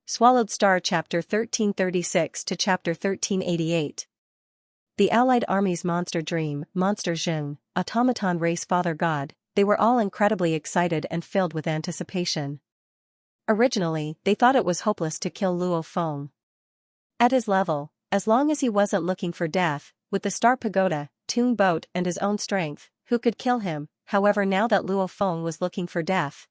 Swallowed Star Chapter 1336 to Chapter 1388. The Allied Army's monster dream, Monster Xiang, automaton race father god, they were all incredibly excited and filled with anticipation. Originally, they thought it was hopeless to kill Luo Feng. At his level, as long as he wasn't looking for death, with the Star Pagoda, Toon Boat and his own strength, who could kill him? However, now that Luo Feng was looking for death,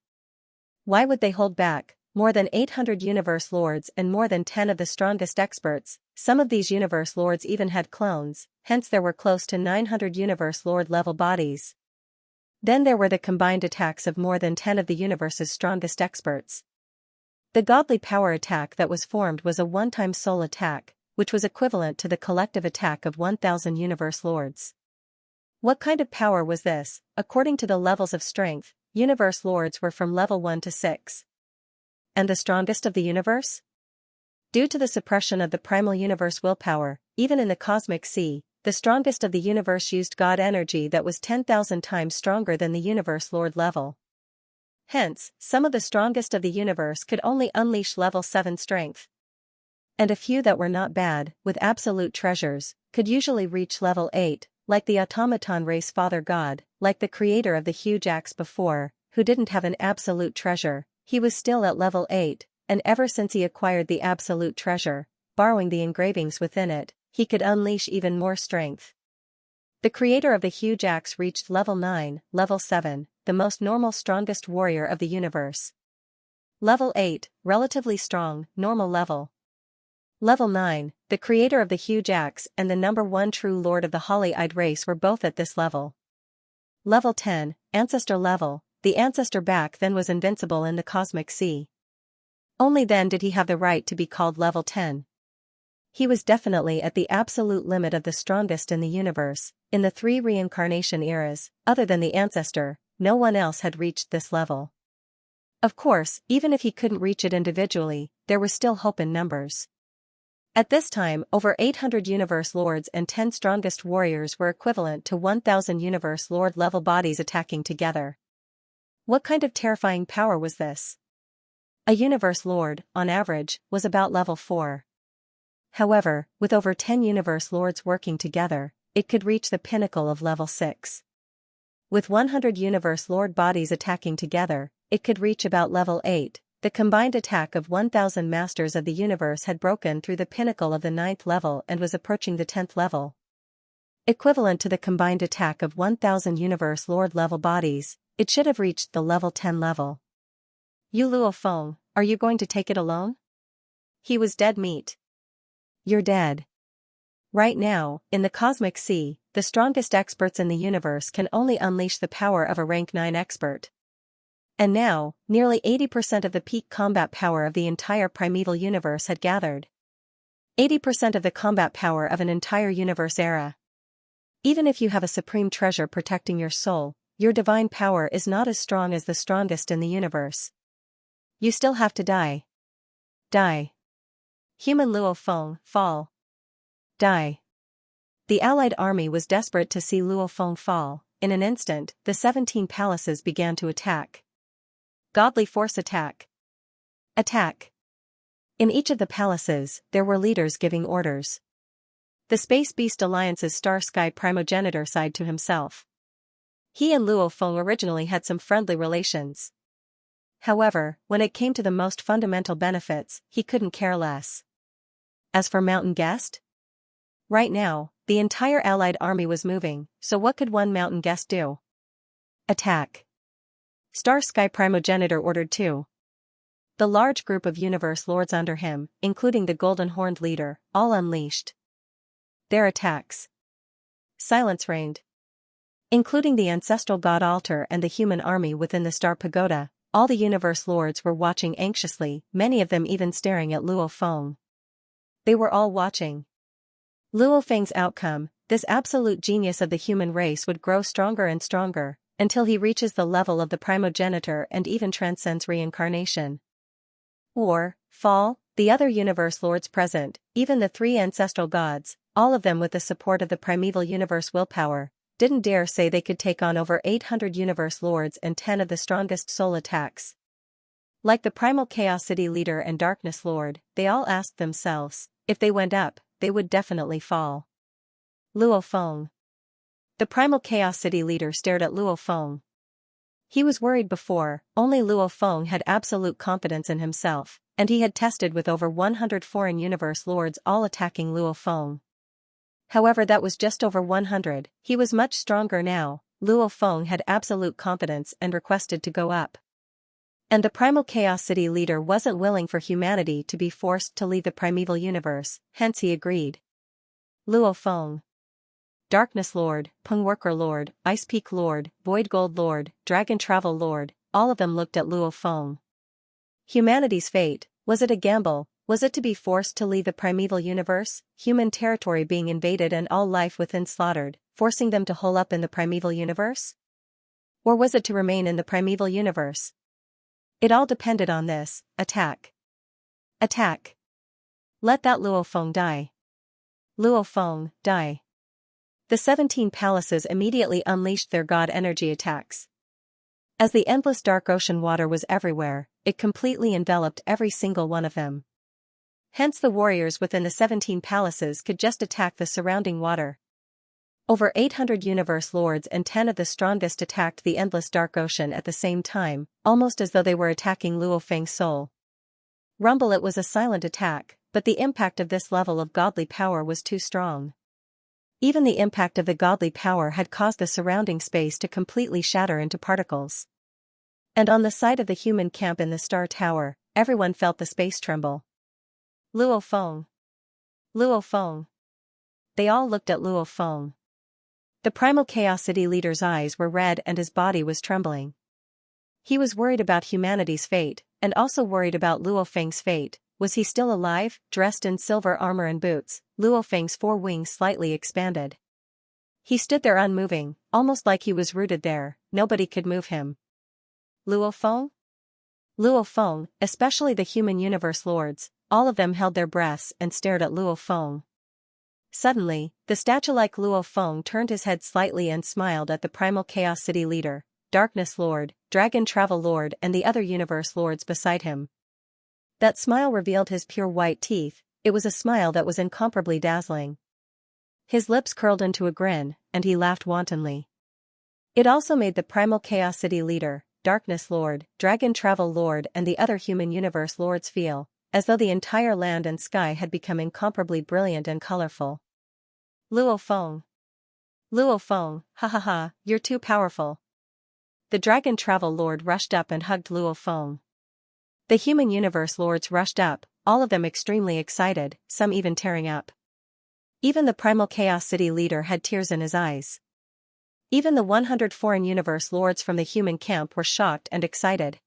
why would they hold back? More than 800 universe lords and more than 10 of the strongest experts, some of these universe lords even had clones, hence there were close to 900 universe lord level bodies. Then there were the combined attacks of more than 10 of the universe's strongest experts. The godly power attack that was formed was a one-time soul attack, which was equivalent to the collective attack of 1,000 universe lords. What kind of power was this? According to the levels of strength, universe lords were from level 1 to 6. And the strongest of the universe? Due to the suppression of the primal universe willpower, even in the cosmic sea, the strongest of the universe used God energy that was 10,000 times stronger than the universe lord level. Hence, some of the strongest of the universe could only unleash level 7 strength. And a few that were not bad, with absolute treasures, could usually reach level 8, like the automaton race father god, like the creator of the huge axe before, who didn't have an absolute treasure. He was still at level 8, and ever since he acquired the absolute treasure, borrowing the engravings within it, he could unleash even more strength. The creator of the huge axe reached level 9, level 7, the most normal strongest warrior of the universe. Level 8, relatively strong, normal level. Level 9, the creator of the huge axe and the number 1 true lord of the holly-eyed race were both at this level. Level 10, ancestor level. The ancestor back then was invincible in the cosmic sea. Only then did he have the right to be called level 10. He was definitely at the absolute limit of the strongest in the universe. In the 3 reincarnation eras, other than the ancestor, no one else had reached this level. Of course, even if he couldn't reach it individually, there was still hope in numbers. At this time, over 800 universe lords and 10 strongest warriors were equivalent to 1,000 universe lord level bodies attacking together. What kind of terrifying power was this? A universe lord, on average, was about level 4. However, with over 10 universe lords working together, it could reach the pinnacle of level 6. With 100 universe lord bodies attacking together, it could reach about level 8. The combined attack of 1,000 masters of the universe had broken through the pinnacle of the 9th level and was approaching the 10th level. Equivalent to the combined attack of 1,000 universe lord level bodies, it should have reached the level 10 level. You Luo Feng, are you going to take it alone? He was dead meat. You're dead. Right now, in the cosmic sea, the strongest experts in the universe can only unleash the power of a rank 9 expert. And now, nearly 80% of the peak combat power of the entire primeval universe had gathered. 80% of the combat power of an entire universe era. Even if you have a supreme treasure protecting your soul, your divine power is not as strong as the strongest in the universe. You still have to die. Die. Human Luo Feng, fall. Die. The Allied army was desperate to see Luo Feng fall. In an instant, the 17 palaces began to attack. Godly force attack. Attack. In each of the palaces, there were leaders giving orders. The Space Beast Alliance's Star Sky primogenitor sighed to himself. He and Luo Feng originally had some friendly relations. However, when it came to the most fundamental benefits, he couldn't care less. As for Mountain Guest? Right now, the entire Allied army was moving, so what could one Mountain Guest do? Attack. Star Sky primogenitor ordered too. The large group of universe lords under him, including the golden horned leader, all unleashed their attacks. Silence reigned. Including the ancestral god altar and the human army within the Star Pagoda, all the universe lords were watching anxiously, many of them even staring at Luo Feng. They were all watching Luo Feng's outcome. This absolute genius of the human race would grow stronger and stronger, until he reaches the level of the primogenitor and even transcends reincarnation. Or, fall, the other universe lords present, even the 3 ancestral gods, all of them with the support of the primeval universe willpower, didn't dare say they could take on over 800 universe lords and 10 of the strongest soul attacks. Like the Primal Chaos City leader and Darkness Lord, they all asked themselves, if they went up, they would definitely fall. Luo Feng. The Primal Chaos City leader stared at Luo Feng. He was worried before, only Luo Feng had absolute confidence in himself, and he had tested with over 100 foreign universe lords all attacking Luo Feng. However, that was just over 100, he was much stronger now. Luo Feng had absolute confidence and requested to go up. And the Primal Chaos City leader wasn't willing for humanity to be forced to leave the primeval universe, hence he agreed. Luo Feng. Darkness Lord, Peng Worker Lord, Ice Peak Lord, Void Gold Lord, Dragon Travel Lord, all of them looked at Luo Feng. Humanity's fate, was it a gamble? Was it to be forced to leave the primeval universe, human territory being invaded and all life within slaughtered, forcing them to hole up in the primeval universe? Or was it to remain in the primeval universe? It all depended on this. Attack. Attack. Let that Luo Feng die. Luo Feng, die. The 17 palaces immediately unleashed their god energy attacks. As the endless dark ocean water was everywhere, it completely enveloped every single one of them. Hence the warriors within the 17 palaces could just attack the surrounding water. Over 800 universe lords and 10 of the strongest attacked the endless dark ocean at the same time, almost as though they were attacking Luo Feng's soul. Rumble. It was a silent attack, but the impact of this level of godly power was too strong. Even the impact of the godly power had caused the surrounding space to completely shatter into particles. And on the side of the human camp in the Star Tower, everyone felt the space tremble. Luo Feng. Luo Feng. They all looked at Luo Feng. The Primal Chaos City leader's eyes were red and his body was trembling. He was worried about humanity's fate, and also worried about Luo Feng's fate. Was he still alive, dressed in silver armor and boots? Luo Feng's four wings slightly expanded. He stood there unmoving, almost like he was rooted there, nobody could move him. Luo Feng? Luo Feng, especially the human universe lords, all of them held their breaths and stared at Luo Feng. Suddenly, the statue-like Luo Feng turned his head slightly and smiled at the Primal Chaos City leader, Darkness Lord, Dragon Travel Lord and the other universe lords beside him. That smile revealed his pure white teeth. It was a smile that was incomparably dazzling. His lips curled into a grin, and he laughed wantonly. It also made the Primal Chaos City leader, Darkness Lord, Dragon Travel Lord and the other human universe lords feel as though the entire land and sky had become incomparably brilliant and colorful. Luo Feng. Luo Feng, ha ha ha, you're too powerful. The Dragon Travel Lord rushed up and hugged Luo Feng. The human universe lords rushed up, all of them extremely excited, some even tearing up. Even the Primal Chaos City leader had tears in his eyes. Even the 100 foreign universe lords from the human camp were shocked and excited.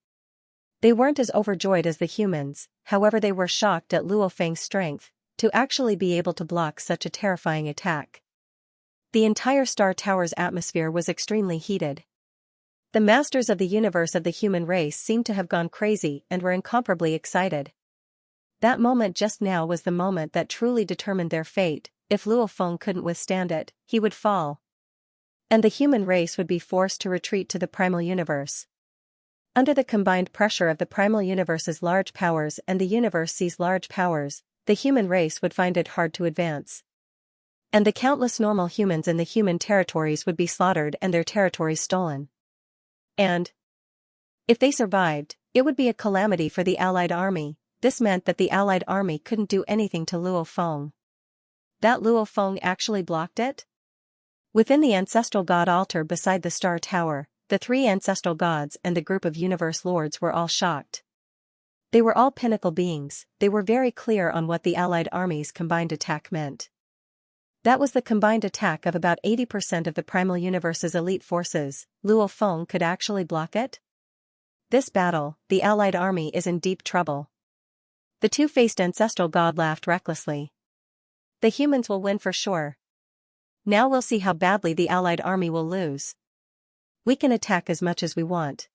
They weren't as overjoyed as the humans, however they were shocked at Luo Feng's strength, to actually be able to block such a terrifying attack. The entire Star Tower's atmosphere was extremely heated. The masters of the universe of the human race seemed to have gone crazy and were incomparably excited. That moment just now was the moment that truly determined their fate. If Luo Feng couldn't withstand it, he would fall. And the human race would be forced to retreat to the primal universe. Under the combined pressure of the primal universe's large powers and the universe's large powers, the human race would find it hard to advance. And the countless normal humans in the human territories would be slaughtered and their territories stolen. And if they survived, it would be a calamity for the Allied army. This meant that the Allied army couldn't do anything to Luo Feng. That Luo Feng actually blocked it? Within the ancestral god altar beside the Star Tower, the three ancestral gods and the group of universe lords were all shocked. They were all pinnacle beings. They were very clear on what the Allied army's combined attack meant. That was the combined attack of about 80% of the primal universe's elite forces. Luo Feng could actually block it? This battle, the Allied army is in deep trouble. The two-faced ancestral god laughed recklessly. The humans will win for sure. Now we'll see how badly the Allied army will lose. We can attack as much as we want.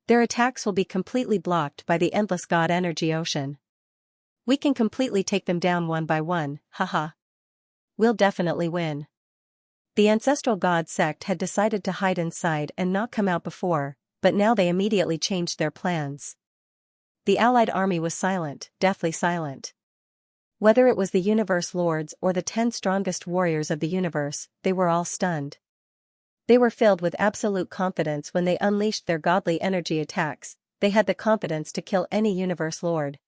Their attacks will be completely blocked by the endless god energy ocean. We can completely take them down one by one, haha. We'll definitely win. The ancestral god sect had decided to hide inside and not come out before, but now they immediately changed their plans. The Allied army was silent, deathly silent. Whether it was the universe lords or the 10 strongest warriors of the universe, they were all stunned. They were filled with absolute confidence when they unleashed their godly energy attacks. They had the confidence to kill any universe lord.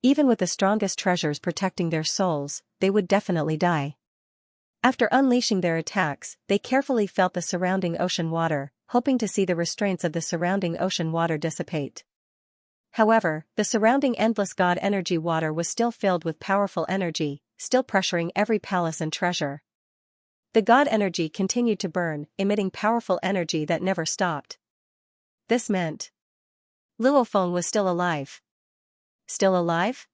Even with the strongest treasures protecting their souls, they would definitely die. After unleashing their attacks, they carefully felt the surrounding ocean water, hoping to see the restraints of the surrounding ocean water dissipate. However, the surrounding endless god energy water was still filled with powerful energy, still pressuring every palace and treasure. The god energy continued to burn, emitting powerful energy that never stopped. This meant Luo Feng was still alive. Still alive?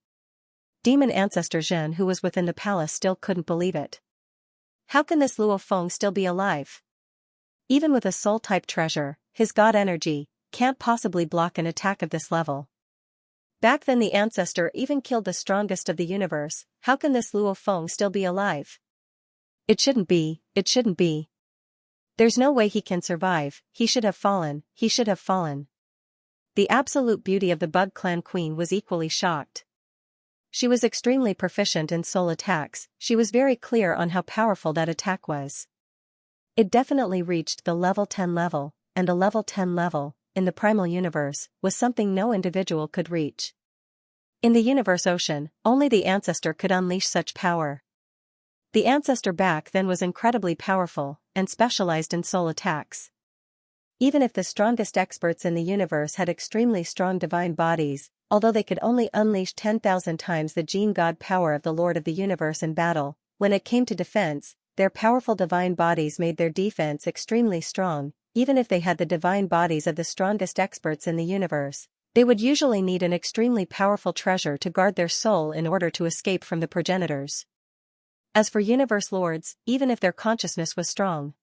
Demon ancestor Zhen, who was within the palace, still couldn't believe it. How can this Luo Feng still be alive? Even with a soul-type treasure, his god energy can't possibly block an attack of this level. Back then the ancestor even killed the strongest of the universe. How can this Luo Feng still be alive? It shouldn't be, it shouldn't be. There's no way he can survive, he should have fallen, he should have fallen. The absolute beauty of the Bug Clan Queen was equally shocked. She was extremely proficient in soul attacks, she was very clear on how powerful that attack was. It definitely reached the level 10 level, and a level 10 level, in the primal universe, was something no individual could reach. In the universe ocean, only the ancestor could unleash such power. The ancestor back then was incredibly powerful, and specialized in soul attacks. Even if the strongest experts in the universe had extremely strong divine bodies, although they could only unleash 10,000 times the gene god power of the Lord of the Universe in battle, when it came to defense, their powerful divine bodies made their defense extremely strong. Even if they had the divine bodies of the strongest experts in the universe, they would usually need an extremely powerful treasure to guard their soul in order to escape from the progenitors. As for universe lords, even if their consciousness was strong,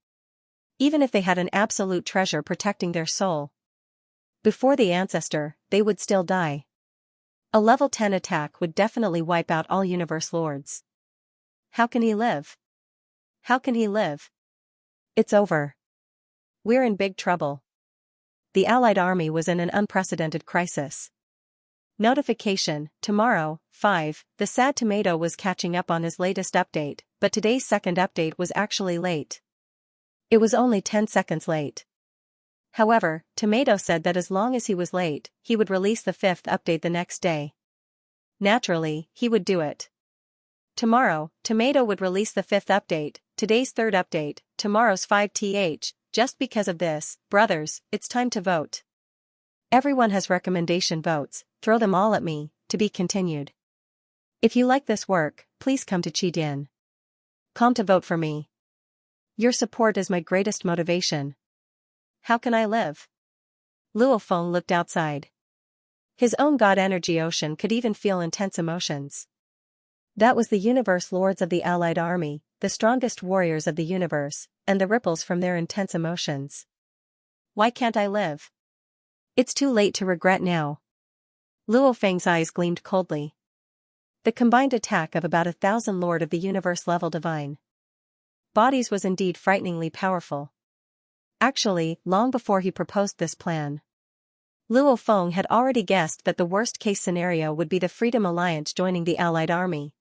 even if they had an absolute treasure protecting their soul, before the ancestor, they would still die. A level 10 attack would definitely wipe out all universe lords. How can he live? How can he live? It's over. We're in big trouble. The Allied army was in an unprecedented crisis. Notification, tomorrow, 5, the sad tomato was catching up on his latest update, but today's second update was actually late. It was only 10 seconds late. However, Tomato said that as long as he was late, he would release the 5th update the next day. Naturally, he would do it. Tomorrow, Tomato would release the 5th update, today's 3rd update, tomorrow's 5th. Just because of this, brothers, it's time to vote. Everyone has recommendation votes, throw them all at me, to be continued. If you like this work, please come to Qidin. Come to vote for me. Your support is my greatest motivation. How can I live? Luo Feng looked outside. His own god energy ocean could even feel intense emotions. That was the universe lords of the Allied army, the strongest warriors of the universe, and the ripples from their intense emotions. Why can't I live? It's too late to regret now. Luo Feng's eyes gleamed coldly. The combined attack of about 1,000 Lord of the Universe level divine bodies was indeed frighteningly powerful. Actually, long before he proposed this plan, Luo Feng had already guessed that the worst-case scenario would be the Freedom Alliance joining the Allied army.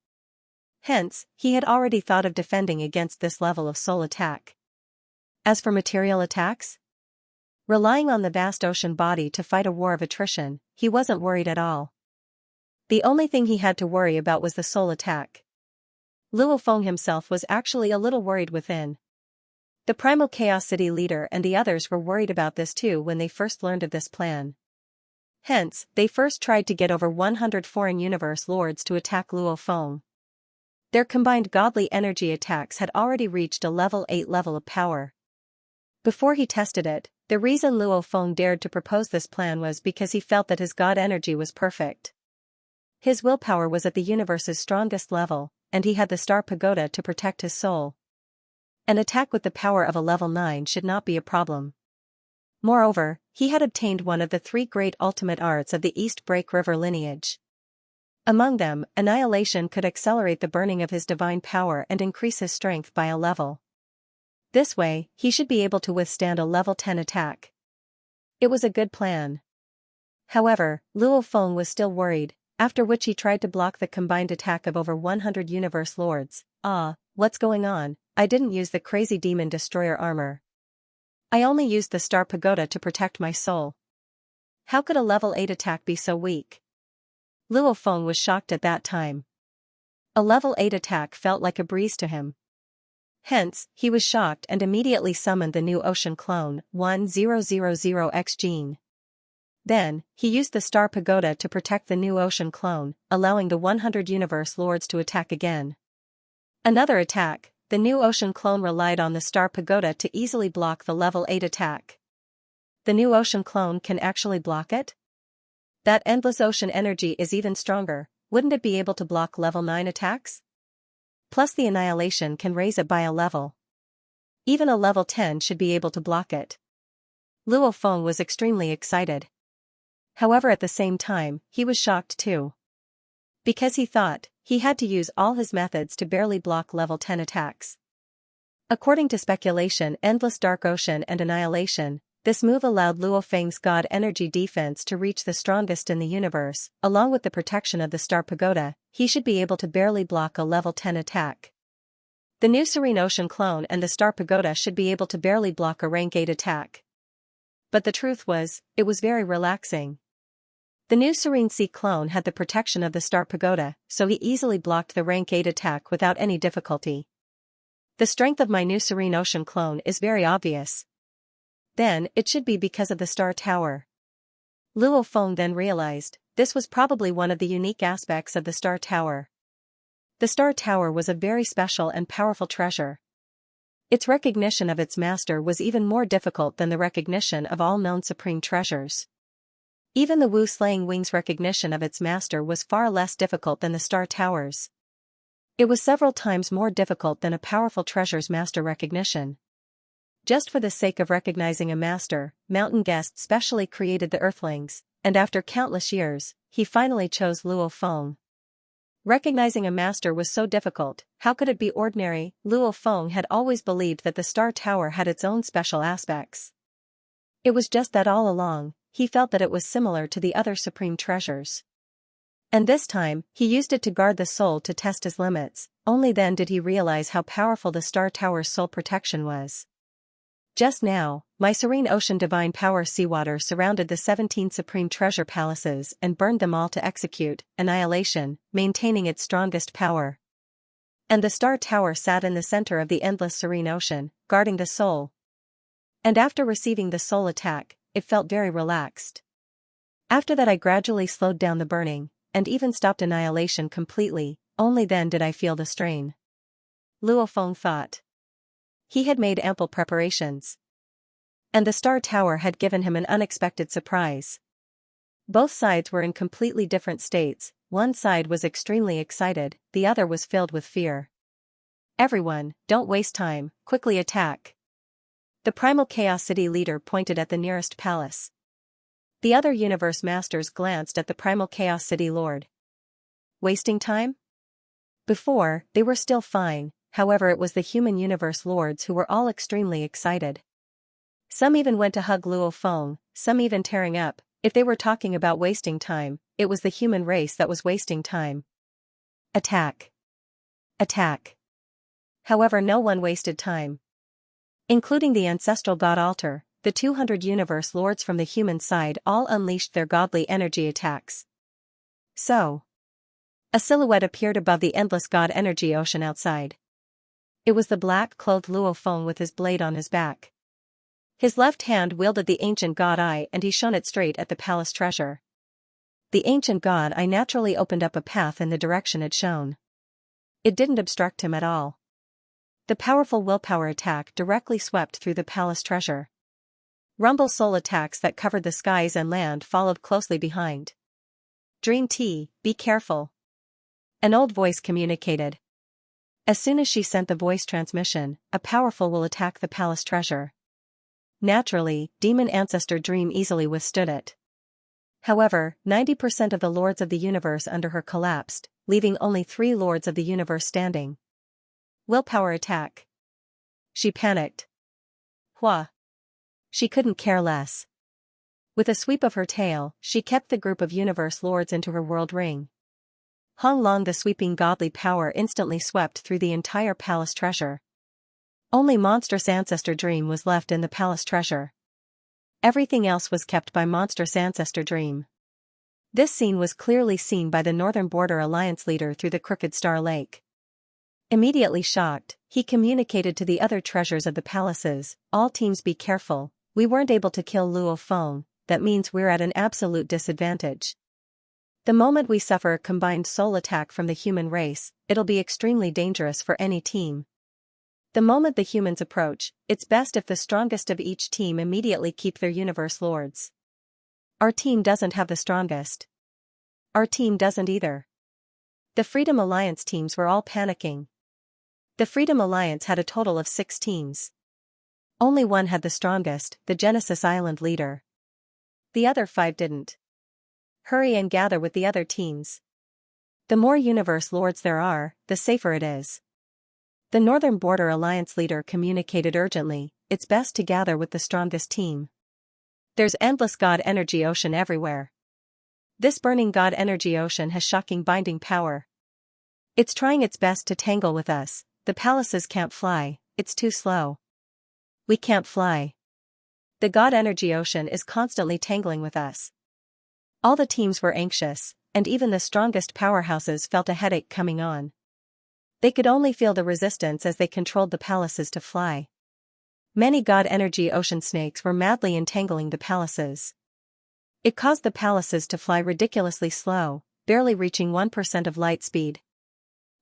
Hence, he had already thought of defending against this level of soul attack. As for material attacks, relying on the vast ocean body to fight a war of attrition, he wasn't worried at all. The only thing he had to worry about was the soul attack. Luo Feng himself was actually a little worried within. The Primal Chaos City leader and the others were worried about this too when they first learned of this plan. Hence, they first tried to get over 100 foreign universe lords to attack Luo Feng. Their combined godly energy attacks had already reached a level 8 level of power. Before he tested it, the reason Luo Feng dared to propose this plan was because he felt that his god energy was perfect. His willpower was at the universe's strongest level, and he had the Star Pagoda to protect his soul. An attack with the power of a level 9 should not be a problem. Moreover, he had obtained one of the 3 great ultimate arts of the East Break River lineage. Among them, Annihilation could accelerate the burning of his divine power and increase his strength by a level. This way, he should be able to withstand a level 10 attack. It was a good plan. However, Luo Feng was still worried, after which he tried to block the combined attack of over 100 universe lords. What's going on? I didn't use the crazy demon destroyer armor. I only used the star pagoda to protect my soul. How could a level 8 attack be so weak? Luo Feng was shocked at that time. A level 8 attack felt like a breeze to him. Hence, he was shocked and immediately summoned the new ocean clone, 1000X Gene. Then, he used the star pagoda to protect the new ocean clone, allowing the 100 universe lords to attack again. Another attack, the new ocean clone relied on the star pagoda to easily block the level 8 attack. The new ocean clone can actually block it? That endless ocean energy is even stronger, wouldn't it be able to block level 9 attacks? Plus the annihilation can raise it by a level. Even a level 10 should be able to block it. Luo Feng was extremely excited. However, at the same time, he was shocked too. Because he thought, he had to use all his methods to barely block level 10 attacks. According to speculation, Endless Dark Ocean and Annihilation, this move allowed Luo Feng's God Energy defense to reach the strongest in the universe. Along with the protection of the Star Pagoda, he should be able to barely block a level 10 attack. The new Serene Ocean clone and the Star Pagoda should be able to barely block a rank 8 attack. But the truth was, it was very relaxing. The new Serene Sea clone had the protection of the Star Pagoda, so he easily blocked the rank 8 attack without any difficulty. The strength of my new Serene Ocean clone is very obvious. Then, it should be because of the Star Tower. Luo Feng then realized, this was probably one of the unique aspects of the Star Tower. The Star Tower was a very special and powerful treasure. Its recognition of its master was even more difficult than the recognition of all known supreme treasures. Even the Wu Slaying Wing's recognition of its master was far less difficult than the Star Tower's. It was several times more difficult than a powerful treasure's master recognition. Just for the sake of recognizing a master, Mountain Guest specially created the Earthlings, and after countless years, he finally chose Luo Feng. Recognizing a master was so difficult, how could it be ordinary? Luo Feng had always believed that the Star Tower had its own special aspects. It was just that all along, he felt that it was similar to the other supreme treasures. And this time, he used it to guard the soul to test his limits. Only then did he realize how powerful the Star Tower's soul protection was. Just now, my Serene Ocean Divine Power seawater surrounded the 17 supreme treasure palaces and burned them all to execute annihilation, maintaining its strongest power. And the Star Tower sat in the center of the endless serene ocean, guarding the soul. And after receiving the soul attack, it felt very relaxed. After that I gradually slowed down the burning, and even stopped annihilation completely. Only then did I feel the strain. Luo Feng thought. He had made ample preparations. And the Star Tower had given him an unexpected surprise. Both sides were in completely different states. One side was extremely excited, the other was filled with fear. Everyone, don't waste time, quickly attack. The Primal Chaos City leader pointed at the nearest palace. The other universe masters glanced at the Primal Chaos City lord. Wasting time? Before, they were still fine, however it was the human universe lords who were all extremely excited. Some even went to hug Luo Feng, some even tearing up. If they were talking about wasting time, it was the human race that was wasting time. Attack. Attack. However, no one wasted time. Including the ancestral god altar, the 200 universe lords from the human side all unleashed their godly energy attacks. So, a silhouette appeared above the endless god energy ocean outside. It was the black-clothed Luo Feng with his blade on his back. His left hand wielded the ancient god eye and he shone it straight at the palace treasure. The ancient god eye naturally opened up a path in the direction it shone. It didn't obstruct him at all. The powerful willpower attack directly swept through the palace treasure. Rumble soul attacks that covered the skies and land followed closely behind. Dream Tea, be careful. An old voice communicated. As soon as she sent the voice transmission, a powerful will attack the palace treasure. Naturally, Demon Ancestor Dream easily withstood it. However, 90% of the lords of the universe under her collapsed, leaving only 3 lords of the universe standing. Willpower attack. She panicked. She couldn't care less. With a sweep of her tail, she kept the group of universe lords into her world ring. Hong Long, the sweeping godly power instantly swept through the entire palace treasure. Only monstrous ancestor dream was left in the palace treasure. Everything else was kept by monstrous ancestor dream. This scene was clearly seen by the Northern Border Alliance leader through the Crooked Star Lake. Immediately shocked, he communicated to the other treasures of the palaces, "All teams be careful, we weren't able to kill Luo Feng, that means we're at an absolute disadvantage. The moment we suffer a combined soul attack from the human race, it'll be extremely dangerous for any team. The moment the humans approach, it's best if the strongest of each team immediately keep their universe lords. Our team doesn't have the strongest. Our team doesn't either." The Freedom Alliance teams were all panicking. The Freedom Alliance had a total of 6 teams. Only one had the strongest, the Genesis Island leader. The other 5 didn't. Hurry and gather with the other teams. The more universe lords there are, the safer it is. The Northern Border Alliance leader communicated urgently, "It's best to gather with the strongest team. There's endless God energy ocean everywhere. This burning God energy ocean has shocking binding power. It's trying its best to tangle with us. The palaces can't fly, it's too slow. We can't fly. The God energy ocean is constantly tangling with us." All the teams were anxious, and even the strongest powerhouses felt a headache coming on. They could only feel the resistance as they controlled the palaces to fly. Many God energy ocean snakes were madly entangling the palaces. It caused the palaces to fly ridiculously slow, barely reaching 1% of light speed.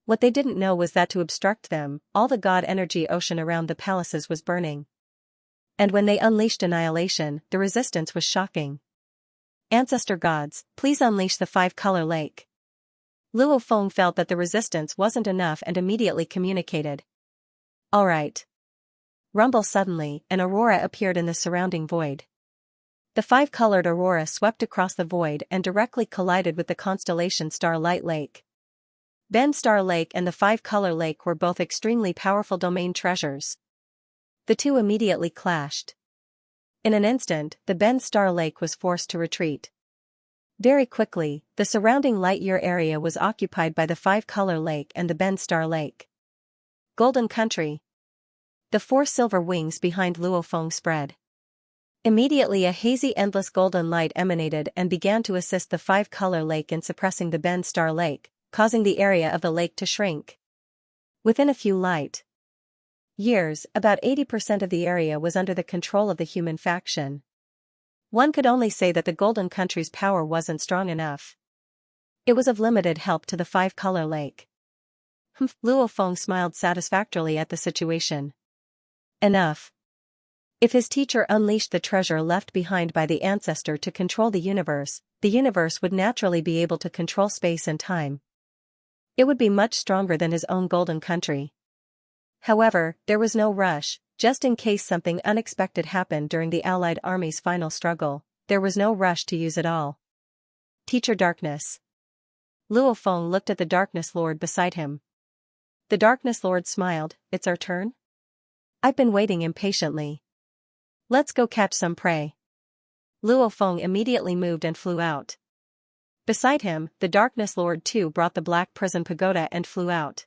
What they didn't know was that to obstruct them, all the God energy ocean around the palaces was burning. And when they unleashed annihilation, the resistance was shocking. "Ancestor gods, please unleash the 5-color lake." Luo Feng felt that the resistance wasn't enough and immediately communicated. "All right." Rumble. Suddenly, an aurora appeared in the surrounding void. The 5-colored aurora swept across the void and directly collided with the constellation Starlight Lake. Ben Star Lake and the 5-color lake were both extremely powerful domain treasures. The two immediately clashed. In an instant, the Ben Star Lake was forced to retreat. Very quickly, the surrounding light-year area was occupied by the 5-color lake and the Ben Star Lake. Golden Country. The 4 silver wings behind Luo Feng spread. Immediately a hazy endless golden light emanated and began to assist the 5-color lake in suppressing the Ben Star Lake, causing the area of the lake to shrink. Within a few light years, about 80% of the area was under the control of the human faction. One could only say that the Golden Country's power wasn't strong enough. It was of limited help to the 5-color lake. Luo Feng smiled satisfactorily at the situation. Enough. If his teacher unleashed the treasure left behind by the ancestor to control the universe would naturally be able to control space and time. It would be much stronger than his own Golden Country. However, there was no rush. Just in case something unexpected happened during the Allied Army's final struggle, there was no rush to use it all. Teacher Darkness. Luo Feng looked at the Darkness Lord beside him. The Darkness Lord smiled, "It's our turn? I've been waiting impatiently. Let's go catch some prey." Luo Feng immediately moved and flew out. Beside him, the Darkness Lord too brought the Black Prison Pagoda and flew out.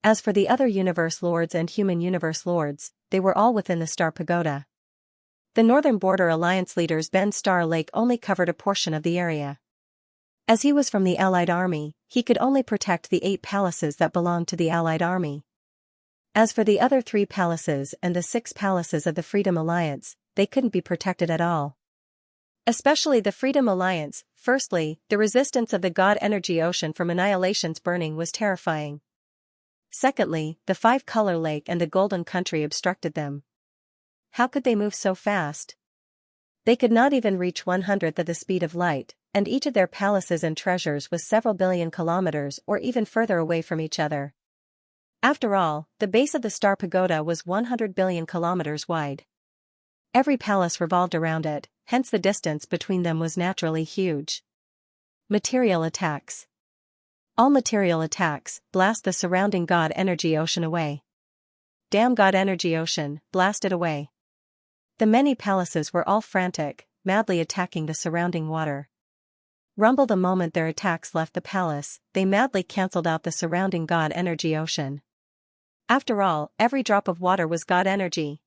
As for the other Universe Lords and Human Universe Lords, they were all within the Star Pagoda. The Northern Border Alliance leader's Ben Star Lake only covered a portion of the area. As he was from the Allied Army, he could only protect the 8 palaces that belonged to the Allied Army. As for the other 3 palaces and the 6 palaces of the Freedom Alliance, they couldn't be protected at all. Especially the Freedom Alliance. Firstly, the resistance of the God Energy Ocean from Annihilation's burning was terrifying. Secondly, the 5-color lake and the Golden Country obstructed them. How could they move so fast? They could not even reach 1/100th of the speed of light, and each of their palaces and treasures was several billion kilometers or even further away from each other. After all, the base of the Star Pagoda was 100 billion kilometers wide. Every palace revolved around it, hence the distance between them was naturally huge. Material attacks. All material attacks, blast the surrounding God Energy Ocean away. Damn God Energy Ocean, blast it away. The many palaces were all frantic, madly attacking the surrounding water. Rumble the moment their attacks left the palace, they madly cancelled out the surrounding God energy ocean. After all, every drop of water was God energy.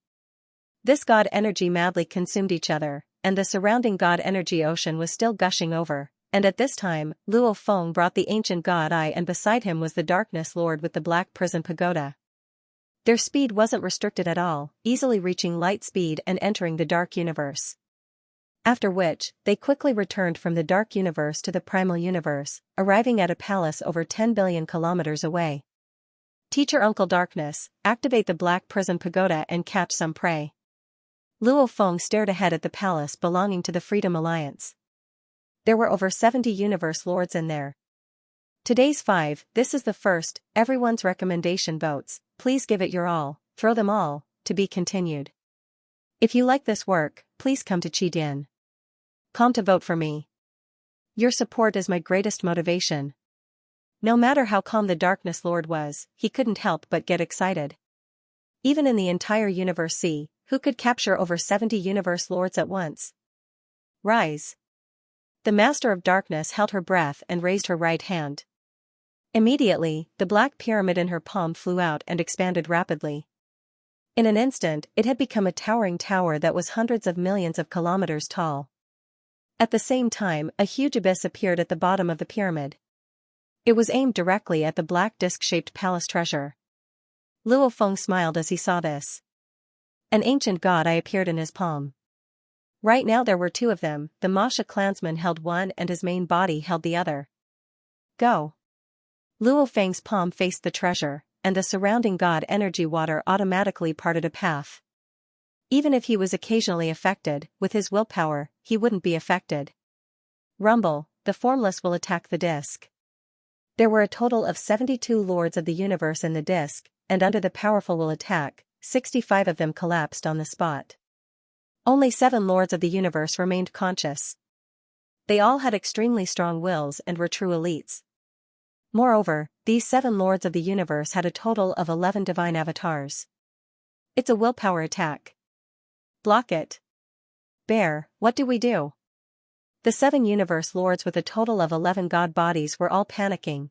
This God energy madly consumed each other, and the surrounding God energy ocean was still gushing over, and at this time, Luo Feng brought the ancient God Eye, and beside him was the Darkness Lord with the Black Prison Pagoda. Their speed wasn't restricted at all, easily reaching light speed and entering the Dark Universe. After which, they quickly returned from the Dark Universe to the Primal Universe, arriving at a palace over 10 billion kilometers away. Teacher Uncle Darkness, activate the Black Prison Pagoda and catch some prey. Luo Feng stared ahead at the palace belonging to the Freedom Alliance. There were over 70 Universe Lords in there. Today's 5, this is the first, everyone's recommendation votes, please give it your all, throw them all, to be continued. If you like this work, please come to Qidin. Come to vote for me. Your support is my greatest motivation. No matter how calm the Darkness Lord was, he couldn't help but get excited. Even in the entire Universe C, who could capture over 70 Universe Lords at once? Rise. The Master of Darkness held her breath and raised her right hand. Immediately, the black pyramid in her palm flew out and expanded rapidly. In an instant, it had become a towering tower that was hundreds of millions of kilometers tall. At the same time, a huge abyss appeared at the bottom of the pyramid. It was aimed directly at the black disc-shaped palace treasure. Luo Feng smiled as he saw this. An ancient God Eye appeared in his palm. Right now there were two of them, the Masha clansman held one and his main body held the other. Go. Luo Feng's palm faced the treasure, and the surrounding God energy water automatically parted a path. Even if he was occasionally affected, with his willpower, he wouldn't be affected. Rumble, the formless will attack the disc. There were a total of 72 Lords of the Universe in the disc, and under the powerful will attack, 65 of them collapsed on the spot. Only 7 Lords of the Universe remained conscious. They all had extremely strong wills and were true elites. Moreover, these 7 Lords of the Universe had a total of 11 divine avatars. It's a willpower attack. Block it. Bear, what do we do? The 7 Universe Lords with a total of 11 God bodies were all panicking.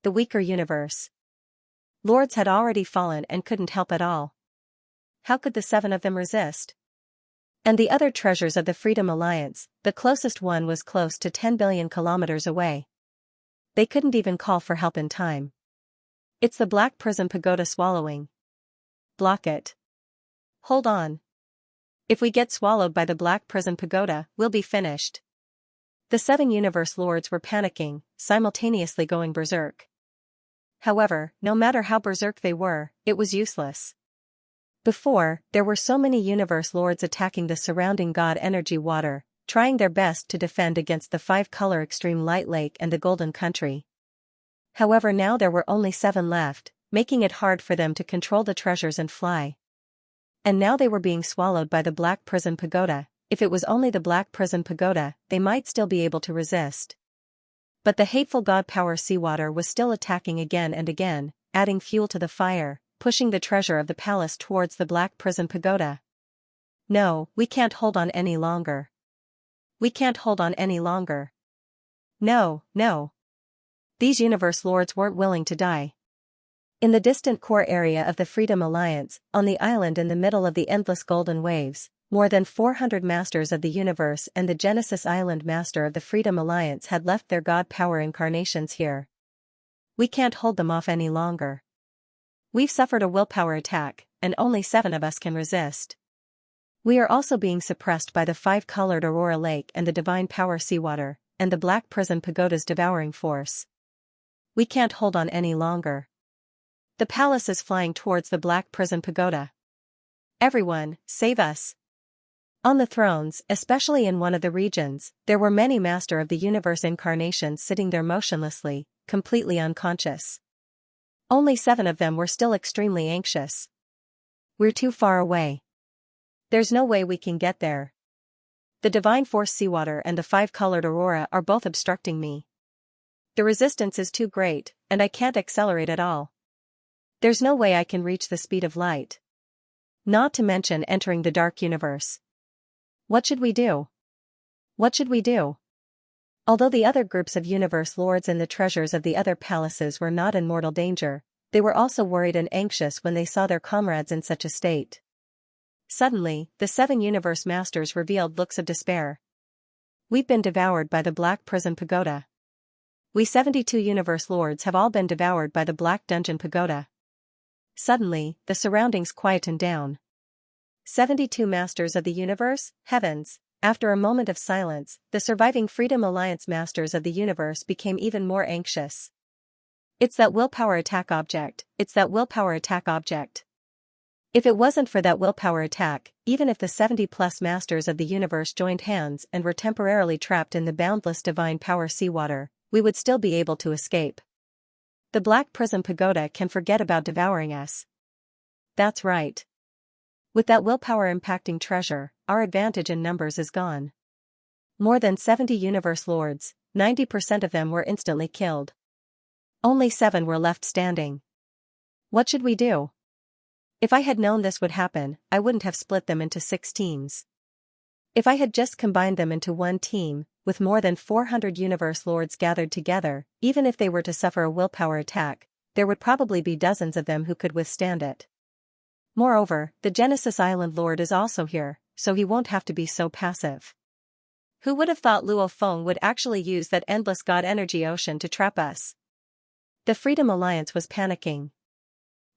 The weaker universe Lords had already fallen and couldn't help at all. How could the 7 of them resist? And the other treasures of the Freedom Alliance, the closest one was close to 10 billion kilometers away. They couldn't even call for help in time. It's the Black Prison Pagoda swallowing. Block it. Hold on. If we get swallowed by the Black Prison Pagoda, we'll be finished. The 7 Universe Lords were panicking, simultaneously going berserk. However, no matter how berserk they were, it was useless. Before, there were so many Universe Lords attacking the surrounding God energy water, trying their best to defend against the 5-color Extreme Light Lake and the Golden Country. However, now there were only 7 left, making it hard for them to control the treasures and fly. And now they were being swallowed by the Black Prison Pagoda. If it was only the Black Prison Pagoda, they might still be able to resist. But the hateful God power seawater was still attacking again and again, adding fuel to the fire, pushing the treasure of the palace towards the Black Prison Pagoda. No, we can't hold on any longer. We can't hold on any longer. No, no. These Universe Lords weren't willing to die. In the distant core area of the Freedom Alliance, on the island in the middle of the endless golden waves, more than 400 Masters of the Universe and the Genesis Island Master of the Freedom Alliance had left their God power incarnations here. We can't hold them off any longer. We've suffered a willpower attack, and only 7 of us can resist. We are also being suppressed by the 5-colored Aurora Lake and the Divine Power Seawater, and the Black Prison Pagoda's devouring force. We can't hold on any longer. The palace is flying towards the Black Prison Pagoda. Everyone, save us. On the thrones, especially in one of the regions, there were many Master of the Universe incarnations sitting there motionlessly, completely unconscious. Only 7 of them were still extremely anxious. We're too far away. There's no way we can get there. The Divine Force Seawater and the 5-colored Aurora are both obstructing me. The resistance is too great, and I can't accelerate at all. There's no way I can reach the speed of light. Not to mention entering the Dark Universe. What should we do? What should we do? Although the other groups of universe lords and the treasures of the other palaces were not in mortal danger, they were also worried and anxious when they saw their comrades in such a state. Suddenly, the 7 universe masters revealed looks of despair. We've been devoured by the Black Prison Pagoda. We 72 universe lords have all been devoured by the Black Dungeon Pagoda. Suddenly, the surroundings quietened down. 72 masters of the universe, heavens. After a moment of silence, the surviving Freedom Alliance masters of the universe became even more anxious. It's that willpower attack object, it's that willpower attack object. If it wasn't for that willpower attack, even if the 70+ masters of the universe joined hands and were temporarily trapped in the boundless divine power seawater, we would still be able to escape. The Black Prison Pagoda can forget about devouring us. That's right. With that willpower impacting treasure, our advantage in numbers is gone. More than 70 universe lords, 90% of them were instantly killed. Only 7 were left standing. What should we do? If I had known this would happen, I wouldn't have split them into 6 teams. If I had just combined them into one team, with more than 400 universe lords gathered together, even if they were to suffer a willpower attack, there would probably be dozens of them who could withstand it. Moreover, the Genesis Island Lord is also here, so he won't have to be so passive. Who would have thought Luo Feng would actually use that endless god energy ocean to trap us? The Freedom Alliance was panicking.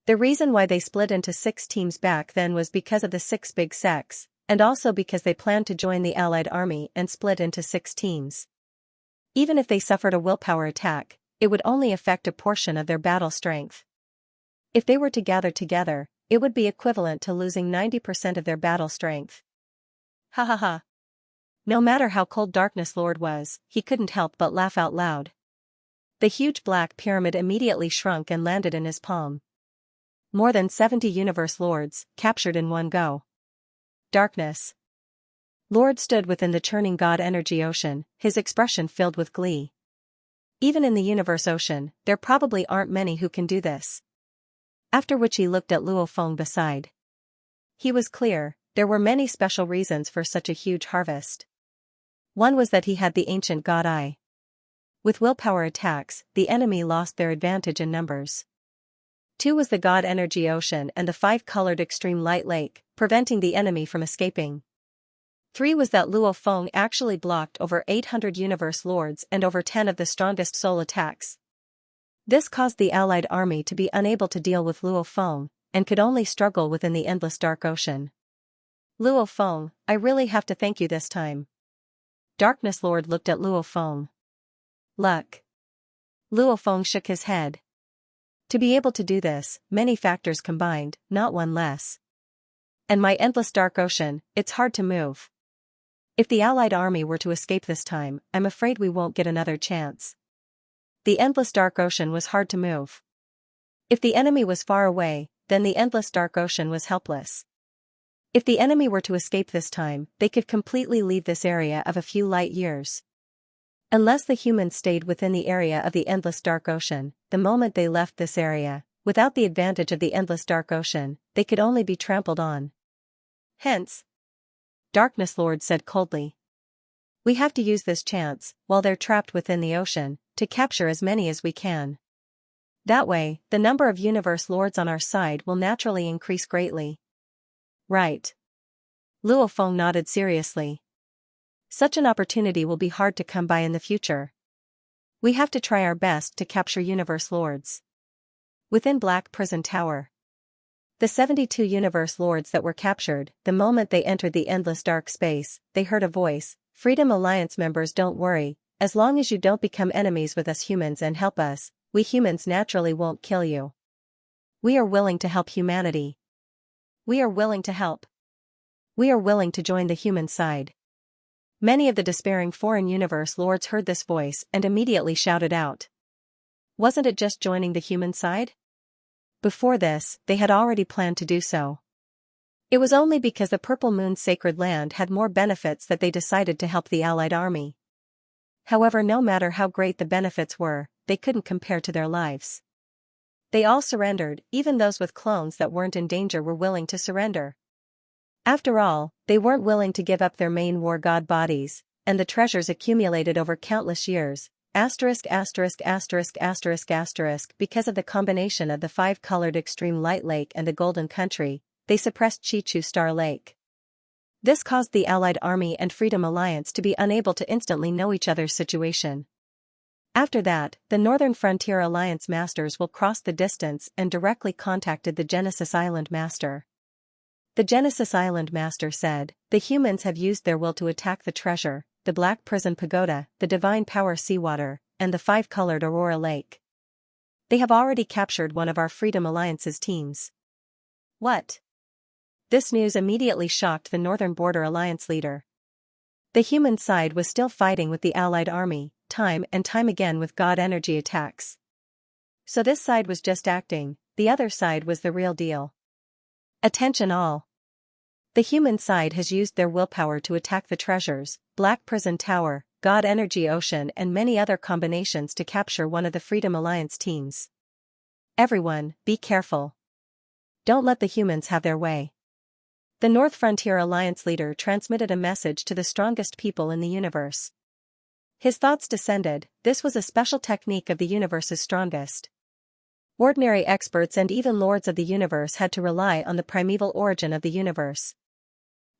The reason why they split into 6 teams back then was because of the 6 big sects, and also because they planned to join the Allied army and split into 6 teams. Even if they suffered a willpower attack, it would only affect a portion of their battle strength. If they were to gather together, it would be equivalent to losing 90% of their battle strength. Ha ha ha. No matter how cold Darkness Lord was, he couldn't help but laugh out loud. The huge black pyramid immediately shrunk and landed in his palm. More than 70 universe lords, captured in one go. Darkness Lord stood within the churning god energy ocean, his expression filled with glee. Even in the universe ocean, there probably aren't many who can do this. After which he looked at Luo Feng beside. He was clear, there were many special reasons for such a huge harvest. One was that he had the ancient god eye. With willpower attacks, the enemy lost their advantage in numbers. 2 was the god energy ocean and the 5-colored extreme light lake, preventing the enemy from escaping. 3 was that Luo Feng actually blocked over 800 universe lords and over 10 of the strongest soul attacks. This caused the Allied army to be unable to deal with Luo Feng, and could only struggle within the endless dark ocean. Luo Feng, I really have to thank you this time. Darkness Lord looked at Luo Feng. Luck. Luo Feng shook his head. To be able to do this, many factors combined, not one less. And my endless dark ocean, it's hard to move. If the Allied army were to escape this time, I'm afraid we won't get another chance. The endless dark ocean was hard to move. If the enemy was far away, then the endless dark ocean was helpless. If the enemy were to escape this time, they could completely leave this area of a few light years. Unless the humans stayed within the area of the endless dark ocean, the moment they left this area, without the advantage of the endless dark ocean, they could only be trampled on. Hence, Darkness Lord said coldly. We have to use this chance, while they're trapped within the ocean, to capture as many as we can. That way, the number of universe lords on our side will naturally increase greatly. Right. Luo Feng nodded seriously. Such an opportunity will be hard to come by in the future. We have to try our best to capture universe lords. Within Black Prison Tower. The 72 universe lords that were captured, the moment they entered the endless dark space, they heard a voice, Freedom Alliance members, don't worry, as long as you don't become enemies with us humans and help us, we humans naturally won't kill you. We are willing to help humanity. We are willing to help. We are willing to join the human side. Many of the despairing foreign universe lords heard this voice and immediately shouted out. Wasn't it just joining the human side? Before this, they had already planned to do so. It was only because the Purple Moon's sacred land had more benefits that they decided to help the Allied army. However, no matter how great the benefits were, they couldn't compare to their lives. They all surrendered, even those with clones that weren't in danger were willing to surrender. After all, they weren't willing to give up their main war god bodies, and the treasures accumulated over countless years, because of the combination of the five-colored extreme light lake and a golden country, they suppressed Chichu Star Lake. This caused the Allied Army and Freedom Alliance to be unable to instantly know each other's situation. After that, the Northern Frontier Alliance Masters will cross the distance and directly contacted the Genesis Island Master. The Genesis Island Master said, "The humans have used their will to attack the treasure, the Black Prison Pagoda, the Divine Power Seawater, and the five-colored Aurora Lake. They have already captured one of our Freedom Alliance's teams." What? This news immediately shocked the Northern Border Alliance leader. The human side was still fighting with the Allied army, time and time again with God energy attacks. So this side was just acting, the other side was the real deal. Attention all. The human side has used their willpower to attack the treasures, Black Prison Tower, God Energy Ocean and many other combinations to capture one of the Freedom Alliance teams. Everyone, be careful. Don't let the humans have their way. The North Frontier Alliance leader transmitted a message to the strongest people in the universe. His thoughts descended, this was a special technique of the universe's strongest. Ordinary experts and even lords of the universe had to rely on the primeval origin of the universe.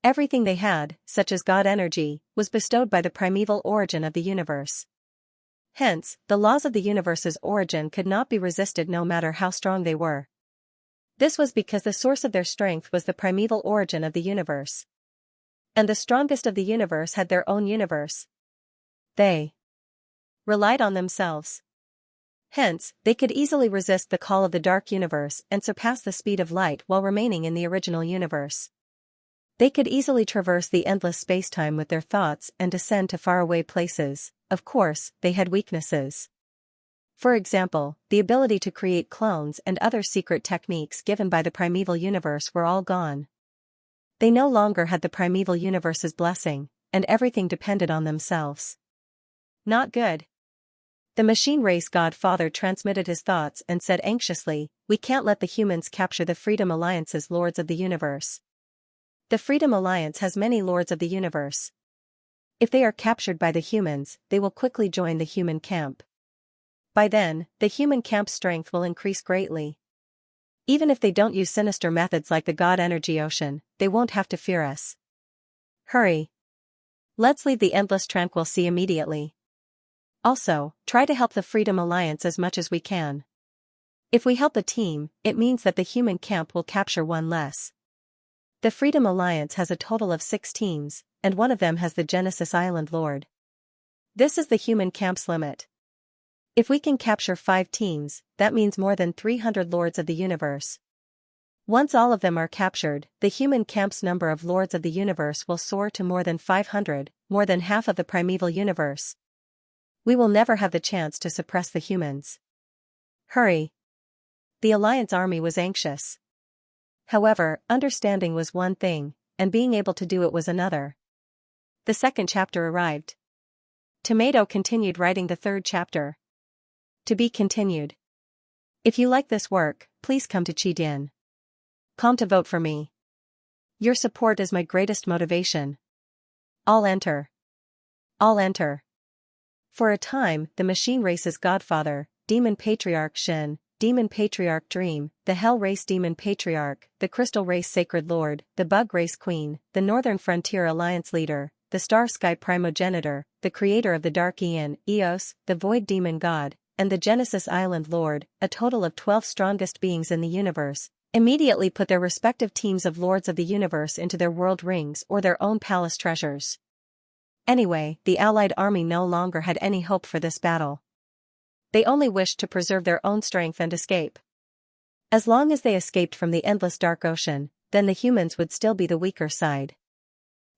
Everything they had, such as God energy, was bestowed by the primeval origin of the universe. Hence, the laws of the universe's origin could not be resisted no matter how strong they were. This was because the source of their strength was the primeval origin of the universe. And the strongest of the universe had their own universe. They relied on themselves. Hence, they could easily resist the call of the dark universe and surpass the speed of light while remaining in the original universe. They could easily traverse the endless space-time with their thoughts and descend to faraway places. Of course, they had weaknesses. For example, the ability to create clones and other secret techniques given by the primeval universe were all gone. They no longer had the primeval universe's blessing, and everything depended on themselves. Not good. The machine race godfather transmitted his thoughts and said anxiously, "We can't let the humans capture the Freedom Alliance's Lords of the Universe. The Freedom Alliance has many Lords of the Universe. If they are captured by the humans, they will quickly join the human camp. By then, the human camp's strength will increase greatly. Even if they don't use sinister methods like the God Energy Ocean, they won't have to fear us. Hurry. Let's leave the endless tranquil sea immediately. Also, try to help the Freedom Alliance as much as we can. If we help a team, it means that the human camp will capture one less. The Freedom Alliance has a total of 6 teams, and one of them has the Genesis Island Lord. This is the human camp's limit. If we can capture 5 teams, that means more than 300 Lords of the Universe. Once all of them are captured, the human camp's number of Lords of the Universe will soar to more than 500, more than half of the primeval universe. We will never have the chance to suppress the humans. Hurry. The Alliance army was anxious. However, understanding was one thing, and being able to do it was another. The second chapter arrived. Tomato continued writing the third chapter. To be continued. If you like this work, please come to Qidin.com to vote for me. Your support is my greatest motivation. All enter. All enter. For a time, the machine race's godfather, Demon Patriarch Shin, Demon Patriarch Dream, the Hell Race Demon Patriarch, the Crystal Race Sacred Lord, the Bug Race Queen, the Northern Frontier Alliance Leader, the Star Sky Primogenitor, the Creator of the Dark Aeon, Eos, the Void Demon God, and the Genesis Island Lord, a total of 12 strongest beings in the universe, immediately put their respective teams of Lords of the Universe into their world rings or their own palace treasures. Anyway, the Allied army no longer had any hope for this battle. They only wished to preserve their own strength and escape. As long as they escaped from the endless dark ocean, then the humans would still be the weaker side.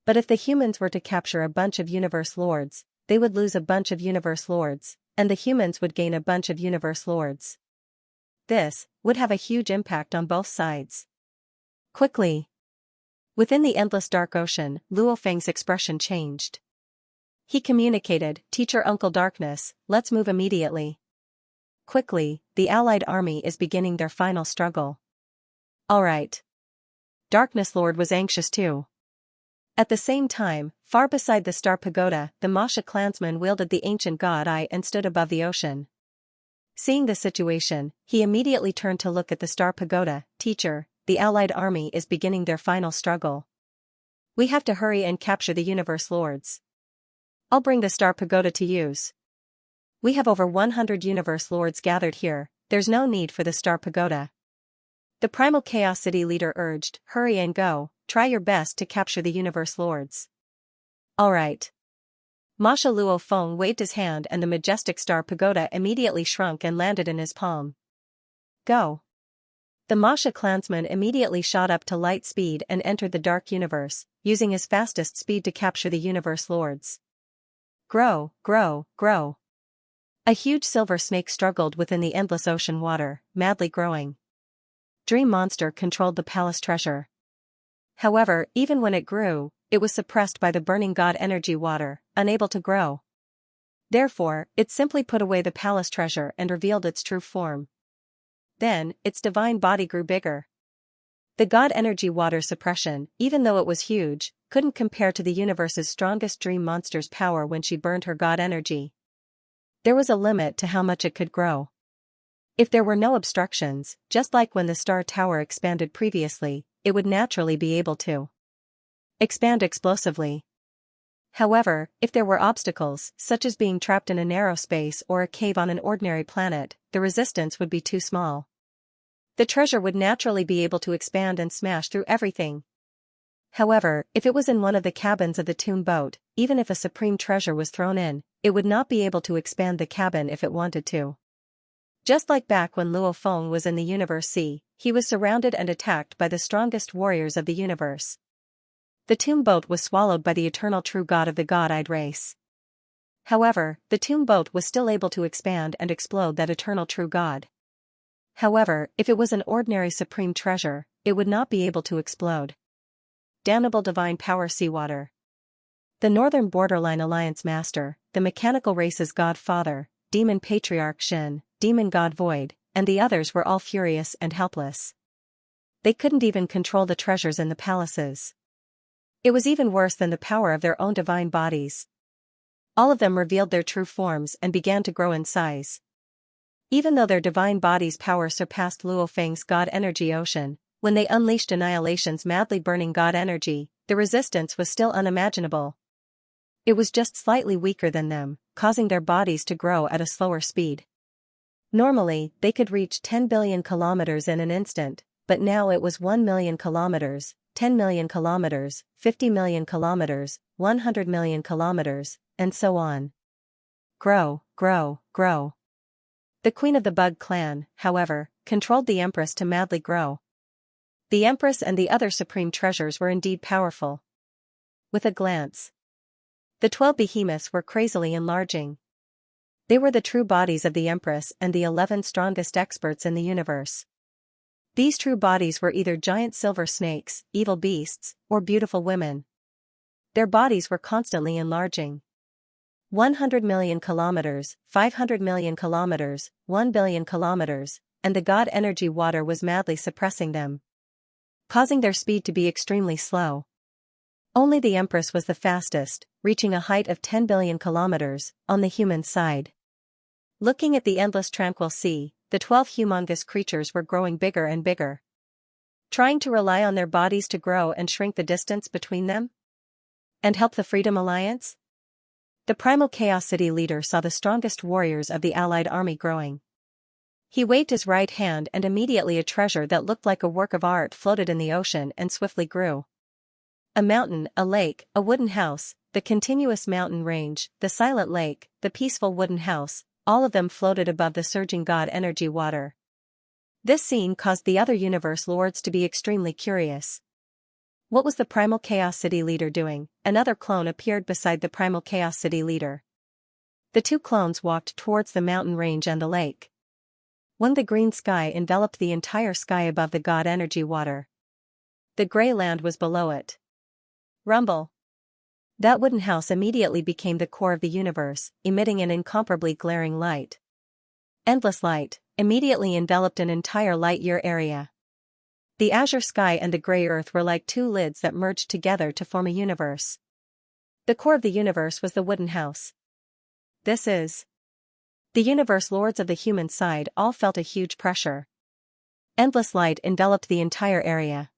But if the humans were to capture a bunch of Universe Lords, they would lose a bunch of Universe Lords, and the humans would gain a bunch of Universe Lords. This would have a huge impact on both sides. Quickly. Within the endless dark ocean, Luo Feng's expression changed. He communicated, "Teacher Uncle Darkness, let's move immediately." Quickly, the Allied army is beginning their final struggle. Alright. Darkness Lord was anxious too. At the same time, far beside the star pagoda, the Masha clansman wielded the ancient god eye and stood above the ocean. Seeing the situation, he immediately turned to look at the star pagoda. Teacher, the Allied army is beginning their final struggle. We have to hurry and capture the universe lords. I'll bring the star pagoda to use. We have over 100 universe lords gathered here, there's no need for the star pagoda. The primal chaos city leader urged, hurry and go, try your best to capture the universe lords. Alright. Masha Luo Feng waved his hand and the majestic star pagoda immediately shrunk and landed in his palm. Go. The Masha clansman immediately shot up to light speed and entered the dark universe, using his fastest speed to capture the universe lords. Grow, grow, grow. A huge silver snake struggled within the endless ocean water, madly growing. Dream Monster controlled the palace treasure. However, even when it grew, it was suppressed by the burning god energy water, unable to grow. Therefore, it simply put away the palace treasure and revealed its true form. Then, its divine body grew bigger. The god energy water suppression, even though it was huge, couldn't compare to the universe's strongest dream monster's power when she burned her god energy. There was a limit to how much it could grow. If there were no obstructions, just like when the Star Tower expanded previously, it would naturally be able to expand explosively. However, if there were obstacles, such as being trapped in a narrow space or a cave on an ordinary planet, the resistance would be too small. The treasure would naturally be able to expand and smash through everything. However, if it was in one of the cabins of the tomb boat, even if a supreme treasure was thrown in, it would not be able to expand the cabin if it wanted to. Just like back when Luo Feng was in the Universe Sea, he was surrounded and attacked by the strongest warriors of the universe. The tomb boat was swallowed by the eternal true god of the god-eyed race. However, the tomb boat was still able to expand and explode that eternal true god. However, if it was an ordinary supreme treasure, it would not be able to explode. Damnable divine power seawater. The Northern Borderline Alliance Master, the mechanical race's godfather, Demon Patriarch Shin, Demon God Void, and the others were all furious and helpless. They couldn't even control the treasures in the palaces. It was even worse than the power of their own divine bodies. All of them revealed their true forms and began to grow in size. Even though their divine bodies' power surpassed Luo Feng's god energy ocean, when they unleashed Annihilation's madly burning god energy, the resistance was still unimaginable. It was just slightly weaker than them, causing their bodies to grow at a slower speed. Normally, they could reach 10 billion kilometers in an instant, but now it was 1 million kilometers, 10 million kilometers, 50 million kilometers, 100 million kilometers, and so on. Grow, grow, grow. The queen of the Bug clan, however, controlled the Empress to madly grow. The Empress and the other supreme treasures were indeed powerful. With a glance, the 12 behemoths were crazily enlarging. They were the true bodies of the Empress and the 11 strongest experts in the universe. These true bodies were either giant silver snakes, evil beasts, or beautiful women. Their bodies were constantly enlarging. 100 million kilometers, 500 million kilometers, 1 billion kilometers, and the god energy water was madly suppressing them, causing their speed to be extremely slow. Only the Empress was the fastest, reaching a height of 10 billion kilometers, on the human side. Looking at the endless tranquil sea, the 12 humongous creatures were growing bigger and bigger. Trying to rely on their bodies to grow and shrink the distance between them? And help the Freedom Alliance? The Primal Chaos City leader saw the strongest warriors of the Allied army growing. He waved his right hand and immediately a treasure that looked like a work of art floated in the ocean and swiftly grew. A mountain, a lake, a wooden house, the continuous mountain range, the silent lake, the peaceful wooden house, all of them floated above the surging god energy water. This scene caused the other universe lords to be extremely curious. What was the Primal Chaos City leader doing? Another clone appeared beside the Primal Chaos City leader. The two clones walked towards the mountain range and the lake. When the green sky enveloped the entire sky above the god energy water, the gray land was below it. Rumble. That wooden house immediately became the core of the universe, emitting an incomparably glaring light. Endless light immediately enveloped an entire light-year area. The azure sky and the gray earth were like two lids that merged together to form a universe. The core of the universe was the wooden house. This is. The universe lords of the human side all felt a huge pressure. Endless light enveloped the entire area.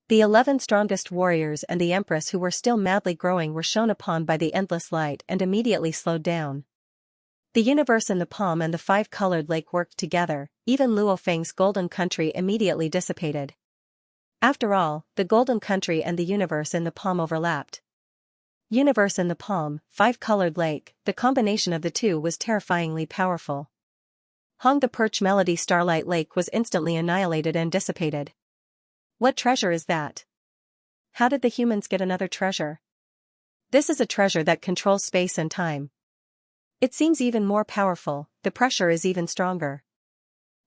The 11 strongest warriors and the empress who were still madly growing were shone upon by the endless light and immediately slowed down. The universe in the palm and the five-colored lake worked together, even Luo Feng's golden country immediately dissipated. After all, the golden country and the universe in the palm overlapped. Universe in the palm, five-colored lake, the combination of the two was terrifyingly powerful. Hong the Perch Melody Starlight Lake was instantly annihilated and dissipated. What treasure is that? How did the humans get another treasure? This is a treasure that controls space and time. It seems even more powerful, the pressure is even stronger.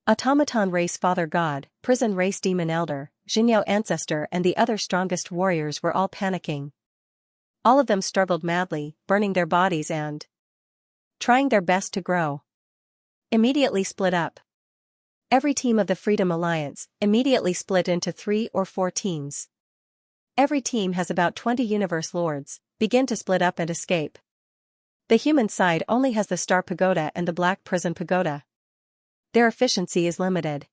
Automaton Race Father God, Prison Race Demon Elder, Xianxia Ancestor and the other strongest warriors were all panicking. All of them struggled madly, burning their bodies and trying their best to grow. Immediately split up. Every team of the Freedom Alliance immediately split into 3 or 4 teams. Every team has about 20 universe lords, begin to split up and escape. The human side only has the Star Pagoda and the Black Prison Pagoda. Their efficiency is limited.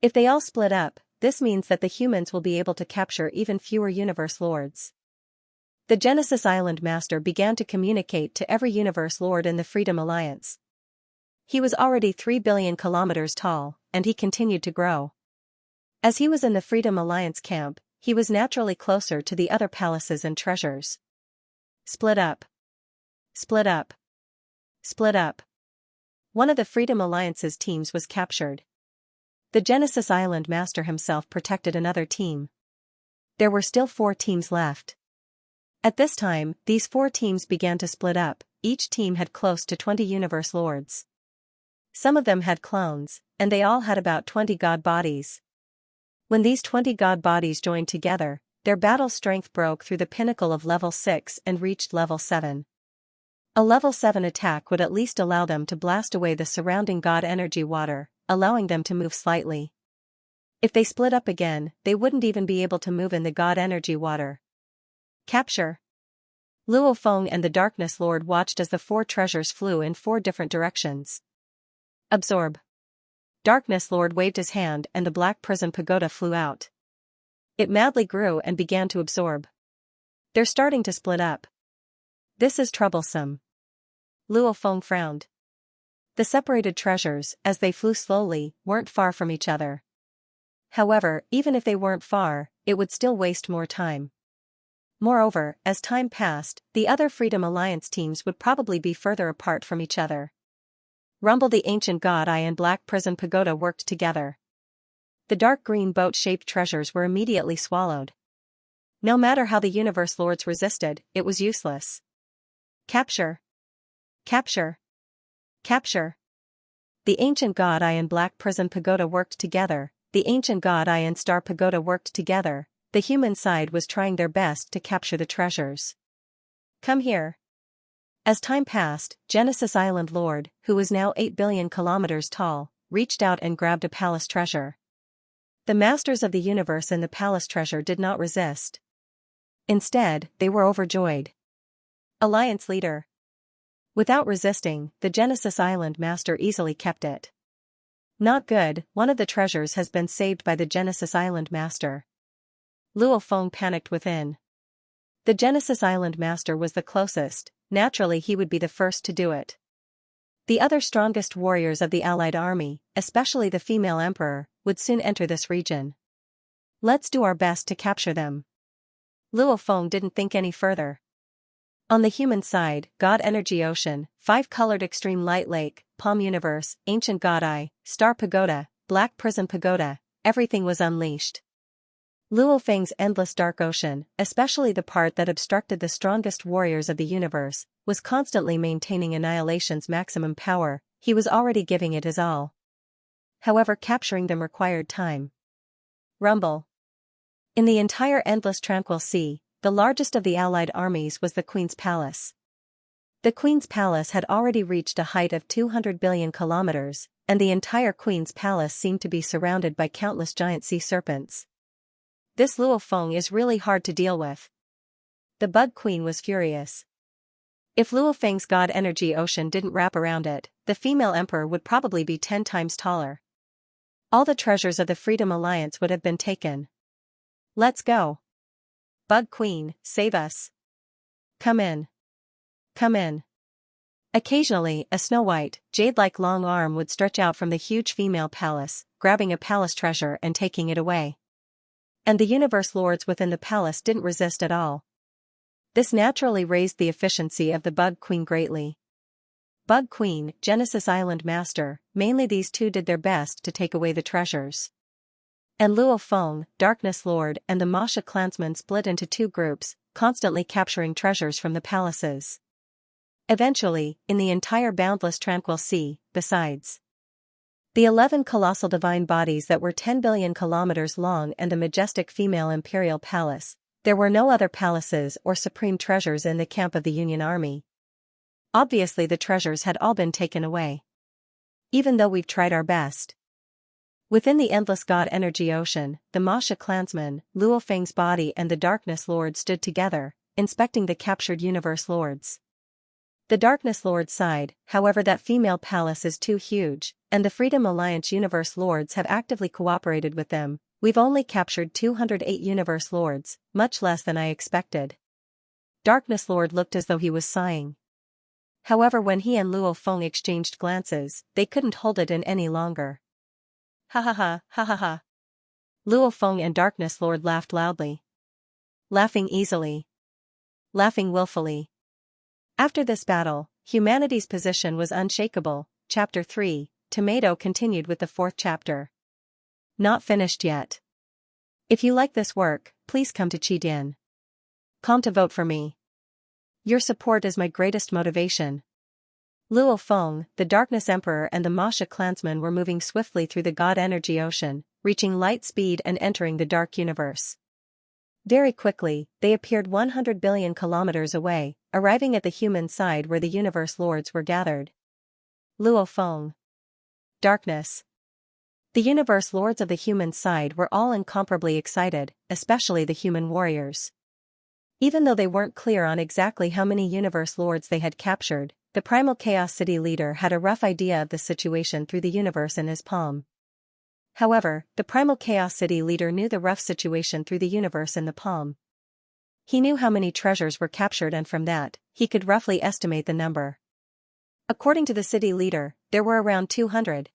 If they all split up, this means that the humans will be able to capture even fewer universe lords. The Genesis Island Master began to communicate to every universe lord in the Freedom Alliance. He was already 3 billion kilometers tall, and he continued to grow. As he was in the Freedom Alliance camp, he was naturally closer to the other palaces and treasures. Split up. Split up. Split up. One of the Freedom Alliance's teams was captured. The Genesis Island Master himself protected another team. There were still 4 teams left. At this time, these 4 teams began to split up, each team had close to 20 universe lords. Some of them had clones, and they all had about 20 god bodies. When these 20 god bodies joined together, their battle strength broke through the pinnacle of level 6 and reached level 7. A level 7 attack would at least allow them to blast away the surrounding god energy water, allowing them to move slightly. If they split up again, they wouldn't even be able to move in the god energy water. Capture. Luo Feng and the Darkness Lord watched as the 4 treasures flew in 4 different directions. Absorb. Darkness Lord waved his hand and the Black Prison Pagoda flew out. It madly grew and began to absorb. They're starting to split up. This is troublesome. Luo Feng frowned. The separated treasures, as they flew slowly, weren't far from each other. However, even if they weren't far, it would still waste more time. Moreover, as time passed, the other Freedom Alliance teams would probably be further apart from each other. Rumble the Ancient God Eye and Black Prison Pagoda worked together. The dark green boat-shaped treasures were immediately swallowed. No matter how the Universe Lords resisted, it was useless. Capture. Capture. Capture. The Ancient God Eye and Black Prison Pagoda worked together, the Ancient God Eye and Star Pagoda worked together. The human side was trying their best to capture the treasures. Come here. As time passed, Genesis Island Lord, who was now 8 billion kilometers tall, reached out and grabbed a palace treasure. The masters of the universe in the palace treasure did not resist. Instead, they were overjoyed. Alliance leader. Without resisting, the Genesis Island Master easily kept it. Not good, one of the treasures has been saved by the Genesis Island Master. Luo Feng panicked within. The Genesis Island Master was the closest, naturally he would be the first to do it. The other strongest warriors of the Allied army, especially the female emperor, would soon enter this region. Let's do our best to capture them. Luo Feng didn't think any further. On the human side, God Energy Ocean, 5-colored Extreme Light Lake, Palm Universe, Ancient God Eye, Star Pagoda, Black Prison Pagoda, everything was unleashed. Luo Feng's endless dark ocean, especially the part that obstructed the strongest warriors of the universe, was constantly maintaining Annihilation's maximum power, he was already giving it his all. However, capturing them required time. Rumble. In the entire endless tranquil sea, the largest of the Allied armies was the Queen's Palace. The Queen's Palace had already reached a height of 200 billion kilometers, and the entire queen's palace seemed to be surrounded by countless giant sea serpents. This Luo Feng is really hard to deal with. The bug queen was furious. If Luo Feng's god energy ocean didn't wrap around it, the female emperor would probably be 10 times taller. All the treasures of the Freedom Alliance would have been taken. Let's go. Bug Queen, save us. Come in. Come in. Occasionally, a snow-white, jade-like long arm would stretch out from the huge female palace, grabbing a palace treasure and taking it away. And the universe lords within the palace didn't resist at all. This naturally raised the efficiency of the Bug Queen greatly. Bug Queen, Genesis Island Master, mainly these two did their best to take away the treasures. And Luo Feng, Darkness Lord and the Masha clansmen split into two groups, constantly capturing treasures from the palaces. Eventually, in the entire boundless tranquil sea, besides the 11 colossal divine bodies that were 10 billion kilometers long and the majestic female imperial palace, there were no other palaces or supreme treasures in the camp of the Union Army. Obviously the treasures had all been taken away. Even though we've tried our best. Within the endless god energy ocean, the Masha clansmen, Luo Feng's body and the Darkness Lord stood together, inspecting the captured universe lords. The Darkness Lord sighed, however that female palace is too huge, and the Freedom Alliance universe lords have actively cooperated with them. We've only captured 208 universe lords, much less than I expected. Darkness Lord looked as though he was sighing. However, when he and Luo Feng exchanged glances, they couldn't hold it in any longer. Ha ha ha, ha ha ha. Luo Feng and Darkness Lord laughed loudly. Laughing easily. Laughing willfully. After this battle, humanity's position was unshakable. Chapter 3, Tomato continued with the 4th chapter. Not finished yet. If you like this work, please come to Qidin. Come to vote for me. Your support is my greatest motivation. Luo Feng, the Darkness Emperor and the Masha clansmen were moving swiftly through the God Energy Ocean, reaching light speed and entering the Dark Universe. Very quickly, they appeared 100 billion kilometers away, arriving at the human side where the universe lords were gathered. Luo Feng. Darkness. The universe lords of the human side were all incomparably excited, especially the human warriors. Even though they weren't clear on exactly how many universe lords they had captured, the Primal Chaos City leader had a rough idea of the situation through the universe in his palm. However, the Primal Chaos City leader knew the rough situation through the universe in the palm. He knew how many treasures were captured and from that, he could roughly estimate the number. According to the city leader, there were around 200.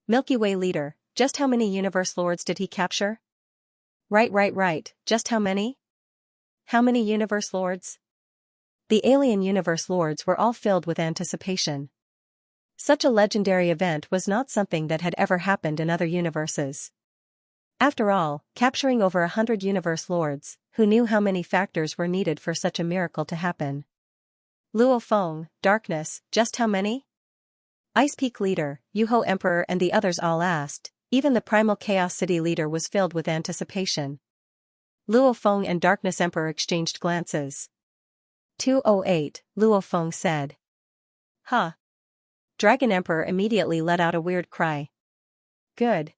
Milky Way leader, just how many universe lords did he capture? Right, just how many? How many universe lords? The alien universe lords were all filled with anticipation. Such a legendary event was not something that had ever happened in other universes. After all, capturing over 100 universe lords, who knew how many factors were needed for such a miracle to happen? Luo Feng, Darkness, just how many? Ice Peak leader, Yuho Emperor and the others all asked. Even the Primal Chaos City leader was filled with anticipation. Luo Feng and Darkness Emperor exchanged glances. 208, Luo Feng said. Huh. Dragon Emperor immediately let out a weird cry. Good.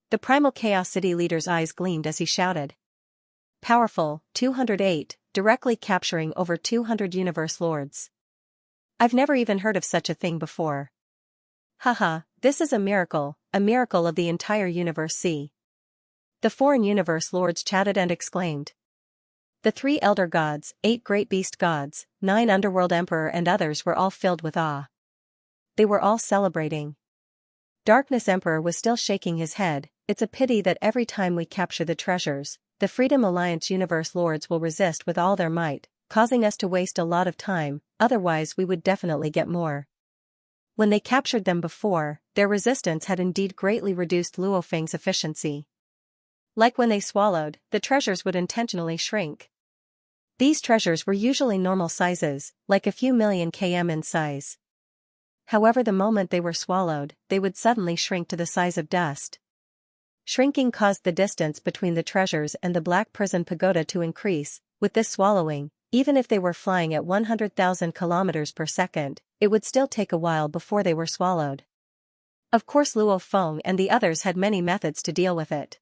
The Primal Chaos City leader's eyes gleamed as he shouted. Powerful, 208, directly capturing over 200 universe lords. I've never even heard of such a thing before. Haha, this is a miracle of the entire universe. See. The foreign universe lords chatted and exclaimed. The 3 elder gods, 8 great beast gods, 9 underworld emperor and others were all filled with awe. They were all celebrating. Darkness Emperor was still shaking his head. It's a pity that every time we capture the treasures, the Freedom Alliance universe lords will resist with all their might, causing us to waste a lot of time, otherwise we would definitely get more. When they captured them before, their resistance had indeed greatly reduced Luo Feng's efficiency. Like when they swallowed, the treasures would intentionally shrink. These treasures were usually normal sizes, like a few million km in size. However, the moment they were swallowed, they would suddenly shrink to the size of dust. Shrinking caused the distance between the treasures and the Black Prison Pagoda to increase. With this swallowing, even if they were flying at 100,000 kilometers per second, it would still take a while before they were swallowed. Of course Luo Feng and the others had many methods to deal with it.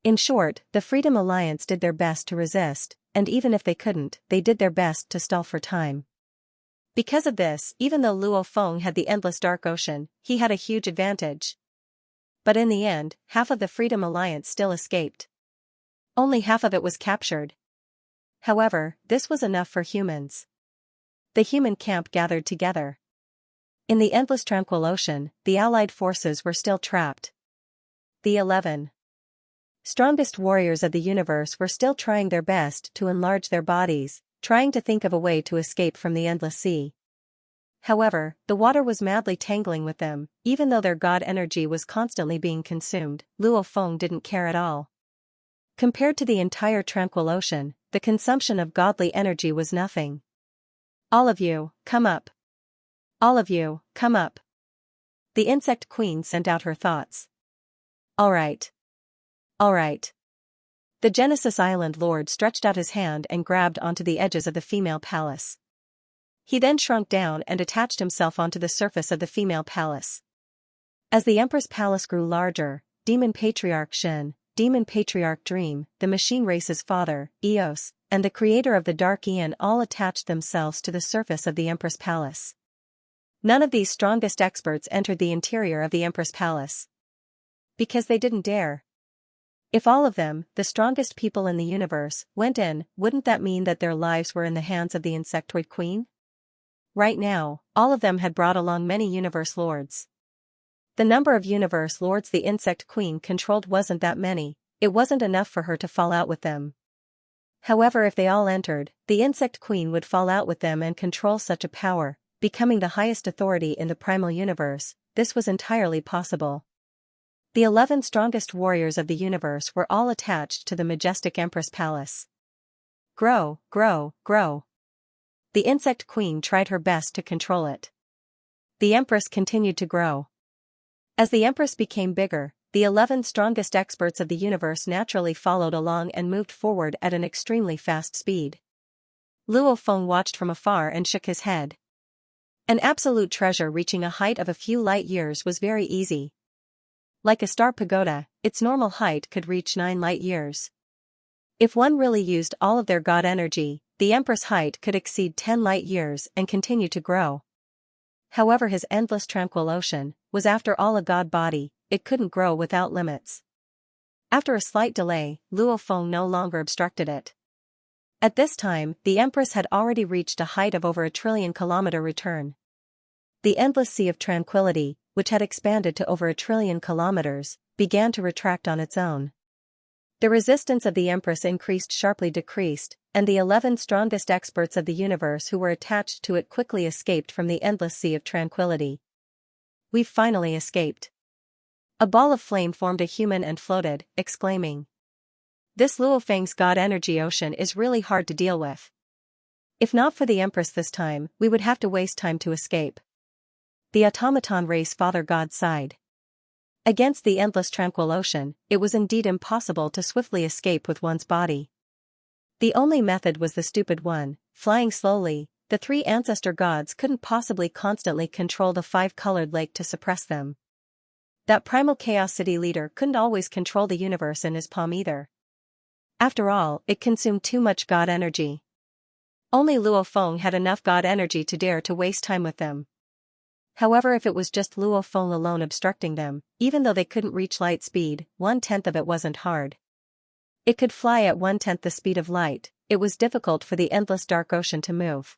In short, the Freedom Alliance did their best to resist, and even if they couldn't, they did their best to stall for time. Because of this, even though Luo Feng had the endless dark ocean, he had a huge advantage. But in the end, half of the Freedom Alliance still escaped. Only half of it was captured. However, this was enough for humans. The human camp gathered together. In the endless tranquil ocean, the Allied forces were still trapped. The 11 strongest warriors of the universe were still trying their best to enlarge their bodies, trying to think of a way to escape from the endless sea. However, the water was madly tangling with them, even though their god energy was constantly being consumed. Luo Feng didn't care at all. Compared to the entire tranquil ocean, the consumption of godly energy was nothing. All of you, come up. All of you, come up. The insect queen sent out her thoughts. All right. All right. The Genesis Island Lord stretched out his hand and grabbed onto the edges of the female palace. He then shrunk down and attached himself onto the surface of the female palace. As the Empress Palace grew larger, Demon Patriarch Shen, Demon Patriarch Dream, the machine race's father, Eos, and the creator of the Dark Aeon all attached themselves to the surface of the Empress Palace. None of these strongest experts entered the interior of the Empress Palace. Because they didn't dare. If all of them, the strongest people in the universe, went in, wouldn't that mean that their lives were in the hands of the Insectoid Queen? Right now, all of them had brought along many universe lords. The number of universe lords the Insect Queen controlled wasn't that many, it wasn't enough for her to fall out with them. However, if they all entered, the Insect Queen would fall out with them and control such a power, becoming the highest authority in the primal universe. This was entirely possible. The 11 strongest warriors of the universe were all attached to the majestic Empress Palace. Grow, grow, grow. The Insect Queen tried her best to control it. The Empress continued to grow. As the Empress became bigger, the 11 strongest experts of the universe naturally followed along and moved forward at an extremely fast speed. Luo Feng watched from afar and shook his head. An absolute treasure reaching a height of a few light years was very easy. Like a star pagoda, its normal height could reach 9 light years. If one really used all of their god energy, the Empress' height could exceed 10 light years and continue to grow. However, his endless tranquil ocean was after all a god body, it couldn't grow without limits. After a slight delay, Luo Feng no longer obstructed it. At this time, the Empress had already reached a height of over 1 trillion kilometer return. The endless sea of tranquility, which had expanded to over 1 trillion kilometers, began to retract on its own. The resistance of the Empress increased sharply decreased, and the 11 strongest experts of the universe who were attached to it quickly escaped from the endless sea of tranquility. We've finally escaped. A ball of flame formed a human and floated, exclaiming. This Luo Feng's god energy ocean is really hard to deal with. If not for the Empress this time, we would have to waste time to escape. The automaton race father god sighed. Against the endless tranquil ocean, it was indeed impossible to swiftly escape with one's body. The only method was the stupid one, flying slowly. The 3 ancestor gods couldn't possibly constantly control the 5-colored lake to suppress them. That primal chaos city leader couldn't always control the universe in his palm either. After all, it consumed too much god energy. Only Luo Feng had enough god energy to dare to waste time with them. However, if it was just Luo Feng alone obstructing them, even though they couldn't reach light speed, 1/10 of it wasn't hard. It could fly at 1/10 the speed of light, it was difficult for the endless dark ocean to move.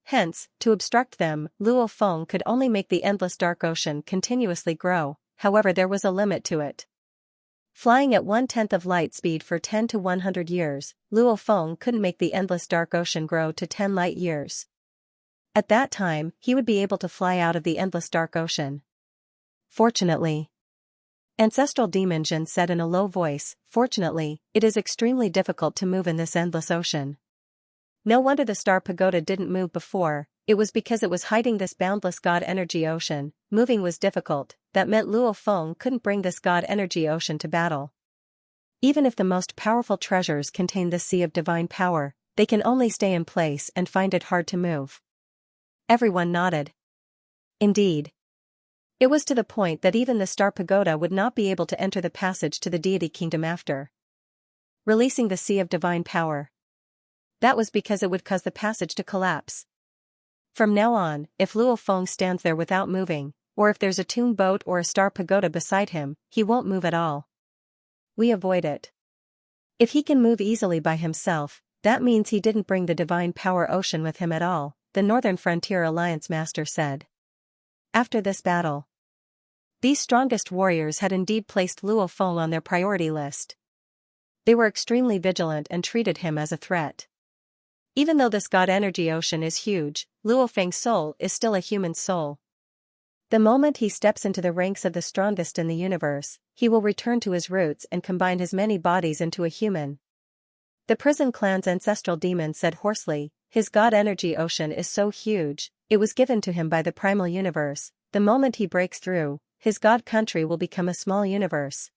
Hence, to obstruct them, Luo Feng could only make the endless dark ocean continuously grow, however there was a limit to it. Flying at 1/10 of light speed for 10 to 100 years, Luo Feng couldn't make the endless dark ocean grow to 10 light years. At that time, he would be able to fly out of the endless dark ocean. Fortunately. Ancestral Demon Jin said in a low voice, fortunately, it is extremely difficult to move in this endless ocean. No wonder the star pagoda didn't move before, it was because it was hiding this boundless god energy ocean. Moving was difficult, that meant Luo Feng couldn't bring this god energy ocean to battle. Even if the most powerful treasures contain the sea of divine power, they can only stay in place and find it hard to move. Everyone nodded. Indeed. It was to the point that even the Star Pagoda would not be able to enter the passage to the deity kingdom after releasing the Sea of Divine Power. That was because it would cause the passage to collapse. From now on, if Luo Feng stands there without moving, or if there's a tomb boat or a Star Pagoda beside him, he won't move at all. We avoid it. If he can move easily by himself, that means he didn't bring the Divine Power Ocean with him at all, the Northern Frontier Alliance Master said. After this battle, these strongest warriors had indeed placed Luo Feng on their priority list. They were extremely vigilant and treated him as a threat. Even though this God energy ocean is huge, Luo Feng's soul is still a human soul. The moment he steps into the ranks of the strongest in the universe, he will return to his roots and combine his many bodies into a human. The prison clan's ancestral demon said hoarsely, his God energy ocean is so huge, it was given to him by the primal universe. The moment he breaks through, his God country will become a small universe.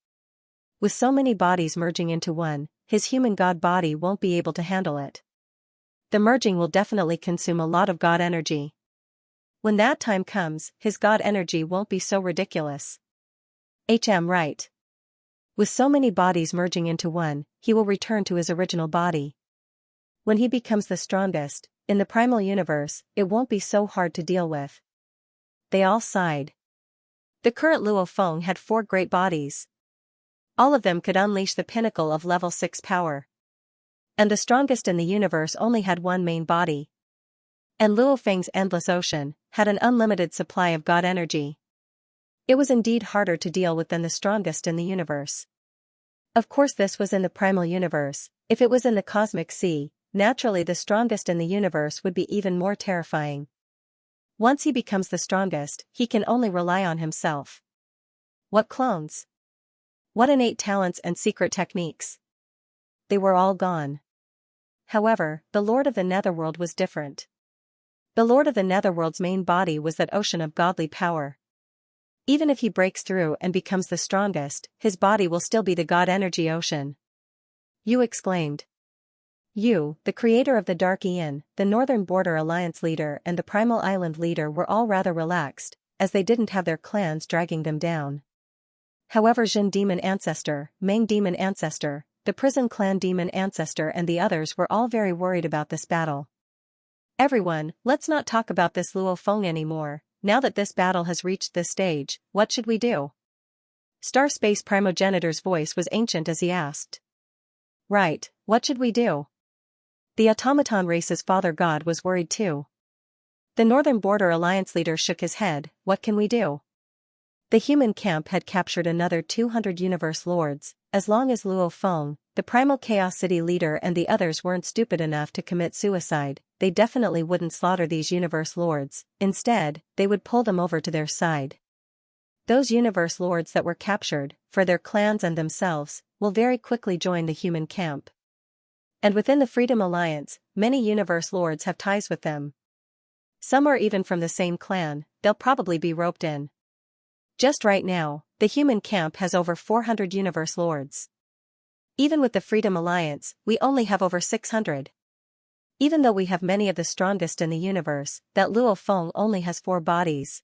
With so many bodies merging into one, his human God body won't be able to handle it. The merging will definitely consume a lot of God energy. When that time comes, his God energy won't be so ridiculous. Right. With so many bodies merging into one, he will return to his original body. When he becomes the strongest, in the primal universe, it won't be so hard to deal with. They all sighed. The current Luo Feng had 4 great bodies. All of them could unleash the pinnacle of level 6 power. And the strongest in the universe only had one main body. And Luo Feng's endless ocean had an unlimited supply of God energy. It was indeed harder to deal with than the strongest in the universe. Of course, this was in the primal universe. If it was in the cosmic sea, naturally the strongest in the universe would be even more terrifying. Once he becomes the strongest, he can only rely on himself. What clones? What innate talents and secret techniques? They were all gone. However, the Lord of the Netherworld was different. The Lord of the Netherworld's main body was that ocean of godly power. Even if he breaks through and becomes the strongest, his body will still be the God energy ocean. Yu exclaimed. Yu, the creator of the Dark Aeon, the Northern Border Alliance leader and the Primal Island leader were all rather relaxed, as they didn't have their clans dragging them down. However, Jin Demon Ancestor, Meng Demon Ancestor, the Prison Clan Demon Ancestor and the others were all very worried about this battle. Everyone, let's not talk about this Luo Feng anymore. Now that this battle has reached this stage, what should we do? Star Space Primogenitor's voice was ancient as he asked. Right, what should we do? The automaton race's father god was worried too. The Northern Border Alliance leader shook his head. What can we do? The human camp had captured another 200 universe lords. As long as Luo Feng, the Primal Chaos City leader and the others weren't stupid enough to commit suicide, they definitely wouldn't slaughter these universe lords. Instead, they would pull them over to their side. Those universe lords that were captured, for their clans and themselves, will very quickly join the human camp. And within the Freedom Alliance, many universe lords have ties with them. Some are even from the same clan. They'll probably be roped in. Just right now, the human camp has over 400 universe lords. Even with the Freedom Alliance, we only have over 600. Even though we have many of the strongest in the universe, that Luo Feng only has 4 bodies.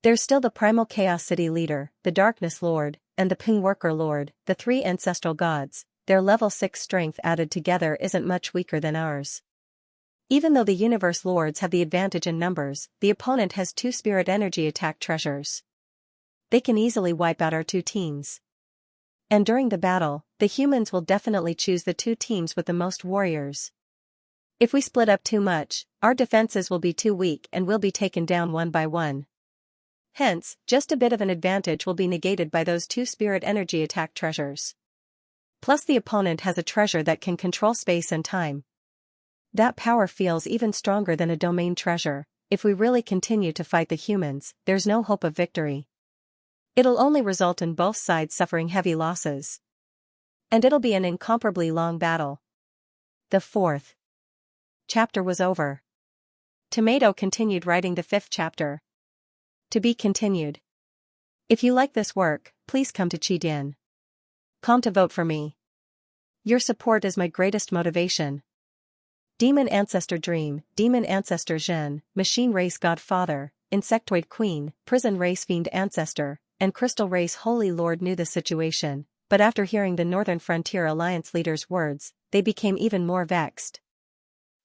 There's still the Primal Chaos City leader, the Darkness Lord, and the Ping Worker Lord, the 3 ancestral gods. Their level 6 strength added together isn't much weaker than ours. Even though the universe lords have the advantage in numbers, the opponent has 2 spirit energy attack treasures. They can easily wipe out our 2 teams. And during the battle, the humans will definitely choose the 2 teams with the most warriors. If we split up too much, our defenses will be too weak and will be taken down one by one. Hence, just a bit of an advantage will be negated by those 2 spirit energy attack treasures. Plus the opponent has a treasure that can control space and time. That power feels even stronger than a domain treasure. If we really continue to fight the humans, there's no hope of victory. It'll only result in both sides suffering heavy losses. And it'll be an incomparably long battle. The 4th chapter was over. Tomato continued writing the 5th chapter. To be continued. If you like this work, please come to Qidin.com to vote for me. Your support is my greatest motivation. Demon Ancestor Dream, Demon Ancestor Zhen, Machine Race Godfather, insectoid queen, prison race fiend ancestor, and crystal race holy lord knew the situation, but after hearing the Northern Frontier Alliance leader's words, they became even more vexed.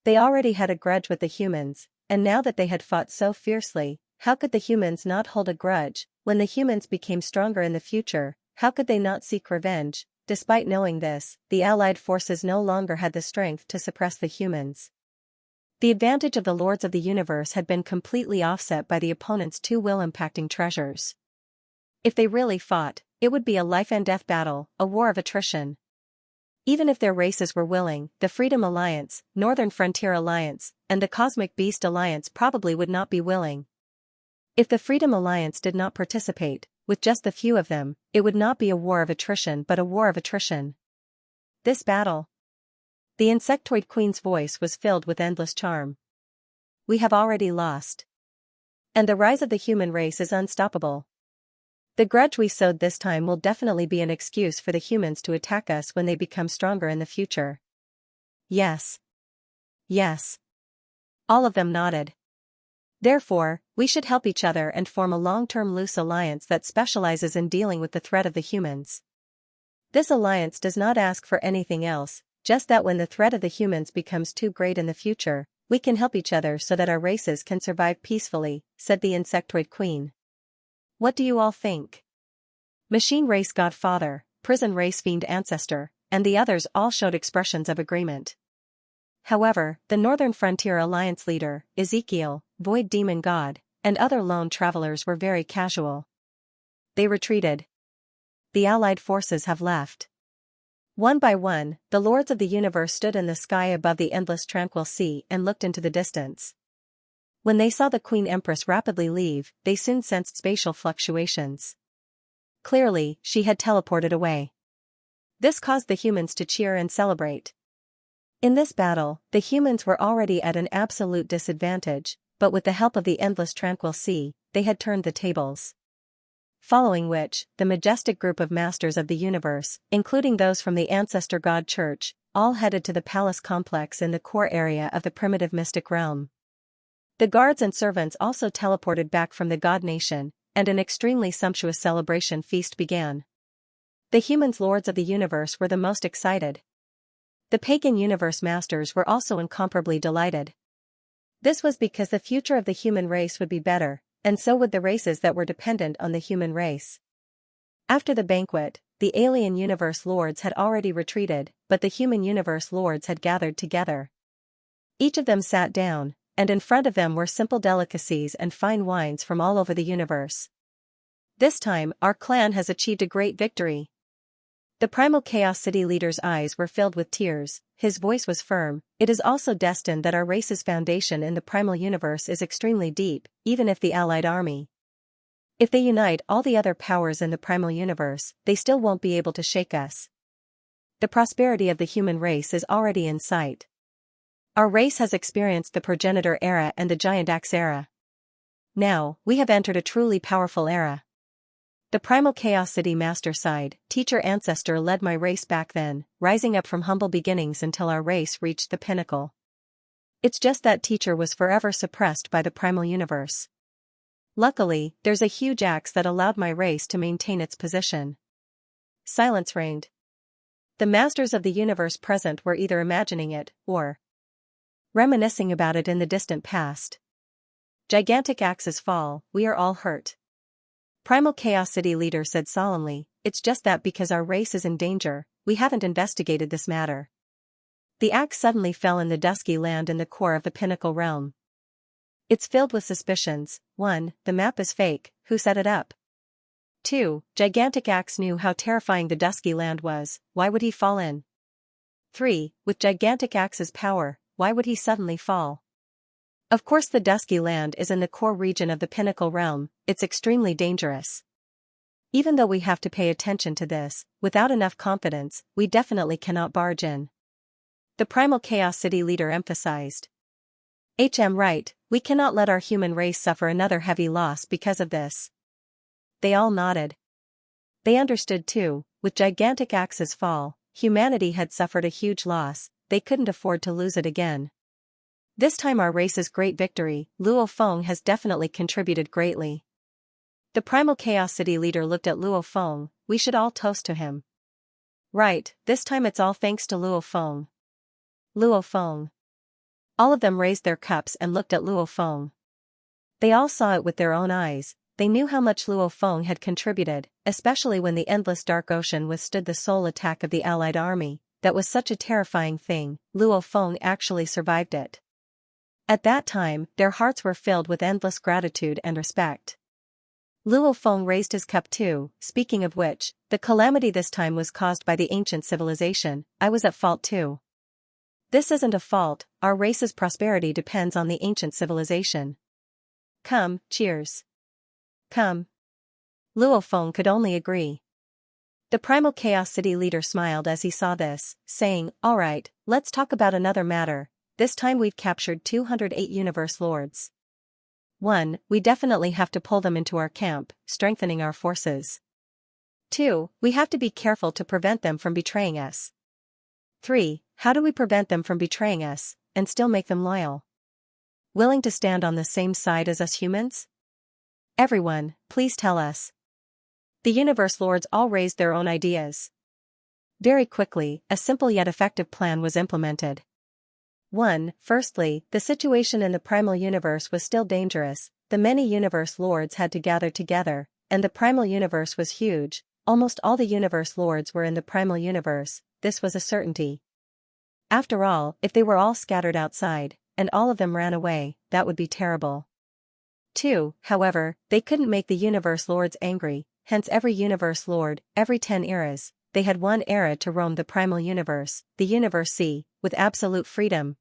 They already had a grudge with the humans, and now that they had fought so fiercely, how could the humans not hold a grudge? When the humans became stronger in the future, how could they not seek revenge? Despite knowing this, the Allied forces no longer had the strength to suppress the humans. The advantage of the Lords of the Universe had been completely offset by the opponents' two will-impacting treasures. If they really fought, it would be a life-and-death battle, a war of attrition. Even if their races were willing, the Freedom Alliance, Northern Frontier Alliance, and the Cosmic Beast Alliance probably would not be willing. If the Freedom Alliance did not participate, with just a few of them, it would not be a war of attrition but a war of attrition. This battle. The insectoid queen's voice was filled with endless charm. We have already lost. And the rise of the human race is unstoppable. The grudge we sowed this time will definitely be an excuse for the humans to attack us when they become stronger in the future. Yes. Yes. All of them nodded. Therefore, we should help each other and form a long-term loose alliance that specializes in dealing with the threat of the humans. This alliance does not ask for anything else, just that when the threat of the humans becomes too great in the future, we can help each other so that our races can survive peacefully, said the insectoid queen. What do you all think? Machine race godfather, prison race fiend ancestor, and the others all showed expressions of agreement. However, the Northern Frontier Alliance leader, Ezekiel, Void Demon God, and other lone travelers were very casual. They retreated. The Allied forces have left. One by one, the Lords of the Universe stood in the sky above the endless tranquil sea and looked into the distance. When they saw the Queen Empress rapidly leave, they soon sensed spatial fluctuations. Clearly, she had teleported away. This caused the humans to cheer and celebrate. In this battle, the humans were already at an absolute disadvantage, but with the help of the endless tranquil sea, they had turned the tables. Following which, the majestic group of masters of the universe, including those from the Ancestor God Church, all headed to the palace complex in the core area of the primitive mystic realm. The guards and servants also teleported back from the God Nation, and an extremely sumptuous celebration feast began. The humans Lords of the Universe were the most excited. The pagan universe masters were also incomparably delighted. This was because the future of the human race would be better, and so would the races that were dependent on the human race. After the banquet, the alien universe lords had already retreated, but the human universe lords had gathered together. Each of them sat down, and in front of them were simple delicacies and fine wines from all over the universe. This time, our clan has achieved a great victory. The Primal Chaos City leader's eyes were filled with tears, his voice was firm. It is also destined that our race's foundation in the primal universe is extremely deep, even if the Allied army. If they unite all the other powers in the primal universe, they still won't be able to shake us. The prosperity of the human race is already in sight. Our race has experienced the progenitor era and the giant axe era. Now, we have entered a truly powerful era. The Primal Chaos City Master sighed, teacher ancestor led my race back then, rising up from humble beginnings until our race reached the pinnacle. It's just that teacher was forever suppressed by the primal universe. Luckily, there's a huge axe that allowed my race to maintain its position. Silence reigned. The masters of the universe present were either imagining it, or reminiscing about it in the distant past. Gigantic axes fall, we are all hurt. Primal Chaos City leader said solemnly, it's just that because our race is in danger, we haven't investigated this matter. The axe suddenly fell in the dusky land in the core of the pinnacle realm. It's filled with suspicions. 1. The map is fake, who set it up? 2. Gigantic axe knew how terrifying the dusky land was, why would he fall in? 3. With Gigantic axe's power, why would he suddenly fall? Of course the dusky land is in the core region of the pinnacle realm, it's extremely dangerous. Even though we have to pay attention to this, without enough confidence, we definitely cannot barge in. The Primal Chaos City leader emphasized. Right, we cannot let our human race suffer another heavy loss because of this. They all nodded. They understood too, with Gigantic axe's fall, humanity had suffered a huge loss, they couldn't afford to lose it again. This time our race's great victory, Luo Feng has definitely contributed greatly. The Primal Chaos City leader looked at Luo Feng. We should all toast to him. Right, this time it's all thanks to Luo Feng. Luo Feng. All of them raised their cups and looked at Luo Feng. They all saw it with their own eyes. They knew how much Luo Feng had contributed, especially when the endless dark ocean withstood the sole attack of the Allied army. That was such a terrifying thing. Luo Feng actually survived it. At that time, their hearts were filled with endless gratitude and respect. Luo Feng raised his cup too. Speaking of which, the calamity this time was caused by the ancient civilization. I was at fault too. This isn't a fault, our race's prosperity depends on the ancient civilization. Come, cheers. Come. Luo Feng could only agree. The Primal Chaos City leader smiled as he saw this, saying, "Alright, let's talk about another matter. This time we've captured 208 Universe Lords. 1. We definitely have to pull them into our camp, strengthening our forces. 2. We have to be careful to prevent them from betraying us. 3. How do we prevent them from betraying us, and still make them loyal? Willing to stand on the same side as us humans? Everyone, please tell us." The Universe Lords all raised their own ideas. Very quickly, a simple yet effective plan was implemented. 1. Firstly, the situation in the primal universe was still dangerous. The many Universe Lords had to gather together, and the primal universe was huge. Almost all the Universe Lords were in the primal universe. This was a certainty. After all, if they were all scattered outside, and all of them ran away, that would be terrible. 2. However, they couldn't make the Universe Lords angry, hence every Universe Lord, every 10 eras, they had one era to roam the primal universe, the Universe Sea, with absolute freedom.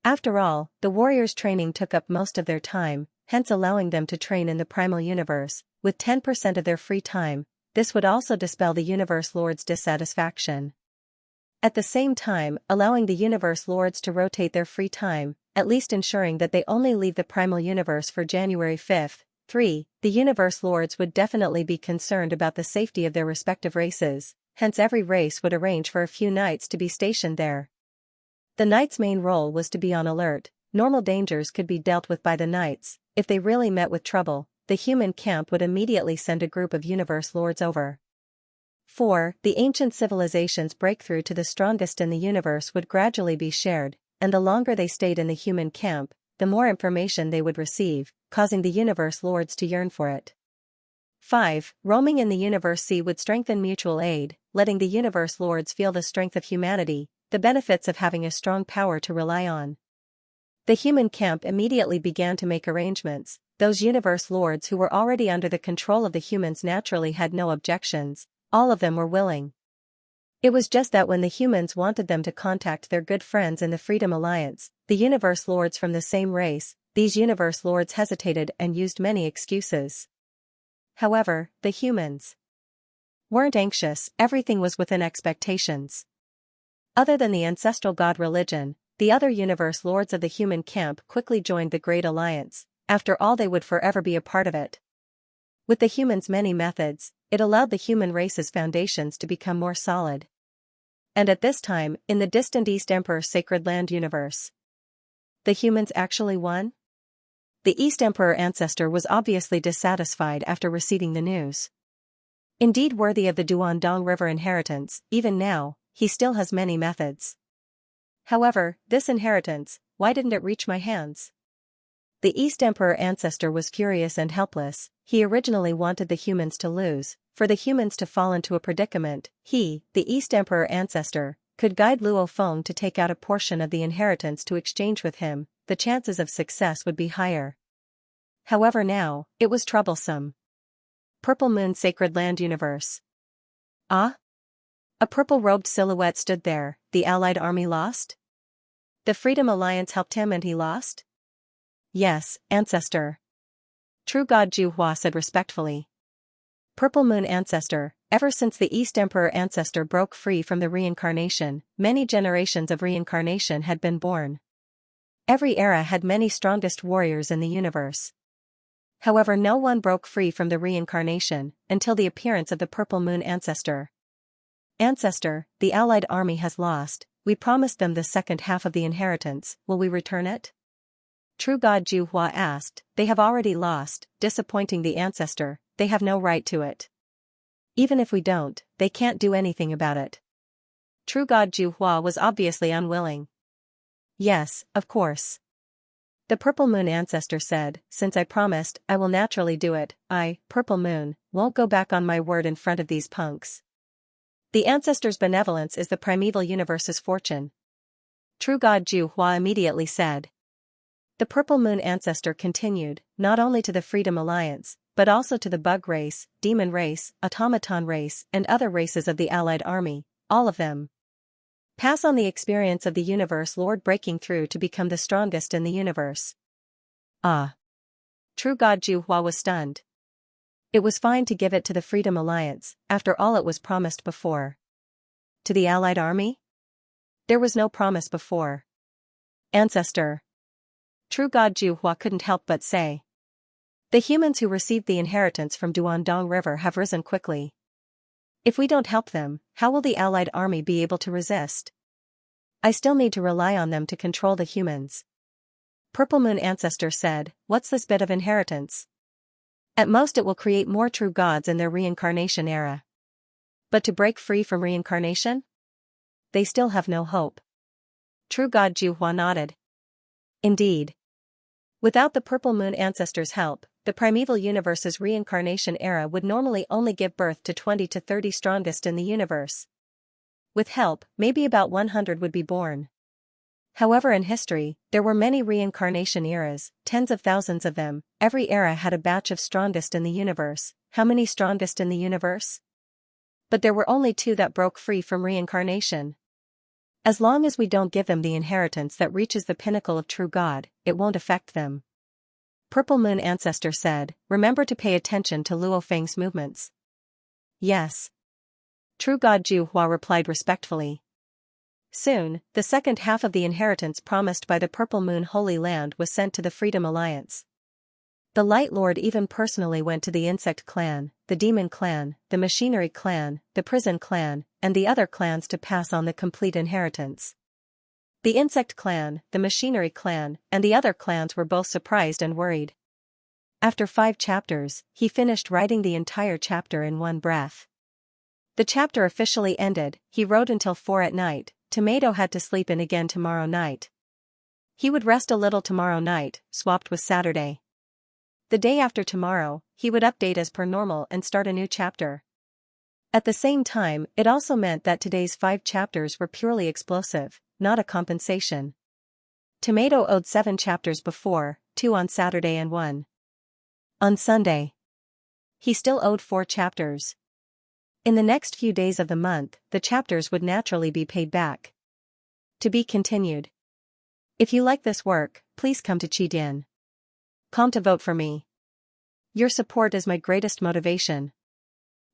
After all, the warriors' training took up most of their time, hence allowing them to train in the primal universe, with 10% of their free time. This would also dispel the Universe Lords' dissatisfaction. At the same time, allowing the Universe Lords to rotate their free time, at least ensuring that they only leave the primal universe for January 5th. 3. The Universe Lords would definitely be concerned about the safety of their respective races, hence every race would arrange for a few knights to be stationed there. The knights' main role was to be on alert. Normal dangers could be dealt with by the knights. If they really met with trouble, the human camp would immediately send a group of Universe Lords over. 4. The ancient civilization's breakthrough to the strongest in the universe would gradually be shared, and the longer they stayed in the human camp, the more information they would receive, causing the Universe Lords to yearn for it. 5. Roaming in the Universe Sea would strengthen mutual aid, letting the Universe Lords feel the strength of humanity, the benefits of having a strong power to rely on. The human camp immediately began to make arrangements. Those Universe Lords who were already under the control of the humans naturally had no objections. All of them were willing. It was just that when the humans wanted them to contact their good friends in the Freedom Alliance, the Universe Lords from the same race, these Universe Lords hesitated and used many excuses. However, the humans weren't anxious. Everything was within expectations. Other than the ancestral god religion, the other Universe Lords of the human camp quickly joined the Great Alliance. After all, they would forever be a part of it. With the humans' many methods, it allowed the human race's foundations to become more solid. And at this time, in the distant East Emperor Sacred Land universe, the humans actually won? The East Emperor ancestor was obviously dissatisfied after receiving the news. Indeed worthy of the Duandong River inheritance, even now, he still has many methods. However, this inheritance, why didn't it reach my hands? The East Emperor ancestor was furious and helpless. He originally wanted the humans to lose. For the humans to fall into a predicament, he, the East Emperor ancestor, could guide Luo Feng to take out a portion of the inheritance to exchange with him. The chances of success would be higher. However now, it was troublesome. Purple Moon Sacred Land Universe. Ah? A purple-robed silhouette stood there. The Allied army lost? The Freedom Alliance helped him and he lost? Yes, ancestor. True God Ju Hua said respectfully. Purple Moon ancestor, ever since the East Emperor ancestor broke free from the reincarnation, many generations of reincarnation had been born. Every era had many strongest warriors in the universe. However, no one broke free from the reincarnation until the appearance of the Purple Moon ancestor. Ancestor, the Allied army has lost. We promised them the second half of the inheritance, will we return it? True God Ju Hua asked. They have already lost, disappointing the ancestor, they have no right to it. Even if we don't, they can't do anything about it. True God Ju Hua was obviously unwilling. Yes, of course. The Purple Moon ancestor said, since I promised, I will naturally do it. I, Purple Moon, won't go back on my word in front of these punks. The ancestor's benevolence is the primeval universe's fortune. True God Ju Hua immediately said. The Purple Moon ancestor continued, not only to the Freedom Alliance, but also to the bug race, demon race, automaton race, and other races of the Allied Army, all of them. Pass on the experience of the universe Lord breaking through to become the strongest in the universe. Ah. True God Ju Hua was stunned. It was fine to give it to the Freedom Alliance, after all it was promised before. To the Allied Army? There was no promise before. Ancestor. True God Ju Hua couldn't help but say. The humans who received the inheritance from Duandong River have risen quickly. If we don't help them, how will the Allied Army be able to resist? I still need to rely on them to control the humans. Purple Moon ancestor said, what's this bit of inheritance? At most it will create more true gods in their reincarnation era. But to break free from reincarnation? They still have no hope. True God Ju Hua nodded. Indeed. Without the Purple Moon ancestors' help, the primeval universe's reincarnation era would normally only give birth to 20 to 30 strongest in the universe. With help, maybe about 100 would be born. However, in history, there were many reincarnation eras, tens of thousands of them. Every era had a batch of strongest in the universe. How many strongest in the universe? But there were only 2 that broke free from reincarnation. As long as we don't give them the inheritance that reaches the pinnacle of true God, it won't affect them. Purple Moon ancestor said, remember to pay attention to Luo Feng's movements. Yes. True God Ju Hua replied respectfully. Soon, the second half of the inheritance promised by the Purple Moon Holy Land was sent to the Freedom Alliance. The Light Lord even personally went to the Insect Clan, the Demon Clan, the Machinery Clan, the Prison Clan, and the other clans to pass on the complete inheritance. The Insect Clan, the Machinery Clan, and the other clans were both surprised and worried. After 5 chapters, he finished writing the entire chapter in one breath. The chapter officially ended. He wrote until 4 at night. Tomato had to sleep in again tomorrow night. He would rest a little tomorrow night, swapped with Saturday. The day after tomorrow, he would update as per normal and start a new chapter. At the same time, it also meant that today's 5 chapters were purely explosive, not a compensation. Tomato owed 7 chapters before, 2 on Saturday and 1 on Sunday. He still owed 4 chapters. In the next few days of the month, the chapters would naturally be paid back. To be continued. If you like this work, please come to Qidin.com to vote for me. Your support is my greatest motivation.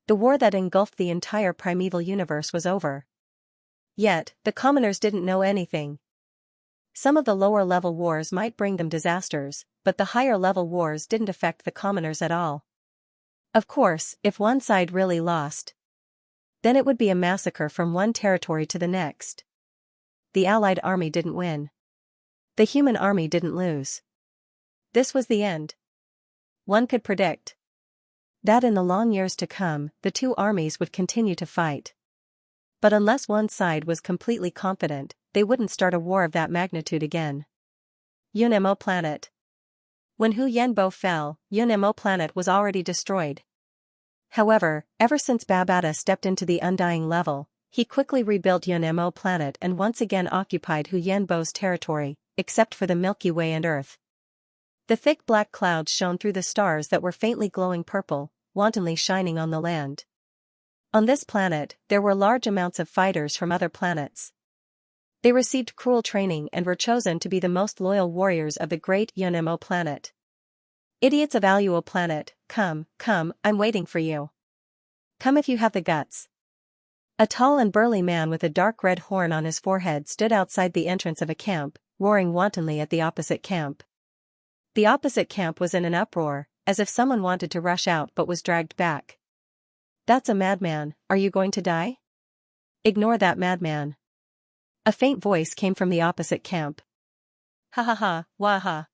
The war that engulfed the entire primeval universe was over. Yet, the commoners didn't know anything. Some of the lower-level wars might bring them disasters, but the higher-level wars didn't affect the commoners at all. Of course, if one side really lost, then it would be a massacre from one territory to the next. The Allied army didn't win. The human army didn't lose. This was the end. One could predict that in the long years to come, the 2 armies would continue to fight. But unless one side was completely confident, they wouldn't start a war of that magnitude again. Yunmo Planet. When Hu Yenbo fell, Yunmo Planet was already destroyed. However, ever since Babata stepped into the Undying level, he quickly rebuilt Yunmo Planet and once again occupied Hu Yenbo's territory, except for the Milky Way and Earth. The thick black clouds shone through the stars that were faintly glowing purple, wantonly shining on the land. On this planet, there were large amounts of fighters from other planets. They received cruel training and were chosen to be the most loyal warriors of the great Yunmo Planet. Idiots of Aluo Planet, come, I'm waiting for you. Come if you have the guts. A tall and burly man with a dark red horn on his forehead stood outside the entrance of a camp, roaring wantonly at the opposite camp. The opposite camp was in an uproar, as if someone wanted to rush out but was dragged back. That's a madman, are you going to die? Ignore that madman. A faint voice came from the opposite camp. Ha ha ha, wah ha.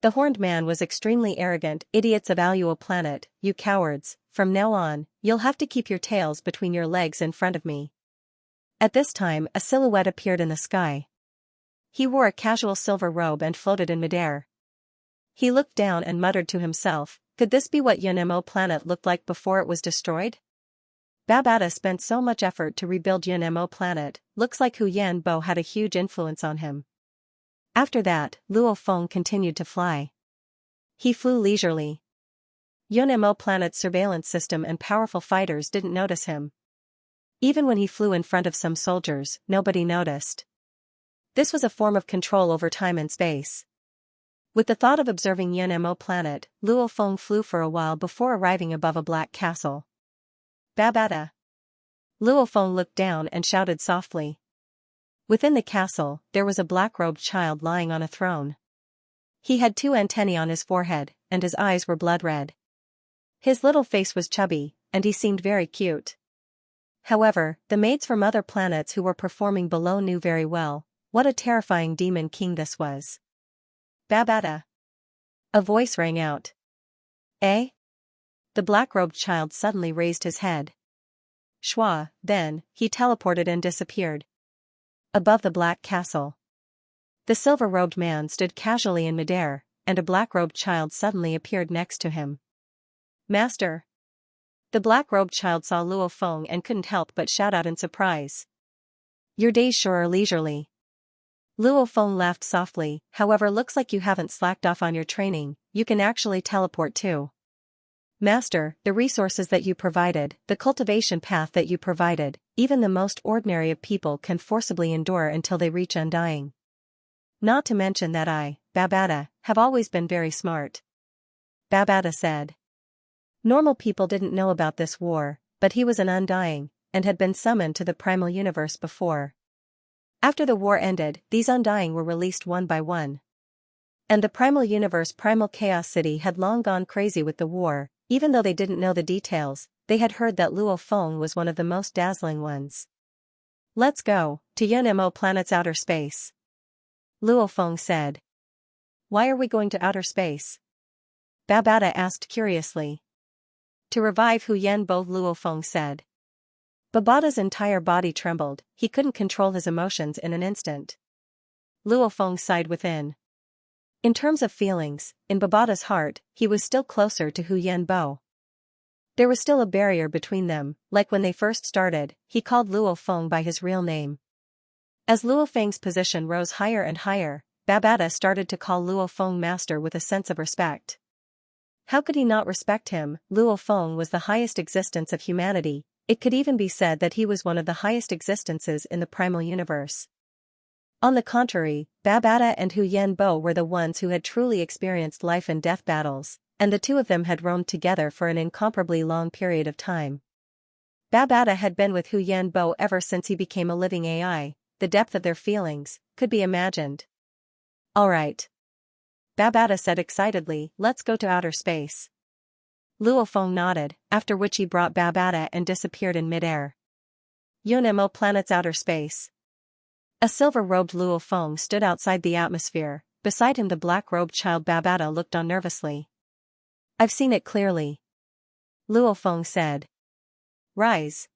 The horned man was extremely arrogant. Idiots of Aluo planet, you cowards, from now on, you'll have to keep your tails between your legs in front of me. At this time a silhouette appeared in the sky. He wore a casual silver robe and floated in midair. He looked down and muttered to himself, could this be what Yunmo planet looked like before it was destroyed? Babata spent so much effort to rebuild Yunmo planet, looks like Hu Yanbo had a huge influence on him. After that, Luo Feng continued to fly. He flew leisurely. Yunmo planet's surveillance system and powerful fighters didn't notice him. Even when he flew in front of some soldiers, nobody noticed. This was a form of control over time and space. With the thought of observing Yunmo planet, Luo Feng flew for a while before arriving above a black castle. Babata. Luo Feng looked down and shouted softly. Within the castle, there was a black-robed child lying on a throne. He had 2 antennae on his forehead, and his eyes were blood-red. His little face was chubby, and he seemed very cute. However, the maids from other planets who were performing below knew very well what a terrifying demon king this was. Babata. A voice rang out. Eh? The black-robed child suddenly raised his head. Shwa, then, he teleported and disappeared. Above the black castle. The silver-robed man stood casually in midair, and a black-robed child suddenly appeared next to him. Master. The black-robed child saw Luo Feng and couldn't help but shout out in surprise. Your days sure are leisurely. Luo Feng laughed softly, however looks like you haven't slacked off on your training, you can actually teleport too. Master, the resources that you provided, the cultivation path that you provided, even the most ordinary of people can forcibly endure until they reach undying. Not to mention that I, Babata, have always been very smart. Babata said. Normal people didn't know about this war, but he was an undying, and had been summoned to the primal universe before. After the war ended, these undying were released one by one. And the primal universe Primal Chaos City had long gone crazy with the war, even though they didn't know the details, they had heard that Luo Feng was one of the most dazzling ones. Let's go, to Yunmo planet's outer space. Luo Feng said. Why are we going to outer space? Babata asked curiously. To revive Hu Yanbo, Luo Feng said. Babata's entire body trembled, he couldn't control his emotions in an instant. Luo Feng sighed within. In terms of feelings, in Babata's heart, he was still closer to Hu Yanbo. There was still a barrier between them, like when they first started, he called Luo Feng by his real name. As Luo Feng's position rose higher and higher, Babata started to call Luo Feng master with a sense of respect. How could he not respect him? Luo Feng was the highest existence of humanity, it could even be said that he was one of the highest existences in the primal universe. On the contrary, Babata and Hu Yanbo were the ones who had truly experienced life and death battles, and the two of them had roamed together for an incomparably long period of time. Babata had been with Hu Yanbo ever since he became a living AI, the depth of their feelings could be imagined. Alright. Babata said excitedly, let's go to outer space. Luo Feng nodded, after which he brought Babata and disappeared in midair. Yunmo planet's outer space. A silver-robed Luo Feng stood outside the atmosphere, beside him the black-robed child Babata looked on nervously. I've seen it clearly. Luo Feng said. Rise.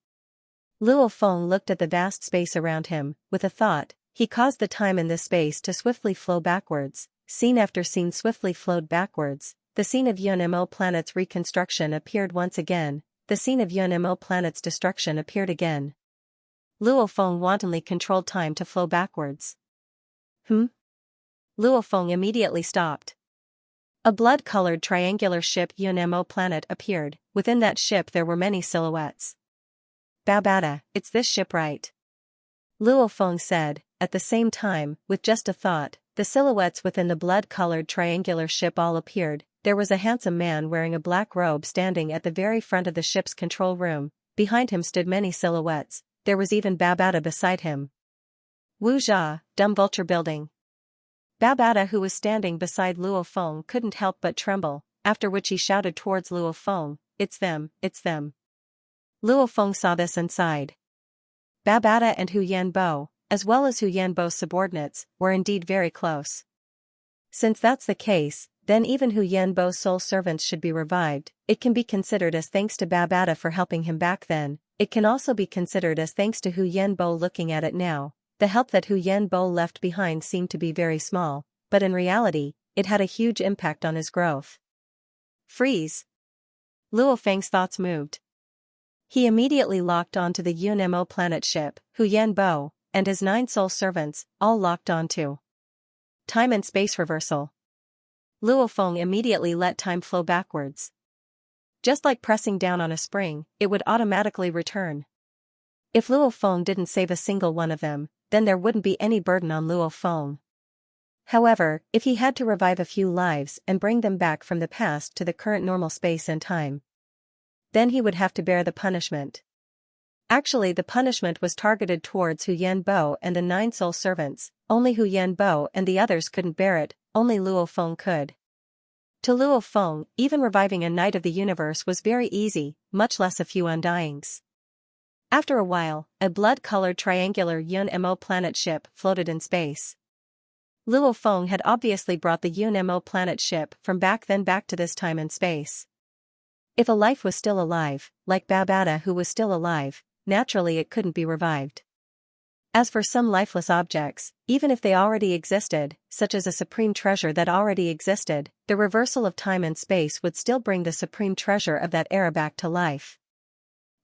Luo Feng looked at the vast space around him, with a thought, he caused the time in this space to swiftly flow backwards, scene after scene swiftly flowed backwards, the scene of Yunmo planet's reconstruction appeared once again, the scene of Yunmo planet's destruction appeared again. Luo Feng wantonly controlled time to flow backwards. Luo Feng immediately stopped. A blood-colored triangular ship Yunmo planet appeared, within that ship there were many silhouettes. Babata, it's this ship right? Luo Feng said, at the same time, with just a thought, the silhouettes within the blood-colored triangular ship all appeared, there was a handsome man wearing a black robe standing at the very front of the ship's control room, behind him stood many silhouettes, there was even Babata beside him. Wu Jia, Dumb Vulture Building. Babata who was standing beside Luo Feng couldn't help but tremble, after which he shouted towards Luo Feng, it's them, it's them. Luo Feng saw this and sighed. Babata and Hu Yanbo, as well as Hu Yanbo's subordinates, were indeed very close. Since that's the case, then even Hu Yanbo's soul servants should be revived. It can be considered as thanks to Babata for helping him back then. It can also be considered as thanks to Hu Yanbo. Looking at it now, the help that Hu Yanbo left behind seemed to be very small, but in reality, it had a huge impact on his growth. Freeze! Luo Feng's thoughts moved. He immediately locked onto the UNMO planet ship. Hu Yanbo and his 9 soul servants all locked onto time and space reversal. Luo Feng immediately let time flow backwards. Just like pressing down on a spring, it would automatically return. If Luo Feng didn't save a single one of them, then there wouldn't be any burden on Luo Feng. However, if he had to revive a few lives and bring them back from the past to the current normal space and time, then he would have to bear the punishment. Actually, the punishment was targeted towards Hu Yanbo and the 9 soul servants. Only Hu Yanbo and the others couldn't bear it, only Luo Feng could. To Luo Feng, even reviving a Knight of the Universe was very easy, much less a few undyings. After a while, a blood-colored triangular UNMO planet ship floated in space. Luo Feng had obviously brought the UNMO planet ship from back then back to this time and space. If a life was still alive, like Babata who was still alive, naturally it couldn't be revived. As for some lifeless objects, even if they already existed, such as a supreme treasure that already existed, the reversal of time and space would still bring the supreme treasure of that era back to life.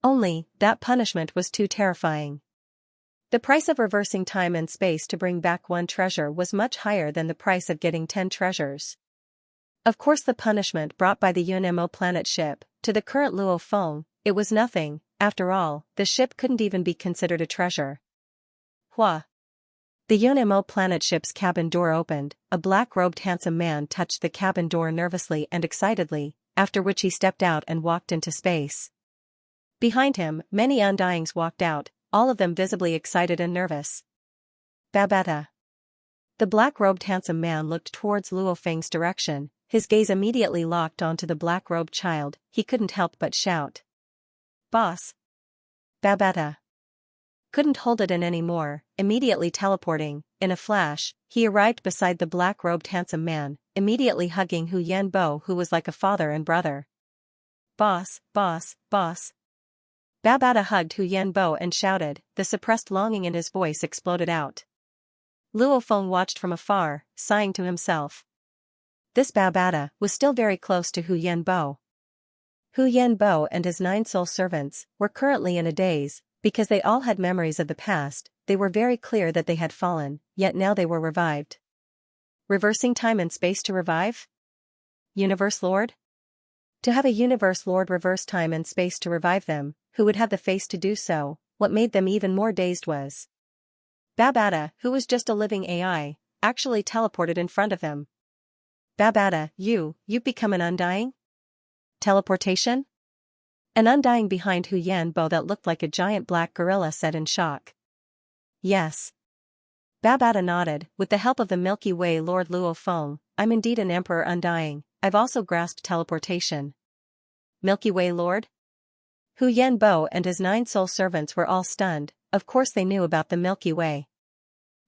Only, that punishment was too terrifying. The price of reversing time and space to bring back one treasure was much higher than the price of getting 10 treasures. Of course, the punishment brought by the UNMO planet ship, to the current Luo Feng, it was nothing. After all, the ship couldn't even be considered a treasure. Hua! The UNMO planet ship's cabin door opened. A black-robed handsome man touched the cabin door nervously and excitedly, after which he stepped out and walked into space. Behind him, many undyings walked out, all of them visibly excited and nervous. Babata. The black-robed handsome man looked towards Luo Feng's direction. His gaze immediately locked onto the black-robed child. He couldn't help but shout. Boss! Babata couldn't hold it in anymore, immediately teleporting. In a flash, he arrived beside the black-robed handsome man, immediately hugging Hu Yanbo, who was like a father and brother. Boss, boss, boss. Babata hugged Hu Yanbo and shouted. The suppressed longing in his voice exploded out. Luo Feng watched from afar, sighing to himself. This Babata was still very close to Hu Yanbo. Hu Yanbo and his 9 soul servants were currently in a daze, because they all had memories of the past. They were very clear that they had fallen, yet now they were revived. Reversing time and space to revive? Universe Lord? To have a Universe Lord reverse time and space to revive them, who would have the face to do so? What made them even more dazed was Babata, who was just a living AI, actually teleported in front of him. Babata, you've become an undying? Teleportation? An undying behind Hu Yanbo that looked like a giant black gorilla said in shock. Yes. Babata nodded. With the help of the Milky Way Lord Luo Feng, I'm indeed an Emperor Undying. I've also grasped teleportation. Milky Way Lord? Hu Yanbo and his 9 soul servants were all stunned. Of course they knew about the Milky Way.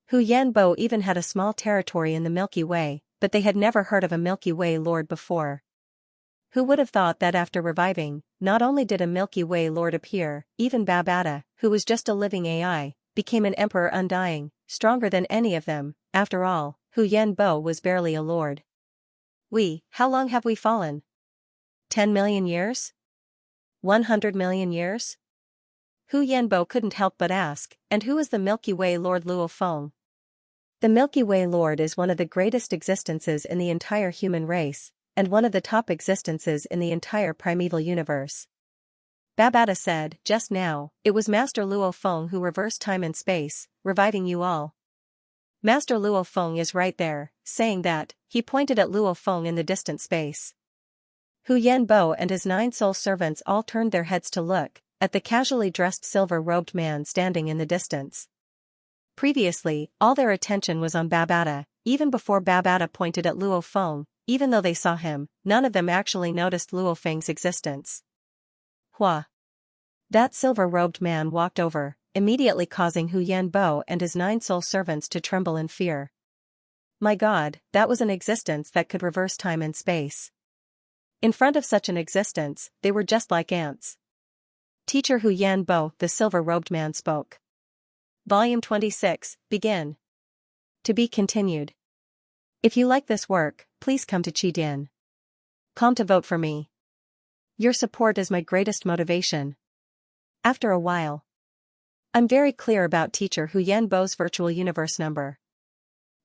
Hu Yanbo even had a small territory in the Milky Way, but they had never heard of a Milky Way Lord before. Who would have thought that after reviving, not only did a Milky Way Lord appear, even Babata, who was just a living AI, became an Emperor Undying, stronger than any of them. After all, Hu Yanbo was barely a lord. How long have we fallen? 10 million years? 100 million years? Hu Yanbo couldn't help but ask, and who is the Milky Way Lord Luo Feng? The Milky Way Lord is one of the greatest existences in the entire human race, and one of the top existences in the entire primeval universe. Babata said, just now, it was Master Luo Feng who reversed time and space, reviving you all. Master Luo Feng is right there. Saying that, he pointed at Luo Feng in the distant space. Hu Yanbo and his 9 soul servants all turned their heads to look at the casually dressed silver-robed man standing in the distance. Previously, all their attention was on Babata. Even before Babata pointed at Luo Feng, even though they saw him, none of them actually noticed Luo Feng's existence. Hua! That silver-robed man walked over, immediately causing Hu Yanbo and his 9 soul servants to tremble in fear. My God, that was an existence that could reverse time and space. In front of such an existence, they were just like ants. Teacher Hu Yanbo, the silver-robed man spoke. Volume 26, begin. To be continued. If you like this work, please come to Qidin.com to vote for me. Your support is my greatest motivation. After a while. I'm very clear about Teacher Hu Yanbo's virtual universe number.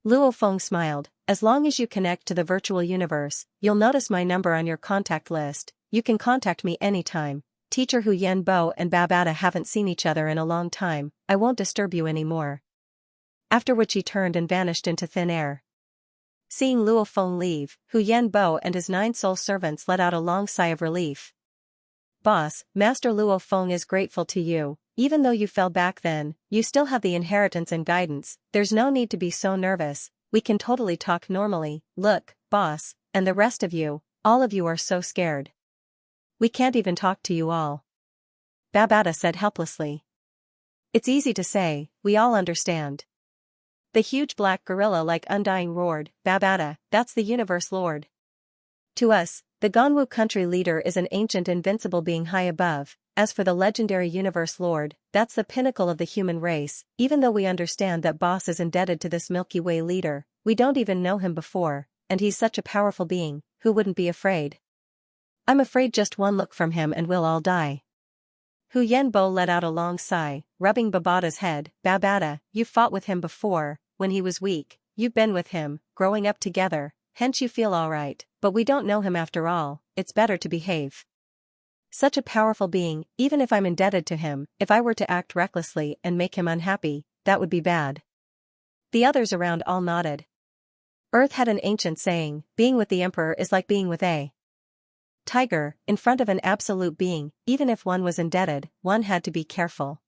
Luo Feng smiled. As long as you connect to the virtual universe, you'll notice my number on your contact list. You can contact me anytime. Teacher Hu Yanbo and Babata haven't seen each other in a long time. I won't disturb you anymore. After which he turned and vanished into thin air. Seeing Luo Feng leave, Hu Yanbo and his 9 soul servants let out a long sigh of relief. Boss, Master Luo Feng is grateful to you. Even though you fell back then, you still have the inheritance and guidance. There's no need to be so nervous. We can totally talk normally. Look, boss, and the rest of you, all of you are so scared. We can't even talk to you all. Babata said helplessly. It's easy to say, we all understand. The huge black gorilla like undying roared, Babata, that's the universe lord. To us, the Ganwu country leader is an ancient invincible being high above. As for the legendary universe lord, that's the pinnacle of the human race. Even though we understand that boss is indebted to this Milky Way leader, we don't even know him before, and he's such a powerful being, who wouldn't be afraid? I'm afraid just one look from him and we'll all die. Hu Yanbo let out a long sigh, rubbing Babata's head. Babata, you fought with him before, when he was weak, you've been with him, growing up together, hence you feel alright, but we don't know him after all, it's better to behave. Such a powerful being, even if I'm indebted to him, if I were to act recklessly and make him unhappy, that would be bad. The others around all nodded. Earth had an ancient saying, being with the emperor is like being with a tiger, in front of an absolute being. Even if one was indebted, one had to be careful.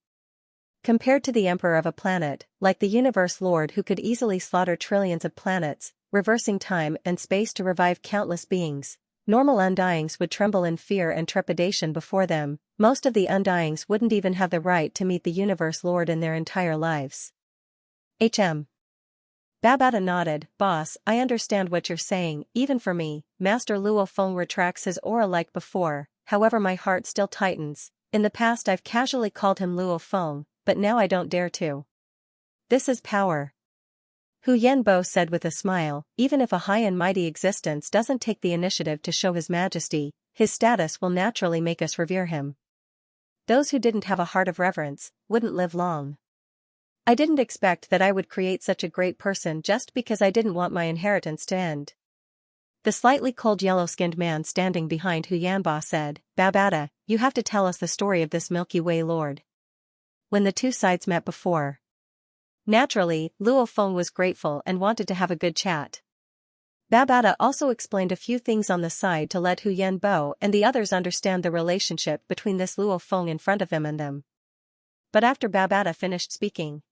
Compared to the emperor of a planet, like the universe lord who could easily slaughter trillions of planets, reversing time and space to revive countless beings, normal undyings would tremble in fear and trepidation before them. Most of the undyings wouldn't even have the right to meet the universe lord in their entire lives. Babata nodded. Boss, I understand what you're saying. Even for me, Master Luo Feng retracts his aura like before, however my heart still tightens. In the past I've casually called him Luo Feng, but now I don't dare to. This is power. Hu Yanbo said with a smile, even if a high and mighty existence doesn't take the initiative to show his majesty, his status will naturally make us revere him. Those who didn't have a heart of reverence, wouldn't live long. I didn't expect that I would create such a great person just because I didn't want my inheritance to end. The slightly cold yellow-skinned man standing behind Hu Yanbo said, Babata, you have to tell us the story of this Milky Way lord. When the two sides met before. Naturally, Luo Feng was grateful and wanted to have a good chat. Babata also explained a few things on the side to let Hu Yanbo and the others understand the relationship between this Luo Feng in front of him and them. But after Babata finished speaking,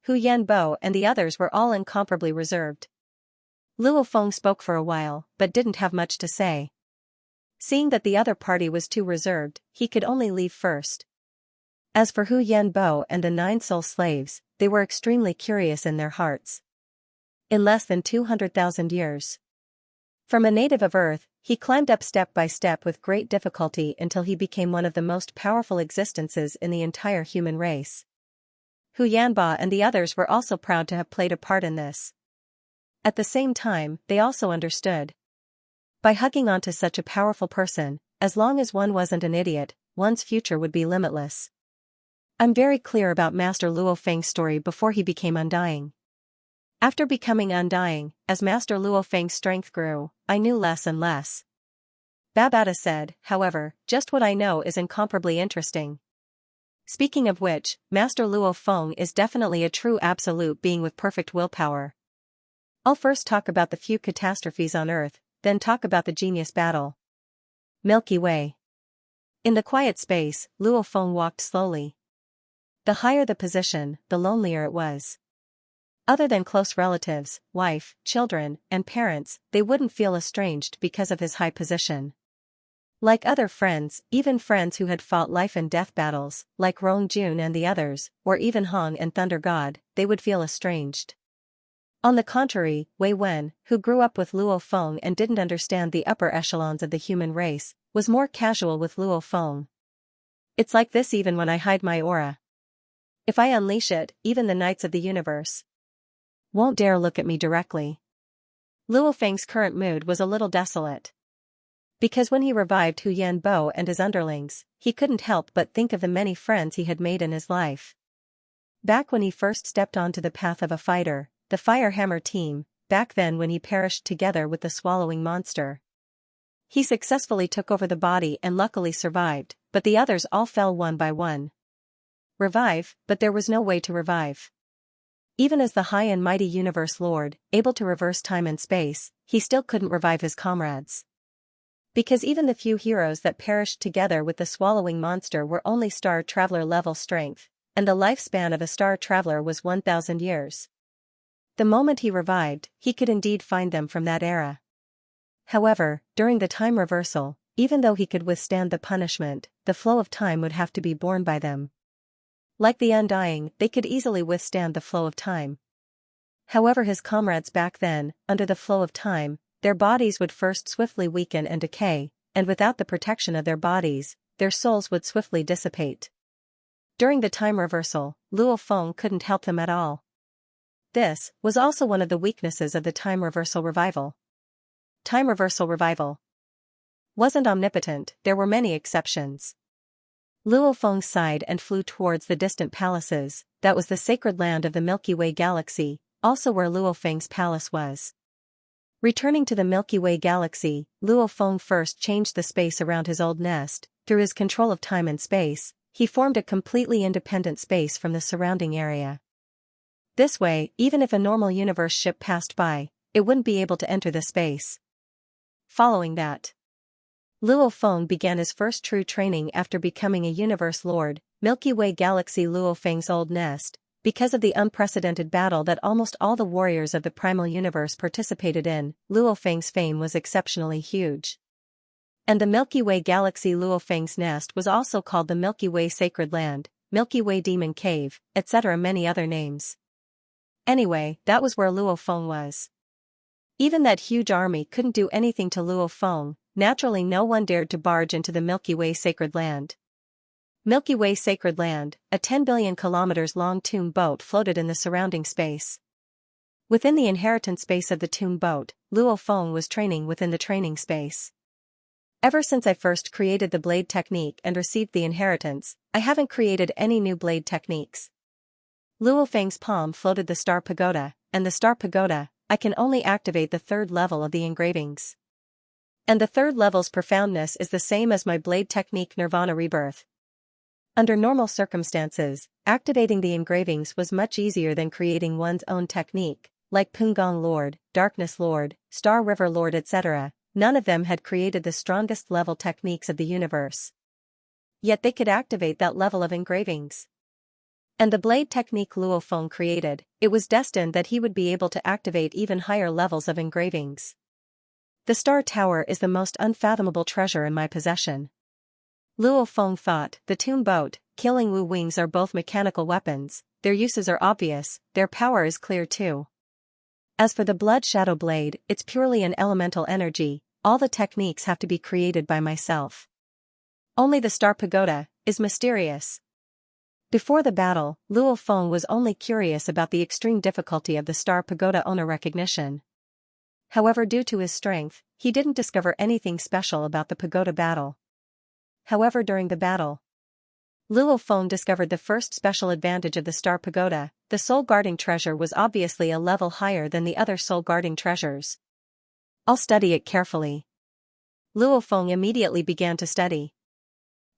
Hu Yanbo and the others were all incomparably reserved. Luo Feng spoke for a while, but didn't have much to say. Seeing that the other party was too reserved, he could only leave first. As for Hu Yanbo and the 9 soul slaves, they were extremely curious in their hearts. In less than 200,000 years. From a native of Earth, he climbed up step by step with great difficulty until he became one of the most powerful existences in the entire human race. Hu Yanbo and the others were also proud to have played a part in this. At the same time, they also understood. By hugging onto such a powerful person, as long as one wasn't an idiot, one's future would be limitless. I'm very clear about Master Luo Feng's story before he became undying. After becoming undying, as Master Luo Feng's strength grew, I knew less and less. Babata said, however, just what I know is incomparably interesting. Speaking of which, Master Luo Feng is definitely a true absolute being with perfect willpower. I'll first talk about the few catastrophes on Earth, then talk about the genius battle. Milky Way. In the quiet space, Luo Feng walked slowly. The higher the position, the lonelier it was. Other than close relatives, wife, children, and parents, they wouldn't feel estranged because of his high position. Like other friends, even friends who had fought life and death battles, like Rong Jun and the others, or even Hong and Thunder God, they would feel estranged. On the contrary, Wei Wen, who grew up with Luo Feng and didn't understand the upper echelons of the human race, was more casual with Luo Feng. It's like this even when I hide my aura. If I unleash it, even the knights of the universe won't dare look at me directly. Luo Feng's current mood was a little desolate. Because when he revived Hu Yanbo and his underlings, he couldn't help but think of the many friends he had made in his life. Back when he first stepped onto the path of a fighter, the Firehammer team, back then when he perished together with the swallowing monster. He successfully took over the body and luckily survived, but the others all fell one by one. Revive, but there was no way to revive. Even as the high and mighty universe lord, able to reverse time and space, he still couldn't revive his comrades. Because even the few heroes that perished together with the swallowing monster were only Star Traveler level strength, and the lifespan of a Star Traveler was 1,000 years. The moment he revived, he could indeed find them from that era. However, during the time reversal, even though he could withstand the punishment, the flow of time would have to be borne by them. Like the Undying, they could easily withstand the flow of time. However, his comrades back then, under the flow of time, their bodies would first swiftly weaken and decay, and without the protection of their bodies, their souls would swiftly dissipate. During the time reversal, Luo Feng couldn't help them at all. This was also one of the weaknesses of the time reversal revival. Time reversal revival wasn't omnipotent, there were many exceptions. Luo Feng sighed and flew towards the distant palaces. That was the sacred land of the Milky Way galaxy, also where Luo Feng's palace was. Returning to the Milky Way galaxy, Luo Feng first changed the space around his old nest. Through his control of time and space, he formed a completely independent space from the surrounding area. This way, even if a normal universe ship passed by, it wouldn't be able to enter the space. Following that, Luo Feng began his first true training after becoming a universe lord. Milky Way galaxy. Luo Feng's old nest, because of the unprecedented battle that almost all the warriors of the primal universe participated in, Luo Feng's fame was exceptionally huge. And the Milky Way galaxy. Luo Feng's nest was also called the Milky Way Sacred Land, Milky Way Demon Cave, etc. many other names. Anyway, that was where Luo Feng was. Even that huge army couldn't do anything to Luo Feng. Naturally, no one dared to barge into the Milky Way Sacred Land. Milky Way Sacred Land, a 10 billion kilometers long tomb boat floated in the surrounding space. Within the inheritance space of the tomb boat, Luo Feng was training within the training space. Ever since I first created the blade technique and received the inheritance, I haven't created any new blade techniques. Luo Feng's palm floated the Star Pagoda, and the Star Pagoda, I can only activate the third level of the engravings. And the third level's profoundness is the same as my blade technique Nirvana Rebirth. Under normal circumstances, activating the engravings was much easier than creating one's own technique, like Pungong Lord, Darkness Lord, Star River Lord, etc. None of them had created the strongest level techniques of the universe. Yet they could activate that level of engravings. And the blade technique Luo Feng created, it was destined that he would be able to activate even higher levels of engravings. The Star Tower is the most unfathomable treasure in my possession. Luo Feng thought. The tomb boat, killing Wu Wings are both mechanical weapons, their uses are obvious, their power is clear too. As for the Blood Shadow Blade, it's purely an elemental energy, all the techniques have to be created by myself. Only the Star Pagoda is mysterious. Before the battle, Luo Feng was only curious about the extreme difficulty of the Star Pagoda owner recognition. However, due to his strength, he didn't discover anything special about the pagoda battle. However, during the battle, Luo Feng discovered the first special advantage of the Star Pagoda. The soul guarding treasure was obviously a level higher than the other soul guarding treasures. I'll study it carefully. Luo Feng immediately began to study.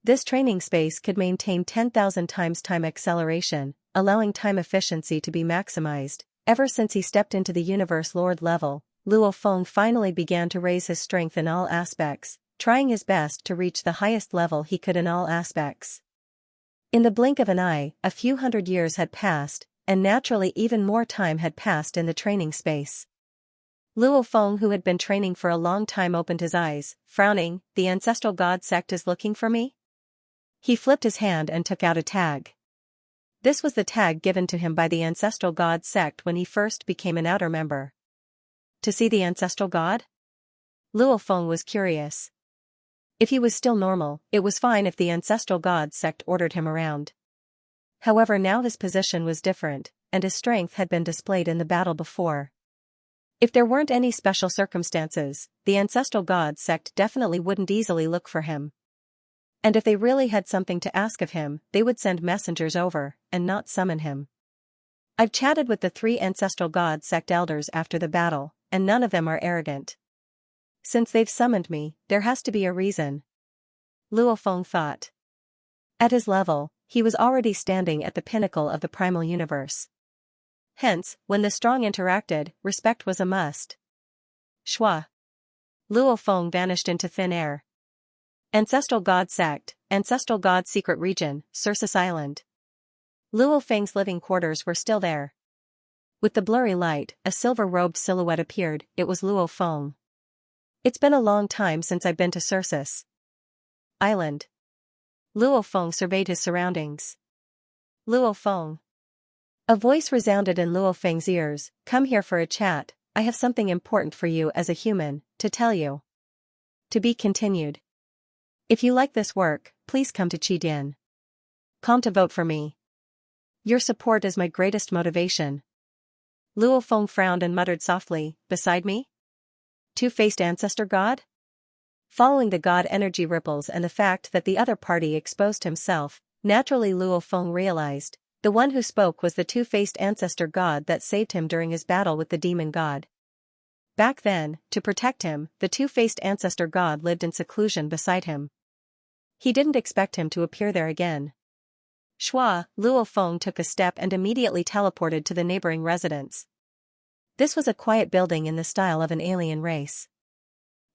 This training space could maintain 10,000 times time acceleration, allowing time efficiency to be maximized. Ever since he stepped into the Universe Lord level, Luo Feng finally began to raise his strength in all aspects, trying his best to reach the highest level he could in all aspects. In the blink of an eye, a few hundred years had passed, and naturally even more time had passed in the training space. Luo Feng, who had been training for a long time, opened his eyes, frowning. The ancestral god sect is looking for me? He flipped his hand and took out a tag. This was the tag given to him by the ancestral god sect when he first became an outer member. To see the ancestral god? Luo Feng was curious. If he was still normal, it was fine if the ancestral god sect ordered him around. However, now his position was different, and his strength had been displayed in the battle before. If there weren't any special circumstances, the ancestral god sect definitely wouldn't easily look for him. And if they really had something to ask of him, they would send messengers over, and not summon him. I've chatted with the 3 ancestral god sect elders after the battle, and none of them are arrogant. Since they've summoned me, there has to be a reason. Luo Feng thought. At his level, he was already standing at the pinnacle of the primal universe. Hence, when the strong interacted, respect was a must. Shua. Luo Feng vanished into thin air. Ancestral God Sect, Ancestral God Secret Region, Circus Island. Luo Feng's living quarters were still there. With the blurry light, a silver-robed silhouette appeared. It was Luo Feng. It's been a long time since I've been to Circus Island. Luo Feng surveyed his surroundings. Luo Feng. A voice resounded in Luo Feng's ears. Come here for a chat. I have something important for you as a human to tell you. To be continued. If you like this work, please come to Qidin. Come to vote for me. Your support is my greatest motivation. Luo Feng frowned and muttered softly, beside me? Two-faced ancestor god? Following the god energy ripples and the fact that the other party exposed himself, naturally Luo Feng realized, the one who spoke was the two-faced ancestor god that saved him during his battle with the demon god. Back then, to protect him, the two-faced ancestor god lived in seclusion beside him. He didn't expect him to appear there again. Shua, Luo Feng took a step and immediately teleported to the neighboring residence. This was a quiet building in the style of an alien race.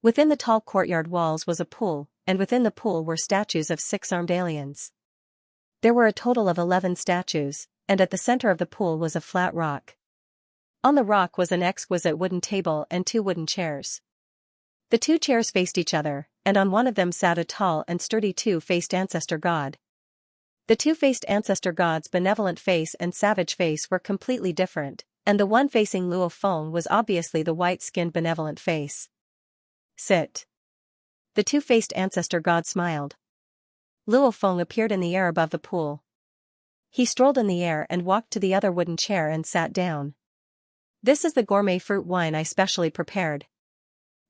Within the tall courtyard walls was a pool, and within the pool were statues of 6 armed aliens. There were a total of 11 statues, and at the center of the pool was a flat rock. On the rock was an exquisite wooden table and 2 wooden chairs. The 2 chairs faced each other, and on one of them sat a tall and sturdy two-faced ancestor god. The two-faced ancestor god's benevolent face and savage face were completely different, and the one facing Luo Feng was obviously the white-skinned benevolent face. Sit. The two-faced ancestor god smiled. Luo Feng appeared in the air above the pool. He strolled in the air and walked to the other wooden chair and sat down. This is the gourmet fruit wine I specially prepared.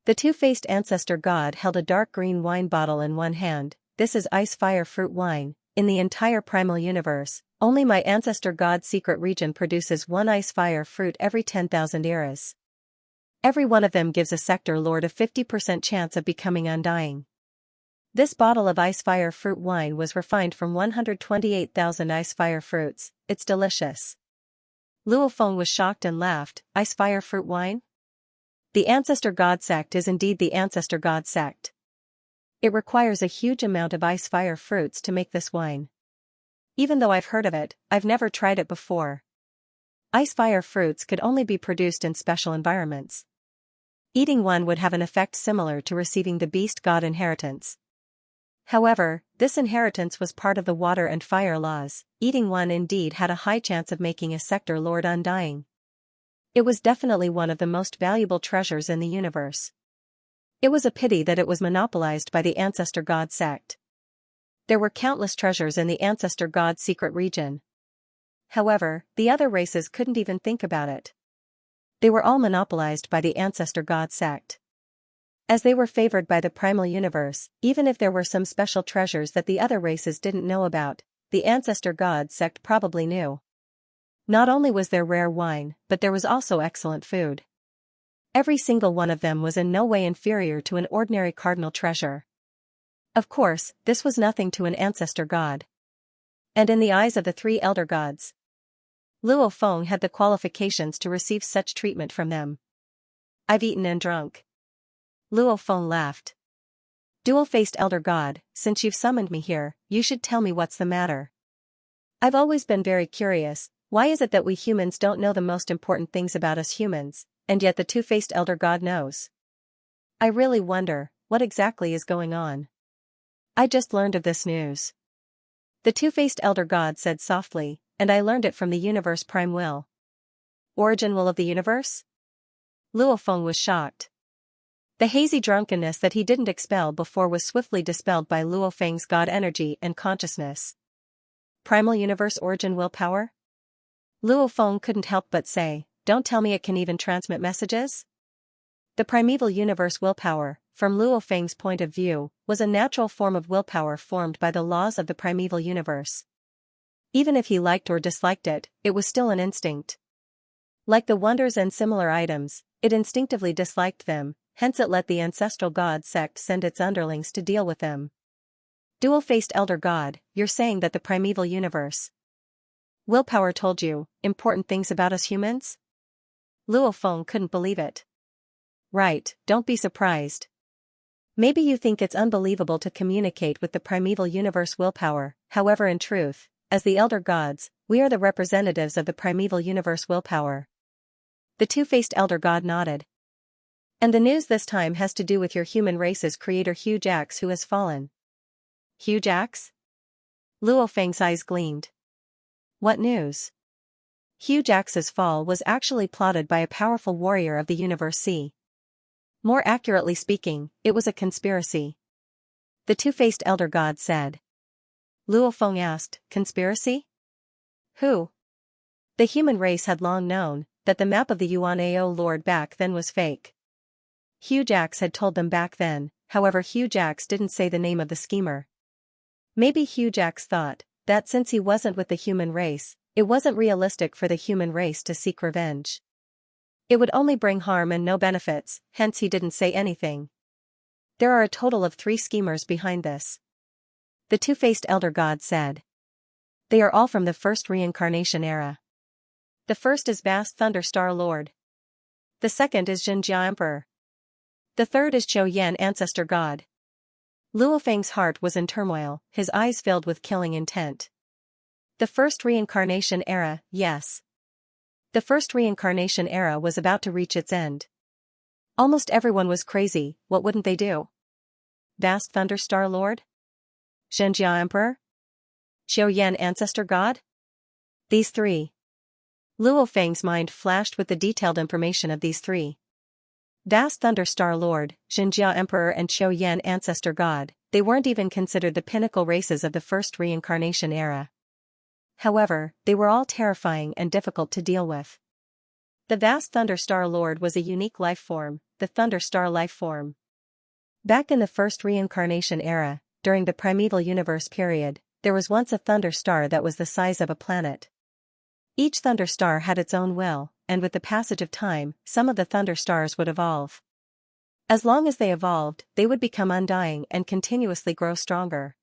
The two-faced ancestor god held a dark green wine bottle in one hand. This is ice fire fruit wine. In the entire primal universe, only my ancestor god's secret region produces 1 ice fire fruit every 10,000 eras. Every one of them gives a sector lord a 50% chance of becoming undying. This bottle of ice fire fruit wine was refined from 128,000 ice fire fruits. It's delicious. Luo Feng was shocked and laughed. Ice fire fruit wine? The ancestor god sect is indeed the ancestor god sect. It requires a huge amount of ice fire fruits to make this wine. Even though I've heard of it, I've never tried it before. Ice fire fruits could only be produced in special environments. Eating one would have an effect similar to receiving the beast god inheritance. However, this inheritance was part of the water and fire laws. Eating one indeed had a high chance of making a sector lord undying. It was definitely one of the most valuable treasures in the universe. It was a pity that it was monopolized by the ancestor god sect. There were countless treasures in the ancestor god's secret region. However, the other races couldn't even think about it. They were all monopolized by the ancestor god sect. As they were favored by the primal universe, even if there were some special treasures that the other races didn't know about, the ancestor god sect probably knew. Not only was there rare wine, but there was also excellent food. Every single one of them was in no way inferior to an ordinary cardinal treasure. Of course, this was nothing to an ancestor god. And in the eyes of the 3 elder gods, Luo Feng had the qualifications to receive such treatment from them. I've eaten and drunk. Luo Feng laughed. Dual-faced elder god, since you've summoned me here, you should tell me what's the matter. I've always been very curious. Why is it that we humans don't know the most important things about us humans, and yet the two-faced elder god knows. I really wonder, what exactly is going on? I just learned of this news. The two-faced elder god said softly, and I learned it from the universe prime will. Origin will of the universe? Luo Feng was shocked. The hazy drunkenness that he didn't expel before was swiftly dispelled by Luo Feng's god energy and consciousness. Primal universe origin willpower? Luo Feng couldn't help but say, don't tell me it can even transmit messages? The primeval universe willpower, from Luo Feng's point of view, was a natural form of willpower formed by the laws of the primeval universe. Even if he liked or disliked it, it was still an instinct. Like the wonders and similar items, it instinctively disliked them, hence it let the ancestral god sect send its underlings to deal with them. Dual-faced elder god, you're saying that the primeval universe willpower told you important things about us humans? Luo Feng couldn't believe it. Right, don't be surprised. Maybe you think it's unbelievable to communicate with the primeval universe willpower, however in truth, as the elder gods, we are the representatives of the primeval universe willpower. The two-faced elder god nodded. And the news this time has to do with your human race's creator Xianxia who has fallen. Xianxia? Luo Feng's eyes gleamed. What news? Xianxia's fall was actually plotted by a powerful warrior of the universe C. More accurately speaking, it was a conspiracy. The two-faced elder god said. Luo Feng asked, conspiracy? Who? The human race had long known that the map of the Yuan-Ao Lord back then was fake. Xianxia had told them back then, however Xianxia didn't say the name of the schemer. Maybe Xianxia thought that since he wasn't with the human race, it wasn't realistic for the human race to seek revenge. It would only bring harm and no benefits, hence he didn't say anything. There are a total of 3 schemers behind this. The two-faced elder god said. They are all from the first reincarnation era. The first is Vast Thunder Star Lord. The second is Xianxia Emperor. The third is Qiu Yan Ancestor God. Luo Feng's heart was in turmoil, his eyes filled with killing intent. The first reincarnation era, yes. The first reincarnation era was about to reach its end. Almost everyone was crazy, what wouldn't they do? Vast Thunder Star Lord? Xianxia Emperor? Qiu Yan Ancestor God? These 3. Luo Feng's mind flashed with the detailed information of these 3. Vast Thunder Star Lord, Xianxia Emperor and Qiu Yan Ancestor God, they weren't even considered the pinnacle races of the first reincarnation era. However, they were all terrifying and difficult to deal with. The Vast Thunder Star Lord was a unique life form, the Thunder Star life form. Back in the first reincarnation era, during the primeval universe period, there was once a thunder star that was the size of a planet. Each thunder star had its own will, and with the passage of time, some of the thunder stars would evolve. As long as they evolved, they would become undying and continuously grow stronger.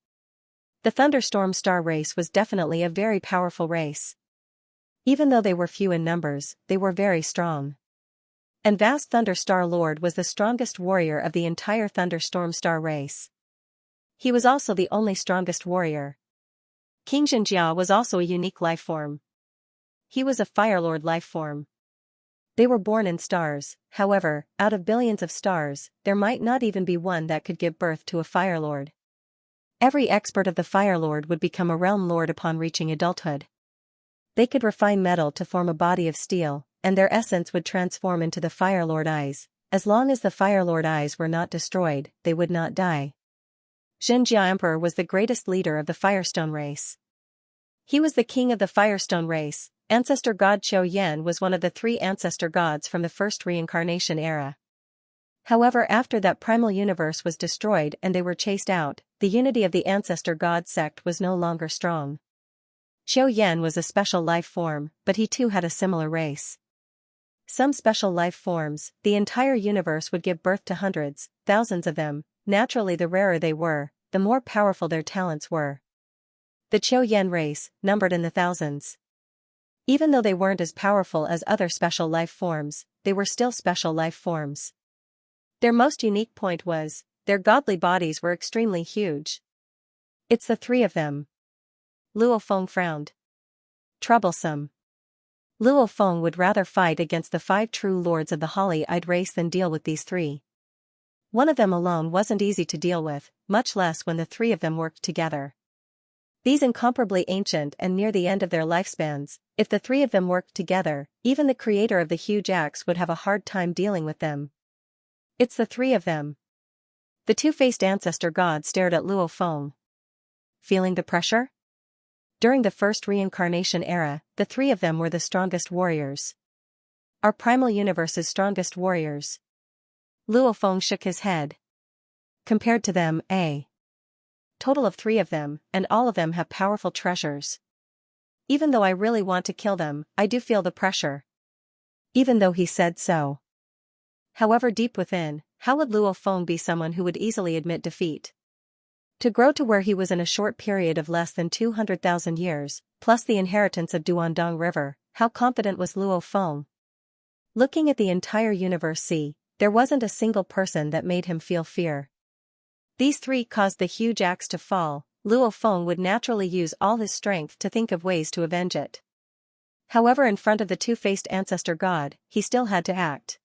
The thunderstorm star race was definitely a very powerful race. Even though they were few in numbers, they were very strong. And Vast Thunder Star Lord was the strongest warrior of the entire thunderstorm star race. He was also the only strongest warrior. King Xianxia was also a unique life form. He was a Firelord life form. They were born in stars, however, out of billions of stars, there might not even be one that could give birth to a Firelord. Every expert of the Firelord would become a realm lord upon reaching adulthood. They could refine metal to form a body of steel, and their essence would transform into the Firelord eyes. As long as the Firelord eyes were not destroyed, they would not die. Xianxia Emperor was the greatest leader of the Firestone race. He was the king of the Firestone race. Ancestor god Qiu Yan was one of the 3 ancestor gods from the first reincarnation era. However, after that primal universe was destroyed and they were chased out, the unity of the ancestor god sect was no longer strong. Qiu Yan was a special life form, but he too had a similar race. Some special life forms, the entire universe would give birth to hundreds, thousands of them. Naturally, the rarer they were, the more powerful their talents were. The Qiu Yan race, numbered in the thousands. Even though they weren't as powerful as other special life forms, they were still special life forms. Their most unique point was, their godly bodies were extremely huge. It's the 3 of them. Luo Feng frowned. Troublesome. Luo Feng would rather fight against the 5 true lords of the Holly-eyed race than deal with these 3. One of them alone wasn't easy to deal with, much less when the 3 of them worked together. These incomparably ancient and near the end of their lifespans, if the 3 of them worked together, even the creator of the huge axe would have a hard time dealing with them. It's the 3 of them. The two-faced ancestor god stared at Luo Feng. Feeling the pressure? During the first reincarnation era, the 3 of them were the strongest warriors. Our primal universe's strongest warriors. Luo Feng shook his head. Compared to them, a total of 3 of them, and all of them have powerful treasures. Even though I really want to kill them, I do feel the pressure. Even though he said so. However, deep within, how would Luo Feng be someone who would easily admit defeat? To grow to where he was in a short period of less than 200,000 years, plus the inheritance of Duandong River, how confident was Luo Feng? Looking at the entire universe, there wasn't a single person that made him feel fear. These 3 caused the huge axe to fall. Luo Feng would naturally use all his strength to think of ways to avenge it. However, in front of the two-faced ancestor god, he still had to act.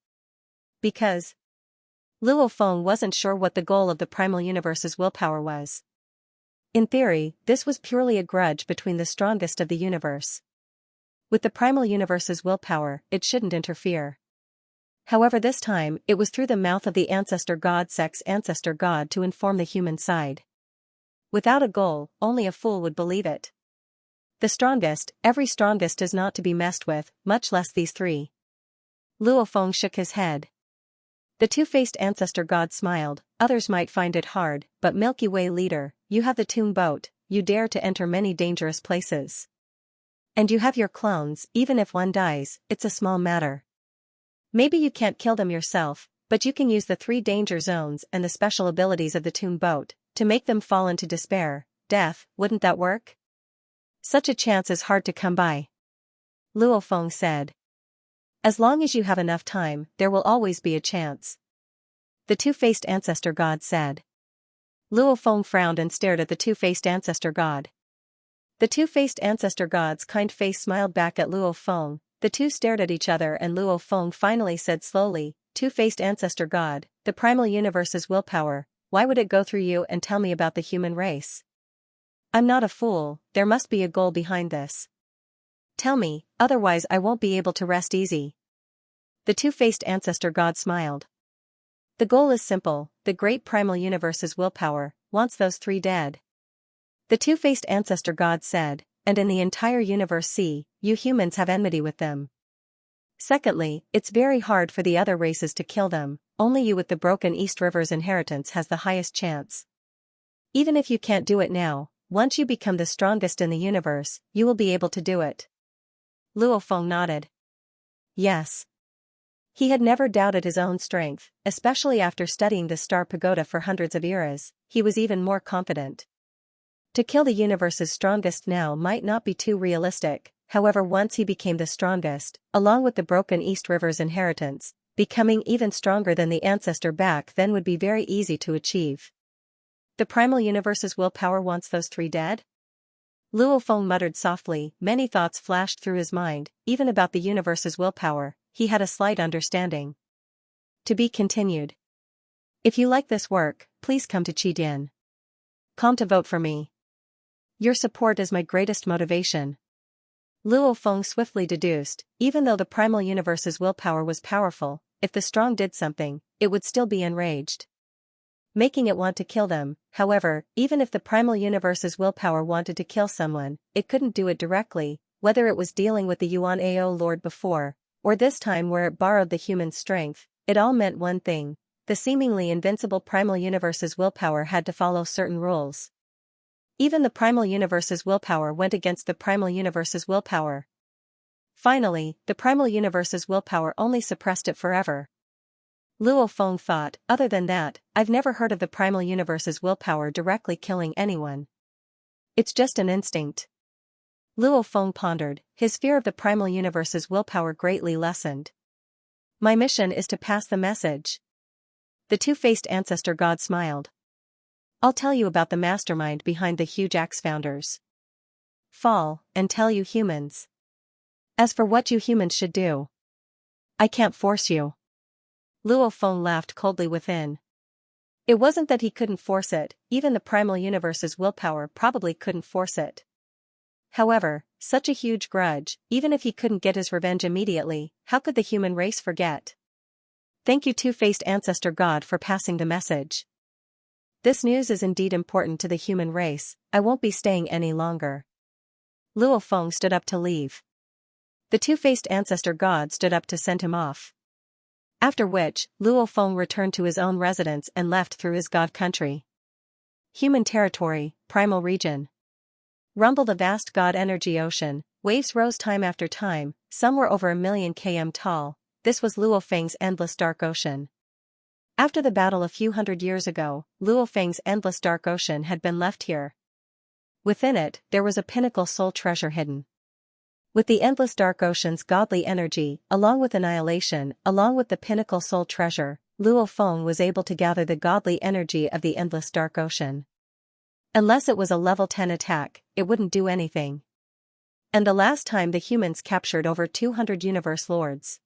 Because Luo Feng wasn't sure what the goal of the primal universe's willpower was. In theory, this was purely a grudge between the strongest of the universe. With the primal universe's willpower, it shouldn't interfere. However, this time, it was through the mouth of the ancestor god's ancestor god to inform the human side. Without a goal, only a fool would believe it. The strongest, every strongest is not to be messed with, much less these 3. Luo Feng shook his head. The two-faced ancestor god smiled. Others might find it hard, but Milky Way leader, you have the tomb boat, you dare to enter many dangerous places. And you have your clones. Even if one dies, it's a small matter. Maybe you can't kill them yourself, but you can use the 3 danger zones and the special abilities of the tomb boat to make them fall into despair, death. Wouldn't that work? Such a chance is hard to come by. Luo Feng said. As long as you have enough time, there will always be a chance. The two-faced ancestor god said. Luo Feng frowned and stared at the two-faced ancestor god. The two-faced ancestor god's kind face smiled back at Luo Feng. The 2 stared at each other and Luo Feng finally said slowly, Two-faced ancestor god, the primal universe's willpower, why would it go through you and tell me about the human race? I'm not a fool, there must be a goal behind this. Tell me, otherwise I won't be able to rest easy. The two-faced ancestor god smiled. The goal is simple, the great primal universe's willpower wants those 3 dead. The two-faced ancestor god said, and in the entire universe you humans have enmity with them. Secondly, it's very hard for the other races to kill them, only you with the broken East River's inheritance has the highest chance. Even if you can't do it now, once you become the strongest in the universe, you will be able to do it. Luo Feng nodded. Yes. He had never doubted his own strength, especially after studying the Star Pagoda for hundreds of eras. He was even more confident. To kill the universe's strongest now might not be too realistic, however once he became the strongest, along with the broken East River's inheritance, becoming even stronger than the ancestor back then would be very easy to achieve. The primal universe's willpower wants those 3 dead? Luo Feng muttered softly. Many thoughts flashed through his mind, even about the universe's willpower. He had a slight understanding. To be continued. If you like this work, please come to Qi.com to vote for me. Your support is my greatest motivation. Luo Feng swiftly deduced, even though the primal universe's willpower was powerful, if the strong did something, it would still be enraged, making it want to kill them. However, even if the primal universe's willpower wanted to kill someone, it couldn't do it directly, whether it was dealing with the Yuan Ao Lord before, or this time where it borrowed the human strength, it all meant one thing. The seemingly invincible primal universe's willpower had to follow certain rules. Even the primal universe's willpower went against the primal universe's willpower. Finally, the primal universe's willpower only suppressed it forever. Luo Feng thought, other than that, I've never heard of the primal universe's willpower directly killing anyone. It's just an instinct. Luo Feng pondered, his fear of the primal universe's willpower greatly lessened. My mission is to pass the message. The two-faced ancestor god smiled. I'll tell you about the mastermind behind the huge axe founders. Fall, and tell you humans. As for what you humans should do, I can't force you. Luo Feng laughed coldly within. It wasn't that he couldn't force it, even the primal universe's willpower probably couldn't force it. However, such a huge grudge, even if he couldn't get his revenge immediately, how could the human race forget? Thank you, two-faced ancestor god, for passing the message. This news is indeed important to the human race. I won't be staying any longer. Luo Feng stood up to leave. The two-faced ancestor god stood up to send him off. After which, Luo Feng returned to his own residence and left through his god country. Human territory, primal region. Rumbled a vast god energy ocean, waves rose time after time, some were over 1,000,000 km tall. This was Luo Feng's endless dark ocean. After the battle a few hundred years ago, Luo Feng's endless dark ocean had been left here. Within it, there was a pinnacle soul treasure hidden. With the endless dark ocean's godly energy, along with annihilation, along with the pinnacle soul treasure, Luo Feng was able to gather the godly energy of the endless dark ocean. Unless it was a level 10 attack, it wouldn't do anything. And the last time the humans captured over 200 universe lords.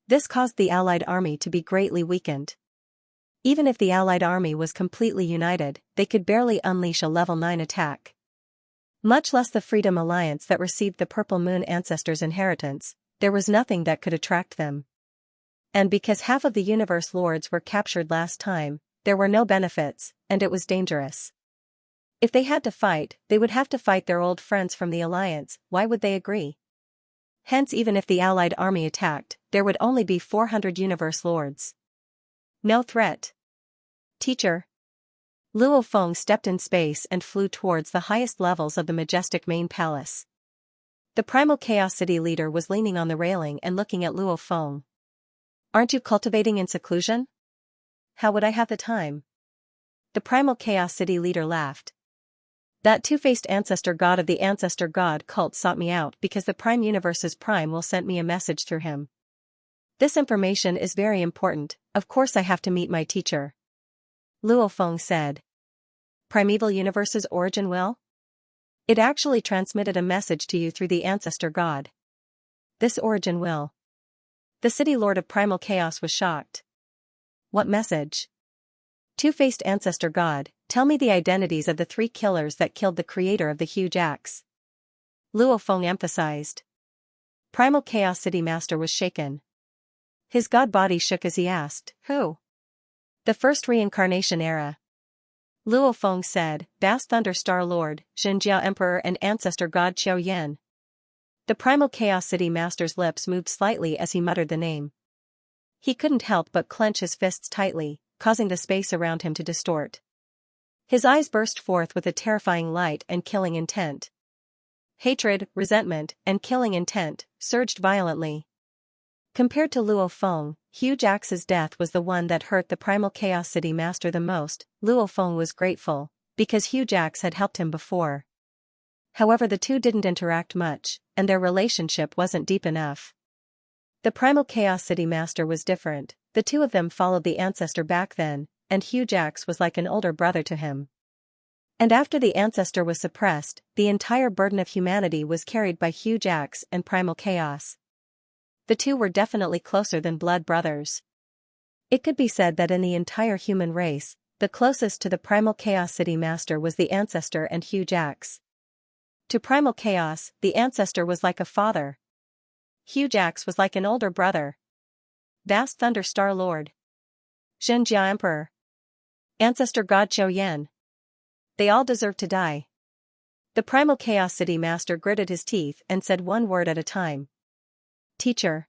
This caused the Allied army to be greatly weakened. Even if the Allied army was completely united, they could barely unleash a level 9 attack. Much less the Freedom Alliance that received the Purple Moon ancestors' inheritance, there was nothing that could attract them. And because half of the universe lords were captured last time, there were no benefits, and it was dangerous. If they had to fight, they would have to fight their old friends from the Alliance. Why would they agree? Hence, even if the Allied army attacked, there would only be 400 universe lords. No threat. Teacher. Luo Feng stepped in space and flew towards the highest levels of the majestic main palace. The Primal Chaos City leader was leaning on the railing and looking at Luo Feng. Aren't you cultivating in seclusion? How would I have the time? The Primal Chaos City leader laughed. That two-faced ancestor god of the ancestor god cult sought me out because the Prime Universe's Prime will sent me a message through him. This information is very important, of course I have to meet my teacher. Luo Feng said. Primeval Universe's origin will? It actually transmitted a message to you through the ancestor god. This origin will. The city lord of primal chaos was shocked. What message? Two-faced ancestor god, tell me the identities of the 3 killers that killed the creator of the huge axe. Luo Feng emphasized. Primal Chaos City Master was shaken. His god body shook as he asked, who? The first reincarnation era. Luo Feng said, Vast Thunder Star Lord, Xianxia Emperor and Ancestor God Qiao Yan. The Primal Chaos City Master's lips moved slightly as he muttered the name. He couldn't help but clench his fists tightly, causing the space around him to distort. His eyes burst forth with a terrifying light and killing intent. Hatred, resentment, and killing intent surged violently. Compared to Luo Feng, Huge Axe's death was the one that hurt the Primal Chaos City Master the most. Luo Feng was grateful, because Huge Axe had helped him before. However, the two didn't interact much, and their relationship wasn't deep enough. The Primal Chaos City Master was different. The two of them followed the ancestor back then, and Huge Axe was like an older brother to him. And after the ancestor was suppressed, the entire burden of humanity was carried by Huge Axe and Primal Chaos. The two were definitely closer than blood brothers. It could be said that in the entire human race, the closest to the Primal Chaos City Master was the ancestor and Huge Axe. To Primal Chaos, the ancestor was like a father. Huge Axe was like an older brother. Vast Thunder Star Lord. Xianxia Emperor. Ancestor God Qiao Yan. They all deserve to die. The Primal Chaos City Master gritted his teeth and said one word at a time. Teacher.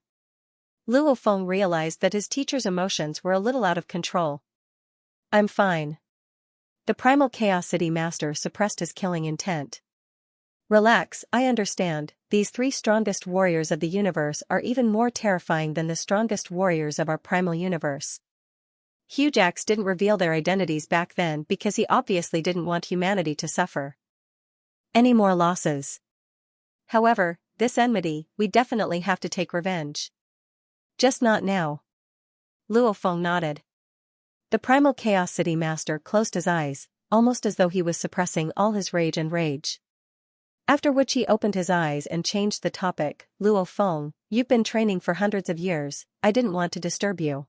Luo Feng realized that his teacher's emotions were a little out of control. I'm fine. The Primal Chaos City Master suppressed his killing intent. Relax, I understand. These 3 strongest warriors of the universe are even more terrifying than the strongest warriors of our primal universe. Huge Axe didn't reveal their identities back then because he obviously didn't want humanity to suffer any more losses. However, this enmity, we definitely have to take revenge. Just not now. Luo Feng nodded. The Primal Chaos City Master closed his eyes, almost as though he was suppressing all his rage and rage. After which he opened his eyes and changed the topic. Luo Feng, you've been training for hundreds of years, I didn't want to disturb you.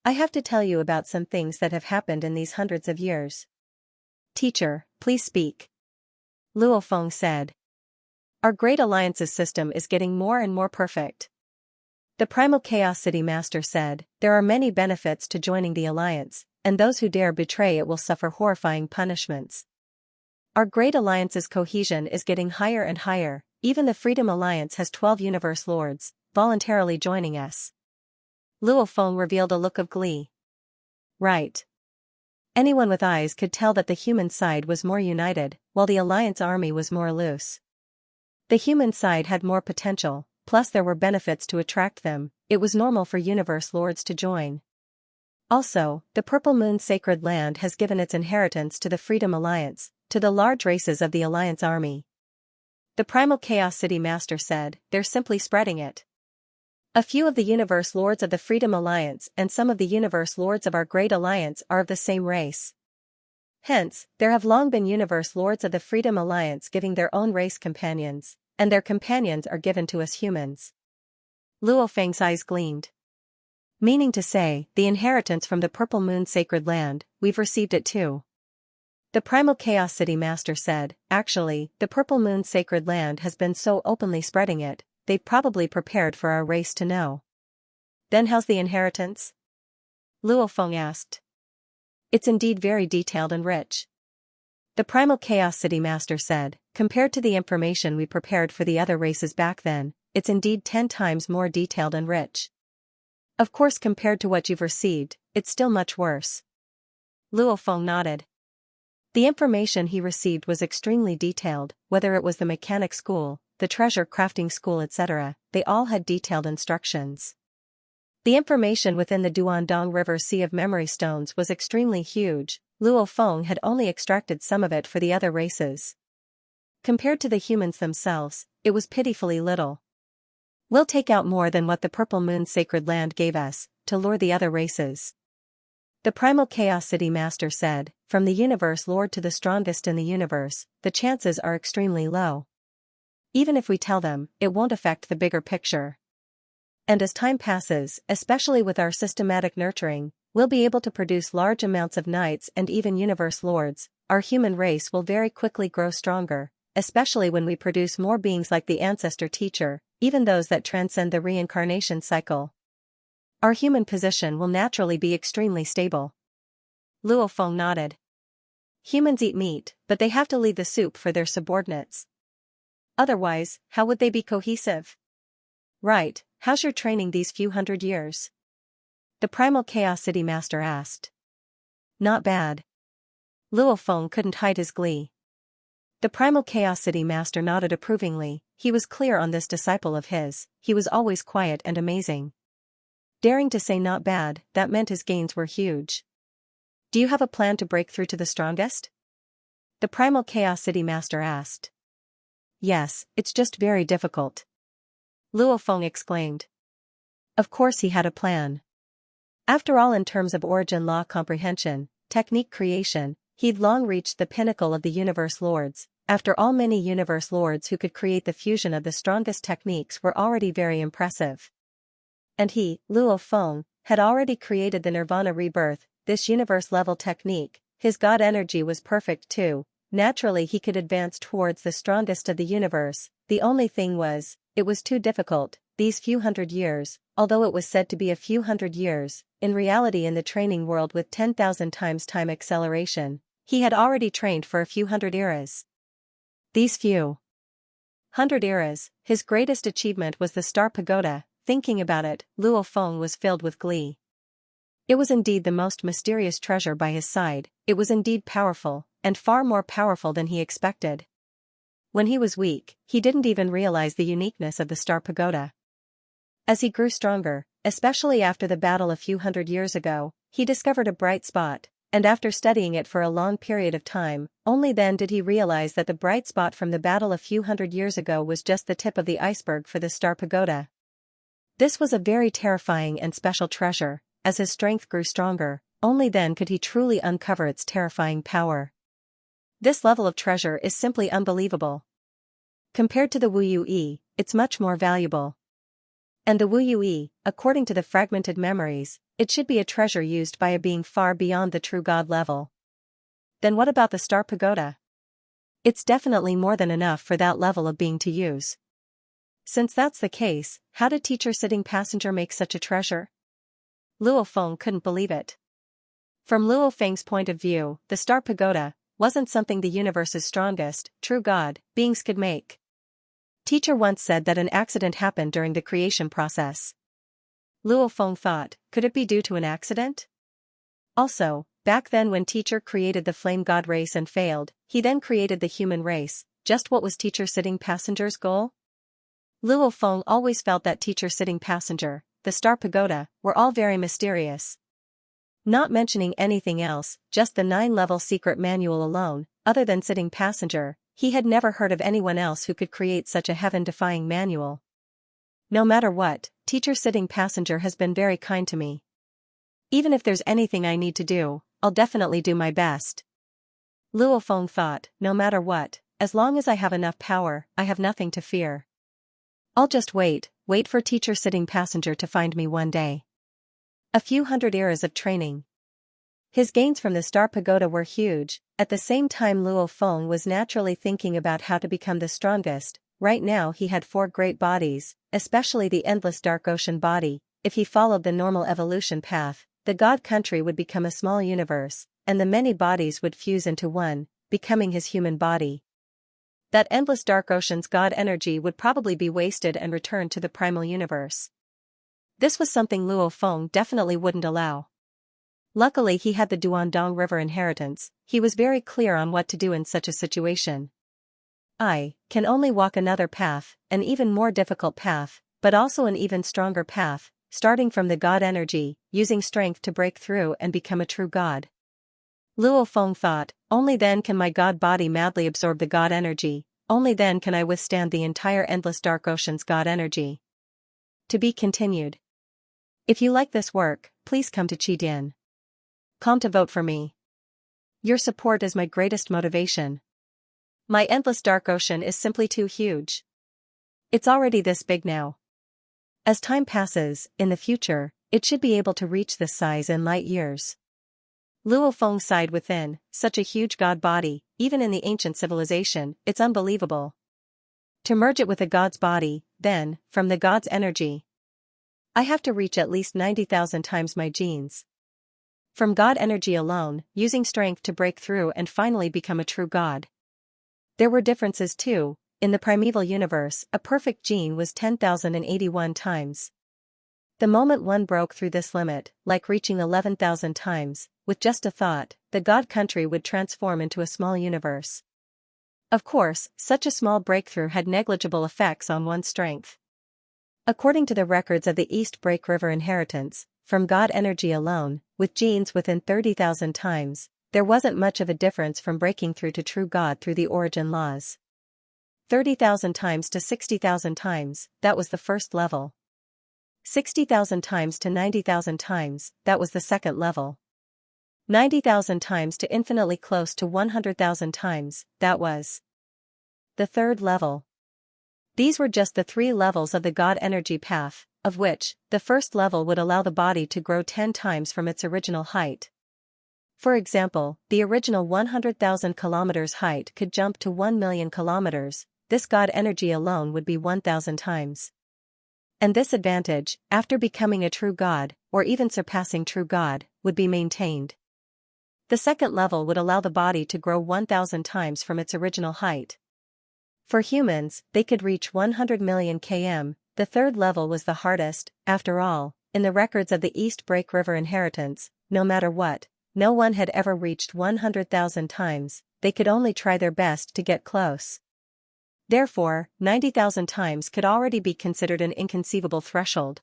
I have to tell you about some things that have happened in these hundreds of years. Teacher, please speak. Luo Feng said. Our Great Alliance's system is getting more and more perfect. The Primal Chaos City Master said, there are many benefits to joining the Alliance, and those who dare betray it will suffer horrifying punishments. Our Great Alliance's cohesion is getting higher and higher, even the Freedom Alliance has 12 Universe Lords, voluntarily joining us. Luo Feng revealed a look of glee. Right. Anyone with eyes could tell that the human side was more united, while the Alliance army was more loose. The human side had more potential, plus there were benefits to attract them, it was normal for Universe Lords to join. Also, the Purple Moon Sacred Land has given its inheritance to the Freedom Alliance, to the large races of the Alliance army. The Primal Chaos City Master said, they're simply spreading it. A few of the Universe Lords of the Freedom Alliance and some of the Universe Lords of our Great Alliance are of the same race. Hence, there have long been Universe Lords of the Freedom Alliance giving their own race companions, and their companions are given to us humans. Luo Feng's eyes gleamed. Meaning to say, the inheritance from the Purple Moon Sacred Land, we've received it too. The Primal Chaos City Master said, actually, the Purple Moon Sacred Land has been so openly spreading it, they've probably prepared for our race to know. Then how's the inheritance? Luo Feng asked. It's indeed very detailed and rich. The Primal Chaos City Master said, compared to the information we prepared for the other races back then, it's indeed 10 times more detailed and rich. Of course, compared to what you've received, it's still much worse. Luo Feng nodded. The information he received was extremely detailed, whether it was the mechanic school, the treasure crafting school, etc., they all had detailed instructions. The information within the Duandong River Sea of Memory Stones was extremely huge. Luo Feng had only extracted some of it for the other races. Compared to the humans themselves, it was pitifully little. We'll take out more than what the Purple Moon Sacred Land gave us, to lure the other races. The Primal Chaos City Master said, from the Universe Lord to the strongest in the universe, the chances are extremely low. Even if we tell them, it won't affect the bigger picture. And as time passes, especially with our systematic nurturing, we'll be able to produce large amounts of knights and even Universe Lords. Our human race will very quickly grow stronger, especially when we produce more beings like the Ancestor Teacher, even those that transcend the reincarnation cycle. Our human position will naturally be extremely stable. Luo Feng nodded. Humans eat meat, but they have to leave the soup for their subordinates. Otherwise, how would they be cohesive? Right, how's your training these few hundred years? The Primal Chaos City Master asked. Not bad. Luo Feng couldn't hide his glee. The Primal Chaos City Master nodded approvingly, he was clear on this disciple of his, he was always quiet and amazing. Daring to say not bad, that meant his gains were huge. Do you have a plan to break through to the strongest? The Primal Chaos City Master asked. Yes, it's just very difficult. Luo Feng exclaimed. Of course he had a plan. After all, in terms of origin law comprehension, technique creation, he'd long reached the pinnacle of the Universe Lords. After all, many Universe Lords who could create the fusion of the strongest techniques were already very impressive. And he, Luo Feng, had already created the Nirvana Rebirth, this universe-level technique. His God energy was perfect too. Naturally he could advance towards the strongest of the universe. The only thing was, it was too difficult. These few hundred years, although it was said to be a few hundred years, in reality in the training world with 10,000 times time acceleration, he had already trained for a few hundred eras. These few hundred eras, his greatest achievement was the Star Pagoda. Thinking about it, Luo Feng was filled with glee. It was indeed the most mysterious treasure by his side, it was indeed powerful, and far more powerful than he expected. When he was weak, he didn't even realize the uniqueness of the Star Pagoda. As he grew stronger, especially after the battle a few hundred years ago, he discovered a bright spot, and after studying it for a long period of time, only then did he realize that the bright spot from the battle a few hundred years ago was just the tip of the iceberg for the Star Pagoda. This was a very terrifying and special treasure. As his strength grew stronger, only then could he truly uncover its terrifying power. This level of treasure is simply unbelievable. Compared to the Wu Yue, it's much more valuable. And the Wu Yue, according to the fragmented memories, it should be a treasure used by a being far beyond the true God level. Then what about the Star Pagoda? It's definitely more than enough for that level of being to use. Since that's the case, how did teacher sitting passenger make such a treasure? Luo Feng couldn't believe it. From Luo Feng's point of view, the Star Pagoda wasn't something the universe's strongest, true God, beings could make. Teacher once said that an accident happened during the creation process. Luo Feng thought, could it be due to an accident? Also, back then when teacher created the flame god race and failed, he then created the human race. Just what was teacher sitting passenger's goal? Luo Feng always felt that teacher sitting passenger, the Star Pagoda, were all very mysterious. Not mentioning anything else, just the 9-level secret manual alone, other than sitting passenger, he had never heard of anyone else who could create such a heaven-defying manual. No matter what, teacher sitting passenger has been very kind to me. Even if there's anything I need to do, I'll definitely do my best. Luo Feng thought, no matter what, as long as I have enough power, I have nothing to fear. I'll just wait for teacher sitting passenger to find me one day. A few hundred eras of training. His gains from the Star Pagoda were huge. At the same time Luo Feng was naturally thinking about how to become the strongest. Right now he had 4 great bodies, especially the endless dark ocean body. If he followed the normal evolution path, the God country would become a small universe, and the many bodies would fuse into one, becoming his human body. That endless dark ocean's God energy would probably be wasted and returned to the primal universe. This was something Luo Feng definitely wouldn't allow. Luckily he had the Duandong River inheritance. He was very clear on what to do in such a situation. I can only walk another path, an even more difficult path, but also an even stronger path, starting from the God energy, using strength to break through and become a true God. Luo Feng thought, only then can my God body madly absorb the God energy, only then can I withstand the entire endless dark ocean's God energy. To be continued. If you like this work, please come to Qidian. Come to vote for me. Your support is my greatest motivation. My endless dark ocean is simply too huge. It's already this big now. As time passes, in the future, it should be able to reach this size in light years. Luo Feng sighed within, such a huge God body, even in the ancient civilization, it's unbelievable. To merge it with a God's body, then, from the God's energy, I have to reach at least 90,000 times my genes. From God energy alone, using strength to break through and finally become a true God. There were differences too. In the primeval universe, a perfect gene was 10,081 times. The moment one broke through this limit, like reaching 11,000 times, with just a thought, the God country would transform into a small universe. Of course, such a small breakthrough had negligible effects on one's strength. According to the records of the East Break River inheritance, from God energy alone, with genes within 30,000 times, there wasn't much of a difference from breaking through to true God through the origin laws. 30,000 times to 60,000 times, that was the first level. 60,000 times to 90,000 times, that was the second level. 90,000 times to infinitely close to 100,000 times, that was the third level. These were just the 3 levels of the God energy path, of which, the first level would allow the body to grow 10 times from its original height. For example, the original 100,000 kilometers height could jump to 1 million kilometers, this God energy alone would be 1,000 times. And this advantage, after becoming a true God, or even surpassing true God, would be maintained. The second level would allow the body to grow 1,000 times from its original height. For humans, they could reach 100 million km. The third level was the hardest. After all, in the records of the East Break River inheritance, no matter what, no one had ever reached 100,000 times, they could only try their best to get close. Therefore, 90,000 times could already be considered an inconceivable threshold.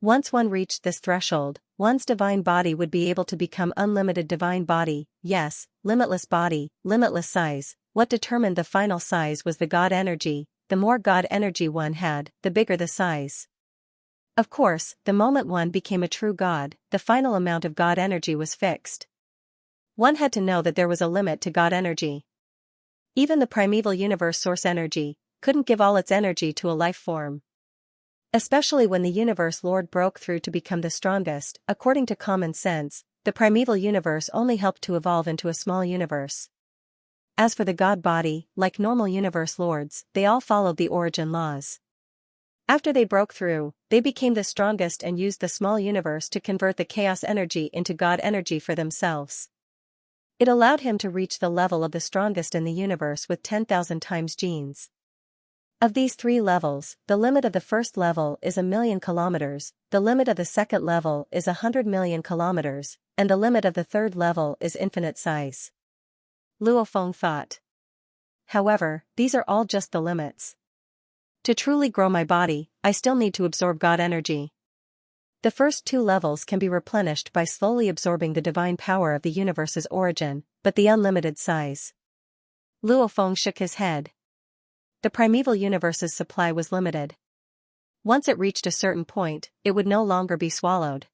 Once one reached this threshold, one's divine body would be able to become unlimited divine body, yes, limitless body, limitless size. What determined the final size was the God energy. The more God energy one had, the bigger the size. Of course, the moment one became a true God, the final amount of God energy was fixed. One had to know that there was a limit to God energy. Even the primeval universe source energy, couldn't give all its energy to a life form. Especially when the universe lord broke through to become the strongest, according to common sense, the primeval universe only helped to evolve into a small universe. As for the god body, like normal universe lords, they all followed the origin laws. After they broke through, they became the strongest and used the small universe to convert the chaos energy into God energy for themselves. It allowed him to reach the level of the strongest in the universe with 10,000 times genes. Of these 3 levels, the limit of the first level is 1,000,000 kilometers, the limit of the second level is 100 million kilometers, and the limit of the third level is infinite size. Luo Feng thought. However, these are all just the limits. To truly grow my body, I still need to absorb God energy. The first 2 levels can be replenished by slowly absorbing the divine power of the universe's origin, but the unlimited size. Luo Feng shook his head. The primeval universe's supply was limited. Once it reached a certain point, it would no longer be swallowed.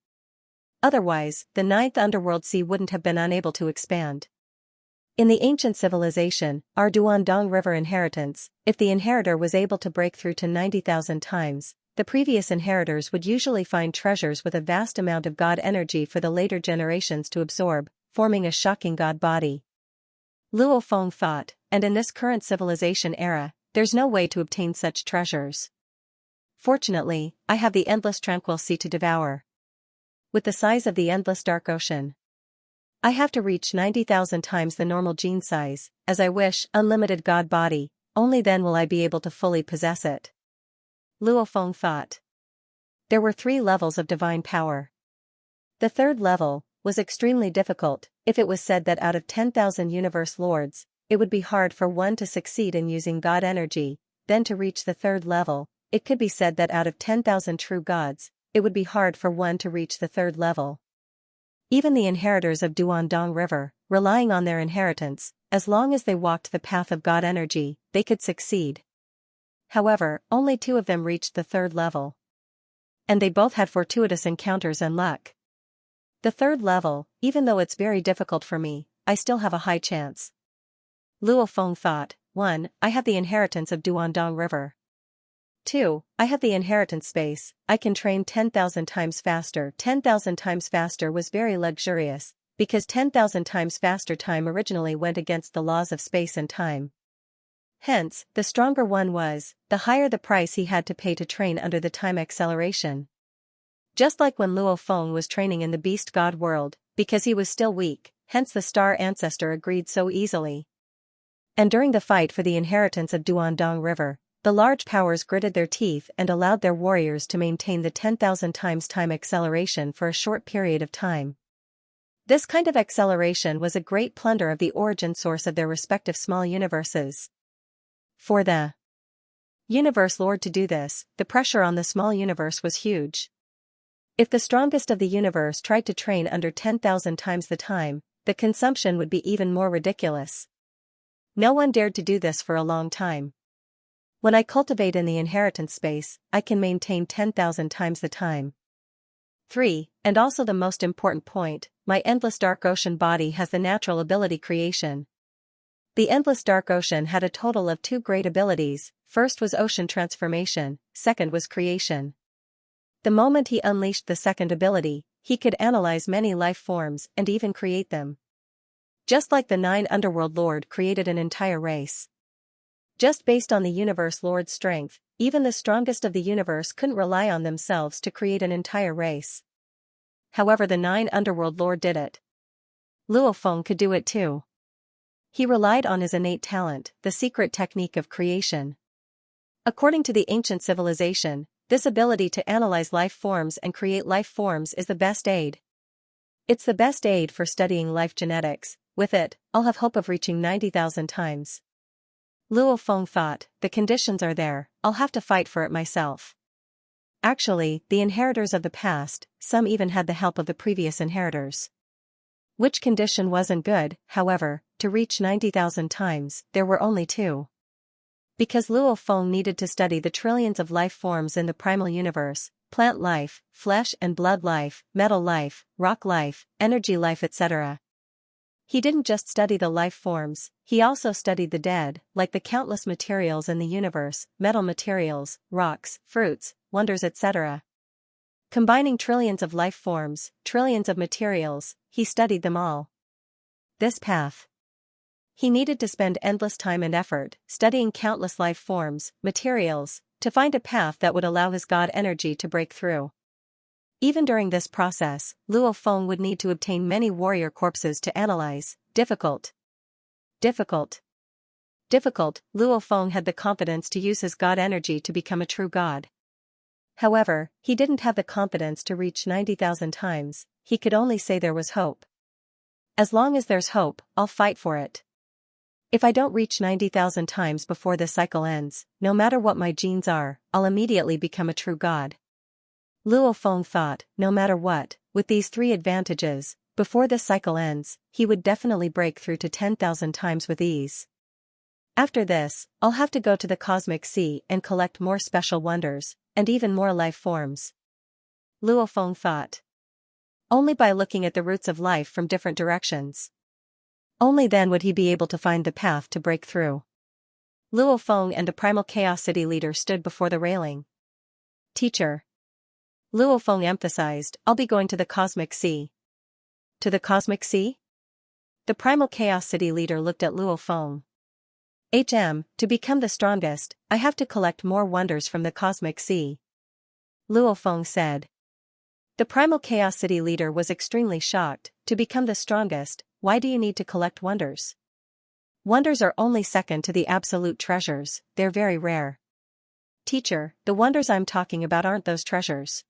Otherwise, the 9th underworld sea wouldn't have been unable to expand. In the ancient civilization, our Duandong River inheritance, if the inheritor was able to break through to 90,000 times, the previous inheritors would usually find treasures with a vast amount of God energy for the later generations to absorb, forming a shocking God body. Luo Feng thought, and in this current civilization era, there's no way to obtain such treasures. Fortunately, I have the endless tranquil sea to devour. With the size of the endless dark ocean, I have to reach 90,000 times the normal gene size, as I wish, unlimited God body, only then will I be able to fully possess it. Luo Feng thought. There were 3 levels of divine power. The 3rd level was extremely difficult. If it was said that out of 10,000 universe lords, it would be hard for one to succeed in using God energy, then to reach the 3rd level, it could be said that out of 10,000 true gods, it would be hard for one to reach the 3rd level. Even the inheritors of Duandong River, relying on their inheritance, as long as they walked the path of God energy, they could succeed. However, only 2 of them reached the 3rd level. And they both had fortuitous encounters and luck. The 3rd level, even though it's very difficult for me, I still have a high chance. Luo Feng thought, 1. I have the inheritance of Duandong River. 2. I have the inheritance space, I can train 10,000 times faster. 10,000 times faster was very luxurious, because 10,000 times faster time originally went against the laws of space and time. Hence, the stronger one was, the higher the price he had to pay to train under the time acceleration. Just like when Luo Feng was training in the beast god world, because he was still weak, hence the star ancestor agreed so easily. And during the fight for the inheritance of Duandong River, the large powers gritted their teeth and allowed their warriors to maintain the 10,000 times time acceleration for a short period of time. This kind of acceleration was a great plunder of the origin source of their respective small universes. For the universe lord to do this, the pressure on the small universe was huge. If the strongest of the universe tried to train under 10,000 times the time, the consumption would be even more ridiculous. No one dared to do this for a long time. When I cultivate in the inheritance space, I can maintain 10,000 times the time. 3. And also the most important point, my endless dark ocean body has the natural ability creation. The endless dark ocean had a total of 2 great abilities, first was ocean transformation, second was creation. The moment he unleashed the second ability, he could analyze many life forms and even create them. Just like the 9 underworld lord created an entire race. Just based on the universe lord's strength, even the strongest of the universe couldn't rely on themselves to create an entire race. However, the 9 underworld lord did it. Luo Feng could do it too. He relied on his innate talent, the secret technique of creation. According to the ancient civilization, this ability to analyze life forms and create life forms is the best aid. It's the best aid for studying life genetics. With it, I'll have hope of reaching 90,000 times. Luo Feng thought, the conditions are there, I'll have to fight for it myself. Actually, the inheritors of the past, some even had the help of the previous inheritors. Which condition wasn't good, however, to reach 90,000 times, there were only 2. Because Luo Feng needed to study the trillions of life forms in the primal universe, plant life, flesh and blood life, metal life, rock life, energy life etc. He didn't just study the life forms, he also studied the dead, like the countless materials in the universe, metal materials, rocks, fruits, wonders, etc. Combining trillions of life forms, trillions of materials, he studied them all. This path. He needed to spend endless time and effort, studying countless life forms, materials, to find a path that would allow his God energy to break through. Even during this process, Luo Feng would need to obtain many warrior corpses to analyze. Difficult. Luo Feng had the confidence to use his God energy to become a true God. However, he didn't have the confidence to reach 90,000 times, he could only say there was hope. As long as there's hope, I'll fight for it. If I don't reach 90,000 times before this cycle ends, no matter what my genes are, I'll immediately become a true God. Luo Feng thought, no matter what, with these three advantages, before this cycle ends, he would definitely break through to 10,000 times with ease. After this, I'll have to go to the cosmic sea and collect more special wonders, and even more life forms. Luo Feng thought. Only by looking at the roots of life from different directions. Only then would he be able to find the path to break through. Luo Feng and a primal chaos city leader stood before the railing. Teacher. Luo Feng emphasized, I'll be going to the cosmic sea. To the cosmic sea? The primal chaos city leader looked at Luo Feng. To become the strongest, I have to collect more wonders from the cosmic sea. Luo Feng said. The primal chaos city leader was extremely shocked. To become the strongest, why do you need to collect wonders? Wonders are only second to the absolute treasures, they're very rare. Teacher, the wonders I'm talking about aren't those treasures.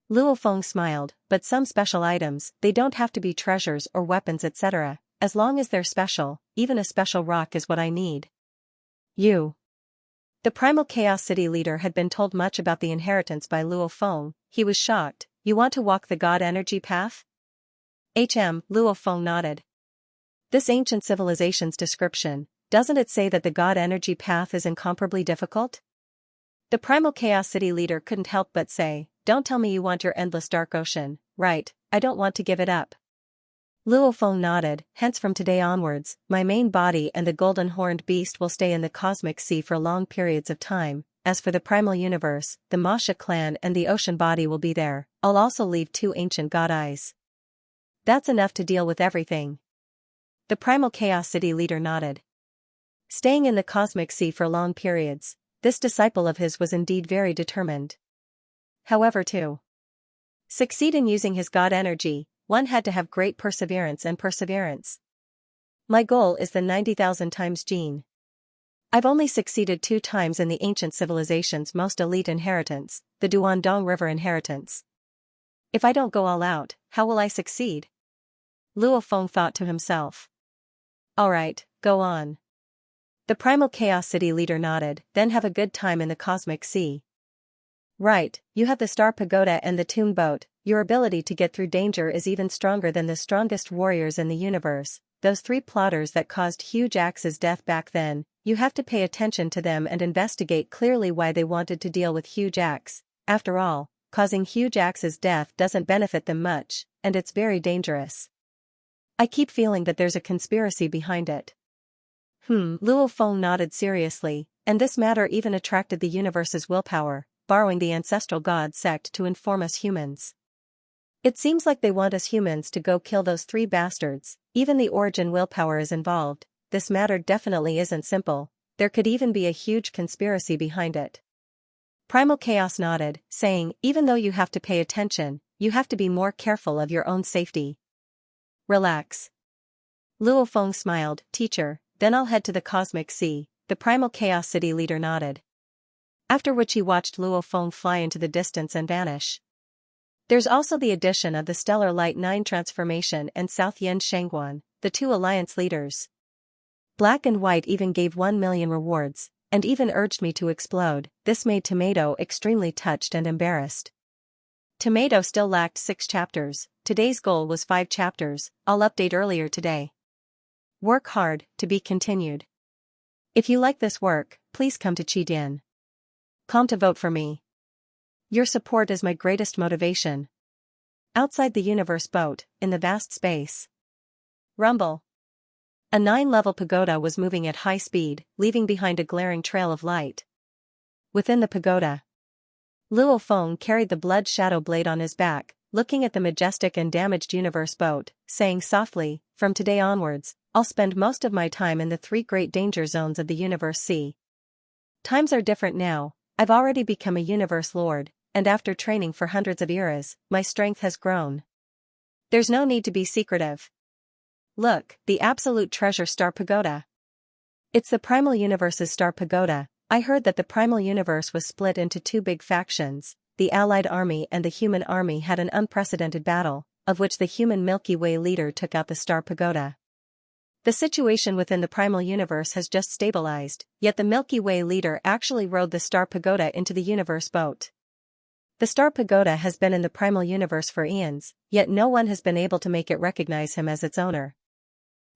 Luo Feng smiled, but some special items, they don't have to be treasures or weapons, etc. As long as they're special, even a special rock is what I need. You. The primal chaos city leader had been told much about the inheritance by Luo Feng. He was shocked. You want to walk the God energy path? Luo Feng nodded. This ancient civilization's description, doesn't it say that the God energy path is incomparably difficult? The primal chaos city leader couldn't help but say, don't tell me you want your endless dark ocean, right? I don't want to give it up. Luo Feng nodded. Hence from today onwards, my main body and the golden horned beast will stay in the cosmic sea for long periods of time. As for the primal universe, the Masha clan and the ocean body will be there. I'll also leave 2 ancient god eyes. That's enough to deal with everything. The primal chaos city leader nodded. Staying in the cosmic sea for long periods, this disciple of his was indeed very determined. However, to succeed in using his God energy, one had to have great perseverance and perseverance. My goal is the 90,000 times gene. I've only succeeded 2 times in the ancient civilization's most elite inheritance, the Duandong River inheritance. If I don't go all out, how will I succeed? Luo Feng thought to himself. Alright, go on. The primal chaos city leader nodded, then have a good time in the cosmic sea. Right, you have the star pagoda and the tune boat, your ability to get through danger is even stronger than the strongest warriors in the universe. Those 3 plotters that caused Huge Axe's death back then, you have to pay attention to them and investigate clearly why they wanted to deal with Huge Axe. After all, causing Huge Axe's death doesn't benefit them much, and it's very dangerous. I keep feeling that there's a conspiracy behind it. Luo Feng nodded seriously, and this matter even attracted the universe's willpower, borrowing the ancestral god sect to inform us humans. It seems like they want us humans to go kill those 3 bastards. Even the origin willpower is involved. This matter definitely isn't simple. There could even be a huge conspiracy behind it. Primal Chaos nodded, saying, even though you have to pay attention, you have to be more careful of your own safety. Relax. Luo Feng smiled, teacher, then I'll head to the cosmic sea. The primal chaos city leader nodded. After which he watched Luo Feng fly into the distance and vanish. There's also the addition of the Stellar Light 9 transformation and South Yen Shangguan, the 2 alliance leaders. Black and White even gave 1 million rewards, and even urged me to explode. This made Tomato extremely touched and embarrassed. Tomato still lacked 6 chapters, today's goal was 5 chapters, I'll update earlier today. Work hard, to be continued. If you like this work, please come to Qidin.com to vote for me. Your support is my greatest motivation. Outside the universe boat, in the vast space. Rumble. A 9-level pagoda was moving at high speed, leaving behind a glaring trail of light. Within the pagoda, Luo Feng carried the blood shadow blade on his back, looking at the majestic and damaged universe boat, saying softly, "From today onwards, I'll spend most of my time in the 3 great danger zones of the universe sea. Times are different now, I've already become a universe lord, and after training for hundreds of eras, my strength has grown. There's no need to be secretive. Look, the absolute treasure star pagoda. It's the primal universe's star pagoda. I heard that the primal universe was split into 2 big factions. The Allied army and the human army had an unprecedented battle, of which the human Milky Way leader took out the star pagoda. The situation within the primal universe has just stabilized, yet the Milky Way leader actually rode the star pagoda into the universe boat. The star pagoda has been in the primal universe for eons, yet no one has been able to make it recognize him as its owner.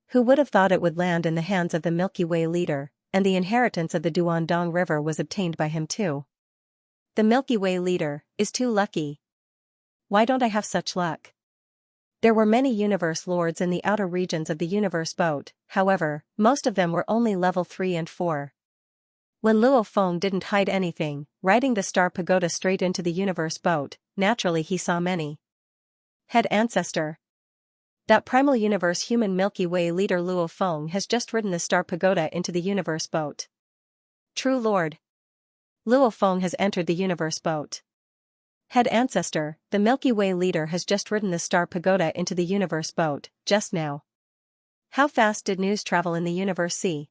Who would have thought it would land in the hands of the Milky Way leader, and the inheritance of the Duandong River was obtained by him too. The Milky Way leader is too lucky. Why don't I have such luck? There were many universe lords in the outer regions of the universe boat, however, most of them were only level 3 and 4. When Luo Feng didn't hide anything, riding the star pagoda straight into the universe boat, naturally he saw many. Head ancestor. That primal universe human Milky Way leader Luo Feng has just ridden the star pagoda into the universe boat. True lord. Luo Feng has entered the universe boat. Head ancestor, the Milky Way leader has just ridden the star pagoda into the universe boat, just now. How fast did news travel in the universe sea?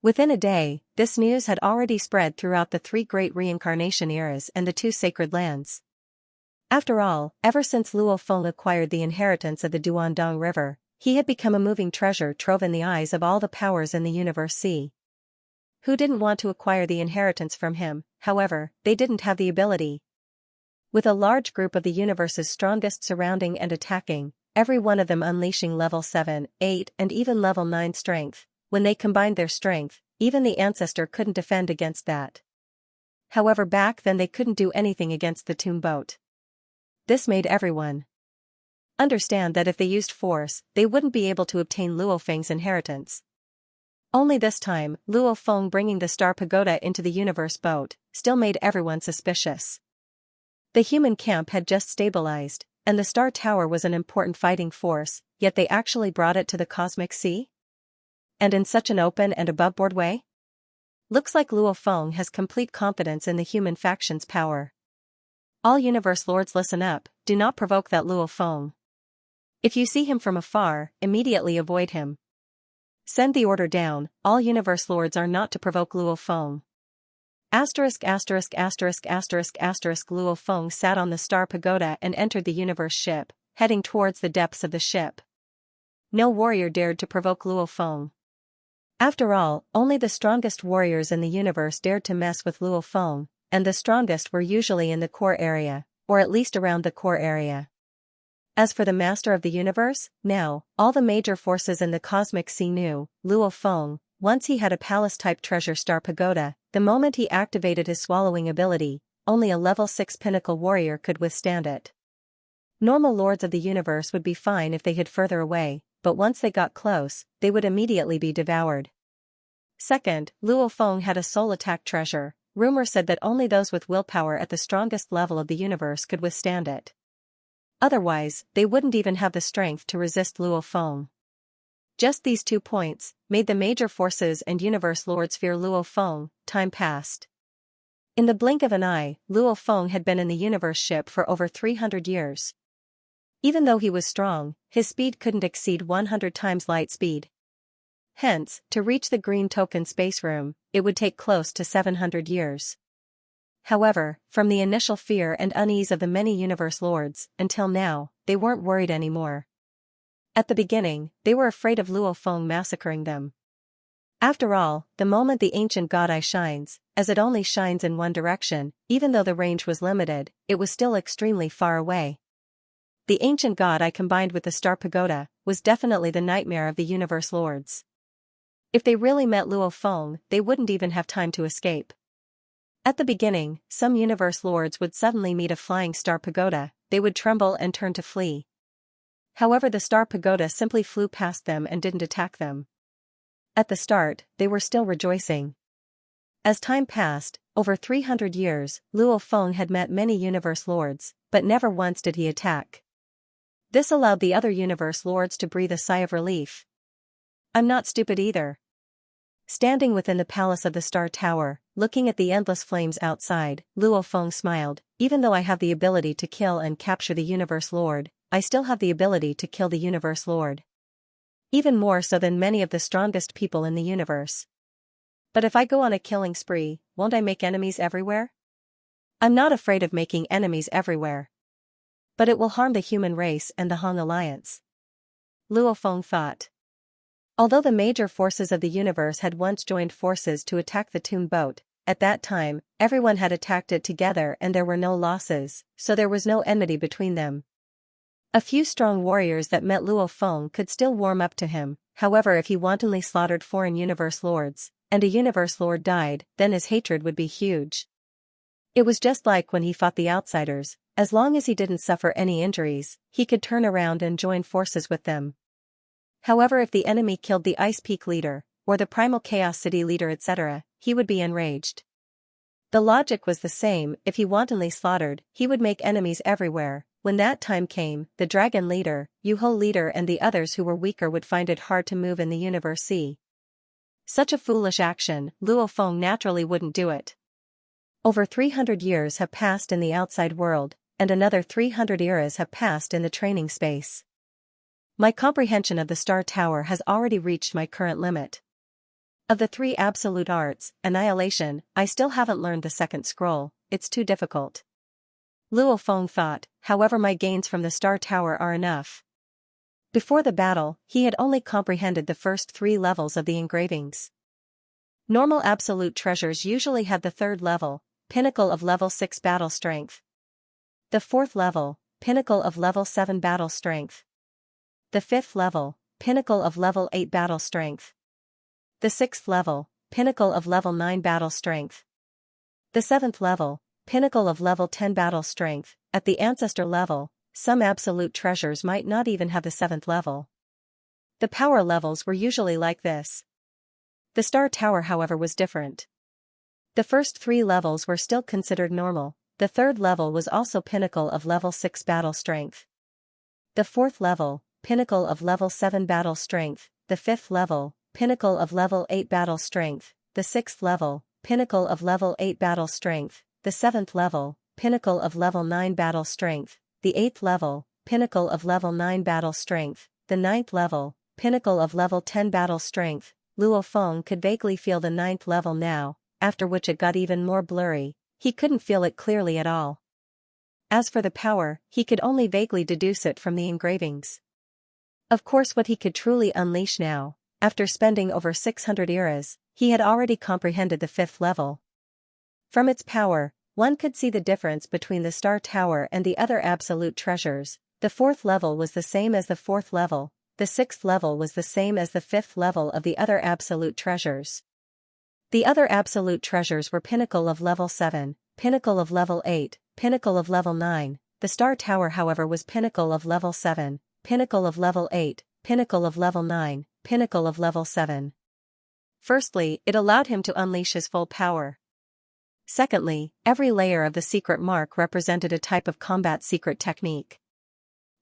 Within a day, this news had already spread throughout the 3 great reincarnation eras and the 2 sacred lands. After all, ever since Luo Feng acquired the inheritance of the Duandong River, he had become a moving treasure trove in the eyes of all the powers in the universe sea. Who didn't want to acquire the inheritance from him? However, they didn't have the ability. With a large group of the universe's strongest surrounding and attacking, every one of them unleashing level 7, 8 and even level 9 strength, when they combined their strength, even the ancestor couldn't defend against that. However, back then they couldn't do anything against the tomb boat. This made everyone understand that if they used force, they wouldn't be able to obtain Luo Feng's inheritance. Only this time, Luo Feng bringing the star pagoda into the universe boat, still made everyone suspicious. The human camp had just stabilized, and the star tower was an important fighting force, yet they actually brought it to the cosmic sea? And in such an open and aboveboard way? Looks like Luo Feng has complete confidence in the human faction's power. All universe lords listen up, do not provoke that Luo Feng. If you see him from afar, immediately avoid him. Send the order down, all universe lords are not to provoke Luo Feng. Luo Feng sat on the star pagoda and entered the universe ship, heading towards the depths of the ship. No warrior dared to provoke Luo Feng. After all, only the strongest warriors in the universe dared to mess with Luo Feng, and the strongest were usually in the core area, or at least around the core area. As for the master of the universe, now, all the major forces in the cosmic sea knew, Luo Feng, once he had a palace-type treasure star pagoda, the moment he activated his swallowing ability, only a level 6 pinnacle warrior could withstand it. Normal lords of the universe would be fine if they hid further away, but once they got close, they would immediately be devoured. Second, Luo Feng had a soul attack treasure. Rumor said that only those with willpower at the strongest level of the universe could withstand it. Otherwise, they wouldn't even have the strength to resist Luo Feng. Just these 2 points made the major forces and universe lords fear Luo Feng. Time passed. In the blink of an eye, Luo Feng had been in the universe ship for over 300 years. Even though he was strong, his speed couldn't exceed 100 times light speed. Hence, to reach the green token space room, it would take close to 700 years. However, from the initial fear and unease of the many universe lords, until now, they weren't worried anymore. At the beginning, they were afraid of Luo Feng massacring them. After all, the moment the ancient god eye shines, as it only shines in one direction, even though the range was limited, it was still extremely far away. The ancient god eye combined with the star pagoda, was definitely the nightmare of the universe lords. If they really met Luo Feng, they wouldn't even have time to escape. At the beginning, some universe lords would suddenly meet a flying star pagoda, they would tremble and turn to flee. However, the star pagoda simply flew past them and didn't attack them. At the start, they were still rejoicing. As time passed, over 300 years, Luo Feng had met many universe lords, but never once did he attack. This allowed the other universe lords to breathe a sigh of relief. I'm not stupid either. Standing within the palace of the Star Tower, looking at the endless flames outside, Luo Feng smiled. Even though I have the ability to kill and capture the Universe Lord, I still have the ability to kill the Universe Lord. Even more so than many of the strongest people in the universe. But if I go on a killing spree, won't I make enemies everywhere? I'm not afraid of making enemies everywhere. But it will harm the human race and the Hong Alliance. Luo Feng thought. Although the major forces of the universe had once joined forces to attack the Toon Boat, at that time, everyone had attacked it together and there were no losses, so there was no enmity between them. A few strong warriors that met Luo Feng could still warm up to him. However, if he wantonly slaughtered foreign universe lords, and a universe lord died, then his hatred would be huge. It was just like when he fought the outsiders. As long as he didn't suffer any injuries, he could turn around and join forces with them. However, if the enemy killed the Ice Peak leader, or the Primal Chaos City leader, etc., he would be enraged. The logic was the same. If he wantonly slaughtered, he would make enemies everywhere. When that time came, the Dragon leader, Yuho leader and the others who were weaker would find it hard to move in the Universe Sea. Such a foolish action, Luo Feng naturally wouldn't do it. Over 300 years have passed in the outside world, and another 300 eras have passed in the training space. My comprehension of the Star Tower has already reached my current limit. Of the 3 absolute arts, annihilation, I still haven't learned the second scroll. It's too difficult. Luo Feng thought. However, my gains from the Star Tower are enough. Before the battle, he had only comprehended the first 3 levels of the engravings. Normal absolute treasures usually have the 3rd level, pinnacle of level 6 battle strength. The 4th level, pinnacle of level 7 battle strength. The 5th level, pinnacle of level 8 battle strength. The 6th level, pinnacle of level 9 battle strength. The 7th level, pinnacle of level 10 battle strength. At the ancestor level, some absolute treasures might not even have the 7th level. The power levels were usually like this. The Star Tower, however, was different. The first 3 levels were still considered normal. The 3rd level was also pinnacle of level 6 battle strength. The 4th level, pinnacle of level 7 battle strength. The 5th level, pinnacle of level 8 battle strength. The 6th level, pinnacle of level 8 battle strength. The 7th level, pinnacle of level 9 battle strength. The 8th level, pinnacle of level 9 battle strength. The 9th level, pinnacle of level 10 battle strength. Luo Feng could vaguely feel the 9th level now, after which it got even more blurry. He couldn't feel it clearly at all. As for the power, he could only vaguely deduce it from the engravings. Of course, what he could truly unleash now, after spending over 600 eras, he had already comprehended the 5th level. From its power, one could see the difference between the Star Tower and the other absolute treasures. The 4th level was the same as the 4th level, the 6th level was the same as the 5th level of the other absolute treasures. The other absolute treasures were pinnacle of level 7, pinnacle of level 8, pinnacle of level 9. The Star Tower, however, was pinnacle of level 7, pinnacle of level 8, pinnacle of level 9, pinnacle of level 7. Firstly, it allowed him to unleash his full power. Secondly, every layer of the secret mark represented a type of combat secret technique.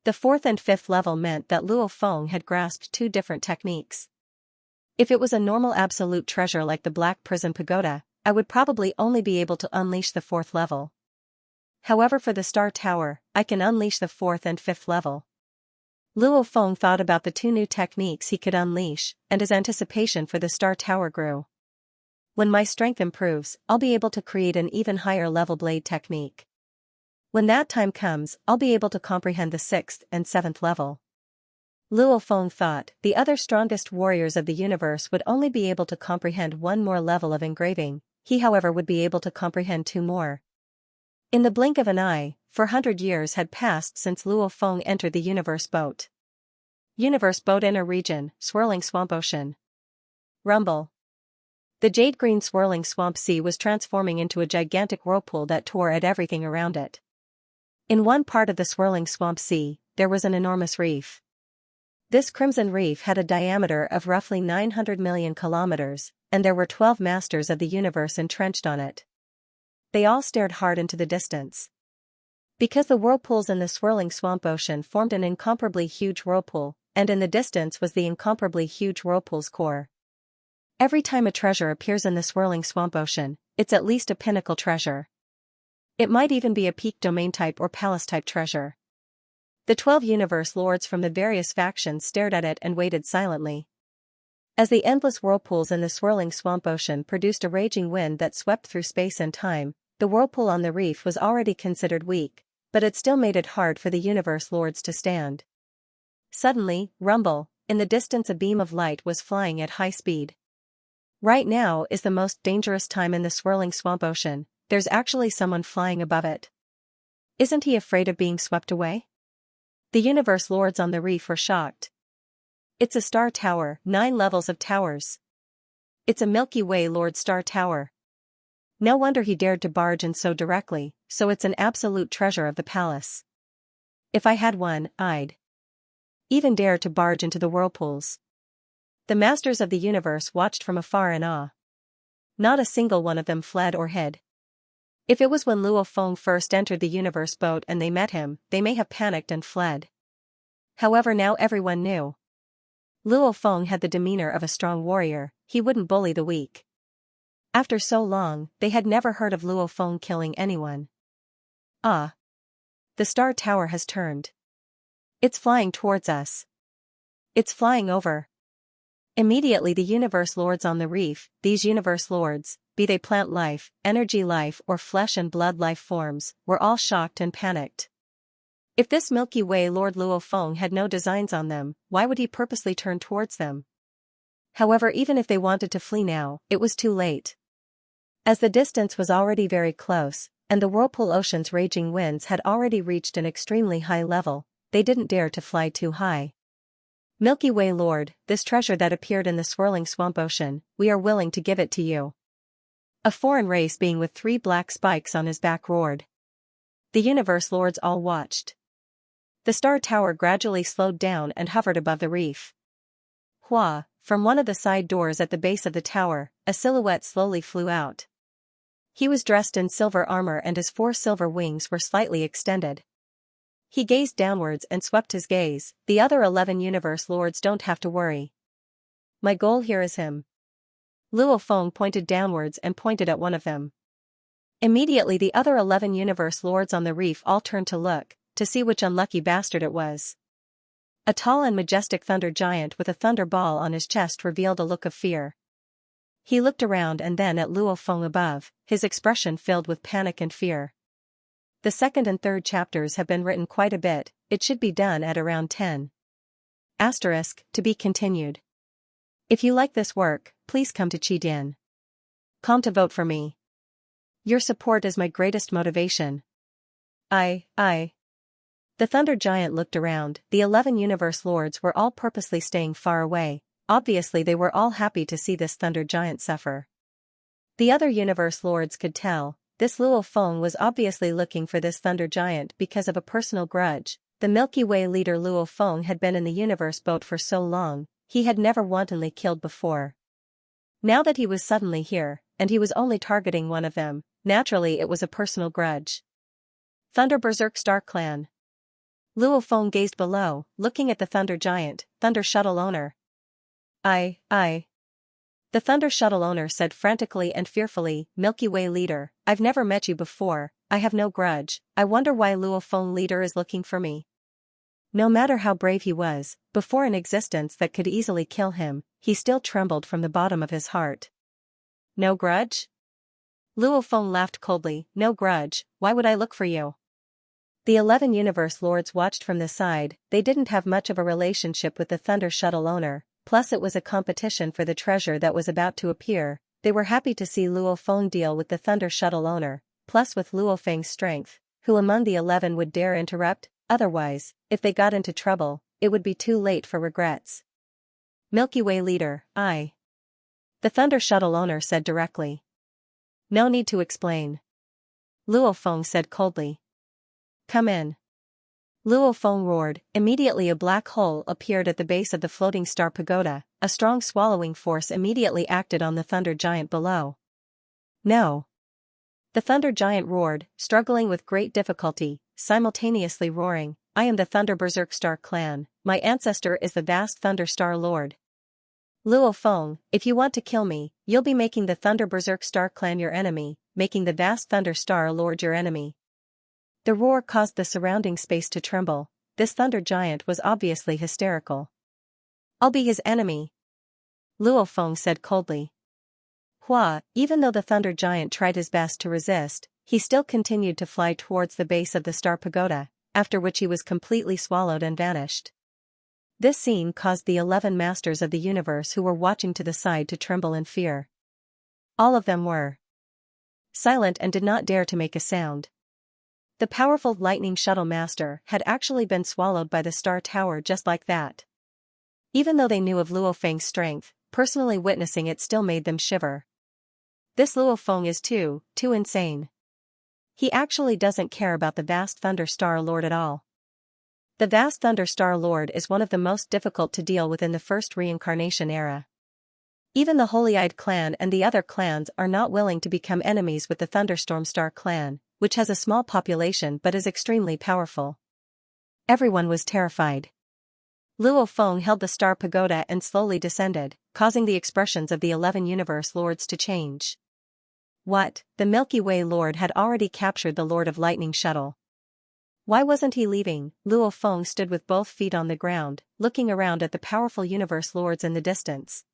The 4th and 5th level meant that Luo Feng had grasped 2 different techniques. If it was a normal absolute treasure like the Black Prison Pagoda, I would probably only be able to unleash the 4th level. However, for the Star Tower, I can unleash the 4th and 5th level. Luo Feng thought about the 2 new techniques he could unleash, and his anticipation for the Star Tower grew. When my strength improves, I'll be able to create an even higher level blade technique. When that time comes, I'll be able to comprehend the 6th and 7th level. Luo Feng thought. The other strongest warriors of the universe would only be able to comprehend 1 more level of engraving. He, however, would be able to comprehend 2 more. In the blink of an eye, 400 years had passed since Luo Feng entered the Universe Boat. Universe Boat Inner Region, Swirling Swamp Ocean. Rumble. The jade-green swirling swamp sea was transforming into a gigantic whirlpool that tore at everything around it. In one part of the swirling swamp sea, there was an enormous reef. This crimson reef had a diameter of roughly 900 million kilometers, and there were 12 masters of the universe entrenched on it. They all stared hard into the distance. Because the whirlpools in the swirling swamp ocean formed an incomparably huge whirlpool, and in the distance was the incomparably huge whirlpool's core. Every time a treasure appears in the swirling swamp ocean, it's at least a pinnacle treasure. It might even be a peak domain type or palace type treasure. The 12 universe lords from the various factions stared at it and waited silently. As the endless whirlpools in the swirling swamp ocean produced a raging wind that swept through space and time, the whirlpool on the reef was already considered weak, but it still made it hard for the universe lords to stand. Suddenly, rumble, in the distance a beam of light was flying at high speed. Right now is the most dangerous time in the swirling swamp ocean, there's actually someone flying above it. Isn't he afraid of being swept away? The universe lords on the reef were shocked. It's a star tower, 9 levels of towers. It's a Milky Way Lord Star Tower. No wonder he dared to barge in so directly, so it's an absolute treasure of the palace. If I had one, I'd even dare to barge into the whirlpools. The masters of the universe watched from afar in awe. Not a single one of them fled or hid. If it was when Luo Feng first entered the universe boat and they met him, they may have panicked and fled. However, now everyone knew. Luo Feng had the demeanor of a strong warrior, he wouldn't bully the weak. After so long, they had never heard of Luo Feng killing anyone. Ah! The star tower has turned. It's flying towards us. It's flying over. Immediately the universe lords on the reef, these universe lords, be they plant life, energy life or flesh and blood life forms, were all shocked and panicked. If this Milky Way Lord Luo Feng had no designs on them, why would he purposely turn towards them? However, even if they wanted to flee now, it was too late. As the distance was already very close, and the whirlpool ocean's raging winds had already reached an extremely high level, they didn't dare to fly too high. Milky Way Lord, this treasure that appeared in the swirling swamp ocean, we are willing to give it to you. A foreign race being with 3 black spikes on his back roared. The universe lords all watched. The star tower gradually slowed down and hovered above the reef. Hua, from one of the side doors at the base of the tower, a silhouette slowly flew out. He was dressed in silver armor and his 4 silver wings were slightly extended. He gazed downwards and swept his gaze. The other 11 universe lords don't have to worry. My goal here is him. Luo Feng pointed downwards and pointed at one of them. Immediately the other 11 universe lords on the reef all turned to look, to see which unlucky bastard it was. A tall and majestic thunder giant with a thunder ball on his chest revealed a look of fear. He looked around and then at Luo Feng above, his expression filled with panic and fear. The 2nd and 3rd chapters have been written quite a bit, it should be done at around 10. *, to be continued. If you like this work, please come to Qidin. Com to vote for me. Your support is my greatest motivation. I. The thunder giant looked around, the 11 universe lords were all purposely staying far away, obviously they were all happy to see this thunder giant suffer. The other universe lords could tell, this Luo Feng was obviously looking for this thunder giant because of a personal grudge. The Milky Way leader Luo Feng had been in the universe boat for so long, he had never wantonly killed before. Now that he was suddenly here, and he was only targeting one of them, naturally it was a personal grudge. Thunder Berserk Star Clan. Luo Feng gazed below, looking at the thunder giant, Thunder Shuttle owner. I. The Thunder Shuttle owner said frantically and fearfully, Milky Way leader, I've never met you before, I have no grudge, I wonder why Luo Feng leader is looking for me. No matter how brave he was, before an existence that could easily kill him, he still trembled from the bottom of his heart. No grudge? Luo Feng laughed coldly, no grudge, why would I look for you? The 11 universe lords watched from the side, they didn't have much of a relationship with the Thunder Shuttle owner, plus it was a competition for the treasure that was about to appear. They were happy to see Luo Feng deal with the Thunder Shuttle owner, plus with Luo Feng's strength, who among the 11 would dare interrupt? Otherwise, if they got into trouble, it would be too late for regrets. Milky Way leader, I. The Thunder Shuttle owner said directly. No need to explain. Luo Feng said coldly. Come in. Luo Feng roared. Immediately a black hole appeared at the base of the floating star pagoda. A strong swallowing force immediately acted on the thunder giant below. No! The thunder giant roared, struggling with great difficulty, simultaneously roaring, I am the Thunder Berserk Star Clan, my ancestor is the vast Thunder Star Lord. Luo Feng, if you want to kill me, you'll be making the Thunder Berserk Star Clan your enemy, making the vast Thunder Star Lord your enemy. The roar caused the surrounding space to tremble. This thunder giant was obviously hysterical. I'll be his enemy, Luo Feng said coldly. Even though the thunder giant tried his best to resist, he still continued to fly towards the base of the star pagoda, after which he was completely swallowed and vanished. This scene caused the 11 masters of the universe who were watching to the side to tremble in fear. All of them were silent and did not dare to make a sound. The powerful lightning shuttle master had actually been swallowed by the star tower just like that. Even though they knew of Luo Feng's strength, personally witnessing it still made them shiver. This Luo Feng is too insane. He actually doesn't care about the vast Thunder Star Lord at all. The vast Thunder Star Lord is one of the most difficult to deal with in the first reincarnation era. Even the Holy-Eyed clan and the other clans are not willing to become enemies with the Thunderstorm Star clan, which has a small population but is extremely powerful. Everyone was terrified. Luo Feng held the star pagoda and slowly descended, causing the expressions of the 11 universe lords to change. What? The Milky Way Lord had already captured the Lord of Lightning Shuttle. Why wasn't he leaving? Luo Feng stood with both feet on the ground, looking around at the powerful universe lords in the distance.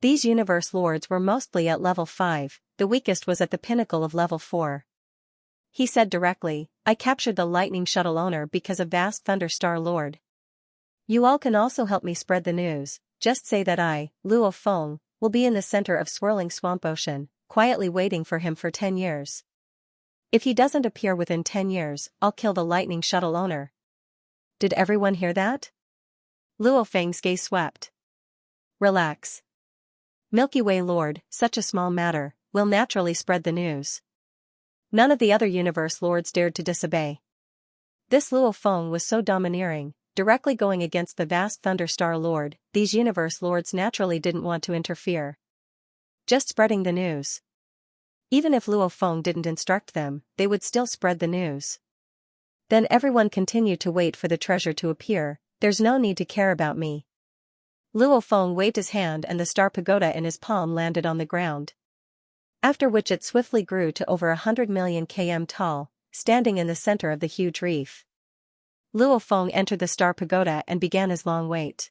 These universe lords were mostly at level 5, the weakest was at the pinnacle of level 4. He said directly, I captured the lightning shuttle owner because of vast Thunder Star Lord. You all can also help me spread the news, just say that I, Luo Feng, will be in the center of swirling swamp ocean, quietly waiting for him for 10 years. If he doesn't appear within 10 years, I'll kill the lightning shuttle owner. Did everyone hear that? Luo Feng's gaze swept. Relax. Milky Way Lord, such a small matter, will naturally spread the news. None of the other universe lords dared to disobey. This Luo Feng was so domineering, directly going against the vast Thunder Star Lord, these universe lords naturally didn't want to interfere. Just spreading the news. Even if Luo Feng didn't instruct them, they would still spread the news. Then everyone continued to wait for the treasure to appear, there's no need to care about me. Luo Feng waved his hand and the star pagoda in his palm landed on the ground. After which it swiftly grew to over 100 million km tall, standing in the center of the huge reef. Luo Feng entered the star pagoda and began his long wait.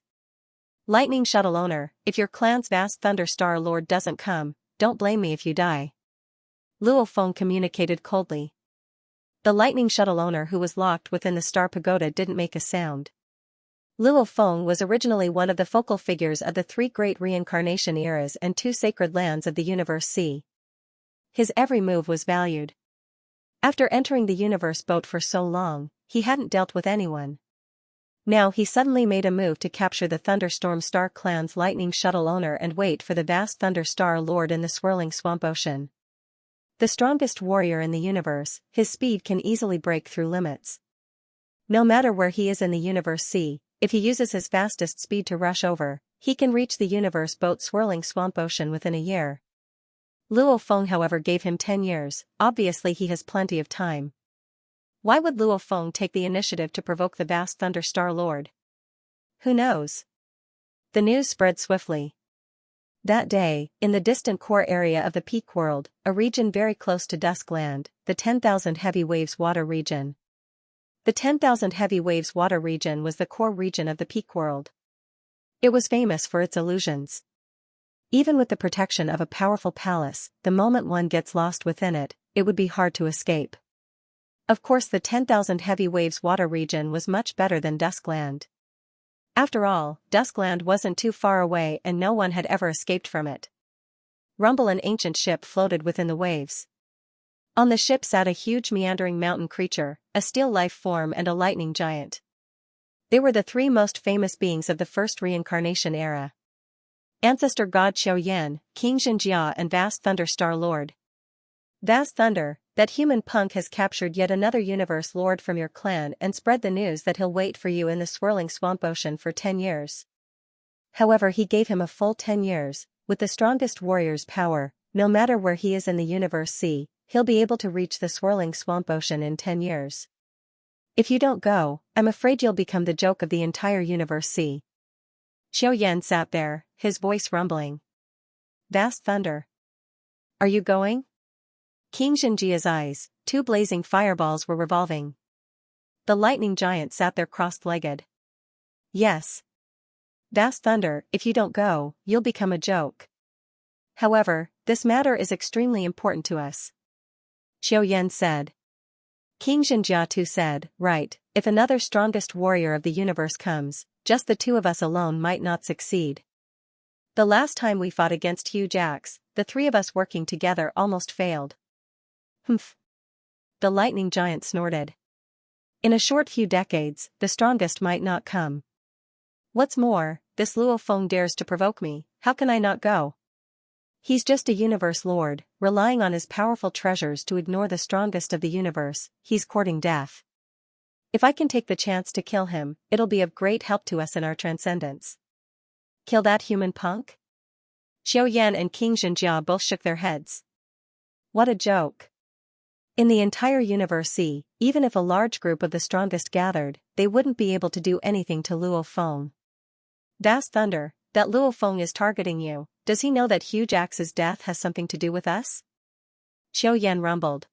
Lightning shuttle owner, if your clan's vast Thunder Star Lord doesn't come, don't blame me if you die. Luo Feng communicated coldly. The lightning shuttle owner who was locked within the star pagoda didn't make a sound. Luo Feng was originally one of the focal figures of the 3 great reincarnation eras and 2 sacred lands of the universe sea. His every move was valued. After entering the universe boat for so long, he hadn't dealt with anyone. Now he suddenly made a move to capture the Thunderstorm Star clan's lightning shuttle owner and wait for the vast Thunder Star Lord in the swirling swamp ocean. The strongest warrior in the universe, his speed can easily break through limits. No matter where he is in the universe sea, if he uses his fastest speed to rush over, he can reach the universe boat swirling swamp ocean within a year. Luo Feng however gave him 10 years, obviously he has plenty of time. Why would Luo Feng take the initiative to provoke the vast Thunder Star Lord? Who knows? The news spread swiftly. That day, in the distant core area of the Peak World, a region very close to Duskland, the 10,000 Heavy Waves Water region. The 10,000 Heavy Waves Water region was the core region of the Peak World. It was famous for its illusions. Even with the protection of a powerful palace, the moment one gets lost within it, it would be hard to escape. Of course the 10,000 Heavy Waves Water region was much better than Duskland. After all, Duskland wasn't too far away and no one had ever escaped from it. Rumble, an ancient ship floated within the waves. On the ship sat a huge meandering mountain creature, a steel life form and a lightning giant. They were the 3 most famous beings of the first reincarnation era. Ancestor God Xiao Yan, King Xianxia and Vast Thunder Star Lord. Vast Thunder, That human punk has captured yet another universe lord from your clan and spread the news that he'll wait for you in the swirling swamp ocean for 10 years. However, he gave him a full 10 years, with the strongest warrior's power, no matter where he is in the universe sea, he'll be able to reach the swirling swamp ocean in 10 years. If you don't go, I'm afraid you'll become the joke of the entire universe sea. Xiaoyan sat there, his voice rumbling. Vast thunder. Are you going? King Xianxia's eyes, two blazing fireballs were revolving. The lightning giant sat there cross-legged. Yes. Vast thunder, if you don't go, you'll become a joke. However, this matter is extremely important to us. Xiaoyan said. King Xianxia too said, right, if another strongest warrior of the universe comes, just the two of us alone might not succeed. The last time we fought against huge axe, the three of us working together almost failed. Humph. The lightning giant snorted. In a short few decades, the strongest might not come. What's more, this Luo Feng dares to provoke me, how can I not go? He's just a universe lord, relying on his powerful treasures to ignore the strongest of the universe, he's courting death. If I can take the chance to kill him, it'll be of great help to us in our transcendence. Kill that human punk? Xiaoyan and King Xianxia both shook their heads. What a joke. In the entire universe sea, even if a large group of the strongest gathered, they wouldn't be able to do anything to Luo Feng. Vast thunder, that Luo Feng is targeting you, does he know that Huge Axe's death has something to do with us? Xiaoyan rumbled.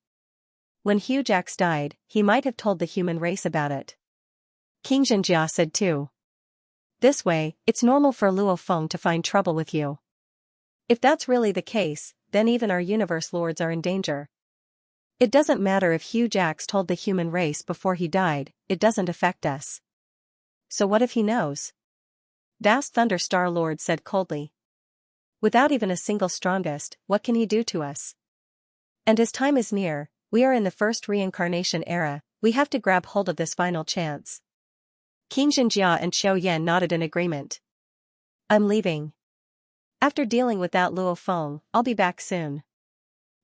When Huge Axe died, he might have told the human race about it. King Xianxia said too. This way, it's normal for Luo Feng to find trouble with you. If that's really the case, then even our universe lords are in danger. It doesn't matter if Huge Axe told the human race before he died, it doesn't affect us. So what if he knows? Vast Thunder Star Lord said coldly. Without even a single strongest, what can he do to us? And his time is near, we are in the first reincarnation era, we have to grab hold of this final chance. King Xianxia and Xiaoyan nodded in agreement. I'm leaving. After dealing with that Luo Feng, I'll be back soon.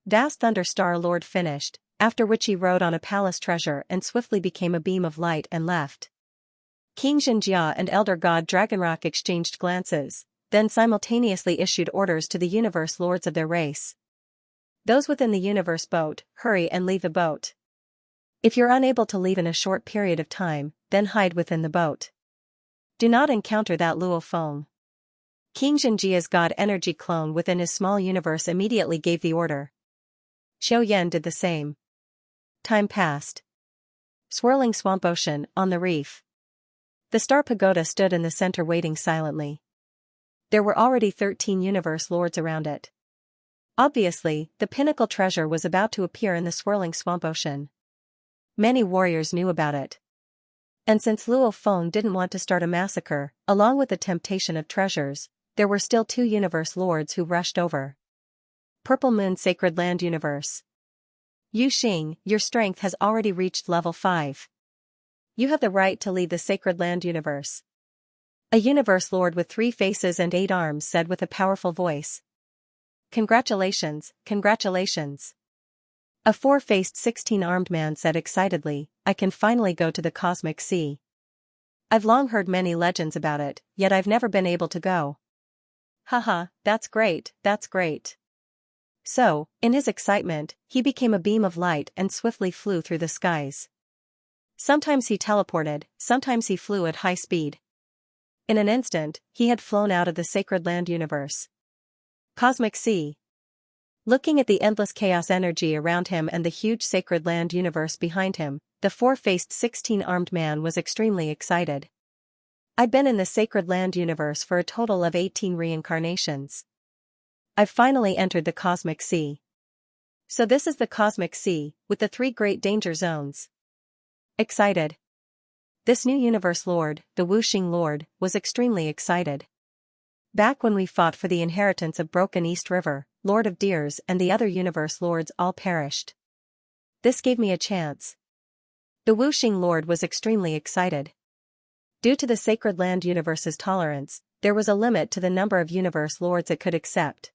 Vast Thunder Star Lord finished, after which he rode on a palace treasure and swiftly became a beam of light and left. King Xianxia and Elder God Dragonrock exchanged glances, then simultaneously issued orders to the universe lords of their race. Those within the universe boat, hurry and leave the boat. If you're unable to leave in a short period of time, then hide within the boat. Do not encounter that Luo Feng. King Xianxia's God energy clone within his small universe immediately gave the order. Xiaoyan did the same. Time passed. Swirling swamp ocean, on the reef. The star pagoda stood in the center waiting silently. There were already 13 universe lords around it. Obviously, the pinnacle treasure was about to appear in the swirling swamp ocean. Many warriors knew about it. And since Luo Feng didn't want to start a massacre, along with the temptation of treasures, there were still 2 universe lords who rushed over. Purple Moon Sacred Land Universe. Yu Xing, your strength has already reached level 5. You have the right to lead the Sacred Land Universe. A universe lord with 3 faces and 8 arms said with a powerful voice. Congratulations, congratulations. A 4-faced 16-armed man said excitedly, I can finally go to the cosmic sea. I've long heard many legends about it, yet I've never been able to go. Haha, that's great, that's great. So, in his excitement, he became a beam of light and swiftly flew through the skies. Sometimes he teleported, sometimes he flew at high speed. In an instant, he had flown out of the Sacred Land Universe. Cosmic Sea. Looking at the endless chaos energy around him and the huge Sacred Land Universe behind him, the 4-faced 16-armed man was extremely excited. I've been in the Sacred Land Universe for a total of 18 reincarnations. I've finally entered the Cosmic Sea. So this is the Cosmic Sea, with the 3 great danger zones. Excited. This new universe lord, the Wuxing Lord, was extremely excited. Back when we fought for the inheritance of Broken East River, Lord of Deers and the other universe lords all perished. This gave me a chance. The Wuxing Lord was extremely excited. Due to the Sacred Land Universe's tolerance, there was a limit to the number of universe lords it could accept.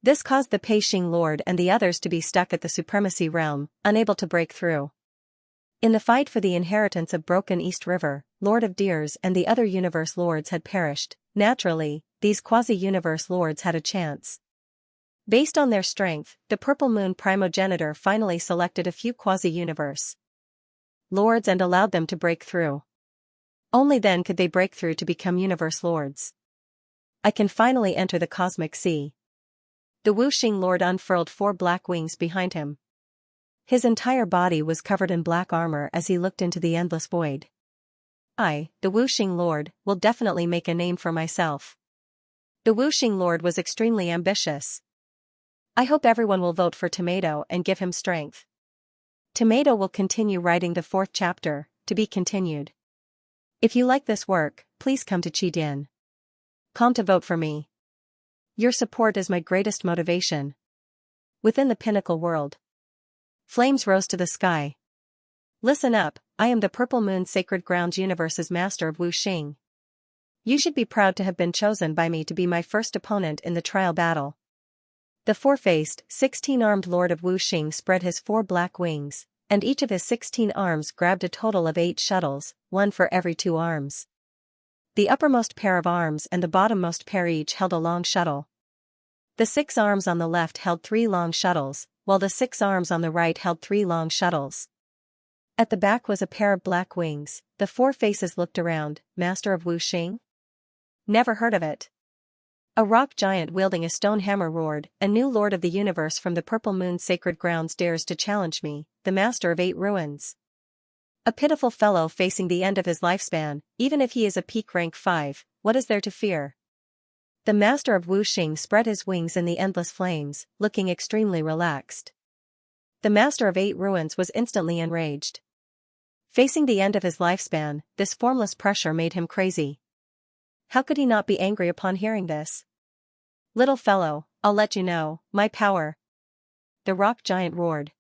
This caused the Pei Xing Lord and the others to be stuck at the Supremacy Realm, unable to break through. In the fight for the inheritance of Broken East River, Lord of Deers and the other Universe Lords had perished. Naturally, these quasi-universe lords had a chance. Based on their strength, the Purple Moon primogenitor finally selected a few quasi-universe lords and allowed them to break through. Only then could they break through to become universe lords. I can finally enter the cosmic sea. The Wu Xing Lord unfurled 4 black wings behind him. His entire body was covered in black armor as he looked into the endless void. I, the Wu Xing Lord, will definitely make a name for myself. The Wu Xing Lord was extremely ambitious. I hope everyone will vote for Tomato and give him strength. Tomato will continue writing the 4th chapter, to be continued. If you like this work, please come to Qidin.com to vote for me. Your support is my greatest motivation. Within the pinnacle world, flames rose to the sky. Listen up, I am the Purple Moon Sacred Grounds Universe's master of Wu Xing. You should be proud to have been chosen by me to be my first opponent in the trial battle. The 4-faced, 16-armed Lord of Wu Xing spread his 4 black wings, and each of his 16 arms grabbed a total of 8 shuttles, 1 for every 2 arms. The uppermost pair of arms and the bottommost pair each held a long shuttle. The 6 arms on the left held 3 long shuttles, while the 6 arms on the right held 3 long shuttles. At the back was a pair of black wings. The 4 faces looked around. Master of Wu Xing? Never heard of it. A rock giant wielding a stone hammer roared, a new Lord of the Universe from the Purple Moon Sacred Grounds dares to challenge me, the Master of 8 Ruins. A pitiful fellow facing the end of his lifespan, even if he is a peak rank 5, what is there to fear? The Master of Wu Xing spread his wings in the endless flames, looking extremely relaxed. The Master of 8 Ruins was instantly enraged. Facing the end of his lifespan, this formless pressure made him crazy. How could he not be angry upon hearing this? Little fellow, I'll let you know, my power. The rock giant roared.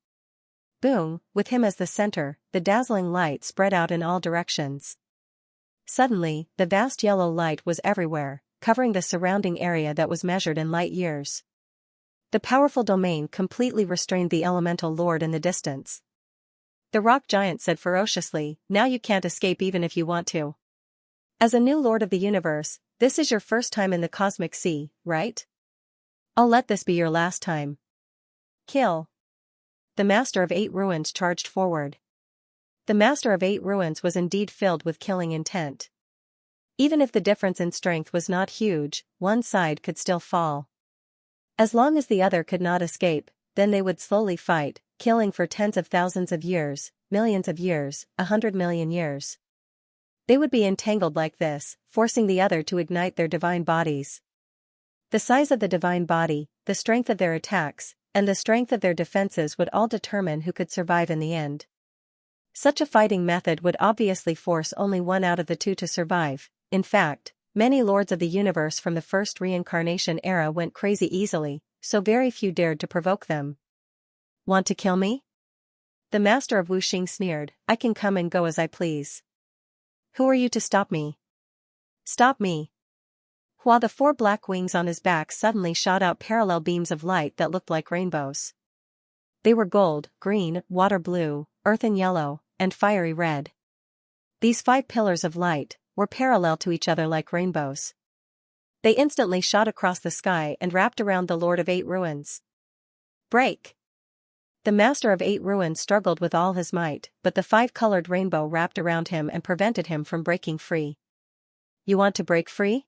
Boom, with him as the center, the dazzling light spread out in all directions. Suddenly, the vast yellow light was everywhere, covering the surrounding area that was measured in light years. The powerful domain completely restrained the elemental lord in the distance. The rock giant said ferociously, now you can't escape even if you want to. As a new Lord of the Universe, this is your first time in the cosmic sea, right? I'll let this be your last time. Kill. The Master of 8 Ruins charged forward. The Master of 8 Ruins was indeed filled with killing intent. Even if the difference in strength was not huge, one side could still fall. As long as the other could not escape, then they would slowly fight, killing for tens of thousands of years, millions of years, 100 million years. They would be entangled like this, forcing the other to ignite their divine bodies. The size of the divine body, the strength of their attacks, and the strength of their defenses would all determine who could survive in the end. Such a fighting method would obviously force only one out of the two to survive. In fact, many lords of the universe from the first reincarnation era went crazy easily, so very few dared to provoke them. Want to kill me? The Master of Wu Xing sneered, I can come and go as I please. Who are you to stop me? Stop me. While the 4 black wings on his back suddenly shot out parallel beams of light that looked like rainbows. They were gold, green, water blue, earthen yellow, and fiery red. These 5 pillars of light were parallel to each other like rainbows. They instantly shot across the sky and wrapped around the Lord of 8 Ruins. Break! The Master of 8 Ruins struggled with all his might, but the 5-colored rainbow wrapped around him and prevented him from breaking free. You want to break free?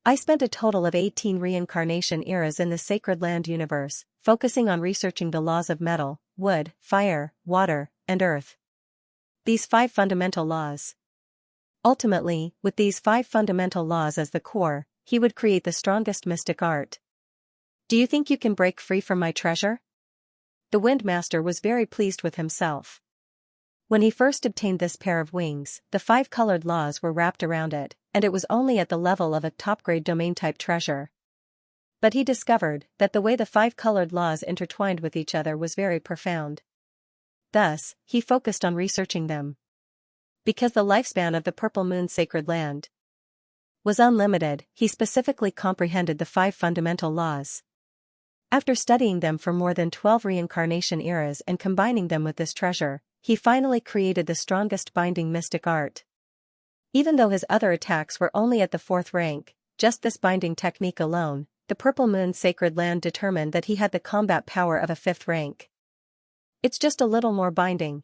I spent a total of 18 reincarnation eras in the Sacred Land universe, focusing on researching the laws of metal, wood, fire, water, and earth. These 5 fundamental laws. Ultimately, with these 5 fundamental laws as the core, he would create the strongest mystic art. Do you think you can break free from my treasure? The Windmaster was very pleased with himself. When he first obtained this pair of wings, the 5-colored laws were wrapped around it, and it was only at the level of a top-grade domain-type treasure. But he discovered that the way the 5-colored laws intertwined with each other was very profound. Thus, he focused on researching them. Because the lifespan of the Purple Moon Sacred Land was unlimited, he specifically comprehended the 5 fundamental laws. After studying them for more than 12 reincarnation eras and combining them with this treasure, he finally created the strongest binding mystic art. Even though his other attacks were only at the 4th rank, just this binding technique alone, the Purple Moon's sacred land determined that he had the combat power of a 5th rank. It's just a little more binding.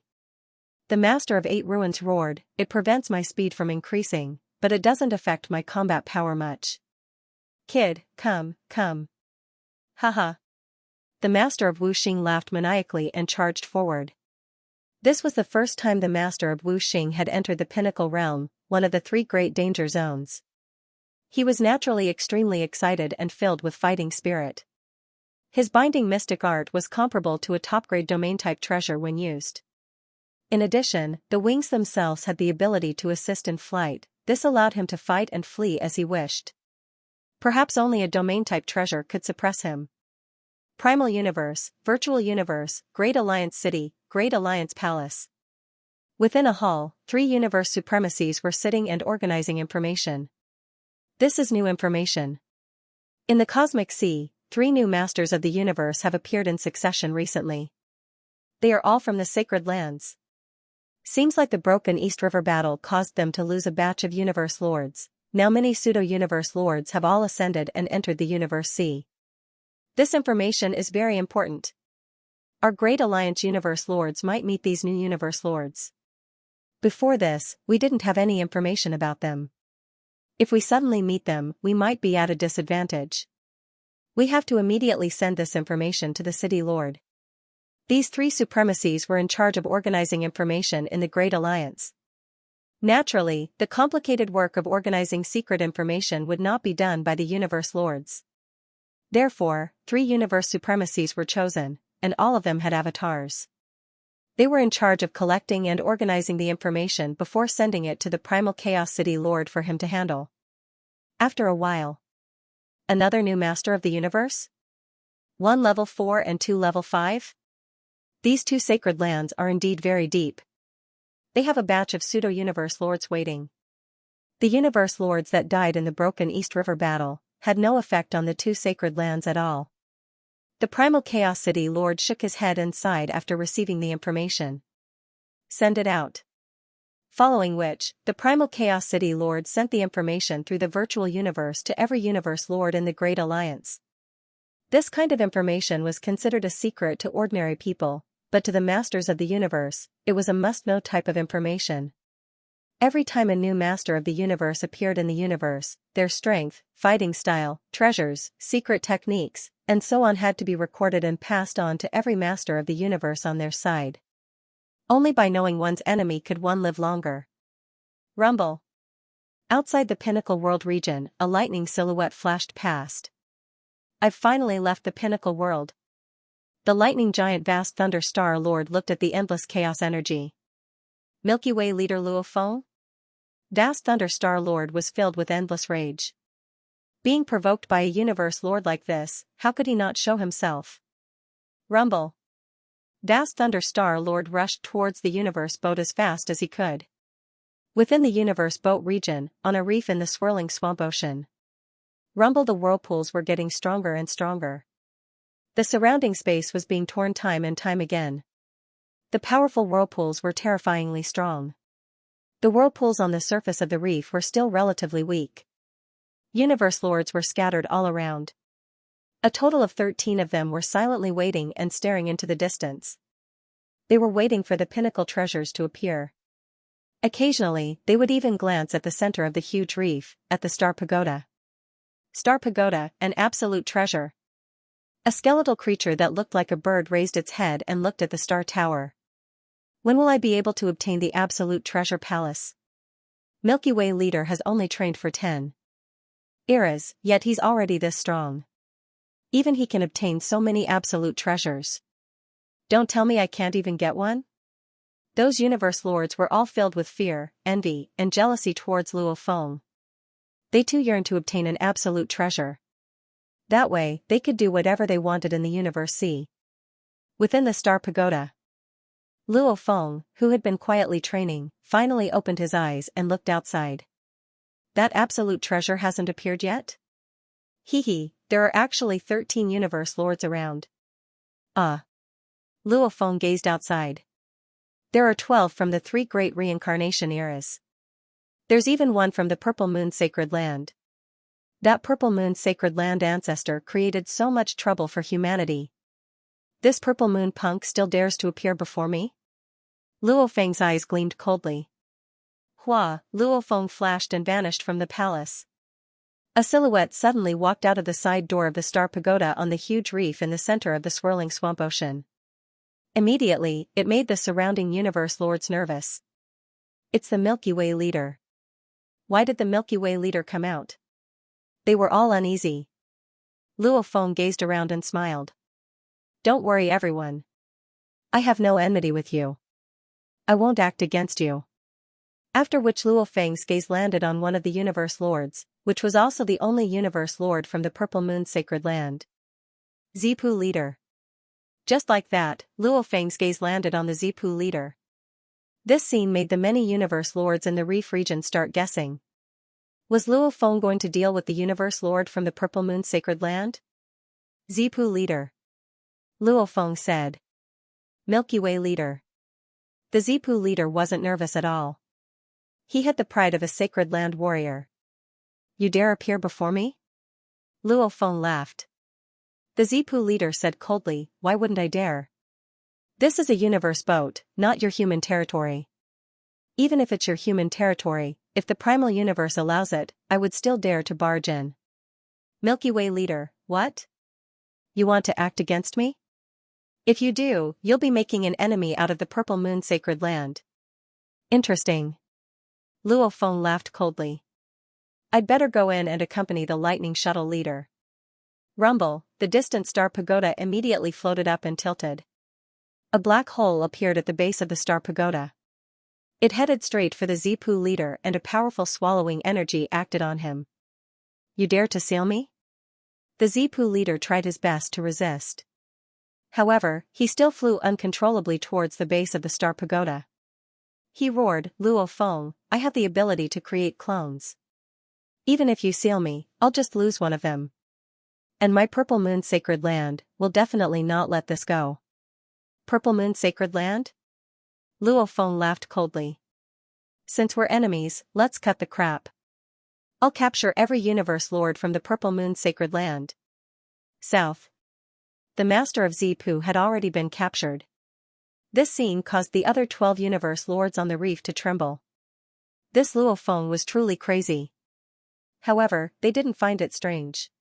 The Master of 8 Ruins roared, "It prevents my speed from increasing, but it doesn't affect my combat power much. Kid, come. Haha." The Master of Wuxing laughed maniacally and charged forward. This was the first time the Master of Wuxing had entered the Pinnacle Realm, one of the 3 great danger zones. He was naturally extremely excited and filled with fighting spirit. His binding mystic art was comparable to a top-grade domain-type treasure when used. In addition, the wings themselves had the ability to assist in flight. This allowed him to fight and flee as he wished. Perhaps only a domain-type treasure could suppress him. Primal Universe, Virtual Universe, Great Alliance City, Great Alliance Palace. Within a hall, 3 universe supremacies were sitting and organizing information. This is new information. In the Cosmic Sea, 3 new masters of the universe have appeared in succession recently. They are all from the sacred lands. Seems like the broken East River battle caused them to lose a batch of universe lords. Now many pseudo-universe lords have all ascended and entered the universe sea. This information is very important. Our Great Alliance universe lords might meet these new universe lords. Before this, we didn't have any information about them. If we suddenly meet them, we might be at a disadvantage. We have to immediately send this information to the City Lord. These 3 supremacies were in charge of organizing information in the Great Alliance. Naturally, the complicated work of organizing secret information would not be done by the universe lords. Therefore, 3 universe supremacies were chosen, and all of them had avatars. They were in charge of collecting and organizing the information before sending it to the Primal Chaos City Lord for him to handle. After a while. Another new master of the universe? 1 level 4 and 2 level 5? These 2 sacred lands are indeed very deep. They have a batch of pseudo-universe lords waiting. The universe lords that died in the broken East River battle had no effect on the 2 sacred lands at all. The Primal Chaos City Lord shook his head and sighed after receiving the information. Send it out. Following which, the Primal Chaos City Lord sent the information through the virtual universe to every universe lord in the Great Alliance. This kind of information was considered a secret to ordinary people, but to the masters of the universe, it was a must-know type of information. Every time a new master of the universe appeared in the universe, their strength, fighting style, treasures, secret techniques, and so on had to be recorded and passed on to every master of the universe on their side. Only by knowing one's enemy could one live longer. Rumble. Outside the Pinnacle World region, a lightning silhouette flashed past. I've finally left the Pinnacle World. The lightning giant vast thunder star lord looked at the endless chaos energy. Milky Way leader Luo Feng? Vast thunder star lord was filled with endless rage. Being provoked by a universe lord like this, how could he not show himself? Rumble. Vast thunder star lord rushed towards the universe boat as fast as he could. Within the universe boat region, on a reef in the swirling swamp ocean. Rumble, the whirlpools were getting stronger and stronger. The surrounding space was being torn time and time again. The powerful whirlpools were terrifyingly strong. The whirlpools on the surface of the reef were still relatively weak. Universe lords were scattered all around. A total of 13 of them were silently waiting and staring into the distance. They were waiting for the pinnacle treasures to appear. Occasionally, they would even glance at the center of the huge reef, at the Star Pagoda. Star Pagoda, an absolute treasure. A skeletal creature that looked like a bird raised its head and looked at the Star Tower. When will I be able to obtain the absolute treasure palace? Milky Way leader has only trained for 10 eras, yet he's already this strong. Even he can obtain so many absolute treasures. Don't tell me I can't even get one? Those universe lords were all filled with fear, envy, and jealousy towards Luo Feng. They too yearned to obtain an absolute treasure. That way, they could do whatever they wanted in the universe sea. Within the Star Pagoda, Luo Feng, who had been quietly training, finally opened his eyes and looked outside. That absolute treasure hasn't appeared yet? Hee hee, there are actually 13 universe lords around. Luo Feng gazed outside. There are 12 from the 3 great reincarnation eras. There's even one from the Purple Moon Sacred Land. That Purple Moon Sacred Land ancestor created so much trouble for humanity. This Purple Moon punk still dares to appear before me? Luo Feng's eyes gleamed coldly. Luo Feng flashed and vanished from the palace. A silhouette suddenly walked out of the side door of the Star Pagoda on the huge reef in the center of the swirling swamp ocean. Immediately, it made the surrounding universe lords nervous. It's the Milky Way leader. Why did the Milky Way leader come out? They were all uneasy. Luo Feng gazed around and smiled. Don't worry, everyone. I have no enmity with you. I won't act against you. After which Luo Feng's gaze landed on one of the universe lords, which was also the only universe lord from the Purple Moon Sacred Land. Zipu leader. Just like that, Luo Feng's gaze landed on the Zipu leader. This scene made the many universe lords in the reef region start guessing. Was Luo Feng going to deal with the universe lord from the Purple Moon Sacred Land? Zipu leader. Luo Feng said. Milky Way leader. The Zipu leader wasn't nervous at all. He had the pride of a sacred land warrior. You dare appear before me? Luo Feng laughed. The Zipu leader said coldly, why wouldn't I dare? This is a universe boat, not your human territory. Even if it's your human territory, if the primal universe allows it, I would still dare to barge in. Milky Way leader, what? You want to act against me? If you do, you'll be making an enemy out of the Purple Moon Sacred Land. Interesting. Luo Feng laughed coldly. I'd better go in and accompany the lightning shuttle leader. Rumble, the distant Star Pagoda immediately floated up and tilted. A black hole appeared at the base of the Star Pagoda. It headed straight for the Zipu leader and a powerful swallowing energy acted on him. You dare to sail me? The Zipu leader tried his best to resist. However, he still flew uncontrollably towards the base of the Star Pagoda. He roared, Luo Feng, I have the ability to create clones. Even if you seal me, I'll just lose one of them. And my Purple Moon Sacred Land will definitely not let this go. Purple Moon Sacred Land? Luo Feng laughed coldly. Since we're enemies, let's cut the crap. I'll capture every universe lord from the Purple Moon Sacred Land. South. The master of Zipu had already been captured. This scene caused the other 12 universe lords on the reef to tremble. This Luo Feng was truly crazy. However, they didn't find it strange.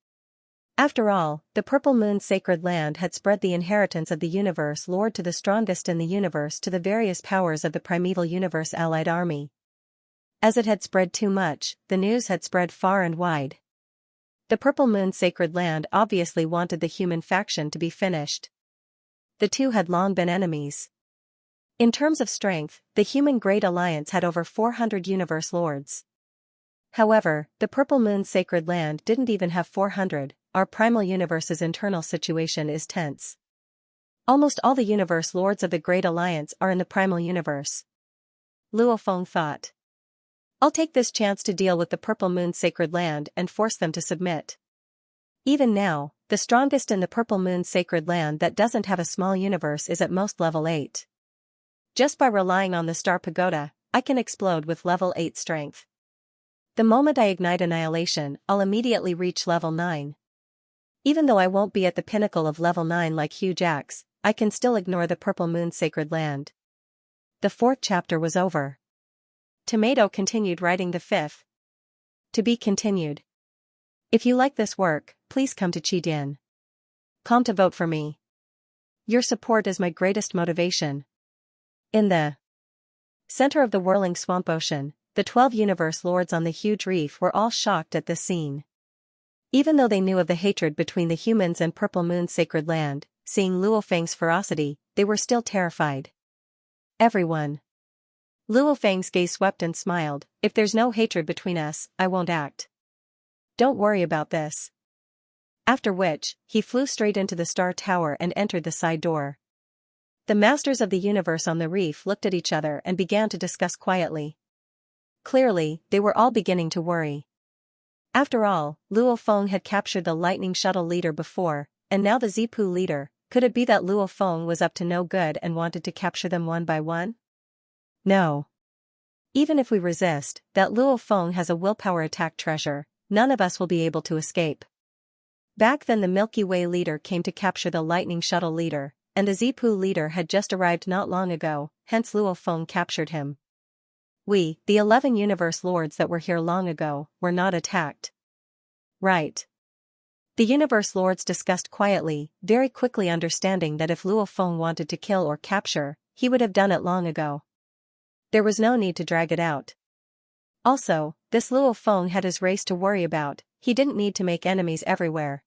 After all, the Purple Moon Sacred Land had spread the inheritance of the universe lord to the strongest in the universe to the various powers of the primeval universe allied army. As it had spread too much, the news had spread far and wide. The Purple Moon Sacred Land obviously wanted the human faction to be finished. The two had long been enemies. In terms of strength, the human Great Alliance had over 400 universe lords. However, the Purple Moon Sacred Land didn't even have 400, our primal universe's internal situation is tense. Almost all the universe lords of the Great Alliance are in the primal universe. Luo Feng thought. I'll take this chance to deal with the Purple Moon Sacred Land and force them to submit. Even now, the strongest in the Purple Moon Sacred Land that doesn't have a small universe is at most level 8. Just by relying on the Star Pagoda, I can explode with level 8 strength. The moment I ignite annihilation, I'll immediately reach level 9. Even though I won't be at the pinnacle of level 9 like Hugh Jax, I can still ignore the Purple Moon Sacred Land. The 4th chapter was over. Tomato continued writing the 5th. To be continued. If you like this work, please come to Qidin.com to vote for me. Your support is my greatest motivation. In the center of the whirling swamp ocean, the 12 universe lords on the huge reef were all shocked at this scene. Even though they knew of the hatred between the humans and Purple Moon Sacred Land, seeing Luo Feng's ferocity, they were still terrified. Everyone. Luo Feng's gaze swept and smiled, if there's no hatred between us, I won't act. Don't worry about this. After which, he flew straight into the Star Tower and entered the side door. The masters of the universe on the reef looked at each other and began to discuss quietly. Clearly, they were all beginning to worry. After all, Luo Feng had captured the lightning shuttle leader before, and now the Zipu leader. Could it be that Luo Feng was up to no good and wanted to capture them one by one? No. Even if we resist, that Luo Feng has a willpower attack treasure, none of us will be able to escape. Back then the Milky Way leader came to capture the lightning shuttle leader, and the Zipu leader had just arrived not long ago, hence Luo Feng captured him. We, the 11 universe lords that were here long ago, were not attacked. Right. The universe lords discussed quietly, very quickly understanding that if Luo Feng wanted to kill or capture, he would have done it long ago. There was no need to drag it out. Also, this Luo Feng had his race to worry about, he didn't need to make enemies everywhere.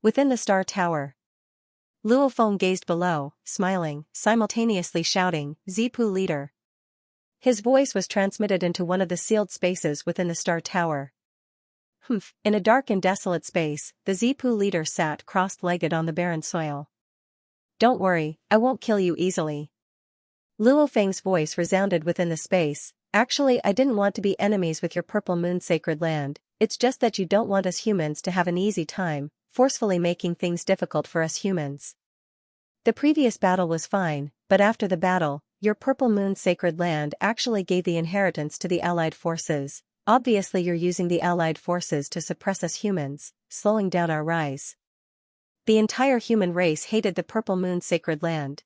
Within the Star Tower, Luo Feng gazed below, smiling, simultaneously shouting, "Zipu leader." His voice was transmitted into one of the sealed spaces within the Star Tower. Humph, in a dark and desolate space, the Zipu leader sat cross-legged on the barren soil. "Don't worry, I won't kill you easily." Luo Feng's voice resounded within the space. "Actually, I didn't want to be enemies with your Purple Moon Sacred Land, it's just that you don't want us humans to have an easy time, forcefully making things difficult for us humans. The previous battle was fine, but after the battle, your Purple Moon Sacred Land actually gave the inheritance to the Allied forces. Obviously you're using the Allied forces to suppress us humans, slowing down our rise. The entire human race hated the Purple Moon Sacred Land.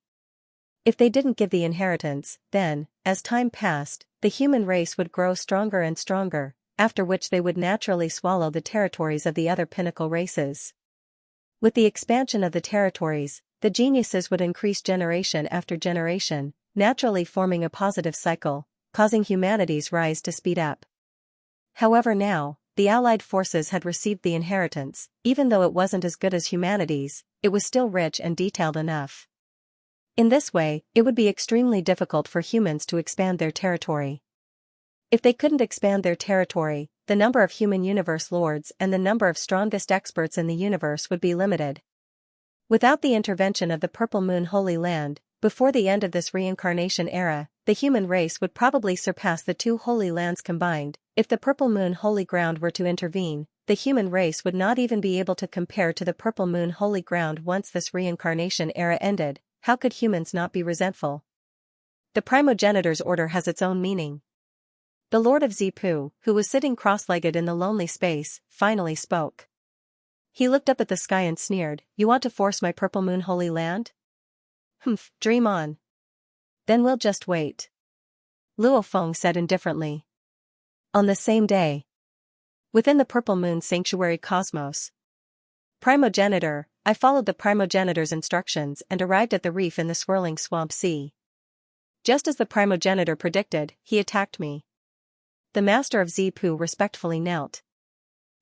If they didn't give the inheritance, then, as time passed, the human race would grow stronger and stronger, after which they would naturally swallow the territories of the other pinnacle races. With the expansion of the territories, the geniuses would increase generation after generation, naturally forming a positive cycle, causing humanity's rise to speed up. However now, the Allied forces had received the inheritance, even though it wasn't as good as humanity's, it was still rich and detailed enough. In this way, it would be extremely difficult for humans to expand their territory. If they couldn't expand their territory, the number of human universe lords and the number of strongest experts in the universe would be limited. Without the intervention of the Purple Moon Holy Land, before the end of this reincarnation era, the human race would probably surpass the two Holy Lands combined. If the Purple Moon Holy Ground were to intervene, the human race would not even be able to compare to the Purple Moon Holy Ground once this reincarnation era ended. How could humans not be resentful? The primogenitor's order has its own meaning. The Lord of Zipu, who was sitting cross-legged in the lonely space, finally spoke. He looked up at the sky and sneered, "You want to force my Purple Moon Holy Land? Humph, dream on. Then we'll just wait." Luo Feng said indifferently. On the same day, within the Purple Moon Sanctuary cosmos, Primogenitor, I followed the primogenitor's instructions and arrived at the reef in the swirling swamp sea. Just as the primogenitor predicted, he attacked me. The master of Zipu respectfully knelt.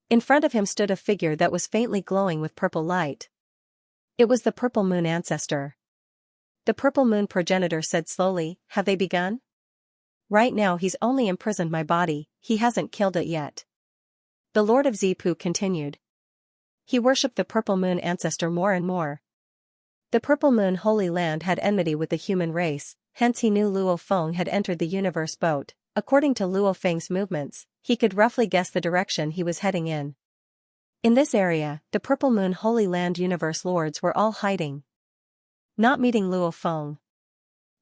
In front of him stood a figure that was faintly glowing with purple light. It was the Purple Moon ancestor. The Purple Moon progenitor said slowly, "Have they begun?" "Right now he's only imprisoned my body, he hasn't killed it yet." The Lord of Zipu continued. He worshipped the Purple Moon ancestor more and more. The Purple Moon Holy Land had enmity with the human race, hence he knew Luo Feng had entered the universe boat. According to Luo Feng's movements, he could roughly guess the direction he was heading in. In this area, the Purple Moon Holy Land universe lords were all hiding, not meeting Luo Feng.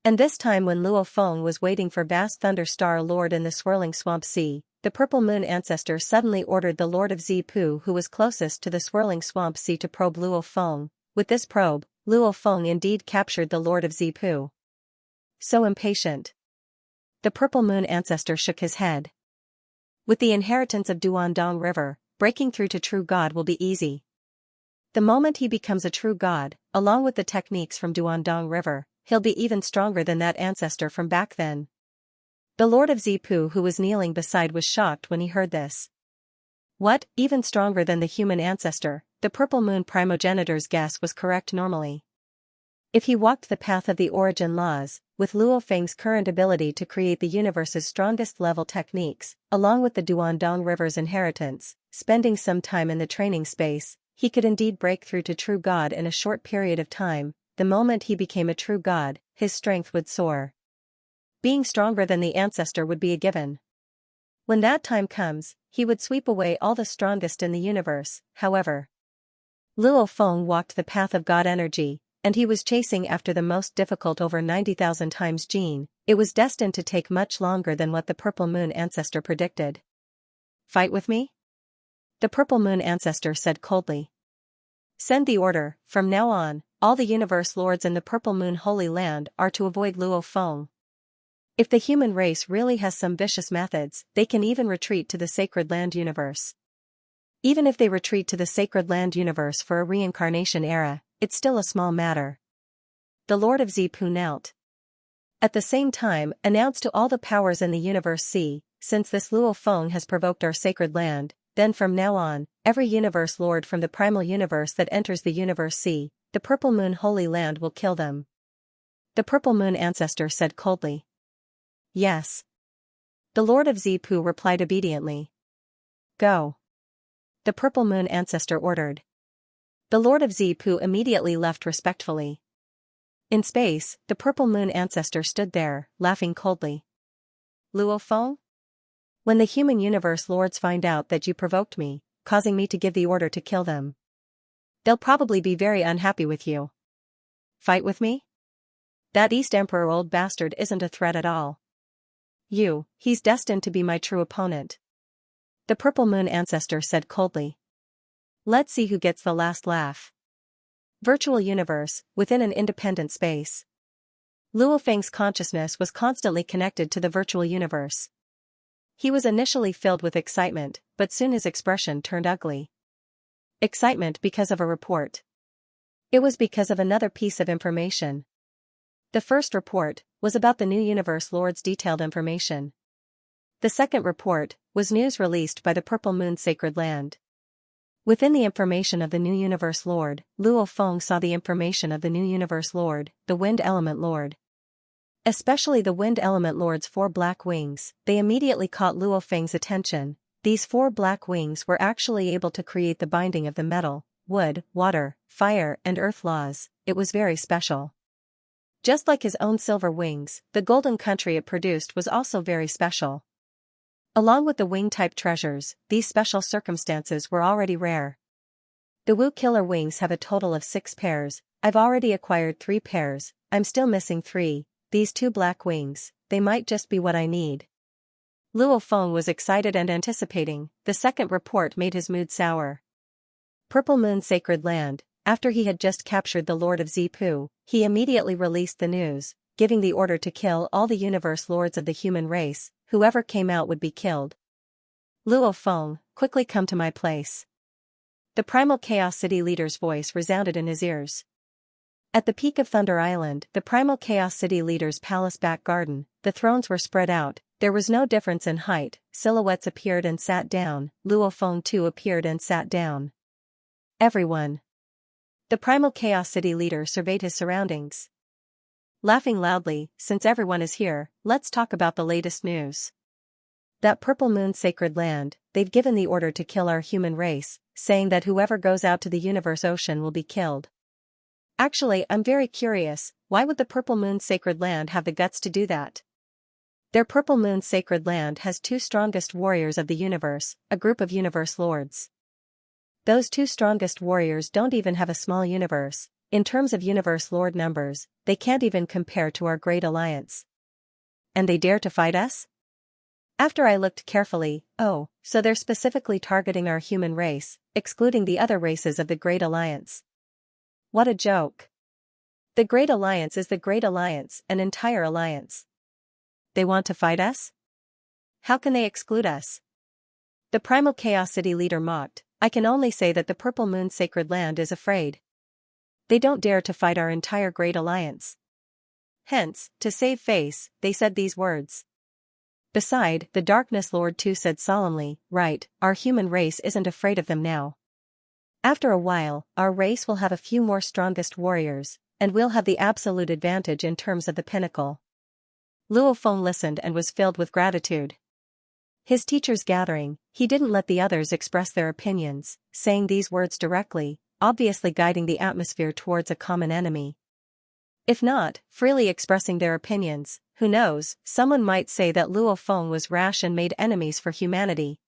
And this time when Luo Feng was waiting for vast Thunder Star Lord in the swirling swamp sea, the Purple Moon ancestor suddenly ordered the Lord of Zipu who was closest to the swirling swamp sea to probe Luo Feng. With this probe, Luo Feng indeed captured the Lord of Zipu. So impatient. The Purple Moon ancestor shook his head. With the inheritance of Duandong River, breaking through to true God will be easy. The moment he becomes a true God, along with the techniques from Duandong River, he'll be even stronger than that ancestor from back then. The Lord of Zipu who was kneeling beside was shocked when he heard this. What, even stronger than the human ancestor? The Purple Moon primogenitor's guess was correct normally. If he walked the path of the origin laws, with Luo Feng's current ability to create the universe's strongest level techniques, along with the Duandong River's inheritance, spending some time in the training space, he could indeed break through to true God in a short period of time. The moment he became a true God, his strength would soar. Being stronger than the ancestor would be a given. When that time comes, he would sweep away all the strongest in the universe, however. Luo Feng walked the path of God energy, and he was chasing after the most difficult over 90,000 times gene. It was destined to take much longer than what the Purple Moon Ancestor predicted. Fight with me? The Purple Moon Ancestor said coldly. Send the order. From now on, all the universe lords in the Purple Moon Holy Land are to avoid Luo Feng. If the human race really has some vicious methods, they can even retreat to the Sacred Land universe. Even if they retreat to the Sacred Land universe for a reincarnation era, it's still a small matter. The Lord of Zipu knelt. At the same time, announced to all the powers in the universe, see, since this Luo Feng has provoked our sacred land, then from now on, every universe lord from the primal universe that enters the universe, see, the Purple Moon Holy Land will kill them. The Purple Moon Ancestor said coldly. Yes. The Lord of Zipu replied obediently. Go. The Purple Moon Ancestor ordered. The Lord of Zipu immediately left respectfully. In space, the Purple Moon Ancestor stood there, laughing coldly. Luo Feng? When the human universe lords find out that you provoked me, causing me to give the order to kill them, they'll probably be very unhappy with you. Fight with me? That East Emperor old bastard isn't a threat at all. He's destined to be my true opponent. The Purple Moon Ancestor said coldly. Let's see who gets the last laugh. Virtual universe, within an independent space. Luo Feng's consciousness was constantly connected to the virtual universe. He was initially filled with excitement, but soon his expression turned ugly. Excitement because of a report. It was because of another piece of information. The first report was about the new universe lord's detailed information. The second report was news released by the Purple Moon Sacred Land. Within the information of the new universe lord, Luo Feng saw the information of the new universe lord, the Wind Element Lord. Especially the Wind Element Lord's 4 black wings, they immediately caught Luo Feng's attention. These 4 black wings were actually able to create the binding of the metal, wood, water, fire, and earth laws. It was very special. Just like his own silver wings, the golden country it produced was also very special. Along with the wing-type treasures, these special circumstances were already rare. The Wu Killer wings have a total of 6 pairs, I've already acquired 3 pairs, I'm still missing 3. These 2 black wings, they might just be what I need. Luo Feng was excited and anticipating. The second report made his mood sour. Purple Moon Sacred Land, after he had just captured the Lord of Zipu, he immediately released the news, giving the order to kill all the universe lords of the human race. Whoever came out would be killed. Luo Feng, quickly come to my place. The Primal Chaos City leader's voice resounded in his ears. At the peak of Thunder Island, the Primal Chaos City leader's palace back garden, the thrones were spread out, there was no difference in height, silhouettes appeared and sat down, Luo Feng too appeared and sat down. Everyone. The Primal Chaos City leader surveyed his surroundings. Laughing loudly, since everyone is here, let's talk about the latest news. That Purple Moon Sacred Land, they've given the order to kill our human race, saying that whoever goes out to the universe ocean will be killed. Actually, I'm very curious, why would the Purple Moon Sacred Land have the guts to do that? Their Purple Moon Sacred Land has 2 strongest warriors of the universe, a group of universe lords. Those 2 strongest warriors don't even have a small universe. In terms of universe lord numbers, they can't even compare to our great alliance. And they dare to fight us? After I looked carefully, oh, so they're specifically targeting our human race, excluding the other races of the Great Alliance. What a joke. The Great Alliance is the Great Alliance, an entire alliance. They want to fight us? How can they exclude us? The Primal Chaos City leader mocked. I can only say that the Purple Moon Sacred Land is afraid. They don't dare to fight our entire Great Alliance. Hence, to save face, they said these words. Beside, the Darkness Lord too said solemnly, right, our human race isn't afraid of them now. After a while, our race will have a few more strongest warriors, and we'll have the absolute advantage in terms of the pinnacle. Luo Feng listened and was filled with gratitude. His teachers gathering, he didn't let the others express their opinions, saying these words directly, obviously guiding the atmosphere towards a common enemy. If not, freely expressing their opinions, who knows, someone might say that Luo Feng was rash and made enemies for humanity.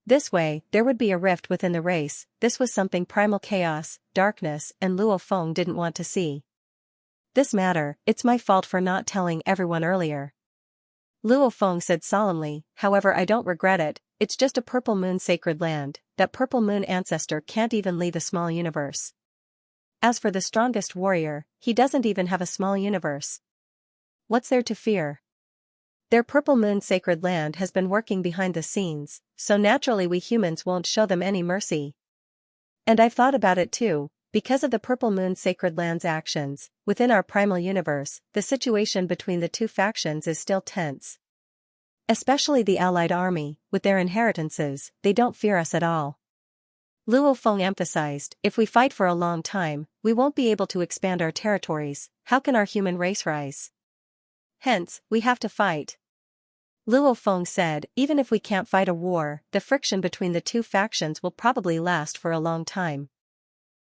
This way, there would be a rift within the race. This was something primal chaos, darkness, and Luo Feng didn't want to see. This matter, it's my fault for not telling everyone earlier. Luo Feng said solemnly, however I don't regret it, it's just a purple moon sacred land, that purple moon ancestor can't even leave a small universe. As for the strongest warrior, he doesn't even have a small universe. What's there to fear? Their purple moon sacred land has been working behind the scenes, so naturally we humans won't show them any mercy. And I've thought about it too, because of the purple moon sacred land's actions, within our primal universe, the situation between the two factions is still tense. Especially the allied army, with their inheritances, they don't fear us at all. Luo Feng emphasized, if we fight for a long time, we won't be able to expand our territories. How can our human race rise? Hence, we have to fight. Luo Feng said, even if we can't fight a war, the friction between the two factions will probably last for a long time.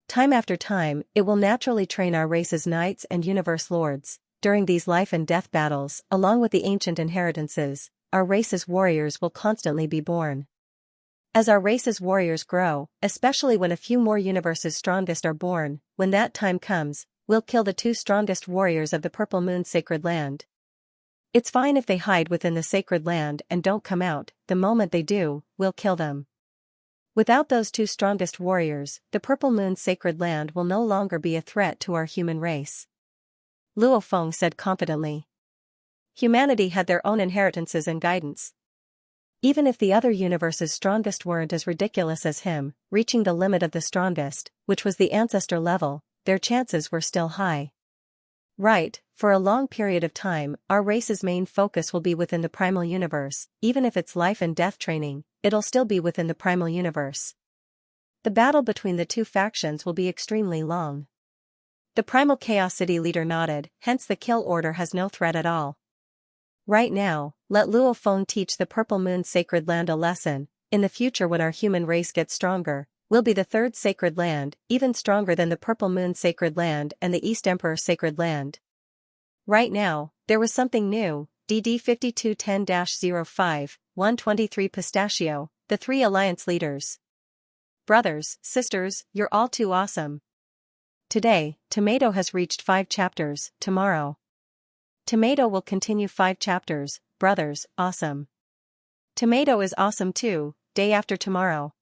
Time after time, it will naturally train our race's knights and universe lords. During these life and death battles, along with the ancient inheritances, our race's warriors will constantly be born. As our race's warriors grow, especially when a few more universes' strongest are born, when that time comes, we'll kill the two strongest warriors of the Purple Moon Sacred Land. It's fine if they hide within the sacred land and don't come out. The moment they do, we'll kill them. Without those two strongest warriors, the Purple Moon Sacred Land will no longer be a threat to our human race. Luo Feng said confidently. Humanity had their own inheritances and guidance. Even if the other universe's strongest weren't as ridiculous as him, reaching the limit of the strongest, which was the ancestor level, their chances were still high. Right, for a long period of time, our race's main focus will be within the primal universe. Even if it's life and death training, it'll still be within the primal universe. The battle between the two factions will be extremely long. The primal Chaos City leader nodded, hence the kill order has no threat at all. Right now, let Luo Feng teach the Purple Moon Sacred Land a lesson. In the future when our human race gets stronger, we'll be the third sacred land, even stronger than the Purple Moon Sacred Land and the East Emperor Sacred Land. Right now, there was something new. DD 5210-05, 123 Pistachio, the three alliance leaders. Brothers, sisters, you're all too awesome. Today, Tomato has reached 5 chapters, tomorrow. Tomato will continue 5 chapters, brothers, awesome. Tomato is awesome too, day after tomorrow.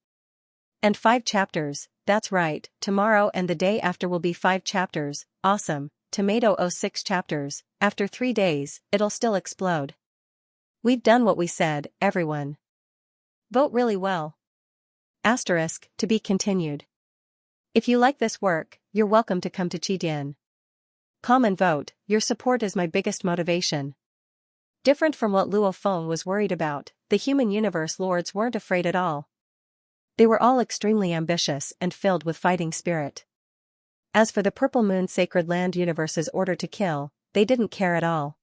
And 5 chapters, that's right, tomorrow and the day after will be 5 chapters, awesome. Tomato 06 chapters, after 3 days, it'll still explode. We've done what we said, everyone. Vote really well. Asterisk, to be continued. If you like this work, you're welcome to come to Qidian. Comment vote, your support is my biggest motivation. Different from what Luo Feng was worried about, the human universe lords weren't afraid at all. They were all extremely ambitious and filled with fighting spirit. As for the Purple Moon Sacred Land universe's order to kill, they didn't care at all.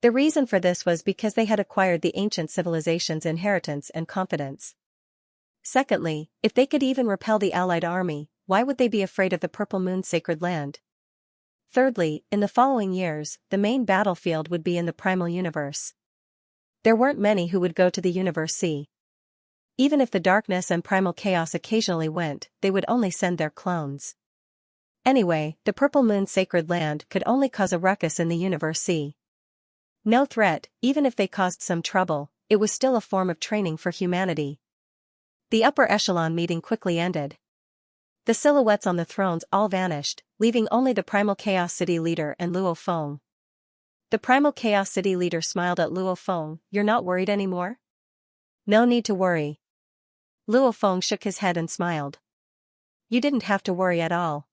The reason for this was because they had acquired the ancient civilization's inheritance and confidence. Secondly, if they could even repel the allied army, why would they be afraid of the Purple Moon Sacred Land? Thirdly, in the following years, the main battlefield would be in the primal universe. There weren't many who would go to the Universe C. Even if the darkness and primal chaos occasionally went, they would only send their clones. Anyway, the Purple Moon Sacred Land could only cause a ruckus in the Universe C. No threat, even if they caused some trouble, it was still a form of training for humanity. The upper echelon meeting quickly ended. The silhouettes on the thrones all vanished, leaving only the Primal Chaos City leader and Luo Feng. The Primal Chaos City leader smiled at Luo Feng, you're not worried anymore? No need to worry. Luo Feng shook his head and smiled. You didn't have to worry at all.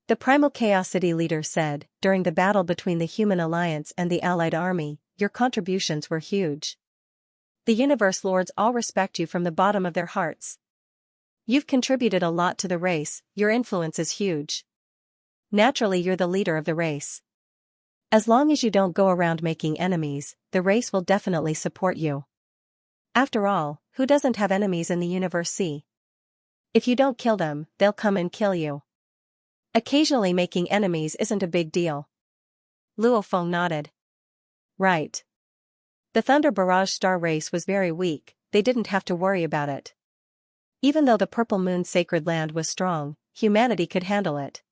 The Primal Chaos City leader said, during the battle between the Human Alliance and the Allied Army, your contributions were huge. The Universe Lords all respect you from the bottom of their hearts. You've contributed a lot to the race, your influence is huge. Naturally you're the leader of the race. As long as you don't go around making enemies, the race will definitely support you. After all, who doesn't have enemies in the Universe C? If you don't kill them, they'll come and kill you. Occasionally making enemies isn't a big deal. Luo Feng nodded. Right. The Thunder Barrage star race was very weak, they didn't have to worry about it. Even though the Purple Moon Sacred Land was strong, humanity could handle it.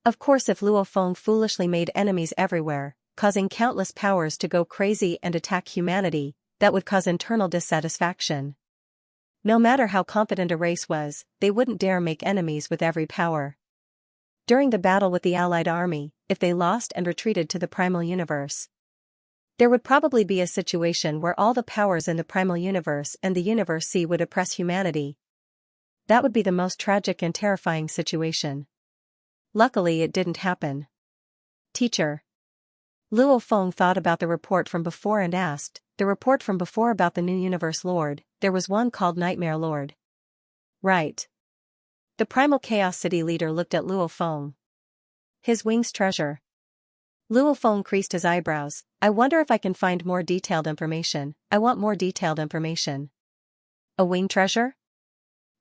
Of course, if Luo Feng foolishly made enemies everywhere, causing countless powers to go crazy and attack humanity, that would cause internal dissatisfaction. No matter how competent a race was, they wouldn't dare make enemies with every power. During the battle with the Allied army, if they lost and retreated to the primal universe, there would probably be a situation where all the powers in the primal universe and the Universe C would oppress humanity. That would be the most tragic and terrifying situation. Luckily, it didn't happen. Teacher. Luo Feng thought about the report from before and asked, the report from before about the new Universe Lord, there was one called Nightmare Lord. Right. The Primal Chaos City leader looked at Luo Feng. His wings treasure. Luo Feng creased his eyebrows. I wonder if I can find more detailed information. I want more detailed information. A wing treasure?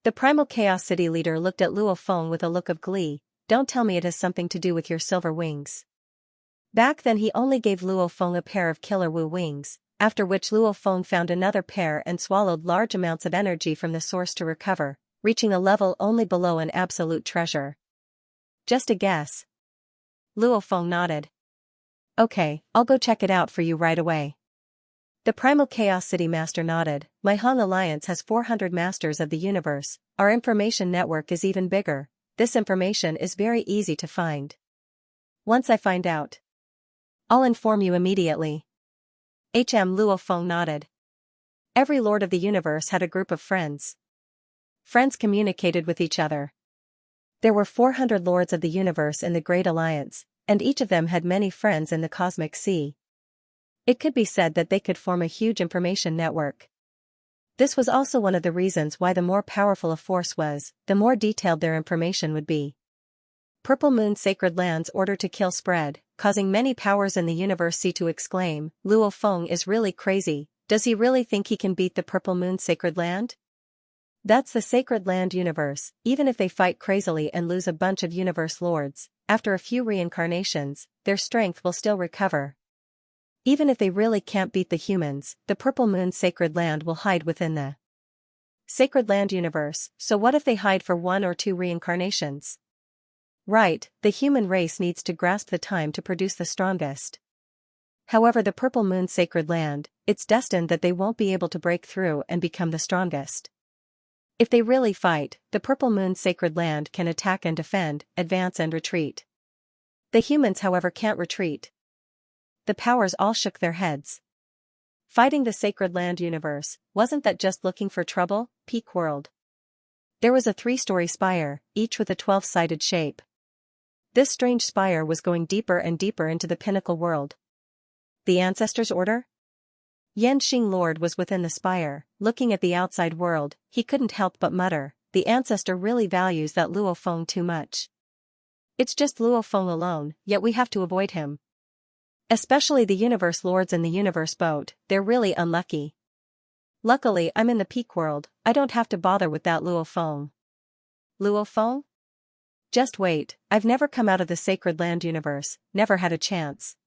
The Primal Chaos City leader looked at Luo Feng with a look of glee. Don't tell me it has something to do with your silver wings. Back then he only gave Luo Feng a pair of Killer Wu wings, after which Luo Feng found another pair and swallowed large amounts of energy from the source to recover, reaching a level only below an absolute treasure. Just a guess. Luo Feng nodded. Okay, I'll go check it out for you right away. The Primal Chaos City Master nodded. My Hong Alliance has 400 Masters of the Universe, our information network is even bigger, this information is very easy to find. Once I find out, I'll inform you immediately. Luo Feng nodded. Every Lord of the Universe had a group of friends. Friends communicated with each other. There were 400 Lords of the Universe in the Great Alliance, and each of them had many friends in the Cosmic Sea. It could be said that they could form a huge information network. This was also one of the reasons why the more powerful a force was, the more detailed their information would be. Purple Moon Sacred Land's order to kill spread, causing many powers in the Universe C to exclaim, Luo Feng is really crazy, does he really think he can beat the Purple Moon Sacred Land? That's the Sacred Land universe, even if they fight crazily and lose a bunch of Universe Lords, after a few reincarnations, their strength will still recover. Even if they really can't beat the humans, the Purple Moon Sacred Land will hide within the Sacred Land universe, so what if they hide for 1 or 2 reincarnations? Right, the human race needs to grasp the time to produce the strongest. However, the Purple Moon Sacred Land, it's destined that they won't be able to break through and become the strongest. If they really fight, the Purple Moon Sacred Land can attack and defend, advance and retreat. The humans, however, can't retreat. The powers all shook their heads. Fighting the Sacred Land universe, wasn't that just looking for trouble? Peak World. There was a 3-story spire, each with a 12-sided shape. This strange spire was going deeper and deeper into the pinnacle world. The Ancestors' Order? Xianxia Lord was within the spire, looking at the outside world. He couldn't help but mutter, the Ancestor really values that Luo Feng too much. It's just Luo Feng alone, yet we have to avoid him. Especially the Universe Lords in the Universe Boat, they're really unlucky. Luckily I'm in the Peak World, I don't have to bother with that Luo Feng. Luo Feng? Just wait, I've never come out of the Sacred Land universe, never had a chance.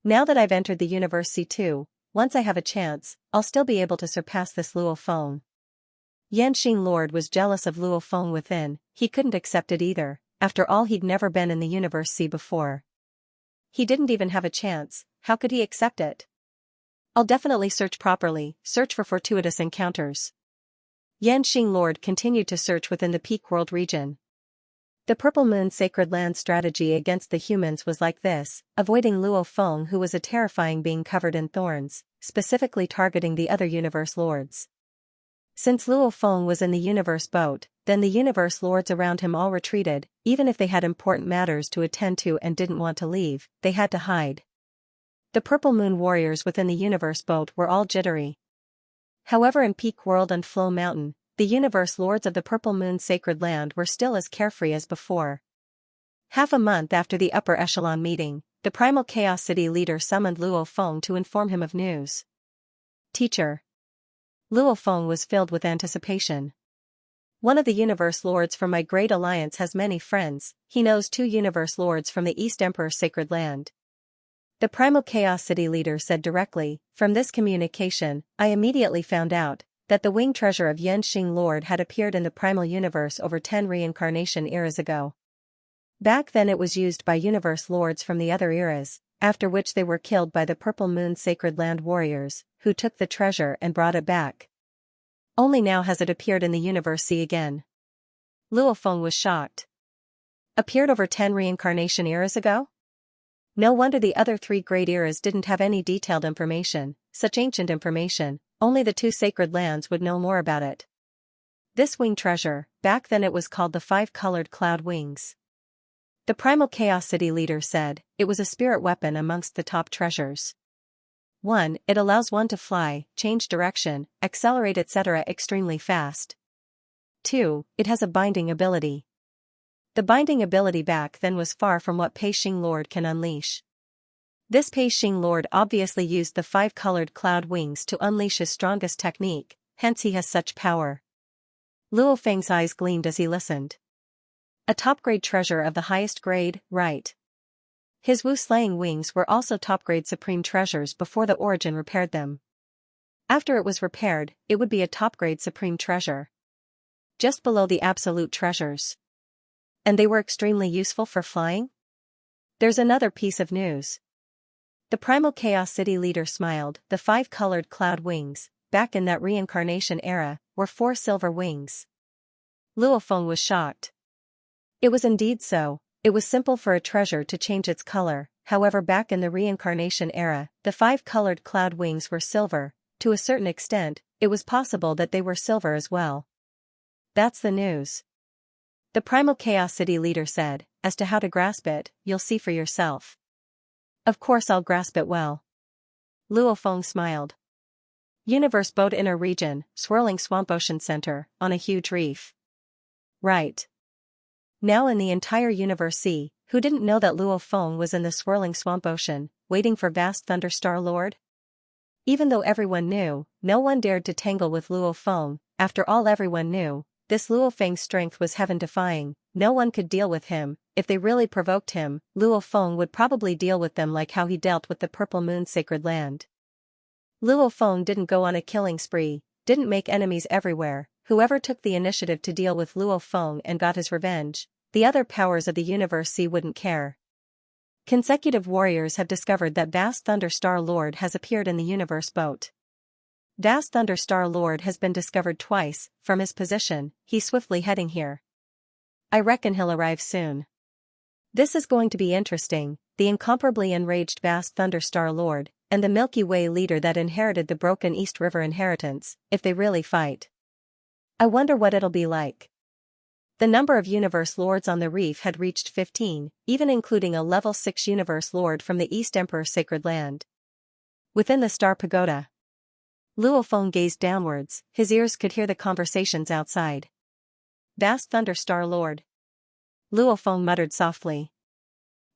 Now that I've entered the Universe C2, once I have a chance, I'll still be able to surpass this Luo Feng. Xianxia Lord was jealous of Luo Feng within, he couldn't accept it either, after all he'd never been in the Universe C before. He didn't even have a chance, how could he accept it? I'll definitely search properly, search for fortuitous encounters. Xianxia Lord continued to search within the Peak World region. The Purple Moon Sacred Land strategy against the humans was like this, avoiding Luo Feng, who was a terrifying being covered in thorns, specifically targeting the other Universe Lords. Since Luo Feng was in the Universe Boat, then the Universe Lords around him all retreated, even if they had important matters to attend to and didn't want to leave, they had to hide. The Purple Moon warriors within the Universe Boat were all jittery. However, in Peak World and Flow Mountain, the Universe Lords of the Purple Moon Sacred Land were still as carefree as before. Half a month after the upper echelon meeting, the Primal Chaos City leader summoned Luo Feng to inform him of news. Teacher. Luo Feng was filled with anticipation. One of the Universe Lords from my Great Alliance has many friends, he knows 2 Universe Lords from the East Emperor's Sacred Land. The Primal Chaos City leader said directly. From this communication, I immediately found out that the winged treasure of Xianxia Lord had appeared in the Primal Universe over 10 reincarnation eras ago. Back then it was used by Universe Lords from the other eras, after which they were killed by the Purple Moon Sacred Land warriors, who took the treasure and brought it back. Only now has it appeared in the Universe Sea again. Luo Feng was shocked. Appeared over 10 reincarnation eras ago? No wonder the other 3 great eras didn't have any detailed information, such ancient information, only the 2 sacred lands would know more about it. This winged treasure, back then it was called the 5-colored cloud wings. The Primal Chaos City leader said, it was a spirit weapon amongst the top treasures. 1. It allows one to fly, change direction, accelerate etc. extremely fast. 2. It has a binding ability. The binding ability back then was far from what Pei Xing Lord can unleash. This Pei Xing Lord obviously used the 5-colored cloud wings to unleash his strongest technique, hence he has such power. Luo Feng's eyes gleamed as he listened. A top-grade treasure of the highest grade, right? His Wu-slaying wings were also top-grade supreme treasures before the origin repaired them. After it was repaired, it would be a top-grade supreme treasure. Just below the absolute treasures. And they were extremely useful for flying? There's another piece of news. The Primal Chaos City leader smiled. The 5-colored cloud wings, back in that reincarnation era, were 4 silver wings. Luo Feng was shocked. It was indeed so. It was simple for a treasure to change its color, however back in the reincarnation era, the 5-colored cloud wings were silver. To a certain extent, it was possible that they were silver as well. That's the news. The Primal Chaos City leader said, as to how to grasp it, you'll see for yourself. Of course I'll grasp it well. Luo Feng smiled. Universe Boat Inner Region, swirling swamp ocean center, on a huge reef. Right. Now in the entire Universe Sea, who didn't know that Luo Feng was in the swirling swamp ocean, waiting for vast Thunderstar Lord? Even though everyone knew, no one dared to tangle with Luo Feng. After all, everyone knew, this Luo Feng's strength was heaven-defying, no one could deal with him. If they really provoked him, Luo Feng would probably deal with them like how he dealt with the Purple Moon Sacred Land. Luo Feng didn't go on a killing spree, didn't make enemies everywhere. Whoever took the initiative to deal with Luo Feng and got his revenge, the other powers of the Universe Sea wouldn't care. Consecutive warriors have discovered that vast Thunderstar Lord has appeared in the Universe Boat. Vast Thunderstar Lord has been discovered twice. From his position, he's swiftly heading here. I reckon he'll arrive soon. This is going to be interesting. The incomparably enraged vast Thunderstar Lord, and the Milky Way leader that inherited the broken East River inheritance, if they really fight. I wonder what it'll be like. The number of Universe Lords on the reef had reached 15, even including a level 6 Universe Lord from the East Emperor's Sacred Land. Within the Star Pagoda, Luo Feng gazed downwards. His ears could hear the conversations outside. Vast Thunderstar Lord. Luo Feng muttered softly.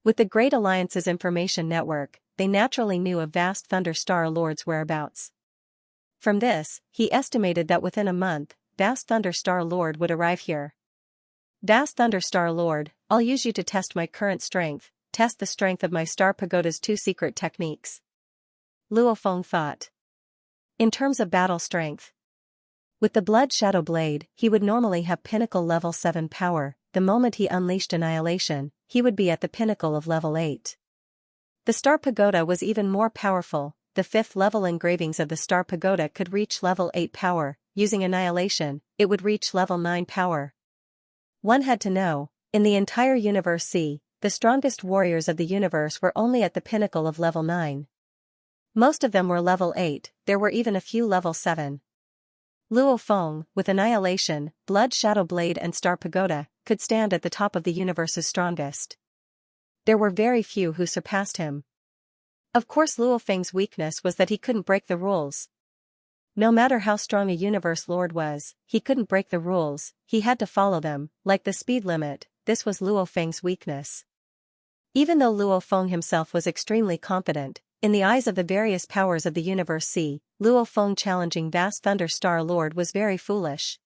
With the Great Alliance's information network, they naturally knew of vast Thunderstar Lord's whereabouts. From this, he estimated that within a month, vast Thunderstar Lord would arrive here. Vast Thunderstar Lord, I'll use you to test my current strength, test the strength of my Star Pagoda's 2 secret techniques. Luo Feng thought. In terms of battle strength. With the Blood Shadow Blade, he would normally have pinnacle level 7 power. The moment he unleashed Annihilation, he would be at the pinnacle of level 8. The Star Pagoda was even more powerful. The 5th level engravings of the Star Pagoda could reach level 8 power. Using Annihilation, it would reach level 9 power. One had to know, in the entire Universe Sea, the strongest warriors of the universe were only at the pinnacle of level 9. Most of them were level 8, there were even a few level 7. Luo Feng, with Annihilation, Blood Shadow Blade and Star Pagoda, could stand at the top of the universe's strongest. There were very few who surpassed him. Of course Luo Feng's weakness was that he couldn't break the rules. No matter how strong a Universe Lord was, he couldn't break the rules, he had to follow them, like the speed limit. This was Luo Feng's weakness. Even though Luo Feng himself was extremely confident, in the eyes of the various powers of the Universe Sea, Luo Feng challenging vast Thunderstar Lord was very foolish.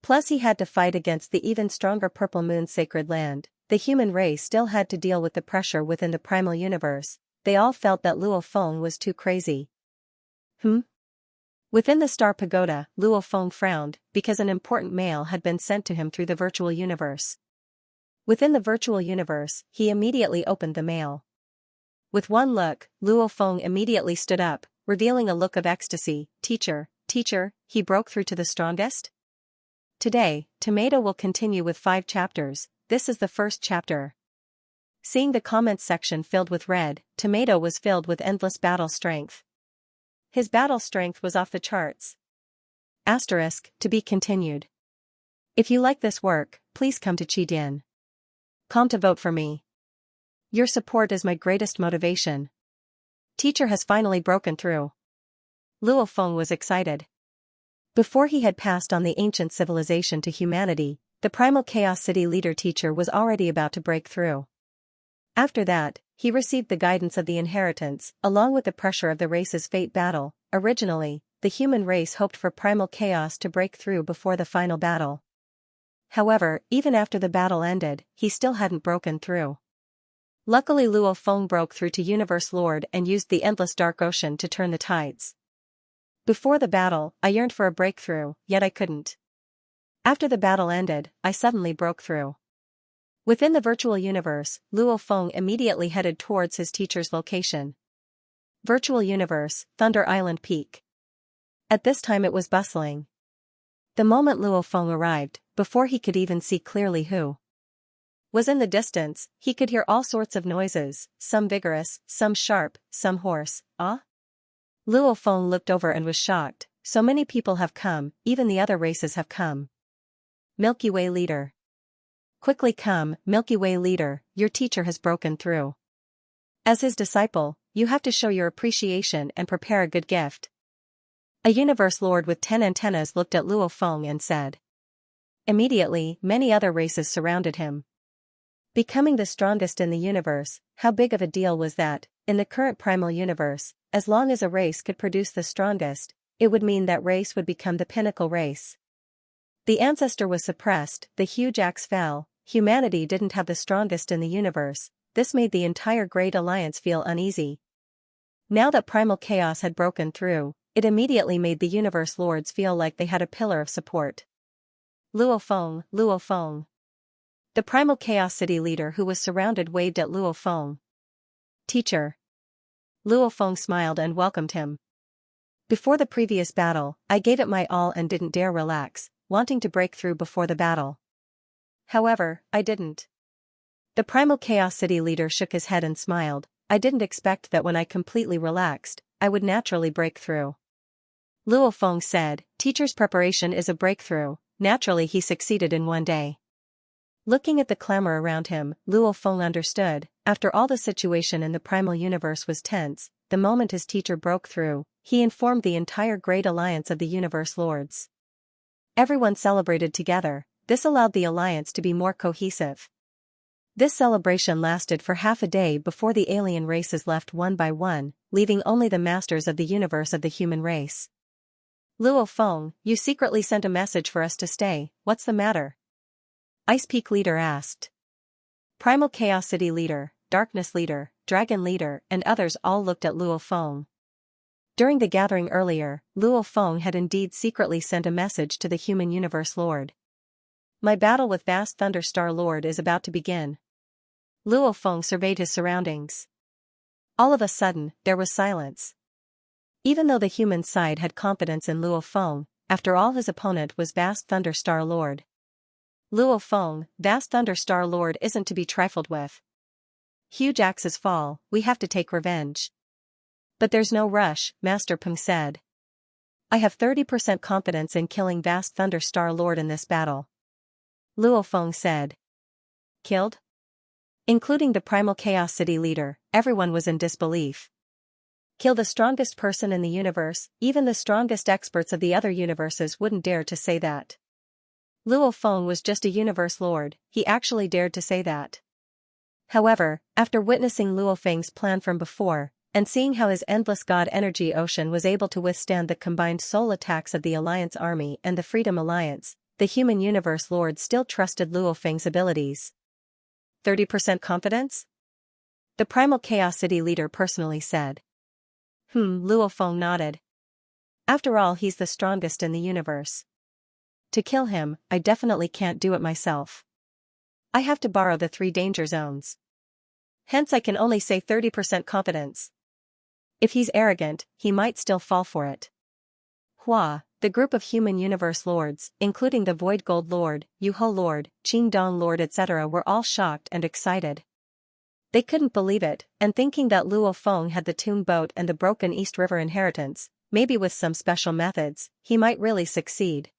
Plus he had to fight against the even stronger Purple Moon's sacred land. The human race still had to deal with the pressure within the primal universe. They all felt that Luo Feng was too crazy. Within the Star Pagoda, Luo Feng frowned, because an important mail had been sent to him through the virtual universe. Within the virtual universe, he immediately opened the mail. With one look, Luo Feng immediately stood up, revealing a look of ecstasy. Teacher, he broke through to the strongest? Today, Tomato will continue with 5 chapters, this is the first chapter. Seeing the comments section filled with red, Tomato was filled with endless battle strength. His battle strength was off the charts. Asterisk, to be continued. If you like this work, please come to Qidin.com to vote for me. Your support is my greatest motivation. Teacher has finally broken through. Luo Feng was excited. Before he had passed on the ancient civilization to humanity, the primal Chaos City leader teacher was already about to break through. After that, he received the guidance of the inheritance, along with the pressure of the race's fate battle. Originally, the human race hoped for primal chaos to break through before the final battle. However, even after the battle ended, he still hadn't broken through. Luckily Luo Feng broke through to Universe Lord and used the endless dark ocean to turn the tides. Before the battle, I yearned for a breakthrough, yet I couldn't. After the battle ended, I suddenly broke through. Within the virtual universe, Luo Feng immediately headed towards his teacher's location. Virtual universe, Thunder Island Peak. At this time it was bustling. The moment Luo Feng arrived, before he could even see clearly who was in the distance, he could hear all sorts of noises, some vigorous, some sharp, some hoarse. Luo Feng looked over and was shocked. So many people have come, even the other races have come. Milky Way leader. Quickly come, Milky Way leader, your teacher has broken through. As his disciple, you have to show your appreciation and prepare a good gift. A Universe Lord with 10 antennas looked at Luo Feng and said. Immediately, many other races surrounded him. Becoming the strongest in the universe, how big of a deal was that? In the current primal universe, as long as a race could produce the strongest, it would mean that race would become the pinnacle race. The ancestor was suppressed, the huge axe fell, humanity didn't have the strongest in the universe, this made the entire Great Alliance feel uneasy. Now that primal chaos had broken through, it immediately made the Universe Lords feel like they had a pillar of support. Luo Feng, Luo Feng. The primal Chaos City leader who was surrounded waved at Luo Feng. Teacher. Luo Feng smiled and welcomed him. Before the previous battle, I gave it my all and didn't dare relax, wanting to break through before the battle. However, I didn't. The primal Chaos City leader shook his head and smiled. I didn't expect that when I completely relaxed, I would naturally break through. Luo Feng said, teacher's preparation is a breakthrough. Naturally he succeeded in one day. Looking at the clamor around him, Luo Feng understood. After all, the situation in the primal universe was tense. The moment his teacher broke through, he informed the entire Great Alliance of the Universe Lords. Everyone celebrated together. This allowed the alliance to be more cohesive. This celebration lasted for half a day before the alien races left one by one, leaving only the masters of the universe of the human race. Luo Feng, you secretly sent a message for us to stay, what's the matter? Ice Peak leader asked. Primal Chaos City leader, Darkness leader, Dragon leader, and others all looked at Luo Feng. During the gathering earlier, Luo Feng had indeed secretly sent a message to the human universe lord. My battle with Vast Thunder Star Lord is about to begin. Luo Feng surveyed his surroundings. All of a sudden, there was silence. Even though the human side had confidence in Luo Feng, after all his opponent was Vast Thunder Star Lord. Luo Feng, Vast Thunder Star Lord isn't to be trifled with. Huge axes fall, we have to take revenge. But there's no rush, Master Peng said. I have 30% confidence in killing Vast Thunder Star Lord in this battle. Luo Feng said. Killed? Including the Primal Chaos City leader, everyone was in disbelief. Kill the strongest person in the universe, even the strongest experts of the other universes wouldn't dare to say that. Luo Feng was just a universe lord, he actually dared to say that. However, after witnessing Luo Feng's plan from before, and seeing how his endless god energy ocean was able to withstand the combined soul attacks of the Alliance army and the Freedom Alliance, the human universe lord still trusted Luo Feng's abilities. 30% confidence? The primal chaos city leader personally said. Luo Feng nodded. After all, he's the strongest in the universe. To kill him, I definitely can't do it myself. I have to borrow the 3 danger zones. Hence I can only say 30% confidence. If he's arrogant, he might still fall for it. Hua, the group of human universe lords, including the Void Gold Lord, Yuho Lord, Qing Dong Lord etc. were all shocked and excited. They couldn't believe it, and thinking that Luo Feng had the Toon Boat and the Broken East River inheritance, maybe with some special methods, he might really succeed.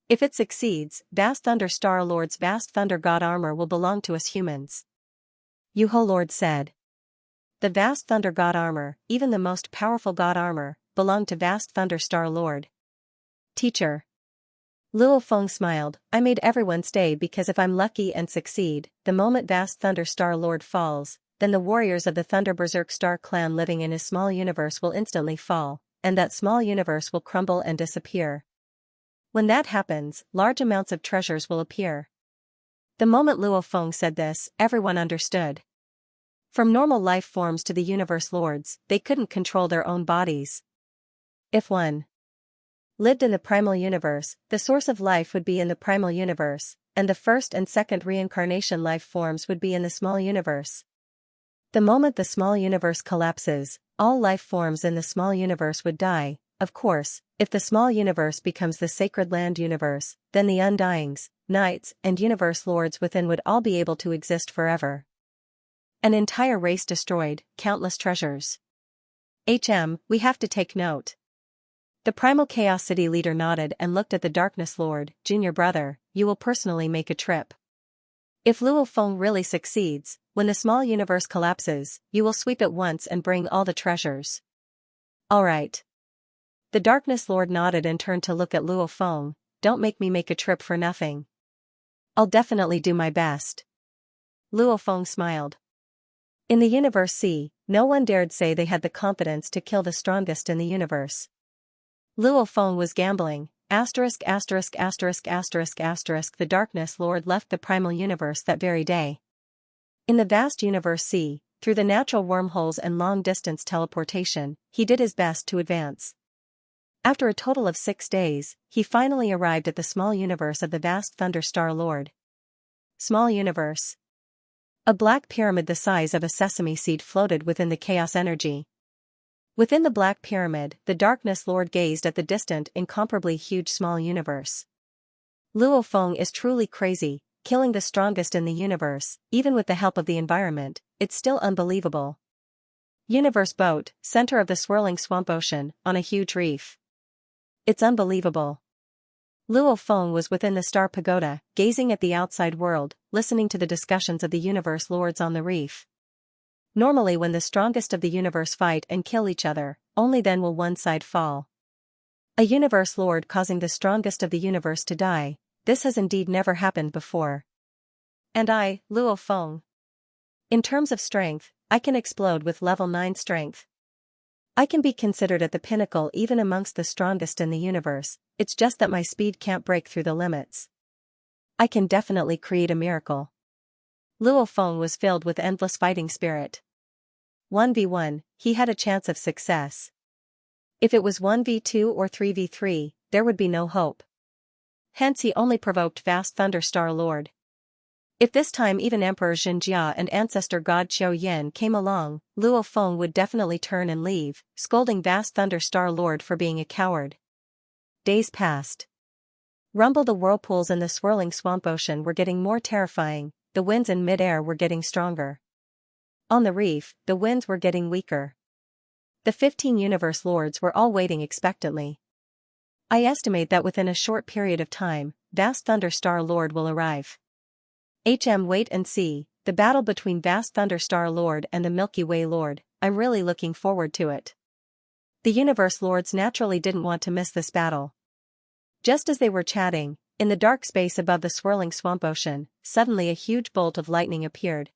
If it succeeds, Vast Thunder Star Lord's Vast Thunder God armor will belong to us humans. Yuho Lord said. The Vast Thunder God armor, even the most powerful God armor, belonged to Vast Thunder Star Lord. Teacher. Luo Feng smiled. I made everyone stay because if I'm lucky and succeed, the moment Vast Thunder Star Lord falls, then the warriors of the Thunder Berserk Star clan living in his small universe will instantly fall, and that small universe will crumble and disappear. When that happens, large amounts of treasures will appear. The moment Luo Feng said this, everyone understood. From normal life forms to the universe lords, they couldn't control their own bodies. If one lived in the primal universe, the source of life would be in the primal universe, and the first and second reincarnation life forms would be in the small universe. The moment the small universe collapses, all life forms in the small universe would die. Of course, if the small universe becomes the sacred land universe, then the undyings, knights, and universe lords within would all be able to exist forever. An entire race destroyed, countless treasures. We have to take note. The primal chaos city leader nodded and looked at the darkness lord. Junior brother, you will personally make a trip. If Luo Feng really succeeds, when the small universe collapses, you will sweep it once and bring all the treasures. Alright. The darkness lord nodded and turned to look at Luo Feng. Don't make me make a trip for nothing. I'll definitely do my best. Luo Feng smiled. In the universe C, no one dared say they had the confidence to kill the strongest in the universe. Luo Feng was gambling. The darkness lord left the primal universe that very day. In the vast universe C, through the natural wormholes and long-distance teleportation, he did his best to advance. After a total of 6 days, he finally arrived at the small universe of the Vast Thunder Star Lord. Small universe. A black pyramid the size of a sesame seed floated within the chaos energy. Within the black pyramid, the darkness lord gazed at the distant, incomparably huge small universe. Luo Feng is truly crazy, killing the strongest in the universe, even with the help of the environment. It's still unbelievable. Universe boat, center of the swirling swamp ocean, on a huge reef. It's unbelievable. Luo Feng was within the star pagoda, gazing at the outside world, listening to the discussions of the universe lords on the reef. Normally when the strongest of the universe fight and kill each other, only then will one side fall. A universe lord causing the strongest of the universe to die, this has indeed never happened before. And I, Luo Feng. In terms of strength, I can explode with level 9 strength. I can be considered at the pinnacle even amongst the strongest in the universe, it's just that my speed can't break through the limits. I can definitely create a miracle. Luo Feng was filled with endless fighting spirit. 1v1, he had a chance of success. If it was 1v2 or 3v3, there would be no hope. Hence he only provoked Vast Thunder Star Lord. If this time even Emperor Xianxia and Ancestor God Qiu Yin came along, Luo Feng would definitely turn and leave, scolding Vast Thunder Star Lord for being a coward. Days passed. Rumble the whirlpools in the swirling swamp ocean were getting more terrifying, the winds in mid-air were getting stronger. On the reef, the winds were getting weaker. The 15 universe lords were all waiting expectantly. I estimate that within a short period of time, Vast Thunder Star Lord will arrive. Wait and see, the battle between Vast Thunder Star Lord and the Milky Way Lord, I'm really looking forward to it. The universe lords naturally didn't want to miss this battle. Just as they were chatting, in the dark space above the swirling swamp ocean, suddenly a huge bolt of lightning appeared.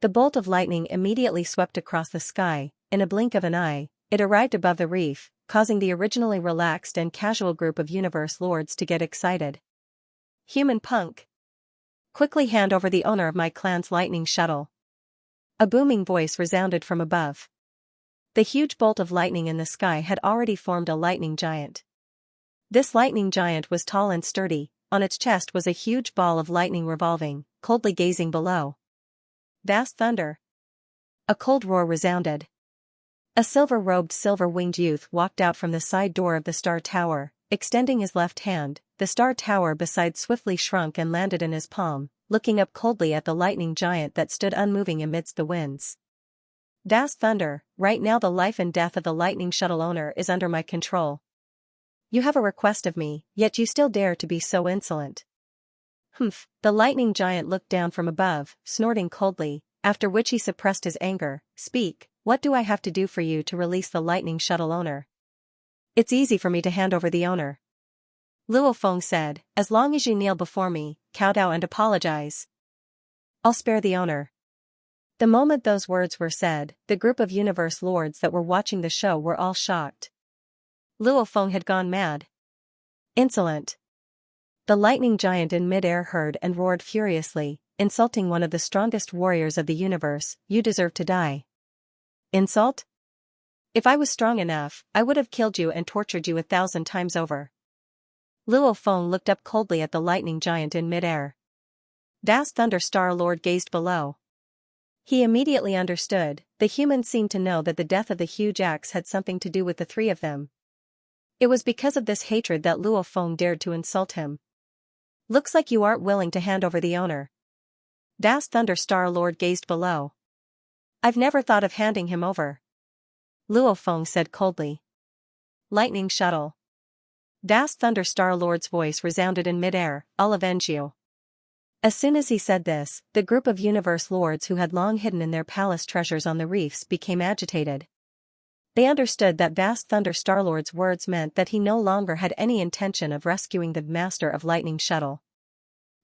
The bolt of lightning immediately swept across the sky. In a blink of an eye, it arrived above the reef, causing the originally relaxed and casual group of universe lords to get excited. Human punk. Quickly hand over the owner of my clan's lightning shuttle. A booming voice resounded from above. The huge bolt of lightning in the sky had already formed a lightning giant. This lightning giant was tall and sturdy, on its chest was a huge ball of lightning revolving, coldly gazing below. Vast thunder. A cold roar resounded. A silver-robed silver-winged youth walked out from the side door of the Star Tower, extending his left hand. The Star Tower beside swiftly shrunk and landed in his palm, looking up coldly at the lightning giant that stood unmoving amidst the winds. Vast thunder, right now the life and death of the lightning shuttle owner is under my control. You have a request of me, yet you still dare to be so insolent. Humph, the lightning giant looked down from above, snorting coldly, after which he suppressed his anger. Speak, what do I have to do for you to release the lightning shuttle owner? It's easy for me to hand over the owner. Luo Feng said, as long as you kneel before me, kowtow and apologize. I'll spare the owner. The moment those words were said, the group of universe lords that were watching the show were all shocked. Luo Feng had gone mad. Insolent. The lightning giant in mid-air heard and roared furiously, insulting one of the strongest warriors of the universe. You deserve to die. Insult? If I was strong enough, I would have killed you and tortured you 1,000 times over. Luo Feng looked up coldly at the lightning giant in mid-air. Vast Thunder Star Lord gazed below. He immediately understood. The humans seemed to know that the death of the huge axe had something to do with the three of them. It was because of this hatred that Luo Feng dared to insult him. Looks like you aren't willing to hand over the owner. Vast Thunder Star Lord gazed below. I've never thought of handing him over. Luo Feng said coldly. Lightning shuttle. Vast Thunder Star Lord's voice resounded in mid-air. I'll avenge you. As soon as he said this, the group of universe lords who had long hidden in their palace treasures on the reefs became agitated. They understood that Vast Thunder Starlord's words meant that he no longer had any intention of rescuing the master of Lightning Shuttle.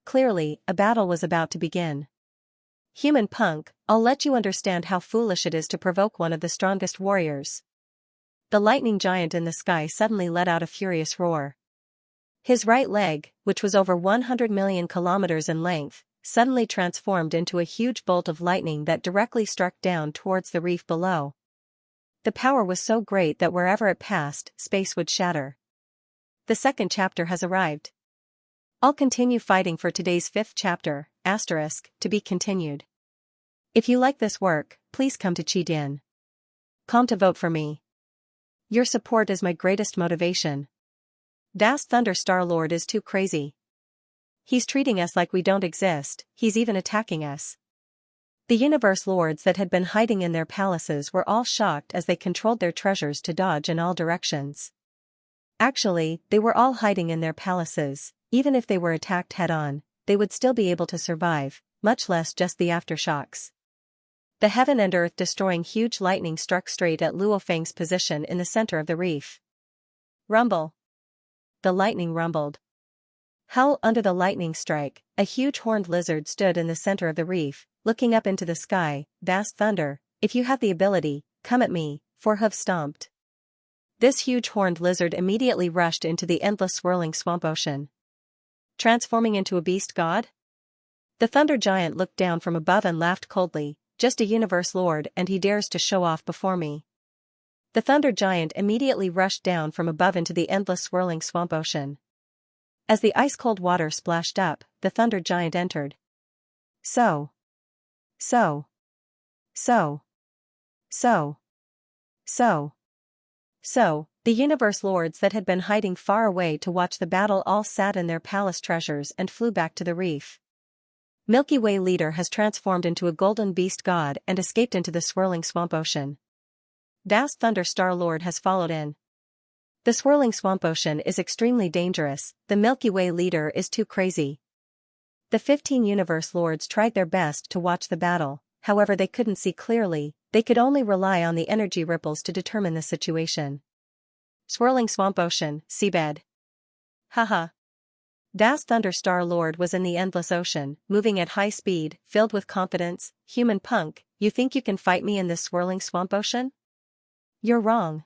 Clearly, a battle was about to begin. Human punk, I'll let you understand how foolish it is to provoke one of the strongest warriors. The lightning giant in the sky suddenly let out a furious roar. His right leg, which was over 100 million kilometers in length, suddenly transformed into a huge bolt of lightning that directly struck down towards the reef below. The power was so great that wherever it passed, space would shatter. The second chapter has arrived. I'll continue fighting for today's 5th chapter, to be continued. If you like this work, please come to Qidin.com to vote for me. Your support is my greatest motivation. Vast Thunder Starlord is too crazy. He's treating us like we don't exist, he's even attacking us. The universe lords that had been hiding in their palaces were all shocked as they controlled their treasures to dodge in all directions. Actually, they were all hiding in their palaces. Even if they were attacked head-on, they would still be able to survive, much less just the aftershocks. The heaven and earth destroying huge lightning struck straight at Luo Feng's position in the center of the reef. Rumble. The lightning rumbled. Howl under the lightning strike, a huge horned lizard stood in the center of the reef, looking up into the sky. Vast thunder, if you have the ability, come at me, four hoof stomped. This huge horned lizard immediately rushed into the endless swirling swamp ocean. Transforming into a beast god? The thunder giant looked down from above and laughed coldly. Just a universe lord and he dares to show off before me. The thunder giant immediately rushed down from above into the endless swirling swamp ocean. As the ice-cold water splashed up, the thunder giant entered. So, the universe lords that had been hiding far away to watch the battle all sat in their palace treasures and flew back to the reef. Milky Way leader has transformed into a golden beast god and escaped into the swirling swamp ocean. Vast Thunder Star Lord has followed in. The swirling swamp ocean is extremely dangerous, the Milky Way leader is too crazy. The 15 universe lords tried their best to watch the battle, however they couldn't see clearly, they could only rely on the energy ripples to determine the situation. Swirling swamp ocean, seabed. Haha. Vast Thunder Star Lord was in the endless ocean, moving at high speed, filled with confidence. Human punk, you think you can fight me in this swirling swamp ocean? You're wrong.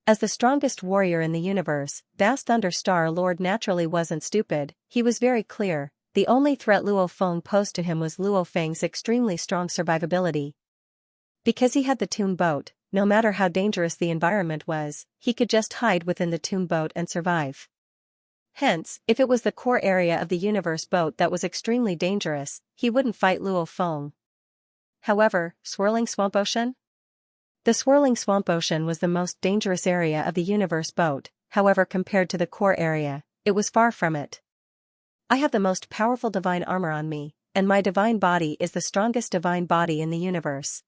As the strongest warrior in the universe, Vast Thunder Star Lord naturally wasn't stupid. He was very clear. The only threat Luo Feng posed to him was Luo Feng's extremely strong survivability. Because he had the tomb boat, no matter how dangerous the environment was, he could just hide within the tomb boat and survive. Hence, if it was the core area of the universe boat that was extremely dangerous, he wouldn't fight Luo Feng. However, Swirling Swamp Ocean? The Swirling Swamp Ocean was the most dangerous area of the universe boat. However, compared to the core area, it was far from it. I have the most powerful divine armor on me, and my divine body is the strongest divine body in the universe.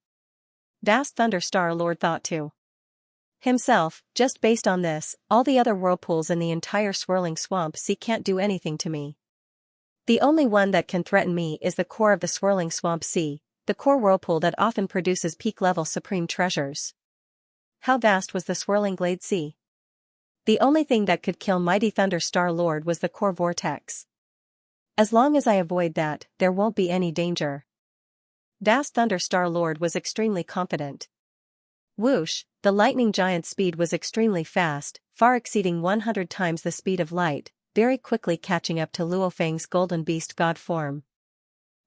Vast Thunder Star Lord thought to himself, just based on this, all the other whirlpools in the entire Swirling Swamp Sea can't do anything to me. The only one that can threaten me is the core of the Swirling Swamp Sea, the core whirlpool that often produces peak-level supreme treasures. How vast was the Swirling Glade Sea? The only thing that could kill mighty Thunder Star Lord was the core vortex. As long as I avoid that, there won't be any danger. Vast Thunder Star Lord was extremely confident. Whoosh, the lightning giant's speed was extremely fast, far exceeding 100 times the speed of light, very quickly catching up to Luo Feng's golden beast god form.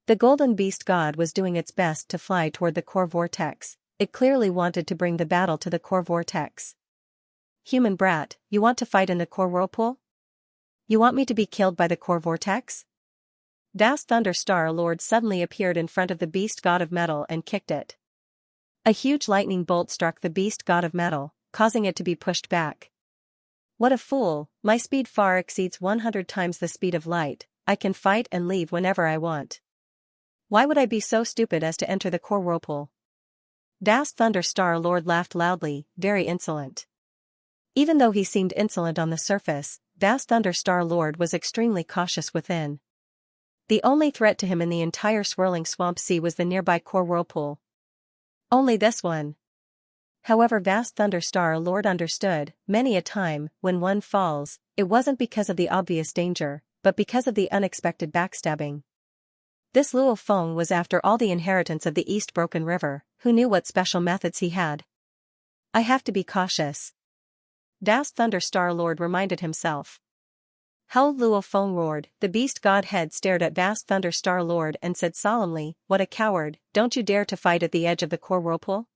The golden beast god was doing its best to fly toward the core vortex. It clearly wanted to bring the battle to the core vortex. Human brat, you want to fight in the core whirlpool? You want me to be killed by the core vortex? Vast Thunder Star Lord suddenly appeared in front of the beast god of metal and kicked it. A huge lightning bolt struck the beast god of metal, causing it to be pushed back. What a fool, my speed far exceeds 100 times the speed of light, I can fight and leave whenever I want. Why would I be so stupid as to enter the core whirlpool? Vast Thunder Star Lord laughed loudly, very insolent. Even though he seemed insolent on the surface, Vast Thunder Star Lord was extremely cautious within. The only threat to him in the entire Swirling Swamp Sea was the nearby core whirlpool. Only this one. However, Vast Thunder Star Lord understood, many a time, when one falls, it wasn't because of the obvious danger, but because of the unexpected backstabbing. This Luo Feng was after all the inheritance of the East Broken River. Who knew what special methods he had? I have to be cautious. Vast Thunder Star Lord reminded himself. How Luo Feng roared. The beast god head stared at Vast Thunder Star Lord and said solemnly, "What a coward, don't you dare to fight at the edge of the core whirlpool?"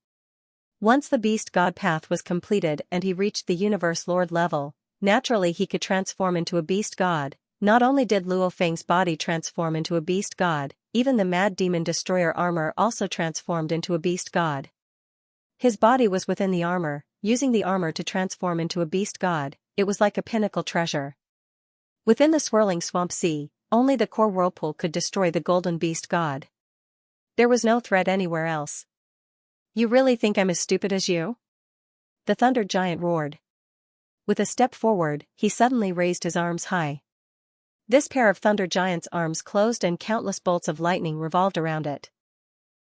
Once the beast god path was completed and he reached the universe lord level, naturally he could transform into a beast god. Not only did Luo Feng's body transform into a beast god, even the Mad Demon Destroyer armor also transformed into a beast god. His body was within the armor. Using the armor to transform into a beast god, it was like a pinnacle treasure. Within the Swirling Swamp Sea, only the core whirlpool could destroy the golden beast god. There was no threat anywhere else. You really think I'm as stupid as you? The thunder giant roared. With a step forward, he suddenly raised his arms high. This pair of thunder giant's arms closed and countless bolts of lightning revolved around it.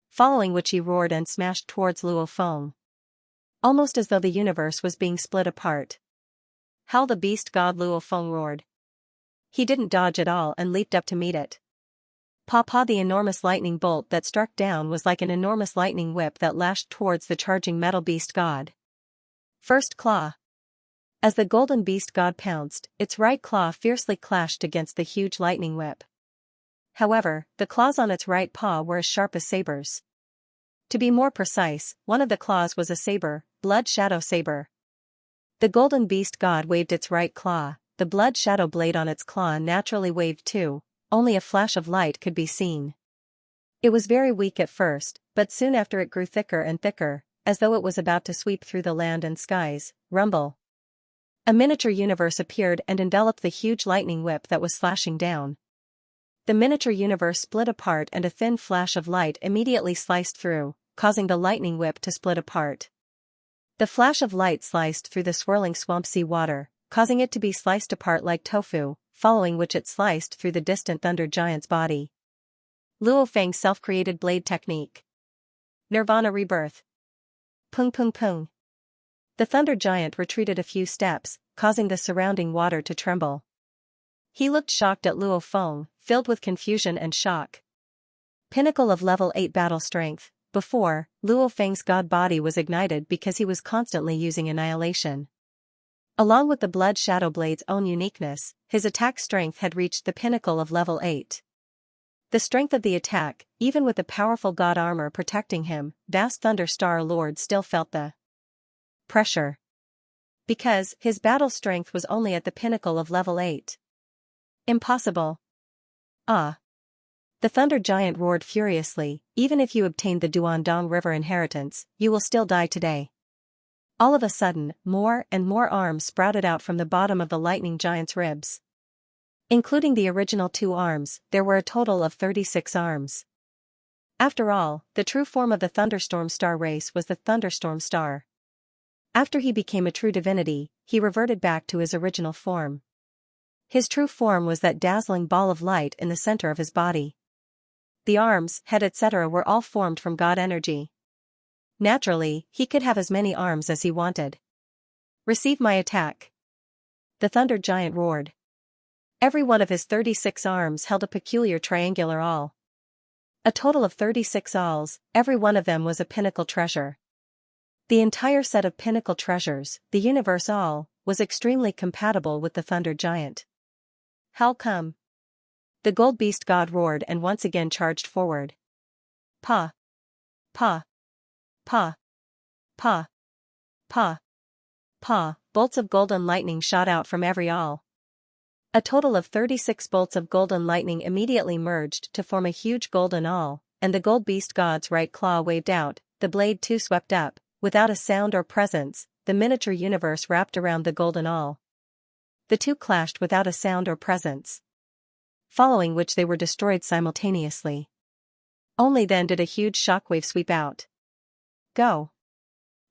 Following which he roared and smashed towards Luo Feng. Almost as though the universe was being split apart. How the beast god Luo Feng roared. He didn't dodge at all and leaped up to meet it. Paw, the enormous lightning bolt that struck down was like an enormous lightning whip that lashed towards the charging metal beast god. First claw. As the golden beast god pounced, its right claw fiercely clashed against the huge lightning whip. However, the claws on its right paw were as sharp as sabers. To be more precise, one of the claws was a saber, blood shadow saber. The golden beast god waved its right claw, the blood shadow blade on its claw naturally waved too, only a flash of light could be seen. It was very weak at first, but soon after it grew thicker and thicker, as though it was about to sweep through the land and skies. Rumble. A miniature universe appeared and enveloped the huge lightning whip that was slashing down. The miniature universe split apart and a thin flash of light immediately sliced through, causing the lightning whip to split apart. The flash of light sliced through the swirling swamp sea water, causing it to be sliced apart like tofu, following which it sliced through the distant thunder giant's body. Luo Feng's self-created blade technique. Nirvana rebirth. Pung pung pung. The thunder giant retreated a few steps, causing the surrounding water to tremble. He looked shocked at Luo Feng, filled with confusion and shock. Pinnacle of level 8 battle strength. Before, Luo Feng's god body was ignited because he was constantly using annihilation. Along with the Blood Shadow Blade's own uniqueness, his attack strength had reached the pinnacle of level 8. The strength of the attack, even with the powerful god armor protecting him, Vast Thunder Star Lord still felt the pressure. Because his battle strength was only at the pinnacle of level 8. Impossible. Ah. The Thunder Giant roared furiously, even if you obtained the Duandong River inheritance, you will still die today. All of a sudden, more and more arms sprouted out from the bottom of the Lightning Giant's ribs. Including the original 2 arms, there were a total of 36 arms. After all, the true form of the Thunderstorm Star race was the Thunderstorm Star. After he became a true divinity, he reverted back to his original form. His true form was that dazzling ball of light in the center of his body. The arms, head etc. were all formed from god energy. Naturally, he could have as many arms as he wanted. Receive my attack. The Thunder Giant roared. Every one of his 36 arms held a peculiar triangular awl. A total of 36 awls, every one of them was a pinnacle treasure. The entire set of pinnacle treasures, the universe awl, was extremely compatible with the Thunder Giant. How come? The Gold Beast God roared and once again charged forward. Pa. Pa. Pa. Pa. Pa. Pa. Bolts of golden lightning shot out from every awl. A total of 36 bolts of golden lightning immediately merged to form a huge golden awl, and the Gold Beast God's right claw waved out, the blade too swept up, without a sound or presence, the miniature universe wrapped around the golden awl. The two clashed without a sound or presence. Following which they were destroyed simultaneously. Only then did a huge shockwave sweep out. Go!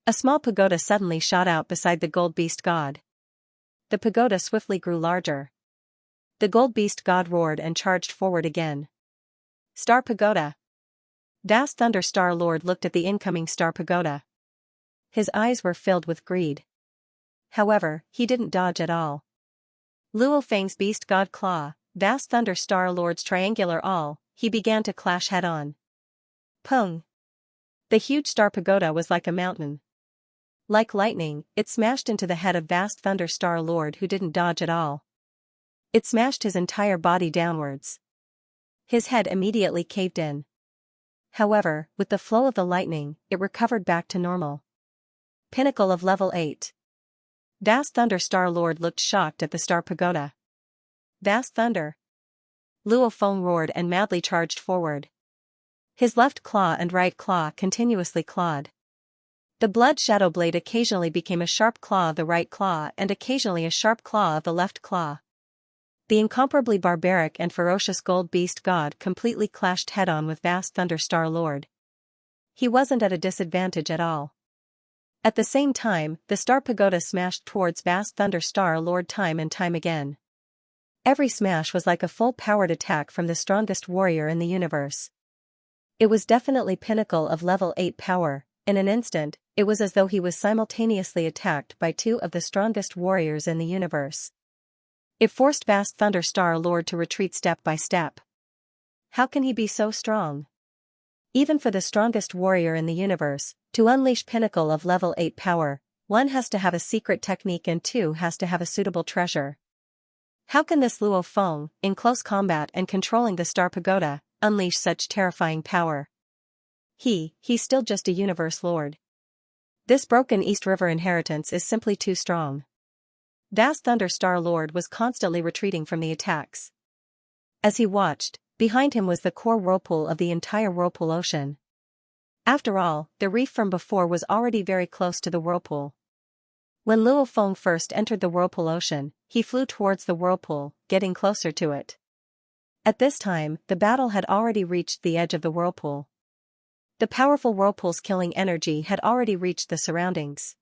A small pagoda suddenly shot out beside the Gold Beast God. The pagoda swiftly grew larger. The Gold Beast God roared and charged forward again. Star Pagoda! Vast Thunder Star Lord looked at the incoming Star Pagoda. His eyes were filled with greed. However, he didn't dodge at all. Luo Fang's Beast God Claw, Vast Thunder Star Lord's triangular awl, he began to clash head-on. Pung! The huge Star Pagoda was like a mountain. Like lightning, it smashed into the head of Vast Thunder Star Lord, who didn't dodge at all. It smashed his entire body downwards. His head immediately caved in. However, with the flow of the lightning, it recovered back to normal. Pinnacle of level 8. Vast Thunder Star Lord looked shocked at the Star Pagoda. Vast Thunder! Luo Feng roared and madly charged forward. His left claw and right claw continuously clawed. The Blood Shadow Blade occasionally became a sharp claw of the right claw and occasionally a sharp claw of the left claw. The incomparably barbaric and ferocious Gold Beast God completely clashed head-on with Vast Thunder Star Lord. He wasn't at a disadvantage at all. At the same time, the Star Pagoda smashed towards Vast Thunder Star Lord time and time again. Every smash was like a full-powered attack from the strongest warrior in the universe. It was definitely pinnacle of level 8 power. In an instant, it was as though he was simultaneously attacked by 2 of the strongest warriors in the universe. It forced Vast Thunder Star Lord to retreat step by step. How can he be so strong? Even for the strongest warrior in the universe, to unleash pinnacle of level 8 power, 1 has to have a secret technique and 2 has to have a suitable treasure. How can this Luo Feng, in close combat and controlling the Star Pagoda, unleash such terrifying power? He's still just a universe lord. This broken East River inheritance is simply too strong. Vast Thunder Star Lord was constantly retreating from the attacks. As he watched, behind him was the core whirlpool of the entire whirlpool ocean. After all, the reef from before was already very close to the whirlpool. When Luo Feng first entered the whirlpool ocean, he flew towards the whirlpool, getting closer to it. At this time, the battle had already reached the edge of the whirlpool. The powerful whirlpool's killing energy had already reached the surroundings.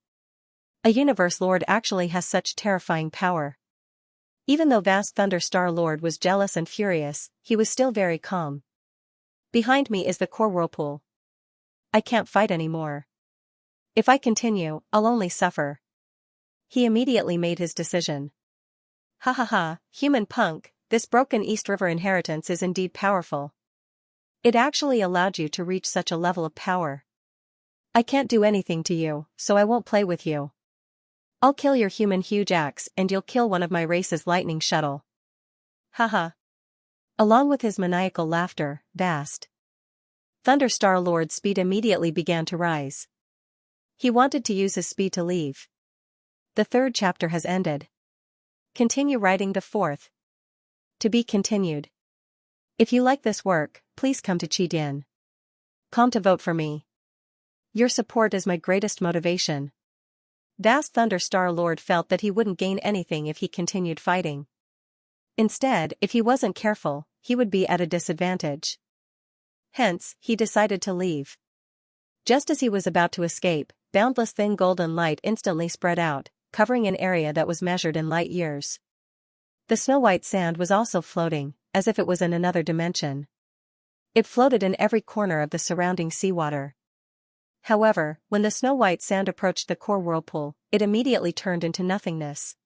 A universe lord actually has such terrifying power. Even though Vast Thunder Star Lord was jealous and furious, he was still very calm. Behind me is the core whirlpool. I can't fight anymore. If I continue, I'll only suffer. He immediately made his decision. Ha ha ha, human punk, this broken East River inheritance is indeed powerful. It actually allowed you to reach such a level of power. I can't do anything to you, so I won't play with you. I'll kill your human huge axe and you'll kill one of my race's lightning shuttle. Haha. Along with his maniacal laughter, Vast Thunderstar Lord's speed immediately began to rise. He wanted to use his speed to leave. The third chapter has ended. Continue writing the fourth. To be continued. If you like this work, please come to Qidin.com to vote for me. Your support is my greatest motivation. Vast Thunderstar Lord felt that he wouldn't gain anything if he continued fighting. Instead, if he wasn't careful, he would be at a disadvantage. Hence, he decided to leave. Just as he was about to escape, boundless thin golden light instantly spread out, covering an area that was measured in light years. The snow-white sand was also floating, as if it was in another dimension. It floated in every corner of the surrounding seawater. However, when the snow-white sand approached the core whirlpool, it immediately turned into nothingness.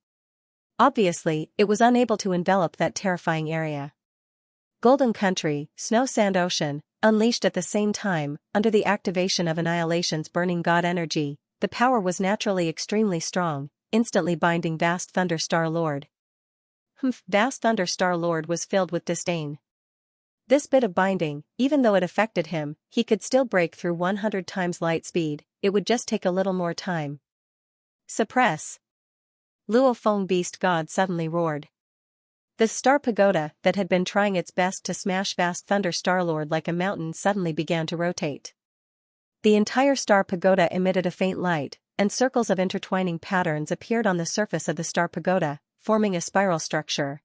Obviously, it was unable to envelop that terrifying area. Golden Country, Snow Sand Ocean, unleashed at the same time, under the activation of Annihilation's burning god energy, the power was naturally extremely strong, instantly binding Vast Thunderstar Lord. Vast Thunderstar Lord was filled with disdain. This bit of binding, even though it affected him, he could still break through 100 times light speed, it would just take a little more time. Suppress! Luo Feng Beast God suddenly roared. The star pagoda that had been trying its best to smash Vast Thunderstar Lord like a mountain suddenly began to rotate. The entire star pagoda emitted a faint light, and circles of intertwining patterns appeared on the surface of the star pagoda, forming a spiral structure.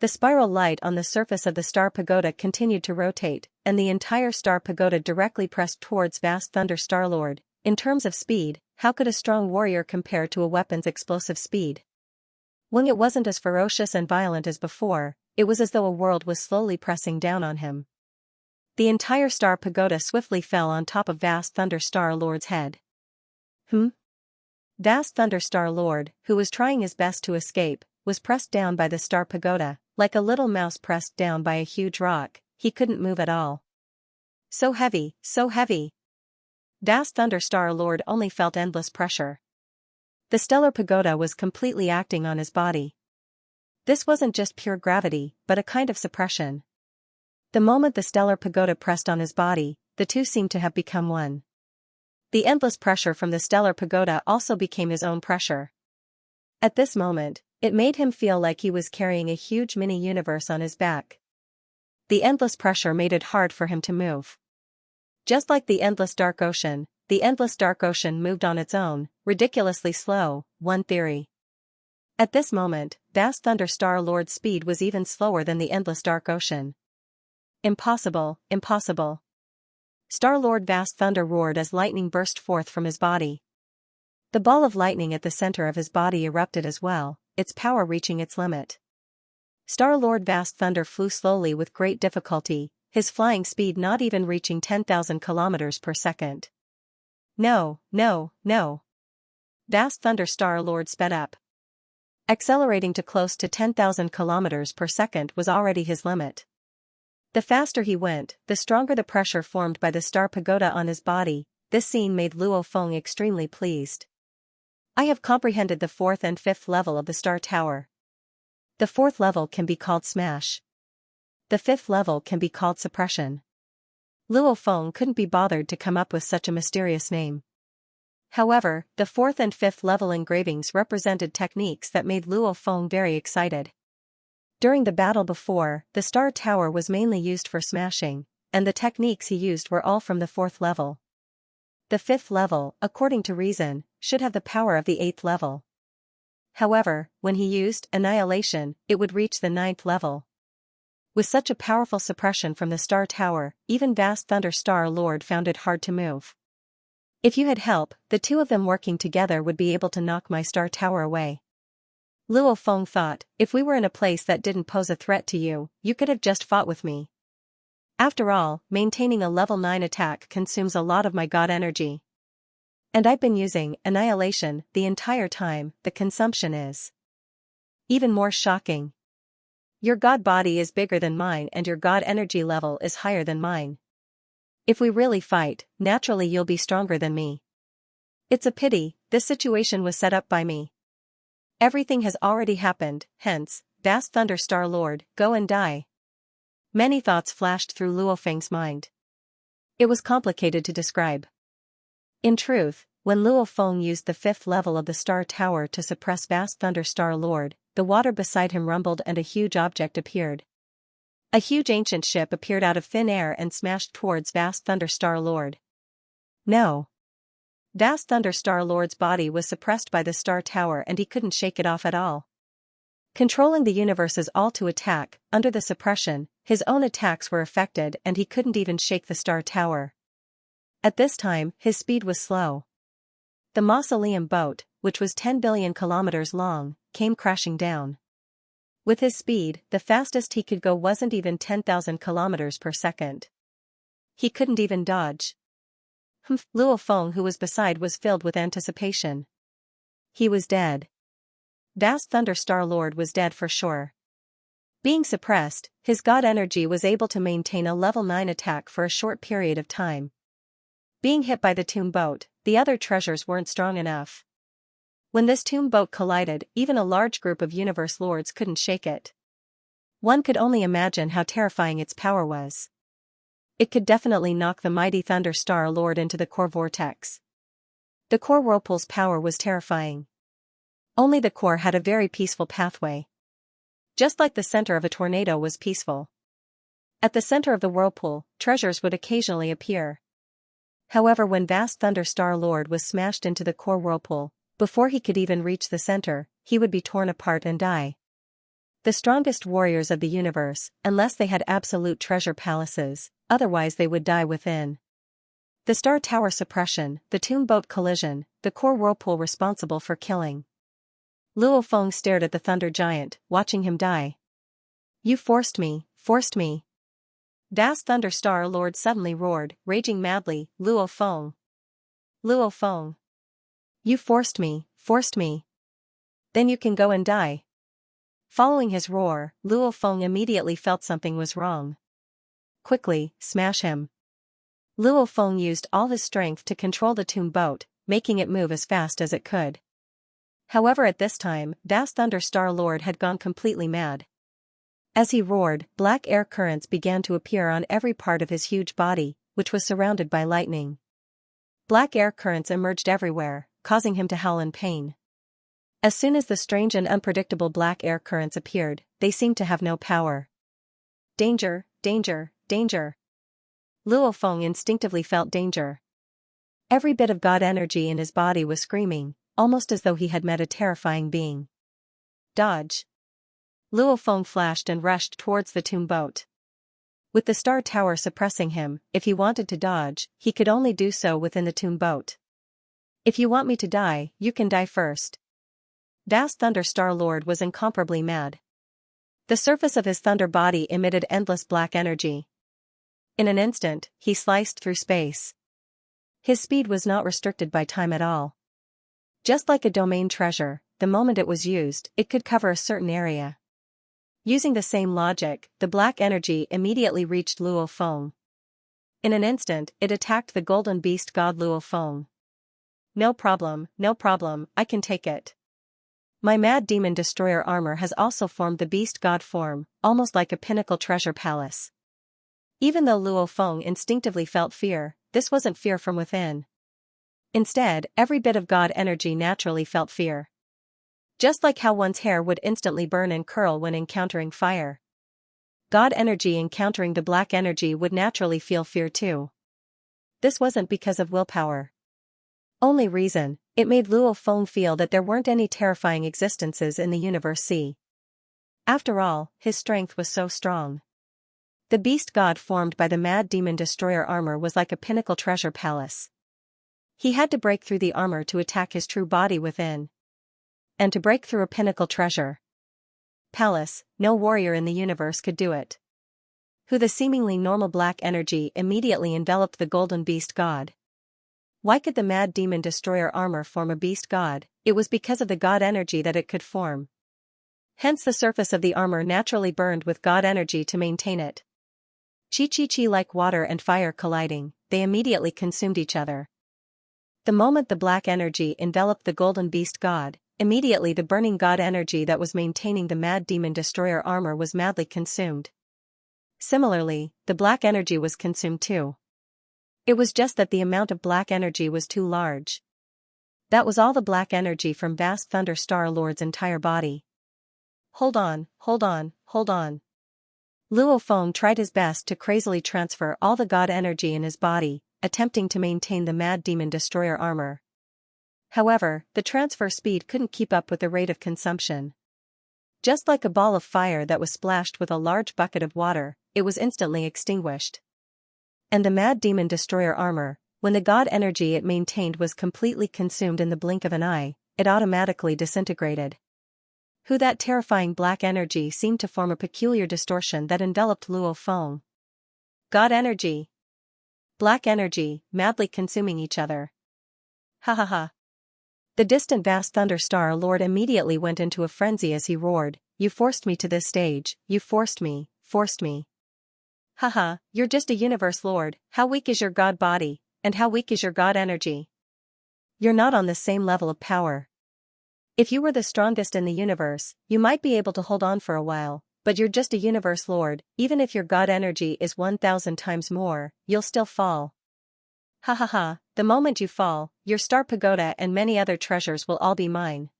The spiral light on the surface of the star pagoda continued to rotate, and the entire star pagoda directly pressed towards Vast Thunderstar Lord. In terms of speed, how could a strong warrior compare to a weapon's explosive speed? When it wasn't as ferocious and violent as before, it was as though a world was slowly pressing down on him. The entire star pagoda swiftly fell on top of Vast Thunderstar Lord's head. Vast Thunderstar Lord, who was trying his best to escape, was pressed down by the star pagoda, like a little mouse pressed down by a huge rock. He couldn't move at all. So heavy, so heavy. Vast Thunderstar Lord only felt endless pressure. The stellar pagoda was completely acting on his body. This wasn't just pure gravity, but a kind of suppression. The moment the stellar pagoda pressed on his body, the two seemed to have become one. The endless pressure from the stellar pagoda also became his own pressure. At this moment, it made him feel like he was carrying a huge mini-universe on his back. The endless pressure made it hard for him to move. Just like the endless dark ocean moved on its own, ridiculously slow, one theory. At this moment, Vast Thunderstar Lord's speed was even slower than the endless dark ocean. Impossible, impossible. Star-Lord Vast Thunder roared as lightning burst forth from his body. The ball of lightning at the center of his body erupted as well, its power reaching its limit. Star-Lord Vast Thunder flew slowly with great difficulty, his flying speed not even reaching 10,000 kilometers per second. No, no, no. Vast Thunderstar Lord sped up. Accelerating to close to 10,000 kilometers per second was already his limit. The faster he went, the stronger the pressure formed by the star pagoda on his body. This scene made Luo Feng extremely pleased. I have comprehended the fourth and fifth level of the star tower. The fourth level can be called smash. The fifth level can be called suppression. Luo Feng couldn't be bothered to come up with such a mysterious name. However, the fourth and fifth level engravings represented techniques that made Luo Feng very excited. During the battle before, the star tower was mainly used for smashing, and the techniques he used were all from the fourth level. The fifth level, according to reason, should have the power of the eighth level. However, when he used Annihilation, it would reach the ninth level. With such a powerful suppression from the star tower, even Vast Thunderstar Lord found it hard to move. If you had help, the two of them working together would be able to knock my star tower away. Luo Feng thought, if we were in a place that didn't pose a threat to you, you could have just fought with me. After all, maintaining a level 9 attack consumes a lot of my god energy. And I've been using Annihilation the entire time. The consumption is even more shocking. Your god body is bigger than mine and your god energy level is higher than mine. If we really fight, naturally you'll be stronger than me. It's a pity, this situation was set up by me. Everything has already happened, hence, vast Thunder Star Lord, go and die. Many thoughts flashed through Luo Feng's mind. It was complicated to describe. In truth, when Luo Feng used the 5th level of the Star Tower to suppress vast Thunder Star Lord, the water beside him rumbled and a huge object appeared. A huge ancient ship appeared out of thin air and smashed towards vast Thunder Star Lord. No. Vast Thunder Star Lord's body was suppressed by the Star Tower and he couldn't shake it off at all. Controlling the universe's all to attack, under the suppression, his own attacks were affected and he couldn't even shake the Star Tower. At this time, his speed was slow. The mausoleum boat, which was 10 billion kilometers long, came crashing down. With his speed, the fastest he could go wasn't even 10,000 kilometers per second. He couldn't even dodge. Luo Feng, who was beside, was filled with anticipation. He was dead. Vast Thunder Star Lord was dead for sure. Being suppressed, his god energy was able to maintain a level 9 attack for a short period of time. Being hit by the tomb boat, the other treasures weren't strong enough. When this tomb boat collided, even a large group of universe lords couldn't shake it. One could only imagine how terrifying its power was. It could definitely knock the mighty Thunder Star Lord into the core vortex. The core whirlpool's power was terrifying. Only the core had a very peaceful pathway. Just like the center of a tornado was peaceful. At the center of the whirlpool, treasures would occasionally appear. However, when vast Thunder Star Lord was smashed into the core whirlpool, before he could even reach the center, he would be torn apart and die. The strongest warriors of the universe, unless they had absolute treasure palaces, otherwise they would die within. The Star Tower suppression, the tomb boat collision, the core whirlpool responsible for killing. Luo Feng stared at the Thunder Giant, watching him die. You forced me, forced me. Vast Thunder Star Lord suddenly roared, raging madly, Luo Feng. Luo Feng. You forced me, forced me. Then you can go and die. Following his roar, Luo Feng immediately felt something was wrong. Quickly, smash him. Luo Feng used all his strength to control the tomb boat, making it move as fast as it could. However, at this time, vast Thunder Star Lord had gone completely mad. As he roared, black air currents began to appear on every part of his huge body, which was surrounded by lightning. Black air currents emerged everywhere, causing him to howl in pain. As soon as the strange and unpredictable black air currents appeared, they seemed to have no power. Danger, danger, danger. Luo Feng instinctively felt danger. Every bit of god energy in his body was screaming, almost as though he had met a terrifying being. Dodge. Luo Feng flashed and rushed towards the tomb boat. With the Star Tower suppressing him, if he wanted to dodge, he could only do so within the tomb boat. If you want me to die, you can die first. Vast Thunder Star Lord was incomparably mad. The surface of his thunder body emitted endless black energy. In an instant, he sliced through space. His speed was not restricted by time at all. Just like a domain treasure, the moment it was used, it could cover a certain area. Using the same logic, the black energy immediately reached Luo Feng. In an instant, it attacked the golden beast god Luo Feng. No problem, I can take it. My mad demon destroyer armor has also formed the beast god form, almost like a pinnacle treasure palace. Even though Luo Feng instinctively felt fear, this wasn't fear from within. Instead, every bit of god energy naturally felt fear. Just like how one's hair would instantly burn and curl when encountering fire. God energy encountering the black energy would naturally feel fear too. This wasn't because of willpower. Only reason, it made Luo Feng feel that there weren't any terrifying existences in the universe C. After all, his strength was so strong. The beast god formed by the mad demon destroyer armor was like a pinnacle treasure palace. He had to break through the armor to attack his true body within. And to break through a pinnacle treasure palace, no warrior in the universe could do it. The seemingly normal black energy immediately enveloped the golden beast god. Why could the mad demon destroyer armor form a beast god? It was because of the god energy that it could form. Hence the surface of the armor naturally burned with god energy to maintain it. Chi-chi-chi, like water and fire colliding, they immediately consumed each other. The moment the black energy enveloped the golden beast god, immediately the burning god energy that was maintaining the mad demon destroyer armor was madly consumed. Similarly, the black energy was consumed too. It was just that the amount of black energy was too large. That was all the black energy from vast Thunder Star Lord's entire body. Hold on, hold on, hold on. Luo Feng tried his best to crazily transfer all the god energy in his body, attempting to maintain the mad demon destroyer armor. However, the transfer speed couldn't keep up with the rate of consumption. Just like a ball of fire that was splashed with a large bucket of water, it was instantly extinguished. And the mad demon destroyer armor, when the god energy it maintained was completely consumed in the blink of an eye, it automatically disintegrated. That terrifying black energy seemed to form a peculiar distortion that enveloped Luo Feng. God energy. Black energy, madly consuming each other. Ha ha ha. The distant vast Thunder Star Lord immediately went into a frenzy as he roared, "You forced me to this stage, you forced me, forced me. Haha, you're just a universe lord, how weak is your god body, and how weak is your god energy? You're not on the same level of power. If you were the strongest in the universe, you might be able to hold on for a while, but you're just a universe lord, even if your god energy is 1,000 times more, you'll still fall. Ha ha ha, the moment you fall, your star pagoda and many other treasures will all be mine.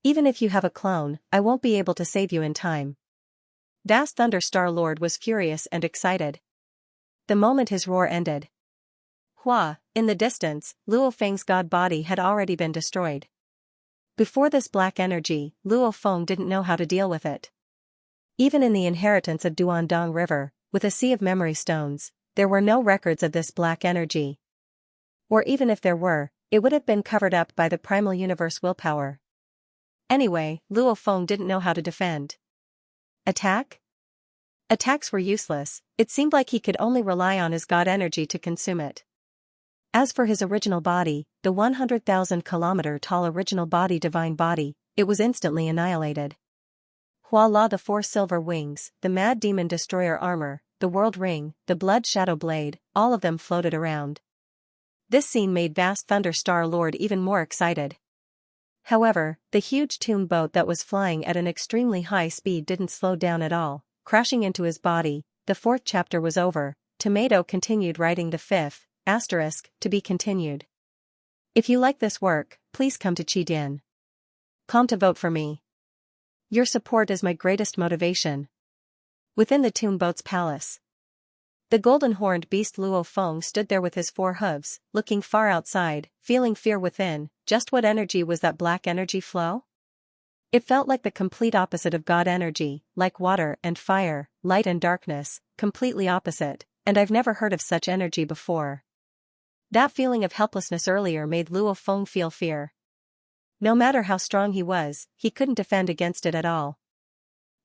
Even if you have a clone, I won't be able to save you in time." Vast Thunder Star Lord was furious and excited. The moment his roar ended, in the distance, Luo Feng's god body had already been destroyed. Before this black energy, Luo Feng didn't know how to deal with it. Even in the inheritance of Duandong River, with a sea of memory stones, there were no records of this black energy. Or even if there were, it would have been covered up by the primal universe willpower. Anyway, Luo Feng didn't know how to defend. Attack? Attacks were useless, it seemed like he could only rely on his god energy to consume it. As for his original body, the 100,000-kilometer-tall original body divine body, it was instantly annihilated. Voila, the 4 silver wings, the mad demon destroyer armor, the world ring, the blood shadow blade, all of them floated around. This scene made vast Thunder Star Lord even more excited. However, the huge tomb boat that was flying at an extremely high speed didn't slow down at all, crashing into his body. The 4th chapter was over. Tomato continued writing the 5th, to be continued. If you like this work, please come to Qidin.com to vote for me. Your support is my greatest motivation. Within the tomb boat's palace, the golden-horned beast Luo Feng stood there with his 4 hooves, looking far outside, feeling fear within. Just what energy was that black energy flow? It felt like the complete opposite of God energy, like water and fire, light and darkness, completely opposite, and I've never heard of such energy before. That feeling of helplessness earlier made Luo Feng feel fear. No matter how strong he was, he couldn't defend against it at all.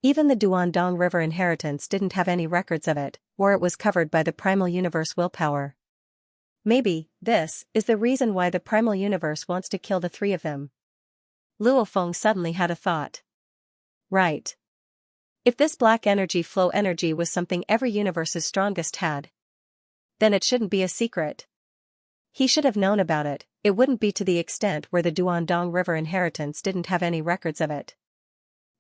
Even the Duandong River inheritance didn't have any records of it, or it was covered by the primal universe willpower. Maybe, this is the reason why the primal universe wants to kill the 3 of them. Luo Feng suddenly had a thought. Right. If this black energy flow energy was something every universe's strongest had, then it shouldn't be a secret. He should have known about it. It wouldn't be to the extent where the Duandong River inheritance didn't have any records of it.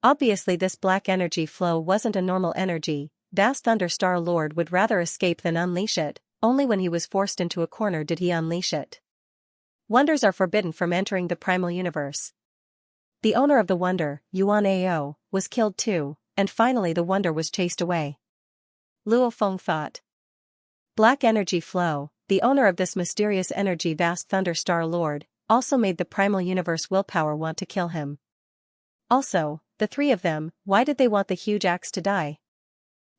Obviously this black energy flow wasn't a normal energy. Vast Thunder Star Lord would rather escape than unleash it. Only when he was forced into a corner did he unleash it. Wonders are forbidden from entering the primal universe. The owner of the wonder, Yuan Ao, was killed too, and finally the wonder was chased away. Luo Feng thought. Black energy flow, the owner of this mysterious energy vast Thunder Star Lord, also made the primal universe willpower want to kill him. Also, the 3 of them, why did they want the huge axe to die?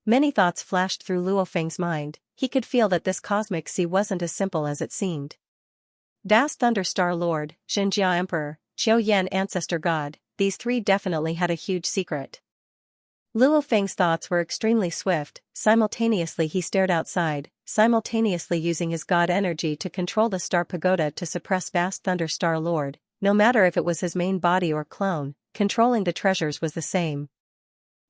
Many thoughts flashed through Luo Feng's mind. He could feel that this cosmic sea wasn't as simple as it seemed. Vast Thunder Star Lord, Xianxia Emperor, Qiu Yan Ancestor God, these 3 definitely had a huge secret. Luo Feng's thoughts were extremely swift. Simultaneously he stared outside, simultaneously using his god energy to control the star pagoda to suppress vast Thunder Star Lord. No matter if it was his main body or clone, controlling the treasures was the same.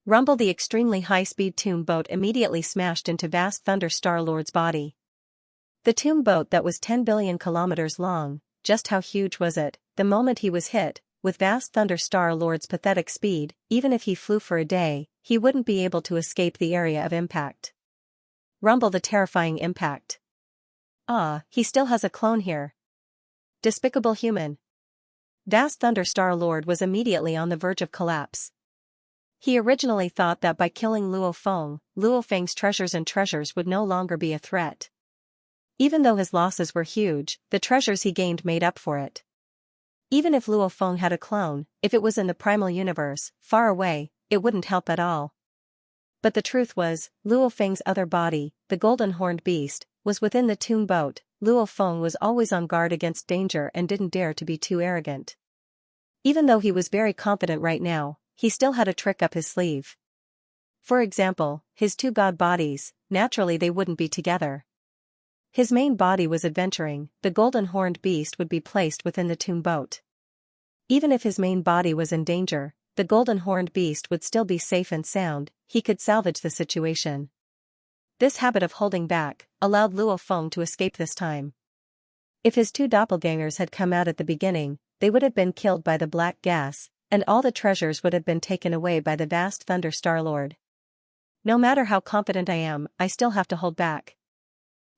Rumble, the extremely high-speed tomb boat immediately smashed into vast Thunder Star Lord's body. The tomb boat that was 10 billion kilometers long, just how huge was it? The moment he was hit, with vast Thunder Star Lord's pathetic speed, even if he flew for a day, he wouldn't be able to escape the area of impact. Rumble the terrifying impact. Ah, he still has a clone here. Despicable human. Vast Thunder Star Lord was immediately on the verge of collapse. He originally thought that by killing Luo Feng's treasures would no longer be a threat. Even though his losses were huge, the treasures he gained made up for it. Even if Luo Feng had a clone, if it was in the primal universe, far away, it wouldn't help at all. But the truth was, Luo Feng's other body, the golden horned beast, was within the tomb boat. Luo Feng was always on guard against danger and didn't dare to be too arrogant. Even though he was very confident right now, he still had a trick up his sleeve. For example, his two god bodies, naturally they wouldn't be together. His main body was adventuring, the golden horned beast would be placed within the tomb boat. Even if his main body was in danger, the golden horned beast would still be safe and sound, he could salvage the situation. This habit of holding back allowed Luo Feng to escape this time. If his two doppelgangers had come out at the beginning, they would have been killed by the black gas, and all the treasures would have been taken away by the vast Thunder Star Lord. No matter how confident I am, I still have to hold back.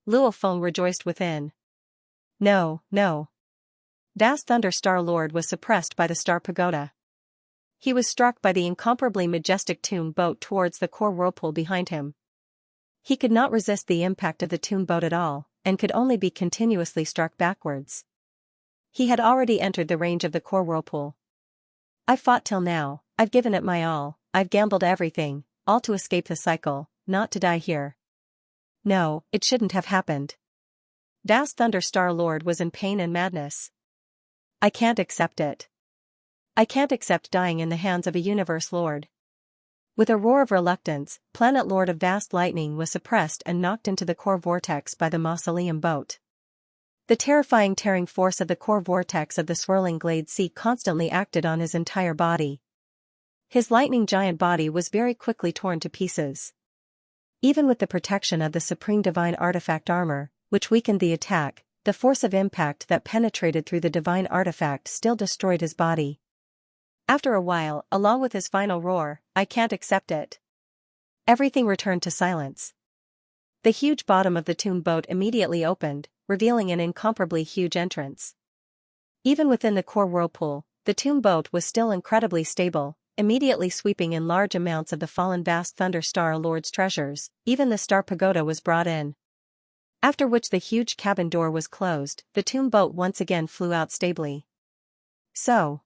Luo Feng rejoiced within. No. Vast Thunder Star Lord was suppressed by the Star Pagoda. He was struck by the incomparably majestic tomb boat towards the core whirlpool behind him. He could not resist the impact of the tomb boat at all, and could only be continuously struck backwards. He had already entered the range of the core whirlpool. I've fought till now, I've given it my all, I've gambled everything, all to escape the cycle, not to die here. No, it shouldn't have happened. Vast Thunder Star Lord was in pain and madness. I can't accept it. I can't accept dying in the hands of a universe lord. With a roar of reluctance, Planet Lord of Vast Lightning was suppressed and knocked into the core vortex by the mausoleum boat. The terrifying tearing force of the core vortex of the swirling glade sea constantly acted on his entire body. His lightning giant body was very quickly torn to pieces. Even with the protection of the Supreme Divine Artifact armor, which weakened the attack, the force of impact that penetrated through the Divine Artifact still destroyed his body. After a while, along with his final roar, I can't accept it. Everything returned to silence. The huge bottom of the tomb boat immediately opened, revealing an incomparably huge entrance. Even within the core whirlpool, the tomb boat was still incredibly stable, immediately sweeping in large amounts of the fallen vast Thunder Star Lord's treasures. Even the Star Pagoda was brought in. After which the huge cabin door was closed, the tomb boat once again flew out stably. So,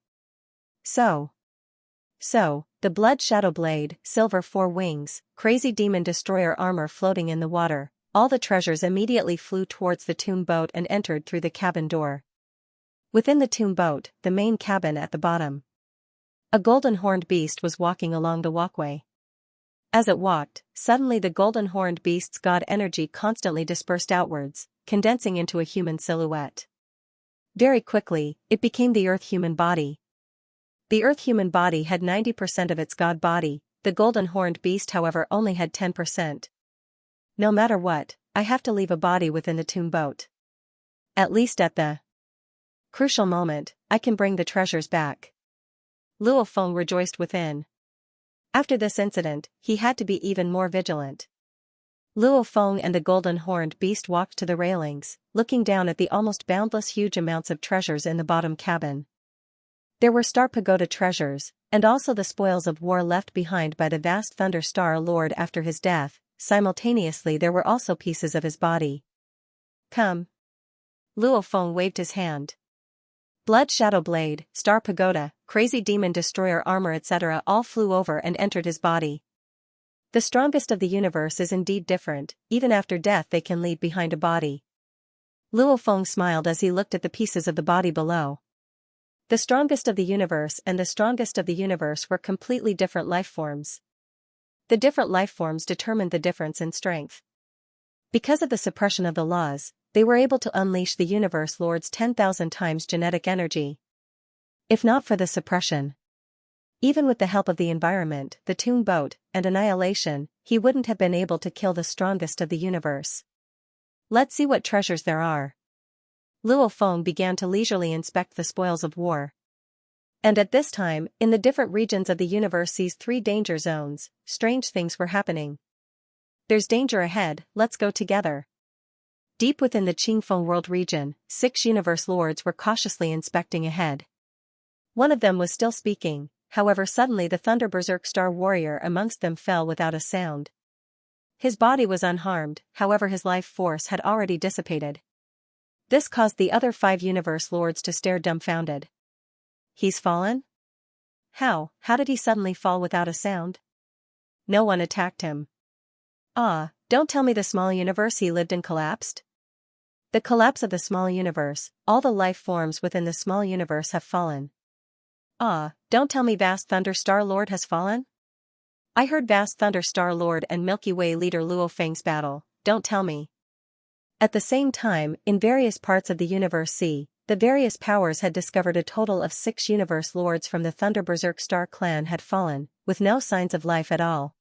the Blood Shadow Blade, Silver 4 Wings, Crazy Demon Destroyer armor floating in the water, all the treasures immediately flew towards the tomb boat and entered through the cabin door. Within the tomb boat, the main cabin at the bottom, a golden horned beast was walking along the walkway. As it walked, suddenly the golden horned beast's god energy constantly dispersed outwards, condensing into a human silhouette. Very quickly, it became the Earth human body. The Earth human body had 90% of its god body, the golden horned beast however only had 10%. No matter what, I have to leave a body within the tomb boat. At least at the crucial moment, I can bring the treasures back. Luo Feng rejoiced within. After this incident, he had to be even more vigilant. Luo Feng and the golden horned beast walked to the railings, looking down at the almost boundless huge amounts of treasures in the bottom cabin. There were Star Pagoda treasures, and also the spoils of war left behind by the vast Thunder Star Lord after his death. Simultaneously there were also pieces of his body. Come. Luo Feng waved his hand. Blood Shadow Blade, Star Pagoda, Crazy Demon Destroyer armor etc. all flew over and entered his body. The strongest of the universe is indeed different, even after death they can leave behind a body. Luo Feng smiled as he looked at the pieces of the body below. The strongest of the universe and the strongest of the universe were completely different life forms. The different life forms determined the difference in strength. Because of the suppression of the laws, they were able to unleash the universe lord's 10,000 times genetic energy. If not for the suppression, even with the help of the environment, the tomb boat, and annihilation, he wouldn't have been able to kill the strongest of the universe. Let's see what treasures there are. Luo Feng began to leisurely inspect the spoils of war. And at this time, in the different regions of the universe's 3 danger zones, strange things were happening. There's danger ahead, let's go together. Deep within the Qingfeng world region, 6 universe lords were cautiously inspecting ahead. One of them was still speaking, however suddenly the Thunder Berserk Star Warrior amongst them fell without a sound. His body was unharmed, however his life force had already dissipated. This caused the other 5 universe lords to stare dumbfounded. He's fallen? How did he suddenly fall without a sound? No one attacked him. Ah, don't tell me the small universe he lived in collapsed? The collapse of the small universe, all the life forms within the small universe have fallen. Ah, don't tell me Vast Thunder Star Lord has fallen? I heard Vast Thunder Star Lord and Milky Way leader Luo Feng's battle, don't tell me. At the same time, in various parts of the universe C, the various powers had discovered a total of 6 universe lords from the Thunder Berserk Star clan had fallen, with no signs of life at all.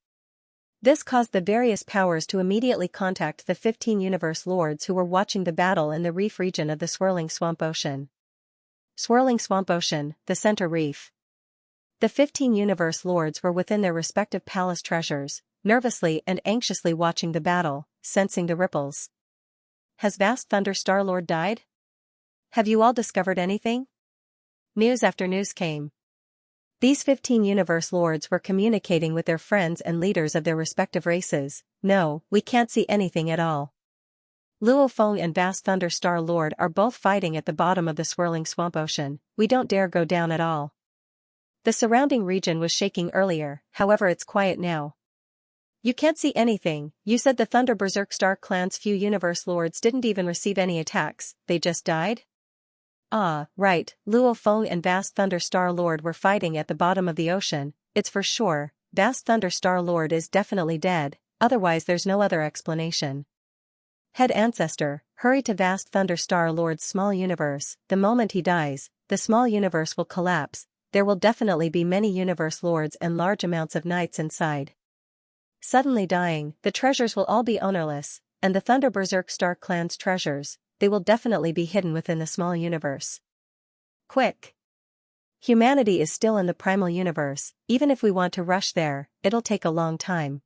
This caused the various powers to immediately contact the 15 universe lords who were watching the battle in the reef region of the Swirling Swamp Ocean. Swirling Swamp Ocean, the center reef. The 15 universe lords were within their respective palace treasures, nervously and anxiously watching the battle, sensing the ripples. Has Vast Thunder Star Lord died? Have you all discovered anything? News after news came. These 15 universe lords were communicating with their friends and leaders of their respective races. No, we can't see anything at all. Luo Feng and Vast Thunder Star Lord are both fighting at the bottom of the Swirling Swamp Ocean. We don't dare go down at all. The surrounding region was shaking earlier, however it's quiet now. You can't see anything. You said the Thunder Berserk Star clan's few universe lords didn't even receive any attacks, they just died? Ah, right, Luo Feng and Vast Thunder Star Lord were fighting at the bottom of the ocean, it's for sure, Vast Thunder Star Lord is definitely dead, otherwise there's no other explanation. Head Ancestor, hurry to Vast Thunder Star Lord's small universe, the moment he dies, the small universe will collapse, there will definitely be many universe lords and large amounts of knights inside. Suddenly dying, the treasures will all be ownerless, and the Thunder Berserk Star clan's treasures, they will definitely be hidden within the small universe. Quick! Humanity is still in the primal universe, even if we want to rush there, it'll take a long time.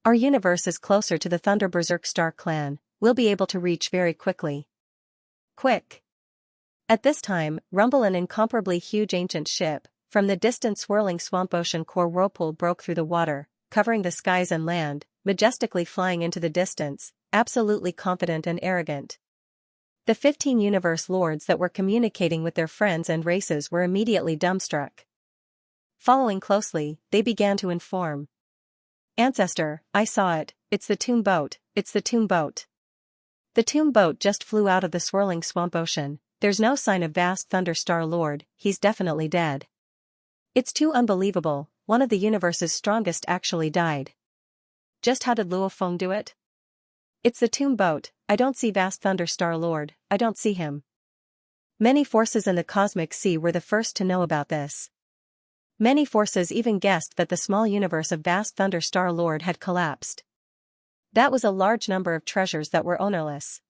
Our universe is closer to the Thunder Berserk Star clan, we'll be able to reach very quickly. Quick! At this time, rumble an incomparably huge ancient ship, from the distant Swirling Swamp Ocean core whirlpool broke through the water, covering the skies and land, majestically flying into the distance, absolutely confident and arrogant. The 15 universe lords that were communicating with their friends and races were immediately dumbstruck. Following closely, they began to inform. Ancestor, I saw it, it's the tomb boat, it's the tomb boat. The tomb boat just flew out of the Swirling Swamp Ocean, there's no sign of Vast Thunder Star Lord, he's definitely dead. It's too unbelievable, one of the universe's strongest actually died. Just how did Luo Feng do it? It's the tomb boat, I don't see Vast Thunder Star Lord, I don't see him. Many forces in the cosmic sea were the first to know about this. Many forces even guessed that the small universe of Vast Thunder Star Lord had collapsed. That was a large number of treasures that were ownerless.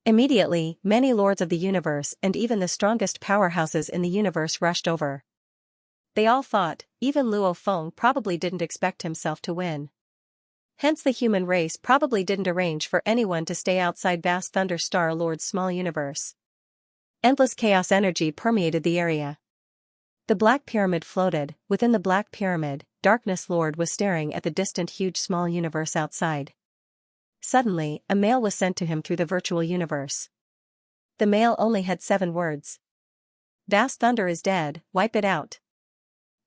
Immediately, many lords of the universe and even the strongest powerhouses in the universe rushed over. They all thought, even Luo Feng probably didn't expect himself to win. Hence the human race probably didn't arrange for anyone to stay outside Vast Thunder Star Lord's small universe. Endless chaos energy permeated the area. The Black Pyramid floated, within the Black Pyramid, Darkness Lord was staring at the distant huge small universe outside. Suddenly, a mail was sent to him through the virtual universe. The mail only had 7 words. Vast Thunder is dead, wipe it out.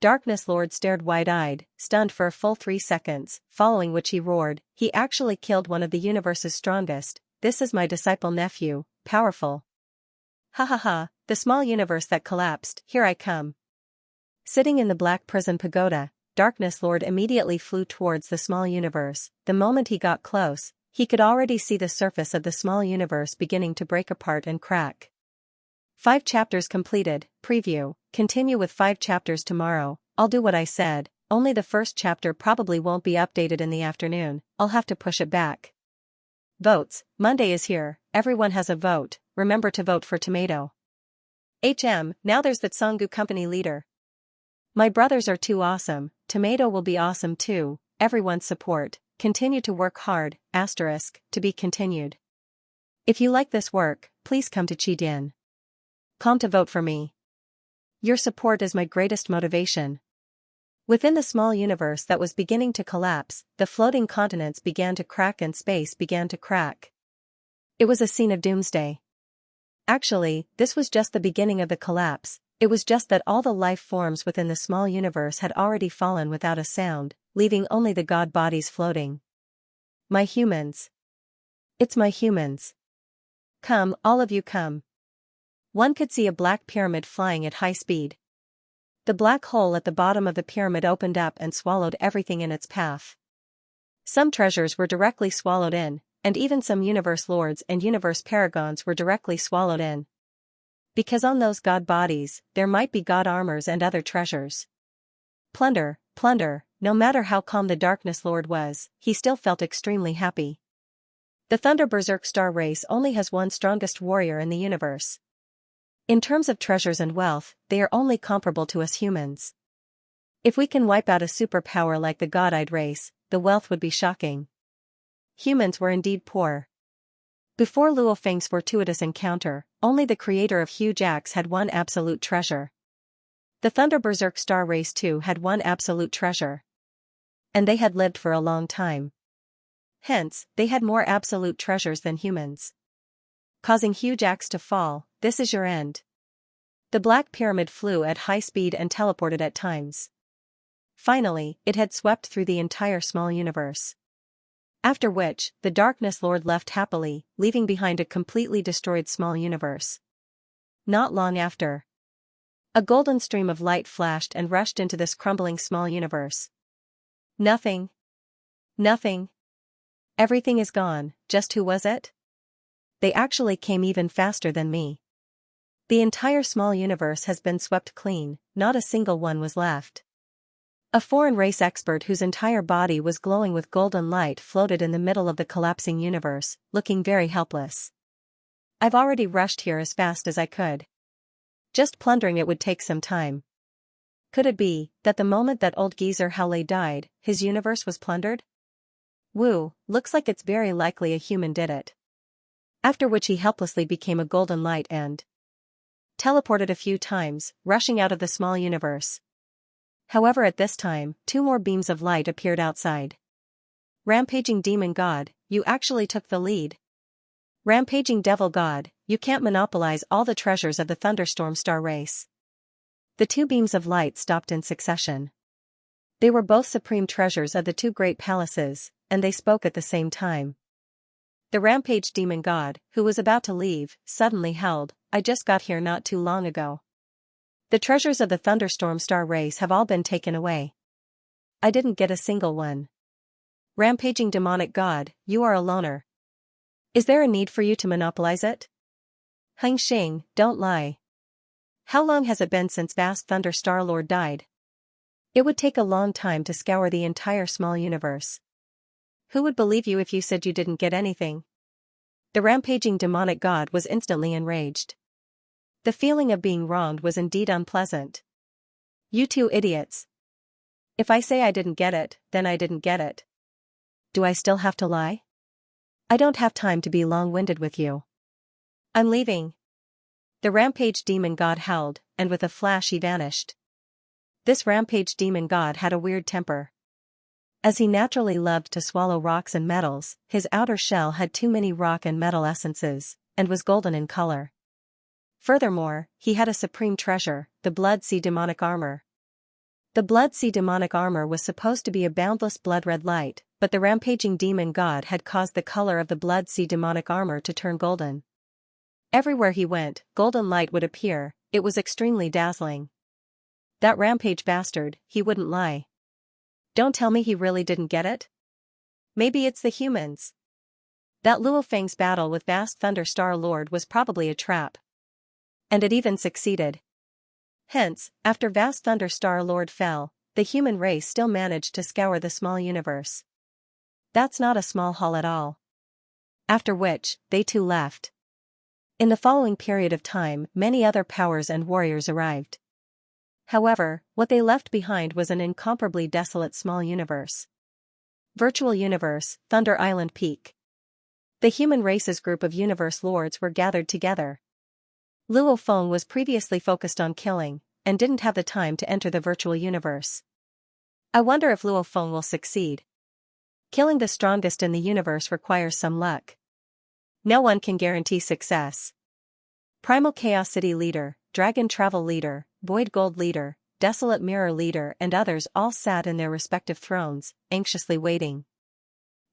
Darkness Lord stared wide-eyed, stunned for a full 3 seconds, following which he roared, he actually killed one of the universe's strongest, this is my disciple nephew, powerful. Ha ha ha, the small universe that collapsed, here I come. Sitting in the Black Prison Pagoda, Darkness Lord immediately flew towards the small universe, the moment he got close, he could already see the surface of the small universe beginning to break apart and crack. 5 chapters completed, preview, continue with 5 chapters tomorrow, I'll do what I said, only the first chapter probably won't be updated in the afternoon, I'll have to push it back. Votes, Monday is here, everyone has a vote, remember to vote for tomato. Now there's that Songu company leader. My brothers are too awesome, tomato will be awesome too, everyone's support, continue to work hard, to be continued. If you like this work, please come to Chidin. Come to vote for me. Your support is my greatest motivation. Within the small universe that was beginning to collapse, the floating continents began to crack and space began to crack. It was a scene of doomsday. Actually, this was just the beginning of the collapse, it was just that all the life forms within the small universe had already fallen without a sound, leaving only the god bodies floating. My humans. It's my humans. Come, all of you come. One could see a black pyramid flying at high speed. The black hole at the bottom of the pyramid opened up and swallowed everything in its path. Some treasures were directly swallowed in, and even some universe lords and universe paragons were directly swallowed in. Because on those god bodies, there might be god armors and other treasures. Plunder, plunder, no matter how calm the Darkness Lord was, he still felt extremely happy. The Thunder Berserk Star race only has one strongest warrior in the universe. In terms of treasures and wealth, they are only comparable to us humans. If we can wipe out a superpower like the God-eyed race, the wealth would be shocking. Humans were indeed poor. Before Luo Feng's fortuitous encounter, only the creator of huge axe had one absolute treasure. The Thunder Berserk Star race too had one absolute treasure. And they had lived for a long time. Hence, they had more absolute treasures than humans. Causing huge axe to fall, this is your end. The Black Pyramid flew at high speed and teleported at times. Finally, it had swept through the entire small universe. After which, the Darkness Lord left happily, leaving behind a completely destroyed small universe. Not long after, a golden stream of light flashed and rushed into this crumbling small universe. Nothing. Nothing. Everything is gone, just who was it? They actually came even faster than me. The entire small universe has been swept clean, not a single one was left. A foreign race expert whose entire body was glowing with golden light floated in the middle of the collapsing universe, looking very helpless. I've already rushed here as fast as I could. Just plundering it would take some time. Could it be that the moment that old geezer Howley died, his universe was plundered? Woo, looks like it's very likely a human did it. After which he helplessly became a golden light and teleported a few times, rushing out of the small universe. However, at this time, 2 more beams of light appeared outside. Rampaging Demon God, you actually took the lead. Rampaging Devil God, you can't monopolize all the treasures of the Thunderstorm Star race. The 2 beams of light stopped in succession. They were both supreme treasures of the 2 great palaces, and they spoke at the same time. The Rampage Demon God, who was about to leave, suddenly held, I just got here not too long ago. The treasures of the Thunderstorm Star race have all been taken away. I didn't get a single one. Rampaging Demonic God, you are a loner. Is there a need for you to monopolize it? Heng Xing, don't lie. How long has it been since Vast Thunder Star Lord died? It would take a long time to scour the entire small universe. Who would believe you if you said you didn't get anything? The Rampaging Demonic God was instantly enraged. The feeling of being wronged was indeed unpleasant. You 2 idiots. If I say I didn't get it, then I didn't get it. Do I still have to lie? I don't have time to be long-winded with you. I'm leaving. The Rampage Demon God howled, and with a flash he vanished. This Rampage Demon God had a weird temper. As he naturally loved to swallow rocks and metals, his outer shell had too many rock and metal essences, and was golden in color. Furthermore, he had a supreme treasure, the Blood Sea Demonic Armor. The Blood Sea Demonic Armor was supposed to be a boundless blood-red light, but the Rampaging Demon God had caused the color of the Blood Sea Demonic Armor to turn golden. Everywhere he went, golden light would appear, it was extremely dazzling. That Rampage bastard, he wouldn't lie. Don't tell me he really didn't get it? Maybe it's the humans. That Luo Feng's battle with Vast Thunder Star Lord was probably a trap. And it even succeeded. Hence, after Vast Thunder Star Lord fell, the human race still managed to scour the small universe. That's not a small haul at all. after which, they too left. In the following period of time, many other powers and warriors arrived. However, what they left behind was an incomparably desolate small universe. Virtual Universe, Thunder Island Peak. The human race's group of universe lords were gathered together. Luo Feng was previously focused on killing, and didn't have the time to enter the virtual universe. I wonder if Luo Feng will succeed. Killing the strongest in the universe requires some luck. No one can guarantee success. Primal Chaos City Leader, Dragon Travel Leader, Void Gold Leader, Desolate Mirror Leader and others all sat in their respective thrones, anxiously waiting.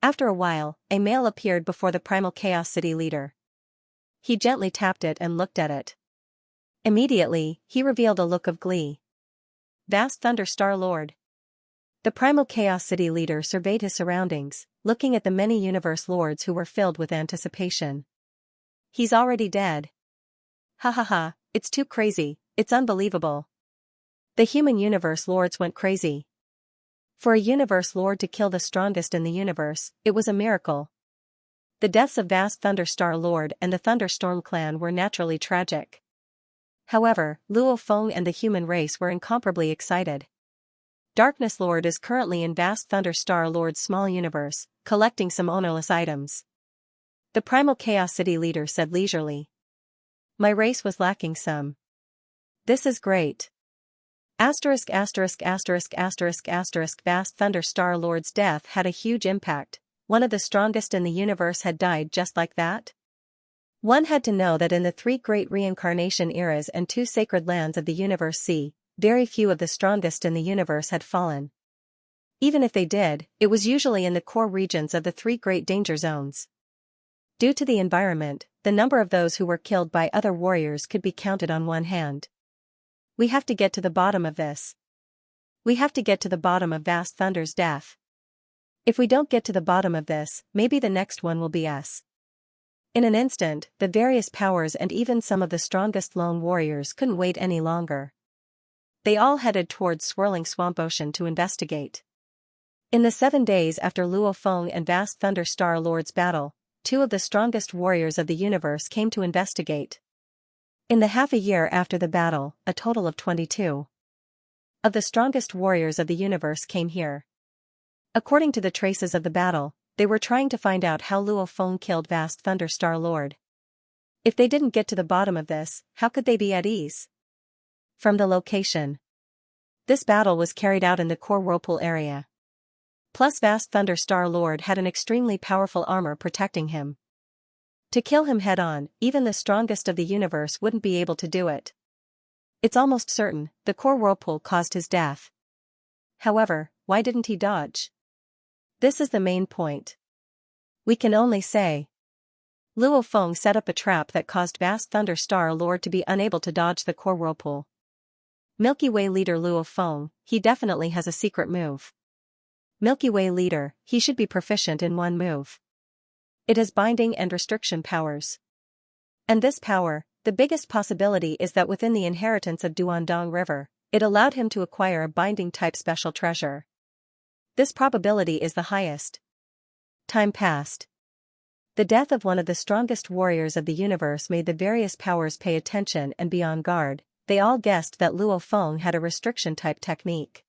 After a while, a male appeared before the Primal Chaos City Leader. He gently tapped it and looked at it. Immediately, he revealed a look of glee. Vast Thunder Star Lord. The Primal Chaos City Leader surveyed his surroundings, looking at the many universe lords who were filled with anticipation. He's already dead. Ha ha ha, it's too crazy, it's unbelievable. The human universe lords went crazy. For a universe lord to kill the strongest in the universe, it was a miracle. The deaths of Vast Thunder Star Lord and the Thunderstorm clan were naturally tragic. However, Luo Feng and the human race were incomparably excited. Darkness Lord is currently in Vast Thunder Star Lord's small universe, collecting some ownerless items. The Primal Chaos City Leader said leisurely. My race was lacking some. This is great. Asterisk asterisk asterisk asterisk asterisk Vast Thunder Star Lord's death had a huge impact. One of the strongest in the universe had died just like that? One had to know that in the 3 great reincarnation eras and 2 sacred lands of the universe C, very few of the strongest in the universe had fallen. Even if they did, it was usually in the core regions of the 3 great danger zones. Due to the environment, the number of those who were killed by other warriors could be counted on one hand. We have to get to the bottom of this. We have to get to the bottom of Vast Thunder's death. If we don't get to the bottom of this, maybe the next one will be us. In an instant, the various powers and even some of the strongest lone warriors couldn't wait any longer. They all headed towards Swirling Swamp Ocean to investigate. In the 7 days after Luo Feng and Vast Thunder Star Lord's battle, 2 of the strongest warriors of the universe came to investigate. In the half a year after the battle, a total of 22 of the strongest warriors of the universe came here. According to the traces of the battle, they were trying to find out how Luo Feng killed Vast Thunder Star Lord. If they didn't get to the bottom of this, how could they be at ease? From the location. This battle was carried out in the core whirlpool area. Plus Vast Thunder Star Lord had an extremely powerful armor protecting him. To kill him head-on, even the strongest of the universe wouldn't be able to do it. It's almost certain, the core whirlpool caused his death. However, why didn't he dodge? This is the main point. We can only say Luo Feng set up a trap that caused Vast Thunder Star Lord to be unable to dodge the core whirlpool. Milky Way Leader Luo Feng, he definitely has a secret move. Milky Way Leader, he should be proficient in one move. It has binding and restriction powers. And this power, the biggest possibility is that within the inheritance of Duandong River, it allowed him to acquire a binding-type special treasure. This probability is the highest. Time passed. The death of one of the strongest warriors of the universe made the various powers pay attention and be on guard. They all guessed that Luo Feng had a restriction-type technique.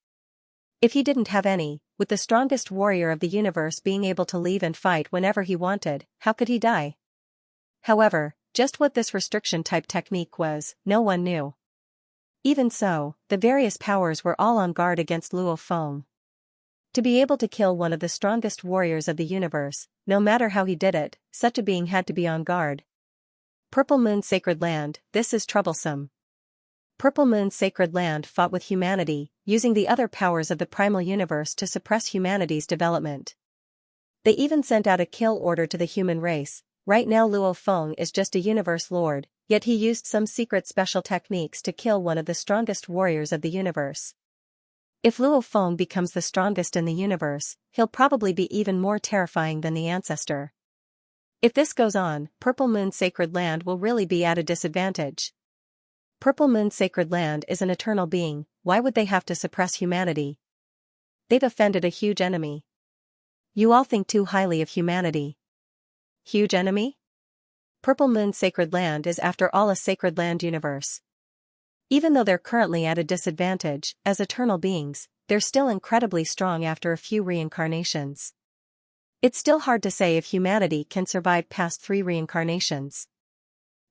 If he didn't have any, with the strongest warrior of the universe being able to leave and fight whenever he wanted, how could he die? However, just what this restriction-type technique was, no one knew. Even so, the various powers were all on guard against Luo Feng. To be able to kill one of the strongest warriors of the universe, no matter how he did it, such a being had to be on guard. Purple Moon Sacred Land, this is troublesome. Purple Moon Sacred Land fought with humanity, using the other powers of the primal universe to suppress humanity's development. They even sent out a kill order to the human race. Right now Luo Feng is just a universe lord, yet he used some secret special techniques to kill one of the strongest warriors of the universe. If Luo Feng becomes the strongest in the universe, he'll probably be even more terrifying than the ancestor. If this goes on, Purple Moon Sacred Land will really be at a disadvantage. Purple Moon Sacred Land is an eternal being, why would they have to suppress humanity? They've offended a huge enemy. You all think too highly of humanity. Huge enemy? Purple Moon's sacred land is after all a sacred land universe. Even though they're currently at a disadvantage, as eternal beings, they're still incredibly strong after a few reincarnations. It's still hard to say if humanity can survive past 3 reincarnations.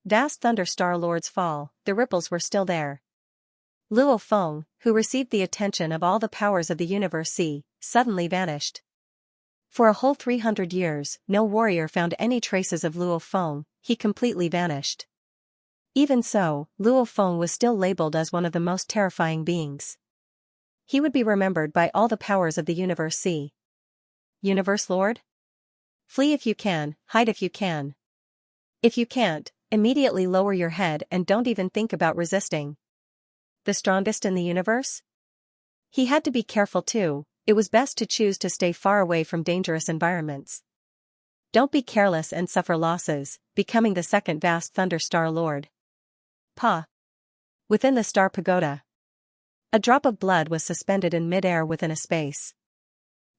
Vast Thunder Star Lord's fall, the ripples were still there. Luo Feng, who received the attention of all the powers of the universe, suddenly vanished. For a whole 300 years, no warrior found any traces of Luo Feng. He completely vanished. Even so, Luo Feng was still labeled as one of the most terrifying beings. He would be remembered by all the powers of the universe. Universe Lord? Flee if you can, hide if you can. If you can't, immediately lower your head and don't even think about resisting. The strongest in the universe? He had to be careful too. It was best to choose to stay far away from dangerous environments. Don't be careless and suffer losses, becoming the second Vast Thunder Star Lord. Within the Star Pagoda, a drop of blood was suspended in mid-air within a space.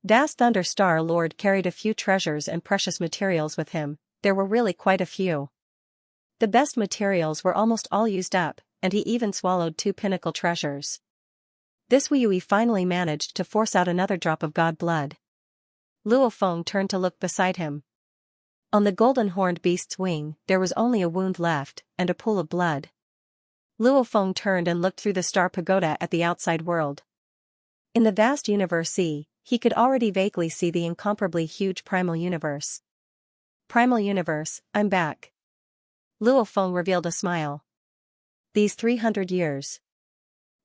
Vast Thunder Star Lord carried a few treasures and precious materials with him. There were really quite a few. The best materials were almost all used up, and he even swallowed 2 pinnacle treasures. This Wuyui finally managed to force out another drop of god blood. Luo Feng turned to look beside him. On the golden-horned beast's wing, there was only a wound left, and a pool of blood. Luo Feng turned and looked through the Star Pagoda at the outside world. In the vast universe, he could already vaguely see the incomparably huge primal universe. Primal universe, I'm back. Luo Feng revealed a smile. These 300 years.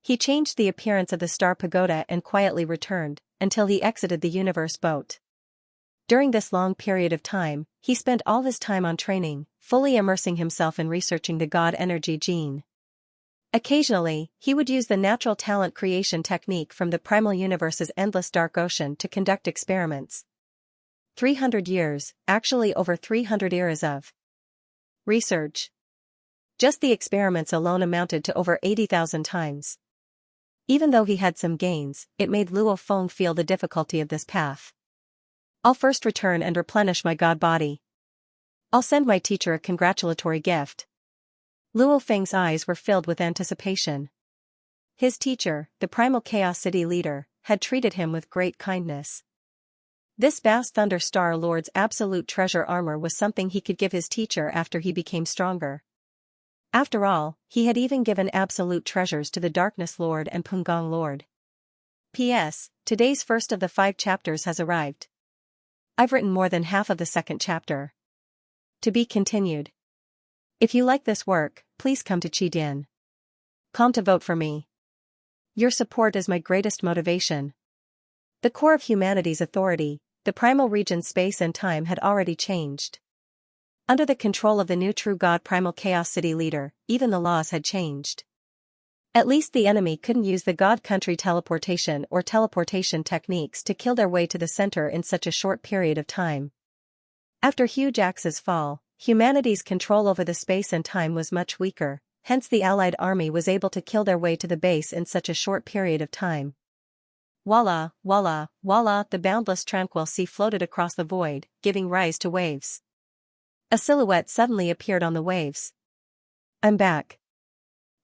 He changed the appearance of the Star Pagoda and quietly returned, until he exited the universe boat. During this long period of time, he spent all his time on training, fully immersing himself in researching the God energy gene. Occasionally, he would use the natural talent creation technique from the primal universe's endless dark ocean to conduct experiments. 300 years, actually over 300 eras of research. Just the experiments alone amounted to over 80,000 times. Even though he had some gains, it made Luo Feng feel the difficulty of this path. I'll first return and replenish my god body. I'll send my teacher a congratulatory gift. Luo Feng's eyes were filled with anticipation. His teacher, the primal Chaos City leader, had treated him with great kindness. This Vast Thunder Star Lord's absolute treasure armor was something he could give his teacher after he became stronger. After all, he had even given absolute treasures to the Darkness Lord and Pungong Lord. P.S. Today's first of the 5 chapters has arrived. I've written more than half of the second chapter. To be continued. If you like this work, please come to Qidin.com to vote for me. Your support is my greatest motivation. The core of humanity's authority, the primal region space and time had already changed. Under the control of the new true God primal Chaos City leader, even the laws had changed. At least the enemy couldn't use the God country teleportation or teleportation techniques to kill their way to the center in such a short period of time. After huge axes fall, humanity's control over the space and time was much weaker, hence the Allied army was able to kill their way to the base in such a short period of time. Voila, voila, voila, the boundless tranquil sea floated across the void, giving rise to waves. A silhouette suddenly appeared on the waves. I'm back.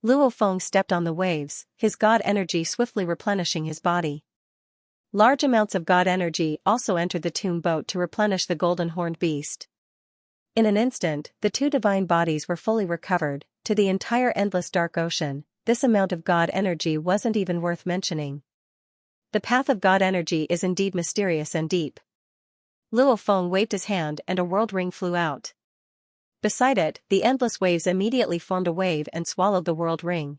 Luo Feng stepped on the waves, his god energy swiftly replenishing his body. Large amounts of god energy also entered the tomb boat to replenish the golden-horned beast. In an instant, the 2 divine bodies were fully recovered. To the entire endless dark ocean, this amount of god energy wasn't even worth mentioning. The path of god energy is indeed mysterious and deep. Luo Feng waved his hand and a world ring flew out. Beside it, the endless waves immediately formed a wave and swallowed the world ring.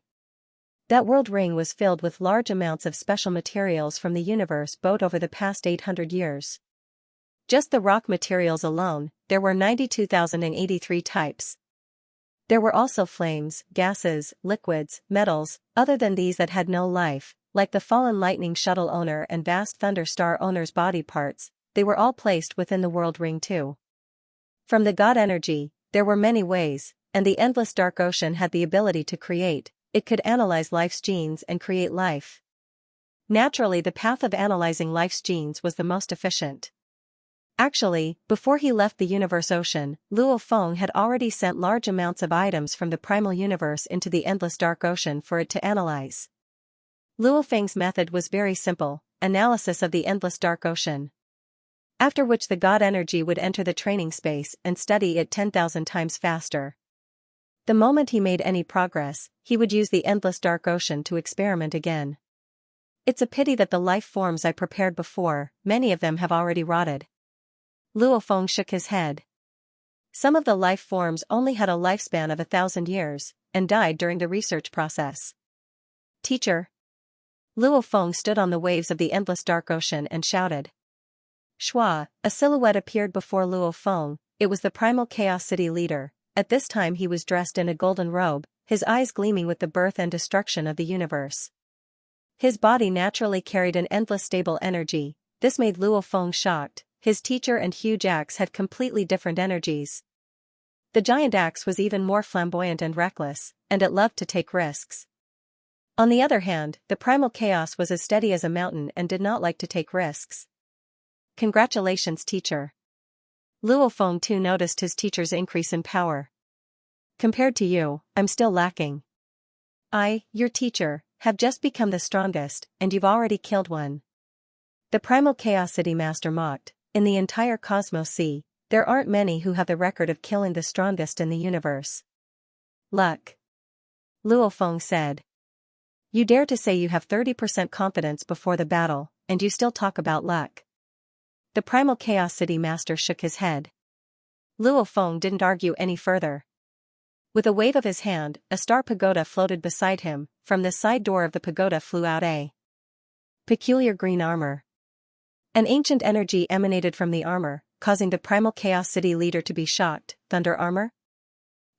That world ring was filled with large amounts of special materials from the universe boat over the past 800 years. Just the rock materials alone, there were 92,083 types. There were also flames, gases, liquids, metals, other than these that had no life, like the fallen lightning shuttle owner and Vast Thunder Star owner's body parts. They were all placed within the world ring too. From the god energy, there were many ways, and the endless dark ocean had the ability to create. It could analyze life's genes and create life. Naturally, the path of analyzing life's genes was the most efficient. Actually, before he left the universe ocean, Luo Feng had already sent large amounts of items from the primal universe into the endless dark ocean for it to analyze. Luo Feng's method was very simple: analysis of the endless dark ocean. After which the god energy would enter the training space and study it 10,000 times faster. The moment he made any progress, he would use the endless dark ocean to experiment again. It's a pity that the life forms I prepared before, many of them have already rotted. Luo Feng shook his head. Some of the life forms only had a lifespan of 1,000 years, and died during the research process. Teacher. Luo Feng stood on the waves of the endless dark ocean and shouted. Shua, a silhouette appeared before Luo Feng. It was the primal Chaos City leader. At this time he was dressed in a golden robe, his eyes gleaming with the birth and destruction of the universe. His body naturally carried an endless stable energy. This made Luo Feng shocked. His teacher and huge axe had completely different energies. The giant axe was even more flamboyant and reckless, and it loved to take risks. On the other hand, the primal chaos was as steady as a mountain and did not like to take risks. Congratulations, teacher. Luo Feng too noticed his teacher's increase in power. Compared to you, I'm still lacking. I, your teacher, have just become the strongest, and you've already killed one. The primal Chaos City master mocked. In the entire Cosmos Sea, there aren't many who have the record of killing the strongest in the universe. Luck. Luo Feng said. You dare to say you have 30% confidence before the battle, and you still talk about luck. The primal Chaos City master shook his head. Luo Feng didn't argue any further. With a wave of his hand, a star pagoda floated beside him. From the side door of the pagoda flew out a peculiar green armor. An ancient energy emanated from the armor, causing the primal Chaos City leader to be shocked. Thunder armor?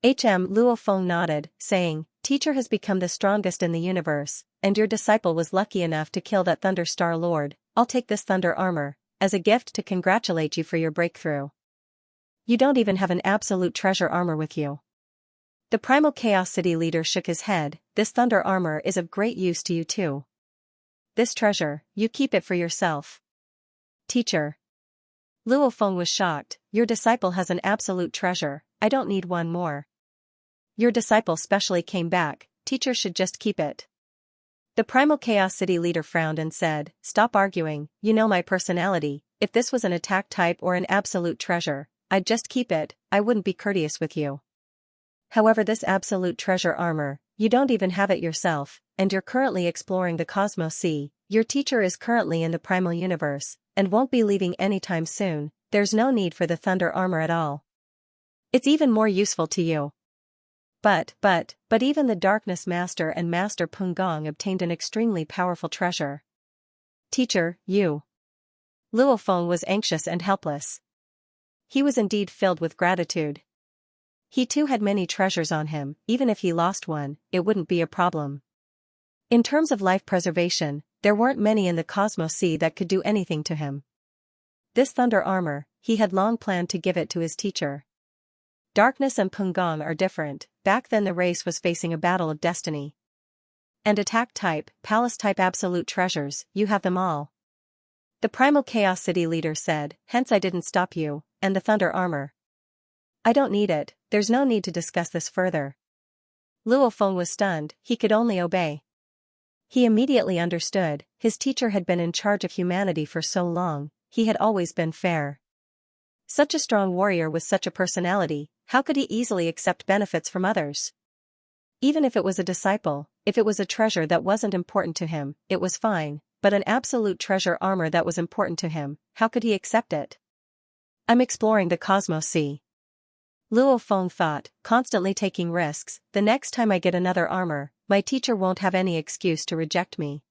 Luo Feng nodded, saying, Teacher has become the strongest in the universe, and your disciple was lucky enough to kill that Thunder Star Lord. I'll take this thunder armor as a gift to congratulate you for your breakthrough. You don't even have an absolute treasure armor with you. The primal Chaos City leader shook his head. This thunder armor is of great use to you too. This treasure, you keep it for yourself. Teacher. Luo Feng was shocked. Your disciple has an absolute treasure. I don't need one more. Your disciple specially came back. Teacher should just keep it. The primal Chaos City leader frowned and said, Stop arguing, you know my personality. If this was an attack type or an absolute treasure, I'd just keep it. I wouldn't be courteous with you. However, this absolute treasure armor, you don't even have it yourself, and you're currently exploring the Cosmos Sea. Your teacher is currently in the primal universe, and won't be leaving anytime soon. There's no need for the thunder armor at all. It's even more useful to you. But even the Darkness Master and Master Pungong obtained an extremely powerful treasure. Teacher, you. Luo Feng was anxious and helpless. He was indeed filled with gratitude. He too had many treasures on him. Even if he lost one, it wouldn't be a problem. In terms of life preservation, there weren't many in the Cosmos Sea that could do anything to him. This thunder armor, he had long planned to give it to his teacher. Darkness and Pungong are different. Back then the race was facing a battle of destiny. And attack type, palace type absolute treasures, you have them all. The primal Chaos City leader said, hence I didn't stop you, and the thunder armor. I don't need it, there's no need to discuss this further. Luo Feng was stunned, he could only obey. He immediately understood, his teacher had been in charge of humanity for so long, he had always been fair. Such a strong warrior with such a personality, how could he easily accept benefits from others? Even if it was a disciple, if it was a treasure that wasn't important to him, it was fine, but an absolute treasure armor that was important to him, how could he accept it? I'm exploring the Cosmos Sea. Luo Feng thought, constantly taking risks. The next time I get another armor, my teacher won't have any excuse to reject me.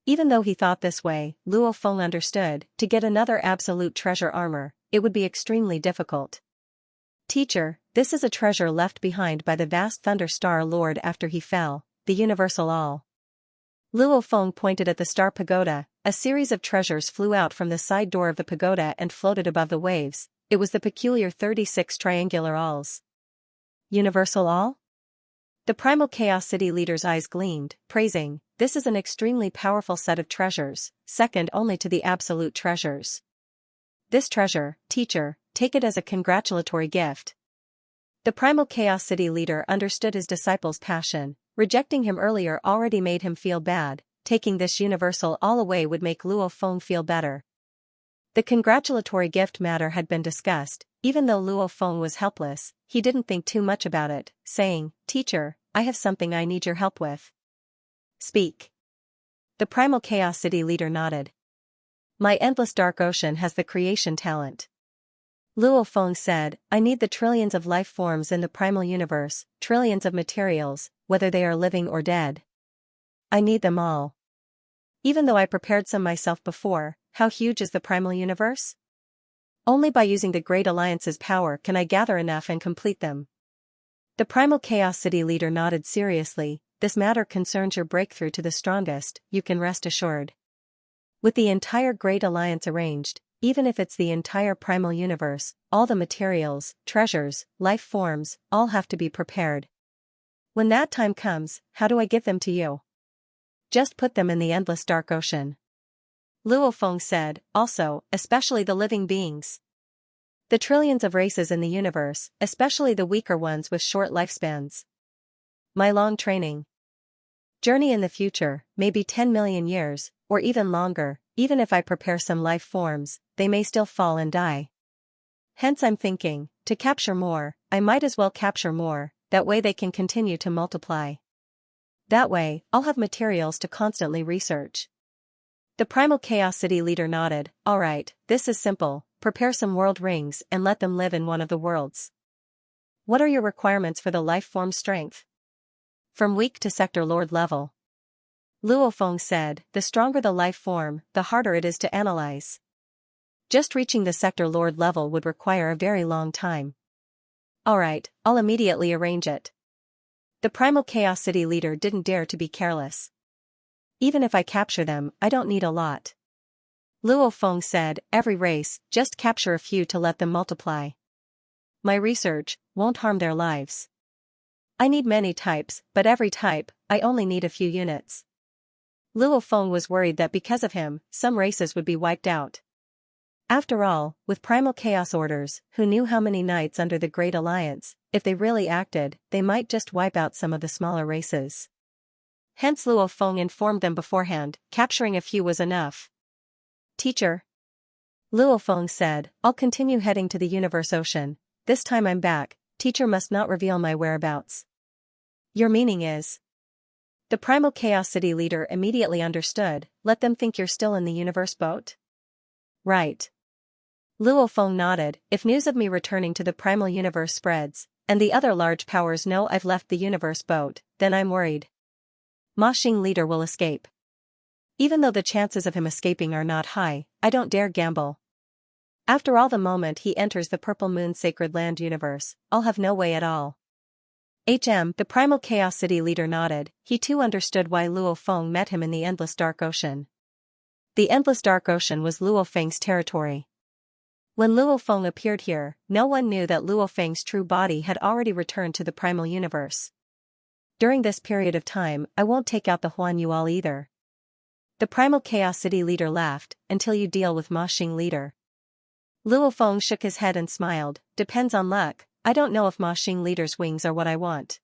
Even though he thought this way, Luo Feng understood, to get another absolute treasure armor, it would be extremely difficult. Teacher, this is a treasure left behind by the vast Thunder Star Lord after he fell, the Universal All. Luo Feng pointed at the Star Pagoda. A series of treasures flew out from the side door of the pagoda and floated above the waves. It was the peculiar 36 triangular alls. Universal All? The primal Chaos City leader's eyes gleamed, praising, this is an extremely powerful set of treasures, second only to the absolute treasures. this treasure, teacher, take it as a congratulatory gift." The primal Chaos City leader understood his disciple's passion. Rejecting him earlier already made him feel bad. Taking this universal all away would make Luo Feng feel better. The congratulatory gift matter had been discussed. Even though Luo Feng was helpless, he didn't think too much about it, saying, "Teacher, I have something I need your help with." "Speak." The primal Chaos City leader nodded. "My endless dark ocean has the creation talent." Luo Feng said, "I need the trillions of life forms in the primal universe, trillions of materials, whether they are living or dead. I need them all. Even though I prepared some myself before, how huge is the primal universe? Only by using the Great Alliance's power can I gather enough and complete them." The primal Chaos City leader nodded seriously. "This matter concerns your breakthrough to the strongest, you can rest assured. With the entire Great Alliance arranged, even if it's the entire primal universe, all the materials, treasures, life forms, all have to be prepared. When that time comes, how do I give them to you? Just put them in the endless dark ocean." Luo Feng said, "Also, especially the living beings. The trillions of races in the universe, especially the weaker ones with short lifespans. My long training journey in the future, maybe 10 million years, or even longer, even if I prepare some life forms, they may still fall and die. Hence I'm thinking, to capture more, I might as well capture more, that way they can continue to multiply. That way, I'll have materials to constantly research." The primal Chaos City leader nodded. "All right, this is simple, prepare some world rings and let them live in one of the worlds." "What are your requirements for the life form strength?" "From weak to sector lord level." Luo Feng said, "The stronger the life form, the harder it is to analyze. Just reaching the sector lord level would require a very long time." "All right, I'll immediately arrange it." The primal Chaos City leader didn't dare to be careless. "Even if I capture them, I don't need a lot." Luo Feng said, "Every race, just capture a few to let them multiply. My research won't harm their lives. I need many types, but every type, I only need a few units." Luo Feng was worried that because of him, some races would be wiped out. After all, with primal chaos orders, who knew how many knights under the Great Alliance, if they really acted, they might just wipe out some of the smaller races. Hence Luo Feng informed them beforehand, capturing a few was enough. "Teacher," Luo Feng said, "I'll continue heading to the universe ocean. This time I'm back, teacher must not reveal my whereabouts." "Your meaning is?" The primal Chaos City leader immediately understood, "Let them think you're still in the universe boat?" "Right." Luo Feng nodded, "If news of me returning to the primal universe spreads, and the other large powers know I've left the universe boat, then I'm worried. Ma Xing leader will escape. Even though the chances of him escaping are not high, I don't dare gamble. After all, the moment he enters the Purple Moon Sacred Land universe, I'll have no way at all." The primal Chaos City leader nodded. He too understood why Luo Feng met him in the Endless Dark Ocean. The Endless Dark Ocean was Luo Feng's territory. When Luo Feng appeared here, no one knew that Luo Feng's true body had already returned to the primal universe. "During this period of time, I won't take out the Huan Yual either." The primal Chaos City leader laughed, "Until you deal with Ma Xing leader." Luo Feng shook his head and smiled, "Depends on luck, I don't know if Ma Xing leader's wings are what I want."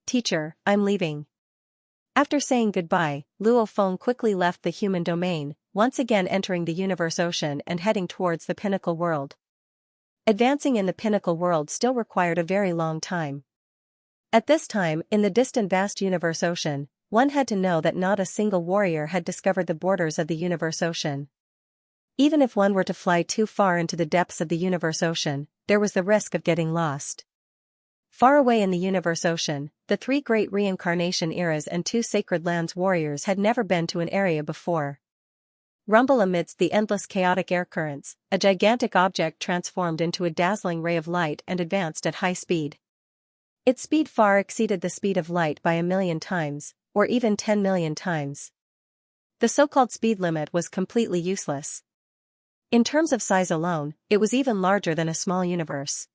"Teacher, I'm leaving." After saying goodbye, Luo Feng quickly left the human domain, once again entering the universe ocean and heading towards the pinnacle world. Advancing in the pinnacle world still required a very long time. At this time, in the distant vast universe ocean, one had to know that not a single warrior had discovered the borders of the universe ocean. Even if one were to fly too far into the depths of the universe ocean, there was the risk of getting lost. Far away in the universe ocean, the three great reincarnation eras and two sacred lands warriors had never been to an area before. Rumble amidst the endless chaotic air currents, a gigantic object transformed into a dazzling ray of light and advanced at high speed. Its speed far exceeded the speed of light by 1,000,000 times, or even 10 million times. The so-called speed limit was completely useless. In terms of size alone, it was even larger than a small universe.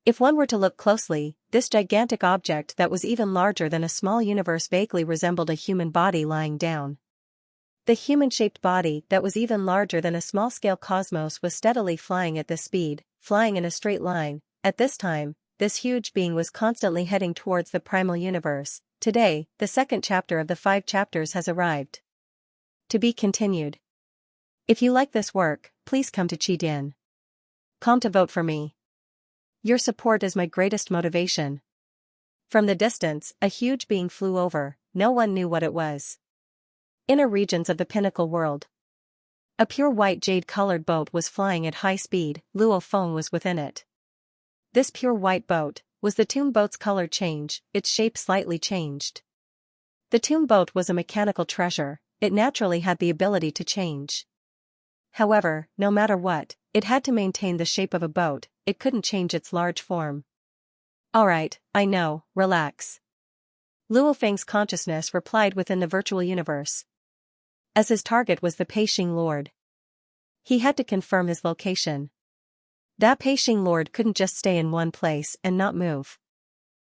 If one were to look closely, this gigantic object that was even larger than a small universe vaguely resembled a human body lying down. The human-shaped body that was even larger than a small-scale cosmos was steadily flying at this speed, flying in a straight line. At this time, this huge being was constantly heading towards the primal universe. Today, the second chapter of the 5 chapters has arrived. To be continued. If you like this work, please come to Qidin.com to vote for me. Your support is my greatest motivation. From the distance, a huge being flew over. No one knew what it was. Inner regions of the pinnacle world. A pure white jade-colored boat was flying at high speed. Luo Feng was within it. This pure white boat was the tomb boat's color change, its shape slightly changed. The tomb boat was a mechanical treasure, it naturally had the ability to change. However, no matter what, it had to maintain the shape of a boat, it couldn't change its large form. Alright, I know, relax. Luo Feng's consciousness replied within the virtual universe. As his target was the Peishing Lord, he had to confirm his location. That Peishing Lord couldn't just stay in one place and not move.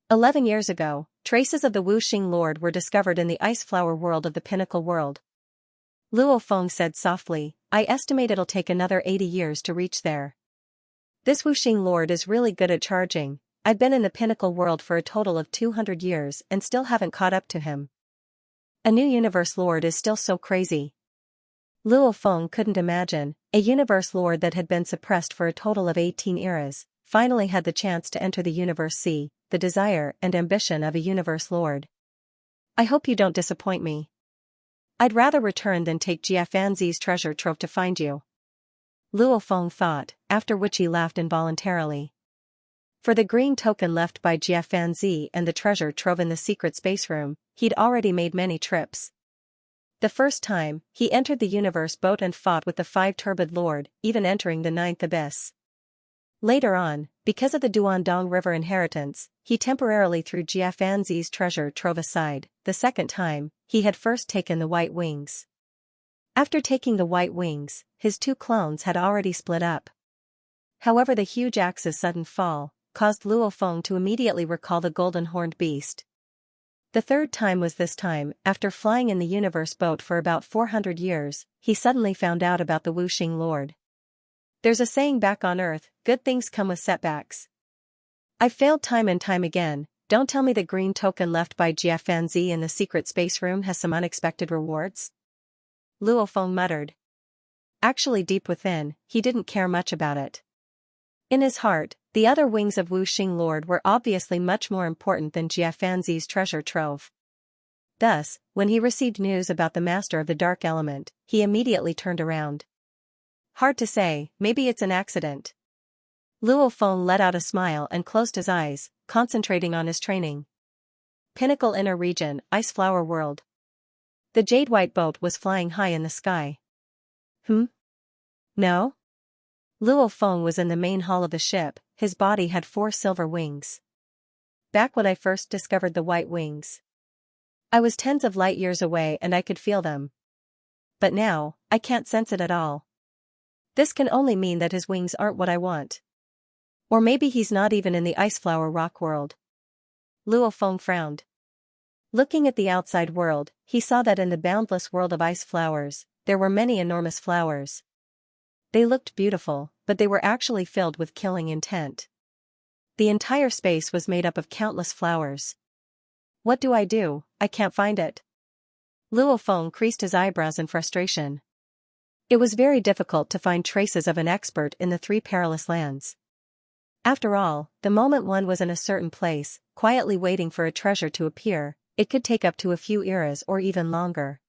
11 years ago, traces of the Wuxing Lord were discovered in the ice flower world of the pinnacle world. Luo Feng said softly, I estimate it'll take another 80 years to reach there. This Wuxing Lord is really good at charging. I've been in the pinnacle world for a total of 200 years and still haven't caught up to him. A new universe lord is still so crazy. Luo Feng couldn't imagine, a universe lord that had been suppressed for a total of 18 eras, finally had the chance to enter the universe. See, the desire and ambition of a universe lord. I hope you don't disappoint me. I'd rather return than take Jiafanzi's treasure trove to find you. Luo Feng thought, after which he laughed involuntarily. For the green token left by Jiafanzi and the treasure trove in the secret space room, he'd already made many trips. The first time, he entered the universe boat and fought with the 5-turbid lord, even entering the 9th abyss. Later on, because of the Duandong River inheritance, he temporarily threw Jiafanzi's treasure trove aside. The second time, he had first taken the white wings. After taking the white wings, his 2 clones had already split up. However, the huge axe's sudden fall caused Luo Feng to immediately recall the golden horned beast. The third time was this time, after flying in the universe boat for about 400 years, he suddenly found out about the Wuxing Lord. There's a saying back on Earth, good things come with setbacks. I've failed time and time again. Don't tell me the green token left by Jiafanzi in the secret space room has some unexpected rewards? Luo Feng muttered. Actually, deep within, he didn't care much about it. In his heart, the other wings of Wuxing Lord were obviously much more important than Jiafanzi's treasure trove. Thus, when he received news about the master of the dark element, he immediately turned around. Hard to say, maybe it's an accident. Luo Feng let out a smile and closed his eyes, concentrating on his training. Pinnacle Inner Region, Ice Flower World. The jade-white boat was flying high in the sky. No? Luo Feng was in the main hall of the ship, his body had 4 silver wings. Back when I first discovered the white wings, I was tens of light years away and I could feel them. But now, I can't sense it at all. This can only mean that his wings aren't what I want. Or maybe he's not even in the Iceflower rock world. Luo Feng frowned. Looking at the outside world, he saw that in the boundless world of ice flowers, there were many enormous flowers. They looked beautiful, but they were actually filled with killing intent. The entire space was made up of countless flowers. What do? I can't find it. Luo Feng creased his eyebrows in frustration. It was very difficult to find traces of an expert in the 3 perilous lands. After all, the moment one was in a certain place, quietly waiting for a treasure to appear, it could take up to a few eras or even longer.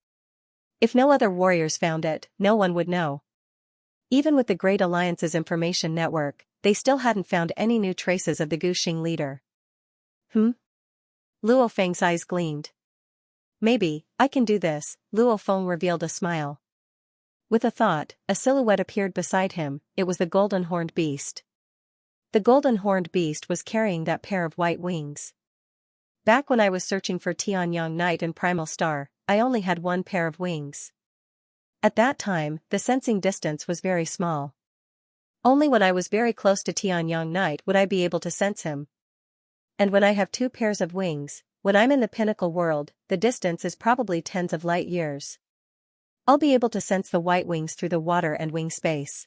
If no other warriors found it, no one would know. Even with the Great Alliance's information network, they still hadn't found any new traces of the Guxing leader. Luo Feng's eyes gleamed. Maybe, I can do this, Luo Feng revealed a smile. With a thought, a silhouette appeared beside him, it was the golden horned beast. The golden horned beast was carrying that pair of white wings. Back when I was searching for Tianyang Night and Primal Star, I only had 1 pair of wings. At that time, the sensing distance was very small. Only when I was very close to Tianyang Night would I be able to sense him. And when I have 2 pairs of wings, when I'm in the pinnacle world, the distance is probably tens of light years. I'll be able to sense the white wings through the water and wing space.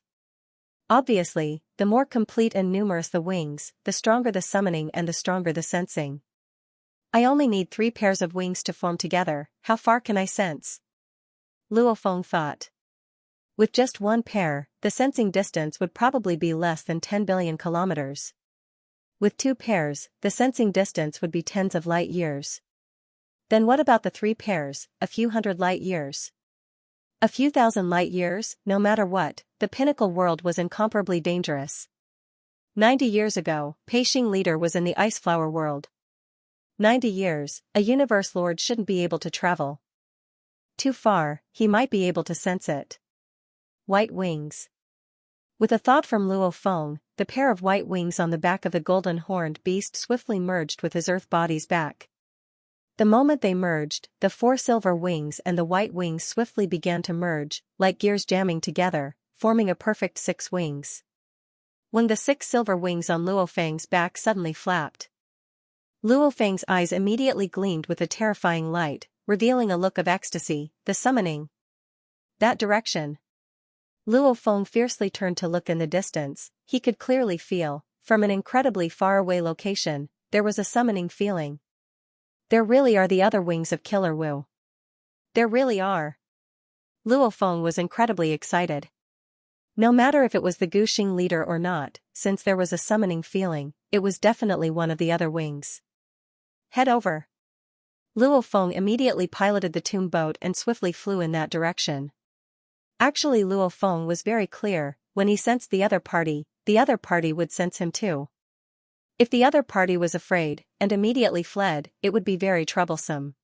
Obviously, the more complete and numerous the wings, the stronger the summoning and the stronger the sensing. I only need 3 pairs of wings to form together, how far can I sense? Luo Feng thought. With just 1 pair, the sensing distance would probably be less than 10 billion kilometers. With 2 pairs, the sensing distance would be tens of light years. Then what about the 3 pairs, a few hundred light years? A few thousand light years, no matter what, the pinnacle world was incomparably dangerous. 90 years ago, Peishing leader was in the iceflower world. 90 years, a universe lord shouldn't be able to travel too far, he might be able to sense it. White wings. With a thought from Luo Feng, the pair of white wings on the back of the golden-horned beast swiftly merged with his earth body's back. The moment they merged, the 4 silver wings and the white wings swiftly began to merge, like gears jamming together, forming a perfect 6 wings. When the 6 silver wings on Luo Feng's back suddenly flapped, Luo Feng's eyes immediately gleamed with a terrifying light, revealing a look of ecstasy, the summoning. That direction. Luo Feng fiercely turned to look in the distance. He could clearly feel, from an incredibly far-away location, there was a summoning feeling. There really are the other wings of Killer Wu. There really are. Luo Feng was incredibly excited. No matter if it was the Guxing leader or not, since there was a summoning feeling, it was definitely one of the other wings. Head over. Luo Feng immediately piloted the tomb boat and swiftly flew in that direction. Actually, Luo Feng was very clear, when he sensed the other party would sense him too. If the other party was afraid, and immediately fled, it would be very troublesome.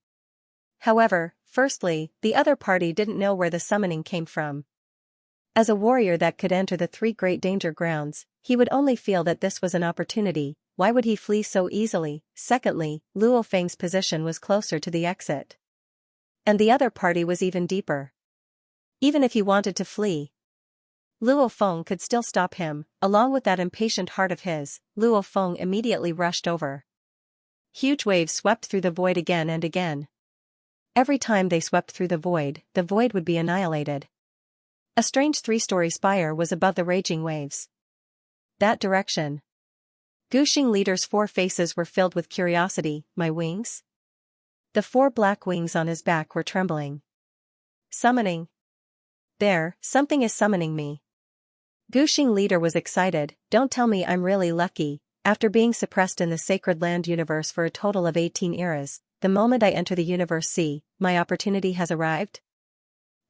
However, firstly, the other party didn't know where the summoning came from. As a warrior that could enter the 3 great danger grounds, he would only feel that this was an opportunity. Why would he flee so easily? Secondly, Luo Feng's position was closer to the exit. And the other party was even deeper. Even if he wanted to flee, Luo Feng could still stop him. Along with that impatient heart of his, Luo Feng immediately rushed over. Huge waves swept through the void again and again. Every time they swept through the void would be annihilated. A strange 3-story spire was above the raging waves. That direction. Guxing leader's 4 faces were filled with curiosity. My wings? The 4 black wings on his back were trembling. Summoning. There, something is summoning me. Guxing leader was excited. Don't tell me I'm really lucky. After being suppressed in the Sacred Land universe for a total of 18 eras, the moment I enter the universe C, my opportunity has arrived?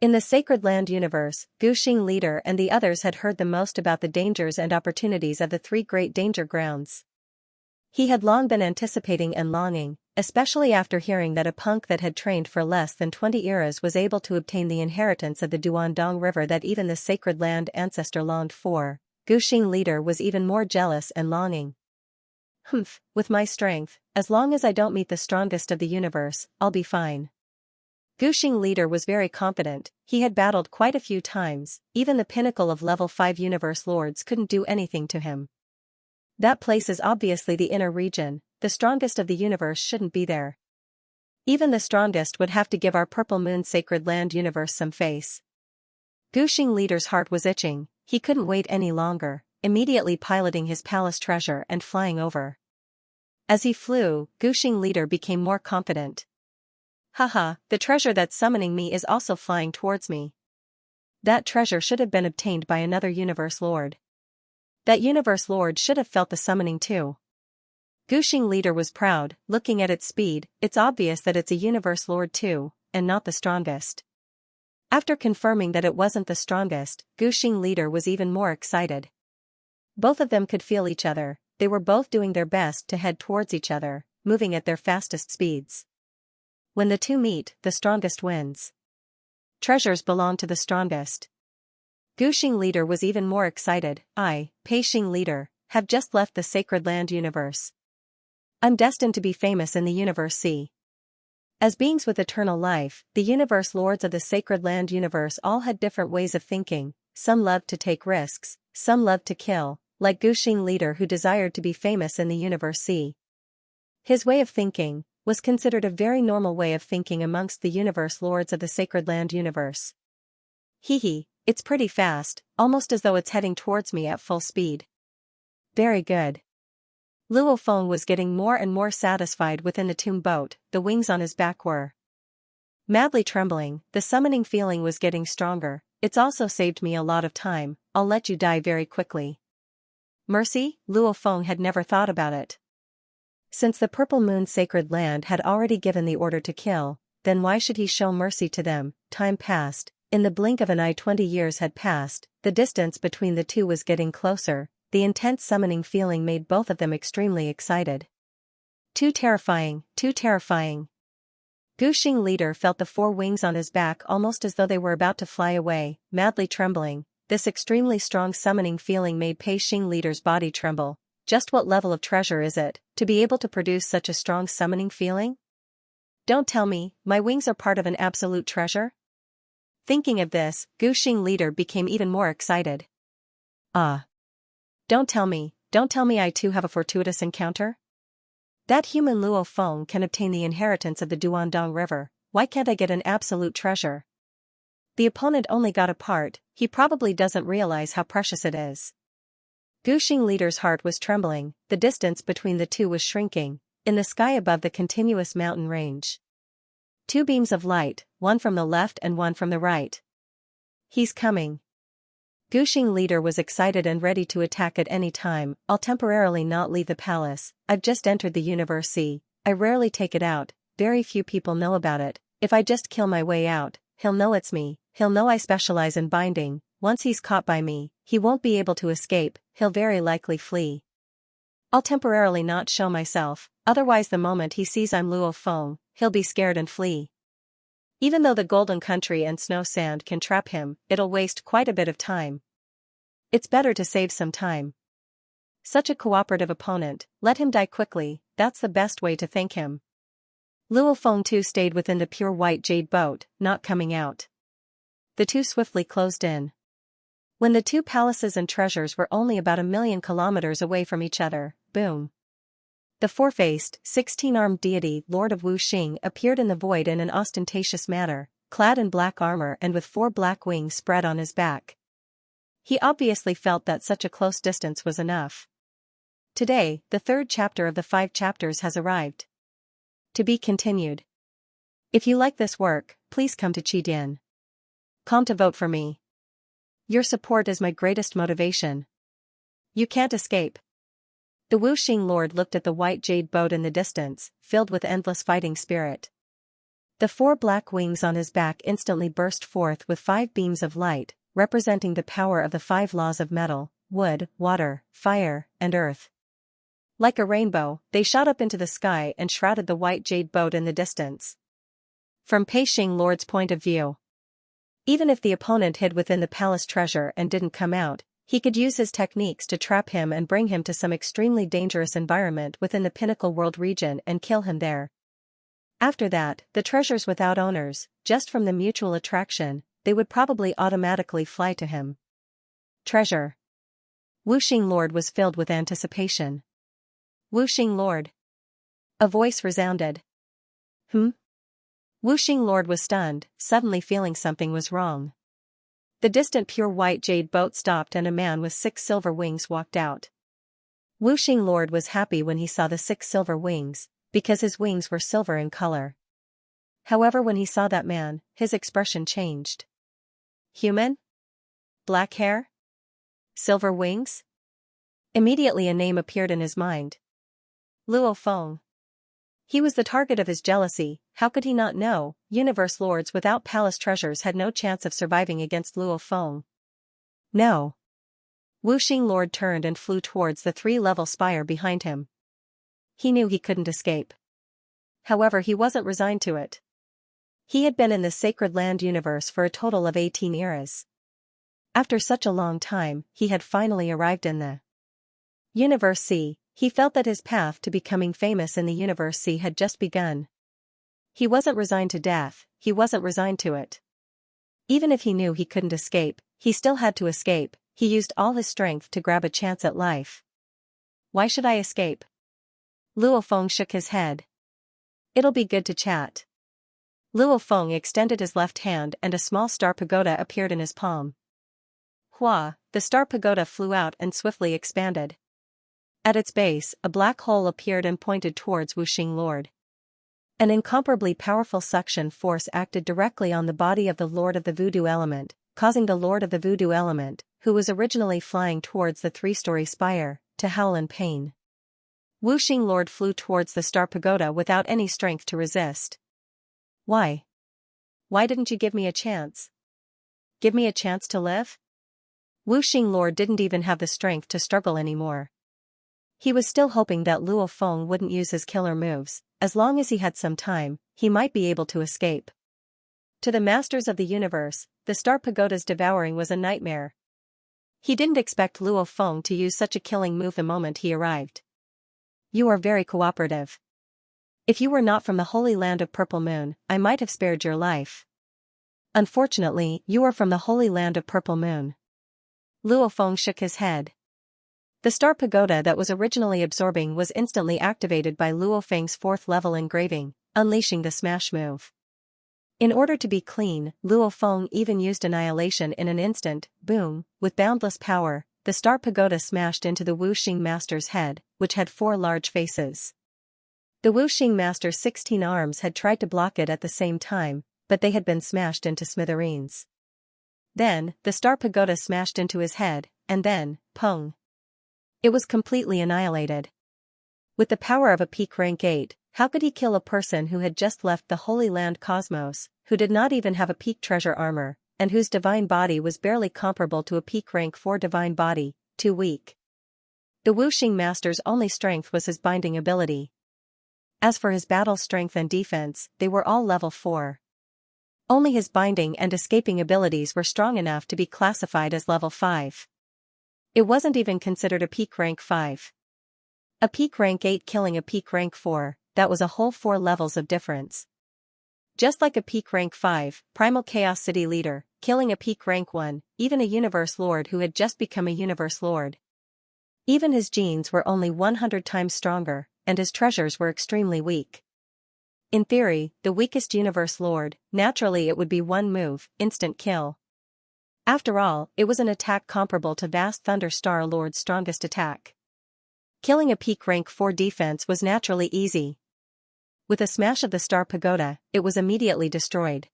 In the Sacred Land universe, Guxing leader and the others had heard the most about the dangers and opportunities of the 3 great danger grounds. He had long been anticipating and longing, especially after hearing that a punk that had trained for less than 20 eras was able to obtain the inheritance of the Duandong River that even the Sacred Land ancestor longed for. Guxing leader was even more jealous and longing. With my strength, as long as I don't meet the strongest of the universe, I'll be fine. Guxing leader was very confident. He had battled quite a few times. Even the pinnacle of level 5 universe lords couldn't do anything to him. That place is obviously the inner region. The strongest of the universe shouldn't be there. Even the strongest would have to give our Purple Moon Sacred Land universe some face. Guxing leader's heart was itching. He couldn't wait any longer, immediately piloting his palace treasure and flying over. As he flew, Guxing leader became more confident. Haha, the treasure that's summoning me is also flying towards me. That treasure should have been obtained by another universe lord. That universe lord should have felt the summoning too. Guxing leader was proud. Looking at its speed, it's obvious that it's a universe lord too, and not the strongest. After confirming that it wasn't the strongest, Guxing leader was even more excited. Both of them could feel each other. They were both doing their best to head towards each other, moving at their fastest speeds. When the two meet, the strongest wins. Treasures belong to the strongest. Guxing leader was even more excited. I, Peishing leader, have just left the Sacred Land universe. I'm destined to be famous in the universe C. As beings with eternal life, the universe lords of the Sacred Land universe all had different ways of thinking. Some loved to take risks, some loved to kill, like Guxing leader who desired to be famous in the universe C. His way of thinking was considered a very normal way of thinking amongst the universe lords of the Sacred Land universe. Hee hee, it's pretty fast, almost as though it's heading towards me at full speed. Very good. Luo Feng was getting more and more satisfied within the tomb boat, the wings on his back were madly trembling, the summoning feeling was getting stronger. It's also saved me a lot of time, I'll let you die very quickly. Mercy? Luo Feng had never thought about it. Since the Purple Moon's sacred land had already given the order to kill, then why should he show mercy to them? Time passed, in the blink of an eye 20 years had passed, the distance between the two was getting closer, the intense summoning feeling made both of them extremely excited. Too terrifying, too terrifying. Gu Xing leader felt the four wings on his back almost as though they were about to fly away, madly trembling. This extremely strong summoning feeling made Pei Xing leader's body tremble. Just what level of treasure is it, to be able to produce such a strong summoning feeling? Don't tell me, my wings are part of an absolute treasure? Thinking of this, Gu Xing leader became even more excited. Ah. Don't tell me I too have a fortuitous encounter? That human Luo Feng can obtain the inheritance of the Duandong River, why can't I get an absolute treasure? The opponent only got a part, he probably doesn't realize how precious it is. Gu Xing leader's heart was trembling, the distance between the two was shrinking, in the sky above the continuous mountain range. Two beams of light, one from the left and one from the right. He's coming. Gu Xing leader was excited and ready to attack at any time. I'll temporarily not leave the palace, I've just entered the Universe Sea, I rarely take it out, very few people know about it, if I just kill my way out, he'll know it's me, he'll know I specialize in binding, once he's caught by me, he won't be able to escape, he'll very likely flee. I'll temporarily not show myself, otherwise the moment he sees I'm Luo Feng, he'll be scared and flee. Even though the Golden Country and Snow Sand can trap him, it'll waste quite a bit of time. It's better to save some time. Such a cooperative opponent, let him die quickly, that's the best way to thank him. Luo Feng too stayed within the pure white jade boat, not coming out. The two swiftly closed in. When the two palaces and treasures were only about 1,000,000 kilometers away from each other, boom. The four-faced, 16-armed deity Lord of Wuxing appeared in the void in an ostentatious manner, clad in black armor and with 4 black wings spread on his back. He obviously felt that such a close distance was enough. Today, the 3rd chapter of the 5 chapters has arrived. To be continued. If you like this work, please come to Qidin.com to vote for me. Your support is my greatest motivation. You can't escape. The Wuxing Lord looked at the white jade boat in the distance, filled with endless fighting spirit. The 4 black wings on his back instantly burst forth with 5 beams of light, representing the power of the 5 laws of metal, wood, water, fire, and earth. Like a rainbow, they shot up into the sky and shrouded the white jade boat in the distance. From Pei Xing Lord's point of view, even if the opponent hid within the palace treasure and didn't come out, he could use his techniques to trap him and bring him to some extremely dangerous environment within the Pinnacle World region and kill him there. After that, the treasures without owners, just from the mutual attraction, they would probably automatically fly to him. Treasure. Wuxing Lord was filled with anticipation. Wuxing Lord. A voice resounded. Wuxing Lord was stunned, suddenly feeling something was wrong. The distant pure white jade boat stopped and a man with 6 silver wings walked out. Wuxing Lord was happy when he saw the 6 silver wings, because his wings were silver in color. However, when he saw that man, his expression changed. Human? Black hair? Silver wings? Immediately a name appeared in his mind. Luo Feng. He was the target of his jealousy, how could he not know? Universe lords without palace treasures had no chance of surviving against Luo Feng. No. Wuxing Lord turned and flew towards the 3-level spire behind him. He knew he couldn't escape. However, he wasn't resigned to it. He had been in the Sacred Land universe for a total of 18 eras. After such a long time, he had finally arrived in the Universe Sea. He felt that his path to becoming famous in the Universe Sea had just begun. He wasn't resigned to death, he wasn't resigned to it. Even if he knew he couldn't escape, he still had to escape, he used all his strength to grab a chance at life. Why should I escape? Luo Feng shook his head. It'll be good to chat. Luo Feng extended his left hand and a small star pagoda appeared in his palm. Hua, the star pagoda flew out and swiftly expanded. At its base, a black hole appeared and pointed towards Wuxing Lord. An incomparably powerful suction force acted directly on the body of the Lord of the Voodoo Element, causing the Lord of the Voodoo Element, who was originally flying towards the three-story spire, to howl in pain. Wuxing Lord flew towards the star pagoda without any strength to resist. Why? Why didn't you give me a chance? Give me a chance to live? Wuxing Lord didn't even have the strength to struggle anymore. He was still hoping that Luo Feng wouldn't use his killer moves. As long as he had some time, he might be able to escape. To the masters of the universe, the star pagoda's devouring was a nightmare. He didn't expect Luo Feng to use such a killing move the moment he arrived. You are very cooperative. If you were not from the Holy Land of Purple Moon, I might have spared your life. Unfortunately, you are from the Holy Land of Purple Moon. Luo Feng shook his head. The star pagoda that was originally absorbing was instantly activated by Luo Feng's 4th level engraving, unleashing the smash move. In order to be clean, Luo Feng even used annihilation in an instant. Boom, with boundless power, the star pagoda smashed into the Wuxing Master's head, which had 4 large faces. The Wuxing Master's 16 arms had tried to block it at the same time, but they had been smashed into smithereens. Then, the star pagoda smashed into his head, and then, pung. It was completely annihilated. With the power of a peak rank 8, how could he kill a person who had just left the Holy Land Cosmos, who did not even have a peak treasure armor, and whose divine body was barely comparable to a peak rank 4 divine body? Too weak. The Wuxing Master's only strength was his binding ability. As for his battle strength and defense, they were all level 4. Only his binding and escaping abilities were strong enough to be classified as level 5. It wasn't even considered a peak rank 5. A peak rank 8 killing a peak rank 4, that was a whole 4 levels of difference. Just like a peak rank 5, Primal Chaos City leader, killing a peak rank 1, even a Universe Lord who had just become a Universe Lord. Even his genes were only 100 times stronger, and his treasures were extremely weak. In theory, the weakest Universe Lord, naturally it would be one move, instant kill. After all, it was an attack comparable to Vast Thunder Star Lord's strongest attack. Killing a peak rank 4 defense was naturally easy. With a smash of the star pagoda, it was immediately destroyed.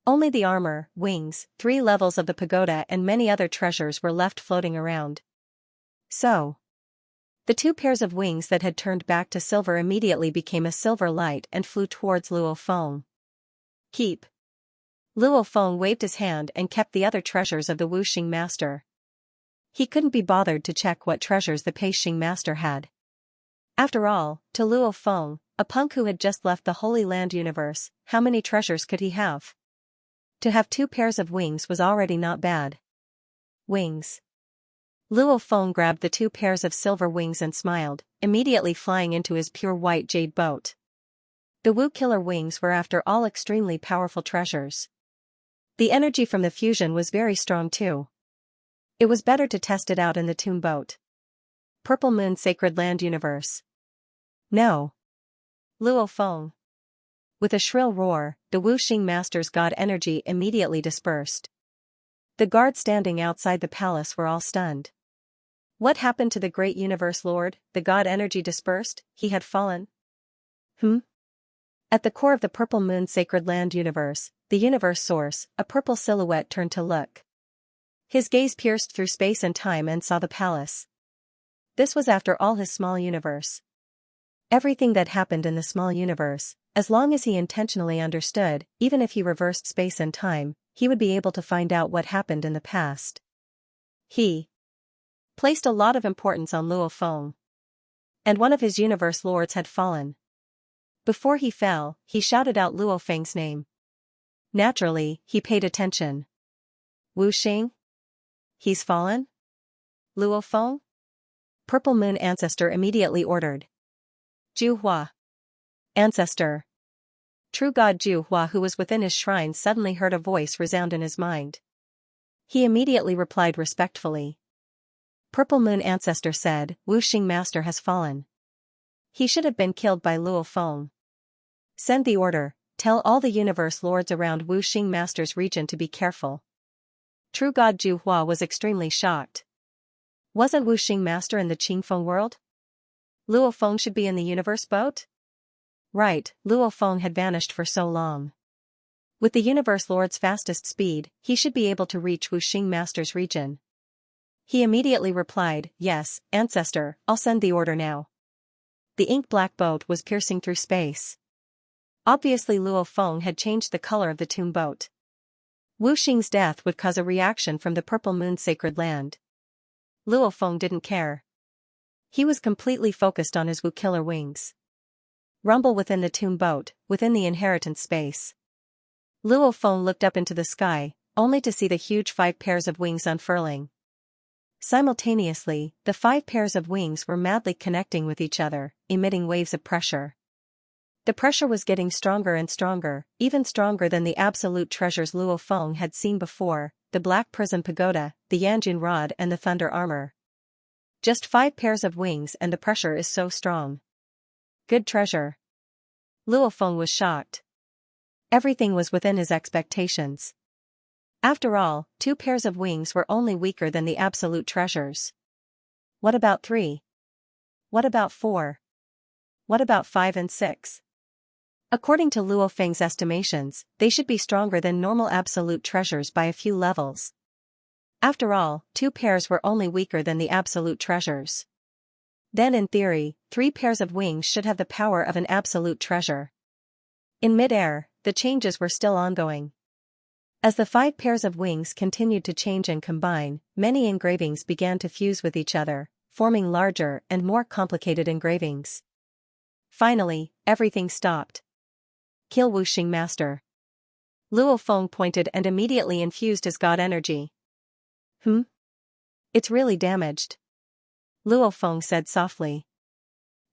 Only the armor, wings, 3 levels of the pagoda and many other treasures were left floating around. So, the 2 pairs of wings that had turned back to silver immediately became a silver light and flew towards Luo Feng. Keep. Luo Feng waved his hand and kept the other treasures of the Wuxing Master. He couldn't be bothered to check what treasures the Peixing Master had. After all, to Luo Feng, a punk who had just left the Holy Land universe, how many treasures could he have? To have 2 pairs of wings was already not bad. Wings. Luo Feng grabbed the 2 pairs of silver wings and smiled, immediately flying into his pure white jade boat. The Wu Killer wings were after all extremely powerful treasures. The energy from the fusion was very strong too. It was better to test it out in the tomb boat. Purple Moon Sacred Land Universe. No. Luo Feng. With a shrill roar, the Wuxing Master's god energy immediately dispersed. The guards standing outside the palace were all stunned. What happened to the great Universe Lord? The god energy dispersed, he had fallen. At the core of the Purple Moon Sacred Land Universe, the universe source, a purple silhouette turned to look. His gaze pierced through space and time and saw the palace. This was after all his small universe. Everything that happened in the small universe, as long as he intentionally understood, even if he reversed space and time, he would be able to find out what happened in the past. He placed a lot of importance on Luo Feng. And one of his universe lords had fallen. Before he fell, he shouted out Luo Feng's name. Naturally, he paid attention. Wuxing? He's fallen? Luo Feng? Purple Moon Ancestor immediately ordered. Ju Hua. Ancestor. True God Ju Hua, who was within his shrine, suddenly heard a voice resound in his mind. He immediately replied respectfully. Purple Moon Ancestor said, Wuxing Master has fallen. He should have been killed by Luo Feng. Send the order, Tell all the universe lords around Wu Xing Master's region to be careful. True God Ju Hua was extremely shocked. Wasn't Wu Xing Master in the Qingfeng world? Luo Feng should be in the universe boat? Right, Luo Feng had vanished for so long. With the universe lord's fastest speed, he should be able to reach Wu Xing Master's region. He immediately replied, "Yes, Ancestor, I'll send the order now." The ink-black boat was piercing through space. Obviously Luo Feng had changed the color of the tomb boat. Wu Xing's death would cause a reaction from the Purple Moon's sacred land. Luo Feng didn't care. He was completely focused on his Wu killer wings. Rumble within the tomb boat, within the inheritance space. Luo Feng looked up into the sky, only to see the huge 5 pairs of wings unfurling. Simultaneously, the 5 pairs of wings were madly connecting with each other, emitting waves of pressure. The pressure was getting stronger and stronger, even stronger than the absolute treasures Luo Feng had seen before, the Black Prism Pagoda, the Yanjun Rod and the Thunder Armor. Just 5 pairs of wings and the pressure is so strong. Good treasure. Luo Feng was shocked. Everything was within his expectations. After all, 2 pairs of wings were only weaker than the absolute treasures. What about 3? What about 4? What about 5 and 6? According to Luo Feng's estimations, they should be stronger than normal absolute treasures by a few levels. After all, 2 pairs were only weaker than the absolute treasures. Then in theory, 3 pairs of wings should have the power of an absolute treasure. In mid-air, the changes were still ongoing. As the 5 pairs of wings continued to change and combine, many engravings began to fuse with each other, forming larger and more complicated engravings. Finally, everything stopped. Kill Wu Xing Master. Luo Feng pointed and immediately infused his god energy. It's really damaged. Luo Feng said softly.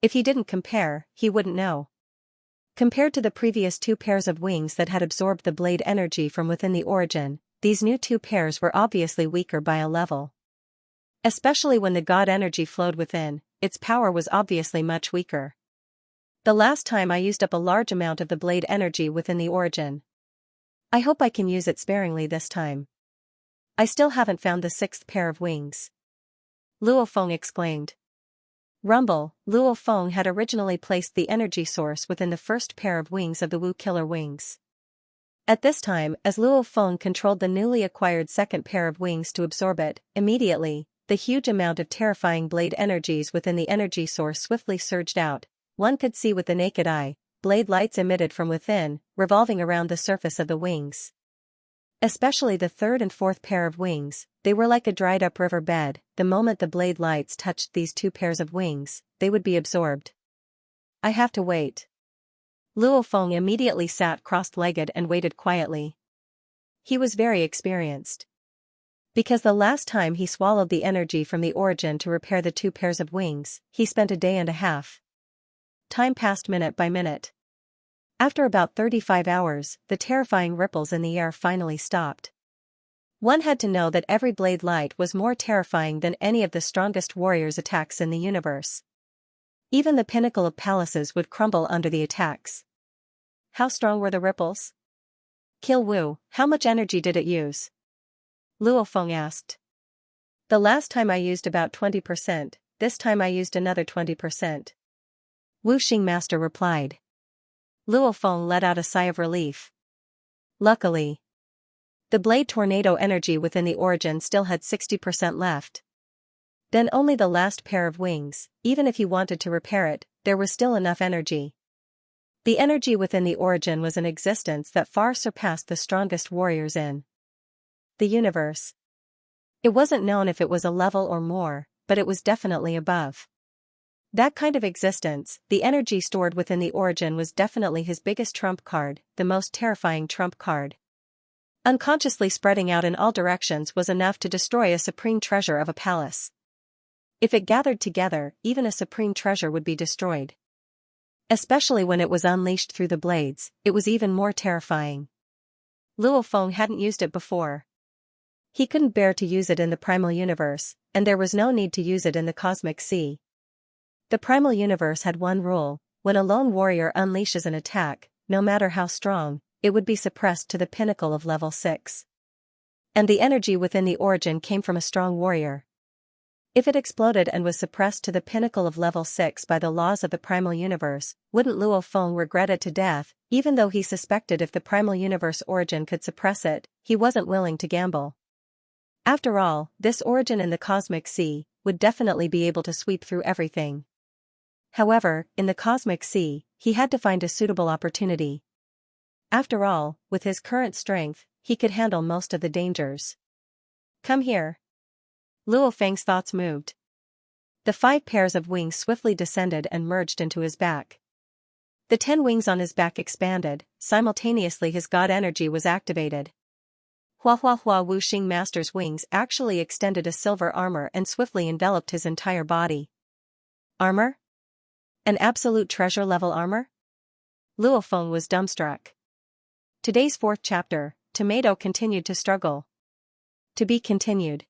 If he didn't compare, he wouldn't know. Compared to the previous 2 pairs of wings that had absorbed the blade energy from within the origin, these new 2 pairs were obviously weaker by a level. Especially when the god energy flowed within, its power was obviously much weaker. The last time I used up a large amount of the blade energy within the origin. I hope I can use it sparingly this time. I still haven't found the 6th pair of wings. Luo Feng exclaimed. Rumble, Luo Feng had originally placed the energy source within the first pair of wings of the Wu killer wings. At this time, as Luo Feng controlled the newly acquired 2nd pair of wings to absorb it, immediately, the huge amount of terrifying blade energies within the energy source swiftly surged out. One could see with the naked eye, blade lights emitted from within, revolving around the surface of the wings. Especially the 3rd and 4th pair of wings, they were like a dried-up river bed. The moment the blade lights touched these 2 pairs of wings, they would be absorbed. I have to wait. Luo Feng immediately sat cross-legged and waited quietly. He was very experienced. Because the last time he swallowed the energy from the origin to repair the 2 pairs of wings, he spent a day and a half. Time passed minute by minute. After about 35 hours, the terrifying ripples in the air finally stopped. One had to know that every blade light was more terrifying than any of the strongest warriors' attacks in the universe. Even the pinnacle of palaces would crumble under the attacks. How strong were the ripples? Kill Wu, how much energy did it use? Luo Feng asked. The last time I used about 20%, this time I used another 20%. Wu Xing Master replied. Luo Feng let out a sigh of relief. Luckily, the blade tornado energy within the origin still had 60% left. Then only the last pair of wings, even if he wanted to repair it, there was still enough energy. The energy within the origin was an existence that far surpassed the strongest warriors in the universe. It wasn't known if it was a level or more, but it was definitely above. That kind of existence, the energy stored within the origin was definitely his biggest trump card, the most terrifying trump card. Unconsciously spreading out in all directions was enough to destroy a supreme treasure of a palace. If it gathered together, even a supreme treasure would be destroyed. Especially when it was unleashed through the blades, it was even more terrifying. Luo Feng hadn't used it before. He couldn't bear to use it in the primal universe, and there was no need to use it in the cosmic sea. The primal universe had one rule: when a lone warrior unleashes an attack, no matter how strong, it would be suppressed to the pinnacle of level 6. And the energy within the origin came from a strong warrior. If it exploded and was suppressed to the pinnacle of level 6 by the laws of the primal universe, wouldn't Luo Feng regret it to death? Even though he suspected if the primal universe origin could suppress it, he wasn't willing to gamble. After all, this origin in the cosmic sea would definitely be able to sweep through everything. However, in the cosmic sea, he had to find a suitable opportunity. After all, with his current strength, he could handle most of the dangers. Come here. Luo Feng's thoughts moved. The 5 pairs of wings swiftly descended and merged into his back. The 10 wings on his back expanded, simultaneously his god energy was activated. Hua Hua Hua Wu Xing Master's wings actually extended a silver armor and swiftly enveloped his entire body. Armor? An absolute treasure level armor? Luo Feng was dumbstruck. Today's 4th chapter, Tomato continued to struggle. To be continued.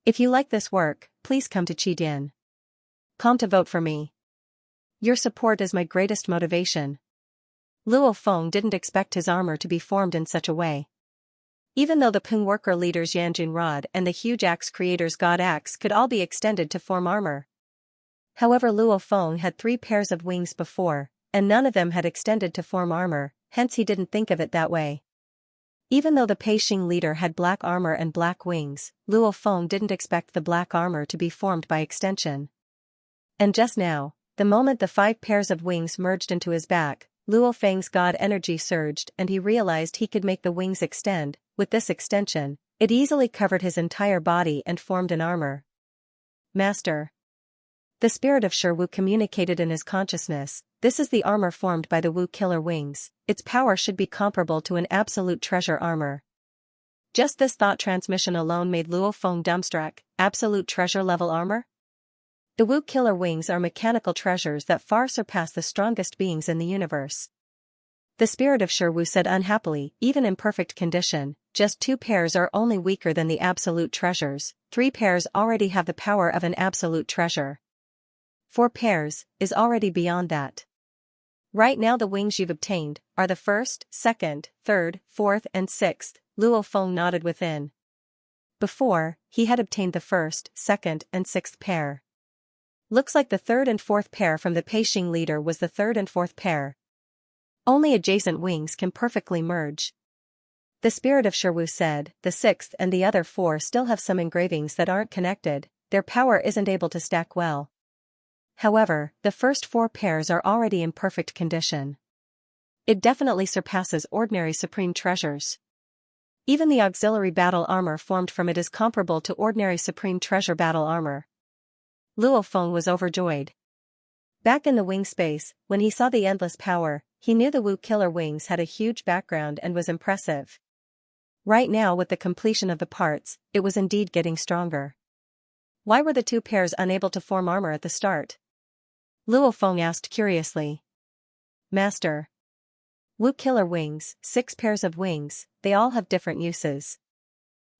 If you like this work, please come to Qidin.com to vote for me. Your support is my greatest motivation. Luo Feng didn't expect his armor to be formed in such a way. Even though the Pung worker leader's Yanjun Rod and the huge axe creator's God Axe could all be extended to form armor. However, Luo Feng had 3 pairs of wings before, and none of them had extended to form armor, hence he didn't think of it that way. Even though the Peixing leader had black armor and black wings, Luo Feng didn't expect the black armor to be formed by extension. And just now, the moment the 5 pairs of wings merged into his back, Luo Feng's god energy surged and he realized he could make the wings extend. With this extension, it easily covered his entire body and formed an armor. Master. The spirit of Shi Wu communicated in his consciousness, this is the armor formed by the Wu killer wings, its power should be comparable to an absolute treasure armor. Just this thought transmission alone made Luo Feng dumbstruck. Absolute treasure level armor? The Wu killer wings are mechanical treasures that far surpass the strongest beings in the universe. The spirit of Shi Wu said unhappily, even in perfect condition, just 2 pairs are only weaker than the absolute treasures, 3 pairs already have the power of an absolute treasure. 4 pairs is already beyond that. Right now the wings you've obtained are the 1st, 2nd, 3rd, 4th and 6th, Luo Feng nodded within. Before, he had obtained the 1st, 2nd and 6th pair. Looks like the 3rd and 4th pair from the Peixing leader was the 3rd and 4th pair. Only adjacent wings can perfectly merge. The spirit of Shi Wu said, the 6th and the other 4 still have some engravings that aren't connected, their power isn't able to stack well. However, the first 4 pairs are already in perfect condition. It definitely surpasses ordinary supreme treasures. Even the auxiliary battle armor formed from it is comparable to ordinary supreme treasure battle armor. Luo Feng was overjoyed. Back in the wing space, when he saw the endless power, he knew the Wu killer wings had a huge background and was impressive. Right now with the completion of the parts, it was indeed getting stronger. Why were the 2 pairs unable to form armor at the start? Luo Feng asked curiously. Master. Wu killer wings, 6 pairs of wings, they all have different uses.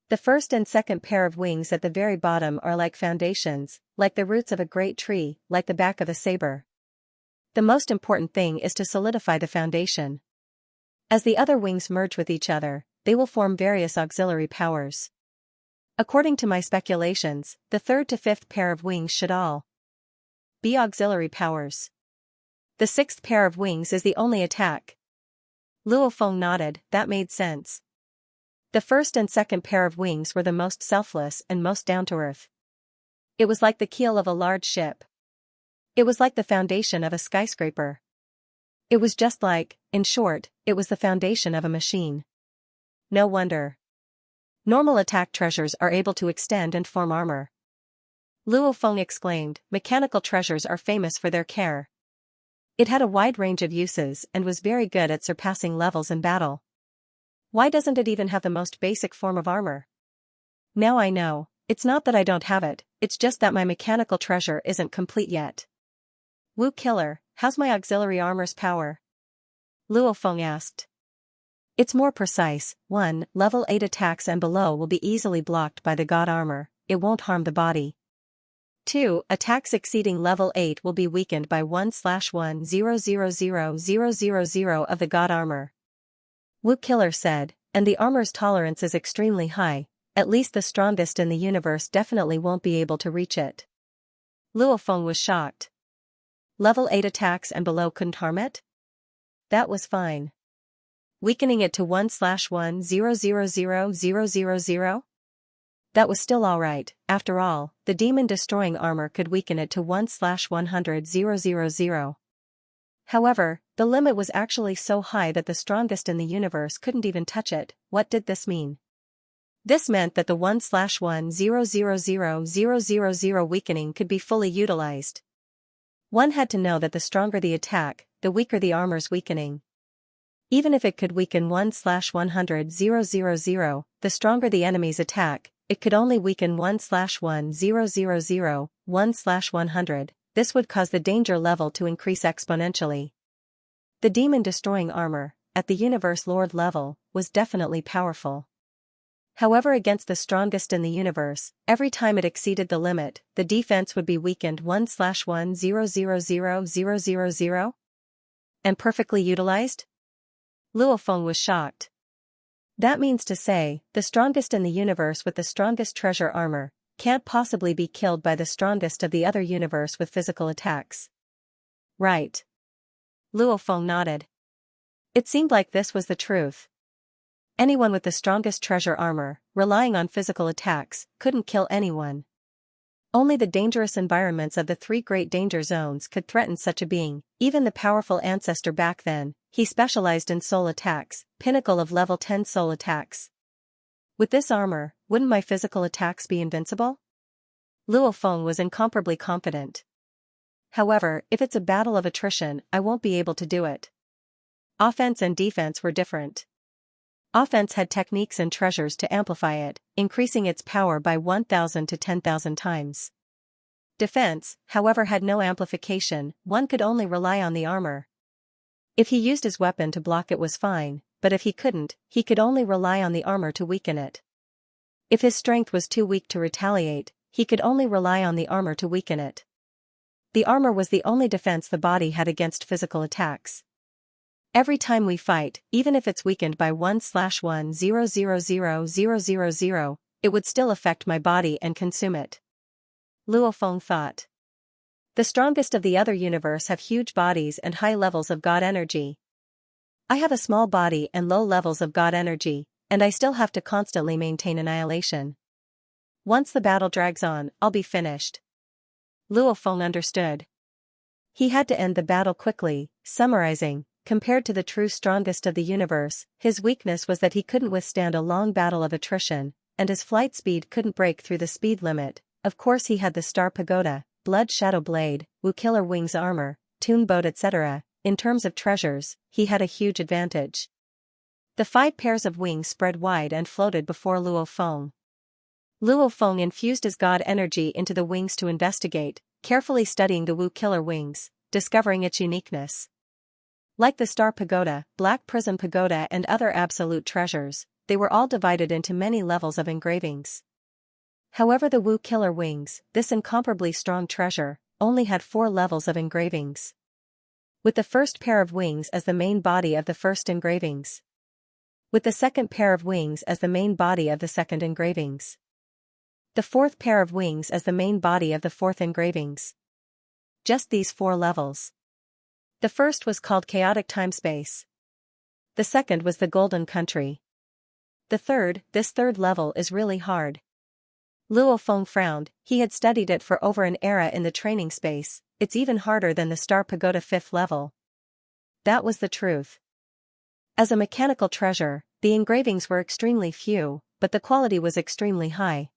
The 1st and 2nd pair of wings at the very bottom are like foundations, like the roots of a great tree, like the back of a saber. The most important thing is to solidify the foundation. As the other wings merge with each other, they will form various auxiliary powers. According to my speculations, the 3rd to 5th pair of wings should all be auxiliary powers. The 6th pair of wings is the only attack. Luo Feng nodded, that made sense. The 1st and 2nd pair of wings were the most selfless and most down-to-earth. It was like the keel of a large ship. It was like the foundation of a skyscraper. It was just like, in short, it was the foundation of a machine. No wonder. Normal attack treasures are able to extend and form armor. Luo Feng exclaimed, mechanical treasures are famous for their care. It had a wide range of uses and was very good at surpassing levels in battle. Why doesn't it even have the most basic form of armor? Now I know, it's not that I don't have it, it's just that my mechanical treasure isn't complete yet. Wu killer, how's my auxiliary armor's power? Luo Feng asked. It's more precise. 1. Level 8 attacks and below will be easily blocked by the god armor, it won't harm the body. 2. Attacks exceeding level 8 will be weakened by 1/1000000 of the god armor. Wu Killer said, and the armor's tolerance is extremely high, at least the strongest in the universe definitely won't be able to reach it. Luo Feng was shocked. Level 8 attacks and below couldn't harm it? That was fine. Weakening it to 1/1000000? That was still alright. After all, the demon-destroying armor could weaken it to 1/100,000. However, the limit was actually so high that the strongest in the universe couldn't even touch it. What did this mean? This meant that the 1/100,000 weakening could be fully utilized. One had to know that the stronger the attack, the weaker the armor's weakening. Even if it could weaken 1/100,000, the stronger the enemy's attack, it could only weaken 1/100,000, 1/100. This would cause the danger level to increase exponentially. The demon-destroying armor, at the Universe Lord level, was definitely powerful. However, against the strongest in the universe, every time it exceeded the limit, the defense would be weakened 1/100,000. And perfectly utilized? Luo Feng was shocked. That means to say, the strongest in the universe with the strongest treasure armor can't possibly be killed by the strongest of the other universe with physical attacks. Right. Luo Feng nodded. It seemed like this was the truth. Anyone with the strongest treasure armor, relying on physical attacks, couldn't kill anyone. Only the dangerous environments of the 3 great danger zones could threaten such a being. Even the powerful ancestor back then, he specialized in soul attacks, pinnacle of level 10 soul attacks. With this armor, wouldn't my physical attacks be invincible? Luo Feng was incomparably confident. However, if it's a battle of attrition, I won't be able to do it. Offense and defense were different. Offense had techniques and treasures to amplify it, increasing its power by 1,000 to 10,000 times. Defense, however, had no amplification. One could only rely on the armor. If he used his weapon to block it was fine, but if he couldn't, he could only rely on the armor to weaken it. If his strength was too weak to retaliate, he could only rely on the armor to weaken it. The armor was the only defense the body had against physical attacks. Every time we fight, even if it's weakened by 1/100,000, it would still affect my body and consume it. Luo Feng thought. The strongest of the other universe have huge bodies and high levels of god energy. I have a small body and low levels of god energy, and I still have to constantly maintain annihilation. Once the battle drags on, I'll be finished. Luo Feng understood. He had to end the battle quickly, summarizing. Compared to the true strongest of the universe, his weakness was that he couldn't withstand a long battle of attrition, and his flight speed couldn't break through the speed limit. Of course he had the Star Pagoda, Blood Shadow Blade, Wu Killer Wings armor, Toon Boat etc. In terms of treasures, he had a huge advantage. The 5 pairs of wings spread wide and floated before Luo Feng. Luo Feng infused his god energy into the wings to investigate, carefully studying the Wu Killer Wings, discovering its uniqueness. Like the Star Pagoda, Black Prism Pagoda and other absolute treasures, they were all divided into many levels of engravings. However, the Wu Killer Wings, this incomparably strong treasure, only had 4 levels of engravings. With the first pair of wings as the main body of the first engravings. With the second pair of wings as the main body of the second engravings. The fourth pair of wings as the main body of the fourth engravings. Just these 4 levels. The first was called Chaotic Time-Space. The second was the Golden Country. This third level is really hard. Luo Feng frowned. He had studied it for over an era in the training space. It's even harder than the Star Pagoda 5th level. That was the truth. As a mechanical treasure, the engravings were extremely few, but the quality was extremely high.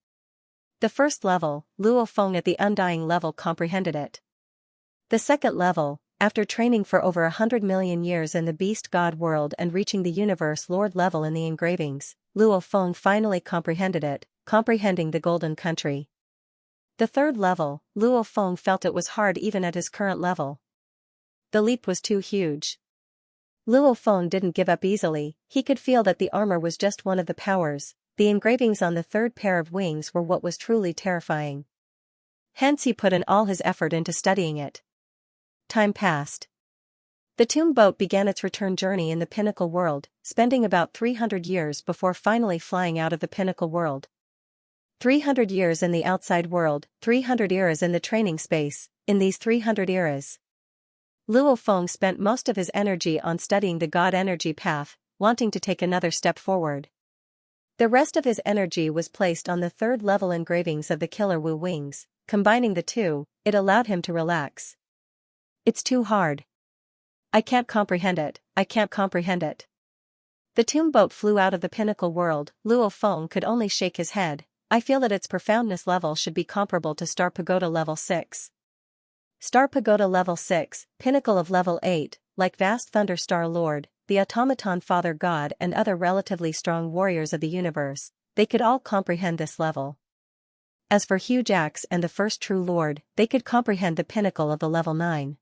The first level, Luo Feng at the Undying level comprehended it. The second level, after training for over 100 million years in the Beast God world and reaching the Universe Lord level in the engravings, Luo Feng finally comprehended it, comprehending the Golden Country. The third level, Luo Feng felt it was hard even at his current level. The leap was too huge. Luo Feng didn't give up easily. He could feel that the armor was just one of the powers. The engravings on the third pair of wings were what was truly terrifying. Hence he put in all his effort into studying it. Time passed. The tomb boat began its return journey in the Pinnacle world, spending about 300 years before finally flying out of the Pinnacle world. 300 years in the outside world, 300 eras in the training space. In these 300 eras, Luo Feng spent most of his energy on studying the God energy path, wanting to take another step forward. The rest of his energy was placed on the third-level engravings of the Killer Wu wings. Combining the two, it allowed him to relax. It's too hard. I can't comprehend it, I can't comprehend it. The tomb boat flew out of the Pinnacle world. Luo Feng could only shake his head. I feel that its profoundness level should be comparable to Star Pagoda level 6. Star Pagoda level 6, Pinnacle of level 8, like Vast Thunder Star Lord, the Automaton Father God and other relatively strong warriors of the universe, they could all comprehend this level. As for Huge Axe and the First True Lord, they could comprehend the pinnacle of the level 9.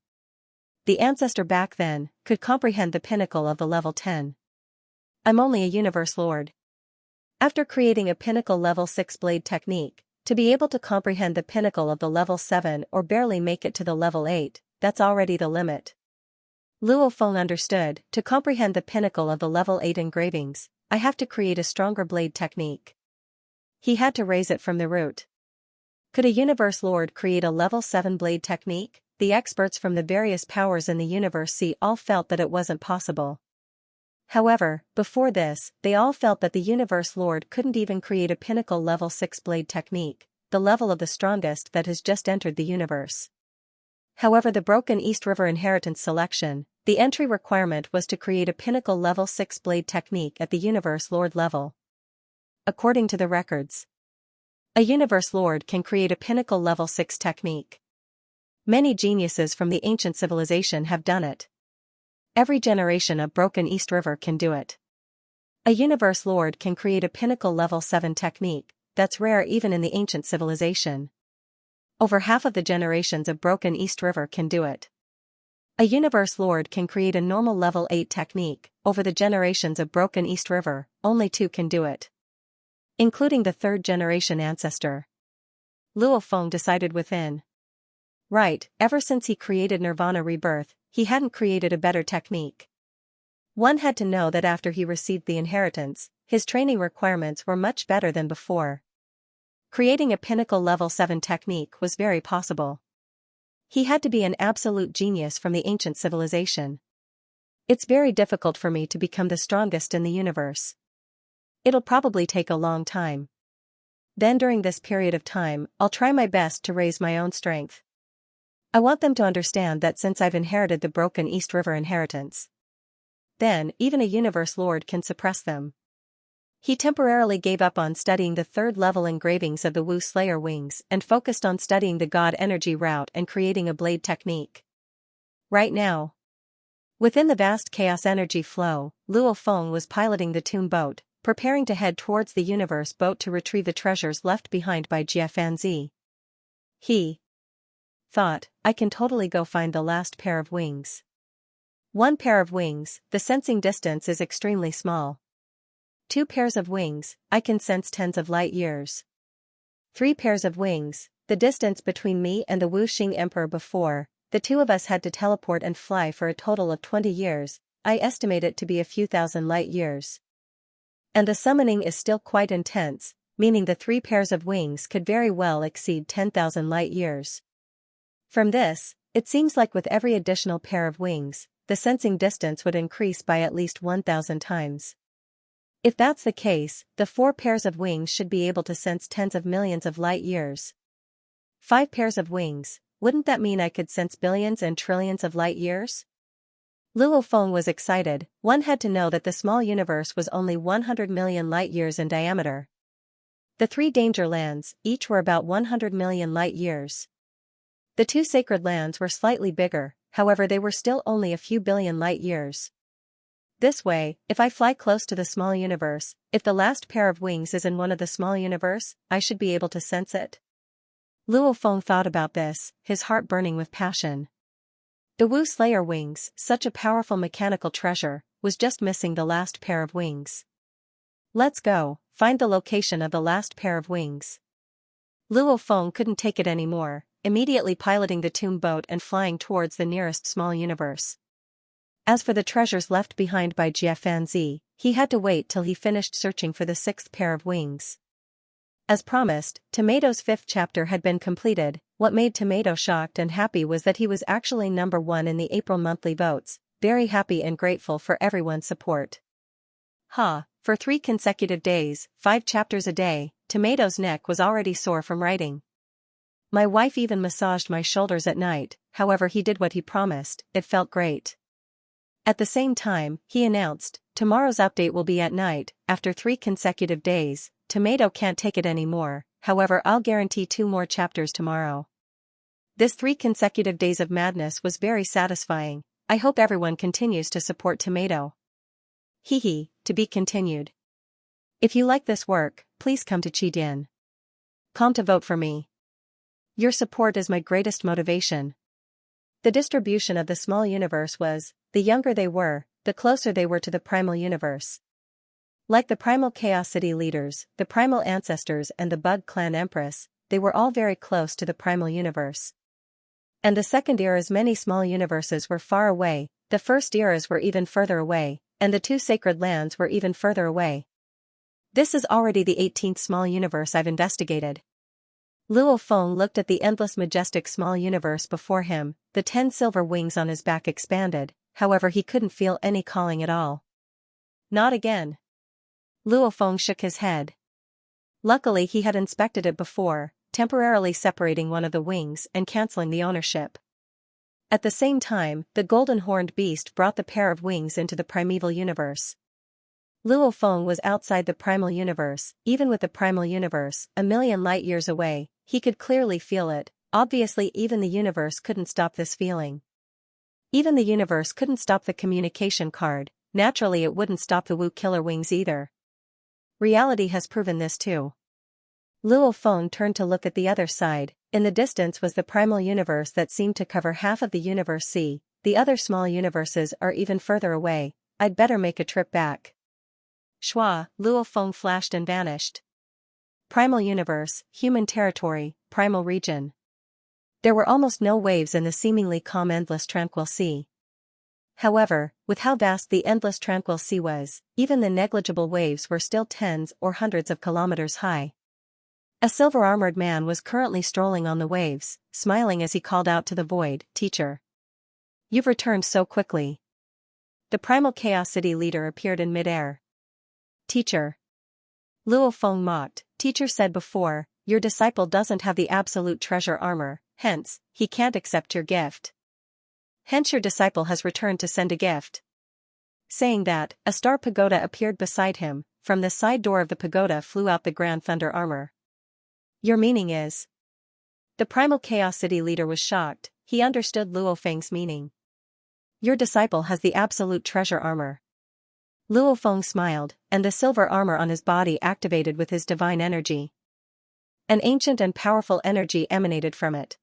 The Ancestor back then, could comprehend the pinnacle of the level 10. I'm only a Universe Lord. After creating a Pinnacle level 6 blade technique, to be able to comprehend the pinnacle of the level 7 or barely make it to the level 8, that's already the limit. Luo Feng understood, to comprehend the pinnacle of the level 8 engravings, I have to create a stronger blade technique. He had to raise it from the root. Could a Universe Lord create a level 7 blade technique? The experts from the various powers in the universe all felt that it wasn't possible. However, before this, they all felt that the Universe Lord couldn't even create a Pinnacle level 6 blade technique, the level of the strongest that has just entered the universe. However, the Broken East River Inheritance selection, the entry requirement was to create a Pinnacle level 6 blade technique at the Universe Lord level. According to the records, a Universe Lord can create a Pinnacle level 6 technique. Many geniuses from the ancient civilization have done it. Every generation of Broken East River can do it. A Universe Lord can create a Pinnacle level 7 technique, that's rare even in the ancient civilization. Over half of the generations of Broken East River can do it. A Universe Lord can create a normal level 8 technique, over the generations of Broken East River, only 2 can do it. Including the 3rd generation ancestor. Luo Feng decided within. Right, ever since he created Nirvana Rebirth, he hadn't created a better technique. One had to know that after he received the inheritance, his training requirements were much better than before. Creating a Pinnacle level 7 technique was very possible. He had to be an absolute genius from the ancient civilization. It's very difficult for me to become the strongest in the universe. It'll probably take a long time. Then during this period of time, I'll try my best to raise my own strength. I want them to understand that since I've inherited the Broken East River inheritance, then even a Universe Lord can suppress them. He temporarily gave up on studying the 3rd level engravings of the Wu Slayer wings and focused on studying the God energy route and creating a blade technique. Right now, within the vast chaos energy flow, Luo Feng was piloting the tomb boat, preparing to head towards the Universe boat to retrieve the treasures left behind by Jia Fanzi. He thought, I can totally go find the last pair of wings. 1 pair of wings, the sensing distance is extremely small. 2 pairs of wings, I can sense tens of light years. 3 pairs of wings, the distance between me and the Wu Xing Emperor before, the two of us had to teleport and fly for a total of 20 years, I estimate it to be a few thousand light years. And the summoning is still quite intense, meaning the 3 pairs of wings could very well exceed 10,000 light years. From this, it seems like with every additional pair of wings, the sensing distance would increase by at least 1,000 times. If that's the case, the 4 pairs of wings should be able to sense tens of millions of light years. 5 pairs of wings, wouldn't that mean I could sense billions and trillions of light years? Luo Feng was excited. One had to know that the small universe was only 100 million light years in diameter. The 3 danger lands, each were about 100 million light years. The 2 sacred lands were slightly bigger, however they were still only a few billion light years. This way, if I fly close to the small universe, if the last pair of wings is in one of the small universe, I should be able to sense it. Luo Feng thought about this, his heart burning with passion. The Wu Slayer wings, such a powerful mechanical treasure, was just missing the last pair of wings. Let's go, find the location of the last pair of wings. Luo Feng couldn't take it anymore, immediately piloting the tomb boat and flying towards the nearest small universe. As for the treasures left behind by Jie Fanzi, he had to wait till he finished searching for the sixth pair of wings. As promised, Tomato's fifth chapter had been completed. What made Tomato shocked and happy was that he was actually number one in the April monthly votes, very happy and grateful for everyone's support. For 3 consecutive days, 5 chapters a day, Tomato's neck was already sore from writing. My wife even massaged my shoulders at night, however he did what he promised, it felt great. At the same time, he announced, tomorrow's update will be at night. After 3 consecutive days, Tomato can't take it anymore, however I'll guarantee 2 more chapters tomorrow. This 3 consecutive days of madness was very satisfying. I hope everyone continues to support Tomato. To be continued. If you like this work, please come to Qidin.com to vote for me. Your support is my greatest motivation. The distribution of the small universe was, the younger they were, the closer they were to the primal universe. Like the primal Chaos City leaders, the primal ancestors and the Bug Clan Empress, they were all very close to the primal universe. And the second era's many small universes were far away, the first eras were even further away, and the 2 sacred lands were even further away. This is already the 18th small universe I've investigated. Luo Feng looked at the endless majestic small universe before him, the 10 silver wings on his back expanded, however he couldn't feel any calling at all. Not again. Luo Feng shook his head. Luckily he had inspected it before, temporarily separating one of the wings and cancelling the ownership. At the same time, the golden-horned beast brought the pair of wings into the primeval universe. Luo Feng was outside the primal universe, even with the primal universe, a million light-years away, he could clearly feel it. Obviously even the universe couldn't stop this feeling. Even the universe couldn't stop the communication card, naturally it wouldn't stop the Wu killer wings either. Reality has proven this too. Luo Feng turned to look at the other side. In the distance was the primal universe that seemed to cover half of the universe. See, the other small universes are even further away, I'd better make a trip back. Shua, Luo Feng flashed and vanished. Primal universe, human territory, primal region. There were almost no waves in the seemingly calm endless tranquil sea. However, with how vast the endless tranquil sea was, even the negligible waves were still tens or hundreds of kilometers high. A silver-armored man was currently strolling on the waves, smiling as he called out to the void, "Teacher. You've returned so quickly." The primal Chaos City leader appeared in mid-air. "Teacher." Luo Feng mocked, "Teacher said before, your disciple doesn't have the absolute treasure armor, hence, he can't accept your gift. Hence your disciple has returned to send a gift." Saying that, a star pagoda appeared beside him. From the side door of the pagoda flew out the Grand Thunder armor. "Your meaning is?" The primal Chaos City leader was shocked, he understood Luo Feng's meaning. "Your disciple has the absolute treasure armor." Luo Feng smiled, and the silver armor on his body activated with his divine energy. An ancient and powerful energy emanated from it.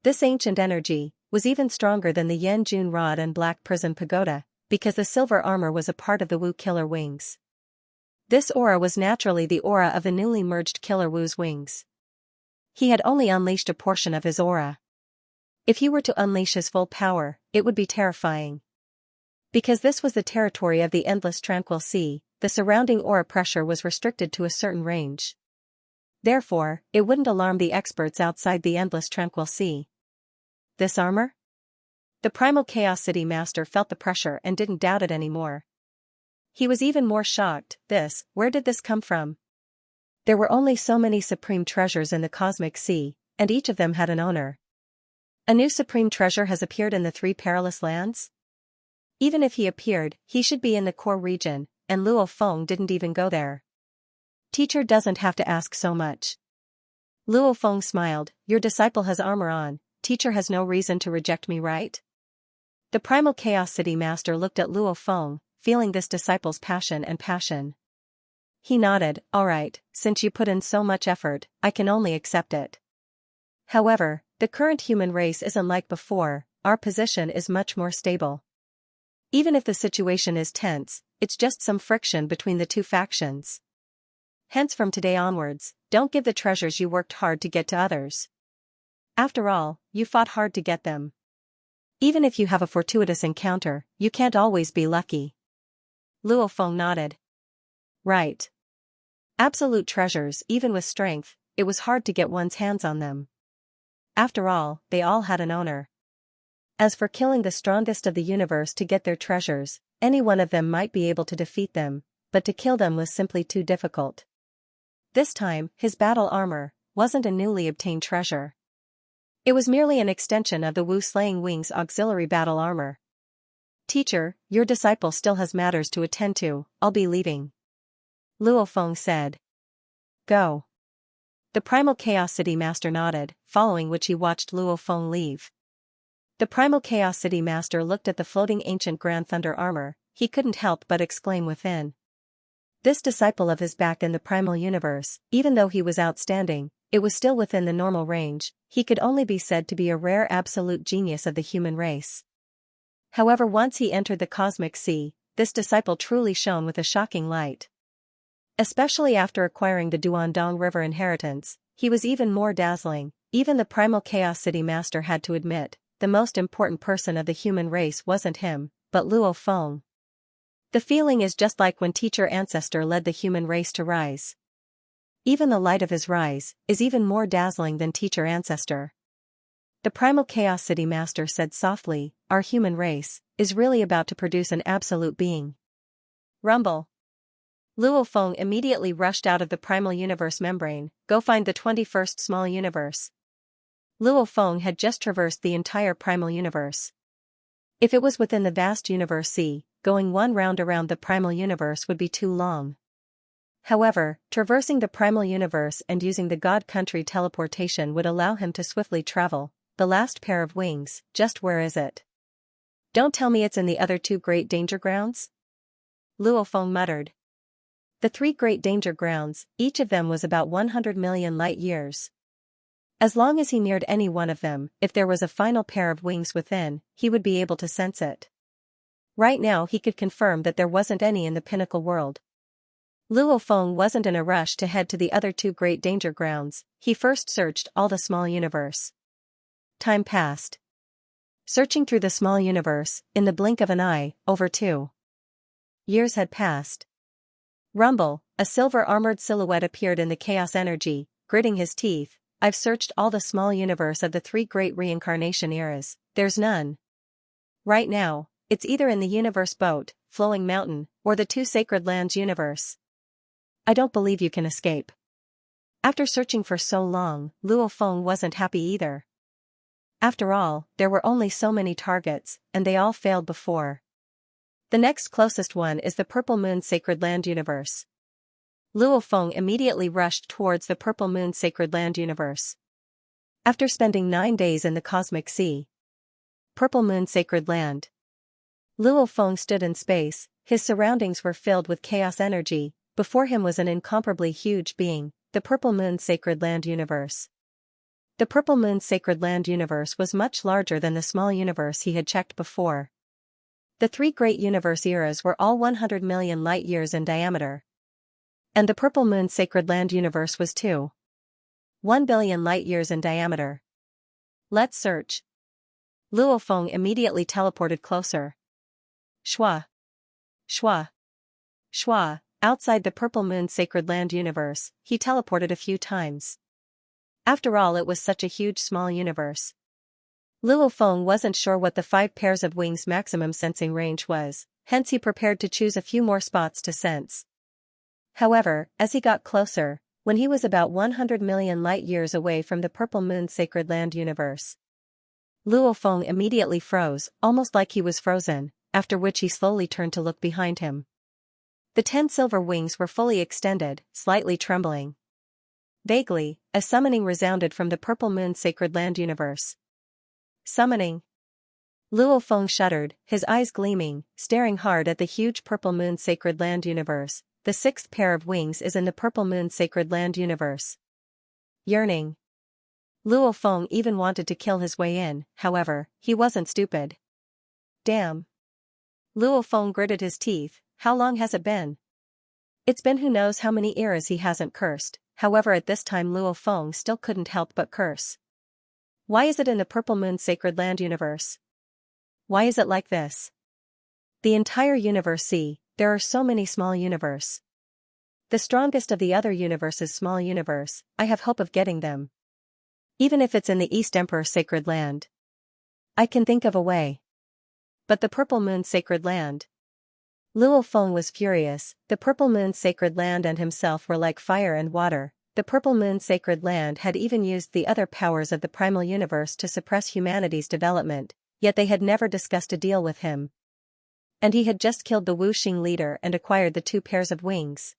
This ancient energy was even stronger than the Yen Jun Rod and Black Prison Pagoda, because the silver armor was a part of the Wu Killer Wings. This aura was naturally the aura of the newly merged Killer Wu's wings. He had only unleashed a portion of his aura. If he were to unleash his full power, it would be terrifying. Because this was the territory of the endless tranquil sea, the surrounding aura pressure was restricted to a certain range. Therefore, it wouldn't alarm the experts outside the endless tranquil sea. This armor? The primal Chaos City master felt the pressure and didn't doubt it anymore. He was even more shocked. Where did this come from? There were only so many supreme treasures in the cosmic sea, and each of them had an owner. A new supreme treasure has appeared in the 3 perilous lands? Even if he appeared, he should be in the core region, and Luo Feng didn't even go there. Teacher doesn't have to ask so much. Luo Feng smiled, your disciple has armor on, teacher has no reason to reject me, right? The primal Chaos City master looked at Luo Feng, feeling this disciple's passion. He nodded, alright, since you put in so much effort, I can only accept it. However, the current human race isn't like before, our position is much more stable. Even if the situation is tense, it's just some friction between the 2 factions. Hence from today onwards, don't give the treasures you worked hard to get to others. After all, you fought hard to get them. Even if you have a fortuitous encounter, you can't always be lucky. Luo Feng nodded. Right. Absolute treasures, even with strength, it was hard to get one's hands on them. After all, they all had an owner. As for killing the strongest of the universe to get their treasures, any one of them might be able to defeat them, but to kill them was simply too difficult. This time, his battle armor wasn't a newly obtained treasure. It was merely an extension of the Wu Slaying Wing's auxiliary battle armor. Teacher, your disciple still has matters to attend to, I'll be leaving. Luo Feng said. Go. The Primal Chaos City Master nodded, following which he watched Luo Feng leave. The Primal Chaos City Master looked at the floating ancient Grand Thunder armor, he couldn't help but exclaim within. This disciple of his back in the primal universe, even though he was outstanding, it was still within the normal range, he could only be said to be a rare absolute genius of the human race. However, once he entered the cosmic sea, this disciple truly shone with a shocking light. Especially after acquiring the Duandong River inheritance, he was even more dazzling. Even the Primal Chaos City Master had to admit, the most important person of the human race wasn't him, but Luo Feng. The feeling is just like when Teacher Ancestor led the human race to rise. Even the light of his rise is even more dazzling than Teacher Ancestor. The Primal Chaos City Master said softly, our human race is really about to produce an absolute being. Rumble. Luo Feng immediately rushed out of the Primal Universe membrane, go find the 21st small universe. Luo Feng had just traversed the entire Primal Universe. If it was within the vast universe sea, going one round around the Primal Universe would be too long. However, traversing the Primal Universe and using the God Country teleportation would allow him to swiftly travel. The last pair of wings, just where is it? Don't tell me it's in the other two great danger grounds? Luo Feng muttered. The three great danger grounds, each of them was about 100 million light years. As long as he neared any one of them, if there was a final pair of wings within, he would be able to sense it. Right now he could confirm that there wasn't any in the Pinnacle world. Luo Feng wasn't in a rush to head to the other two great danger grounds, he first searched all the small universe. Time passed. Searching through the small universe, in the blink of an eye, over 2 years had passed. Rumble, a silver-armored silhouette appeared in the chaos energy, gritting his teeth. I've searched all the small universe of the 3 great reincarnation eras, there's none. Right now, it's either in the universe boat, Flowing Mountain, or the 2 sacred lands universe. I don't believe you can escape. After searching for so long, Luo Feng wasn't happy either. After all, there were only so many targets, and they all failed before. The next closest one is the Purple Moon Sacred Land universe. Luo Feng immediately rushed towards the Purple Moon Sacred Land universe. After spending 9 days in the cosmic sea. Purple Moon Sacred Land. Luo Feng stood in space, his surroundings were filled with chaos energy, before him was an incomparably huge being, the Purple Moon Sacred Land universe. The Purple Moon Sacred Land universe was much larger than the small universe he had checked before. The 3 great universe eras were all 100 million light years in diameter. And the Purple Moon Sacred Land universe was 1 billion light years in diameter. Let's search. Luo Feng immediately teleported closer. Shwa. Shwa. Shwa, outside the Purple Moon Sacred Land universe, he teleported a few times. After all, it was such a huge small universe. Luo Feng wasn't sure what the 5 pairs of wings maximum sensing range was, hence he prepared to choose a few more spots to sense. However, as he got closer, when he was about 100 million light years away from the Purple Moon Sacred Land universe, Luo Feng immediately froze, almost like he was frozen, after which he slowly turned to look behind him. The 10 silver wings were fully extended, slightly trembling. Vaguely, a summoning resounded from the Purple Moon Sacred Land universe. Summoning. Luo Feng shuddered, his eyes gleaming, staring hard at the huge Purple Moon Sacred Land universe. The 6th pair of wings is in the Purple Moon Sacred Land universe. Yearning. Luo Feng even wanted to kill his way in, however, he wasn't stupid. Damn. Luo Feng gritted his teeth, how long has it been? It's been who knows how many eras he hasn't cursed, however at this time Luo Feng still couldn't help but curse. Why is it in the Purple Moon Sacred Land universe? Why is it like this? The entire universe. See, there are so many small universe. The strongest of the other universes small universe, I have hope of getting them. Even if it's in the East Emperor Sacred Land. I can think of a way. But the Purple Moon Sacred Land. Luo Feng was furious. The Purple Moon Sacred Land and himself were like fire and water. The Purple Moon Sacred Land had even used the other powers of the primal universe to suppress humanity's development, yet they had never discussed a deal with him. And he had just killed the Wuxing leader and acquired the 2 pairs of wings.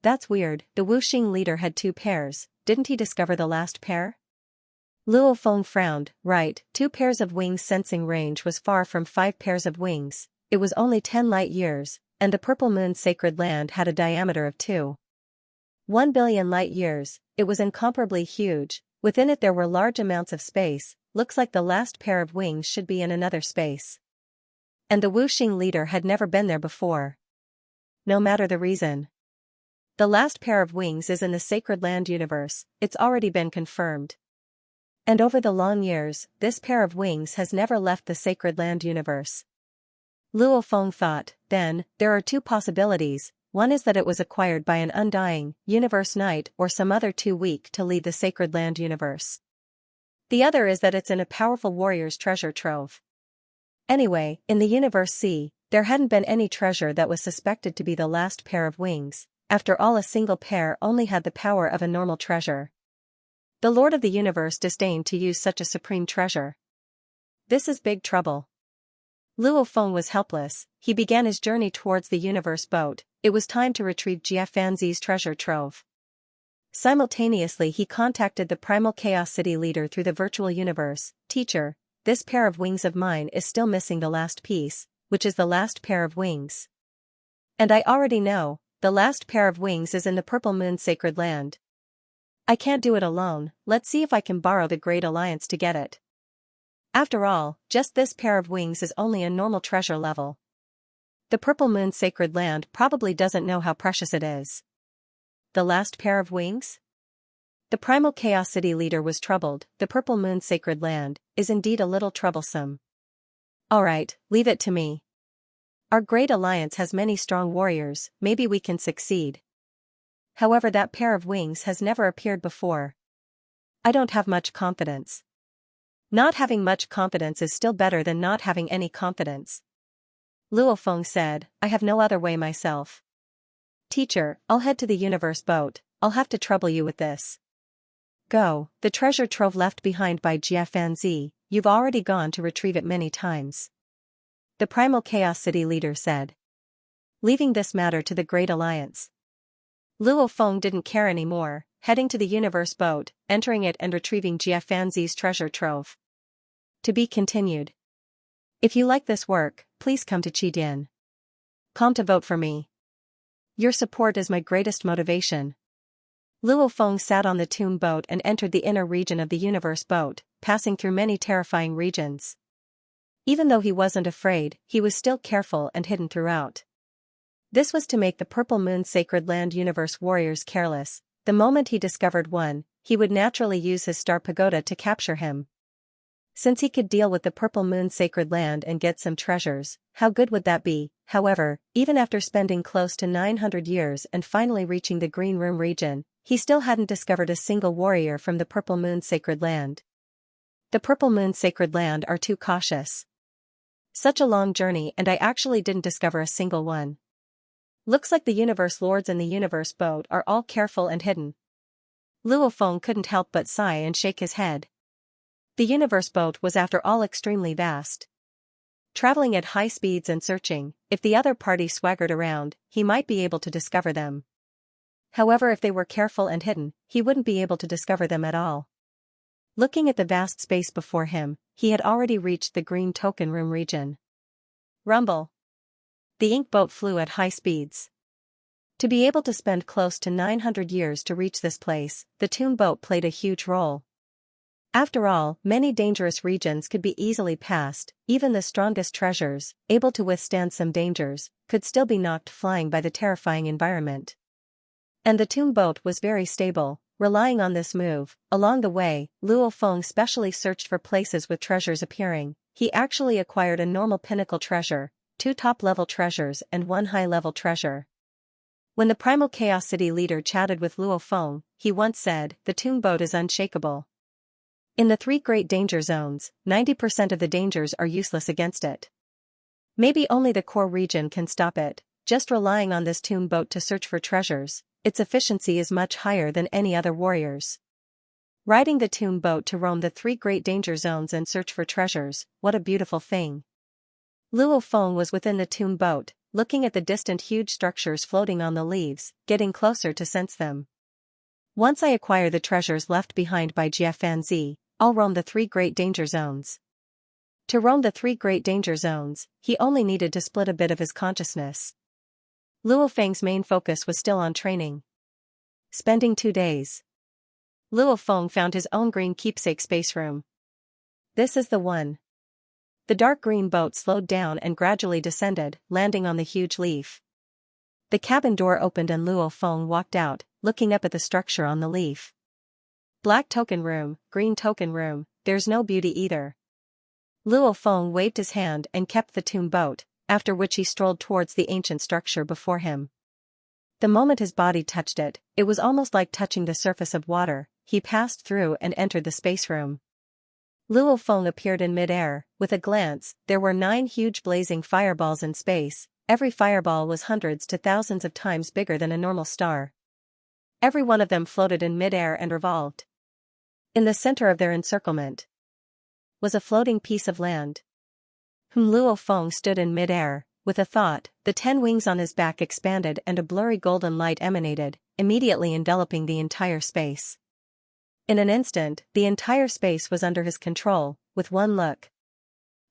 That's weird, the Wuxing leader had 2 pairs, didn't he discover the last pair? Luo Feng frowned, right, 2 pairs of wings sensing range was far from 5 pairs of wings, it was only 10 light years, and the Purple Moon Sacred Land had a diameter of 1 billion light years, it was incomparably huge, within it there were large amounts of space, looks like the last pair of wings should be in another space. And the Wuxing leader had never been there before. No matter the reason. The last pair of wings is in the Sacred Land universe, it's already been confirmed. And over the long years, this pair of wings has never left the Sacred Land universe. Luo Feng thought, then, there are 2 possibilities, one is that it was acquired by an undying, universe knight or some other too weak to lead the Sacred Land universe. The other is that it's in a powerful warrior's treasure trove. Anyway, in the universe C, there hadn't been any treasure that was suspected to be the last pair of wings. After all, a single pair only had the power of a normal treasure. The Lord of the Universe disdained to use such a supreme treasure. This is big trouble. Luo Feng was helpless, he began his journey towards the universe boat, it was time to retrieve Jia Fanzi's treasure trove. Simultaneously he contacted the Primal Chaos City leader through the virtual universe, Teacher, this pair of wings of mine is still missing the last piece, which is the last pair of wings. And I already know. The last pair of wings is in the Purple Moon Sacred Land. I can't do it alone, let's see if I can borrow the Great Alliance to get it. After all, just this pair of wings is only a normal treasure level. The Purple Moon Sacred Land probably doesn't know how precious it is. The last pair of wings? The Primal Chaos City leader was troubled, the Purple Moon Sacred Land is indeed a little troublesome. Alright, leave it to me. Our Great Alliance has many strong warriors, maybe we can succeed. However, that pair of wings has never appeared before. I don't have much confidence. Not having much confidence is still better than not having any confidence. Luo Feng said, I have no other way myself. Teacher, I'll head to the universe boat, I'll have to trouble you with this. Go, the treasure trove left behind by Jia Fanzi, you've already gone to retrieve it many times. The Primal Chaos City leader said. Leaving this matter to the Great Alliance. Luo Feng didn't care anymore, heading to the universe boat, entering it and retrieving Jia Fanzi's treasure trove. To be continued. If you like this work, please come to Qidin.com to vote for me. Your support is my greatest motivation. Luo Feng sat on the tomb boat and entered the inner region of the universe boat, passing through many terrifying regions. Even though he wasn't afraid, he was still careful and hidden throughout. This was to make the Purple Moon Sacred Land universe warriors careless. The moment he discovered one, he would naturally use his star pagoda to capture him. Since he could deal with the Purple Moon Sacred Land and get some treasures, how good would that be? However, even after spending close to 900 years and finally reaching the Green Room region, he still hadn't discovered a single warrior from the Purple Moon Sacred Land. The Purple Moon Sacred Land are too cautious. Such a long journey and I actually didn't discover a single one. Looks like the universe lords in the universe boat are all careful and hidden. Luo Feng couldn't help but sigh and shake his head. The universe boat was after all extremely vast. Traveling at high speeds and searching, if the other party swaggered around, he might be able to discover them. However, if they were careful and hidden, he wouldn't be able to discover them at all. Looking at the vast space before him, he had already reached the Green Token Room region. Rumble. The ink boat flew at high speeds. To be able to spend close to 900 years to reach this place, the tomb boat played a huge role. After all, many dangerous regions could be easily passed, even the strongest treasures, able to withstand some dangers, could still be knocked flying by the terrifying environment. And the tomb boat was very stable, relying on this move. Along the way, Luo Feng specially searched for places with treasures appearing. He actually acquired a normal pinnacle treasure, 2 top-level treasures and 1 high-level treasure. When the Primal Chaos City leader chatted with Luo Feng, he once said, "The tomb boat is unshakable. In the 3 great danger zones, 90% of the dangers are useless against it. Maybe only the core region can stop it. Just relying on this tomb boat to search for treasures, its efficiency is much higher than any other warriors. Riding the tomb boat to roam the 3 great danger zones and search for treasures, what a beautiful thing." Luo Feng was within the tomb boat, looking at the distant huge structures floating on the leaves, getting closer to sense them. "Once I acquire the treasures left behind by Xianxia, I'll roam the 3 great danger zones." To roam the 3 great danger zones, he only needed to split a bit of his consciousness. Luo Feng's main focus was still on training. Spending 2 days. Luo Feng found his own green keepsake space room. This is the one. The dark green boat slowed down and gradually descended, landing on the huge leaf. The cabin door opened and Luo Feng walked out, looking up at the structure on the leaf. Black token room, green token room, there's no beauty either. Luo Feng waved his hand and kept the tomb boat, after which he strolled towards the ancient structure before him. The moment his body touched it, it was almost like touching the surface of water. He passed through and entered the space room. Luo Feng appeared in mid-air. With a glance, there were 9 huge blazing fireballs in space. Every fireball was hundreds to thousands of times bigger than a normal star. Every one of them floated in mid-air and revolved. In the center of their encirclement was a floating piece of land. Luo Feng stood in mid-air. With a thought, the 10 wings on his back expanded and a blurry golden light emanated, immediately enveloping the entire space. In an instant, the entire space was under his control. With one look,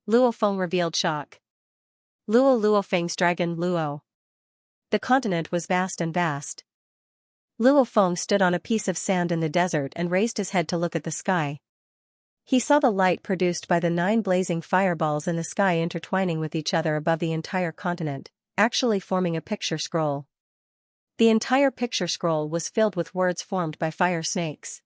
Luo Feng revealed shock. Luo Feng's dragon Luo. The continent was vast and vast. Luo Feng stood on a piece of sand in the desert and raised his head to look at the sky. He saw the light produced by the 9 blazing fireballs in the sky intertwining with each other above the entire continent, actually forming a picture scroll. The entire picture scroll was filled with words formed by fire snakes.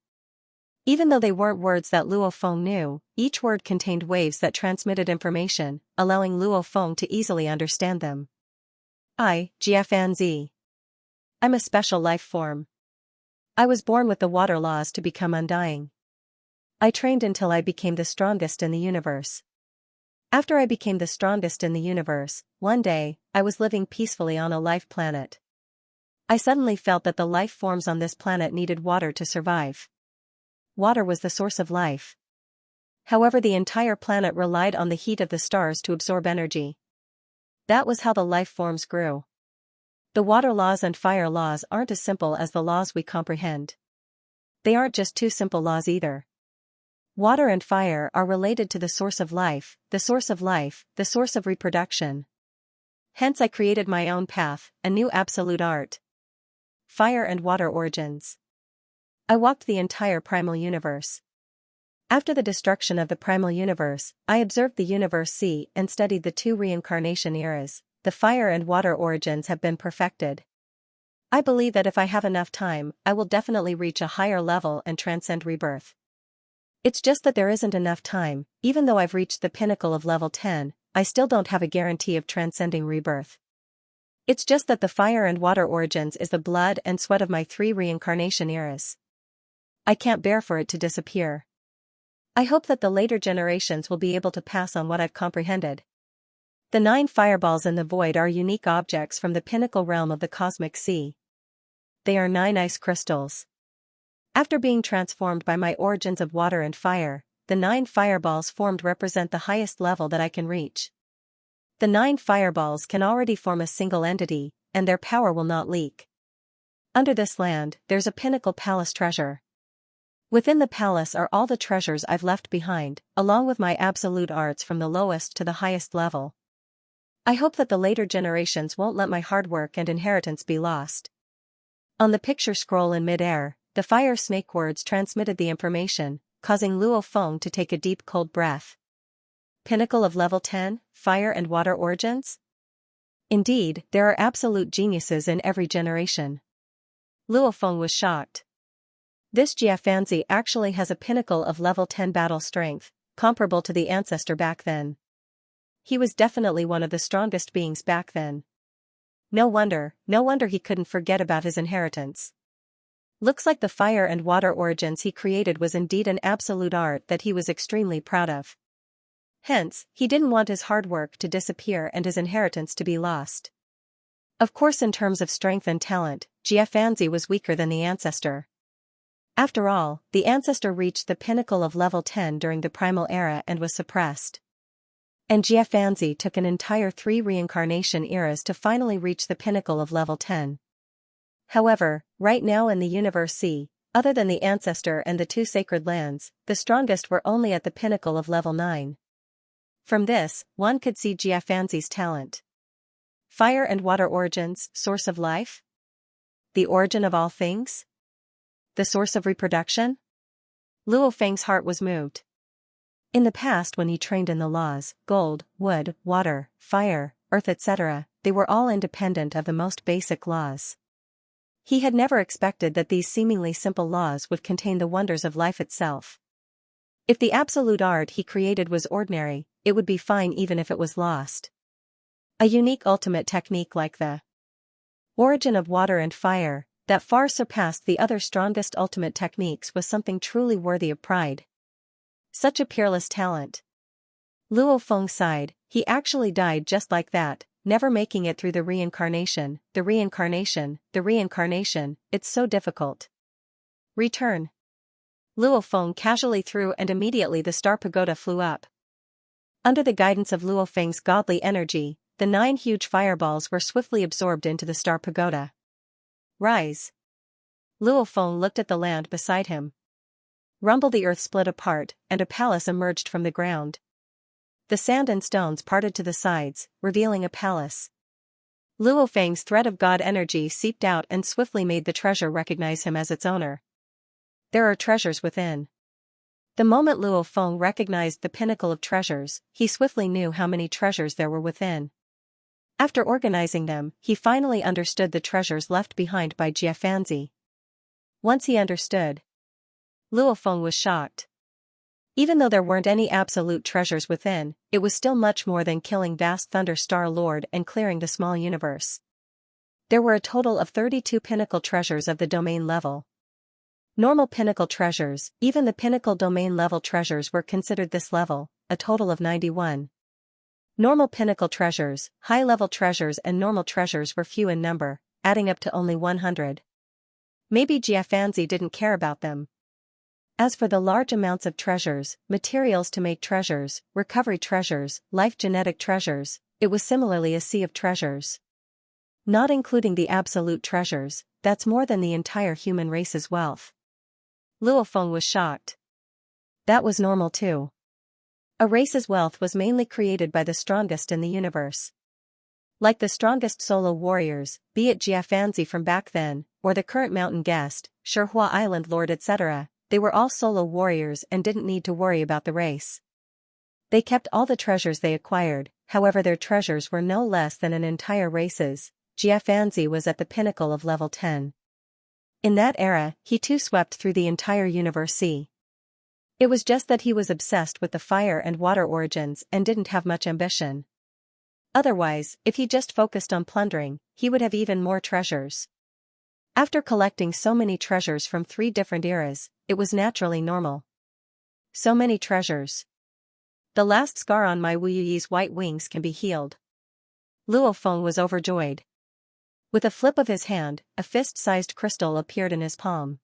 Even though they weren't words that Luo Feng knew, each word contained waves that transmitted information, allowing Luo Feng to easily understand them. Jiafanzi. I'm a special life form. I was born with the water laws to become undying. I trained until I became the strongest in the universe. After I became the strongest in the universe, one day, I was living peacefully on a life planet. I suddenly felt that the life forms on this planet needed water to survive. Water was the source of life. However, the entire planet relied on the heat of the stars to absorb energy. That was how the life forms grew. The water laws and fire laws aren't as simple as the laws we comprehend. They aren't just 2 simple laws either. Water and fire are related to the source of life, the source of life, the source of reproduction. Hence I created my own path, a new absolute art. Fire and water origins. I walked the entire primal universe. After the destruction of the primal universe, I observed the universe see and studied the 2 reincarnation eras. The fire and water origins have been perfected. I believe that if I have enough time, I will definitely reach a higher level and transcend rebirth. It's just that there isn't enough time. Even though I've reached the pinnacle of level 10, I still don't have a guarantee of transcending rebirth. It's just that the fire and water origins is the blood and sweat of my 3 reincarnation eras. I can't bear for it to disappear. I hope that the later generations will be able to pass on what I've comprehended. The 9 fireballs in the void are unique objects from the pinnacle realm of the cosmic sea. They are 9 ice crystals. After being transformed by my origins of water and fire, the 9 fireballs formed represent the highest level that I can reach. The 9 fireballs can already form a single entity, and their power will not leak. Under this land, there's a pinnacle palace treasure. Within the palace are all the treasures I've left behind, along with my absolute arts from the lowest to the highest level. I hope that the later generations won't let my hard work and inheritance be lost. On the picture scroll in mid-air, the fire snake words transmitted the information. causing Luo Feng to take a deep cold breath. Pinnacle of level 10, fire and water origins? Indeed, there are absolute geniuses in every generation. Luo Feng was shocked. This Jiafanzi actually has a pinnacle of level 10 battle strength, comparable to the ancestor back then. He was definitely one of the strongest beings back then. No wonder he couldn't forget about his inheritance. Looks like the fire and water origins he created was indeed an absolute art that he was extremely proud of. Hence, he didn't want his hard work to disappear and his inheritance to be lost. Of course, in terms of strength and talent, Jiafanzi was weaker than the ancestor. After all, the ancestor reached the pinnacle of level 10 during the primal era and was suppressed. And Jiafanzi took an entire 3 reincarnation eras to finally reach the pinnacle of level 10. However, right now in the Universe C, other than the ancestor and the 2 sacred lands, the strongest were only at the pinnacle of level 9. From this, one could see Jiafanzi's talent. Fire and water origins, source of life? The origin of all things? The source of reproduction? Luo Feng's heart was moved. In the past, when he trained in the laws, gold, wood, water, fire, earth, etc., they were all independent of the most basic laws. He had never expected that these seemingly simple laws would contain the wonders of life itself. If the absolute art he created was ordinary, it would be fine even if it was lost. A unique ultimate technique like the origin of water and fire, that far surpassed the other strongest ultimate techniques, was something truly worthy of pride. Such a peerless talent. Luo Feng sighed. He actually died just like that, never making it through the reincarnation, it's so difficult. Return. Luo Feng casually threw, and immediately the star pagoda flew up. Under the guidance of Luo Feng's godly energy, the 9 huge fireballs were swiftly absorbed into the star pagoda. Rise. Luo Feng looked at the land beside him. Rumble, the earth split apart, and a palace emerged from the ground. The sand and stones parted to the sides, revealing a palace. Luo Feng's thread of god energy seeped out and swiftly made the treasure recognize him as its owner. There are treasures within. The moment Luo Feng recognized the pinnacle of treasures, he swiftly knew how many treasures there were within. After organizing them, he finally understood the treasures left behind by Jiafanzi. Once he understood, Luo Feng was shocked. Even though there weren't any absolute treasures within, it was still much more than killing vast Thunder Star Lord and clearing the small universe. There were a total of 32 pinnacle treasures of the domain level. Normal pinnacle treasures, even the pinnacle domain level treasures, were considered this level, a total of 91. Normal pinnacle treasures, high-level treasures and normal treasures were few in number, adding up to only 100. Maybe Jiafanzi didn't care about them. As for the large amounts of treasures, materials to make treasures, recovery treasures, life genetic treasures, it was similarly a sea of treasures. Not including the absolute treasures, that's more than the entire human race's wealth. Luo Feng was shocked. That was normal too. A race's wealth was mainly created by the strongest in the universe. Like the strongest solo warriors, be it Jiafanzi from back then, or the current mountain guest, Shihua Island Lord, etc., they were all solo warriors and didn't need to worry about the race. They kept all the treasures they acquired, however their treasures were no less than an entire race's. Jiafanzi was at the pinnacle of level 10. In that era, he too swept through the entire Universe C. It was just that he was obsessed with the fire and water origins and didn't have much ambition. Otherwise, if he just focused on plundering, he would have even more treasures. After collecting so many treasures from 3 different eras, it was naturally normal. So many treasures. The last scar on my Wu Yuyi's white wings can be healed. Luo Feng was overjoyed. With a flip of his hand, a fist-sized crystal appeared in his palm.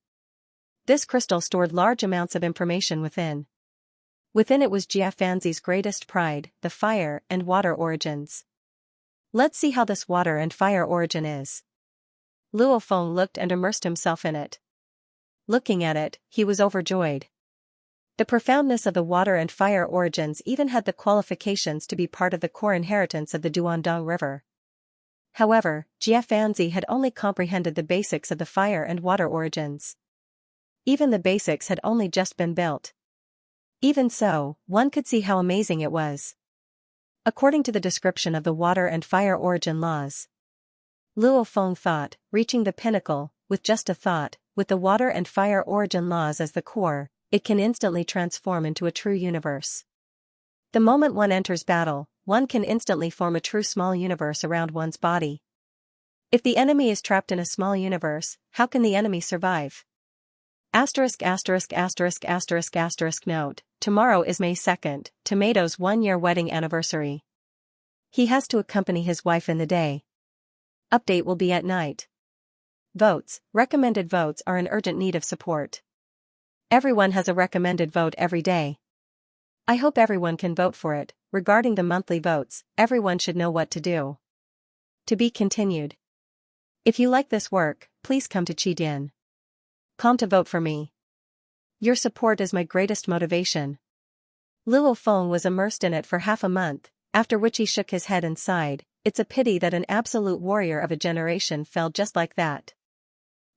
This crystal stored large amounts of information within. Within it was Jiafanzi's greatest pride, the fire and water origins. Let's see how this water and fire origin is. Luo Feng looked and immersed himself in it. Looking at it, he was overjoyed. The profoundness of the water and fire origins even had the qualifications to be part of the core inheritance of the Duandong River. However, Jiafanzi had only comprehended the basics of the fire and water origins. Even the basics had only just been built. Even so, one could see how amazing it was. According to the description of the water and fire origin laws, Luo Feng thought, reaching the pinnacle, with just a thought, with the water and fire origin laws as the core, it can instantly transform into a true universe. The moment one enters battle, one can instantly form a true small universe around one's body. If the enemy is trapped in a small universe, how can the enemy survive? Asterisk asterisk asterisk asterisk asterisk note, tomorrow is May 2nd, Tomato's 1-year wedding anniversary. He has to accompany his wife in the day. Update will be at night. Votes, recommended votes are in urgent need of support. Everyone has a recommended vote every day. I hope everyone can vote for it. Regarding the monthly votes, everyone should know what to do. To be continued. If you like this work, please come to Qidin.com to vote for me. Your support is my greatest motivation. Luo Feng was immersed in it for half a month, after which he shook his head and sighed. It's a pity that an absolute warrior of a generation fell just like that.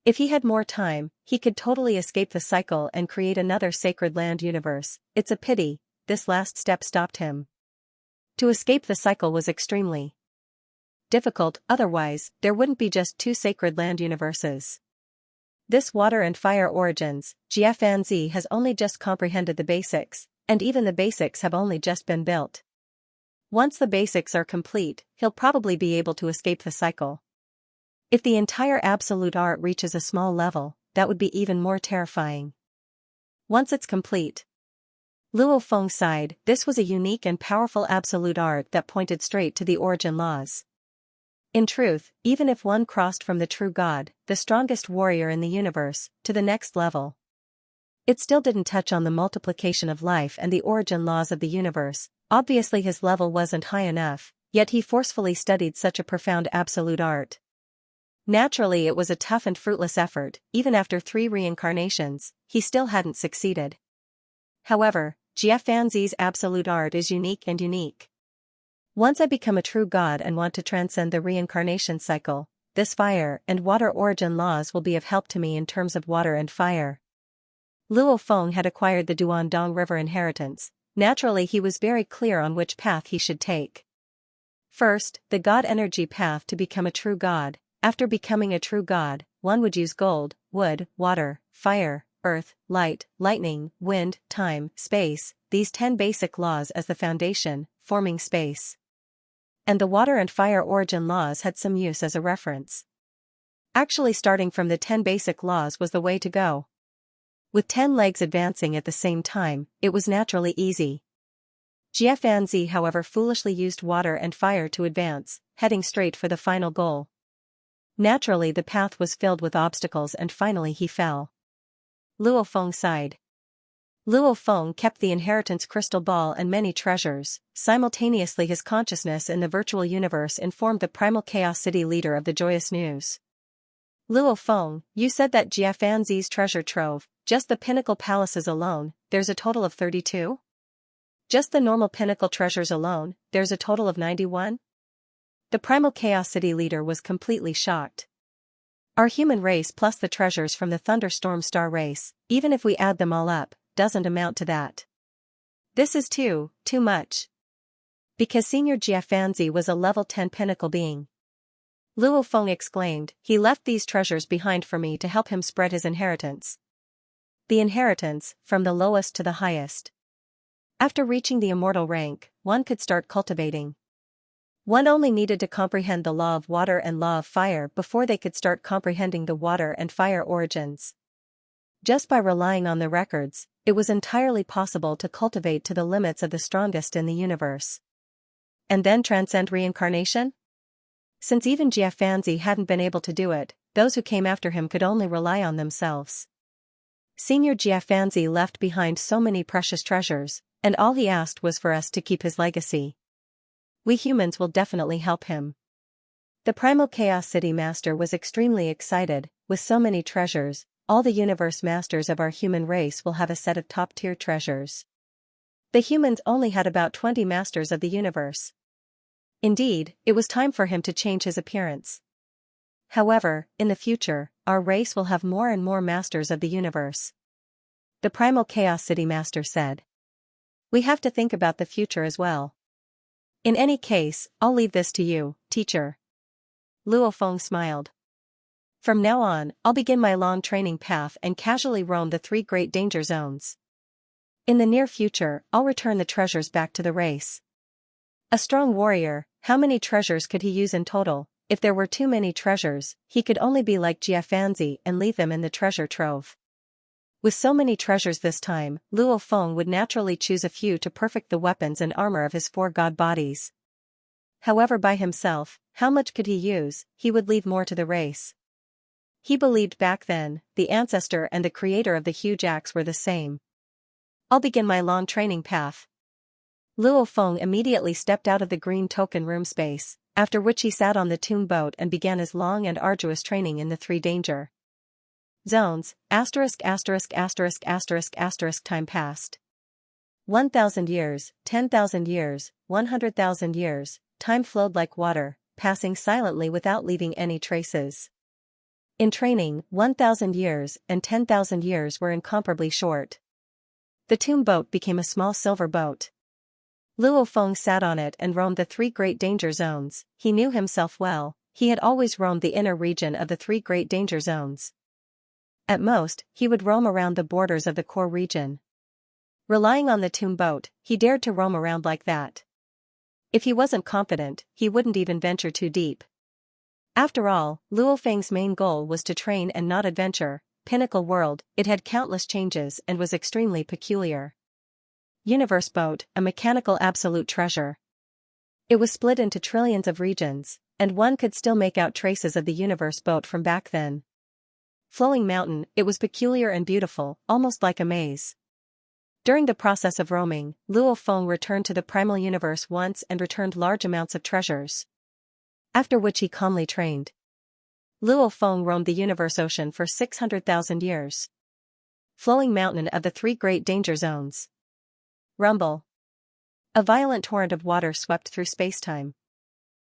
If he had more time, he could totally escape the cycle and create another sacred land universe. It's a pity, this last step stopped him. To escape the cycle was extremely difficult, otherwise, there wouldn't be just 2 sacred land universes. This water and fire origins, Xianxia has only just comprehended the basics, and even the basics have only just been built. Once the basics are complete, he'll probably be able to escape the cycle. If the entire absolute art reaches a small level, that would be even more terrifying. Once it's complete. Luo Feng sighed, this was a unique and powerful absolute art that pointed straight to the origin laws. In truth, even if one crossed from the true God, the strongest warrior in the universe, to the next level, it still didn't touch on the multiplication of life and the origin laws of the universe. Obviously his level wasn't high enough, yet he forcefully studied such a profound absolute art. Naturally it was a tough and fruitless effort, even after 3 reincarnations, he still hadn't succeeded. However, Xianxia's absolute art is unique and unique. Once I become a true god and want to transcend the reincarnation cycle, this fire and water origin laws will be of help to me in terms of water and fire. Luo Feng had acquired the Duandong River inheritance. Naturally he was very clear on which path he should take. First, the god energy path to become a true god. After becoming a true god, one would use gold, wood, water, fire, earth, light, lightning, wind, time, space, these 10 basic laws as the foundation, forming space. And the water and fire origin laws had some use as a reference. Actually starting from the 10 basic laws was the way to go. With 10 legs advancing at the same time, it was naturally easy. Xianxia however foolishly used water and fire to advance, heading straight for the final goal. Naturally the path was filled with obstacles and finally he fell. Luo Feng sighed. Luo Feng kept the inheritance crystal ball and many treasures. Simultaneously his consciousness in the virtual universe informed the primal chaos city leader of the joyous news. Luo Feng, you said that Xianxia's treasure trove, just the pinnacle palaces alone, there's a total of 32? Just the normal pinnacle treasures alone, there's a total of 91? The primal chaos city leader was completely shocked. Our human race plus the treasures from the thunderstorm star race, even if we add them all up, doesn't amount to that. This is too much. Because Senior Xianxia was a level 10 pinnacle being. Luo Feng exclaimed, he left these treasures behind for me to help him spread his inheritance. The inheritance, from the lowest to the highest. After reaching the immortal rank, one could start cultivating. One only needed to comprehend the law of water and law of fire before they could start comprehending the water and fire origins. Just by relying on the records, it was entirely possible to cultivate to the limits of the strongest in the universe. And then transcend reincarnation? Since even Xianxia hadn't been able to do it, those who came after him could only rely on themselves. Senior Xianxia left behind so many precious treasures, and all he asked was for us to keep his legacy. We humans will definitely help him. The Primal Chaos City Master was extremely excited. With so many treasures, all the universe masters of our human race will have a set of top-tier treasures. The humans only had about 20 masters of the universe. Indeed, it was time for him to change his appearance. However, in the future, our race will have more and more masters of the universe. The Primal Chaos City Master said. We have to think about the future as well. In any case, I'll leave this to you, teacher. Luo Feng smiled. From now on, I'll begin my long training path and casually roam the 3 great danger zones. In the near future, I'll return the treasures back to the race. A strong warrior, how many treasures could he use in total? If there were too many treasures, he could only be like Jiafanzi and leave them in the treasure trove. With so many treasures this time, Luo Feng would naturally choose a few to perfect the weapons and armor of his 4 god bodies. However, by himself, how much could he use? He would leave more to the race. He believed back then, the ancestor and the creator of the huge axe were the same. I'll begin my long training path. Luo Feng immediately stepped out of the green token room space, after which he sat on the tomb boat and began his long and arduous training in the 3 danger zones. Time passed. 1,000 years, 10,000 years, 100,000 years, time flowed like water, passing silently without leaving any traces. In training, 1,000 years and 10,000 years were incomparably short. The tomb boat became a small silver boat. Luo Feng sat on it and roamed the 3 great danger zones. He knew himself well, he had always roamed the inner region of the 3 great danger zones. At most, he would roam around the borders of the core region. Relying on the tomb boat, he dared to roam around like that. If he wasn't confident, he wouldn't even venture too deep. After all, Luo Feng's main goal was to train and not adventure. Pinnacle World, it had countless changes and was extremely peculiar. Universe Boat, a mechanical absolute treasure. It was split into trillions of regions, and one could still make out traces of the Universe Boat from back then. Flowing Mountain, it was peculiar and beautiful, almost like a maze. During the process of roaming, Luo Feng returned to the primal universe once and returned large amounts of treasures. After which he calmly trained. Luo Feng roamed the universe ocean for 600,000 years. Flowing Mountain of the 3 great danger zones. Rumble. A violent torrent of water swept through spacetime.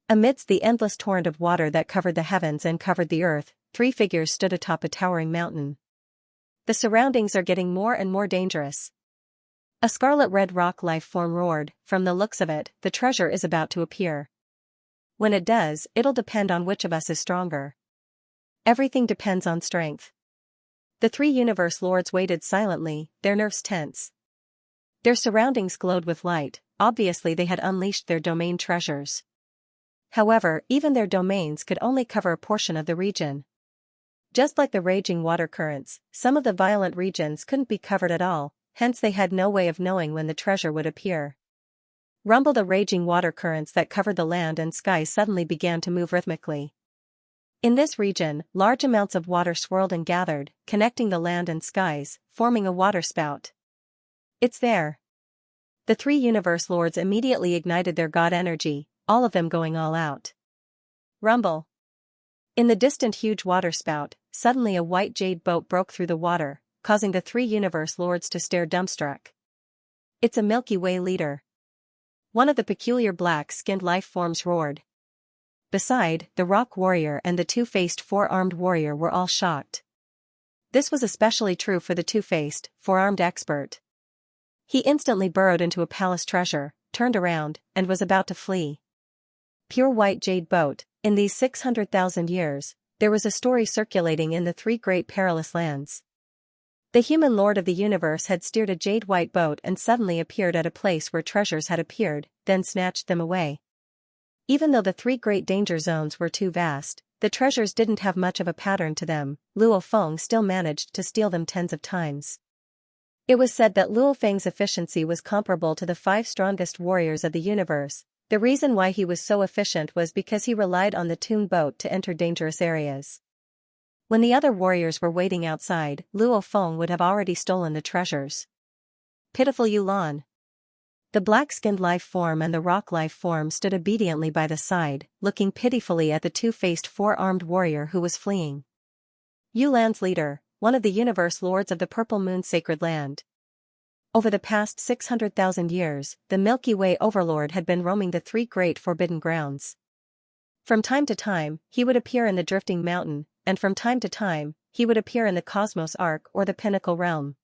Amidst the endless torrent of water that covered the heavens and covered the earth, 3 figures stood atop a towering mountain. The surroundings are getting more and more dangerous. A scarlet-red rock life form roared. From the looks of it, the treasure is about to appear. When it does, it'll depend on which of us is stronger. Everything depends on strength. The 3 universe lords waited silently, their nerves tense. Their surroundings glowed with light, obviously they had unleashed their domain treasures. However, even their domains could only cover a portion of the region. Just like the raging water currents, some of the violent regions couldn't be covered at all, hence they had no way of knowing when the treasure would appear. Rumble. The raging water currents that covered the land and sky suddenly began to move rhythmically. In this region, large amounts of water swirled and gathered, connecting the land and skies, forming a waterspout. It's there. The 3 universe lords immediately ignited their god energy, all of them going all out. Rumble. In the distant huge waterspout, suddenly a white jade boat broke through the water, causing the 3 universe lords to stare dumbstruck. It's a Milky Way leader. One of the peculiar black-skinned life forms roared. Beside, the rock warrior and the 2-faced 4-armed warrior were all shocked. This was especially true for the 2-faced, 4-armed expert. He instantly burrowed into a palace treasure, turned around, and was about to flee. Pure white jade boat. In these 600,000 years, there was a story circulating in the 3 great perilous lands. The human lord of the universe had steered a jade white boat and suddenly appeared at a place where treasures had appeared, then snatched them away. Even though the 3 great danger zones were too vast, the treasures didn't have much of a pattern to them. Luo Feng still managed to steal them tens of times. It was said that Luo Feng's efficiency was comparable to the 5 strongest warriors of the universe. The reason why he was so efficient was because he relied on the tomb boat to enter dangerous areas. When the other warriors were waiting outside, Luo Feng would have already stolen the treasures. Pitiful Yulan. The black-skinned life form and the rock life form stood obediently by the side, looking pitifully at the 2-faced 4-armed warrior who was fleeing. Yulan's leader, one of the universe lords of the Purple Moon Sacred Land. Over the past 600,000 years, the Milky Way Overlord had been roaming the 3 great forbidden grounds. From time to time, he would appear in the Drifting Mountain, and from time to time, he would appear in the Cosmos Arc or the Pinnacle Realm.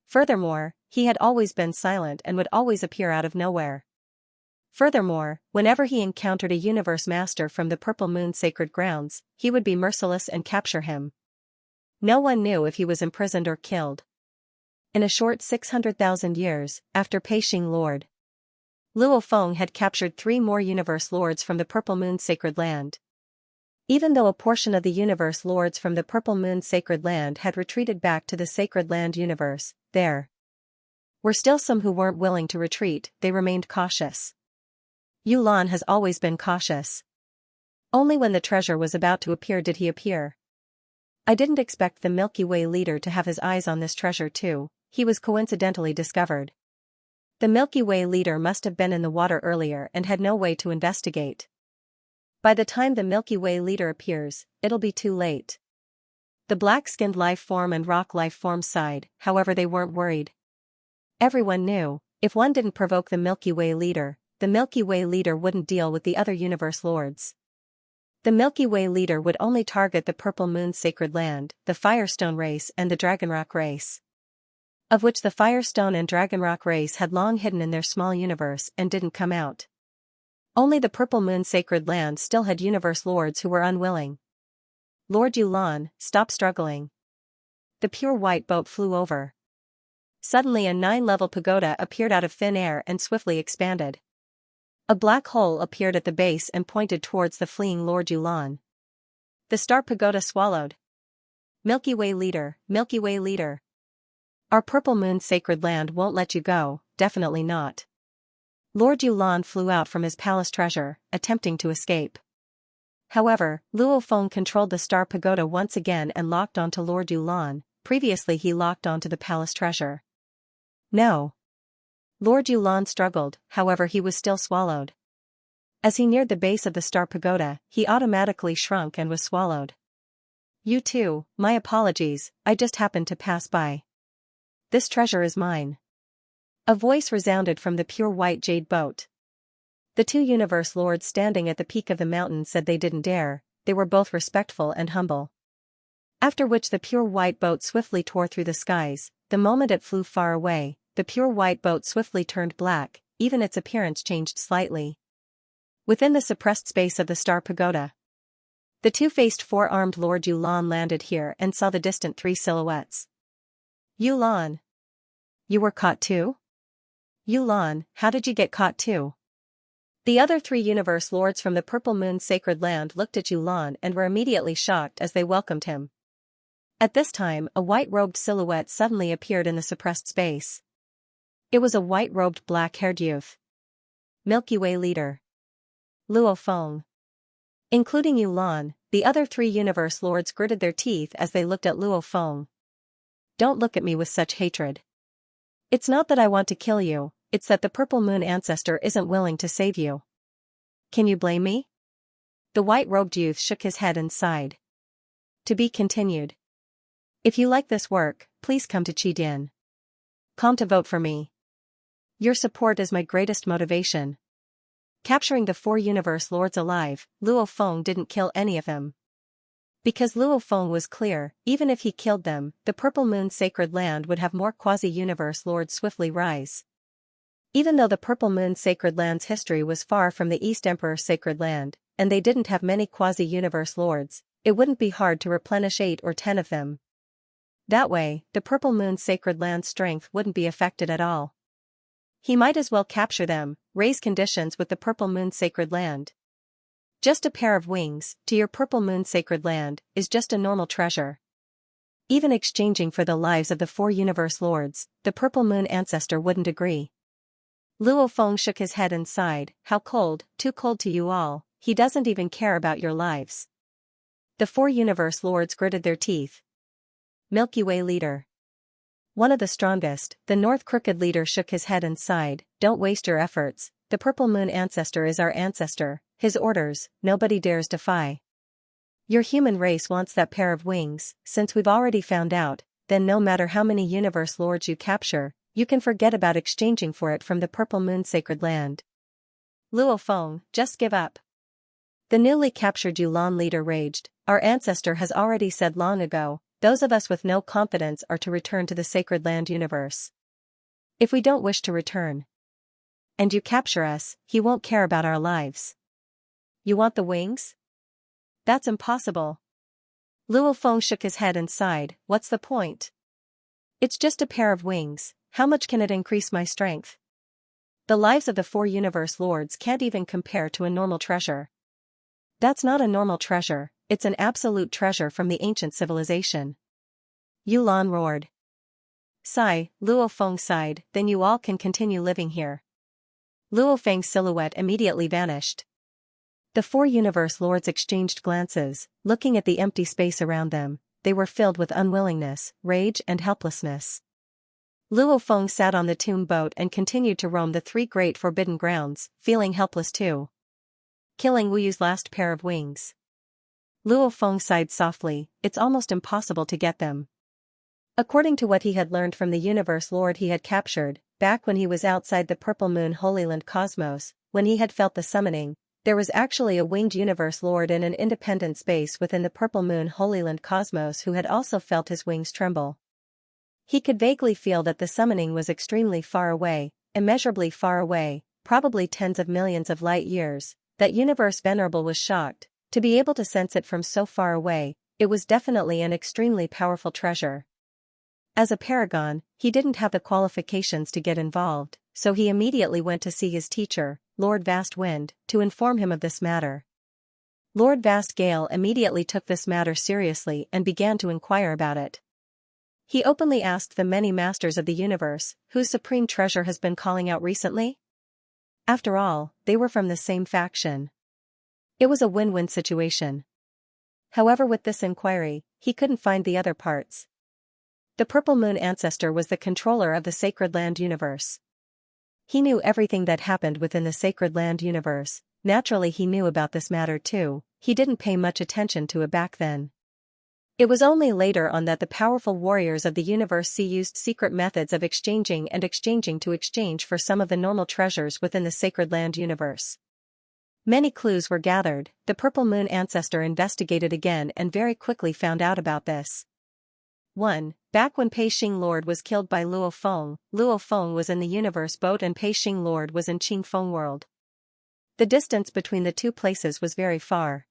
Furthermore, he had always been silent and would always appear out of nowhere. Furthermore, whenever he encountered a universe master from the Purple Moon's sacred grounds, he would be merciless and capture him. No one knew if he was imprisoned or killed. In a short 600,000 years, after Peixing Lord Luo Feng had captured 3 more universe lords from the Purple Moon's sacred land. Even though a portion of the universe lords from the Purple Moon's sacred land had retreated back to the sacred land universe, there were still some who weren't willing to retreat. They remained cautious. Yulan has always been cautious. Only when the treasure was about to appear did he appear. I didn't expect the Milky Way leader to have his eyes on this treasure too. He was coincidentally discovered. The Milky Way leader must have been in the water earlier and had no way to investigate. By the time the Milky Way leader appears, it'll be too late. The black-skinned life form and rock life form sighed, however they weren't worried. Everyone knew, if one didn't provoke the Milky Way leader wouldn't deal with the other universe lords. The Milky Way leader would only target the Purple Moon's sacred land, the Firestone race and the Dragonrock race. Of which the Firestone and Dragonrock race had long hidden in their small universe and didn't come out. Only the Purple Moon's sacred land still had universe lords who were unwilling. Lord Yulan, stop struggling. The pure white boat flew over. Suddenly a 9-level pagoda appeared out of thin air and swiftly expanded. A black hole appeared at the base and pointed towards the fleeing Lord Yulan. The star pagoda swallowed. Milky Way leader, Milky Way leader. Our Purple Moon's sacred land won't let you go, definitely not. Lord Yulan flew out from his palace treasure, attempting to escape. However, Luo Feng controlled the star pagoda once again and locked onto Lord Yulan. Previously he locked onto the palace treasure. No. Lord Yulan struggled, however he was still swallowed. As he neared the base of the star pagoda, he automatically shrunk and was swallowed. You too, my apologies, I just happened to pass by. This treasure is mine. A voice resounded from the pure white jade boat. The 2 universe lords standing at the peak of the mountain said they didn't dare. They were both respectful and humble. After which the pure white boat swiftly tore through the skies. The moment it flew far away, the pure white boat swiftly turned black, even its appearance changed slightly. Within the suppressed space of the star pagoda, the 2-faced 4-armed Lord Yulan landed here and saw the distant 3 silhouettes. Yulan. You were caught too? Yulan, how did you get caught too? The other 3 universe lords from the Purple Moon's sacred land looked at Yulan and were immediately shocked as they welcomed him. At this time, a white-robed silhouette suddenly appeared in the suppressed space. It was a white-robed black-haired youth. Milky Way leader. Luo Feng. Including Yulan, the other 3 universe lords gritted their teeth as they looked at Luo Feng. Don't look at me with such hatred. It's not that I want to kill you, it's that the Purple Moon ancestor isn't willing to save you. Can you blame me? The white-robed youth shook his head and sighed. To be continued. If you like this work, please come to Qidin. Come to vote for me. Your support is my greatest motivation. Capturing the 4 universe lords alive, Luo Feng didn't kill any of them. Because Luo Feng was clear, even if he killed them, the Purple Moon's sacred land would have more quasi-universe lords swiftly rise. Even though the Purple Moon's sacred land's history was far from the East Emperor's sacred land, and they didn't have many quasi-universe lords, it wouldn't be hard to replenish 8 or 10 of them. That way, the Purple Moon's sacred land's strength wouldn't be affected at all. He might as well capture them, raise conditions with the Purple Moon's sacred land. Just a pair of wings, to your Purple Moon's sacred land, is just a normal treasure. Even exchanging for the lives of the 4 universe lords, the Purple Moon ancestor wouldn't agree. Luo Feng shook his head and sighed, how cold, too cold to you all, he doesn't even care about your lives. The 4 universe lords gritted their teeth. Milky Way leader. One of the strongest, the North Crooked leader shook his head and sighed, don't waste your efforts, the Purple Moon ancestor is our ancestor, his orders, nobody dares defy. Your human race wants that pair of wings, since we've already found out, then no matter how many universe lords you capture, you can forget about exchanging for it from the Purple Moon sacred land. Luo Feng, just give up. The newly captured Yulan leader raged, our ancestor has already said long ago, those of us with no confidence are to return to the sacred land universe. If we don't wish to return, and you capture us, he won't care about our lives. You want the wings? That's impossible. Luo Feng shook his head and sighed, what's the point? It's just a pair of wings, how much can it increase my strength? The lives of the 4 universe lords can't even compare to a normal treasure. That's not a normal treasure, it's an absolute treasure from the ancient civilization. Yu Lan roared. Sigh, Luo Feng sighed, then you all can continue living here. Luo Feng's silhouette immediately vanished. The 4 universe lords exchanged glances, looking at the empty space around them. They were filled with unwillingness, rage and helplessness. Luo Feng sat on the tomb boat and continued to roam the 3 great forbidden grounds, feeling helpless too. Killing Wu Yu's last pair of wings. Luo Feng sighed softly, it's almost impossible to get them. According to what he had learned from the universe lord he had captured, back when he was outside the Purple Moon Holy Land cosmos, when he had felt the summoning, there was actually a winged universe lord in an independent space within the Purple Moon Holy Land cosmos who had also felt his wings tremble. He could vaguely feel that the summoning was extremely far away, immeasurably far away, probably tens of millions of light years. That universe venerable was shocked, to be able to sense it from so far away. It was definitely an extremely powerful treasure. As a paragon, he didn't have the qualifications to get involved, so he immediately went to see his teacher, Lord Vast Wind, to inform him of this matter. Lord Vast Gale immediately took this matter seriously and began to inquire about it. He openly asked the many masters of the universe, whose supreme treasure has been calling out recently? After all, they were from the same faction. It was a win-win situation. However, with this inquiry, he couldn't find the other parts. The Purple Moon Ancestor was the controller of the Sacred Land universe. He knew everything that happened within the Sacred Land universe. Naturally he knew about this matter too, he didn't pay much attention to it back then. It was only later on that the powerful warriors of the universe used secret methods of exchanging to exchange for some of the normal treasures within the Sacred Land universe. Many clues were gathered. The Purple Moon Ancestor investigated again and very quickly found out about this. 1. Back when Pei Xing Lord was killed by Luo Feng was in the universe boat and Pei Xing Lord was in Qing Feng world. The distance between the 2 places was very far.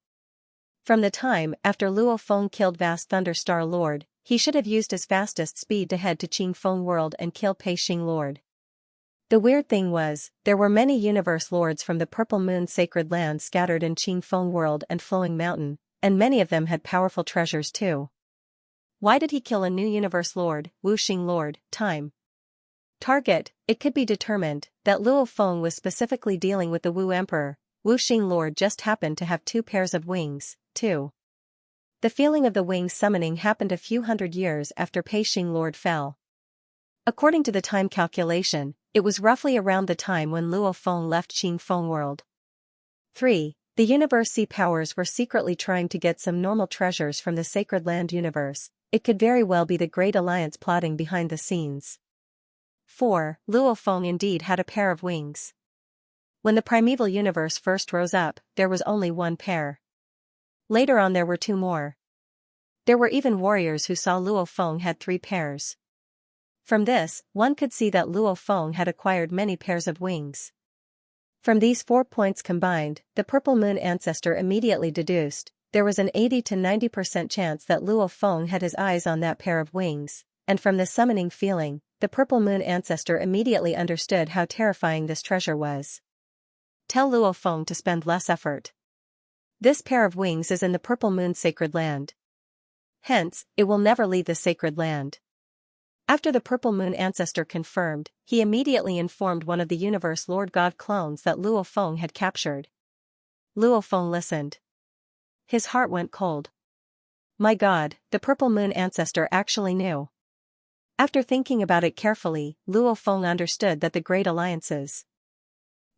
From the time after Luo Feng killed Vast Thunderstar Lord, he should have used his fastest speed to head to Qing Feng world and kill Pei Xing Lord. The weird thing was, there were many universe lords from the Purple Moon Sacred Land scattered in Qing Feng world and Flowing Mountain, and many of them had powerful treasures too. Why did he kill a new universe lord, Wu Xing Lord? Time. Target. It could be determined that Luo Feng was specifically dealing with the Wu Emperor. Wu Xing Lord just happened to have 2 pairs of wings, too. The feeling of the wings summoning happened a few hundred years after Pei Xing Lord fell. According to the time calculation, it was roughly around the time when Luo Feng left Qing Feng world. 3. The universe sea powers were secretly trying to get some normal treasures from the Sacred Land universe. It could very well be the Great Alliance plotting behind the scenes. 4. Luo Feng indeed had a pair of wings. When the primeval universe first rose up, there was only 1 pair. Later on there were 2 more. There were even warriors who saw Luo Feng had 3 pairs. From this, one could see that Luo Feng had acquired many pairs of wings. From these 4 points combined, the Purple Moon Ancestor immediately deduced, there was an 80 to 90% chance that Luo Feng had his eyes on that pair of wings, and from the summoning feeling, the Purple Moon Ancestor immediately understood how terrifying this treasure was. Tell Luo Feng to spend less effort. This pair of wings is in the Purple Moon Sacred Land. Hence, it will never leave the Sacred Land. After the Purple Moon Ancestor confirmed, he immediately informed one of the Universe Lord God clones that Luo Feng had captured. Luo Feng listened. His heart went cold. My God, the Purple Moon Ancestor actually knew. After thinking about it carefully, Luo Feng understood that the Great Alliance's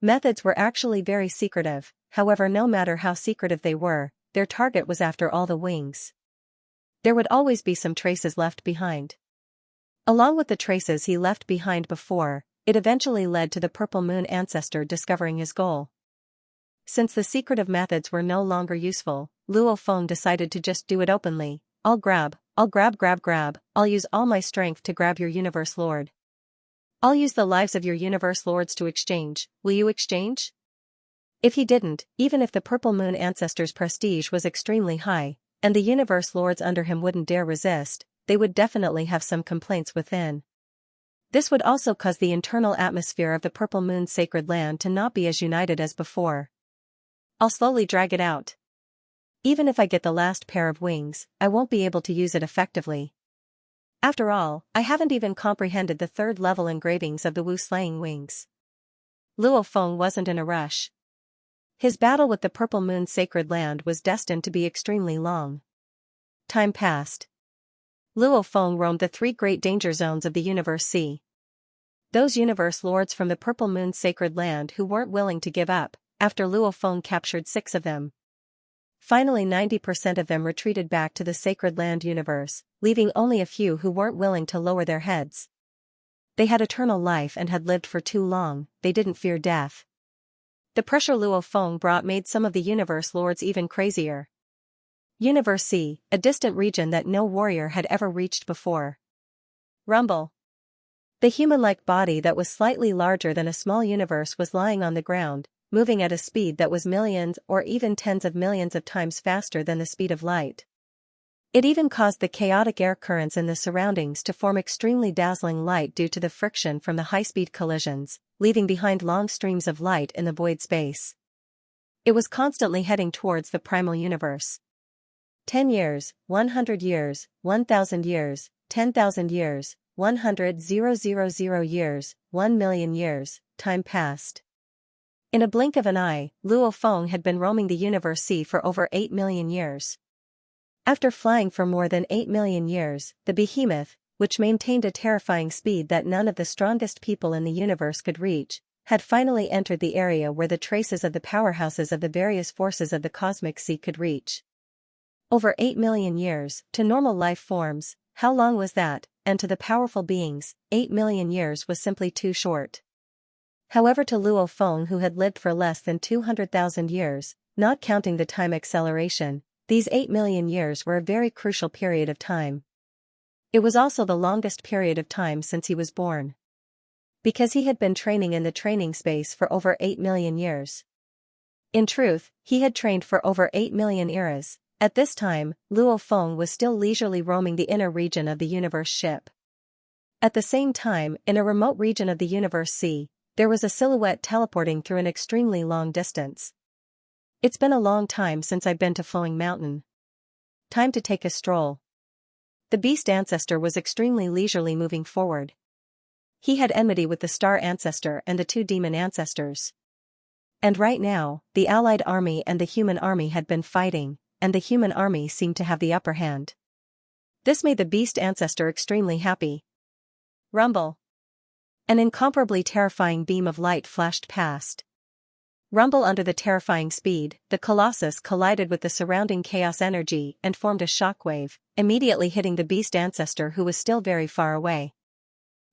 methods were actually very secretive. However, no matter how secretive they were, their target was after all the wings. There would always be some traces left behind. Along with the traces he left behind before, it eventually led to the Purple Moon Ancestor discovering his goal. Since the secretive methods were no longer useful, Luo Feng decided to just do it openly. I'll grab, I'll use all my strength to grab your universe lord. I'll use the lives of your universe lords to exchange, will you exchange? If he didn't, even if the Purple Moon ancestor's prestige was extremely high, and the universe lords under him wouldn't dare resist, they would definitely have some complaints within. This would also cause the internal atmosphere of the Purple Moon's sacred land to not be as united as before. I'll slowly drag it out. Even if I get the last pair of wings, I won't be able to use it effectively. After all, I haven't even comprehended the third-level engravings of the Wu-slaying wings. Luo Feng wasn't in a rush. His battle with the Purple Moon's sacred land was destined to be extremely long. Time passed. Luo Feng roamed the 3 great danger zones of the Universe Sea. Those universe lords from the Purple Moon's sacred land who weren't willing to give up, after Luo Feng captured 6 of them. Finally 90% of them retreated back to the sacred land universe, leaving only a few who weren't willing to lower their heads. They had eternal life and had lived for too long, they didn't fear death. The pressure Luo Feng brought made some of the universe lords even crazier. Universe Sea, a distant region that no warrior had ever reached before. Rumble. The human-like body that was slightly larger than a small universe was lying on the ground, moving at a speed that was millions or even tens of millions of times faster than the speed of light. It even caused the chaotic air currents in the surroundings to form extremely dazzling light due to the friction from the high-speed collisions, leaving behind long streams of light in the void space. It was constantly heading towards the primal universe. 10 years, 100 years, 1,000 years, 10,000 years, 100,000 years, 1 million years, time passed. In a blink of an eye, Luo Feng had been roaming the Universe Sea for over 8 million years. After flying for more than 8 million years, the behemoth, which maintained a terrifying speed that none of the strongest people in the universe could reach, had finally entered the area where the traces of the powerhouses of the various forces of the cosmic sea could reach. Over 8 million years, to normal life forms, how long was that, and to the powerful beings, 8 million years was simply too short. However, to Luo Feng, who had lived for less than 200,000 years, not counting the time acceleration, these 8 million years were a very crucial period of time. It was also the longest period of time since he was born. Because he had been training in the training space for over 8 million years. In truth, he had trained for over 8 million eras. At this time, Luo Feng was still leisurely roaming the inner region of the universe ship. At the same time, in a remote region of the Universe Sea, there was a silhouette teleporting through an extremely long distance. It's been a long time since I've been to Flowing Mountain. Time to take a stroll. The beast ancestor was extremely leisurely moving forward. He had enmity with the star ancestor and the 2 demon ancestors. And right now, the allied army and the human army had been fighting, and the human army seemed to have the upper hand. This made the beast ancestor extremely happy. Rumble. An incomparably terrifying beam of light flashed past. Rumble. Under the terrifying speed, the Colossus collided with the surrounding chaos energy and formed a shockwave, immediately hitting the beast ancestor, who was still very far away.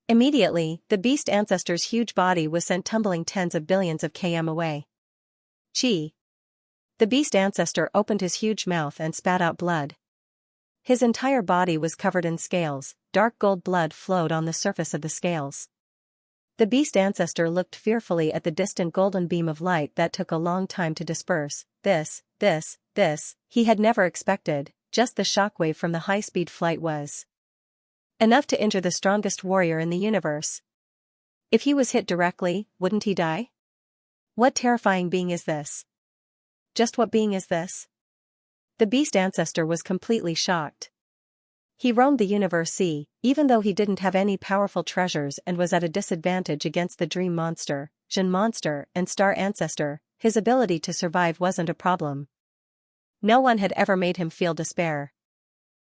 Immediately, the beast ancestor's huge body was sent tumbling tens of billions of km away. Chi. The beast ancestor opened his huge mouth and spat out blood. His entire body was covered in scales, dark gold blood flowed on the surface of the scales. The beast ancestor looked fearfully at the distant golden beam of light that took a long time to disperse. This, he had never expected, just the shockwave from the high-speed flight was enough to injure the strongest warrior in the universe. If he was hit directly, wouldn't he die? What terrifying being is this? Just what being is this? The beast ancestor was completely shocked. He roamed the Universe Sea, even though he didn't have any powerful treasures and was at a disadvantage against the Dream Monster, Jin Monster, and Star Ancestor. His ability to survive wasn't a problem. No one had ever made him feel despair.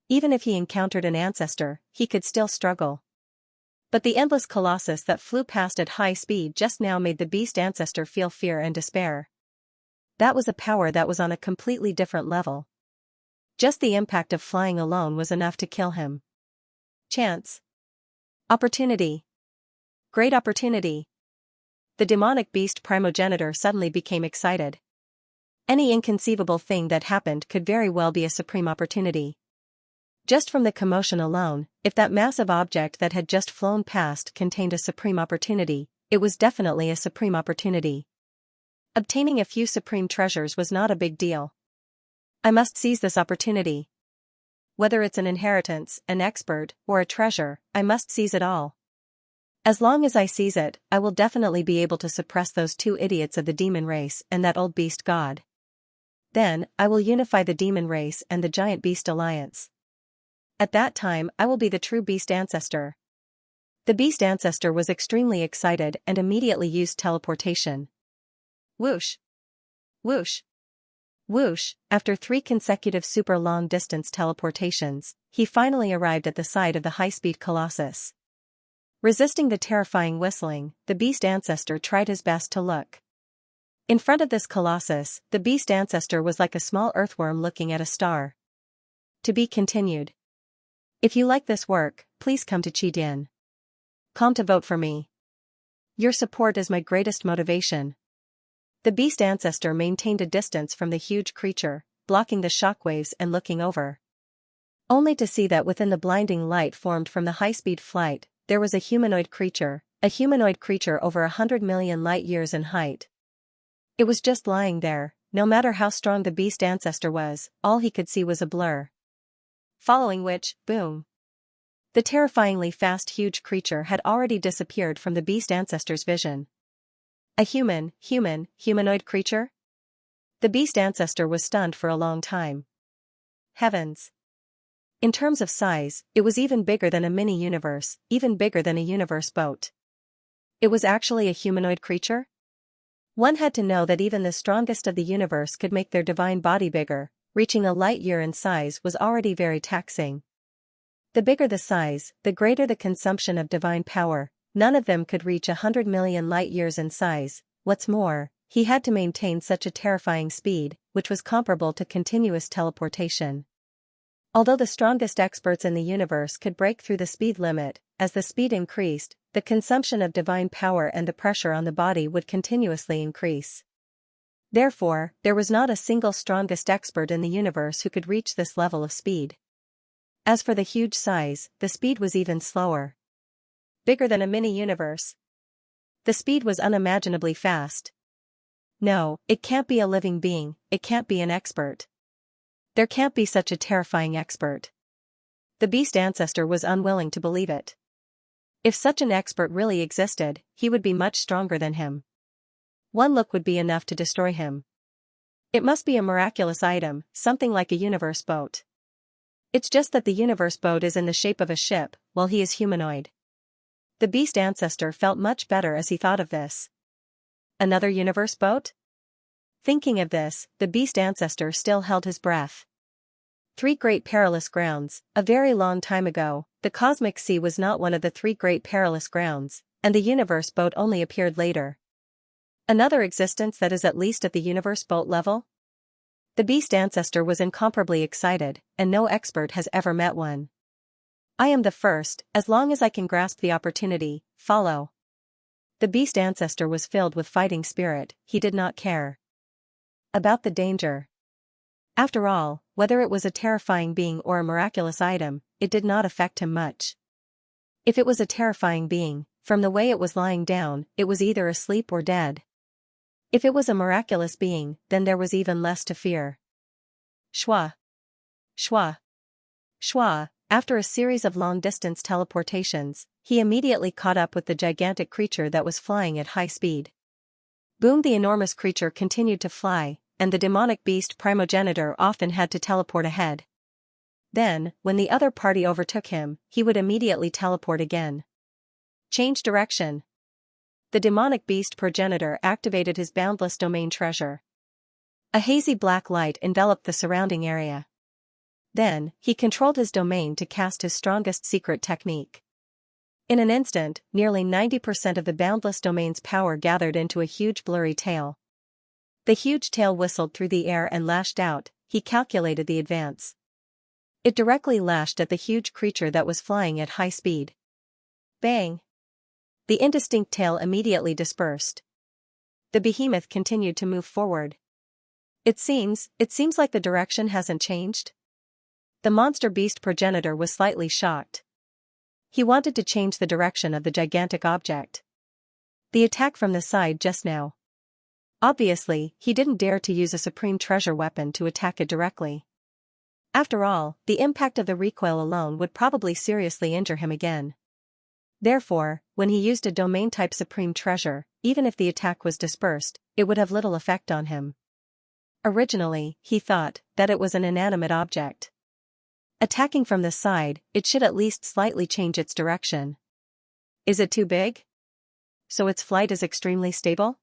Even if he encountered an ancestor, he could still struggle. But the endless colossus that flew past at high speed just now made the beast ancestor feel fear and despair. That was a power that was on a completely different level. Just the impact of flying alone was enough to kill him. Chance. Opportunity. Great opportunity. The demonic beast primogenitor suddenly became excited. Any inconceivable thing that happened could very well be a supreme opportunity. Just from the commotion alone, if that massive object that had just flown past contained a supreme opportunity, it was definitely a supreme opportunity. Obtaining a few supreme treasures was not a big deal. I must seize this opportunity. Whether it's an inheritance, an expert, or a treasure, I must seize it all. As long as I seize it, I will definitely be able to suppress those two idiots of the demon race and that old beast god. Then, I will unify the demon race and the giant beast alliance. At that time I will be the true beast ancestor. The beast ancestor was extremely excited and immediately used teleportation. Whoosh! Whoosh! Whoosh! After 3 consecutive super long-distance teleportations, he finally arrived at the side of the high-speed colossus. Resisting the terrifying whistling, the beast ancestor tried his best to look. In front of this colossus, the beast ancestor was like a small earthworm looking at a star. To be continued. If you like this work, please come to Qidin.com to vote for me. Your support is my greatest motivation. The beast ancestor maintained a distance from the huge creature, blocking the shockwaves and looking over. Only to see that within the blinding light formed from the high-speed flight, there was a humanoid creature over 100 million light-years in height. It was just lying there. No matter how strong the beast ancestor was, all he could see was a blur. Following which, boom! The terrifyingly fast huge creature had already disappeared from the beast ancestor's vision. A humanoid creature? The beast ancestor was stunned for a long time. Heavens! In terms of size, it was even bigger than a mini-universe, even bigger than a universe boat. It was actually a humanoid creature? One had to know that even the strongest of the universe could make their divine body bigger. Reaching a light-year in size was already very taxing. The bigger the size, the greater the consumption of divine power. None of them could reach 100 million light-years in size. What's more, he had to maintain such a terrifying speed, which was comparable to continuous teleportation. Although the strongest experts in the universe could break through the speed limit, as the speed increased, the consumption of divine power and the pressure on the body would continuously increase. Therefore, there was not a single strongest expert in the universe who could reach this level of speed. As for the huge size, the speed was even slower. Bigger than a mini-universe. The speed was unimaginably fast. No, it can't be a living being, it can't be an expert. There can't be such a terrifying expert. The beast ancestor was unwilling to believe it. If such an expert really existed, he would be much stronger than him. One look would be enough to destroy him. It must be a miraculous item, something like a universe boat. It's just that the universe boat is in the shape of a ship, while he is humanoid. The beast ancestor felt much better as he thought of this. Another universe boat? Thinking of this, the beast ancestor still held his breath. 3 great perilous grounds. A very long time ago, the cosmic sea was not one of the 3 great perilous grounds, and the universe boat only appeared later. Another existence that is at least at the universe boat level? The beast ancestor was incomparably excited, and no expert has ever met one. I am the first, as long as I can grasp the opportunity, follow. The beast ancestor was filled with fighting spirit, he did not care about the danger. After all, whether it was a terrifying being or a miraculous item, it did not affect him much. If it was a terrifying being, from the way it was lying down, it was either asleep or dead. If it was a miraculous being, then there was even less to fear. Shwa! Shwa! Shwa! After a series of long-distance teleportations, he immediately caught up with the gigantic creature that was flying at high speed. Boom! The enormous creature continued to fly, and the demonic beast primogenitor often had to teleport ahead. Then, when the other party overtook him, he would immediately teleport again. Change direction. The demonic beast progenitor activated his boundless domain treasure. A hazy black light enveloped the surrounding area. Then, he controlled his domain to cast his strongest secret technique. In an instant, nearly 90% of the boundless domain's power gathered into a huge blurry tail. The huge tail whistled through the air and lashed out. He calculated the advance. It directly lashed at the huge creature that was flying at high speed. Bang! The indistinct tail immediately dispersed. The behemoth continued to move forward. It seems like the direction hasn't changed. The monster beast progenitor was slightly shocked. He wanted to change the direction of the gigantic object. The attack from the side just now. Obviously, he didn't dare to use a supreme treasure weapon to attack it directly. After all, the impact of the recoil alone would probably seriously injure him again. Therefore, when he used a domain-type supreme treasure, even if the attack was dispersed, it would have little effect on him. Originally, he thought that it was an inanimate object. Attacking from the side, it should at least slightly change its direction. Is it too big? So its flight is extremely stable?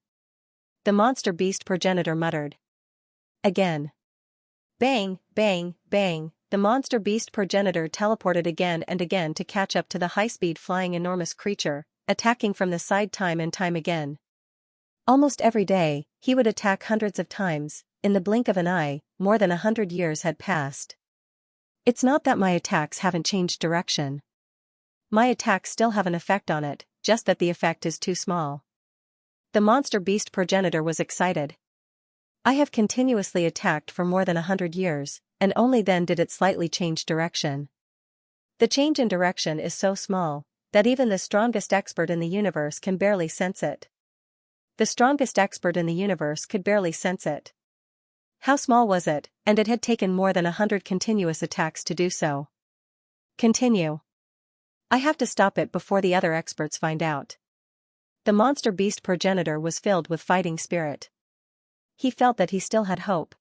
The monster beast progenitor muttered. Again. Bang, bang, bang, the monster beast progenitor teleported again and again to catch up to the high-speed flying enormous creature, attacking from the side time and time again. Almost every day, he would attack hundreds of times. In the blink of an eye, more than 100 years had passed. It's not that my attacks haven't changed direction. My attacks still have an effect on it, just that the effect is too small. The monster beast progenitor was excited. I have continuously attacked for more than 100 years, and only then did it slightly change direction. The change in direction is so small, that even the strongest expert in the universe can barely sense it. The strongest expert in the universe could barely sense it. How small was it, and it had taken more than 100 continuous attacks to do so. Continue. I have to stop it before the other experts find out. The monster beast progenitor was filled with fighting spirit. He felt that he still had hope.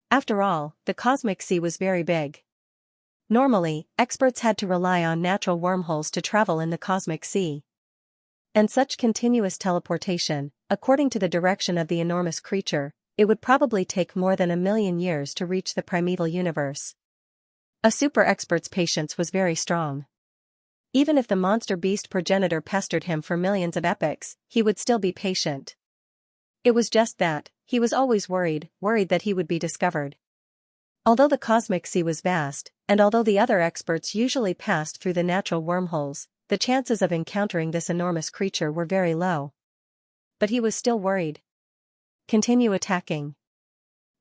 After all, the cosmic sea was very big. Normally, experts had to rely on natural wormholes to travel in the cosmic sea. And such continuous teleportation, according to the direction of the enormous creature, it would probably take more than 1,000,000 years to reach the primeval universe. A super expert's patience was very strong. Even if the monster beast progenitor pestered him for millions of epochs, he would still be patient. It was just that, he was always worried that he would be discovered. Although the cosmic sea was vast, and although the other experts usually passed through the natural wormholes, the chances of encountering this enormous creature were very low. But he was still worried. Continue attacking.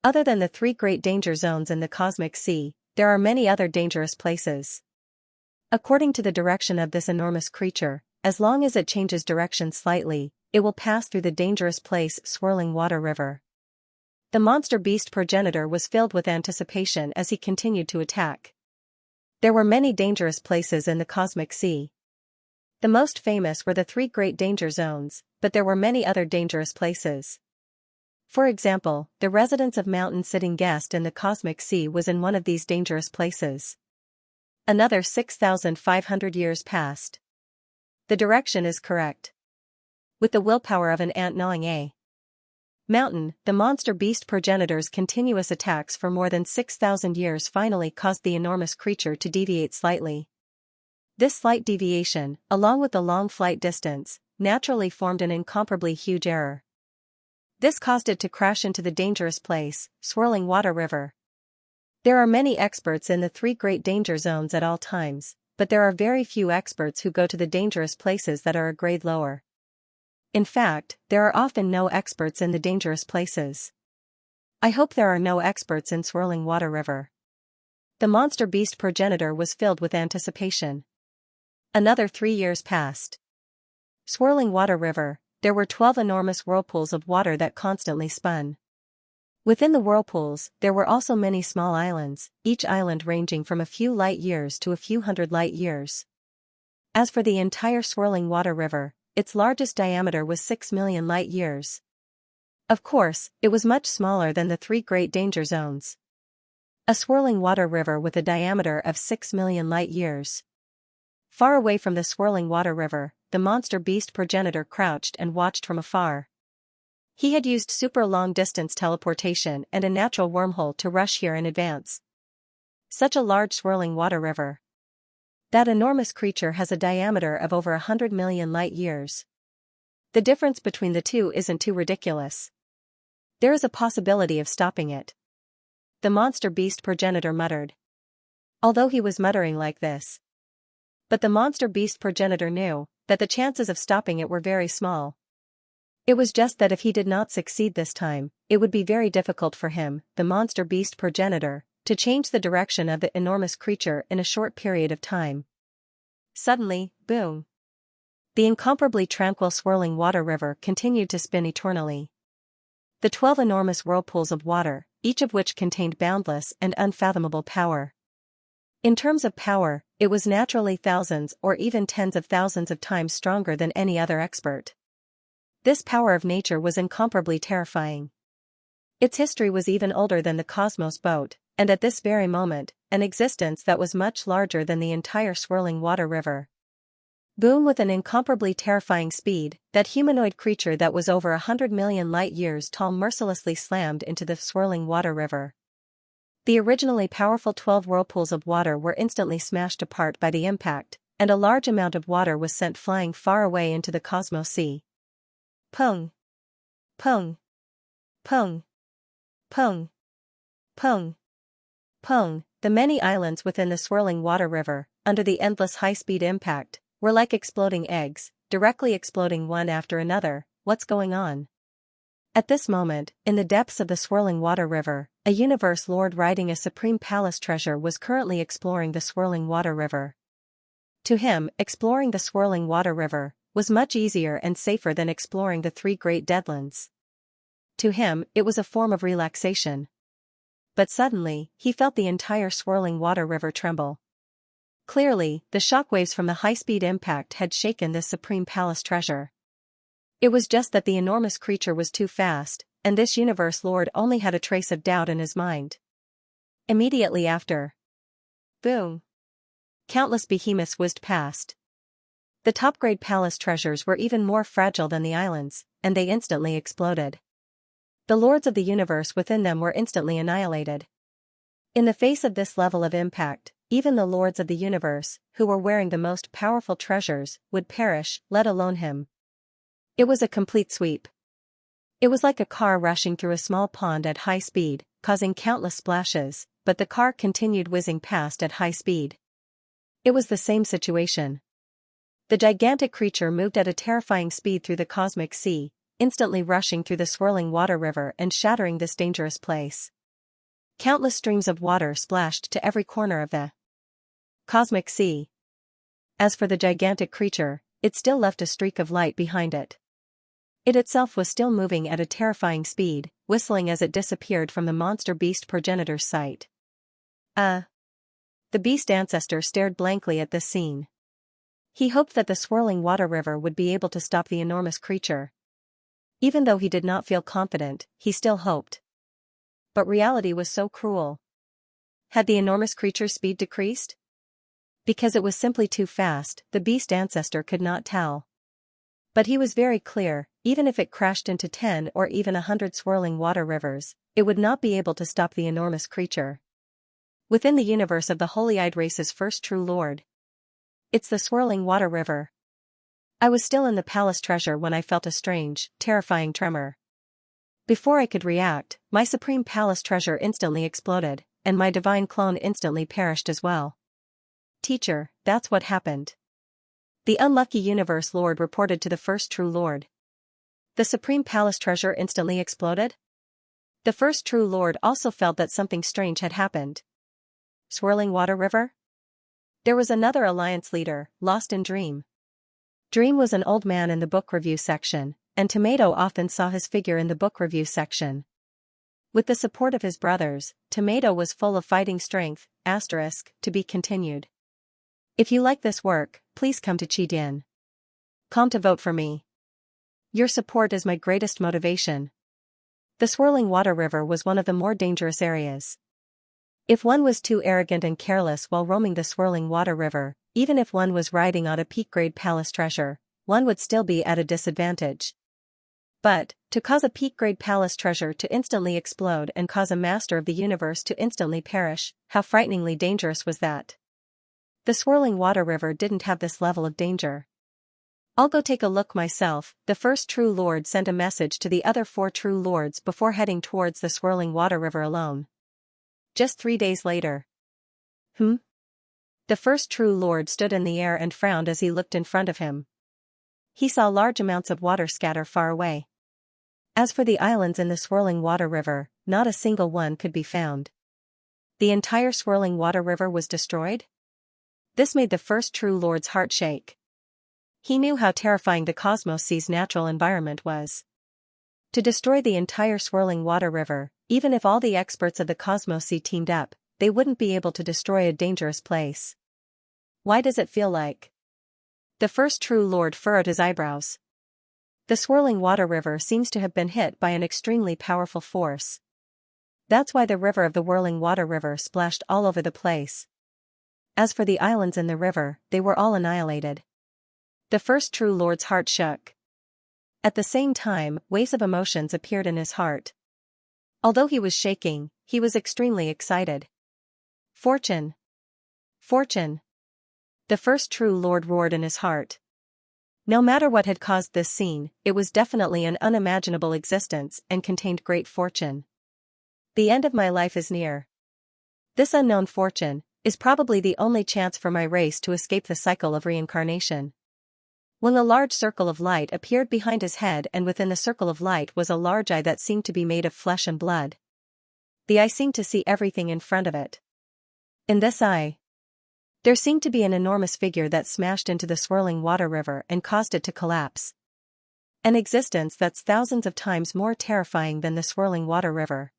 Other than the 3 great danger zones in the cosmic sea, there are many other dangerous places. According to the direction of this enormous creature, as long as it changes direction slightly, it will pass through the dangerous place Swirling Water River. The monster beast progenitor was filled with anticipation as he continued to attack. There were many dangerous places in the cosmic sea. The most famous were the 3 great danger zones, but there were many other dangerous places. For example, the residence of Mountain Sitting Guest in the cosmic sea was in one of these dangerous places. Another 6,500 years passed. The direction is correct. With the willpower of an ant gnawing a mountain, the monster beast progenitor's continuous attacks for more than 6,000 years finally caused the enormous creature to deviate slightly. This slight deviation, along with the long flight distance, naturally formed an incomparably huge error. This caused it to crash into the dangerous place, Swirling Water River. There are many experts in the 3 great danger zones at all times, but there are very few experts who go to the dangerous places that are a grade lower. In fact, there are often no experts in the dangerous places. I hope there are no experts in Swirling Water River. The monster beast progenitor was filled with anticipation. Another 3 years passed. Swirling Water River, there were 12 enormous whirlpools of water that constantly spun. Within the whirlpools, there were also many small islands, each island ranging from a few light years to a few hundred light years. As for the entire Swirling Water River, its largest diameter was 6 million light years. Of course, it was much smaller than the 3 great danger zones. A swirling water river with a diameter of 6 million light years. Far away from the swirling water river, the monster beast progenitor crouched and watched from afar. He had used super long-distance teleportation and a natural wormhole to rush here in advance. Such a large swirling water river. That enormous creature has a diameter of over 100 million light years. The difference between the two isn't too ridiculous. There is a possibility of stopping it. The monster beast progenitor muttered. Although he was muttering like this. But the monster beast progenitor knew that the chances of stopping it were very small. It was just that if he did not succeed this time, it would be very difficult for him, the monster beast progenitor, to change the direction of the enormous creature in a short period of time. Suddenly, boom! The incomparably tranquil swirling water river continued to spin eternally. The 12 enormous whirlpools of water, each of which contained boundless and unfathomable power. In terms of power, it was naturally thousands or even tens of thousands of times stronger than any other expert. This power of nature was incomparably terrifying. Its history was even older than the Cosmos boat, and at this very moment, an existence that was much larger than the entire swirling water river. Boom! With an incomparably terrifying speed, that humanoid creature that was over 100 million light-years tall mercilessly slammed into the swirling water river. The originally powerful 12 whirlpools of water were instantly smashed apart by the impact, and a large amount of water was sent flying far away into the Cosmos Sea. Pung! Pung! Pung! Pung! Pung! Pung! The many islands within the swirling water river, under the endless high-speed impact, were like exploding eggs, directly exploding one after another. What's going on? At this moment, in the depths of the swirling water river, a universe lord riding a supreme palace treasure was currently exploring the swirling water river. To him, exploring the swirling water river was much easier and safer than exploring the 3 great deadlands. To him, it was a form of relaxation. But suddenly, he felt the entire swirling water river tremble. Clearly, the shockwaves from the high-speed impact had shaken this supreme palace treasure. It was just that the enormous creature was too fast, and this universe lord only had a trace of doubt in his mind. Immediately after. Boom! Countless behemoths whizzed past. The top-grade palace treasures were even more fragile than the islands, and they instantly exploded. The lords of the universe within them were instantly annihilated. In the face of this level of impact, even the lords of the universe, who were wearing the most powerful treasures, would perish, let alone him. It was a complete sweep. It was like a car rushing through a small pond at high speed, causing countless splashes, but the car continued whizzing past at high speed. It was the same situation. The gigantic creature moved at a terrifying speed through the cosmic sea, instantly rushing through the swirling water river and shattering this dangerous place. Countless streams of water splashed to every corner of the cosmic sea. As for the gigantic creature, it still left a streak of light behind it. It itself was still moving at a terrifying speed, whistling as it disappeared from the monster beast progenitor's sight. The beast ancestor stared blankly at this scene. He hoped that the swirling water river would be able to stop the enormous creature. Even though he did not feel confident, he still hoped. But reality was so cruel. Had the enormous creature's speed decreased? Because it was simply too fast, the beast ancestor could not tell. But he was very clear, even if it crashed into 10 or even 100 swirling water rivers, it would not be able to stop the enormous creature. Within the universe of the holy-eyed race's first true lord. It's the swirling water river. I was still in the palace treasure when I felt a strange, terrifying tremor. Before I could react, my supreme palace treasure instantly exploded, and my divine clone instantly perished as well. Teacher, that's what happened. The unlucky universe lord reported to the first true lord. The supreme palace treasure instantly exploded? The first true lord also felt that something strange had happened. Swirling water river? There was another alliance leader, lost in Dream. Dream was an old man in the book review section, and Tomato often saw his figure in the book review section. With the support of his brothers, Tomato was full of fighting strength, *, to be continued. If you like this work, please come to Qidin.com to vote for me. Your support is my greatest motivation. The swirling water river was one of the more dangerous areas. If one was too arrogant and careless while roaming the swirling water river, even if one was riding on a peak-grade palace treasure, one would still be at a disadvantage. But, to cause a peak-grade palace treasure to instantly explode and cause a master of the universe to instantly perish, how frighteningly dangerous was that? The swirling water river didn't have this level of danger. I'll go take a look myself. The first true lord sent a message to the other 4 true lords before heading towards the swirling water river alone. Just 3 days later. The first true lord stood in the air and frowned as he looked in front of him. He saw large amounts of water scatter far away. As for the islands in the swirling water river, not a single one could be found. the entire swirling water river was destroyed? This made the first true lord's heart shake. He knew how terrifying the Cosmos Sea's natural environment was. To destroy the entire swirling water river, even if all the experts of the Cosmos Sea teamed up, they wouldn't be able to destroy a dangerous place. Why does it feel like? The first true lord furrowed his eyebrows. The swirling water river seems to have been hit by an extremely powerful force. That's why the river of the whirling water river splashed all over the place. As for the islands in the river, they were all annihilated. The first true lord's heart shook. At the same time, waves of emotions appeared in his heart. Although he was shaking, he was extremely excited. Fortune! Fortune! The first true lord roared in his heart. No matter what had caused this scene, it was definitely an unimaginable existence and contained great fortune. The end of my life is near. This unknown fortune is probably the only chance for my race to escape the cycle of reincarnation. When a large circle of light appeared behind his head, and within the circle of light was a large eye that seemed to be made of flesh and blood. The eye seemed to see everything in front of it. In this eye, there seemed to be an enormous figure that smashed into the swirling water river and caused it to collapse. An existence that's thousands of times more terrifying than the swirling water river.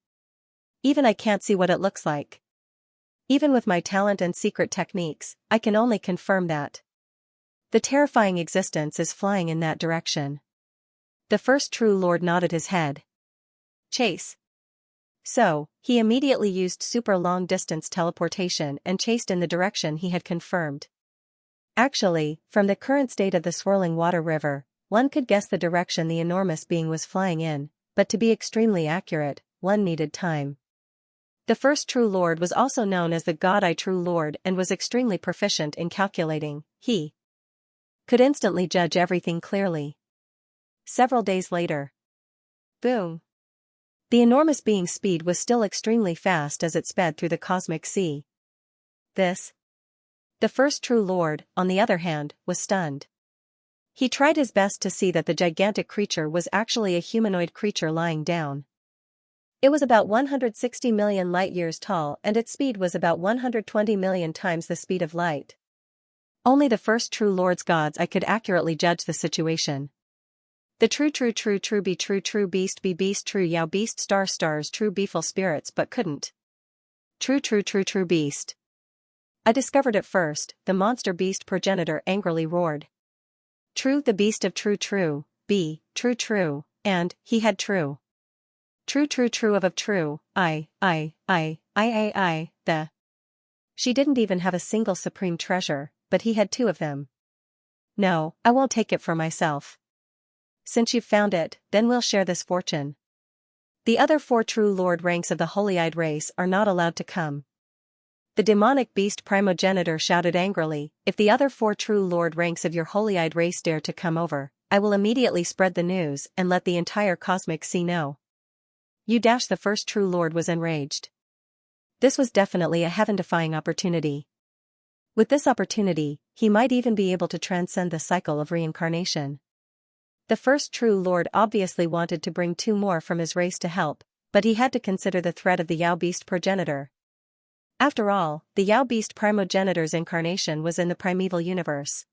Even I can't see what it looks like. Even with my talent and secret techniques, I can only confirm that. The terrifying existence is flying in that direction. The first true lord nodded his head. Chase. So, he immediately used super long-distance teleportation and chased in the direction he had confirmed. Actually, from the current state of the swirling water river, one could guess the direction the enormous being was flying in, but to be extremely accurate, one needed time. The first true lord was also known as the God Eye True Lord and was extremely proficient in calculating. He could instantly judge everything clearly. Several days later. Boom. The enormous being's speed was still extremely fast as it sped through the cosmic sea. The first true lord, on the other hand, was stunned. He tried his best to see that the gigantic creature was actually a humanoid creature lying down. It was about 160 million light-years tall and its speed was about 120 million times the speed of light. Only the first true lord's God's eye could accurately judge the situation. The true be true beast be beast true yao beast stars true beeful spirits but couldn't. True beast. I discovered it first, the monster beast progenitor angrily roared. True the beast of true, be, true, and, he had true. True of true, I, the. She didn't even have a single supreme treasure, but he had two of them. No, I won't take it for myself. Since you've found it, then we'll share this fortune. The other four true lord ranks of the holy-eyed race are not allowed to come. The demonic beast primogenitor shouted angrily, if the other four true lord ranks of your holy-eyed race dare to come over, I will immediately spread the news and let the entire cosmic sea know. The first true lord was enraged. This was definitely a heaven-defying opportunity. With this opportunity, he might even be able to transcend the cycle of reincarnation. The first true lord obviously wanted to bring two more from his race to help, but he had to consider the threat of the Yao beast progenitor. After all, the Yao beast primogenitor's incarnation was in the primeval universe.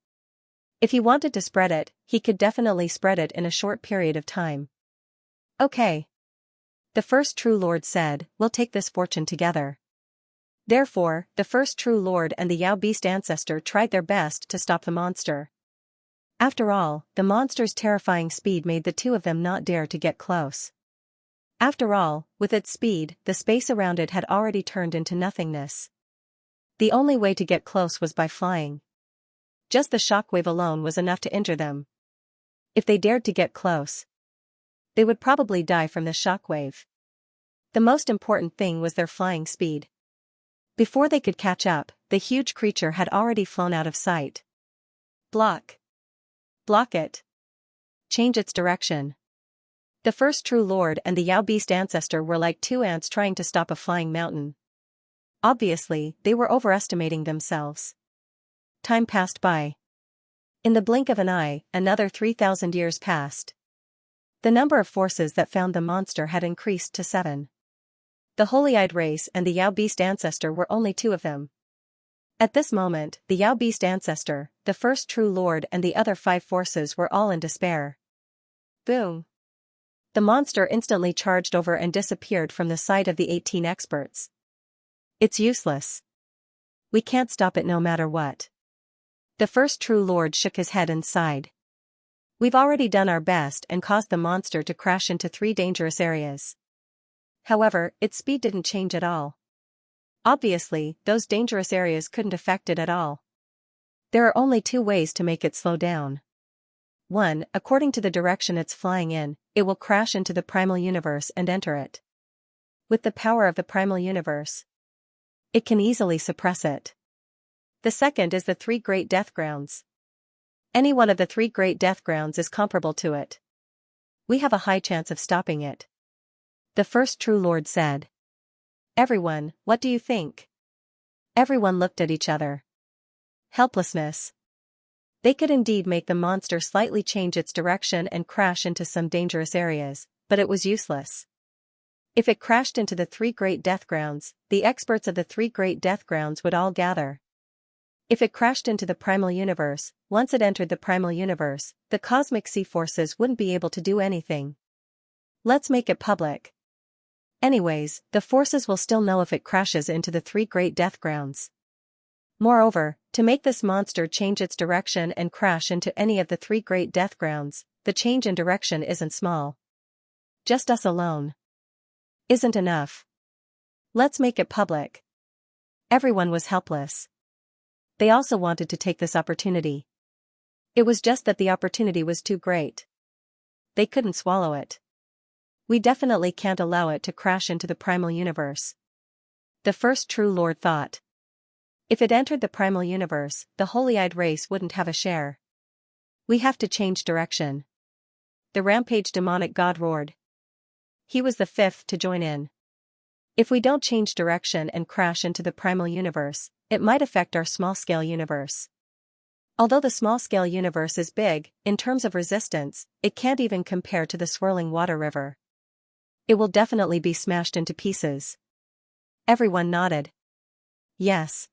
If he wanted to spread it, he could definitely spread it in a short period of time. Okay. The first true lord said, we'll take this fortune together. Therefore, the first true lord and the Yao beast ancestor tried their best to stop the monster. After all, the monster's terrifying speed made the two of them not dare to get close. After all, with its speed, the space around it had already turned into nothingness. The only way to get close was by flying. Just the shockwave alone was enough to injure them. If they dared to get close, they would probably die from the shockwave. The most important thing was their flying speed. Before they could catch up, the huge creature had already flown out of sight. Block it. Change its direction. The first true lord and the Yao beast ancestor were like two ants trying to stop a flying mountain. Obviously, they were overestimating themselves. Time passed by. In the blink of an eye, another 3,000 years passed. The number of forces that found the monster had increased to 7. The holy-eyed race and the Yao Beast ancestor were only two of them. At this moment, the Yao Beast ancestor, the first true lord and the other 5 forces were all in despair. Boom! The monster instantly charged over and disappeared from the sight of the 18 experts. It's useless. We can't stop it no matter what. The first true lord shook his head and sighed. We've already done our best and caused the monster to crash into 3 dangerous areas. However, its speed didn't change at all. Obviously, those dangerous areas couldn't affect it at all. There are only 2 ways to make it slow down. 1. According to the direction it's flying in, it will crash into the primal universe and enter it. With the power of the primal universe, it can easily suppress it. The second is the 3 great death grounds. Any one of the 3 great death grounds is comparable to it. We have a high chance of stopping it. The first true lord said. Everyone, what do you think? Everyone looked at each other. Helplessness. They could indeed make the monster slightly change its direction and crash into some dangerous areas, but it was useless. If it crashed into the 3 great death grounds, the experts of the 3 great death grounds would all gather. If it crashed into the primal universe, once it entered the primal universe, the cosmic sea forces wouldn't be able to do anything. Let's make it public. Anyways, the forces will still know if it crashes into the 3 great death grounds. Moreover, to make this monster change its direction and crash into any of the 3 great death grounds, the change in direction isn't small. Just us alone isn't enough. Let's make it public. Everyone was helpless. They also wanted to take this opportunity. It was just that the opportunity was too great. They couldn't swallow it. We definitely can't allow it to crash into the primal universe. The first true lord thought. If it entered the primal universe, the holy-eyed race wouldn't have a share. We have to change direction. The rampage demonic god roared. He was the 5th to join in. If we don't change direction and crash into the primal universe, it might affect our small-scale universe. Although the small-scale universe is big, in terms of resistance, it can't even compare to the swirling water river. It will definitely be smashed into pieces. Everyone nodded. Yes.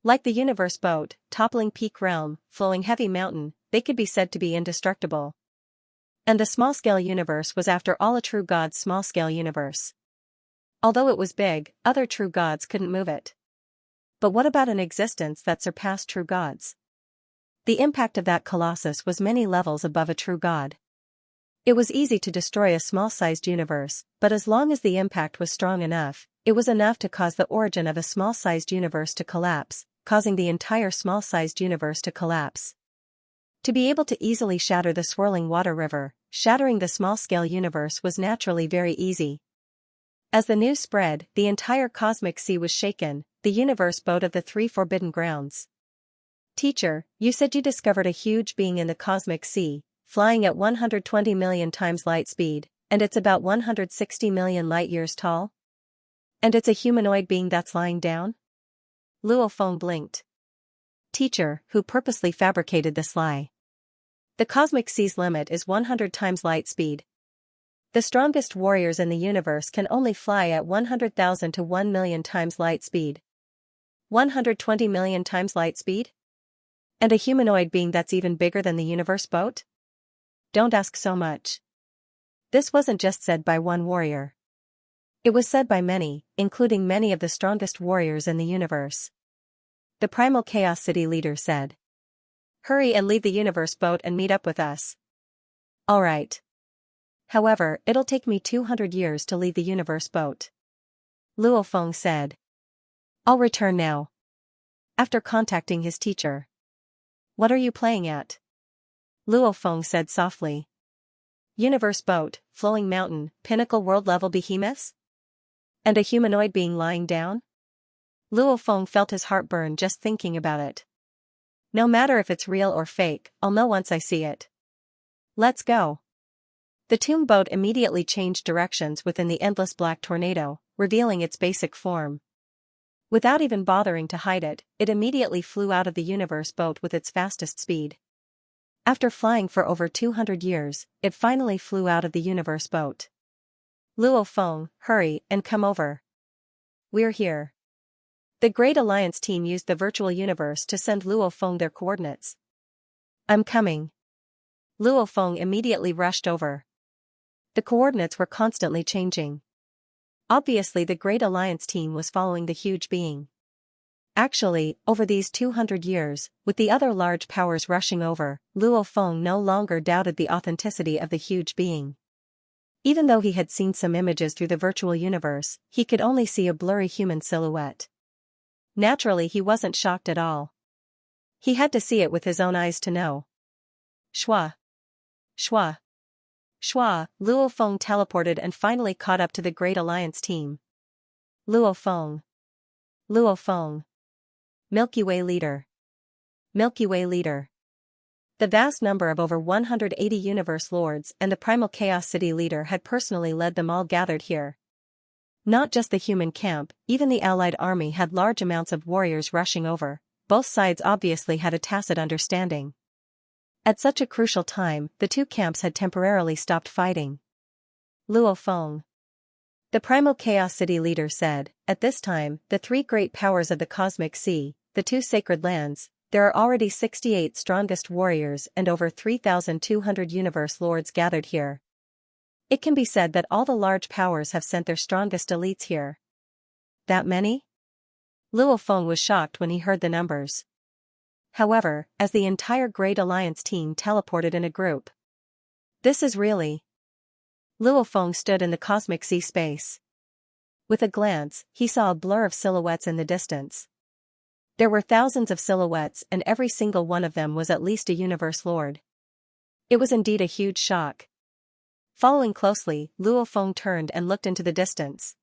Like the universe boat, toppling peak realm, flowing heavy mountain, they could be said to be indestructible. And the small-scale universe was after all a true god's small-scale universe. Although it was big, other true gods couldn't move it. But what about an existence that surpassed true gods? The impact of that colossus was many levels above a true god. It was easy to destroy a small-sized universe, but as long as the impact was strong enough, it was enough to cause the origin of a small-sized universe to collapse, causing the entire small-sized universe to collapse. To be able to easily shatter the swirling water river, shattering the small-scale universe was naturally very easy. As the news spread, the entire cosmic sea was shaken, the universe boat of the 3 forbidden grounds. Teacher, you said you discovered a huge being in the cosmic sea, flying at 120 million times light speed, and it's about 160 million light-years tall? And it's a humanoid being that's lying down? Luo Feng blinked. Teacher, who purposely fabricated this lie? The cosmic sea's limit is 100 times light speed. The strongest warriors in the universe can only fly at 100,000 to 1 million times light speed. 120 million times light speed? And a humanoid being that's even bigger than the universe boat? Don't ask so much. This wasn't just said by one warrior. It was said by many, including many of the strongest warriors in the universe. The Primal Chaos City leader said. Hurry and leave the universe boat and meet up with us. Alright. However, it'll take me 200 years to leave the universe boat. Luo Feng said. I'll return now. After contacting his teacher. What are you playing at? Luo Feng said softly. Universe boat, flowing mountain, pinnacle world-level behemoths? And a humanoid being lying down? Luo Feng felt his heart burn just thinking about it. No matter if it's real or fake, I'll know once I see it. Let's go. The tomb boat immediately changed directions within the endless black tornado, revealing its basic form. Without even bothering to hide it, it immediately flew out of the universe boat with its fastest speed. After flying for over 200 years, it finally flew out of the universe boat. Luo Feng, hurry and come over. We're here. The Great Alliance team used the virtual universe to send Luo Feng their coordinates. I'm coming. Luo Feng immediately rushed over. The coordinates were constantly changing. Obviously, the Great Alliance team was following the huge being. Actually, over these 200 years, with the other large powers rushing over, Luo Feng no longer doubted the authenticity of the huge being. Even though he had seen some images through the virtual universe, he could only see a blurry human silhouette. Naturally, he wasn't shocked at all. He had to see it with his own eyes to know. Shwa. Shwa. Shwa, Luo Feng teleported and finally caught up to the Great Alliance team. Luo Feng. Luo Feng. Milky Way leader. Milky Way leader. The vast number of over 180 universe lords and the primal chaos city leader had personally led them all gathered here. Not just the human camp, even the allied army had large amounts of warriors rushing over. Both sides obviously had a tacit understanding. At such a crucial time, the two camps had temporarily stopped fighting. Luo Feng. The primal chaos city leader said, at this time, the three great powers of the cosmic sea, the two sacred lands, there are already 68 strongest warriors and over 3,200 universe lords gathered here. It can be said that all the large powers have sent their strongest elites here. That many? Luo Feng was shocked when he heard the numbers. However, as the entire Great Alliance team teleported in a group. This is really. Luo Feng stood in the cosmic sea space. With a glance, he saw a blur of silhouettes in the distance. There were thousands of silhouettes and every single one of them was at least a universe lord. It was indeed a huge shock. Following closely, Luo Feng turned and looked into the distance.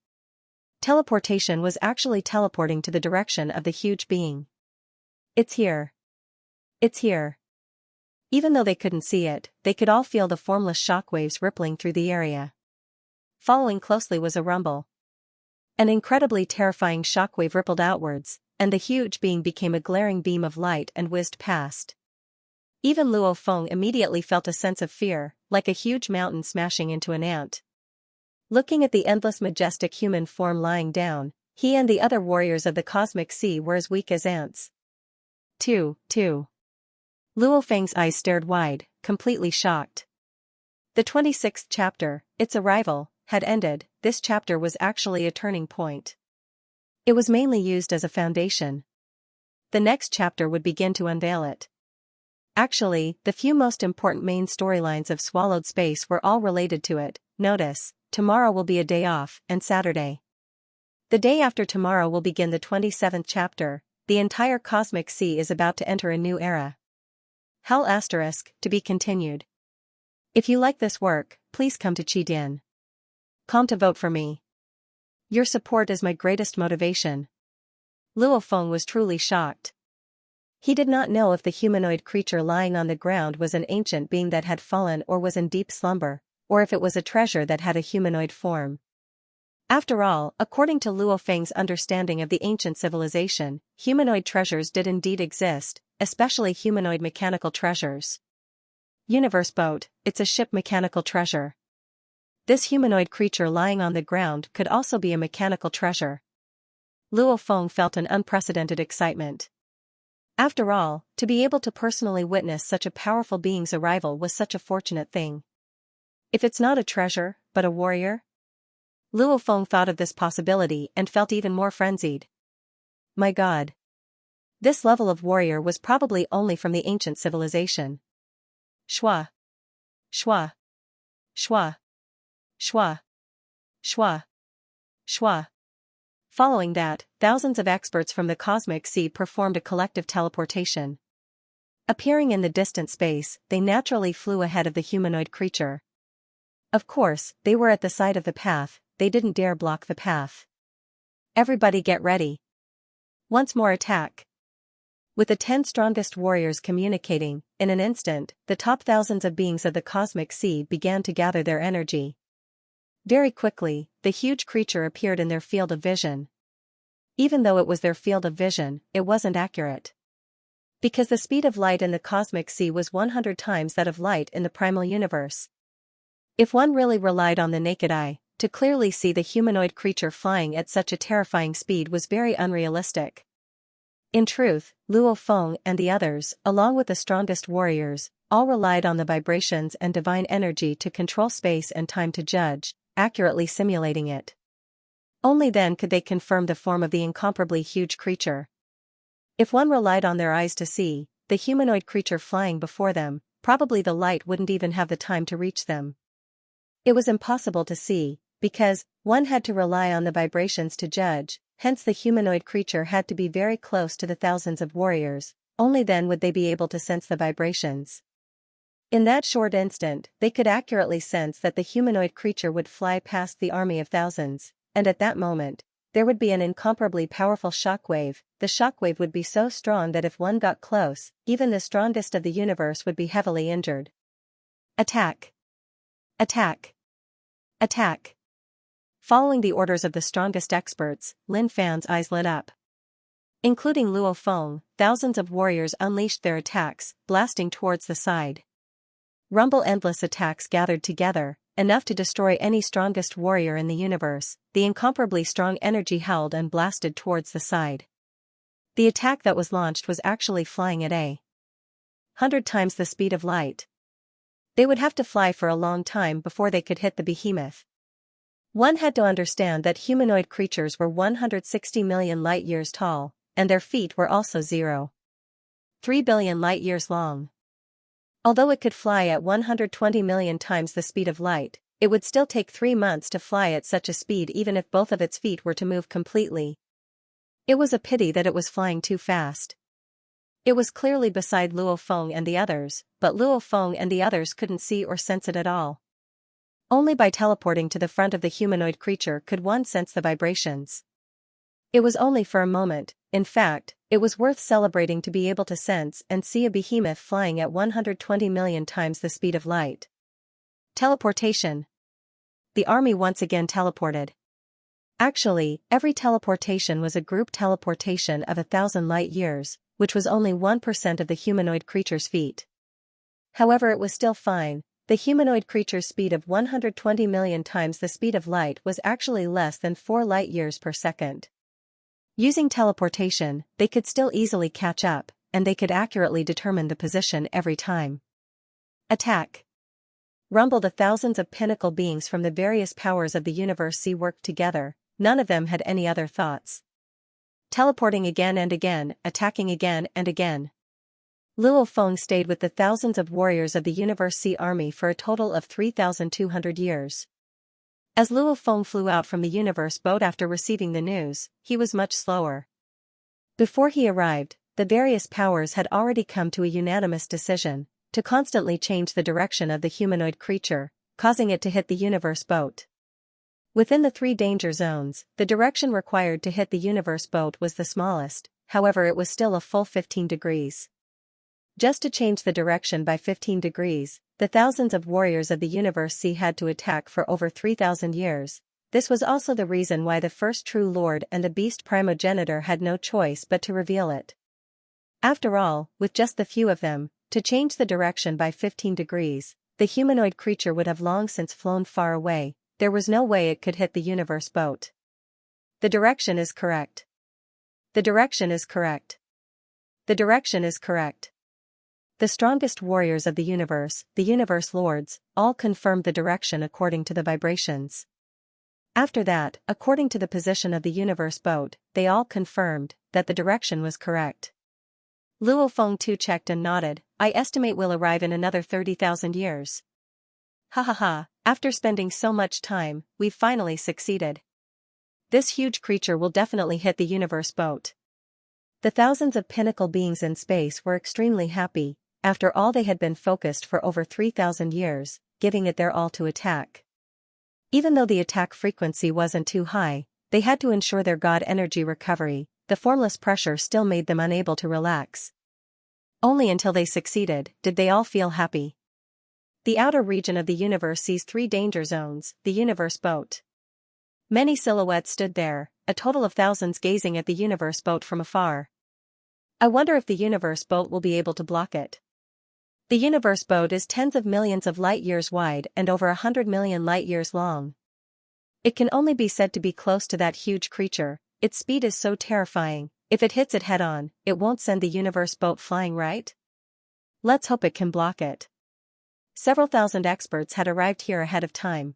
Teleportation was actually teleporting to the direction of the huge being. It's here. It's here. Even though they couldn't see it, they could all feel the formless shockwaves rippling through the area. Following closely was a rumble. An incredibly terrifying shockwave rippled outwards, and the huge being became a glaring beam of light and whizzed past. Even Luo Feng immediately felt a sense of fear, like a huge mountain smashing into an ant. Looking at the endless majestic human form lying down, he and the other warriors of the cosmic sea were as weak as ants. 2. Luo Feng's eyes stared wide, completely shocked. The 26th chapter, its arrival, had ended. This chapter was actually a turning point. It was mainly used as a foundation. The next chapter would begin to unveil it. Actually, the few most important main storylines of Swallowed Space were all related to it. Notice, tomorrow will be a day off, and Saturday. The day after tomorrow will begin the 27th chapter. The entire cosmic sea is about to enter a new era. Hell ** to be continued. If you like this work, please come to Qidin.com to vote for me. Your support is my greatest motivation. Luo Feng was truly shocked. He did not know if the humanoid creature lying on the ground was an ancient being that had fallen or was in deep slumber, or if it was a treasure that had a humanoid form. After all, according to Luo Feng's understanding of the ancient civilization, humanoid treasures did indeed exist, especially humanoid mechanical treasures. Universe boat, it's a ship mechanical treasure. This humanoid creature lying on the ground could also be a mechanical treasure. Luo Feng felt an unprecedented excitement. After all, to be able to personally witness such a powerful being's arrival was such a fortunate thing. If it's not a treasure, but a warrior? Luo Feng thought of this possibility and felt even more frenzied. My god. This level of warrior was probably only from the ancient civilization. Shwa. Shwa. Shwa. Shwa. Shwa. Shwa. Following that, thousands of experts from the cosmic sea performed a collective teleportation. Appearing in the distant space, they naturally flew ahead of the humanoid creature. Of course, they were at the side of the path, they didn't dare block the path. Everybody get ready. Once more attack. With the 10 strongest warriors communicating, in an instant, the top thousands of beings of the cosmic sea began to gather their energy. Very quickly, the huge creature appeared in their field of vision. Even though it was their field of vision, it wasn't accurate. Because the speed of light in the cosmic sea was 100 times that of light in the primal universe. If one really relied on the naked eye, to clearly see the humanoid creature flying at such a terrifying speed was very unrealistic. In truth, Luo Feng and the others, along with the strongest warriors, all relied on the vibrations and divine energy to control space and time to judge, accurately simulating it. Only then could they confirm the form of the incomparably huge creature. If one relied on their eyes to see the humanoid creature flying before them, probably the light wouldn't even have the time to reach them. It was impossible to see, because one had to rely on the vibrations to judge, hence the humanoid creature had to be very close to the thousands of warriors, only then would they be able to sense the vibrations. In that short instant, they could accurately sense that the humanoid creature would fly past the army of thousands, and at that moment, there would be an incomparably powerful shockwave. The shockwave would be so strong that if one got close, even the strongest of the universe would be heavily injured. Attack! Attack! Attack! Following the orders of the strongest experts, Lin Fan's eyes lit up. Including Luo Feng, thousands of warriors unleashed their attacks, blasting towards the side. Rumble endless attacks gathered together, enough to destroy any strongest warrior in the universe. The incomparably strong energy howled and blasted towards the side. The attack that was launched was actually flying at 100 times the speed of light. They would have to fly for a long time before they could hit the behemoth. One had to understand that humanoid creatures were 160 million light-years tall, and their feet were also 0.3 billion light-years long. Although it could fly at 120 million times the speed of light, it would still take 3 months to fly at such a speed even if both of its feet were to move completely. It was a pity that it was flying too fast. It was clearly beside Luo Feng and the others, but Luo Feng and the others couldn't see or sense it at all. Only by teleporting to the front of the humanoid creature could one sense the vibrations. It was only for a moment. In fact, it was worth celebrating to be able to sense and see a behemoth flying at 120 million times the speed of light. Teleportation. The army once again teleported. Actually, every teleportation was a group teleportation of 1,000 light-years, which was only 1% of the humanoid creature's feet. However, it was still fine. The humanoid creature's speed of 120 million times the speed of light was actually less than 4 light-years per second. Using teleportation, they could still easily catch up, and they could accurately determine the position every time. Attack! Rumbled the thousands of pinnacle beings from the various powers of the universe worked together. None of them had any other thoughts. Teleporting again and again, attacking again and again. Luo Feng stayed with the thousands of warriors of the Universe army for a total of 3,200 years. As Luo Feng flew out from the universe boat after receiving the news, he was much slower. Before he arrived, the various powers had already come to a unanimous decision to constantly change the direction of the humanoid creature, causing it to hit the universe boat. Within the 3 danger zones, the direction required to hit the universe boat was the smallest, however it was still a full 15 degrees. Just to change the direction by 15 degrees, the thousands of warriors of the universe had to attack for over 3,000 years. This was also the reason why the first true lord and the beast primogenitor had no choice but to reveal it. After all, with just the few of them, to change the direction by 15 degrees, the humanoid creature would have long since flown far away. There was no way it could hit the universe boat. The direction is correct. The direction is correct. The direction is correct. The strongest warriors of the universe lords, all confirmed the direction according to the vibrations. After that, according to the position of the universe boat, they all confirmed that the direction was correct. Luo Feng too checked and nodded. I estimate we'll arrive in another 30,000 years. Ha ha ha, after spending so much time, we've finally succeeded. This huge creature will definitely hit the universe boat. The thousands of pinnacle beings in space were extremely happy. After all, they had been focused for over 3,000 years, giving it their all to attack. Even though the attack frequency wasn't too high, they had to ensure their god energy recovery. The formless pressure still made them unable to relax. Only until they succeeded did they all feel happy. The outer region of the universe sees 3 danger zones, the universe boat. Many silhouettes stood there, a total of thousands gazing at the universe boat from afar. I wonder if the universe boat will be able to block it. The universe boat is tens of millions of light-years wide and over 100 million light-years long. It can only be said to be close to that huge creature. Its speed is so terrifying. If it hits it head-on, it won't send the universe boat flying, right? Let's hope it can block it. Several thousand experts had arrived here ahead of time.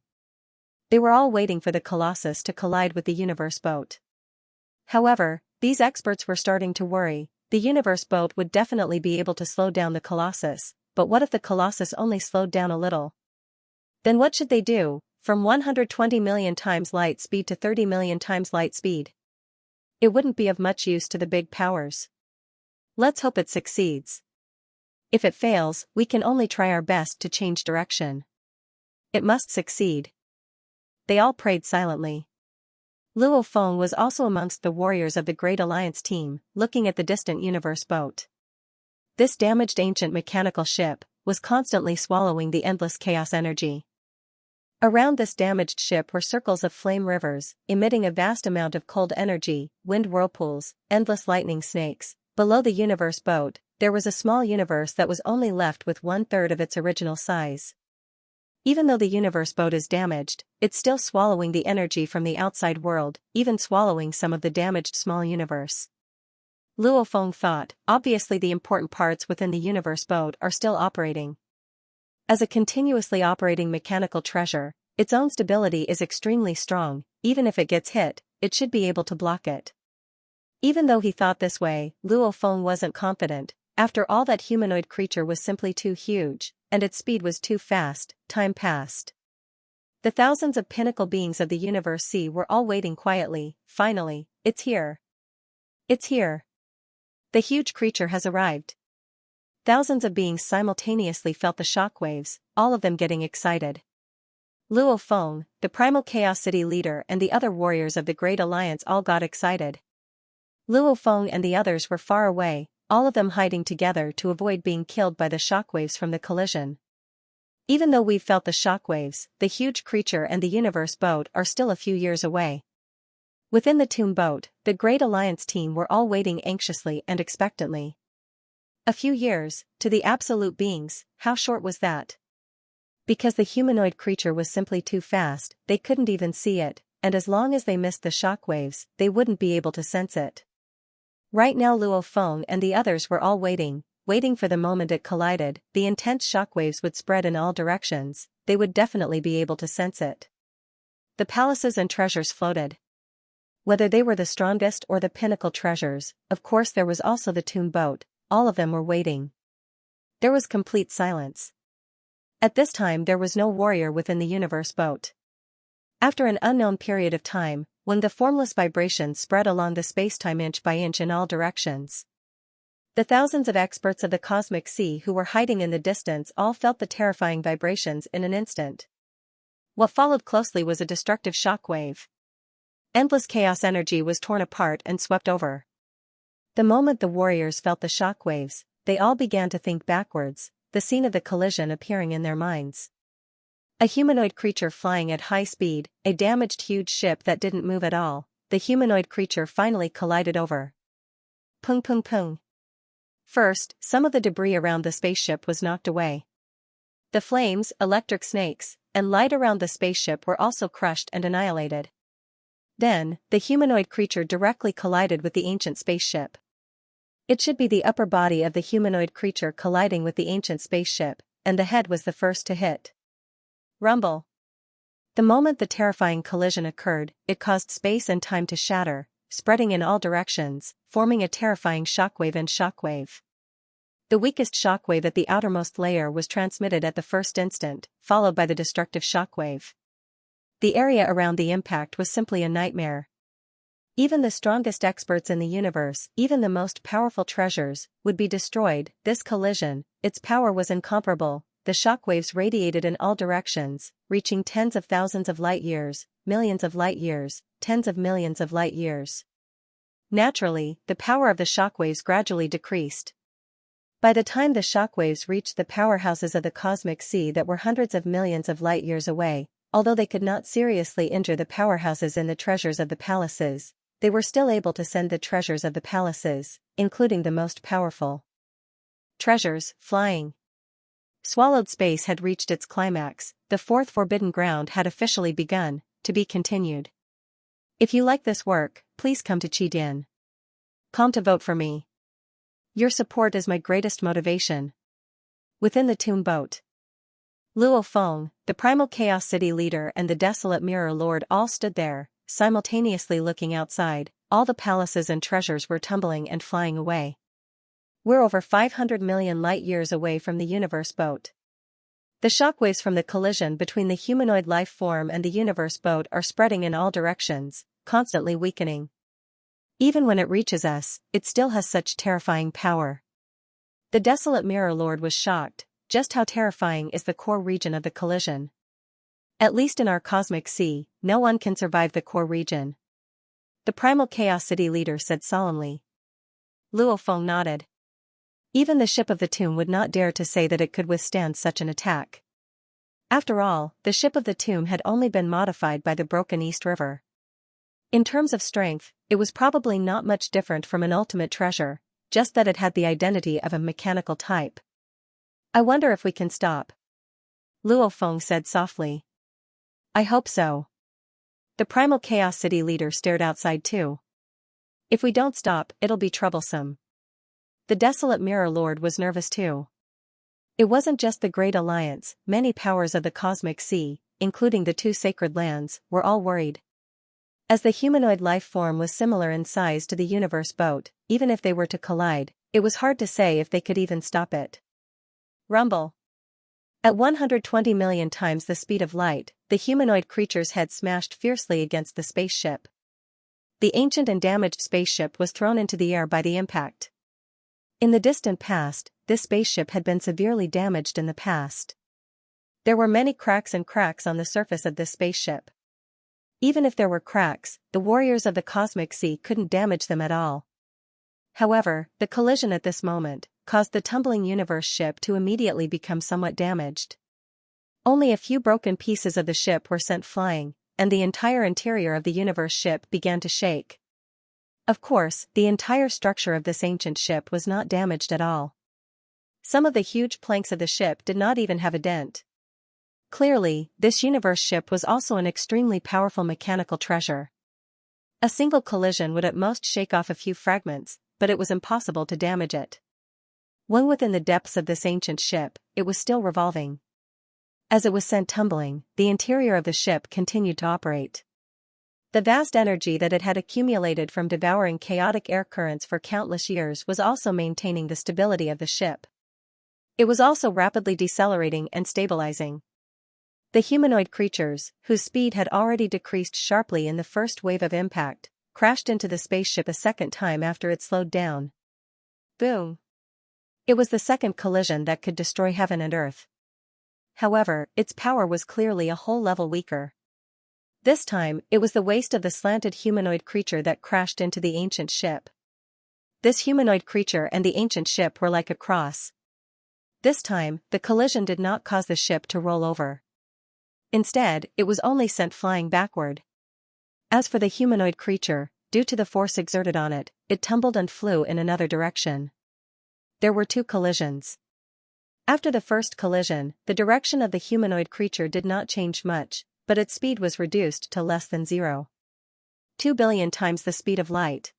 They were all waiting for the Colossus to collide with the universe boat. However, these experts were starting to worry. The universe boat would definitely be able to slow down the Colossus, but what if the Colossus only slowed down a little? Then what should they do? From 120 million times light speed to 30 million times light speed. It wouldn't be of much use to the big powers. Let's hope it succeeds. If it fails, we can only try our best to change direction. It must succeed. They all prayed silently. Luo Feng was also amongst the warriors of the Great Alliance team, looking at the distant universe boat. This damaged ancient mechanical ship was constantly swallowing the endless chaos energy. Around this damaged ship were circles of flame rivers, emitting a vast amount of cold energy, wind whirlpools, endless lightning snakes. Below the universe boat, there was a small universe that was only left with 1/3 of its original size. Even though the universe boat is damaged, it's still swallowing the energy from the outside world, even swallowing some of the damaged small universe. Luo Feng thought, obviously the important parts within the universe boat are still operating. As a continuously operating mechanical treasure, its own stability is extremely strong. Even if it gets hit, it should be able to block it. Even though he thought this way, Luo Feng wasn't confident. After all, that humanoid creature was simply too huge, and its speed was too fast. Time passed. The thousands of pinnacle beings of the universe sea were all waiting quietly. Finally, it's here. It's here. The huge creature has arrived. Thousands of beings simultaneously felt the shockwaves, all of them getting excited. Luo Feng, the Primal Chaos City leader, and the other warriors of the Great Alliance all got excited. Luo Feng and the others were far away, all of them hiding together to avoid being killed by the shockwaves from the collision. Even though we've felt the shockwaves, the huge creature and the universe boat are still a few years away. Within the tomb boat, the Great Alliance team were all waiting anxiously and expectantly. A few years, to the absolute beings, how short was that? Because the humanoid creature was simply too fast, they couldn't even see it, and as long as they missed the shockwaves, they wouldn't be able to sense it. Right now Luo Feng and the others were all waiting for the moment it collided. The intense shockwaves would spread in all directions, they would definitely be able to sense it. The palaces and treasures floated. Whether they were the strongest or the pinnacle treasures, of course there was also the tomb boat. All of them were waiting. There was complete silence. At this time there was no warrior within the universe boat. After an unknown period of time, when the formless vibrations spread along the spacetime inch by inch in all directions, the thousands of experts of the cosmic sea who were hiding in the distance all felt the terrifying vibrations in an instant. What followed closely was a destructive shockwave. Endless chaos energy was torn apart and swept over. The moment the warriors felt the shockwaves, they all began to think backwards, the scene of the collision appearing in their minds. A humanoid creature flying at high speed, a damaged huge ship that didn't move at all. The humanoid creature finally collided over. Pung pung pung. First, some of the debris around the spaceship was knocked away. The flames, electric snakes, and light around the spaceship were also crushed and annihilated. Then, the humanoid creature directly collided with the ancient spaceship. It should be the upper body of the humanoid creature colliding with the ancient spaceship, and the head was the first to hit. Rumble. The moment the terrifying collision occurred, it caused space and time to shatter, spreading in all directions, forming a terrifying shockwave and shockwave. The weakest shockwave at the outermost layer was transmitted at the first instant, followed by the destructive shockwave. The area around the impact was simply a nightmare. Even the strongest experts in the universe, even the most powerful treasures, would be destroyed. This collision, its power was incomparable. The shockwaves radiated in all directions, reaching tens of thousands of light years, millions of light years, tens of millions of light years. Naturally, the power of the shockwaves gradually decreased. By the time the shockwaves reached the powerhouses of the cosmic sea that were hundreds of millions of light years away, although they could not seriously injure the powerhouses in the treasures of the palaces, they were still able to send the treasures of the palaces, including the most powerful treasures, flying. Swallowed space had reached its climax, the fourth forbidden ground had officially begun. to be continued. If you like this work, please come to Qidin.com to vote for me. Your support is my greatest motivation. Within the tomb boat, Luo Feng, the primal chaos city leader and the desolate mirror lord all stood there, simultaneously looking outside. All the palaces and treasures were tumbling and flying away. We're over 500 million light-years away from the universe boat. The shockwaves from the collision between the humanoid life form and the universe boat are spreading in all directions, constantly weakening. Even when it reaches us, it still has such terrifying power. The desolate mirror lord was shocked. Just how terrifying is the core region of the collision? At least in our cosmic sea, no one can survive the core region. The primal chaos city leader said solemnly. Luo Feng nodded. Even the ship of the tomb would not dare to say that it could withstand such an attack. After all, the ship of the tomb had only been modified by the broken East River. In terms of strength, it was probably not much different from an ultimate treasure, just that it had the identity of a mechanical type. I wonder if we can stop. Luo Feng said softly. I hope so. The primal chaos city leader stared outside too. If we don't stop, it'll be troublesome. The desolate mirror lord was nervous too. It wasn't just the Great Alliance, many powers of the cosmic sea, including the two sacred lands, were all worried. As the humanoid life form was similar in size to the universe boat, even if they were to collide, it was hard to say if they could even stop it. Rumble. At 120 million times the speed of light, the humanoid creature's head smashed fiercely against the spaceship. The ancient and damaged spaceship was thrown into the air by the impact. In the distant past, this spaceship had been severely damaged in the past. There were many cracks on the surface of this spaceship. Even if there were cracks, the warriors of the cosmic sea couldn't damage them at all. However, the collision at this moment caused the tumbling universe ship to immediately become somewhat damaged. Only a few broken pieces of the ship were sent flying, and the entire interior of the universe ship began to shake. Of course, the entire structure of this ancient ship was not damaged at all. Some of the huge planks of the ship did not even have a dent. Clearly, this universe ship was also an extremely powerful mechanical treasure. A single collision would at most shake off a few fragments, but it was impossible to damage it. When within the depths of this ancient ship, it was still revolving. As it was sent tumbling, the interior of the ship continued to operate. The vast energy that it had accumulated from devouring chaotic air currents for countless years was also maintaining the stability of the ship. It was also rapidly decelerating and stabilizing. The humanoid creatures, whose speed had already decreased sharply in the first wave of impact, crashed into the spaceship a second time after it slowed down. Boom! It was the second collision that could destroy heaven and earth. However, its power was clearly a whole level weaker. This time, it was the waist of the slanted humanoid creature that crashed into the ancient ship. This humanoid creature and the ancient ship were like a cross. This time, the collision did not cause the ship to roll over. Instead, it was only sent flying backward. As for the humanoid creature, due to the force exerted on it, it tumbled and flew in another direction. There were two collisions. After the first collision, the direction of the humanoid creature did not change much, but its speed was reduced to less than 0.2 billion times the speed of light.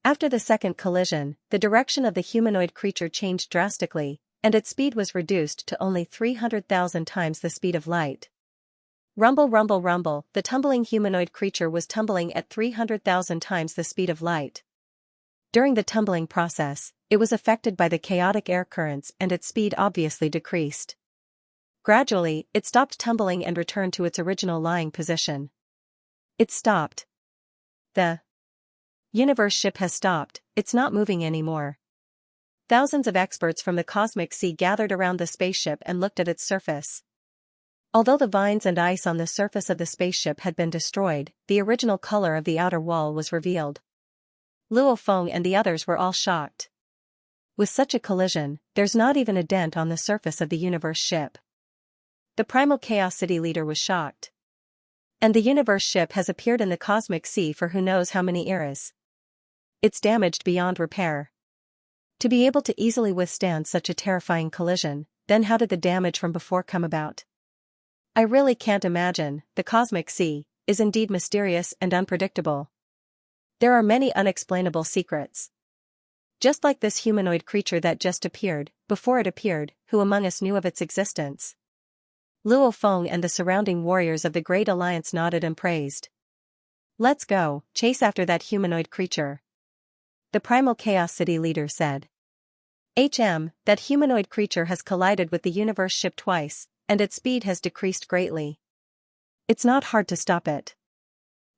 After the second collision, the direction of the humanoid creature changed drastically, and its speed was reduced to only 300,000 times the speed of light. Rumble, rumble, rumble, the tumbling humanoid creature was tumbling at 300,000 times the speed of light. During the tumbling process, it was affected by the chaotic air currents and its speed obviously decreased. Gradually, it stopped tumbling and returned to its original lying position. It stopped. The universe ship has stopped, it's not moving anymore. Thousands of experts from the cosmic sea gathered around the spaceship and looked at its surface. Although the vines and ice on the surface of the spaceship had been destroyed, the original color of the outer wall was revealed. Luo Feng and the others were all shocked. With such a collision, there's not even a dent on the surface of the universe ship. The primal chaos city leader was shocked. And the universe ship has appeared in the cosmic sea for who knows how many eras. It's damaged beyond repair. To be able to easily withstand such a terrifying collision, then how did the damage from before come about? I really can't imagine. The cosmic sea, is indeed mysterious and unpredictable. There are many unexplainable secrets. Just like this humanoid creature that just appeared, before it appeared, who among us knew of its existence? Luo Feng and the surrounding warriors of the Great Alliance nodded and praised. Let's go, chase after that humanoid creature. The Primal Chaos City leader said. That humanoid creature has collided with the universe ship twice, and its speed has decreased greatly. It's not hard to stop it.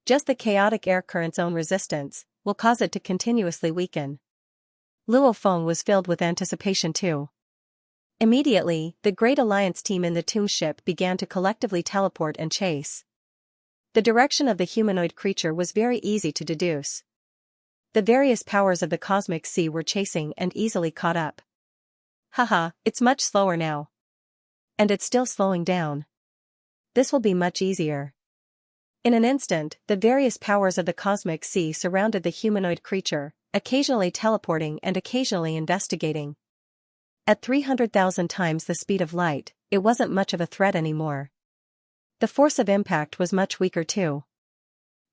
Just the chaotic air current's own resistance will cause it to continuously weaken. Luo Feng was filled with anticipation too. Immediately, the Great Alliance team in the tomb ship began to collectively teleport and chase. The direction of the humanoid creature was very easy to deduce. The various powers of the cosmic sea were chasing and easily caught up. Haha, it's much slower now. And it's still slowing down. This will be much easier. In an instant, the various powers of the cosmic sea surrounded the humanoid creature, occasionally teleporting and occasionally investigating. At 300,000 times the speed of light, it wasn't much of a threat anymore. The force of impact was much weaker too.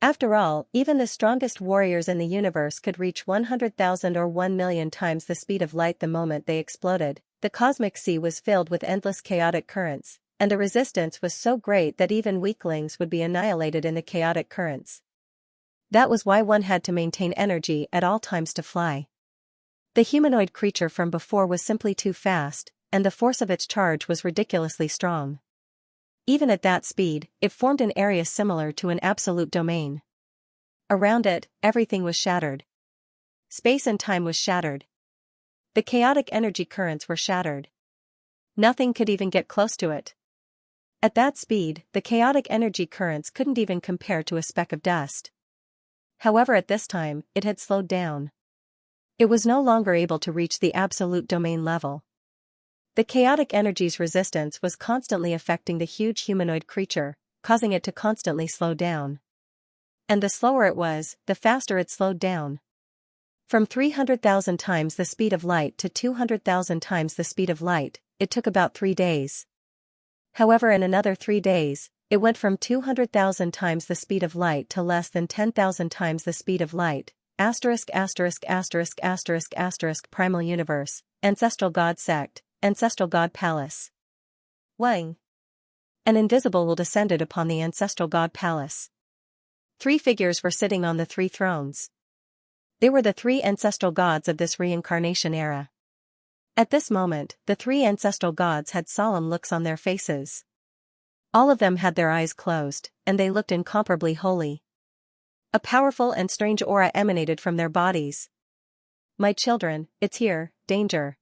After all, even the strongest warriors in the universe could reach 100,000 or 1,000,000 times the speed of light the moment they exploded. The cosmic sea was filled with endless chaotic currents, and the resistance was so great that even weaklings would be annihilated in the chaotic currents. That was why one had to maintain energy at all times to fly. The humanoid creature from before was simply too fast, and the force of its charge was ridiculously strong. Even at that speed, it formed an area similar to an absolute domain. Around it, everything was shattered. Space and time was shattered. The chaotic energy currents were shattered. Nothing could even get close to it. At that speed, the chaotic energy currents couldn't even compare to a speck of dust. However, at this time, it had slowed down. It was no longer able to reach the absolute domain level. The chaotic energy's resistance was constantly affecting the huge humanoid creature, causing it to constantly slow down. And the slower it was, the faster it slowed down. From 300,000 times the speed of light to 200,000 times the speed of light, it took about 3 days. However, in another 3 days, it went from 200,000 times the speed of light to less than 10,000 times the speed of light. Primal Universe, Ancestral God Sect, Ancestral God Palace. Wang. An invisible will descended upon the Ancestral God Palace. 3 figures were sitting on the 3 thrones. They were the 3 ancestral gods of this reincarnation era. At this moment, the 3 ancestral gods had solemn looks on their faces. All of them had their eyes closed, and they looked incomparably holy. A powerful and strange aura emanated from their bodies. My children, it's here, danger.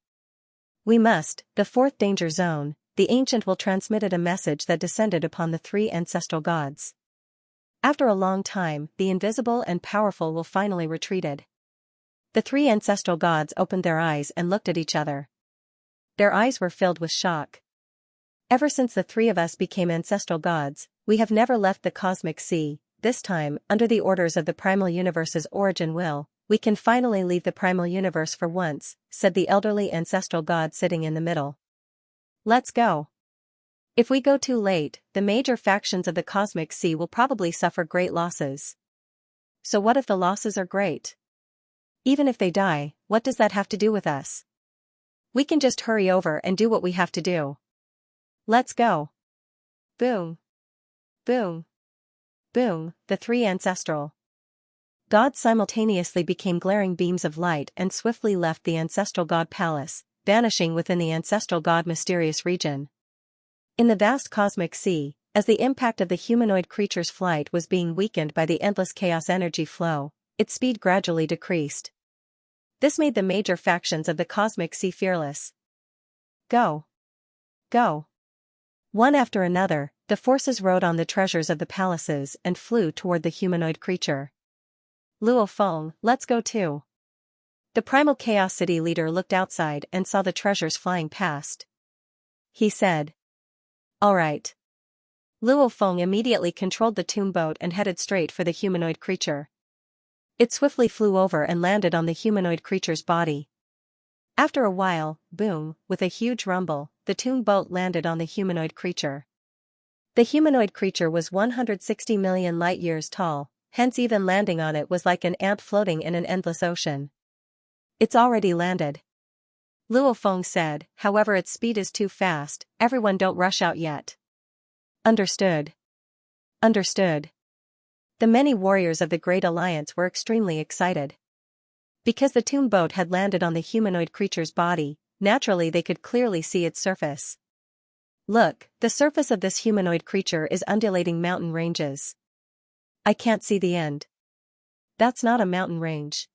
We must, the 4th danger zone, the ancient will transmitted a message that descended upon the 3 ancestral gods. After a long time, the invisible and powerful will finally retreated. The 3 ancestral gods opened their eyes and looked at each other. Their eyes were filled with shock. Ever since the 3 of us became ancestral gods, we have never left the cosmic sea. This time, under the orders of the Primal Universe's origin will, we can finally leave the Primal Universe for once, said the elderly ancestral god sitting in the middle. Let's go. If we go too late, the major factions of the cosmic sea will probably suffer great losses. So what if the losses are great? Even if they die, what does that have to do with us? We can just hurry over and do what we have to do. Let's go. Boom. Boom. Boom, the 3 ancestral gods simultaneously became glaring beams of light and swiftly left the ancestral god palace, vanishing within the ancestral god mysterious region. In the vast cosmic sea, as the impact of the humanoid creature's flight was being weakened by the endless chaos energy flow, its speed gradually decreased. This made the major factions of the cosmic sea fearless. Go. Go. One after another, the forces rode on the treasures of the palaces and flew toward the humanoid creature. Luo Feng, let's go too. The Primal Chaos City leader looked outside and saw the treasures flying past. He said. All right. Luo Feng immediately controlled the tomb boat and headed straight for the humanoid creature. It swiftly flew over and landed on the humanoid creature's body. After a while, boom, with a huge rumble, the tomb boat landed on the humanoid creature. The humanoid creature was 160 million light-years tall, hence even landing on it was like an ant floating in an endless ocean. It's already landed, Luo Feng said, however its speed is too fast, everyone don't rush out yet. Understood. Understood. The many warriors of the Great Alliance were extremely excited. Because the tomb boat had landed on the humanoid creature's body, naturally they could clearly see its surface. Look, the surface of this humanoid creature is undulating mountain ranges. I can't see the end. That's not a mountain range.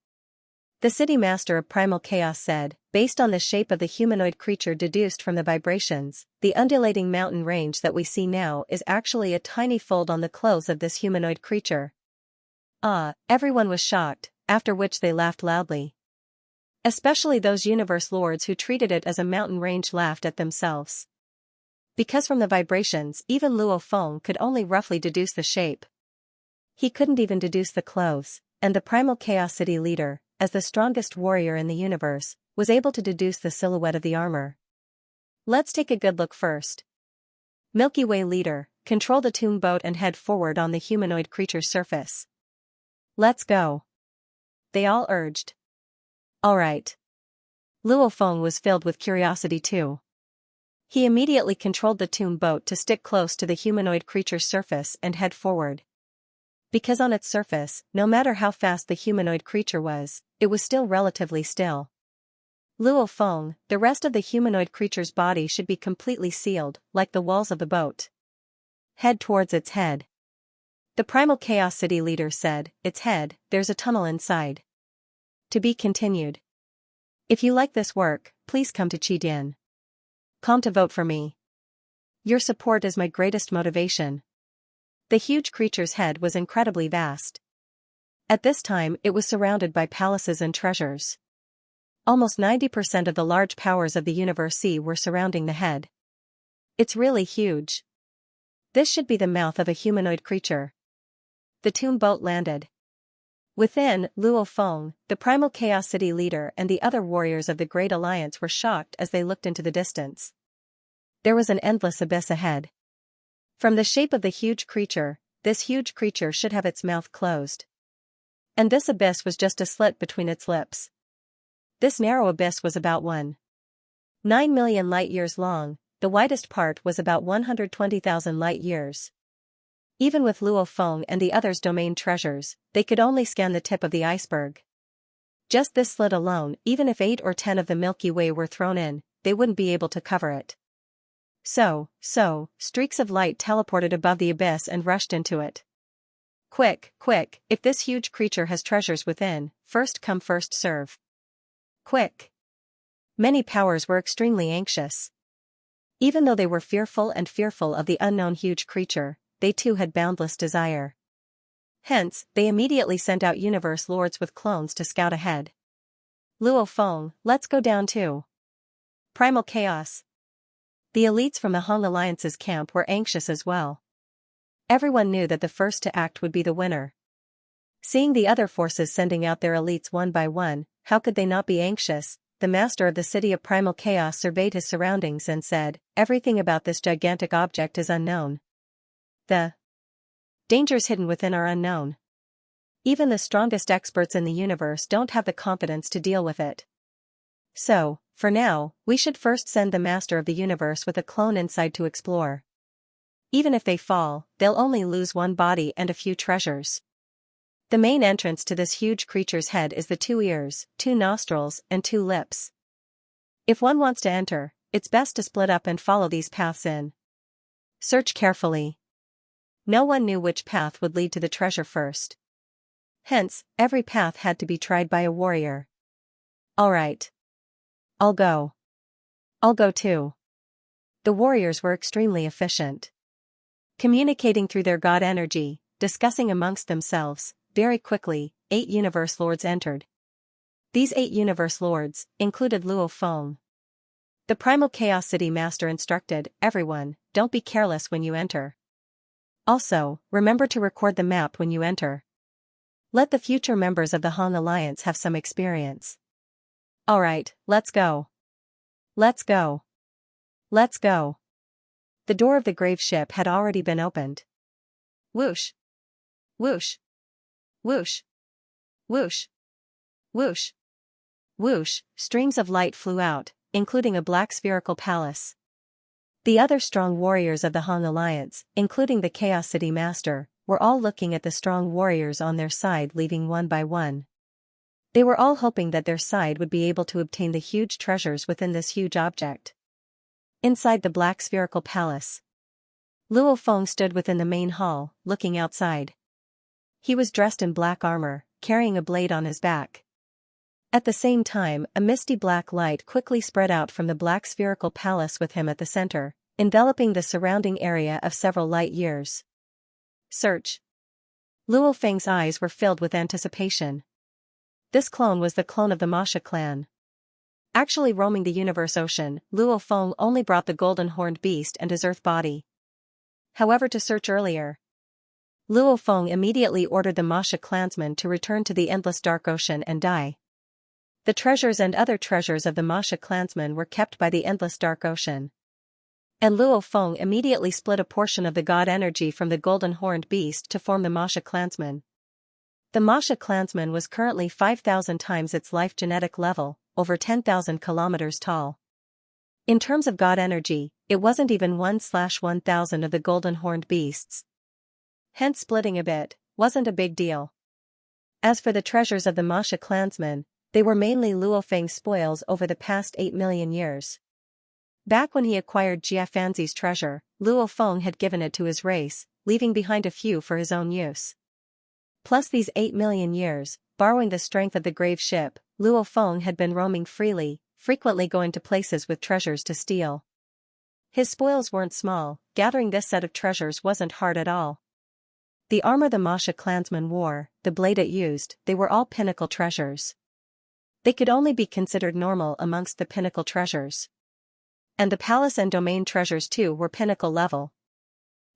The city master of primal chaos said, based on the shape of the humanoid creature deduced from the vibrations, the undulating mountain range that we see now is actually a tiny fold on the clothes of this humanoid creature. Everyone was shocked, after which they laughed loudly. Especially those universe lords who treated it as a mountain range laughed at themselves. Because from the vibrations even Luo Feng could only roughly deduce the shape. He couldn't even deduce the clothes, and the primal chaos city leader, as the strongest warrior in the universe, was able to deduce the silhouette of the armor. Let's take a good look first. Milky Way leader, control the tomb boat and head forward on the humanoid creature's surface. Let's go. They all urged. Alright. Luo Feng was filled with curiosity too. He immediately controlled the tomb boat to stick close to the humanoid creature's surface and head forward. Because on its surface, no matter how fast the humanoid creature was, it was still relatively still. Luo Feng, the rest of the humanoid creature's body should be completely sealed, like the walls of the boat. Head towards its head. The primal chaos city leader said, its head, there's a tunnel inside. To be continued. If you like this work, please come to Qidin. Come to vote for me. Your support is my greatest motivation. The huge creature's head was incredibly vast. At this time it was surrounded by palaces and treasures. Almost 90% of the large powers of the universe were surrounding the head. It's really huge. This should be the mouth of a humanoid creature. The tomb boat landed. Within, Luo Feng, the primal chaos city leader and the other warriors of the Great Alliance were shocked as they looked into the distance. There was an endless abyss ahead. From the shape of the huge creature, this huge creature should have its mouth closed. And this abyss was just a slit between its lips. This narrow abyss was about 1.9 million light-years long, the widest part was about 120,000 light-years. Even with Luo Feng and the others' domain treasures, they could only scan the tip of the iceberg. Just this slit alone, even if 8 or 10 of the Milky Way were thrown in, they wouldn't be able to cover it. So, streaks of light teleported above the abyss and rushed into it. Quick, if this huge creature has treasures within, first come first serve. Quick. Many powers were extremely anxious. Even though they were fearful of the unknown huge creature, they too had boundless desire. Hence, they immediately sent out universe lords with clones to scout ahead. Luo Feng, let's go down too. Primal chaos. The elites from the Hong Alliance's camp were anxious as well. Everyone knew that the first to act would be the winner. Seeing the other forces sending out their elites one by one, how could they not be anxious? The master of the city of primal chaos surveyed his surroundings and said, everything about this gigantic object is unknown. The dangers hidden within are unknown. Even the strongest experts in the universe don't have the confidence to deal with it. So, for now, we should first send the master of the universe with a clone inside to explore. Even if they fall, they'll only lose one body and a few treasures. The main entrance to this huge creature's head is the 2 ears, 2 nostrils, and 2 lips. If one wants to enter, it's best to split up and follow these paths in. Search carefully. No one knew which path would lead to the treasure first. Hence, every path had to be tried by a warrior. Alright. I'll go. I'll go too. The warriors were extremely efficient. Communicating through their god energy, discussing amongst themselves, very quickly, 8 universe lords entered. These 8 universe lords included Luo Feng. The primal chaos city master instructed everyone, don't be careless when you enter. Also, remember to record the map when you enter. Let the future members of the Han Alliance have some experience. Alright, let's go. Let's go. Let's go. The The door of the grave ship had already been opened. Whoosh! Whoosh! Whoosh! Whoosh! Whoosh! Whoosh! Streams of light flew out, including a black spherical palace. The other strong warriors of the Han Alliance, including the Chaos City Master, were all looking at the strong warriors on their side leaving one by one. They were all hoping that their side would be able to obtain the huge treasures within this huge object. Inside the black spherical palace, Luo Feng stood within the main hall, looking outside. He was dressed in black armor, carrying a blade on his back. At the same time, a misty black light quickly spread out from the black spherical palace with him at the center, enveloping the surrounding area of several light years. Search. Luo Feng's eyes were filled with anticipation. This clone was the clone of the Masha clan. Actually roaming the universe ocean, Luo Feng only brought the golden horned beast and his earth body. However, to search earlier, Luo Feng immediately ordered the Masha clansmen to return to the endless dark ocean and die. The treasures and other treasures of the Masha clansmen were kept by the endless dark ocean. And Luo Feng immediately split a portion of the god energy from the golden horned beast to form the Masha clansmen. The Masha clansman was currently 5,000 times its life genetic level, over 10,000 kilometers tall. In terms of god energy, it wasn't even 1/1000 of the golden horned beasts. Hence splitting a bit wasn't a big deal. As for the treasures of the Masha clansmen, they were mainly Luo Feng's spoils over the past 8 million years. Back when he acquired Jia Fanzi's treasure, Luo Feng had given it to his race, leaving behind a few for his own use. Plus these 8 million years, borrowing the strength of the grave ship, Luo Feng had been roaming freely, frequently going to places with treasures to steal. His spoils weren't small, gathering this set of treasures wasn't hard at all. The armor the Masha clansman wore, the blade it used, they were all pinnacle treasures. They could only be considered normal amongst the pinnacle treasures. And the palace and domain treasures too were pinnacle level.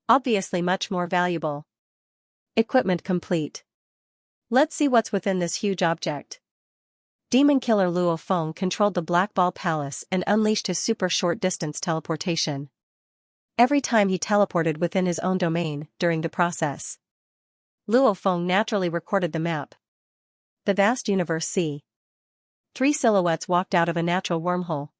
Obviously much more valuable. Equipment complete. Let's see what's within this huge object. Demon Killer Luo Feng controlled the Black Ball Palace and unleashed his super short distance teleportation. Every time he teleported within his own domain, during the process, Luo Feng naturally recorded the map. The vast universe see. 3 silhouettes walked out of a natural wormhole.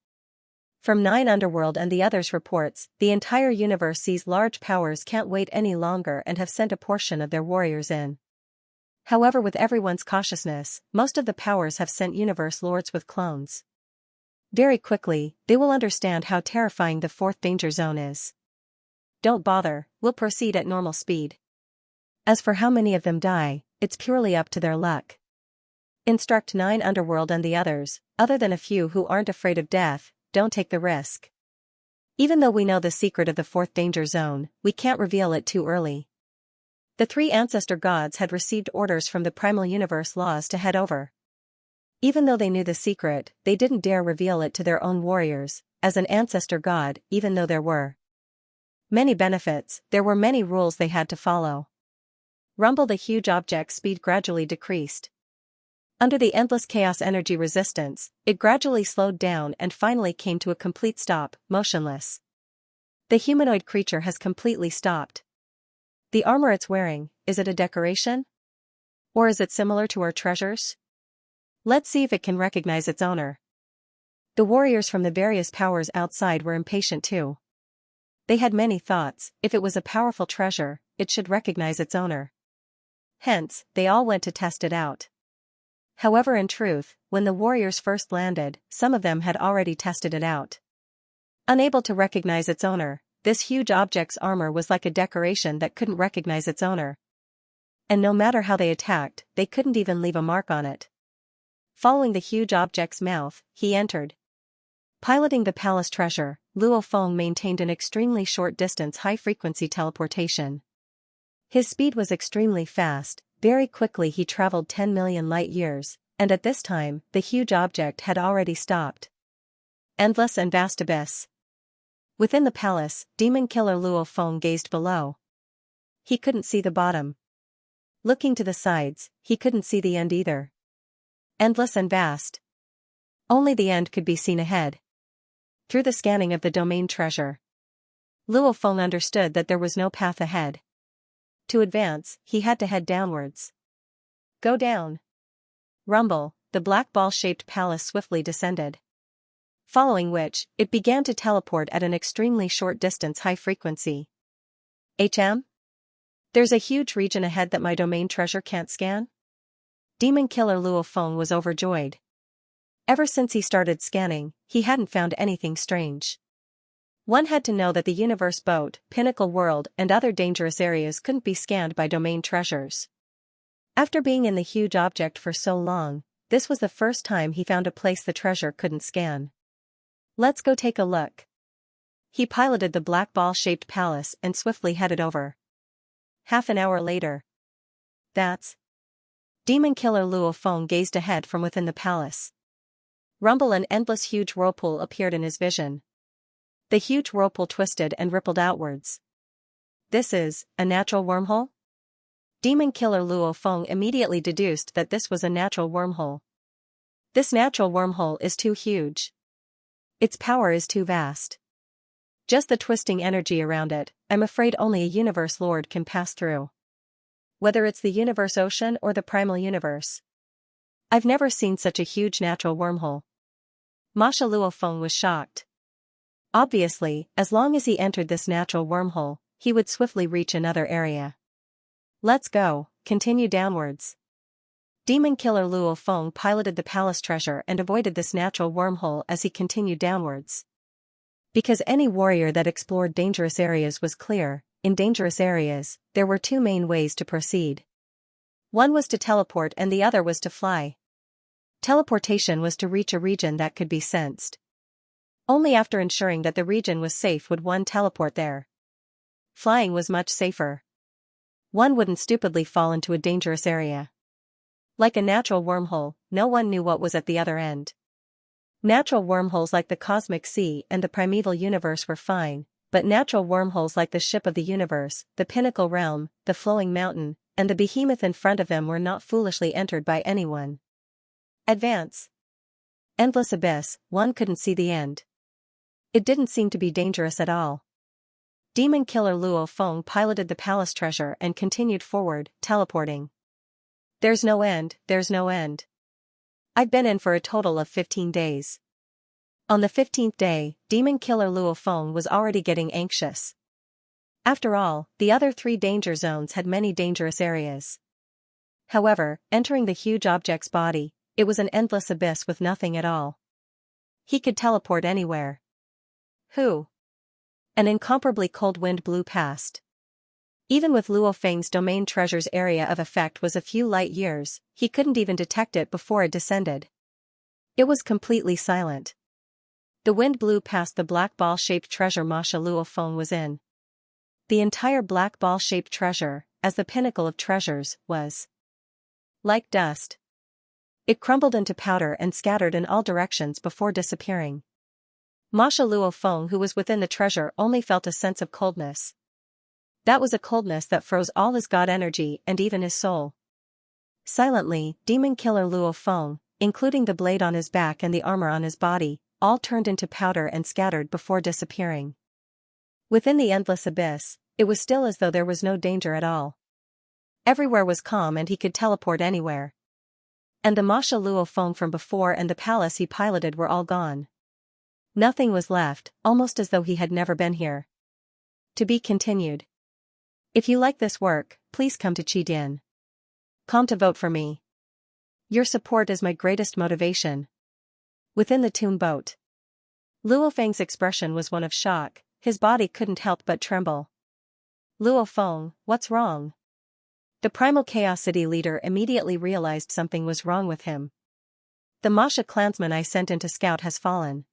From 9 Underworld and the others reports, the entire universe sees large powers can't wait any longer and have sent a portion of their warriors in. However, with everyone's cautiousness, most of the powers have sent universe lords with clones. Very quickly, they will understand how terrifying the 4th danger zone is. Don't bother, we'll proceed at normal speed. As for how many of them die, it's purely up to their luck. Instruct 9 Underworld and the others, other than a few who aren't afraid of death, don't take the risk. Even though we know the secret of the 4th danger zone, we can't reveal it too early. The 3 ancestor gods had received orders from the primal universe laws to head over. Even though they knew the secret, they didn't dare reveal it to their own warriors. As an ancestor god, even though there were many benefits, there were many rules they had to follow. Rumble, the huge object's speed gradually decreased. Under the endless chaos energy resistance, it gradually slowed down and finally came to a complete stop, motionless. The humanoid creature has completely stopped. The armor it's wearing, is it a decoration? Or is it similar to our treasures? Let's see if it can recognize its owner. The warriors from the various powers outside were impatient too. They had many thoughts. If it was a powerful treasure, it should recognize its owner. Hence, they all went to test it out. However, in truth, when the warriors first landed, some of them had already tested it out. Unable to recognize its owner, this huge object's armor was like a decoration that couldn't recognize its owner. And no matter how they attacked, they couldn't even leave a mark on it. Following the huge object's mouth, he entered. Piloting the palace treasure, Luo Feng maintained an extremely short-distance high-frequency teleportation. His speed was extremely fast. Very quickly he traveled 10 million light-years, and at this time, the huge object had already stopped. Endless and vast abyss. Within the palace, Demon Killer Luo Feng gazed below. He couldn't see the bottom. Looking to the sides, he couldn't see the end either. Endless and vast. Only the end could be seen ahead. Through the scanning of the domain treasure, Luo Feng understood that there was no path ahead. To advance, he had to head downwards. Go down. Rumble, the black ball-shaped palace swiftly descended. Following which, it began to teleport at an extremely short distance high frequency. There's a huge region ahead that my domain treasure can't scan? Demon Killer Luo Feng was overjoyed. Ever since he started scanning, he hadn't found anything strange. One had to know that the universe boat, Pinnacle World and other dangerous areas couldn't be scanned by domain treasures. After being in the huge object for so long, this was the first time he found a place the treasure couldn't scan. Let's go take a look. He piloted the black ball-shaped palace and swiftly headed over. Half an hour later. That's... Demon Killer Luo Feng gazed ahead from within the palace. Rumble, an endless huge whirlpool appeared in his vision. The huge whirlpool twisted and rippled outwards. This is a natural wormhole? Demon Killer Luo Feng immediately deduced that this was a natural wormhole. This natural wormhole is too huge. Its power is too vast. Just the twisting energy around it, I'm afraid only a universe lord can pass through. Whether it's the universe ocean or the primal universe. I've never seen such a huge natural wormhole. Masha Luo Feng was shocked. Obviously, as long as he entered this natural wormhole, he would swiftly reach another area. Let's go, continue downwards. Demon Killer Luo Feng piloted the palace treasure and avoided this natural wormhole as he continued downwards. Because any warrior that explored dangerous areas was clear, in dangerous areas, there were two main ways to proceed. One was to teleport and the other was to fly. Teleportation was to reach a region that could be sensed. Only after ensuring that the region was safe would one teleport there. Flying was much safer. One wouldn't stupidly fall into a dangerous area. Like a natural wormhole, no one knew what was at the other end. Natural wormholes like the cosmic sea and the primeval universe were fine, but natural wormholes like the ship of the universe, the pinnacle realm, the flowing mountain, and the behemoth in front of them were not foolishly entered by anyone. Advance. Endless abyss, one couldn't see the end. It didn't seem to be dangerous at all. Demon Killer Luo Feng piloted the palace treasure and continued forward, teleporting. There's no end, there's no end. I've been in for a total of 15 days. On the 15th day, Demon Killer Luo Feng was already getting anxious. After all, the other 3 danger zones had many dangerous areas. However, entering the huge object's body, it was an endless abyss with nothing at all. He could teleport anywhere. Who? An incomparably cold wind blew past. Even with Luo Feng's domain treasure's area of effect was a few light years, he couldn't even detect it before it descended. It was completely silent. The wind blew past the black ball-shaped treasure Masha Luo Feng was in. The entire black ball-shaped treasure, as the pinnacle of treasures, was like dust. It crumbled into powder and scattered in all directions before disappearing. Masha Luo Feng, who was within the treasure, only felt a sense of coldness. That was a coldness that froze all his god energy and even his soul. Silently, Demon Killer Luo Feng, including the blade on his back and the armor on his body, all turned into powder and scattered before disappearing. Within the endless abyss, it was still as though there was no danger at all. Everywhere was calm and he could teleport anywhere. And the Masha Luo Feng from before and the palace he piloted were all gone. Nothing was left, almost as though he had never been here. To be continued. If you like this work, please come to Qidin.com to vote for me. Your support is my greatest motivation. Within the tomb boat. Luo Feng's expression was one of shock, his body couldn't help but tremble. Luo Feng, what's wrong? The primal Chaos City leader immediately realized something was wrong with him. The Masha clansman I sent in to scout has fallen.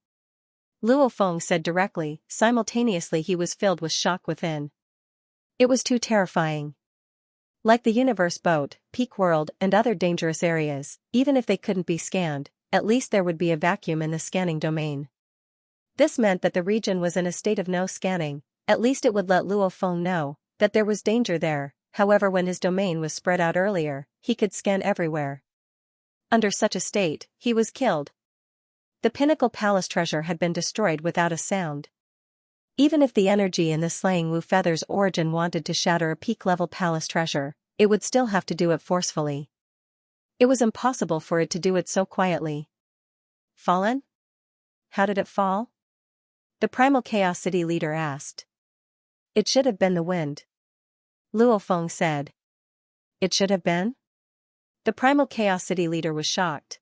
Luo Feng said directly, simultaneously he was filled with shock within. It was too terrifying. Like the universe boat, Peak World and other dangerous areas, even if they couldn't be scanned, at least there would be a vacuum in the scanning domain. This meant that the region was in a state of no scanning, at least it would let Luo Feng know that there was danger there. However, when his domain was spread out earlier, he could scan everywhere. Under such a state, he was killed. The Pinnacle Palace treasure had been destroyed without a sound. Even if the energy in the slaying Wu Feather's origin wanted to shatter a peak-level palace treasure, it would still have to do it forcefully. It was impossible for it to do it so quietly. Fallen? How did it fall? The Primal Chaos City leader asked. It should have been the wind. Luo Feng said. It should have been? The Primal Chaos City leader was shocked.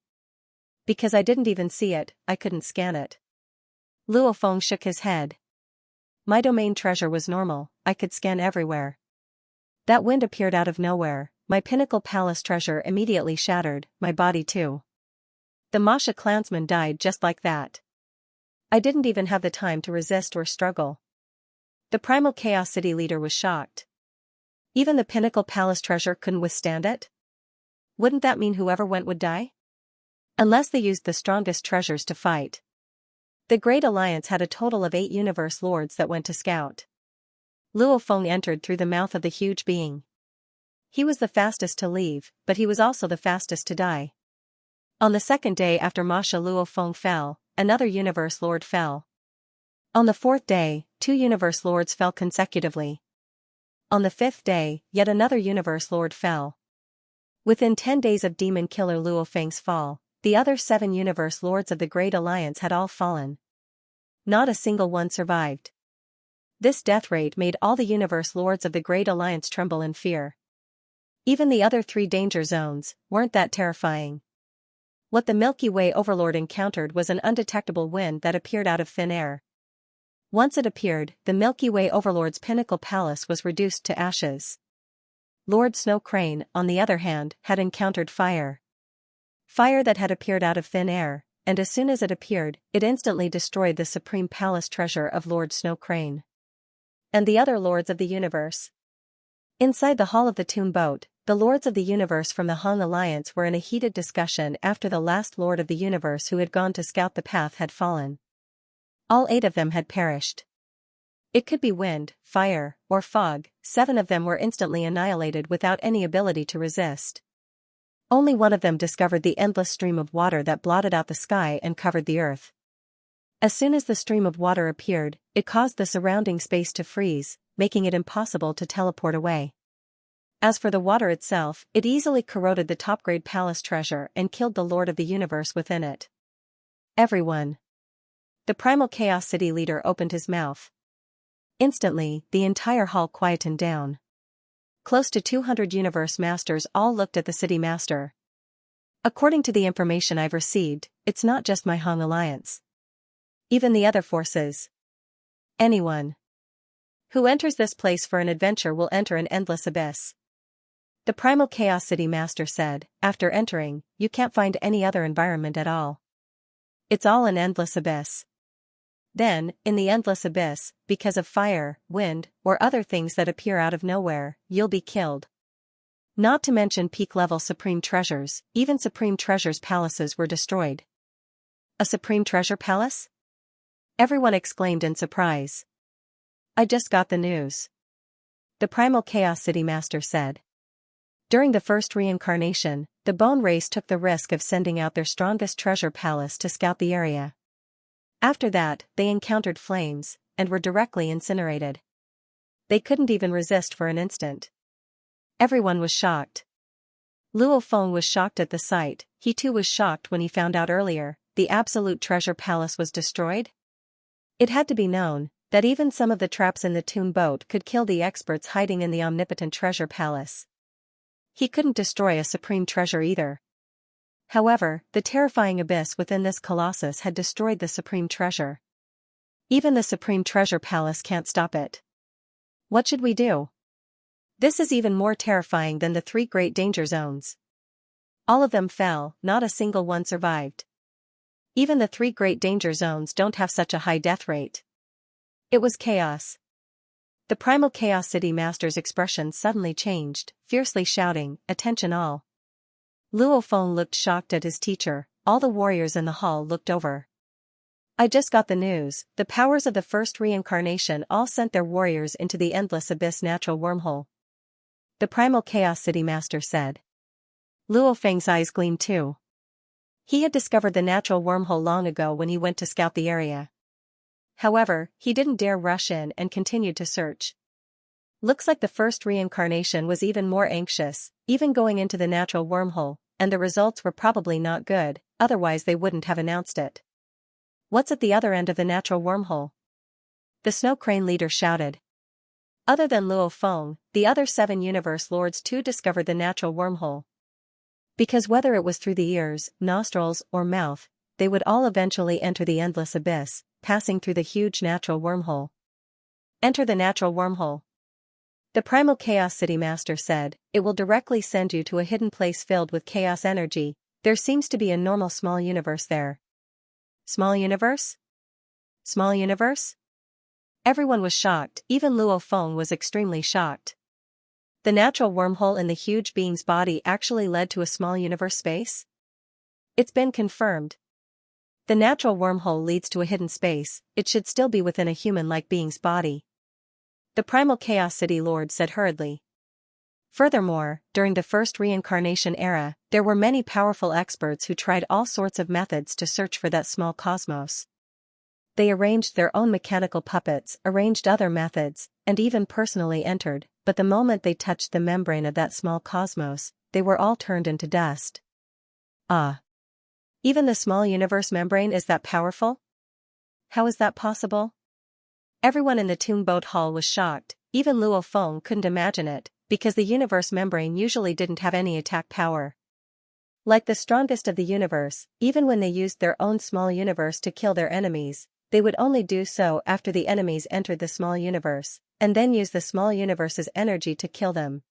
Because I didn't even see it, I couldn't scan it. Luo Feng shook his head. My domain treasure was normal, I could scan everywhere. That wind appeared out of nowhere, my pinnacle palace treasure immediately shattered, my body too. The Masha clansman died just like that. I didn't even have the time to resist or struggle. The Primal Chaos City leader was shocked. Even the pinnacle palace treasure couldn't withstand it? Wouldn't that mean whoever went would die? Unless they used the strongest treasures to fight. The Great Alliance had a total of 8 universe lords that went to scout. Luo Feng entered through the mouth of the huge being. He was the fastest to leave, but he was also the fastest to die. On the second day after Masha Luo Feng fell, another universe lord fell. On the fourth day, 2 universe lords fell consecutively. On the fifth day, yet another universe lord fell. Within 10 days of Demon Killer Luo Feng's fall, the other 7 universe lords of the Great Alliance had all fallen. Not a single one survived. This death rate made all the universe lords of the Great Alliance tremble in fear. Even the other 3 danger zones weren't that terrifying. What the Milky Way Overlord encountered was an undetectable wind that appeared out of thin air. Once it appeared, the Milky Way Overlord's pinnacle palace was reduced to ashes. Lord Snow Crane, on the other hand, had encountered fire. Fire that had appeared out of thin air, and as soon as it appeared, it instantly destroyed the supreme palace treasure of Lord Snow Crane. And the other lords of the universe. Inside the hall of the tomb boat, the lords of the universe from the Hong Alliance were in a heated discussion after the last lord of the universe who had gone to scout the path had fallen. All 8 of them had perished. It could be wind, fire, or fog, 7 of them were instantly annihilated without any ability to resist. Only one of them discovered the endless stream of water that blotted out the sky and covered the earth. As soon as the stream of water appeared, it caused the surrounding space to freeze, making it impossible to teleport away. As for the water itself, it easily corroded the top-grade palace treasure and killed the Lord of the Universe within it. Everyone. The Primal Chaos City leader opened his mouth. Instantly, the entire hall quietened down. Close to 200 universe masters all looked at the city master. According to the information I've received, it's not just my Hong Alliance. Even the other forces. Anyone who enters this place for an adventure will enter an endless abyss. The Primal Chaos City Master said, after entering, you can't find any other environment at all. It's all an endless abyss. Then, in the endless abyss, because of fire, wind, or other things that appear out of nowhere, you'll be killed. Not to mention peak-level Supreme Treasures, even Supreme Treasures' palaces were destroyed. A Supreme Treasure Palace? Everyone exclaimed in surprise. I just got the news. The Primal Chaos City Master said. During the first reincarnation, the Bone Race took the risk of sending out their strongest treasure palace to scout the area. After that, they encountered flames, and were directly incinerated. They couldn't even resist for an instant. Everyone was shocked. Luo Feng was shocked at the sight. He too was shocked when he found out earlier, the absolute treasure palace was destroyed. It had to be known that even some of the traps in the tomb boat could kill the experts hiding in the omnipotent treasure palace. He couldn't destroy a supreme treasure either. However, the terrifying abyss within this colossus had destroyed the supreme treasure. Even the supreme treasure palace can't stop it. What should we do? This is even more terrifying than the 3 great danger zones. All of them fell, not a single one survived. Even the 3 great danger zones don't have such a high death rate. It was chaos. The Primal Chaos City Master's expression suddenly changed, fiercely shouting, "Attention all!" Luo Feng looked shocked at his teacher. All the warriors in the hall looked over. I just got the news, the powers of the first reincarnation all sent their warriors into the endless abyss natural wormhole. The Primal Chaos City Master said. Luo Feng's eyes gleamed too. He had discovered the natural wormhole long ago when he went to scout the area. However, he didn't dare rush in and continued to search. Looks like the first reincarnation was even more anxious, even going into the natural wormhole, and the results were probably not good, otherwise they wouldn't have announced it. What's at the other end of the natural wormhole? The Snow Crane leader shouted. Other than Luo Feng, the other 7 universe lords too discovered the natural wormhole. Because whether it was through the ears, nostrils, or mouth, they would all eventually enter the endless abyss, passing through the huge natural wormhole. Enter the natural wormhole. The Primal Chaos City Master said, it will directly send you to a hidden place filled with chaos energy. There seems to be a normal small universe there. Small universe? Small universe? Everyone was shocked, even Luo Feng was extremely shocked. The natural wormhole in the huge being's body actually led to a small universe space? It's been confirmed. The natural wormhole leads to a hidden space, it should still be within a human-like being's body. The Primal Chaos City Lord said hurriedly. Furthermore, during the first reincarnation era, there were many powerful experts who tried all sorts of methods to search for that small cosmos. They arranged their own mechanical puppets, arranged other methods, and even personally entered, but the moment they touched the membrane of that small cosmos, they were all turned into dust. Ah! Even the small universe membrane is that powerful? How is that possible? Everyone in the Tomb Boat Hall was shocked, even Luo Feng couldn't imagine it, because the universe membrane usually didn't have any attack power. Like the strongest of the universe, even when they used their own small universe to kill their enemies, they would only do so after the enemies entered the small universe, and then use the small universe's energy to kill them.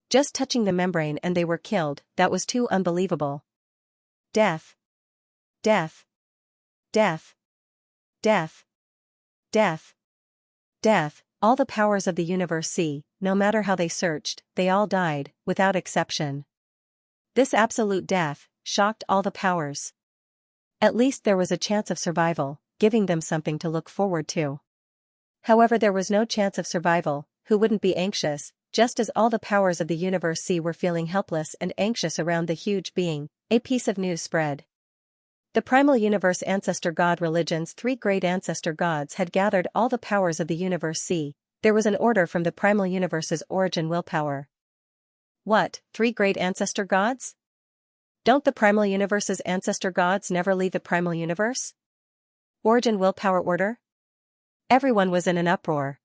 Just touching the membrane and they were killed, that was too unbelievable. Death. Death. Death. Death. Death. Death. All the powers of the universe see, no matter how they searched, they all died, without exception. This absolute death shocked all the powers. At least there was a chance of survival, giving them something to look forward to. However, there was no chance of survival. Who wouldn't be anxious, just as all the powers of the universe C were feeling helpless and anxious around the huge being? A piece of news spread. The Primal Universe Ancestor God Religion's 3 great ancestor gods had gathered all the powers of the universe C. There was an order from the Primal Universe's origin willpower. What, 3 great ancestor gods? Don't the Primal Universe's ancestor gods never leave the Primal Universe? Origin willpower order? Everyone was in an uproar.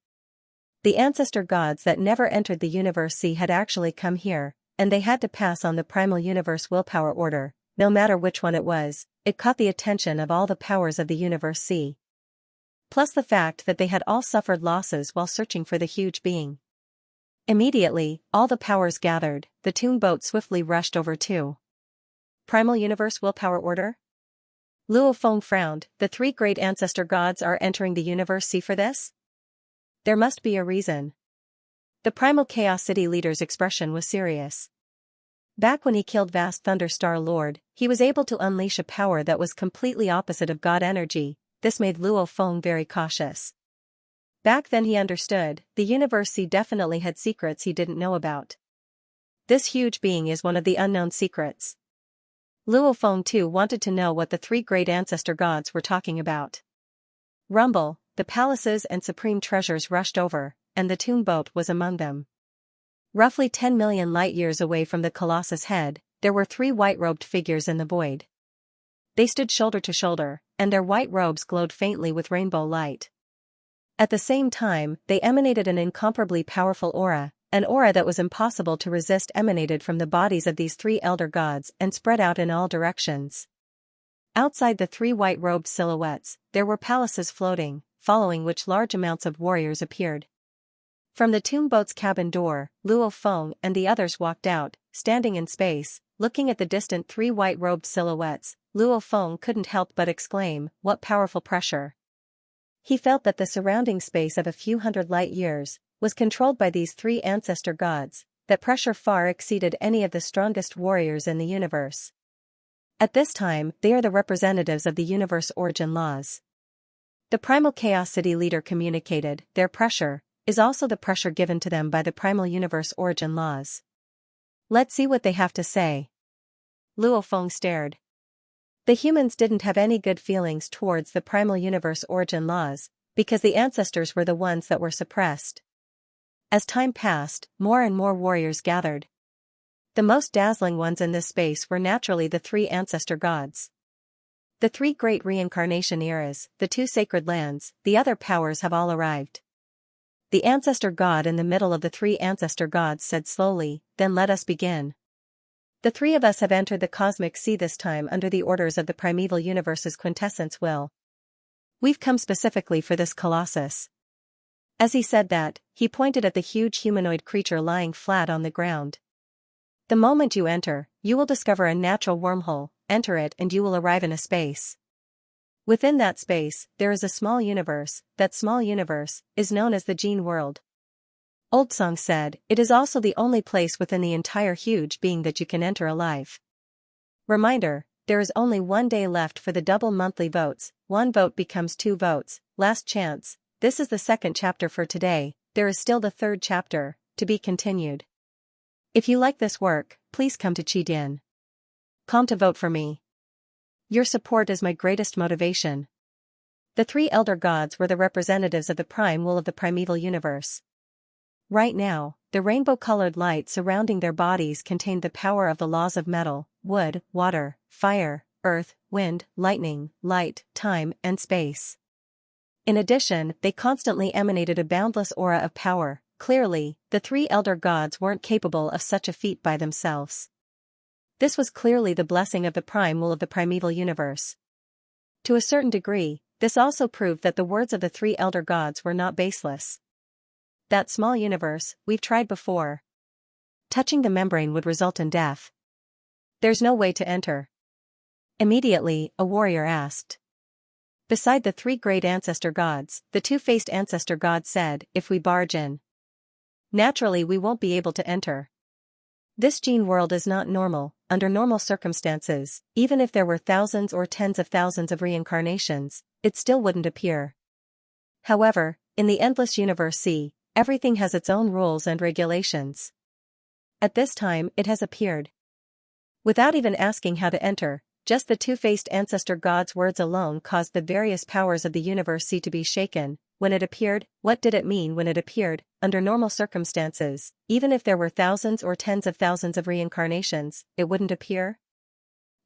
The ancestor gods that never entered the universe C had actually come here, and they had to pass on the Primal Universe willpower order, no matter which one it was. It caught the attention of all the powers of the universe C. Plus the fact that they had all suffered losses while searching for the huge being. Immediately, all the powers gathered, the Tomb Boat swiftly rushed over to Primal Universe willpower order? Luo Feng frowned. The 3 great ancestor gods are entering the universe C for this? There must be a reason. The Primal Chaos City leader's expression was serious. Back when he killed Vast Thunderstar Lord, he was able to unleash a power that was completely opposite of God energy. This made Luo Feng very cautious. Back then he understood, the universe C definitely had secrets he didn't know about. This huge being is one of the unknown secrets. Luo Feng too wanted to know what the 3 great ancestor gods were talking about. Rumble, the palaces and supreme treasures rushed over, and the Tomb Boat was among them. Roughly 10 million light-years away from the Colossus head, there were 3 white-robed figures in the void. They stood shoulder to shoulder, and their white robes glowed faintly with rainbow light. At the same time, they emanated an incomparably powerful aura. An aura that was impossible to resist emanated from the bodies of these 3 elder gods and spread out in all directions. Outside the 3 white-robed silhouettes, there were palaces floating, following which large amounts of warriors appeared. From the Tomb Boat's cabin door, Luo Feng and the others walked out, standing in space, looking at the distant 3 white-robed silhouettes. Luo Feng couldn't help but exclaim, "What powerful pressure!" He felt that the surrounding space of a few hundred light-years was controlled by these 3 ancestor gods. That pressure far exceeded any of the strongest warriors in the universe. At this time, they are the representatives of the universe origin laws. The Primal Chaos City leader communicated, their pressure is also the pressure given to them by the Primal Universe origin laws. Let's see what they have to say. Luo Feng stared. The humans didn't have any good feelings towards the primal universe origin laws, because the ancestors were the ones that were suppressed. As time passed, more and more warriors gathered. The most dazzling ones in this space were naturally the three ancestor gods. The three great reincarnation eras, the two sacred lands, the other powers have all arrived. The ancestor god in the middle of the three ancestor gods said slowly, "Then let us begin. The three of us have entered the cosmic sea this time under the orders of the primeval universe's quintessence will. We've come specifically for this colossus." As he said that, he pointed at the huge humanoid creature lying flat on the ground. "The moment you enter, you will discover a natural wormhole, enter it and you will arrive in a space. Within that space, there is a small universe, that small universe is known as the gene world." Old Song said, "It is also the only place within the entire huge being that you can enter alive." Reminder, there is only 1 day left for the double monthly votes, 1 vote becomes 2 votes, last chance. This is the second chapter for today, there is still the third chapter, to be continued. If you like this work, please come to Qidin.com to vote for me. Your support is my greatest motivation. The three elder gods were the representatives of the prime will of the primeval universe. Right now, the rainbow-colored light surrounding their bodies contained the power of the laws of metal, wood, water, fire, earth, wind, lightning, light, time, and space. In addition, they constantly emanated a boundless aura of power. Clearly, the three elder gods weren't capable of such a feat by themselves. This was clearly the blessing of the prime will of the primeval universe. To a certain degree, this also proved that the words of the three elder gods were not baseless. That small universe, we've tried before. Touching the membrane would result in death. There's no way to enter. Immediately, a warrior asked. Beside the three great ancestor gods, the two-faced ancestor god said, "If we barge in, naturally we won't be able to enter. This gene world is not normal. Under normal circumstances, even if there were thousands or tens of thousands of reincarnations, it still wouldn't appear. However, in the endless universe sea, everything has its own rules and regulations. At this time, it has appeared." Without even asking how to enter, just the two-faced ancestor god's words alone caused the various powers of the universe sea to be shaken. When it appeared, what did it mean when it appeared? Under normal circumstances, even if there were thousands or tens of thousands of reincarnations, it wouldn't appear?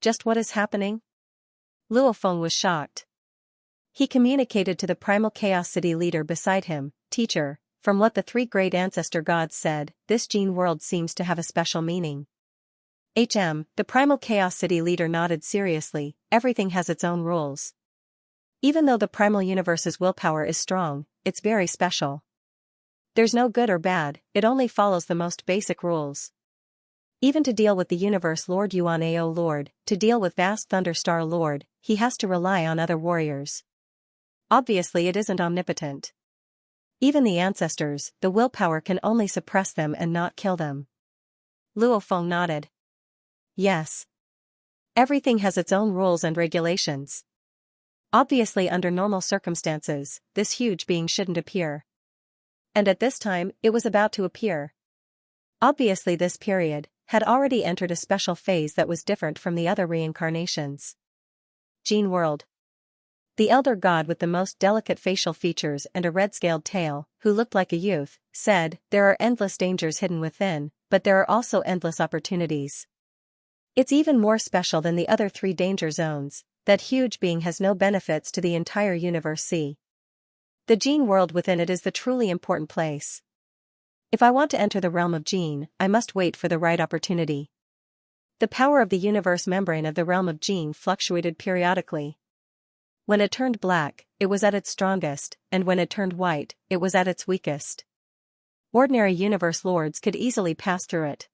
Just what is happening? Luo Feng was shocked. He communicated to the primal chaos city leader beside him, "Teacher, from what the three great ancestor gods said, this gene world seems to have a special meaning." The primal chaos city leader nodded seriously, "Everything has its own rules. Even though the primal universe's willpower is strong, it's very special. There's no good or bad, it only follows the most basic rules. Even to deal with the universe Lord Yuan Ao Lord, to deal with vast Thunderstar Lord, he has to rely on other warriors. Obviously it isn't omnipotent. Even the ancestors, the willpower can only suppress them and not kill them." Luo Feng nodded. "Yes. Everything has its own rules and regulations. Obviously under normal circumstances, this huge being shouldn't appear. And at this time, it was about to appear. Obviously this period had already entered a special phase that was different from the other reincarnations. Gene World. The elder god with the most delicate facial features and a red-scaled tail, who looked like a youth, said, "There are endless dangers hidden within, but there are also endless opportunities. It's even more special than the other three danger zones. That huge being has no benefits to the entire universe sea. The gene world within it is the truly important place. If I want to enter the realm of gene, I must wait for the right opportunity." The power of the universe membrane of the realm of gene fluctuated periodically. When it turned black, it was at its strongest, and when it turned white, it was at its weakest. Ordinary universe lords could easily pass through it.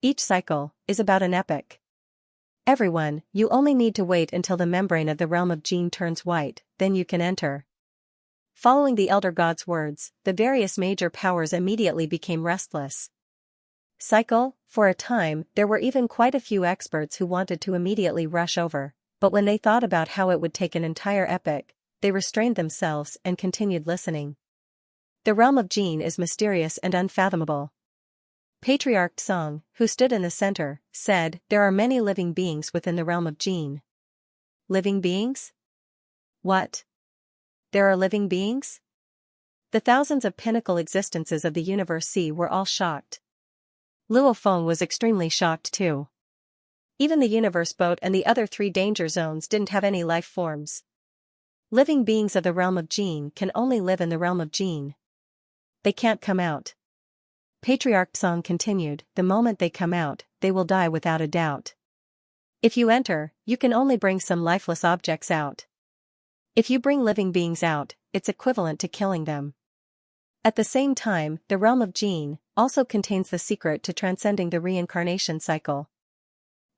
Each cycle is about an epoch. Everyone, you only need to wait until the membrane of the realm of gene turns white, then you can enter. Following the elder god's words, the various major powers immediately became restless. Cycle, for a time, there were even quite a few experts who wanted to immediately rush over, but when they thought about how it would take an entire epoch, they restrained themselves and continued listening. The realm of gene is mysterious and unfathomable. Patriarch Song, who stood in the center, said, "There are many living beings within the realm of gene. living beings? What? There are living beings? The thousands of pinnacle existences of the universe were all shocked. Luo Feng was extremely shocked too. Even the universe boat and the other 3 danger zones didn't have any life forms. Living beings of the realm of Jin can only live in the realm of Jin. They can't come out. Patriarch Song continued, the moment they come out, they will die without a doubt. If you enter, you can only bring some lifeless objects out. If you bring living beings out, it's equivalent to killing them. At the same time, the realm of Jin also contains the secret to transcending the reincarnation cycle.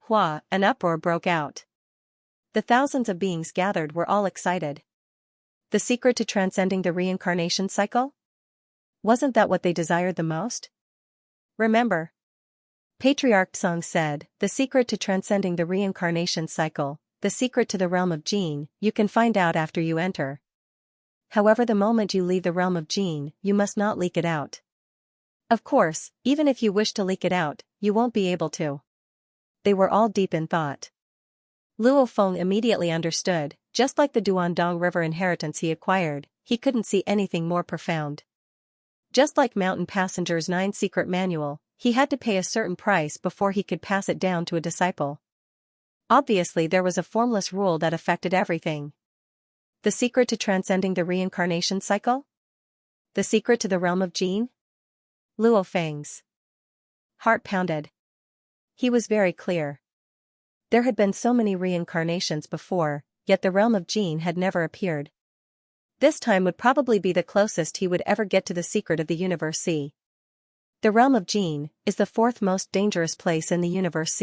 Hua, an uproar broke out. The thousands of beings gathered were all excited. The secret to transcending the reincarnation cycle? Wasn't that what they desired the most? Remember. Patriarch Song said, the secret to transcending the reincarnation cycle, the secret to the realm of Jin, you can find out after you enter. However, the moment you leave the realm of Jin, you must not leak it out. Of course, even if you wish to leak it out, you won't be able to. They were all deep in thought. Luo Feng immediately understood, just like the Duandong River inheritance he acquired, he couldn't see anything more profound. Just like Mountain Passenger's 9 secret manual, he had to pay a certain price before he could pass it down to a disciple. Obviously there was a formless rule that affected everything. The secret to transcending the reincarnation cycle? The secret to the realm of Jin? Luo Feng's heart pounded. He was very clear. There had been so many reincarnations before, yet the realm of Jin had never appeared. This time would probably be the closest he would ever get to the secret of the universe. The realm of Jin is the 4th most dangerous place in the universe.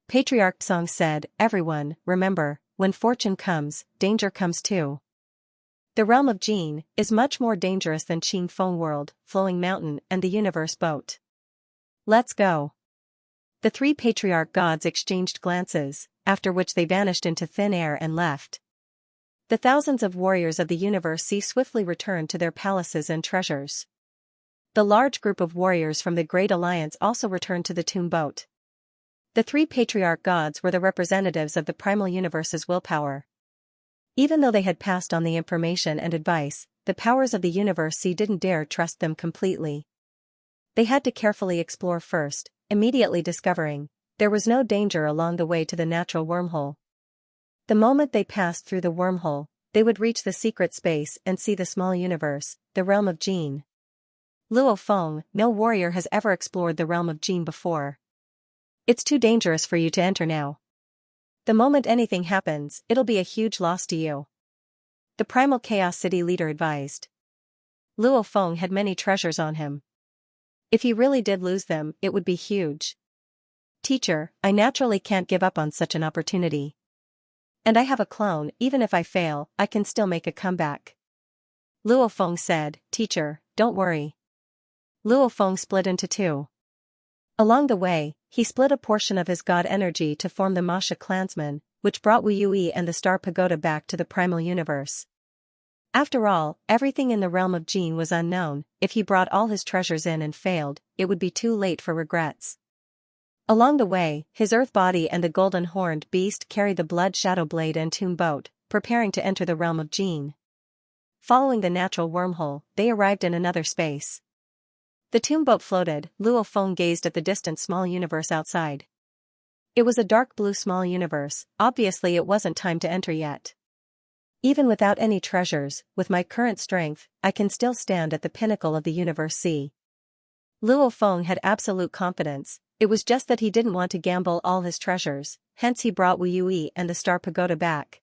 Patriarch Song said, everyone, remember, when fortune comes, danger comes too. The realm of Jin is much more dangerous than Qing Feng World, Flowing Mountain and the universe boat. Let's go. The 3 patriarch gods exchanged glances, after which they vanished into thin air and left. The thousands of warriors of the universe swiftly returned to their palaces and treasures. The large group of warriors from the Great Alliance also returned to the tomb boat. The 3 patriarch gods were the representatives of the primal universe's willpower. Even though they had passed on the information and advice, the powers of the universe didn't dare trust them completely. They had to carefully explore first, immediately discovering there was no danger along the way to the natural wormhole. The moment they passed through the wormhole, they would reach the secret space and see the small universe, the realm of Jin. Luo Feng, no warrior has ever explored the realm of Jin before. It's too dangerous for you to enter now. The moment anything happens, it'll be a huge loss to you. The Primal Chaos City leader advised. Luo Feng had many treasures on him. If he really did lose them, it would be huge. Teacher, I naturally can't give up on such an opportunity. And I have a clone, even if I fail, I can still make a comeback. Luo Feng said, Teacher, don't worry. Luo Feng split into 2. Along the way, he split a portion of his god energy to form the Masha clansmen, which brought Wu Yui and the Star Pagoda back to the primal universe. After all, everything in the realm of Jin was unknown. If he brought all his treasures in and failed, it would be too late for regrets. Along the way, his earth body and the golden horned beast carried the blood shadow blade and tomb boat, preparing to enter the realm of Jin. Following the natural wormhole, they arrived in another space. The tomb boat floated. Luo Feng gazed at the distant small universe outside. It was a dark blue small universe. Obviously it wasn't time to enter yet. Even without any treasures, with my current strength, I can still stand at the pinnacle of the universe. Luo Feng had absolute confidence. It was just that he didn't want to gamble all his treasures, hence he brought Wu Yui and the Star Pagoda back.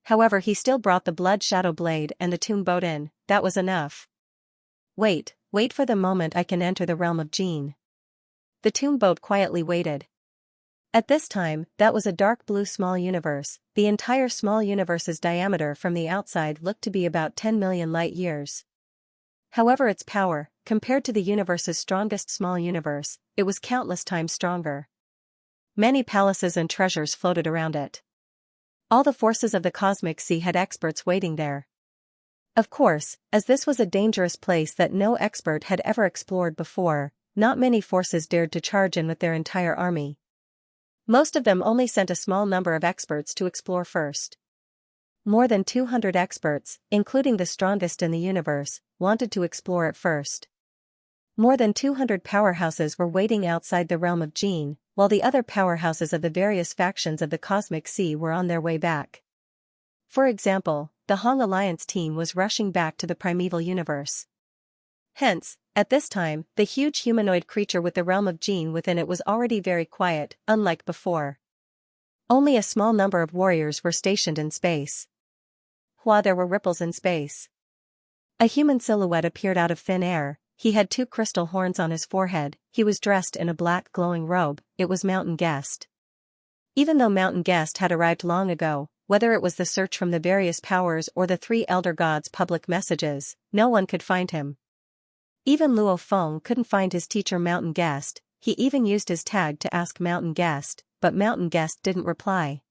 However, he still brought the blood shadow blade and the tomb boat in. That was enough. Wait for the moment I can enter the realm of Jin. The tomb boat quietly waited. At this time, that was a dark blue small universe. The entire small universe's diameter from the outside looked to be about 10 million light years. However, its power, compared to the universe's strongest small universe, it was countless times stronger. Many palaces and treasures floated around it. All the forces of the cosmic sea had experts waiting there. Of course, as this was a dangerous place that no expert had ever explored before, not many forces dared to charge in with their entire army. Most of them only sent a small number of experts to explore first. More than 200 experts, including the strongest in the universe, wanted to explore it first. More than 200 powerhouses were waiting outside the realm of Jin, while the other powerhouses of the various factions of the Cosmic Sea were on their way back. For example, the Hong Alliance team was rushing back to the primeval universe. Hence, at this time, the huge humanoid creature with the realm of Jin within it was already very quiet, unlike before. Only a small number of warriors were stationed in space. There were ripples in space. A human silhouette appeared out of thin air. He had 2 crystal horns on his forehead, he was dressed in a black glowing robe. It was Mountain Guest. Even though Mountain Guest had arrived long ago, whether it was the search from the various powers or the 3 elder gods' public messages, no one could find him. Even Luo Feng couldn't find his teacher Mountain Guest. He even used his tag to ask Mountain Guest, but Mountain Guest didn't reply.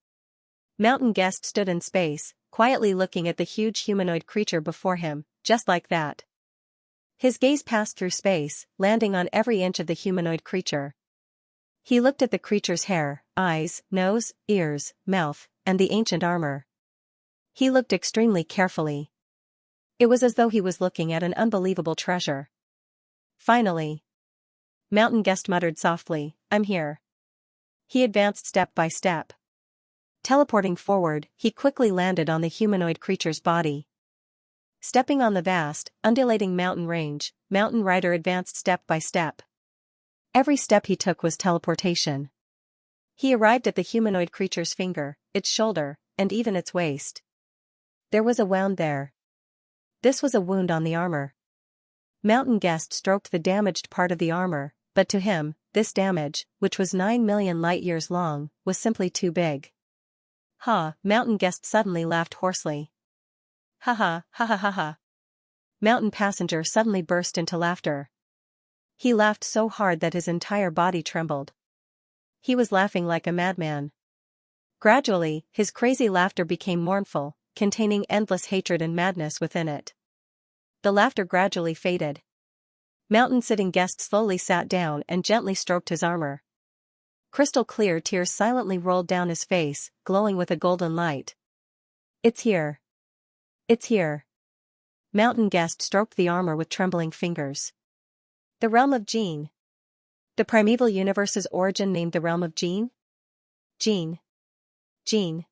Mountain Guest stood in space, quietly looking at the huge humanoid creature before him, just like that. His gaze passed through space, landing on every inch of the humanoid creature. He looked at the creature's hair, eyes, nose, ears, mouth, and the ancient armor. He looked extremely carefully. It was as though he was looking at an unbelievable treasure. Finally, Mountain Guest muttered softly, "I'm here." He advanced step by step. Teleporting forward, he quickly landed on the humanoid creature's body. Stepping on the vast, undulating mountain range, Mountain Rider advanced step by step. Every step he took was teleportation. He arrived at the humanoid creature's finger, its shoulder, and even its waist. There was a wound there. This was a wound on the armor. Mountain Guest stroked the damaged part of the armor, but to him, this damage, which was 9 million light-years long, was simply too big. Mountain Guest suddenly laughed hoarsely. Ha ha ha ha ha. Mountain Passenger suddenly burst into laughter. He laughed so hard that his entire body trembled. He was laughing like a madman. Gradually, his crazy laughter became mournful, containing endless hatred and madness within it. The laughter gradually faded. Mountain Sitting Guest slowly sat down and gently stroked his armor. Crystal clear tears silently rolled down his face, glowing with a golden light. "It's here. It's here." Mountain Guest stroked the armor with trembling fingers. The realm of Jin. The primeval universe's origin named the realm of Jin? Jin. Jin.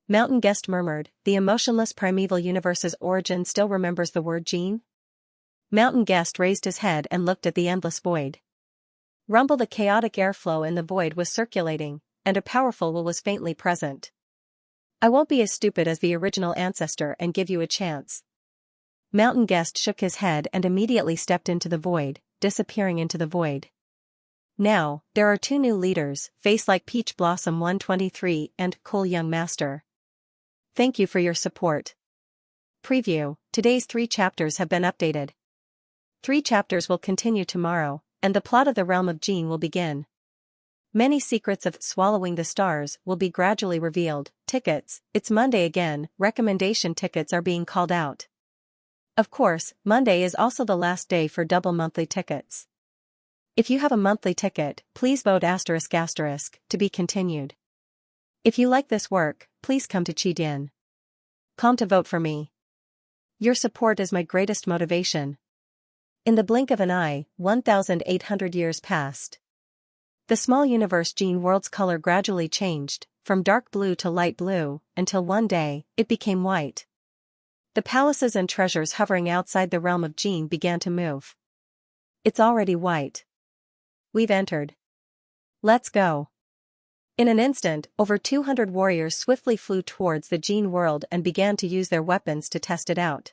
Mountain Guest murmured, the emotionless primeval universe's origin still remembers the word Jin? Mountain Guest raised his head and looked at the endless void. Rumble. The chaotic airflow in the void was circulating, and a powerful will was faintly present. "I won't be as stupid as the original ancestor and give you a chance." Mountain Guest shook his head and immediately stepped into the void, disappearing into the void. Now, there are 2 new leaders, Face Like Peach Blossom 123 and Cool Young Master. Thank you for your support. Preview: today's 3 chapters have been updated. 3 chapters will continue tomorrow, and the plot of the realm of Jin will begin. Many secrets of swallowing the stars will be gradually revealed. Tickets: it's Monday again, recommendation tickets are being called out. Of course, Monday is also the last day for double monthly tickets. If you have a monthly ticket, please vote *** to be continued. If you like this work, please come to Chidin.com to vote for me. Your support is my greatest motivation. In the blink of an eye, 1,800 years passed. The small universe Jin world's color gradually changed, from dark blue to light blue, until one day, it became white. The palaces and treasures hovering outside the realm of Jin began to move. It's already white. We've entered. Let's go. In an instant, over 200 warriors swiftly flew towards the Jin world and began to use their weapons to test it out.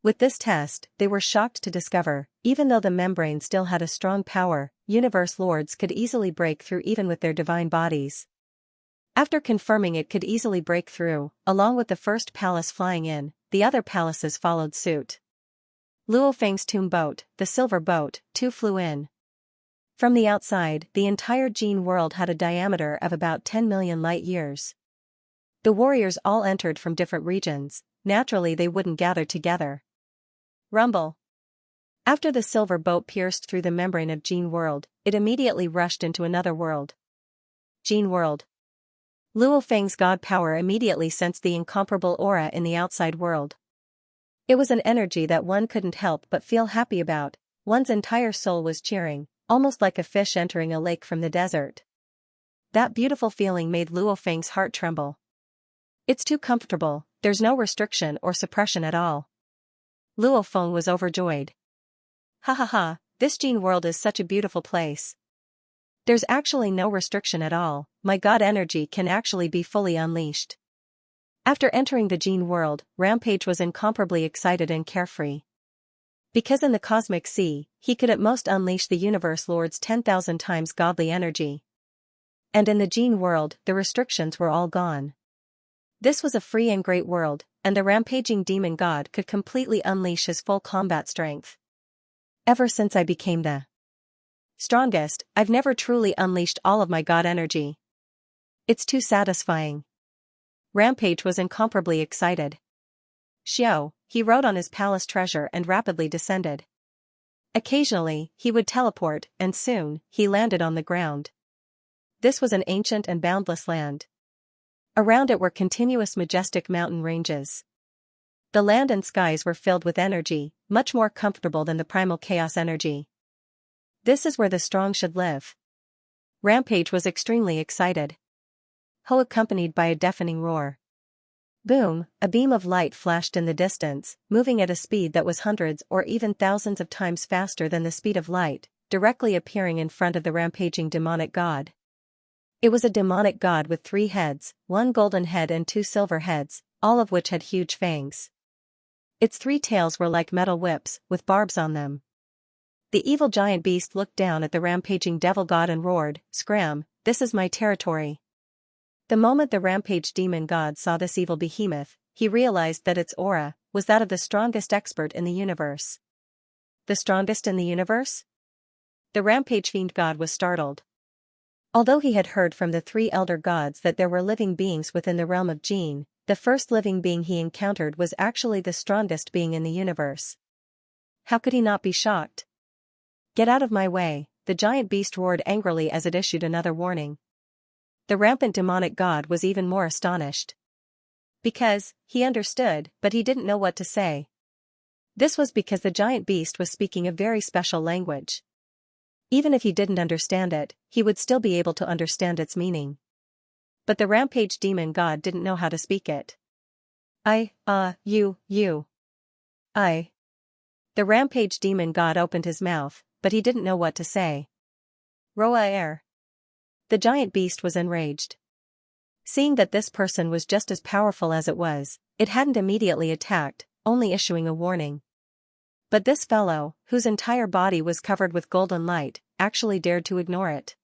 With this test, they were shocked to discover, even though the membrane still had a strong power, universe lords could easily break through even with their divine bodies. After confirming it could easily break through, along with the first palace flying in, the other palaces followed suit. Luo Feng's tomb boat, the silver boat, too flew in. From the outside, the entire Jin world had a diameter of about 10 million light-years. The warriors all entered from different regions, naturally they wouldn't gather together. Rumble. After the silver boat pierced through the membrane of Jin world, it immediately rushed into another world. Gene world. Luo Feng's god power immediately sensed the incomparable aura in the outside world. It was an energy that one couldn't help but feel happy about. One's entire soul was cheering, almost like a fish entering a lake from the desert. That beautiful feeling made Luo Feng's heart tremble. It's too comfortable, there's no restriction or suppression at all. Luo Feng was overjoyed. Ha ha ha, this Gene world is such a beautiful place. There's actually no restriction at all, my god energy can actually be fully unleashed. After entering the Gene world, Rampage was incomparably excited and carefree. Because in the cosmic sea, he could at most unleash the universe lord's 10,000 times godly energy. And in the Gene world, the restrictions were all gone. This was a free and great world, and the rampaging demon god could completely unleash his full combat strength. Ever since I became the strongest, I've never truly unleashed all of my god energy. It's too satisfying. Rampage was incomparably excited. Xiao, he rode on his palace treasure and rapidly descended. Occasionally, he would teleport, and soon, he landed on the ground. This was an ancient and boundless land. Around it were continuous majestic mountain ranges. The land and skies were filled with energy, much more comfortable than the primal chaos energy. This is where the strong should live. Rampage was extremely excited. Ho accompanied by a deafening roar. Boom, a beam of light flashed in the distance, moving at a speed that was hundreds or even thousands of times faster than the speed of light, directly appearing in front of the rampaging demonic god. It was a demonic god with 3 heads, 1 golden head and 2 silver heads, all of which had huge fangs. Its 3 tails were like metal whips, with barbs on them. The evil giant beast looked down at the rampaging devil god and roared, "Scram, this is my territory." The moment the rampage demon god saw this evil behemoth, he realized that its aura was that of the strongest expert in the universe. The strongest in the universe? The rampage fiend god was startled. Although he had heard from the 3 elder gods that there were living beings within the realm of Gene, the first living being he encountered was actually the strongest being in the universe. How could he not be shocked? "Get out of my way," the giant beast roared angrily as it issued another warning. The rampant demonic god was even more astonished. Because, he understood, but he didn't know what to say. This was because the giant beast was speaking a very special language. Even if he didn't understand it, he would still be able to understand its meaning. But the rampage demon god didn't know how to speak it. You. I. The rampage demon god opened his mouth, but he didn't know what to say. Roa air. The giant beast was enraged. Seeing that this person was just as powerful as it hadn't immediately attacked, only issuing a warning. But this fellow, whose entire body was covered with golden light, actually dared to ignore it.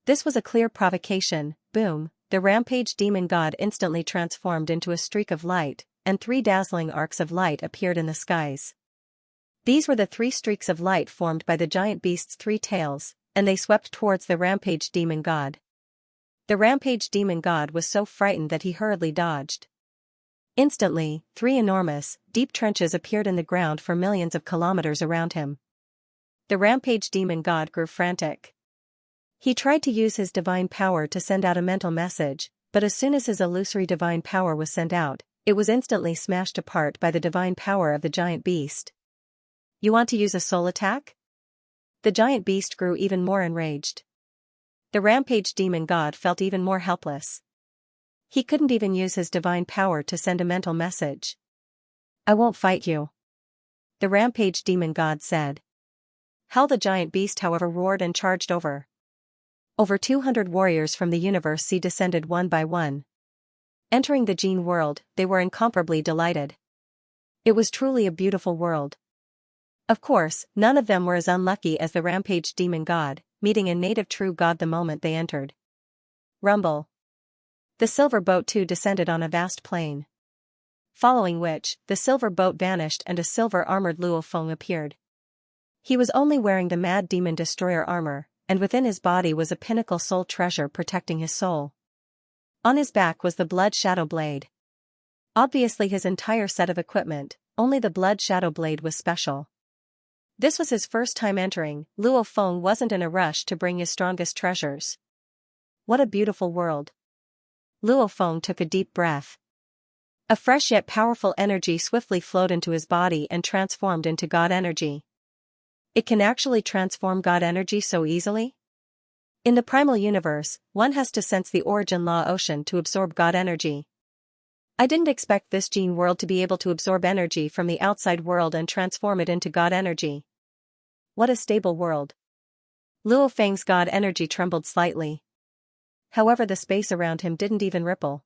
This was a clear provocation. Boom, the rampage demon god instantly transformed into a streak of light, and 3 dazzling arcs of light appeared in the skies. These were the 3 streaks of light formed by the giant beast's 3 tails, and they swept towards the rampage demon god. The rampage demon god was so frightened that he hurriedly dodged. Instantly, 3 enormous, deep trenches appeared in the ground for millions of kilometers around him. The rampage demon god grew frantic. He tried to use his divine power to send out a mental message, but as soon as his illusory divine power was sent out, it was instantly smashed apart by the divine power of the giant beast. "You want to use a soul attack?" The giant beast grew even more enraged. The rampage demon god felt even more helpless. He couldn't even use his divine power to send a mental message. "I won't fight you," the rampage demon god said. Hell, the giant beast however roared and charged over. Over 200 warriors from the universe sea descended one by one. Entering the Gene world, they were incomparably delighted. It was truly a beautiful world. Of course, none of them were as unlucky as the rampage demon god, meeting a native true god the moment they entered. Rumble. The silver boat too descended on a vast plain. Following which, the silver boat vanished and a silver-armored Luo Feng appeared. He was only wearing the mad demon destroyer armor, and within his body was a pinnacle soul treasure protecting his soul. On his back was the blood shadow blade. Obviously his entire set of equipment, only the blood shadow blade was special. This was his first time entering. Luo Feng wasn't in a rush to bring his strongest treasures. What a beautiful world. Luo Feng took a deep breath. A fresh yet powerful energy swiftly flowed into his body and transformed into God energy. It can actually transform God energy so easily? In the primal universe, one has to sense the origin law ocean to absorb God energy. I didn't expect this gene world to be able to absorb energy from the outside world and transform it into God energy. What a stable world. Luo Feng's God energy trembled slightly. However, the space around him didn't even ripple.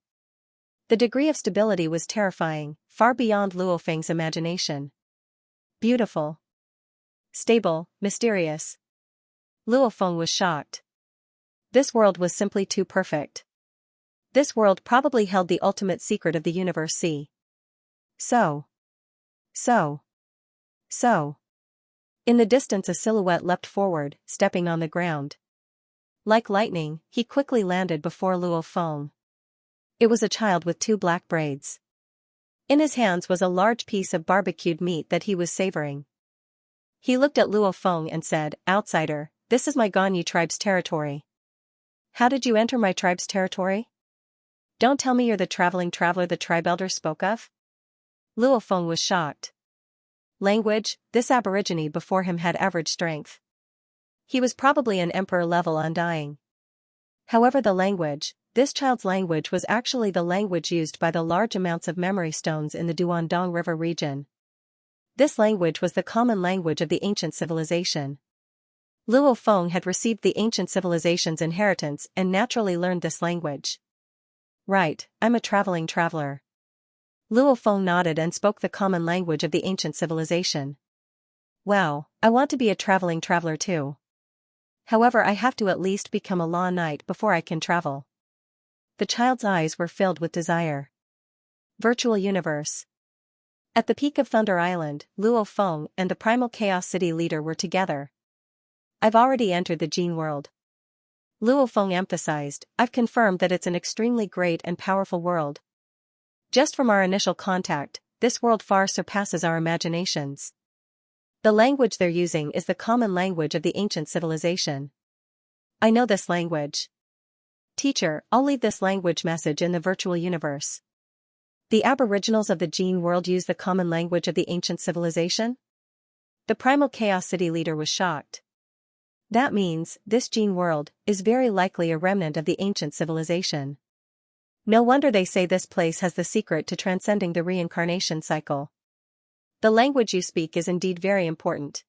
The degree of stability was terrifying, far beyond Luo Feng's imagination. Beautiful. Stable, mysterious. Luo Feng was shocked. This world was simply too perfect. This world probably held the ultimate secret of the universe. See. So. In the distance, a silhouette leapt forward, stepping on the ground. Like lightning, he quickly landed before Luo Feng. It was a child with 2 black braids. In his hands was a large piece of barbecued meat that he was savoring. He looked at Luo Feng and said, "Outsider, this is my Ganyu tribe's territory." "How did you enter my tribe's territory?" "Don't tell me you're the traveling traveler the tribe elder spoke of?" Luo Feng was shocked. Language, this aborigine before him had average strength. He was probably an emperor-level undying. However, the language, this child's language, was actually the language used by the large amounts of memory stones in the Duandong River region. This language was the common language of the ancient civilization. Luo Feng had received the ancient civilization's inheritance and naturally learned this language. "Right, I'm a traveling traveler." Luo Feng nodded and spoke the common language of the ancient civilization. "Wow, I want to be a traveling traveler too. However, I have to at least become a law knight before I can travel." The child's eyes were filled with desire. Virtual universe. At the peak of Thunder Island, Luo Feng and the Primal Chaos City leader were together. "I've already entered the Gene world." Luo Feng emphasized, "I've confirmed that it's an extremely great and powerful world. Just from our initial contact, this world far surpasses our imaginations. The language they're using is the common language of the ancient civilization. I know this language. Teacher, I'll leave this language message in the virtual universe." The aboriginals of the Gene world use the common language of the ancient civilization? The Primal Chaos City leader was shocked. That means, this Gene world is very likely a remnant of the ancient civilization. No wonder they say this place has the secret to transcending the reincarnation cycle. The language you speak is indeed very important.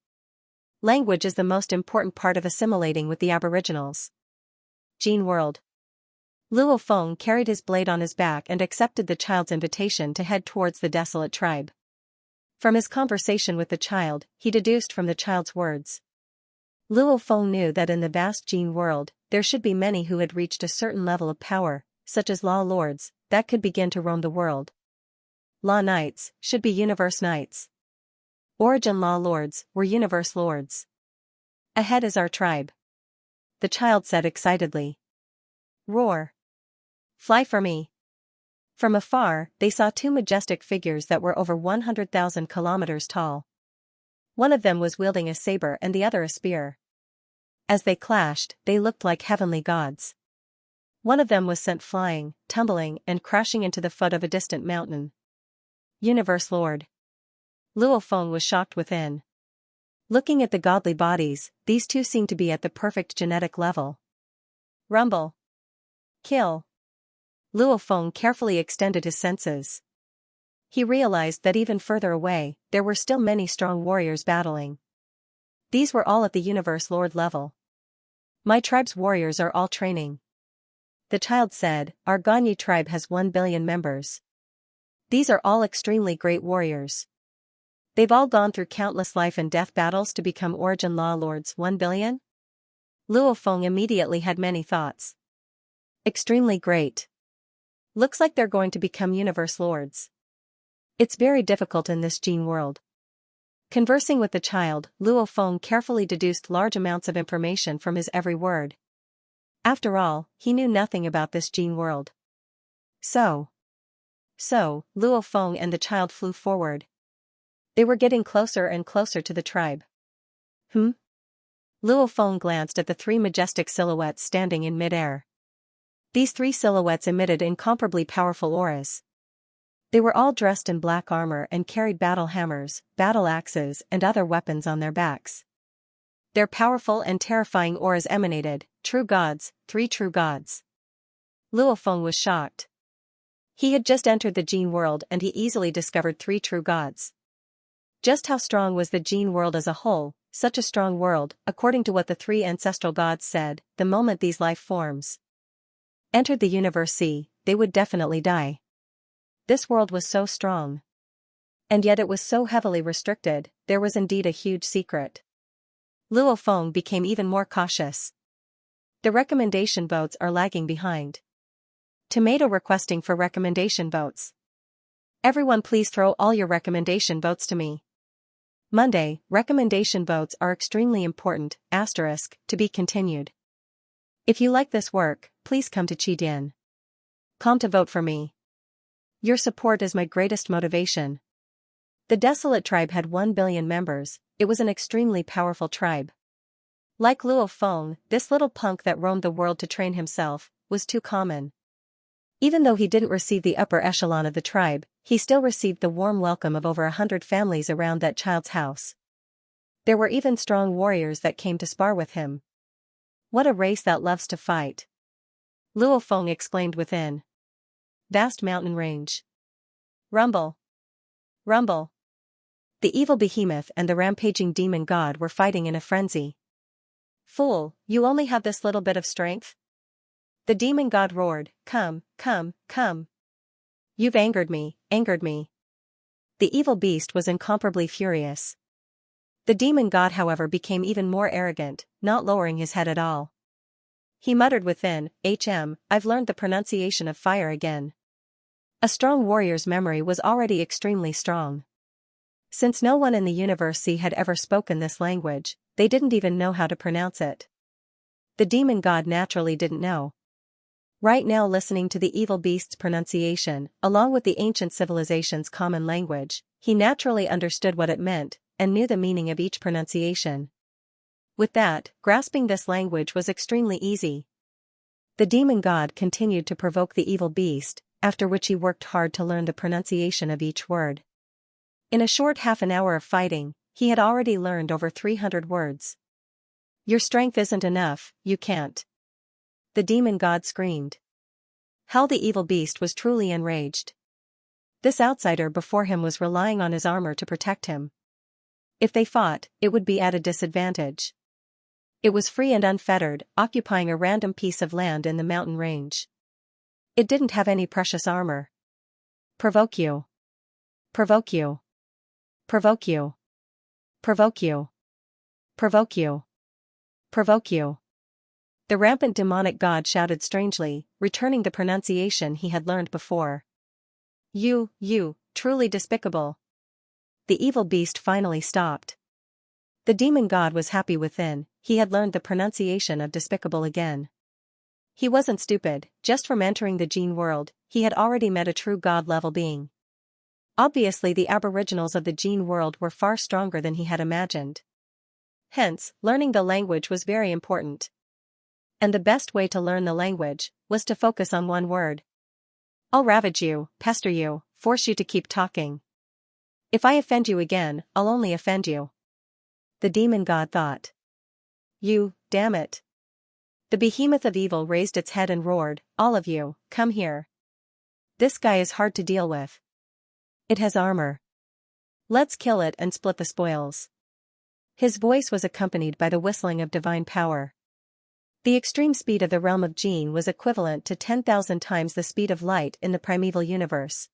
Language is the most important part of assimilating with the aboriginals. Gene world. Luo Feng carried his blade on his back and accepted the child's invitation to head towards the desolate tribe. From his conversation with the child, he deduced from the child's words. Luo Feng knew that in the vast Gene world, there should be many who had reached a certain level of power, such as law lords, that could begin to roam the world. Law knights should be universe knights. Origin law lords were universe lords. Ahead is our tribe. The child said excitedly. Roar. Fly for me. From afar, they saw 2 majestic figures that were over 100,000 kilometers tall. One of them was wielding a saber and the other a spear. As they clashed, they looked like heavenly gods. One of them was sent flying, tumbling, and crashing into the foot of a distant mountain. Universe Lord. Luo Feng was shocked within. Looking at the godly bodies, these 2 seemed to be at the perfect genetic level. Rumble. Kill. Luo Feng carefully extended his senses. He realized that even further away, there were still many strong warriors battling. These were all at the Universe Lord level. My tribe's warriors are all training. The child said, our Ganyu tribe has 1 billion members. These are all extremely great warriors. They've all gone through countless life and death battles to become Origin Law Lords. 1 billion? Luo Feng immediately had many thoughts. Extremely great. Looks like they're going to become Universe Lords. It's very difficult in this Gene world. Conversing with the child, Luo Feng carefully deduced large amounts of information from his every word. After all, he knew nothing about this Gene world. So, Luo Feng and the child flew forward. They were getting closer and closer to the tribe. Luo Feng glanced at the 3 majestic silhouettes standing in midair. These three silhouettes emitted incomparably powerful auras. They were all dressed in black armor and carried battle hammers, battle axes, and other weapons on their backs. Their powerful and terrifying auras emanated, true gods, three true gods. Luo Feng was shocked. He had just entered the Jin world and he easily discovered three true gods. Just how strong was the Jin world as a whole? Such a strong world, according to what the three ancestral gods said, the moment these life forms entered the universe sea, they would definitely die. This world was so strong. And yet it was so heavily restricted, there was indeed a huge secret. Luo Feng became even more cautious. The recommendation votes are lagging behind. Tomato requesting for recommendation votes. Everyone please throw all your recommendation votes to me. Monday, recommendation votes are extremely important, to be continued. If you like this work, please come to Qidin.com to vote for me. Your support is my greatest motivation. The Desolate tribe had 1 billion members, it was an extremely powerful tribe. Like Luo Feng, this little punk that roamed the world to train himself, was too common. Even though he didn't receive the upper echelon of the tribe, he still received the warm welcome of over 100 families around that child's house. There were even strong warriors that came to spar with him. What a race that loves to fight! Luo Feng exclaimed within. Vast mountain range. Rumble! Rumble! The evil behemoth and the rampaging demon god were fighting in a frenzy. Fool, you only have this little bit of strength? The demon god roared, come, come, come. You've angered me, angered me. The evil beast was incomparably furious. The demon god however became even more arrogant, not lowering his head at all. He muttered within, I've learned the pronunciation of fire again. A strong warrior's memory was already extremely strong. Since no one in the universe had ever spoken this language, they didn't even know how to pronounce it. The demon god naturally didn't know. Right now, listening to the evil beast's pronunciation, along with the ancient civilization's common language, he naturally understood what it meant, and knew the meaning of each pronunciation. With that, grasping this language was extremely easy. The demon god continued to provoke the evil beast, after which he worked hard to learn the pronunciation of each word. In a short half an hour of fighting, he had already learned over 300 words. Your strength isn't enough, you can't. The demon god screamed. How the evil beast was truly enraged. This outsider before him was relying on his armor to protect him. If they fought, it would be at a disadvantage. It was free and unfettered, occupying a random piece of land in the mountain range. It didn't have any precious armor. Provoke you. Provoke you. Provoke you. Provoke you. Provoke you. Provoke you. The rampant demonic god shouted strangely, returning the pronunciation he had learned before. You, truly despicable. The evil beast finally stopped. The demon god was happy within, he had learned the pronunciation of despicable again. He wasn't stupid, just from entering the Jin world, he had already met a true god-level being. Obviously the aboriginals of the Jin world were far stronger than he had imagined. Hence, learning the language was very important. And the best way to learn the language was to focus on one word. I'll ravage you, pester you, force you to keep talking. If I offend you again, I'll only offend you. The demon god thought. You, damn it. The behemoth of evil raised its head and roared, all of you, come here. This guy is hard to deal with. It has armor. Let's kill it and split the spoils. His voice was accompanied by the whistling of divine power. The extreme speed of the realm of Jin was equivalent to 10,000 times the speed of light in the primeval universe.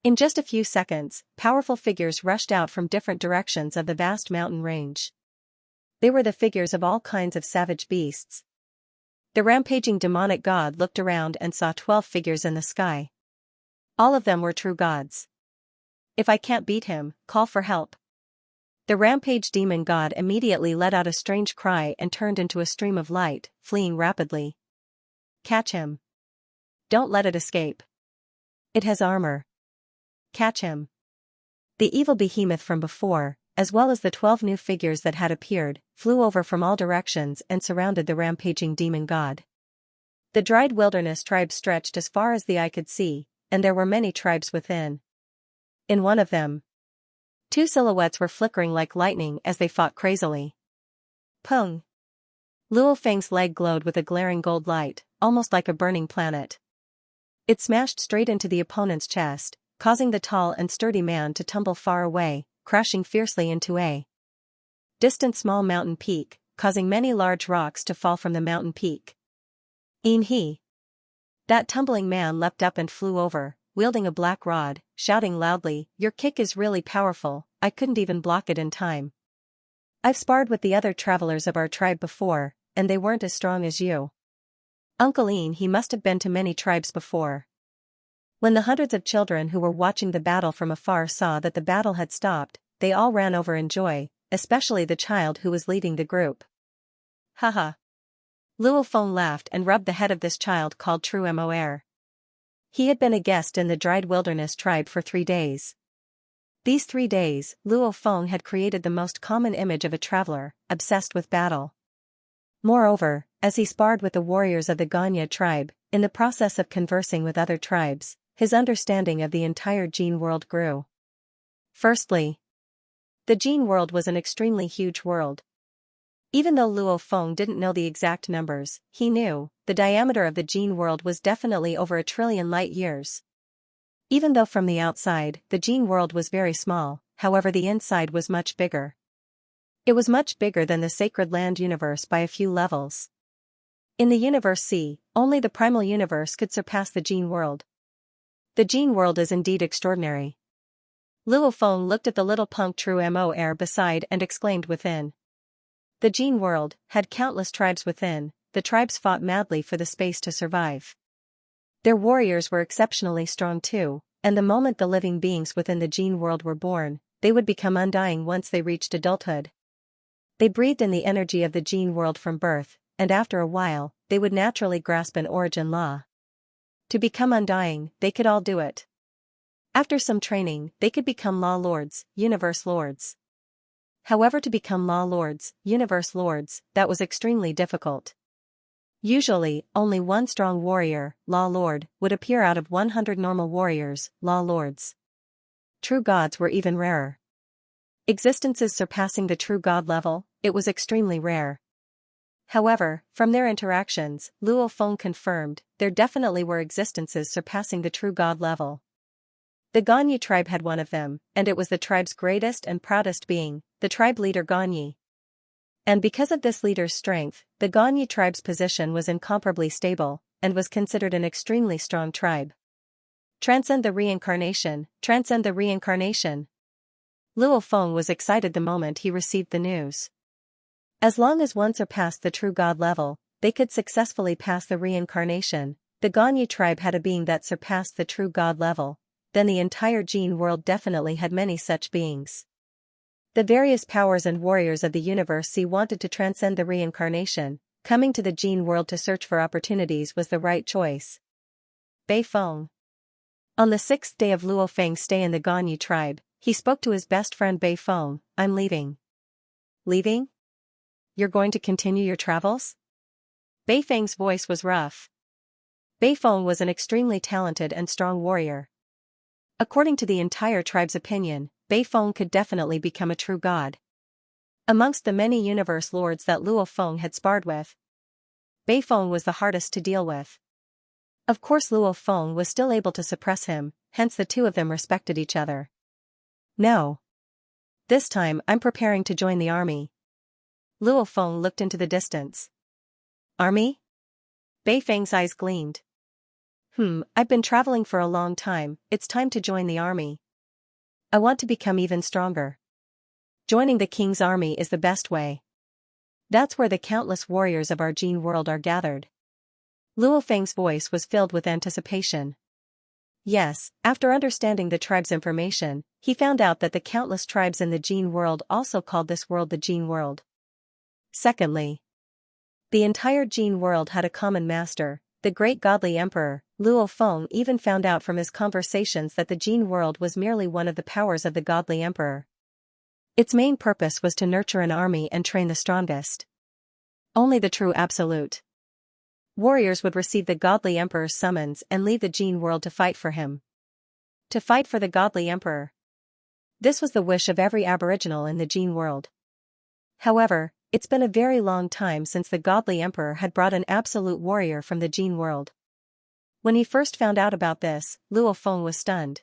In just a few seconds, powerful figures rushed out from different directions of the vast mountain range. They were the figures of all kinds of savage beasts. The rampaging demonic god looked around and saw 12 figures in the sky. All of them were true gods. If I can't beat him, call for help. The rampage demon god immediately let out a strange cry and turned into a stream of light, fleeing rapidly. Catch him. Don't let it escape. It has armor. Catch him. The evil behemoth from before, as well as the 12 new figures that had appeared, flew over from all directions and surrounded the rampaging demon god. The dried wilderness tribe stretched as far as the eye could see, and there were many tribes within. In one of them, two silhouettes were flickering like lightning as they fought crazily. Pung! Luo Feng's leg glowed with a glaring gold light, almost like a burning planet. It smashed straight into the opponent's chest, causing the tall and sturdy man to tumble far away, crashing fiercely into a distant small mountain peak, causing many large rocks to fall from the mountain peak. He! That tumbling man leapt up and flew over, wielding a black rod, shouting loudly, "Your kick is really powerful, I couldn't even block it in time. I've sparred with the other travelers of our tribe before, and they weren't as strong as you." Uncle Ian, he must have been to many tribes before. When the hundreds of children who were watching the battle from afar saw that the battle had stopped, they all ran over in joy, especially the child who was leading the group. Haha. Luo Feng laughed and rubbed the head of this child called True Mor. He had been a guest in the dried wilderness tribe for 3 days. These 3 days, Luo Feng had created the most common image of a traveler, obsessed with battle. Moreover, as he sparred with the warriors of the Xianxia tribe, in the process of conversing with other tribes, his understanding of the entire Jin world grew. Firstly, the Jin world was an extremely huge world. Even though Luo Feng didn't know the exact numbers, he knew the diameter of the Jin world was definitely over 1 trillion light years. Even though from the outside, the Jin world was very small, however the inside was much bigger. It was much bigger than the sacred land universe by a few levels. In the universe C, only the primal universe could surpass the Jin world. The Jin world is indeed extraordinary. Luo Feng looked at the little punk True Mor beside and exclaimed within. The Jin world had countless tribes within, the tribes fought madly for the space to survive. Their warriors were exceptionally strong too, and the moment the living beings within the Jin world were born, they would become undying once they reached adulthood. They breathed in the energy of the Jin world from birth, and after a while, they would naturally grasp an origin law. To become undying, they could all do it. After some training, they could become law lords, universe lords. However, to become law lords, universe lords, that was extremely difficult. Usually, only one strong warrior, law lord, would appear out of 100 normal warriors, law lords. True gods were even rarer. Existences surpassing the true god level, it was extremely rare. However, from their interactions, Luo Feng confirmed, there definitely were existences surpassing the true god level. The Xianxia tribe had one of them, and it was the tribe's greatest and proudest being, the tribe leader Xianxia. And because of this leader's strength, the Xianxia tribe's position was incomparably stable, and was considered an extremely strong tribe. Transcend the reincarnation, transcend the reincarnation. Luo Feng was excited the moment he received the news. As long as one surpassed the true god level, they could successfully pass the reincarnation. The Xianxia tribe had a being that surpassed the true god level. Then the entire Jin world definitely had many such beings. The various powers and warriors of the universe C wanted to transcend the reincarnation. Coming to the Jin world to search for opportunities was the right choice. Bei Feng. On the 6th day of Luo Feng's stay in the Xianxia tribe, he spoke to his best friend Bei Feng. "I'm leaving." "Leaving? You're going to continue your travels?" Bei Feng's voice was rough. Bei Feng was an extremely talented and strong warrior. According to the entire tribe's opinion, Bei Feng could definitely become a true god. Amongst the many universe lords that Luo Feng had sparred with, Bei Feng was the hardest to deal with. Of course Luo Feng was still able to suppress him, hence the two of them respected each other. "No. This time I'm preparing to join the army." Luo Feng looked into the distance. "Army?" Bei Feng's eyes gleamed. I've been traveling for a long time, it's time to join the army. I want to become even stronger. Joining the king's army is the best way. That's where the countless warriors of our Jin world are gathered." Luo Feng's voice was filled with anticipation. Yes, after understanding the tribe's information, he found out that the countless tribes in the Jin world also called this world the Jin world. Secondly, the entire Jin world had a common master, the great godly emperor. Luo Feng even found out from his conversations that the Jin world was merely one of the powers of the godly emperor. Its main purpose was to nurture an army and train the strongest. Only the true absolute. Warriors would receive the godly emperor's summons and leave the Gene world to fight for him. To fight for the godly emperor. This was the wish of every aboriginal in the Gene world. However, it's been a very long time since the godly emperor had brought an absolute warrior from the Gene world. When he first found out about this, Luo Feng was stunned.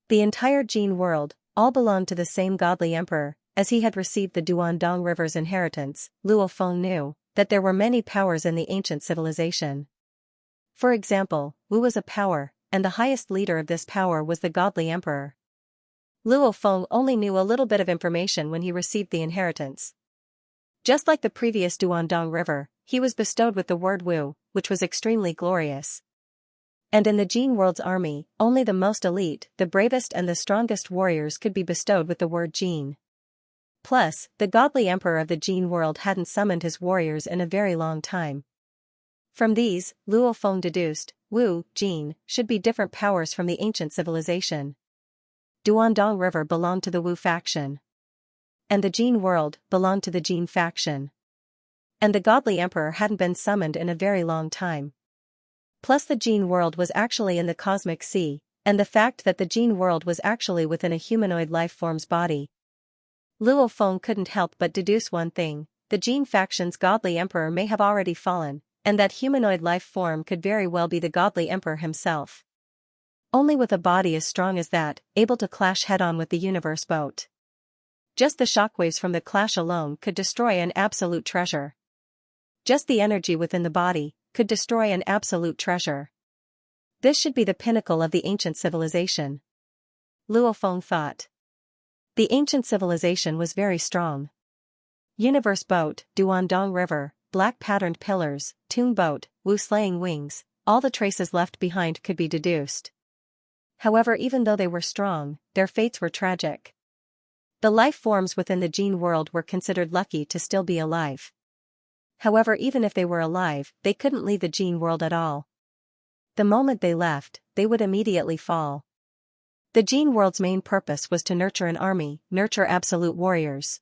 The entire Gene world, all belonged to the same godly emperor, as he had received the Duandong River's inheritance. Luo Feng knew that there were many powers in the ancient civilization. For example, Wu was a power, and the highest leader of this power was the godly emperor. Luo Feng only knew a little bit of information when he received the inheritance. Just like the previous Duandong River, he was bestowed with the word Wu, which was extremely glorious. And in the Gene world's army, only the most elite, the bravest and the strongest warriors could be bestowed with the word Gene. Plus, the godly emperor of the Gene world hadn't summoned his warriors in a very long time. From these, Luo Feng deduced, Wu, Gene, should be different powers from the ancient civilization. Duandong River belonged to the Wu faction. And the Gene world belonged to the Gene faction. And the godly emperor hadn't been summoned in a very long time. Plus the Gene world was actually in the cosmic sea, and the fact that the Gene world was actually within a humanoid life form's body. Luo Feng couldn't help but deduce one thing: the Gene faction's godly emperor may have already fallen, and that humanoid life form could very well be the godly emperor himself. Only with a body as strong as that, able to clash head-on with the universe boat. Just the shockwaves from the clash alone could destroy an absolute treasure. Just the energy within the body could destroy an absolute treasure. This should be the pinnacle of the ancient civilization. Luo Feng thought. The ancient civilization was very strong. Universe boat, Duandong River, black patterned pillars, Toon boat, Wu slaying wings, all the traces left behind could be deduced. However, even though they were strong, their fates were tragic. The life forms within the Gene world were considered lucky to still be alive. However, even if they were alive, they couldn't leave the Gene world at all. The moment they left, they would immediately fall. The Gene world's main purpose was to nurture an army, nurture absolute warriors.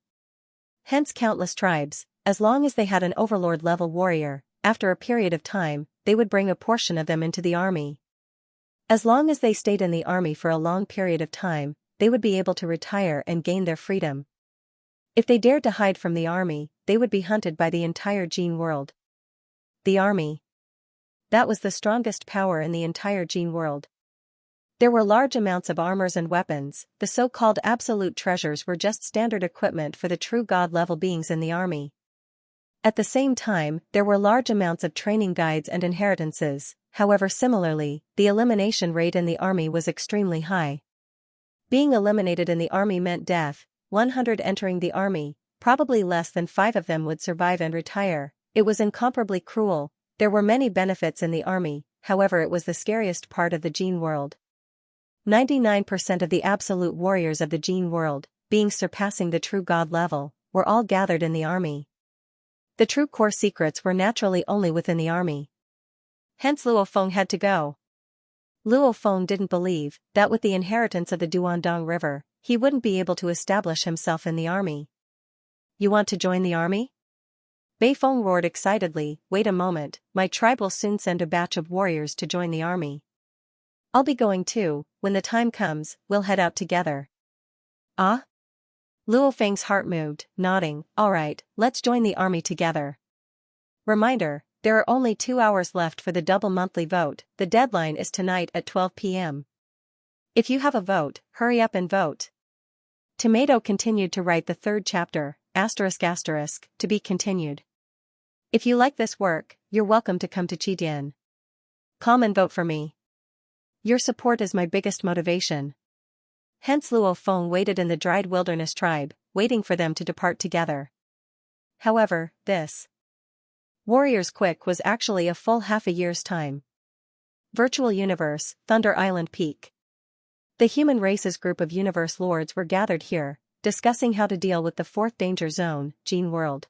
Hence countless tribes, as long as they had an overlord-level warrior, after a period of time, they would bring a portion of them into the army. As long as they stayed in the army for a long period of time, they would be able to retire and gain their freedom. If they dared to hide from the army, they would be hunted by the entire Gene world. The army. That was the strongest power in the entire Gene world. There were large amounts of armors and weapons. The so-called absolute treasures were just standard equipment for the true god-level beings in the army. At the same time, there were large amounts of training guides and inheritances. However, similarly, the elimination rate in the army was extremely high. Being eliminated in the army meant death. 100 entering the army, probably less than 5 of them would survive and retire. It was incomparably cruel. There were many benefits in the army, however it was the scariest part of the Gene world. 99% of the absolute warriors of the Gene world, being surpassing the true god level, were all gathered in the army. The true core secrets were naturally only within the army. Hence Luo Feng had to go. Luo Feng didn't believe that with the inheritance of the Duandong River, he wouldn't be able to establish himself in the army. You want to join the army? Bei Feng roared excitedly. Wait a moment, my tribe will soon send a batch of warriors to join the army. I'll be going too. When the time comes, we'll head out together. Ah? Luo Feng's heart moved, nodding. All right, let's join the army together. Reminder, there are only 2 hours left for the double monthly vote. The deadline is tonight at 12 p.m. If you have a vote, hurry up and vote. Tomato continued to write the 3rd chapter, ***, to be continued. If you like this work, you're welcome to come to Qidian. Come and vote for me. Your support is my biggest motivation. Hence Luo Feng waited in the dried wilderness tribe, waiting for them to depart together. However, this Warriors Quick was actually a full half a year's time. Virtual Universe, Thunder Island Peak. The human race's group of universe lords were gathered here, discussing how to deal with the 4th danger zone, Gene World.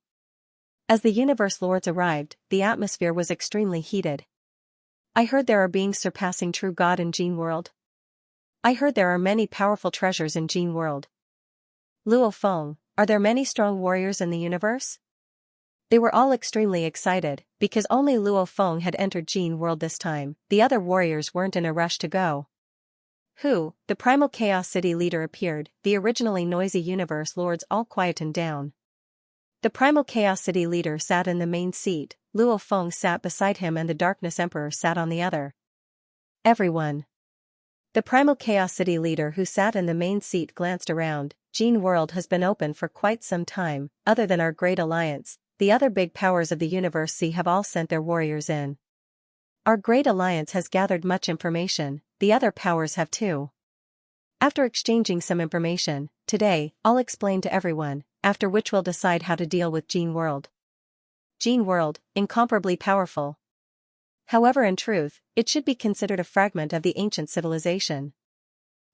As the universe lords arrived, the atmosphere was extremely heated. I heard there are beings surpassing true God in Gene World. I heard there are many powerful treasures in Gene World. Luo Feng, are there many strong warriors in the universe? They were all extremely excited, because only Luo Feng had entered Jin World this time. The other warriors weren't in a rush to go. The primal Chaos City leader appeared, the originally noisy universe lords all quietened down. The primal Chaos City leader sat in the main seat, Luo Feng sat beside him and the Darkness Emperor sat on the other. Everyone. The primal Chaos City leader who sat in the main seat glanced around. Jin World has been open for quite some time, other than our Great Alliance. The other big powers of the Universe C have all sent their warriors in. Our Great Alliance has gathered much information, the other powers have too. After exchanging some information, today, I'll explain to everyone, after which we'll decide how to deal with Jin World. Jin World, incomparably powerful. However, in truth, it should be considered a fragment of the ancient civilization.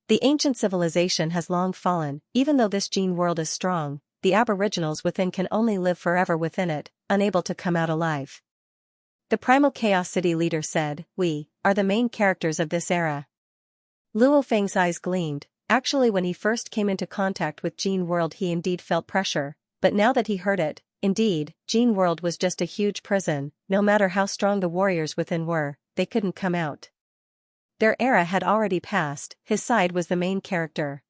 The ancient civilization has long fallen, even though this Jin World is strong, the aboriginals within can only live forever within it, unable to come out alive. The primal Chaos City leader said, "We are the main characters of this era." Luo Feng's eyes gleamed. Actually, when he first came into contact with Jin World he indeed felt pressure, but now that he heard it, indeed, Jin World was just a huge prison. No matter how strong the warriors within were, they couldn't come out. Their era had already passed, his side was the main character.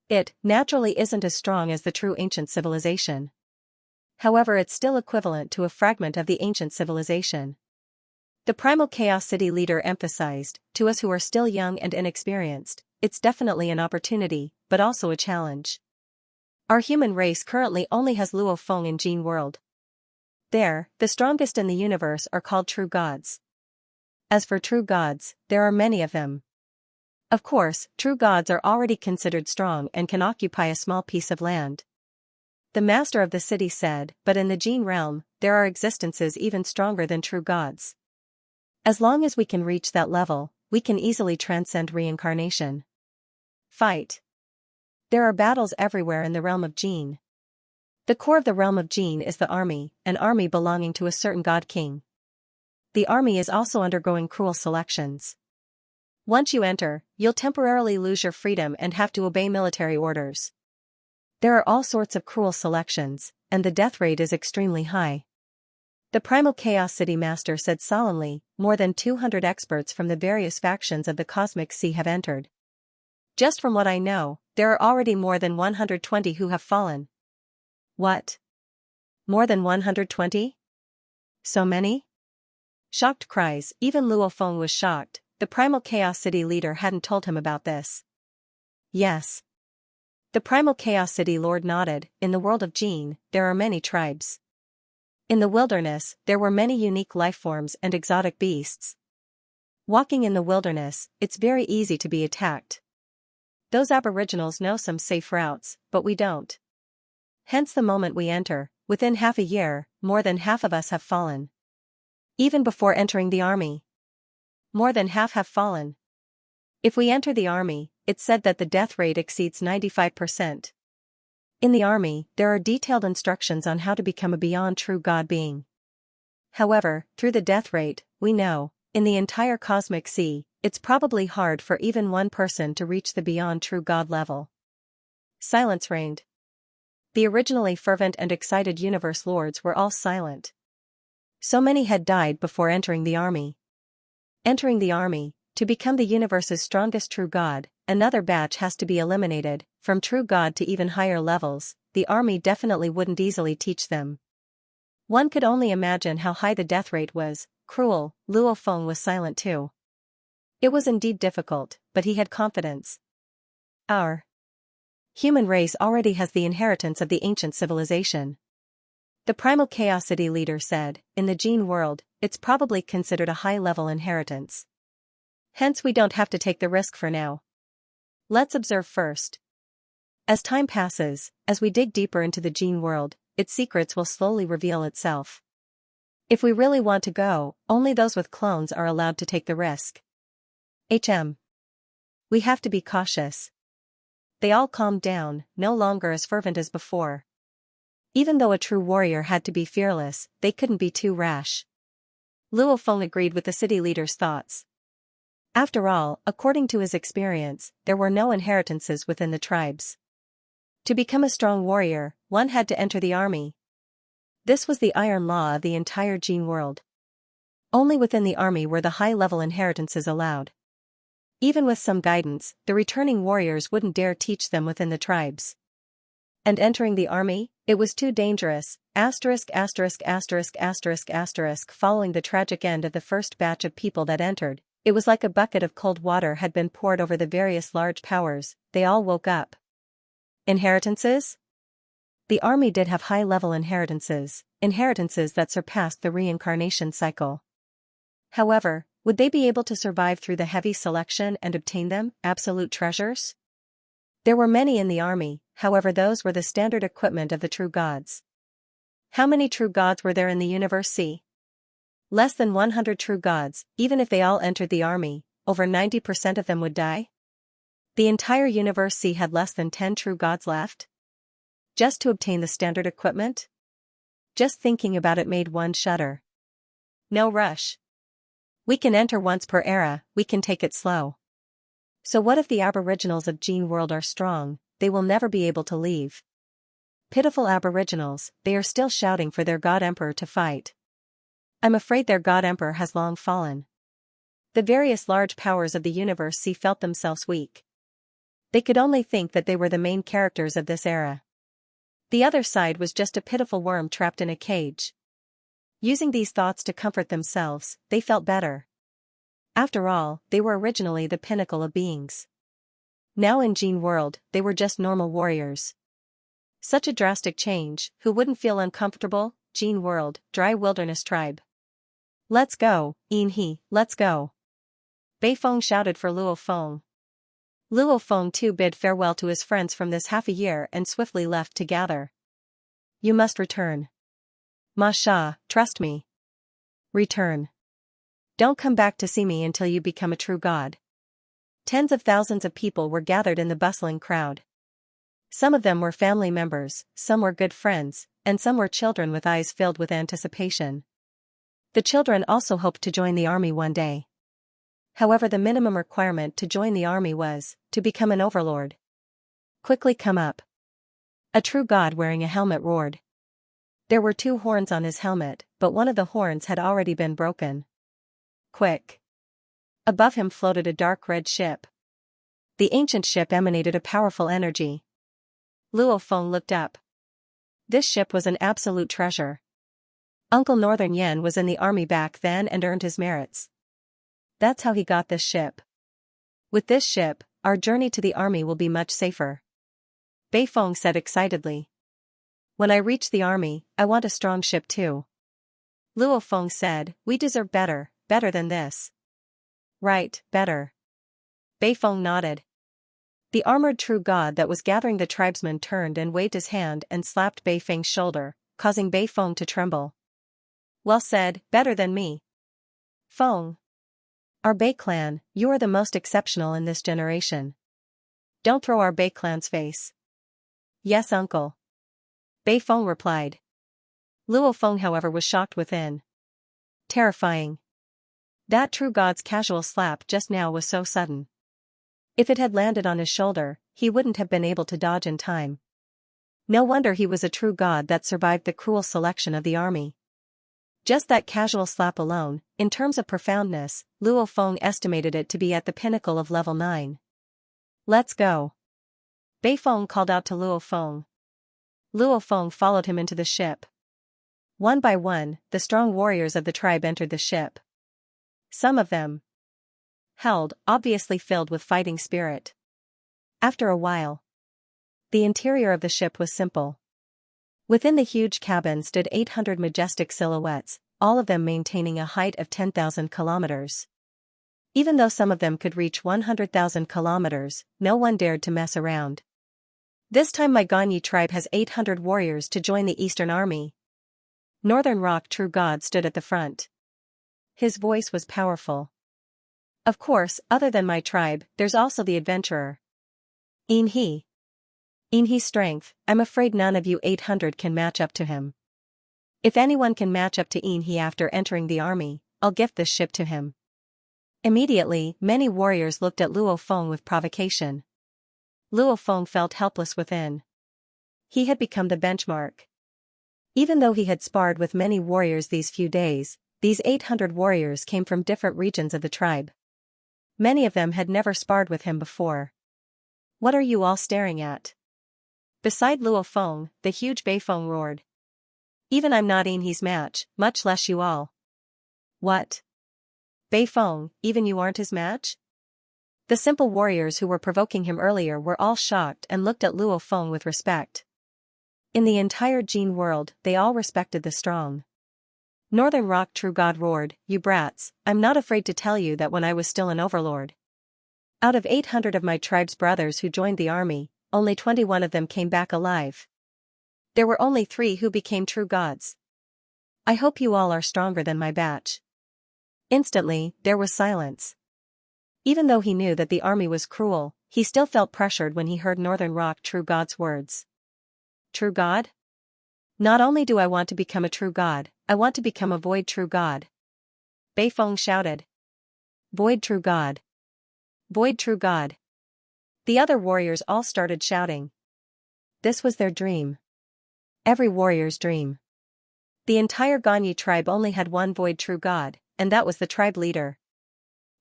It, naturally, isn't as strong as the true ancient civilization. However, it's still equivalent to a fragment of the ancient civilization. The primal Chaos City leader emphasized, to us who are still young and inexperienced, it's definitely an opportunity, but also a challenge. Our human race currently only has Luo Feng in Jin World. The strongest in the universe are called true gods. As for true gods, there are many of them. Of course, true gods are already considered strong and can occupy a small piece of land. The master of the city said, but in the Jin realm, there are existences even stronger than true gods. As long as we can reach that level, we can easily transcend reincarnation. Fight. There are battles everywhere in the realm of Jin. The core of the realm of Jin is the army, an army belonging to a certain god king. The army is also undergoing cruel selections. Once you enter, you'll temporarily lose your freedom and have to obey military orders. There are all sorts of cruel selections, and the death rate is extremely high. The primal Chaos City Master said solemnly, more than 200 experts from the various factions of the Cosmic Sea have entered. Just from what I know, there are already more than 120 who have fallen. What? More than 120? So many? Shocked cries, even Luo Feng was shocked, the primal Chaos City leader hadn't told him about this. Yes. The primal Chaos City lord nodded, in the world of Jin, there are many tribes. In the wilderness, there were many unique lifeforms and exotic beasts. Walking in the wilderness, it's very easy to be attacked. Those aboriginals know some safe routes, but we don't. Hence the moment we enter, within half a year, more than half of us have fallen. Even before entering the army, more than half have fallen. If we enter the army, it's said that the death rate exceeds 95%. In the army, there are detailed instructions on how to become a beyond true God being. However, through the death rate, we know, in the entire Cosmic Sea, it's probably hard for even one person to reach the beyond true God level. Silence reigned. The originally fervent and excited universe lords were all silent. So many had died before entering the army. Entering the army, to become the universe's strongest true God, another batch has to be eliminated, from true God to even higher levels, the army definitely wouldn't easily teach them. One could only imagine how high the death rate was. Cruel. Luo Feng was silent too. It was indeed difficult, but he had confidence. Our human race already has the inheritance of the ancient civilization. The primal Chaos City leader said, in the Jin world, it's probably considered a high-level inheritance. Hence we don't have to take the risk for now. Let's observe first. As time passes, as we dig deeper into the Jin world, its secrets will slowly reveal itself. If we really want to go, only those with clones are allowed to take the risk. We have to be cautious. They all calmed down, no longer as fervent as before. Even though a true warrior had to be fearless, they couldn't be too rash. Luo Feng agreed with the city leader's thoughts. After all, according to his experience, there were no inheritances within the tribes. To become a strong warrior, one had to enter the army. This was the iron law of the entire Jin world. Only within the army were the high-level inheritances allowed. Even with some guidance, the returning warriors wouldn't dare teach them within the tribes. And entering the army, it was too dangerous. Following the tragic end of the first batch of people that entered, it was like a bucket of cold water had been poured over the various large powers. They all woke up. Inheritances? The army did have high-level inheritances that surpassed the reincarnation cycle. However, would they be able to survive through the heavy selection and obtain them, absolute treasures? There were many in the army, however those were the standard equipment of the true gods. How many true gods were there in the universe? See? Less than 100 true gods. Even if they all entered the army, over 90% of them would die. The entire universe C had less than 10 true gods left? Just to obtain the standard equipment? Just thinking about it made one shudder. No rush. We can enter once per era, we can take it slow. So what if the aboriginals of Jin world are strong? They will never be able to leave. Pitiful aboriginals, they are still shouting for their god emperor to fight. I'm afraid their god emperor has long fallen. The various large powers of the universe C felt themselves weak. They could only think that they were the main characters of this era. The other side was just a pitiful worm trapped in a cage. Using these thoughts to comfort themselves, they felt better. After all, they were originally the pinnacle of beings. Now in Jin world, they were just normal warriors. Such a drastic change, who wouldn't feel uncomfortable? Jin world, dry wilderness tribe. Let's go, Yin, let's go. Bei Feng shouted for Luo Feng. Luo Feng too bid farewell to his friends from this half a year and swiftly left to gather. You must return. Ma Sha, trust me. Return. Don't come back to see me until you become a true god. Tens of thousands of people were gathered in the bustling crowd. Some of them were family members, some were good friends, and some were children with eyes filled with anticipation. The children also hoped to join the army one day. However, the minimum requirement to join the army was to become an overlord. Quickly come up. A true god wearing a helmet roared. There were 2 horns on his helmet, but one of the horns had already been broken. Quick. Above him floated a dark red ship. The ancient ship emanated a powerful energy. Luo Feng looked up. This ship was an absolute treasure. Uncle Northern Yen was in the army back then and earned his merits. That's how he got this ship. With this ship, our journey to the army will be much safer. Bei Feng said excitedly. When I reach the army, I want a strong ship too. Luo Feng said, we deserve better than this. Right, better. Bei Feng nodded. The armored true god that was gathering the tribesmen turned and waved his hand and slapped Bei Feng's shoulder, causing Bei Feng to tremble. Well said, better than me. Feng. Our Bei clan, you are the most exceptional in this generation. Don't throw our Bei clan's face. Yes, uncle. Bei Feng replied. Luo Feng however was shocked within. Terrifying. That true god's casual slap just now was so sudden. If it had landed on his shoulder, he wouldn't have been able to dodge in time. No wonder he was a true god that survived the cruel selection of the army. Just that casual slap alone, in terms of profoundness, Luo Feng estimated it to be at the pinnacle of level 9. Let's go. Bei Feng called out to Luo Feng. Luo Feng followed him into the ship. One by one, the strong warriors of the tribe entered the ship. Some of them held, obviously filled with fighting spirit. After a while, the interior of the ship was simple. Within the huge cabin stood 800 majestic silhouettes, all of them maintaining a height of 10,000 kilometers. Even though some of them could reach 100,000 kilometers, no one dared to mess around. This time my Ganyi tribe has 800 warriors to join the Eastern Army. Northern Rock True God stood at the front. His voice was powerful. Of course, other than my tribe, there's also the adventurer. Inhe's strength, I'm afraid none of you 800 can match up to him. If anyone can match up to Inhe after entering the army, I'll gift this ship to him. Immediately, many warriors looked at Luo Feng with provocation. Luo Feng felt helpless within. He had become the benchmark. Even though he had sparred with many warriors these few days, these 800 warriors came from different regions of the tribe. Many of them had never sparred with him before. "What are you all staring at?" Beside Luo Feng, the huge Bei Feng roared. "Even I'm not in his match, much less you all." "What? Bei Feng, even you aren't his match?" The simple warriors who were provoking him earlier were all shocked and looked at Luo Feng with respect. In the entire Jin world, they all respected the strong. Northern Rock True God roared, "You brats, I'm not afraid to tell you that when I was still an overlord. Out of 800 of my tribe's brothers who joined the army, only 21 of them came back alive. There were only 3 who became true gods. I hope you all are stronger than my batch." Instantly, there was silence. Even though he knew that the army was cruel, he still felt pressured when he heard Northern Rock True God's words. "True God? Not only do I want to become a true god, I want to become a void true god." Bei Feng shouted. "Void true god. Void true god." The other warriors all started shouting. This was their dream. Every warrior's dream. The entire Ganyi tribe only had one void true god, and that was the tribe leader.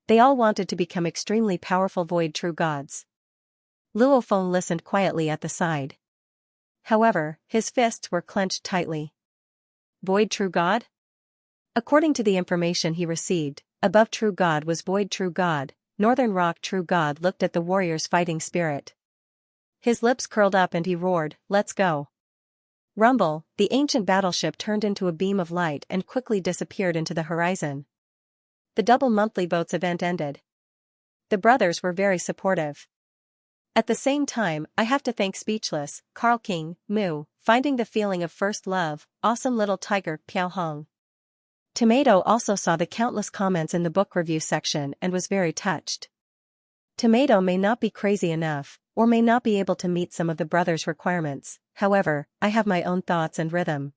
They all wanted to become extremely powerful void true gods. Luo Feng listened quietly at the side. However, his fists were clenched tightly. Void true god? According to the information he received, above true god was void true god. Northern Rock True God looked at the warrior's fighting spirit. His lips curled up and he roared, "Let's go." Rumble, the ancient battleship turned into a beam of light and quickly disappeared into the horizon. The double monthly votes event ended. The brothers were very supportive. At the same time, I have to thank Speechless, Carl King, Moo, Finding the Feeling of First Love, Awesome Little Tiger, Piao Hong. Tomato also saw the countless comments in the book review section and was very touched. Tomato may not be crazy enough, or may not be able to meet some of the brothers' requirements, however, I have my own thoughts and rhythm.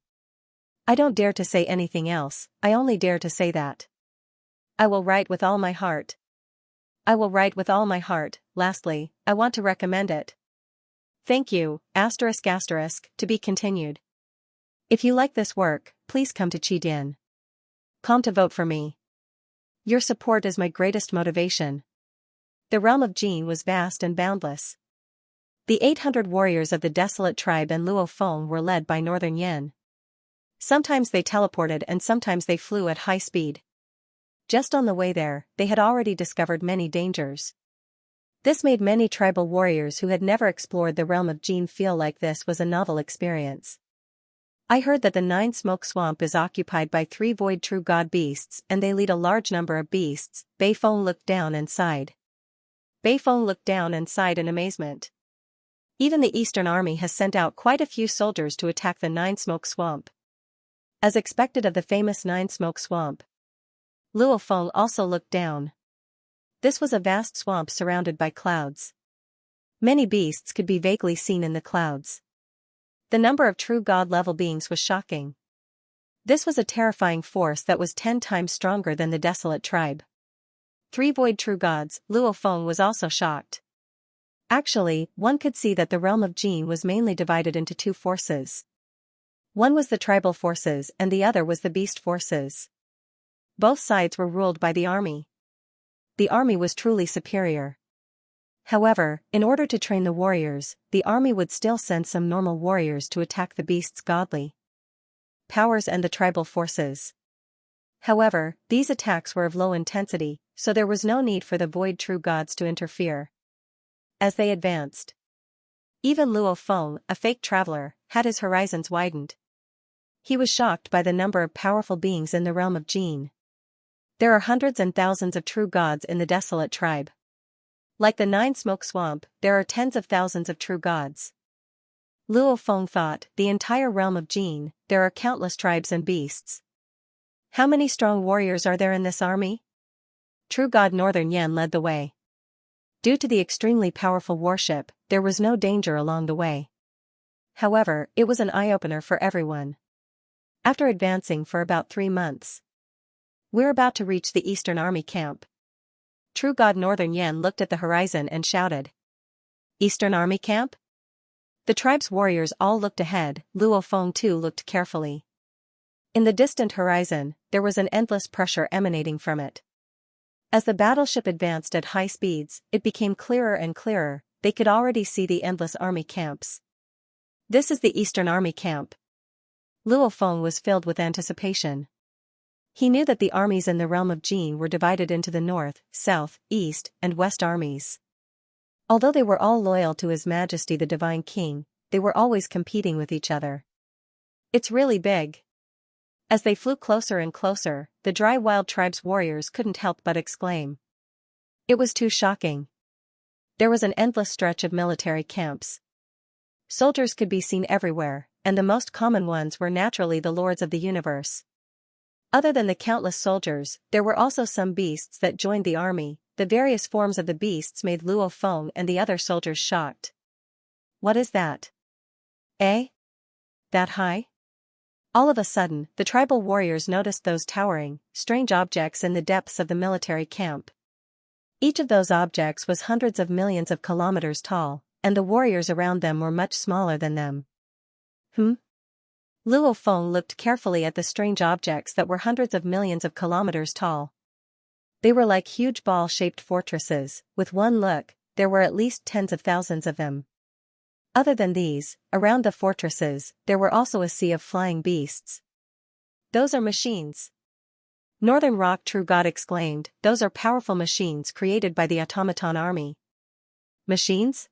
I don't dare to say anything else, I only dare to say that. I will write with all my heart. I will write with all my heart. Lastly, I want to recommend it. Thank you, to be continued. If you like this work, please come to Qidin.com to vote for me. Your support is my greatest motivation. The realm of Jin was vast and boundless. The 800 warriors of the desolate tribe and Luo Feng were led by Northern Yin. Sometimes they teleported and sometimes they flew at high speed. Just on the way there, they had already discovered many dangers. This made many tribal warriors who had never explored the realm of Jin feel like this was a novel experience. I heard that the 9 Smoke Swamp is occupied by 3 void true god beasts and they lead a large number of beasts. Bei Feng looked down and sighed. Bei Feng looked down and sighed in amazement. Even the Eastern Army has sent out quite a few soldiers to attack the 9 Smoke Swamp. As expected of the famous 9 Smoke Swamp. Luo Feng also looked down. This was a vast swamp surrounded by clouds. Many beasts could be vaguely seen in the clouds. The number of true god-level beings was shocking. This was a terrifying force that was 10 times stronger than the desolate tribe. 3 void true gods. Luo Feng was also shocked. Actually, one could see that the realm of Jin was mainly divided into 2 forces. One was the tribal forces and the other was the beast forces. Both sides were ruled by the army. The army was truly superior. However, in order to train the warriors, the army would still send some normal warriors to attack the beast's godly powers and the tribal forces. However, these attacks were of low intensity, so there was no need for the void true gods to interfere. As they advanced, even Luo Feng, a fake traveler, had his horizons widened. He was shocked by the number of powerful beings in the realm of Jin. There are hundreds and thousands of true gods in the desolate tribe. Like the 9 Smoke Swamp, there are tens of thousands of true gods. Luo Feng thought, the entire realm of Jin, there are countless tribes and beasts. How many strong warriors are there in this army? True God Northern Yen led the way. Due to the extremely powerful warship, there was no danger along the way. However, it was an eye-opener for everyone. After advancing for about 3 months, we're about to reach the Eastern Army camp. True God Northern Yen looked at the horizon and shouted. Eastern Army camp? The tribe's warriors all looked ahead. Luo Feng too looked carefully. In the distant horizon, there was an endless pressure emanating from it. As the battleship advanced at high speeds, it became clearer and clearer. They could already see the endless army camps. This is the Eastern Army camp. Luo Feng was filled with anticipation. He knew that the armies in the realm of Jin were divided into the north, south, east, and west armies. Although they were all loyal to His Majesty the Divine King, they were always competing with each other. It's really big. As they flew closer and closer, the dry wild tribe's warriors couldn't help but exclaim. It was too shocking. There was an endless stretch of military camps. Soldiers could be seen everywhere, and the most common ones were naturally the lords of the universe. Other than the countless soldiers, there were also some beasts that joined the army. The various forms of the beasts made Luo Feng and the other soldiers shocked. What is that? Eh? That high? All of a sudden, the tribal warriors noticed those towering, strange objects in the depths of the military camp. Each of those objects was hundreds of millions of kilometers tall, and the warriors around them were much smaller than them. Luo Feng looked carefully at the strange objects that were hundreds of millions of kilometers tall. They were like huge ball-shaped fortresses. With one look, there were at least tens of thousands of them. Other than these, around the fortresses, there were also a sea of flying beasts. Those are machines. Northern Rock True God exclaimed, those are powerful machines created by the automaton army. Machines?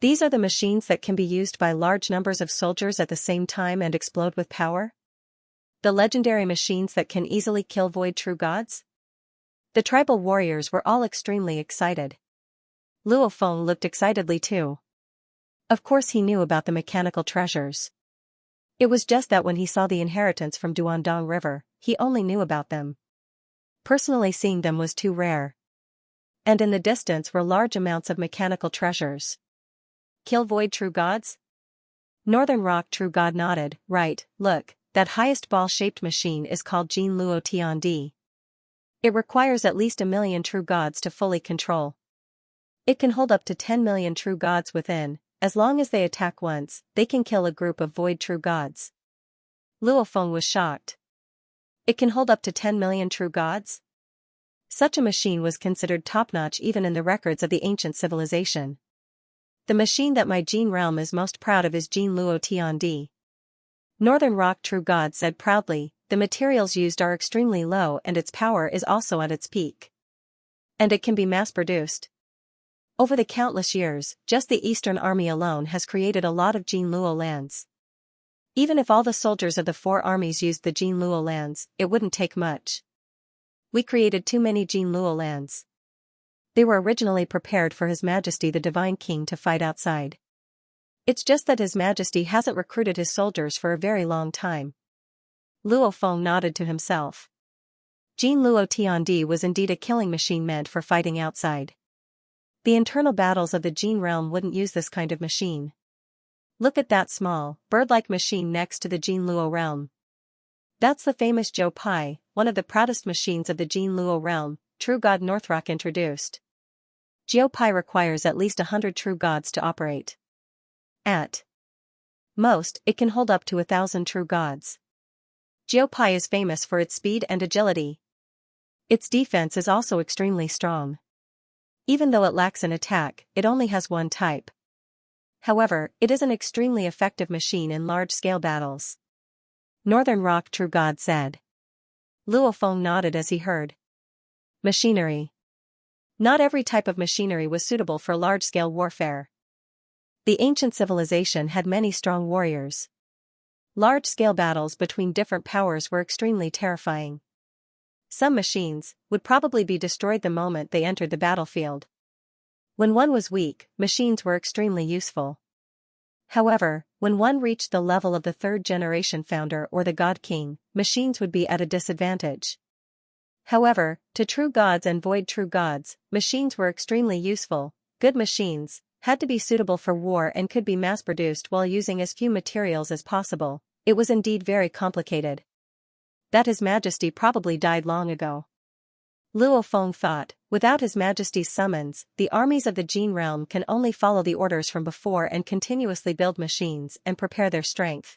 These are the machines that can be used by large numbers of soldiers at the same time and explode with power? The legendary machines that can easily kill void true gods? The tribal warriors were all extremely excited. Luo Feng looked excitedly too. Of course he knew about the mechanical treasures. It was just that when he saw the inheritance from Duandong River, he only knew about them. Personally seeing them was too rare. And in the distance were large amounts of mechanical treasures. Kill void true gods? Northern Rock True God nodded. Right, look, that highest ball-shaped machine is called Jin Luo Tiandi. It requires at least 1 million true gods to fully control. It can hold up to 10 million true gods within. As long as they attack once, they can kill a group of void true gods. Luo Feng was shocked. It can hold up to 10 million true gods? Such a machine was considered top-notch even in the records of the ancient civilization. The machine that my Jin realm is most proud of is Jin Luo Tiandi. Northern Rock True God said proudly, the materials used are extremely low and its power is also at its peak. And it can be mass-produced. Over the countless years, just the Eastern Army alone has created a lot of Jin Luo lands. Even if all the soldiers of the 4 armies used the Jin Luo lands, it wouldn't take much. We created too many Jin Luo lands. They were originally prepared for His Majesty the Divine King to fight outside. It's just that His Majesty hasn't recruited his soldiers for a very long time. Luo Feng nodded to himself. Jin Luo Tiandi was indeed a killing machine meant for fighting outside. The internal battles of the Jin realm wouldn't use this kind of machine. Look at that small, bird-like machine next to the Jin Luo realm. That's the famous Zhou Pai, one of the proudest machines of the Jin Luo realm, True God Northrock introduced. Zhou Pai requires at least 100 true gods to operate. At most, it can hold up to 1,000 true gods. Zhou Pai is famous for its speed and agility. Its defense is also extremely strong. Even though it lacks an attack, it only has one type. However, it is an extremely effective machine in large-scale battles. Northern Rock True God said. Luo Feng nodded as he heard. Machinery. Not every type of machinery was suitable for large-scale warfare. The ancient civilization had many strong warriors. Large-scale battles between different powers were extremely terrifying. Some machines would probably be destroyed the moment they entered the battlefield. When one was weak, machines were extremely useful. However, when one reached the level of the 3rd generation founder or the God King, machines would be at a disadvantage. However, to true gods and void true gods, machines were extremely useful. Good machines had to be suitable for war and could be mass-produced while using as few materials as possible. It was indeed very complicated. That His Majesty probably died long ago. Luo Feng thought, without His Majesty's summons, the armies of the Jin realm can only follow the orders from before and continuously build machines and prepare their strength.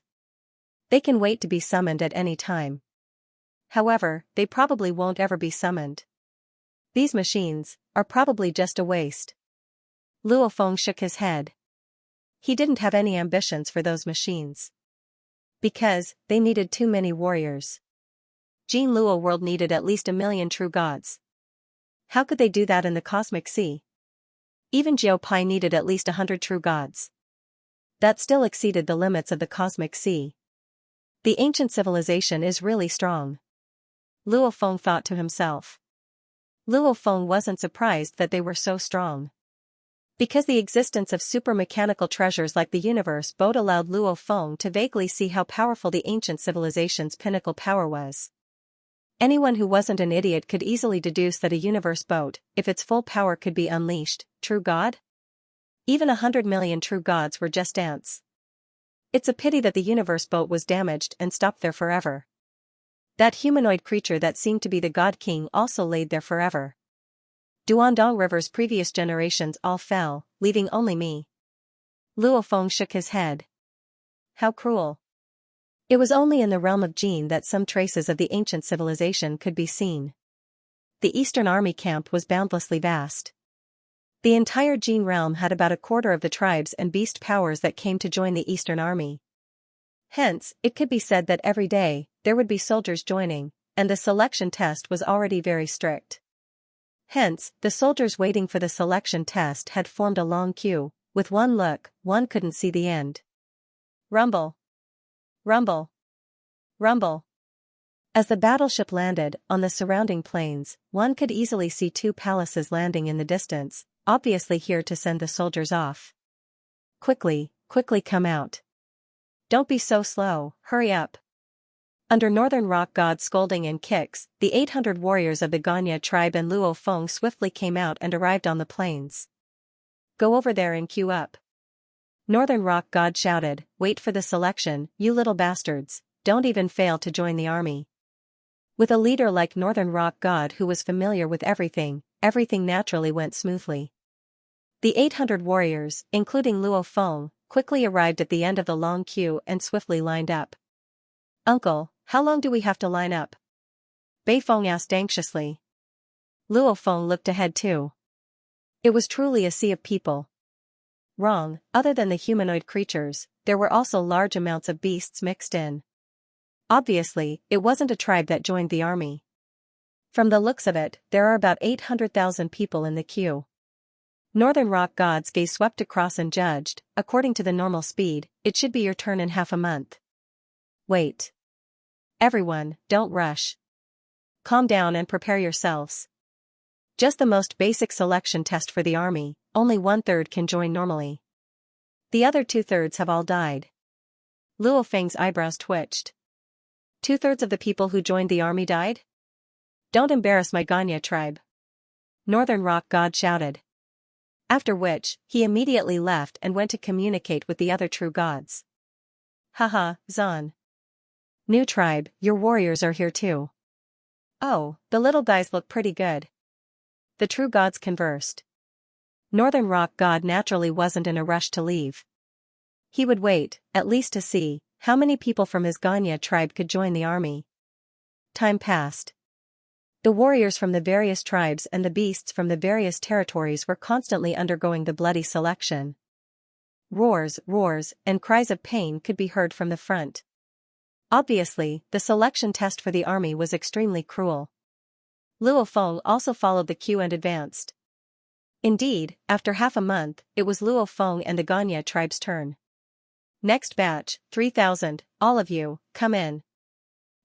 They can wait to be summoned at any time. However, they probably won't ever be summoned. These machines are probably just a waste. Luo Feng shook his head. He didn't have any ambitions for those machines. Because they needed too many warriors. Jin Luo world needed at least 1,000,000 true gods. How could they do that in the cosmic sea? Even Jiao Pai needed at least 100 true gods. That still exceeded the limits of the cosmic sea. The ancient civilization is really strong. Luo Feng thought to himself. Luo Feng wasn't surprised that they were so strong. Because the existence of super-mechanical treasures like the universe boat allowed Luo Feng to vaguely see how powerful the ancient civilization's pinnacle power was. Anyone who wasn't an idiot could easily deduce that a universe boat, if its full power could be unleashed, true god? Even 100 million true gods were just ants. It's a pity that the universe boat was damaged and stopped there forever. That humanoid creature that seemed to be the God King also laid there forever. Duandong River's previous generations all fell, leaving only me. Luo Feng shook his head. How cruel. It was only in the realm of Jin that some traces of the ancient civilization could be seen. The Eastern Army camp was boundlessly vast. The entire Jin realm had about a quarter of the tribes and beast powers that came to join the Eastern Army. Hence, it could be said that every day, there would be soldiers joining, and the selection test was already very strict. Hence, the soldiers waiting for the selection test had formed a long queue. With one look, one couldn't see the end. Rumble. Rumble. Rumble. As the battleship landed on the surrounding plains, one could easily see 2 palaces landing in the distance, obviously here to send the soldiers off. Quickly, quickly come out. Don't be so slow, hurry up. Under Northern Rock God's scolding and kicks, the 800 warriors of the Ganya tribe and Luo Feng swiftly came out and arrived on the plains. Go over there and queue up. Northern Rock God shouted, wait for the selection, you little bastards, don't even fail to join the army. With a leader like Northern Rock God who was familiar with everything naturally went smoothly. The 800 warriors, including Luo Feng, quickly arrived at the end of the long queue and swiftly lined up. Uncle, how long do we have to line up? Bei Feng asked anxiously. Luo Feng looked ahead too. It was truly a sea of people. Wrong, other than the humanoid creatures, there were also large amounts of beasts mixed in. Obviously, it wasn't a tribe that joined the army. From the looks of it, there are about 800,000 people in the queue. Northern Rock God's gaze swept across and judged, according to the normal speed, it should be your turn in half a month. Wait. Everyone, don't rush. Calm down and prepare yourselves. Just the most basic selection test for the army, only 1/3 can join normally. The other 2/3 have all died. Luo Feng's eyebrows twitched. 2/3 of the people who joined the army died? Don't embarrass my Ganya tribe. Northern Rock God shouted. After which, he immediately left and went to communicate with the other true gods. Haha, Zan. New tribe, your warriors are here too. Oh, the little guys look pretty good. The true gods conversed. Northern Rock God naturally wasn't in a rush to leave. He would wait, at least to see, how many people from his Ganya tribe could join the army. Time passed. The warriors from the various tribes and the beasts from the various territories were constantly undergoing the bloody selection. Roars, and cries of pain could be heard from the front. Obviously, the selection test for the army was extremely cruel. Luo Feng also followed the queue and advanced. Indeed, after half a month, it was Luo Feng and the Ganya tribe's turn. Next batch, 3,000, all of you, come in.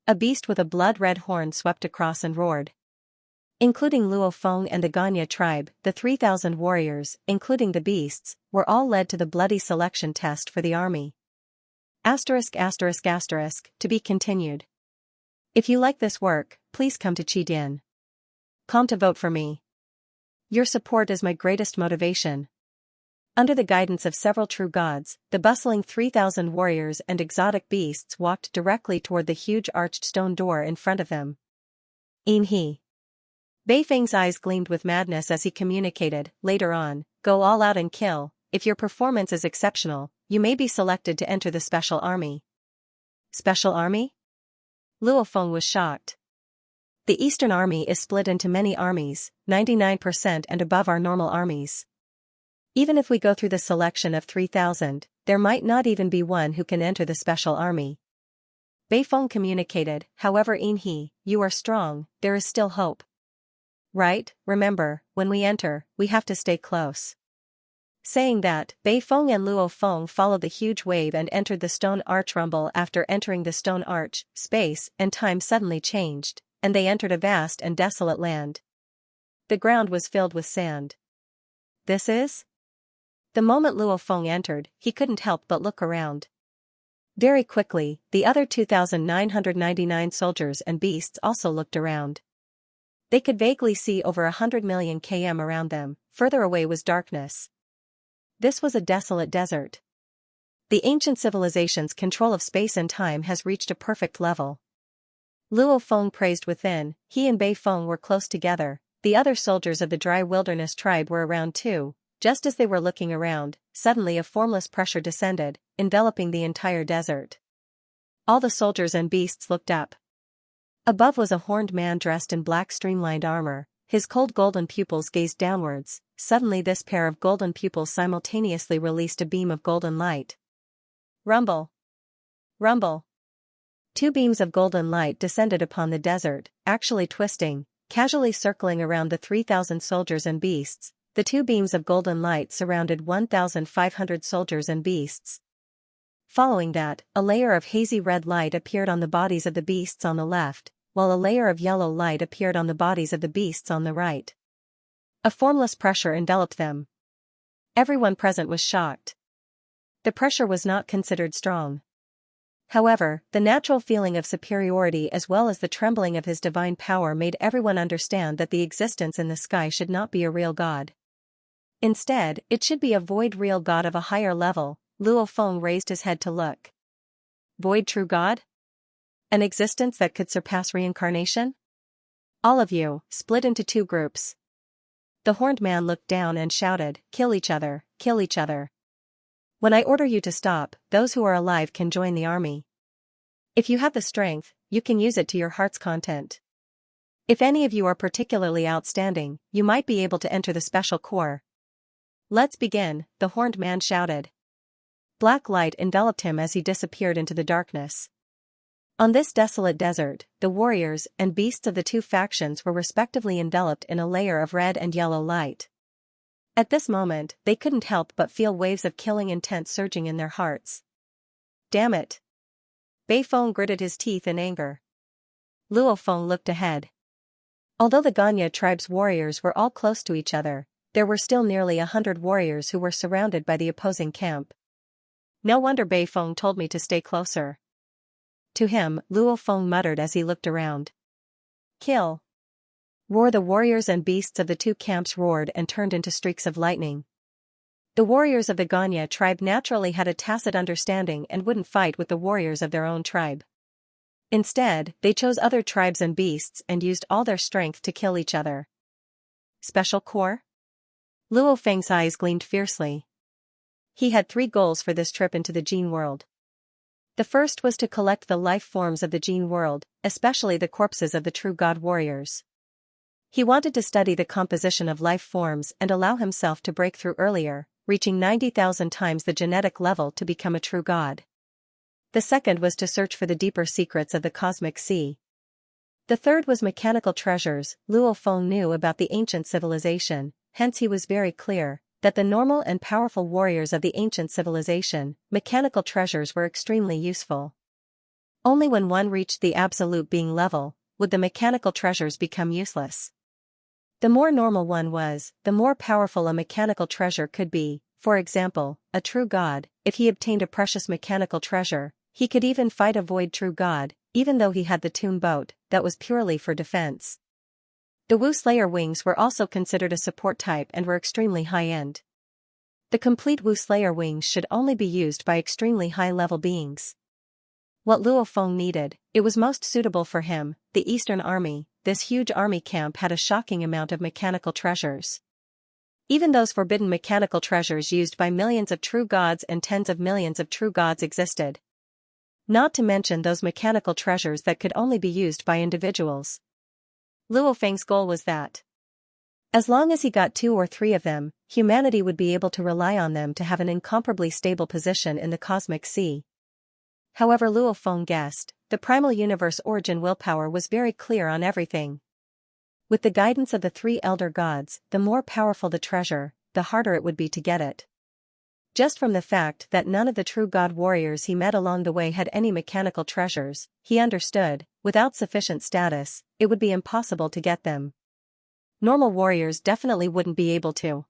A beast with a blood-red horn swept across and roared. Including Luo Feng and the Ganya tribe, the 3,000 warriors, including the beasts, were all led to the bloody selection test for the army. ****, to be continued. If you like this work, please come to Qidin. Come to vote for me. Your support is my greatest motivation. Under the guidance of several true gods, the bustling 3,000 warriors and exotic beasts walked directly toward the huge arched stone door in front of them. He. Bei Feng's eyes gleamed with madness as he communicated, later on, go all out and kill. If your performance is exceptional, you may be selected to enter the Special Army. Special Army? Luo Feng was shocked. The Eastern Army is split into many armies, 99% and above are normal armies. Even if we go through the selection of 3,000, there might not even be one who can enter the Special Army. Bei Feng communicated, however He, you are strong, there is still hope. Right, remember, when we enter, we have to stay close. Saying that, Bei Feng and Luo Feng followed the huge wave and entered the stone arch rumble. After entering the stone arch, space and time suddenly changed, and they entered a vast and desolate land. The ground was filled with sand. This is? The moment Luo Feng entered, he couldn't help but look around. Very quickly, the other 2,999 soldiers and beasts also looked around. They could vaguely see over 100 million km around them. Further away was darkness. This was a desolate desert. The ancient civilization's control of space and time has reached a perfect level. Luo Feng praised within. He and Bei Feng were close together. The other soldiers of the dry wilderness tribe were around too. Just as they were looking around, suddenly a formless pressure descended, enveloping the entire desert. All the soldiers and beasts looked up. Above was a horned man dressed in black streamlined armor. His cold golden pupils gazed downwards. Suddenly this pair of golden pupils simultaneously released a beam of golden light. Rumble! Rumble! 2 beams of golden light descended upon the desert, actually twisting, casually circling around the 3,000 soldiers and beasts. The 2 beams of golden light surrounded 1,500 soldiers and beasts. Following that, a layer of hazy red light appeared on the bodies of the beasts on the left, while a layer of yellow light appeared on the bodies of the beasts on the right. A formless pressure enveloped them. Everyone present was shocked. The pressure was not considered strong. However, the natural feeling of superiority as well as the trembling of his divine power made everyone understand that the existence in the sky should not be a real god. Instead, it should be a void real god of a higher level. Luo Feng raised his head to look. Void true god? An existence that could surpass reincarnation? All of you, split into 2 groups. The horned man looked down and shouted, kill each other, kill each other. When I order you to stop, those who are alive can join the army. If you have the strength, you can use it to your heart's content. If any of you are particularly outstanding, you might be able to enter the special corps. Let's begin, the horned man shouted. Black light enveloped him as he disappeared into the darkness. On this desolate desert, the warriors and beasts of the 2 factions were respectively enveloped in a layer of red and yellow light. At this moment, they couldn't help but feel waves of killing intent surging in their hearts. Damn it! Bei Feng gritted his teeth in anger. Luo Feng looked ahead. Although the Ganya tribe's warriors were all close to each other, there were still nearly 100 warriors who were surrounded by the opposing camp. No wonder Bei Feng told me to stay closer. To him, Luo Feng muttered as he looked around. Kill! Roar! The warriors and beasts of the 2 camps roared and turned into streaks of lightning. The warriors of the Ganya tribe naturally had a tacit understanding and wouldn't fight with the warriors of their own tribe. Instead, they chose other tribes and beasts and used all their strength to kill each other. Special Corps? Luo Feng's eyes gleamed fiercely. He had 3 goals for this trip into the Gene world. The first was to collect the life forms of the Gene world, especially the corpses of the true god warriors. He wanted to study the composition of life forms and allow himself to break through earlier, reaching 90,000 times the genetic level to become a true god. The second was to search for the deeper secrets of the cosmic sea. The third was mechanical treasures. Luo Feng knew about the ancient civilization, hence he was very clear that the normal and powerful warriors of the ancient civilization, mechanical treasures were extremely useful. Only when one reached the absolute being level, would the mechanical treasures become useless. The more normal one was, the more powerful a mechanical treasure could be. For example, a true god, if he obtained a precious mechanical treasure, he could even fight a void true god, even though he had the Toon boat, that was purely for defense. The Wu Slayer wings were also considered a support type and were extremely high-end. The complete Wu Slayer wings should only be used by extremely high-level beings. What Luo Feng needed, it was most suitable for him, the Eastern Army. this huge army camp had a shocking amount of mechanical treasures. Even those forbidden mechanical treasures used by millions of true gods and tens of millions of true gods existed. Not to mention those mechanical treasures that could only be used by individuals. Luo Feng's goal was that as long as he got 2 or 3 of them, humanity would be able to rely on them to have an incomparably stable position in the cosmic sea. However, Luo Feng guessed, the primal universe origin willpower was very clear on everything. With the guidance of the 3 elder gods, the more powerful the treasure, the harder it would be to get it. Just from the fact that none of the true god warriors he met along the way had any mechanical treasures, he understood, without sufficient status, it would be impossible to get them. Normal warriors definitely wouldn't be able to.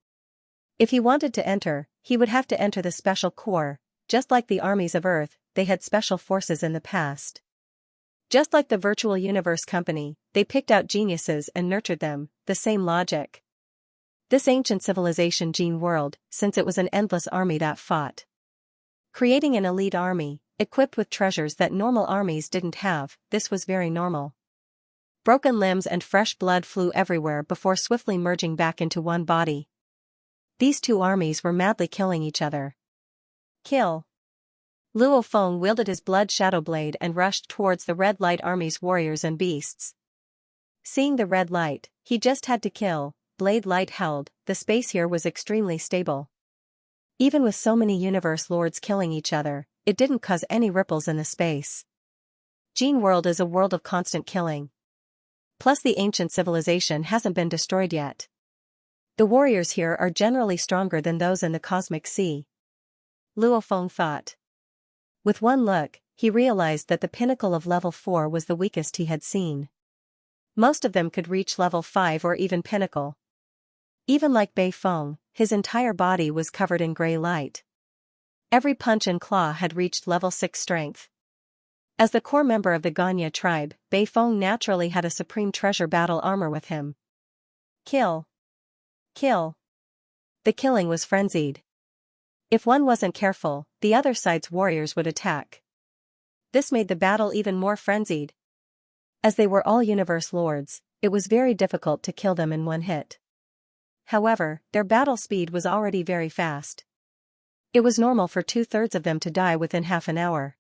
If he wanted to enter, he would have to enter the Special Corps. Just like the armies of Earth, they had special forces in the past. Just like the Virtual Universe Company, they picked out geniuses and nurtured them, the same logic. This ancient civilization Gene World, since it was an endless army that fought. Creating an elite army, equipped with treasures that normal armies didn't have, this was very normal. Broken limbs and fresh blood flew everywhere before swiftly merging back into one body. These 2 armies were madly killing each other. Kill. Luo Feng wielded his blood shadow blade and rushed towards the red light army's warriors and beasts. Seeing the red light, he just had to kill. Blade light held, the space here was extremely stable. Even with so many universe lords killing each other, it didn't cause any ripples in the space. Gene World is a world of constant killing. Plus the ancient civilization hasn't been destroyed yet. The warriors here are generally stronger than those in the cosmic sea. Luo Feng thought. With one look, he realized that the pinnacle of level 4 was the weakest he had seen. Most of them could reach level 5 or even pinnacle. Even like Bei Feng, his entire body was covered in gray light. Every punch and claw had reached level 6 strength. As the core member of the Ganya tribe, Bei Feng naturally had a supreme treasure battle armor with him. Kill. Kill. The killing was frenzied. If one wasn't careful, the other side's warriors would attack. This made the battle even more frenzied. As they were all universe lords, it was very difficult to kill them in one hit. However, their battle speed was already very fast. It was normal for 2/3 of them to die within half an hour.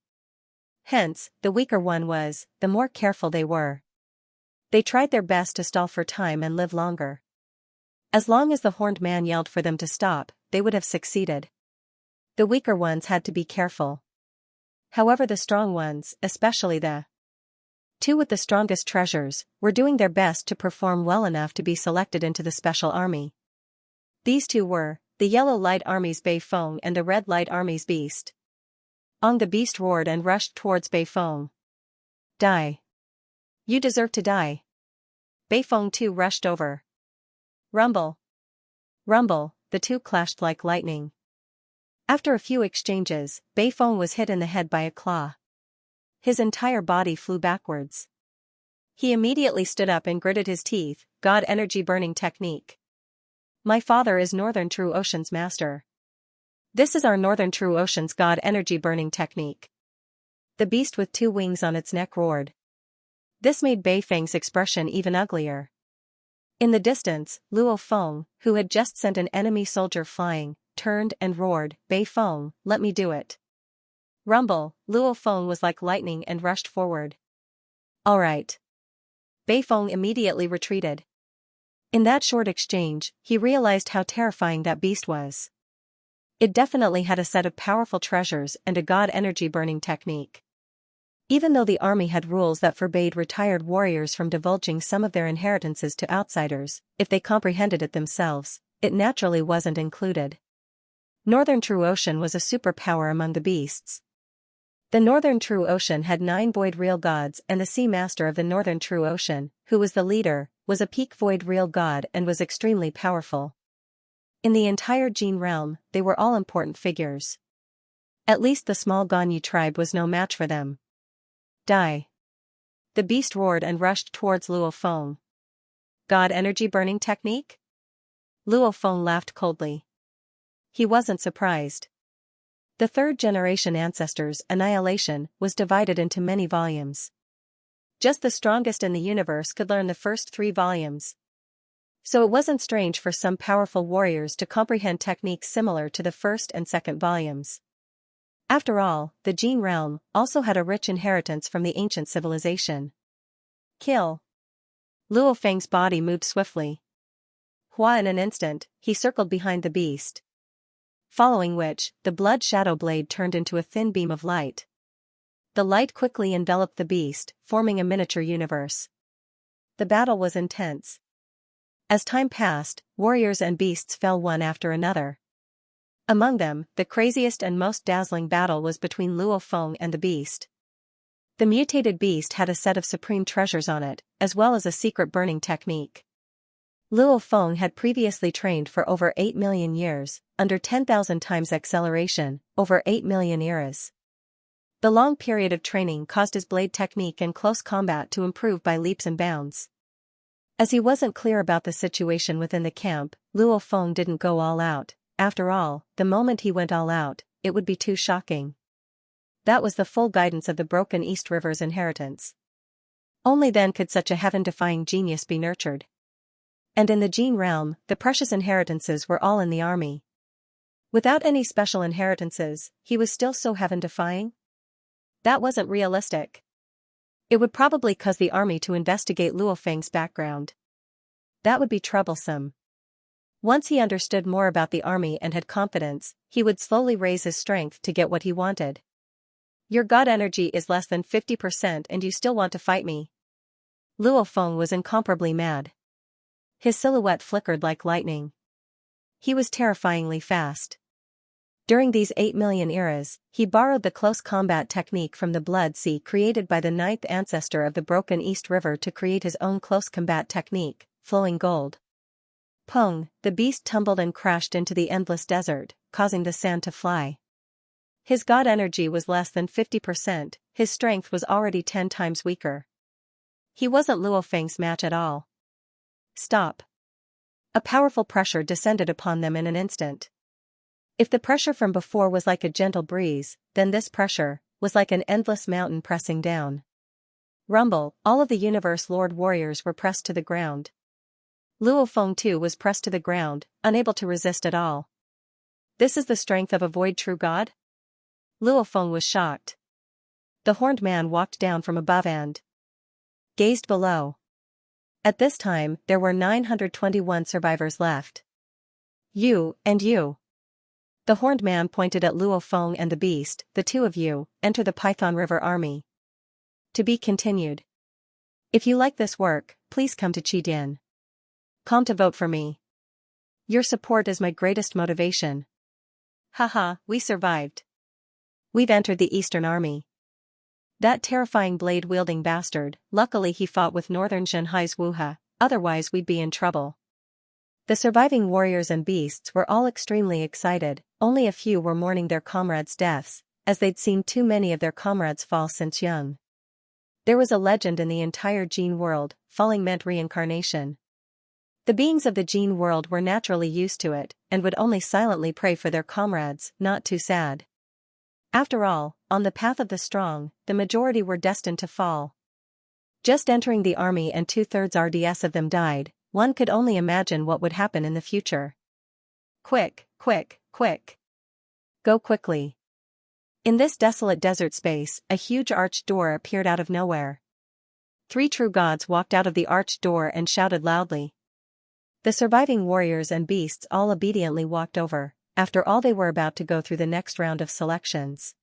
Hence, the weaker one was, the more careful they were. They tried their best to stall for time and live longer. As long as the horned man yelled for them to stop, they would have succeeded. The weaker ones had to be careful. However, the strong ones, especially the 2 with the strongest treasures, were doing their best to perform well enough to be selected into the special army. These 2 were, the yellow light army's Bei Feng and the red light army's beast. The beast roared and rushed towards Bei Feng. Die. You deserve to die. Bei Feng too rushed over. Rumble. Rumble, the 2 clashed like lightning. After a few exchanges, Bei Feng was hit in the head by a claw. His entire body flew backwards. He immediately stood up and gritted his teeth. God energy burning technique. My father is Northern True Ocean's master. This is our Northern True Ocean's God energy burning technique. The beast with 2 wings on its neck roared. This made Bei Feng's expression even uglier. In the distance, Luo Feng, who had just sent an enemy soldier flying, turned and roared, Bei Feng, let me do it. Rumble, Luo Feng was like lightning and rushed forward. All right. Bei Feng immediately retreated. In that short exchange, he realized how terrifying that beast was. It definitely had a set of powerful treasures and a god energy burning technique. Even though the army had rules that forbade retired warriors from divulging some of their inheritances to outsiders, if they comprehended it themselves, it naturally wasn't included. Northern True Ocean was a superpower among the beasts. The Northern True Ocean had 9 void real gods, and the sea master of the Northern True Ocean, who was the leader, was a peak void real god and was extremely powerful. In the entire Gene realm, they were all important figures. At least the small Ganyu tribe was no match for them. Die. The beast roared and rushed towards Luo Feng. God energy burning technique? Luo Feng laughed coldly. He wasn't surprised. The 3rd generation ancestors' annihilation was divided into many volumes. Just the strongest in the universe could learn the first 3 volumes. So it wasn't strange for some powerful warriors to comprehend techniques similar to the first and second volumes. After all, the Jin realm also had a rich inheritance from the ancient civilization. Kill. Luo Feng's body moved swiftly. Hua in an instant, he circled behind the beast. Following which, the blood shadow blade turned into a thin beam of light. The light quickly enveloped the beast, forming a miniature universe. The battle was intense. As time passed, warriors and beasts fell one after another. Among them, the craziest and most dazzling battle was between Luo Feng and the beast. The mutated beast had a set of supreme treasures on it, as well as a secret burning technique. Luo Feng had previously trained for over 8 million years, under 10,000 times acceleration, over 8 million eras. The long period of training caused his blade technique and close combat to improve by leaps and bounds. As he wasn't clear about the situation within the camp, Luo Feng didn't go all out. After all, the moment he went all out, it would be too shocking. That was the full guidance of the broken East River's inheritance. Only then could such a heaven-defying genius be nurtured. And in the Jin realm, the precious inheritances were all in the army. Without any special inheritances, he was still so heaven-defying? That wasn't realistic. It would probably cause the army to investigate Luo Feng's background. That would be troublesome. Once he understood more about the army and had confidence, he would slowly raise his strength to get what he wanted. Your god energy is less than 50% and you still want to fight me? Luo Feng was incomparably mad. His silhouette flickered like lightning. He was terrifyingly fast. During these 8 million eras, he borrowed the close combat technique from the blood sea created by the 9th ancestor of the broken East River to create his own close combat technique, flowing gold. Pong, the beast tumbled and crashed into the endless desert, causing the sand to fly. His god energy was less than 50%, his strength was already 10 times weaker. He wasn't Luo Feng's match at all. Stop. A powerful pressure descended upon them in an instant. If the pressure from before was like a gentle breeze, then this pressure was like an endless mountain pressing down. Rumble, all of the Universe Lord warriors were pressed to the ground. Luo Feng too was pressed to the ground, unable to resist at all. This is the strength of a void true god? Luo Feng was shocked. The horned man walked down from above and gazed below. At this time, there were 921 survivors left. You, and you. The horned man pointed at Luo Feng and the beast, the two of you, enter the Python River Army. To be continued. If you like this work, please come to Qidin. Come to vote for me. Your support is my greatest motivation. Haha, we survived. We've entered the Eastern Army. That terrifying blade-wielding bastard, luckily he fought with Northern Zhenhai's Wuha, otherwise we'd be in trouble. The surviving warriors and beasts were all extremely excited, only a few were mourning their comrades' deaths, as they'd seen too many of their comrades fall since young. There was a legend in the entire Jin world, falling meant reincarnation. The beings of the Jin world were naturally used to it, and would only silently pray for their comrades, not too sad. After all, on the path of the strong, the majority were destined to fall. Just entering the army and 2/3 RDS of them died, one could only imagine what would happen in the future. Quick, quick, quick. Go quickly. In this desolate desert space, a huge arched door appeared out of nowhere. 3 true gods walked out of the arched door and shouted loudly. The surviving warriors and beasts all obediently walked over. After all, they were about to go through the next round of selections.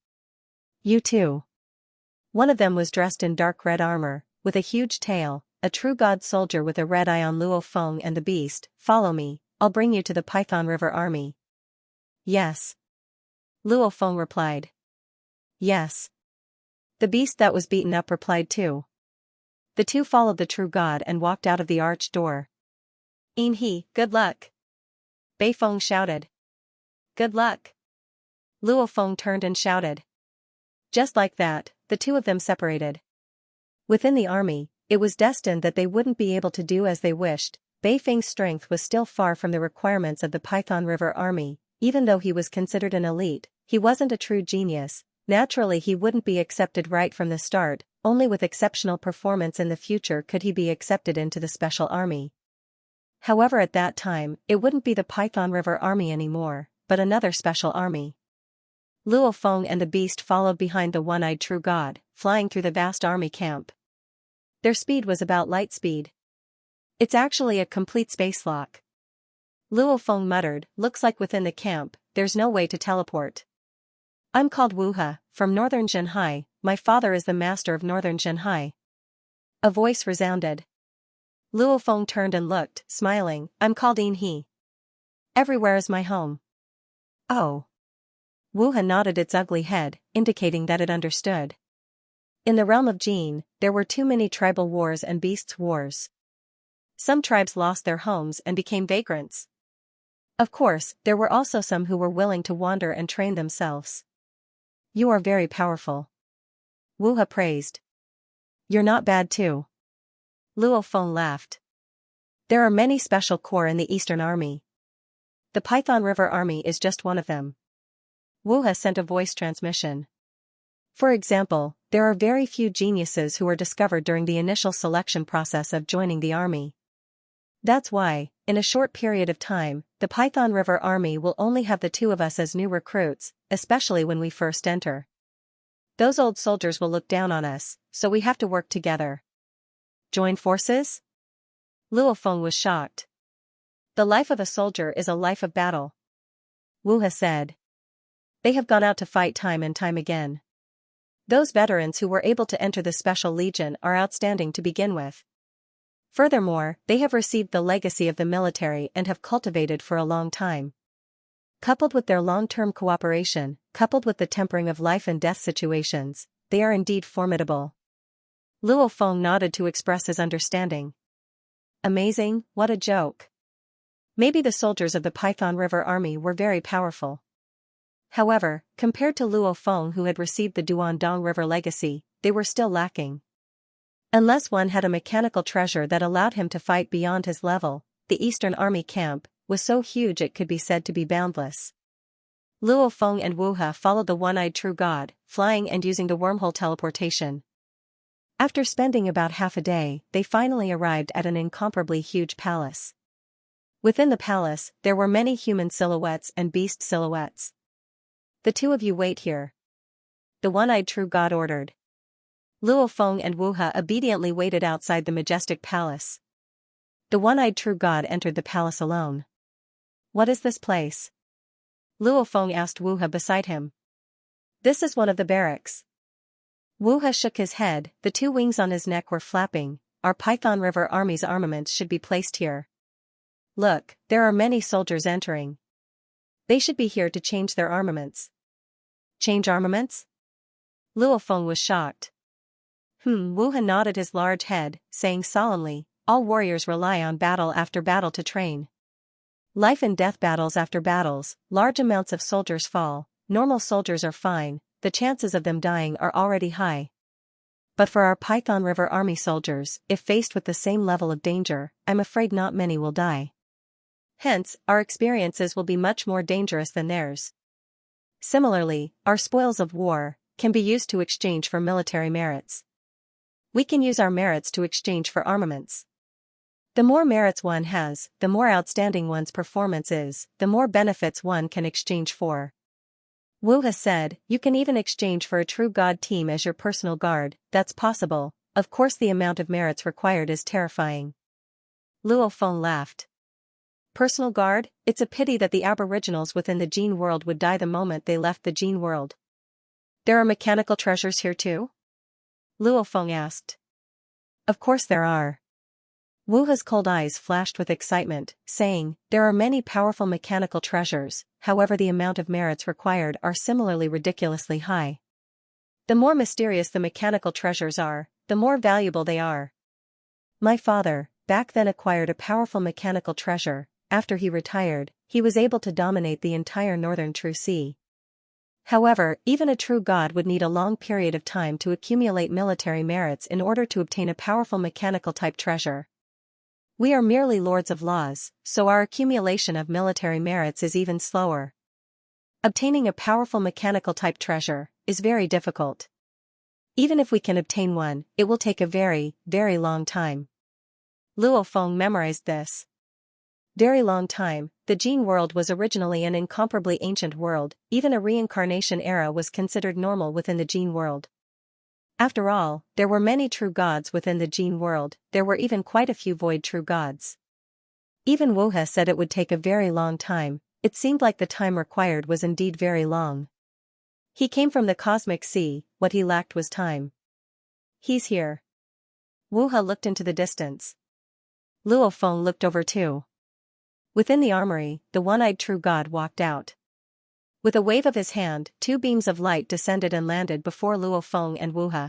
You too. One of them was dressed in dark red armor, with a huge tail, a true god soldier with a red eye on Luo Feng and the beast. Follow me, I'll bring you to the Python River Army. Yes. Luo Feng replied. Yes. The beast that was beaten up replied too. The two followed the true god and walked out of the arched door. In he, good luck. Bei Feng shouted. Good luck. Luo Feng turned and shouted. Just like that, the two of them separated. Within the army, it was destined that they wouldn't be able to do as they wished. Bei Feng's strength was still far from the requirements of the Python River Army. Even though he was considered an elite, he wasn't a true genius, Naturally, he wouldn't be accepted right from the start, only with exceptional performance in the future could he be accepted into the special army. However, at that time, it wouldn't be the Python River Army anymore, but another special army. Luo Feng and the beast followed behind the one-eyed true god, flying through the vast army camp. Their speed was about light speed. It's actually a complete spacewalk. Luo Feng muttered, looks like within the camp, there's no way to teleport. I'm called Wuhe, from northern Zhenhai, my father is the master of northern Zhenhai. A voice resounded. Luo Feng turned and looked, smiling, I'm called Yin He. Everywhere is my home. Oh. Wuhe nodded its ugly head, indicating that it understood. In the realm of Jin, there were too many tribal wars and beasts' wars. Some tribes lost their homes and became vagrants. Of course, there were also some who were willing to wander and train themselves. You are very powerful. Wuhe praised. You're not bad too. Luo Feng laughed. There are many special corps in the Eastern Army. The Python River Army is just one of them. Wuhe sent a voice transmission. For example, there are very few geniuses who were discovered during the initial selection process of joining the army. That's why, in a short period of time, the Python River Army will only have the two of us as new recruits, especially when we first enter. Those old soldiers will look down on us, so we have to work together. Join forces? Luo Feng was shocked. The life of a soldier is a life of battle. Wuhe said. They have gone out to fight time and time again. Those veterans who were able to enter the Special Legion are outstanding to begin with. Furthermore, they have received the legacy of the military and have cultivated for a long time. Coupled with their long-term cooperation, coupled with the tempering of life and death situations, they are indeed formidable. Luo Feng nodded to express his understanding. Amazing, what a joke. Maybe the soldiers of the Python River Army were very powerful. However, compared to Luo Feng who had received the Duandong River legacy, they were still lacking. Unless one had a mechanical treasure that allowed him to fight beyond his level, the Eastern Army camp was so huge it could be said to be boundless. Luo Feng and Wuhe followed the one-eyed true god, flying and using the wormhole teleportation. After spending about half a day, they finally arrived at an incomparably huge palace. Within the palace, there were many human silhouettes and beast silhouettes. The two of you wait here. The one-eyed true god ordered. Luo Feng and Wuhe obediently waited outside the majestic palace. The one-eyed true god entered the palace alone. What is this place? Luo Feng asked Wuhe beside him. This is one of the barracks. Wuhe shook his head, the two wings on his neck were flapping, our Python River Army's armaments should be placed here. Look, there are many soldiers entering. They should be here to change their armaments. Change armaments? Luo Feng was shocked. Wuhe nodded his large head, saying solemnly, all warriors rely on battle after battle to train. Life and death battles after battles, large amounts of soldiers fall, normal soldiers are fine, the chances of them dying are already high. But for our Python River Army soldiers, if faced with the same level of danger, I'm afraid not many will die. Hence, our experiences will be much more dangerous than theirs. Similarly, our spoils of war can be used to exchange for military merits. We can use our merits to exchange for armaments. The more merits one has, the more outstanding one's performance is, the more benefits one can exchange for. Wuhe said, you can even exchange for a true god team as your personal guard, that's possible, of course the amount of merits required is terrifying. Luo Feng laughed. Personal guard, it's a pity that the aboriginals within the Jin world would die the moment they left the Jin world. There are mechanical treasures here too? Luo Feng asked. Of course there are. Wuhe's cold eyes flashed with excitement, saying, there are many powerful mechanical treasures, however the amount of merits required are similarly ridiculously high. The more mysterious the mechanical treasures are, the more valuable they are. My father, back then acquired a powerful mechanical treasure. After he retired, he was able to dominate the entire northern True Sea. However, even a true god would need a long period of time to accumulate military merits in order to obtain a powerful mechanical type treasure. We are merely lords of laws, so our accumulation of military merits is even slower. Obtaining a powerful mechanical-type treasure is very difficult. Even if we can obtain one, it will take a very, very long time. Luo Feng memorized this. Very long time. The Jin world was originally an incomparably ancient world, even a reincarnation era was considered normal within the Jin world. After all, there were many true gods within the Jin world, there were even quite a few void true gods. Even Wu He said it would take a very long time, it seemed like the time required was indeed very long. He came from the cosmic sea, what he lacked was time. He's here. Wu He looked into the distance. Luo Feng looked over too. Within the armory, the one-eyed true god walked out. With a wave of his hand, two beams of light descended and landed before Luo Feng and Wu He.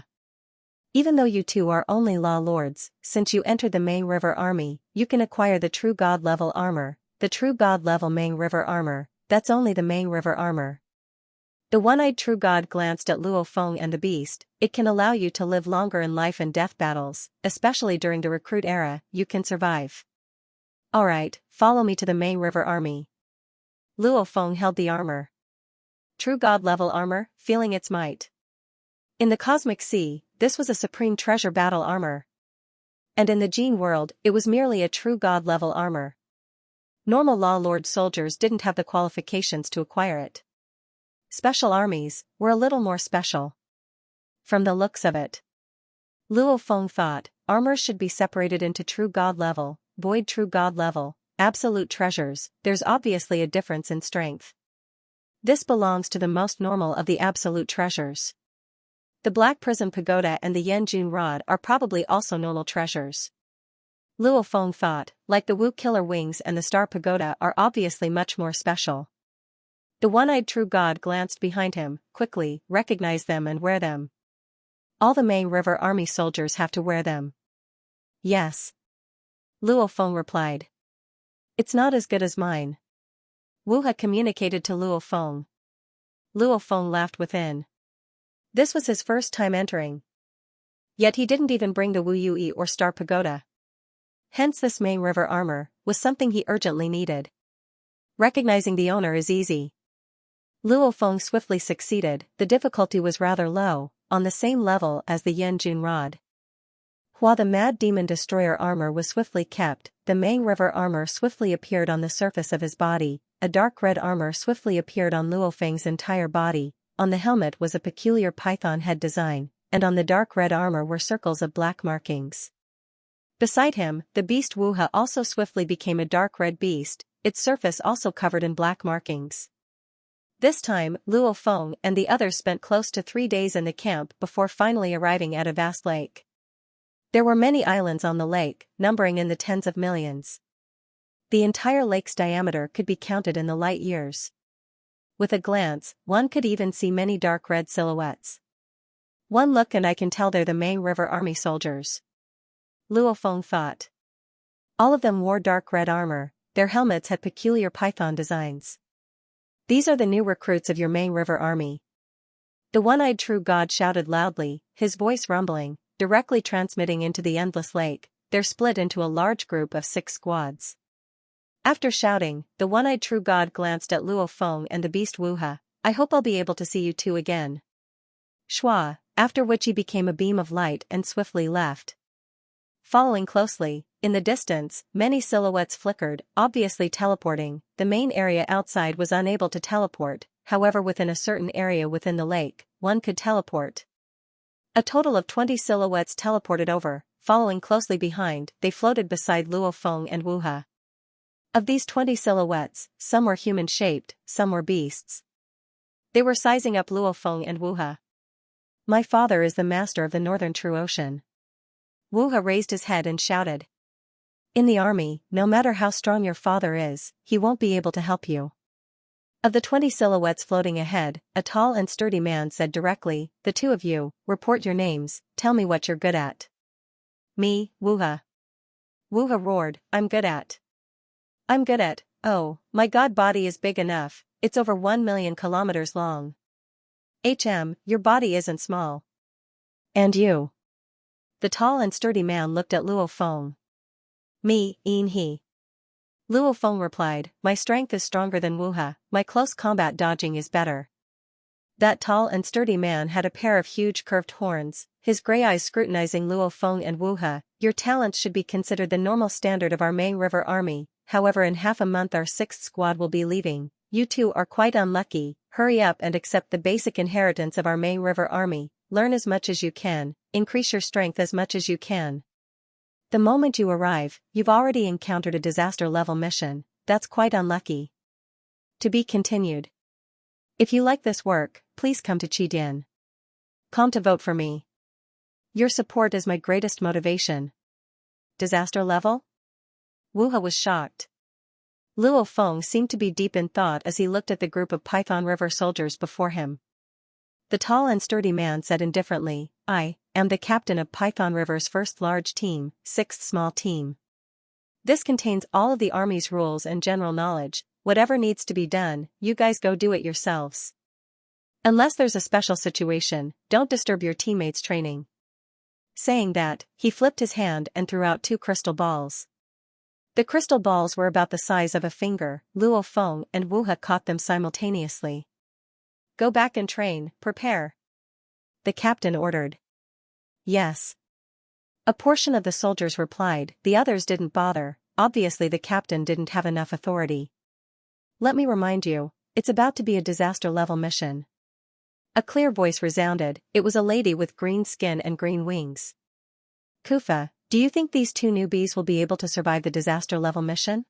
Even though you two are only law lords, since you entered the Ming River army, you can acquire the true god level armor, the true god level Ming River armor, that's only the Ming River armor. The one-eyed true god glanced at Luo Feng and the beast, it can allow you to live longer in life and death battles, especially during the recruit era, you can survive. Alright, follow me to the Ming River army. Luo Feng held the armor. True god level armor, feeling its might. In the cosmic sea, this was a supreme treasure battle armor. And in the Jin world, it was merely a true god level armor. Normal law lord soldiers didn't have the qualifications to acquire it. Special armies were a little more special. From the looks of it, Luo Feng thought, armor should be separated into true god level, void true god level, absolute treasures, there's obviously a difference in strength. This belongs to the most normal of the absolute treasures. The Black Prism Pagoda and the Yanjun Rod are probably also normal treasures. Luo Feng thought, like the Wu Killer Wings and the Star Pagoda are obviously much more special. The one-eyed true god glanced behind him, quickly, recognize them and wear them. All the Ming River army soldiers have to wear them. Yes. Luo Feng replied. It's not as good as mine. Wu He communicated to Luo Feng. Luo Feng laughed within. This was his first time entering. Yet he didn't even bring the Wu Yue or Star Pagoda. Hence this Ming River armor was something he urgently needed. Recognizing the owner is easy. Luo Feng swiftly succeeded, the difficulty was rather low, on the same level as the Yanjun Rod. While the Mad Demon Destroyer armor was swiftly kept, the Ming River armor swiftly appeared on the surface of his body, a dark red armor swiftly appeared on Luo Feng's entire body, on the helmet was a peculiar python head design, and on the dark red armor were circles of black markings. Beside him, the beast Wu He also swiftly became a dark red beast, its surface also covered in black markings. This time, Luo Feng and the others spent close to 3 days in the camp before finally arriving at a vast lake. There were many islands on the lake, numbering in the tens of millions. The entire lake's diameter could be counted in the light years. With a glance, one could even see many dark red silhouettes. One look and I can tell they're the Ming River army soldiers. Luo Feng thought. All of them wore dark red armor, their helmets had peculiar python designs. These are the new recruits of your Ming River army. The one-eyed true god shouted loudly, his voice rumbling, directly transmitting into the endless lake. They're split into a large group of 6 squads. After shouting, the one-eyed true god glanced at Luo Feng and the beast Wu He. I hope I'll be able to see you two again. Shua, after which he became a beam of light and swiftly left. Following closely, in the distance, many silhouettes flickered, obviously teleporting. The main area outside was unable to teleport, however within a certain area within the lake, one could teleport. A total of 20 silhouettes teleported over, following closely behind, they floated beside Luo Feng and Wu He. Of these 20 silhouettes, some were human-shaped, some were beasts. They were sizing up Luo Feng and Wu He. My father is the master of the northern true ocean. Wu He raised his head and shouted. In the army, no matter how strong your father is, he won't be able to help you. Of the 20 silhouettes floating ahead, a tall and sturdy man said directly, the two of you, report your names, tell me what you're good at. Me, Wu He. Wu He roared, I'm good at. Oh, my god body is big enough, it's over 1 million kilometers long. Your body isn't small. And you? The tall and sturdy man looked at Luo Feng. Me, he. Luo Feng replied, my strength is stronger than Wuha, my close combat dodging is better. That tall and sturdy man had a pair of huge curved horns, his gray eyes scrutinizing Luo Feng and Wuha. Your talents should be considered the normal standard of our Mei River army, however in half a month our 6th squad will be leaving. You two are quite unlucky, hurry up and accept the basic inheritance of our Mei River army, learn as much as you can, increase your strength as much as you can. The moment you arrive, you've already encountered a disaster-level mission, that's quite unlucky. To be continued. If you like this work, please come to Qidin. Come to vote for me. Your support is my greatest motivation. Disaster level? Wuha was shocked. Luo Feng seemed to be deep in thought as he looked at the group of Python River soldiers before him. The tall and sturdy man said indifferently, I am the captain of Python River's first large team, 6th small team. This contains all of the army's rules and general knowledge. Whatever needs to be done, you guys go do it yourselves. Unless there's a special situation, don't disturb your teammates' training. Saying that, he flipped his hand and threw out 2 crystal balls. The crystal balls were about the size of a finger. Luo Feng and Wuha caught them simultaneously. Go back and train, prepare. The captain ordered. Yes. A portion of the soldiers replied, the others didn't bother, obviously the captain didn't have enough authority. Let me remind you, it's about to be a disaster-level mission. A clear voice resounded, it was a lady with green skin and green wings. Kufa, do you think these 2 newbies will be able to survive the disaster-level mission?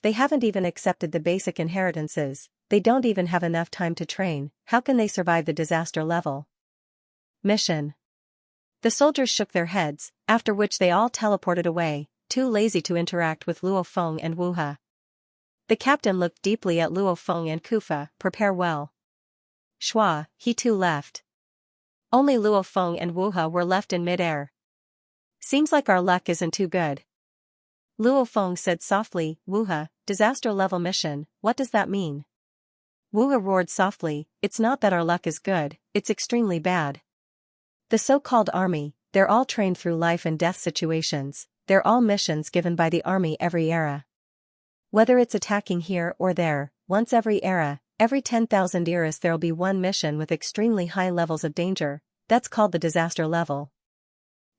They haven't even accepted the basic inheritances, they don't even have enough time to train, how can they survive the disaster level? Mission. The soldiers shook their heads, after which they all teleported away, too lazy to interact with Luo Feng and Wuha. The captain looked deeply at Luo Feng and Kufa, prepare well. Shua, he too left. Only Luo Feng and Wuha were left in mid-air. Seems like our luck isn't too good. Luo Feng said softly, Wuha, disaster-level mission, what does that mean? Wuha roared softly, it's not that our luck is good, it's extremely bad. The so-called army, they're all trained through life and death situations, they're all missions given by the army every era. Whether it's attacking here or there, once every era, every 10,000 eras there'll be one mission with extremely high levels of danger, that's called the disaster level.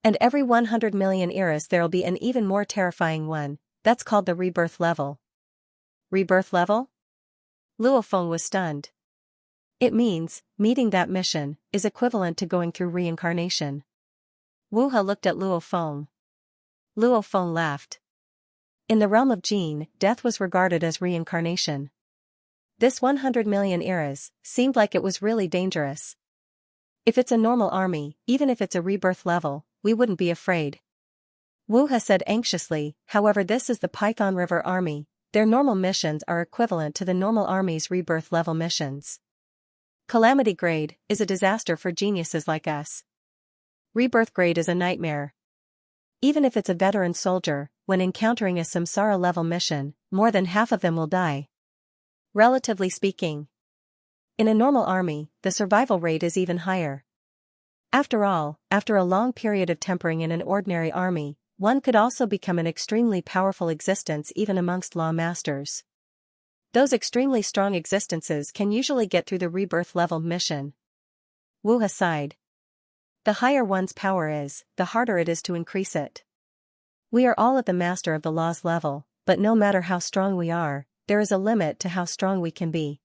And every 100 million eras there'll be an even more terrifying one, that's called the rebirth level. Rebirth level? Luo Feng was stunned. It means, meeting that mission, is equivalent to going through reincarnation. Wuha looked at Luo Feng. Luo Feng laughed. In the realm of Jin, death was regarded as reincarnation. This 100 million eras seemed like it was really dangerous. If it's a normal army, even if it's a rebirth level, we wouldn't be afraid. Wuha said anxiously, however this is the Python River Army, their normal missions are equivalent to the normal army's rebirth level missions. Calamity grade is a disaster for geniuses like us. Rebirth grade is a nightmare. Even if it's a veteran soldier, when encountering a samsara level mission, more than half of them will die. Relatively speaking. In a normal army, the survival rate is even higher. After all, after a long period of tempering in an ordinary army, one could also become an extremely powerful existence even amongst law masters. Those extremely strong existences can usually get through the rebirth level mission. Wuha sighed. The higher one's power is, the harder it is to increase it. We are all at the master of the laws level, but no matter how strong we are, there is a limit to how strong we can be.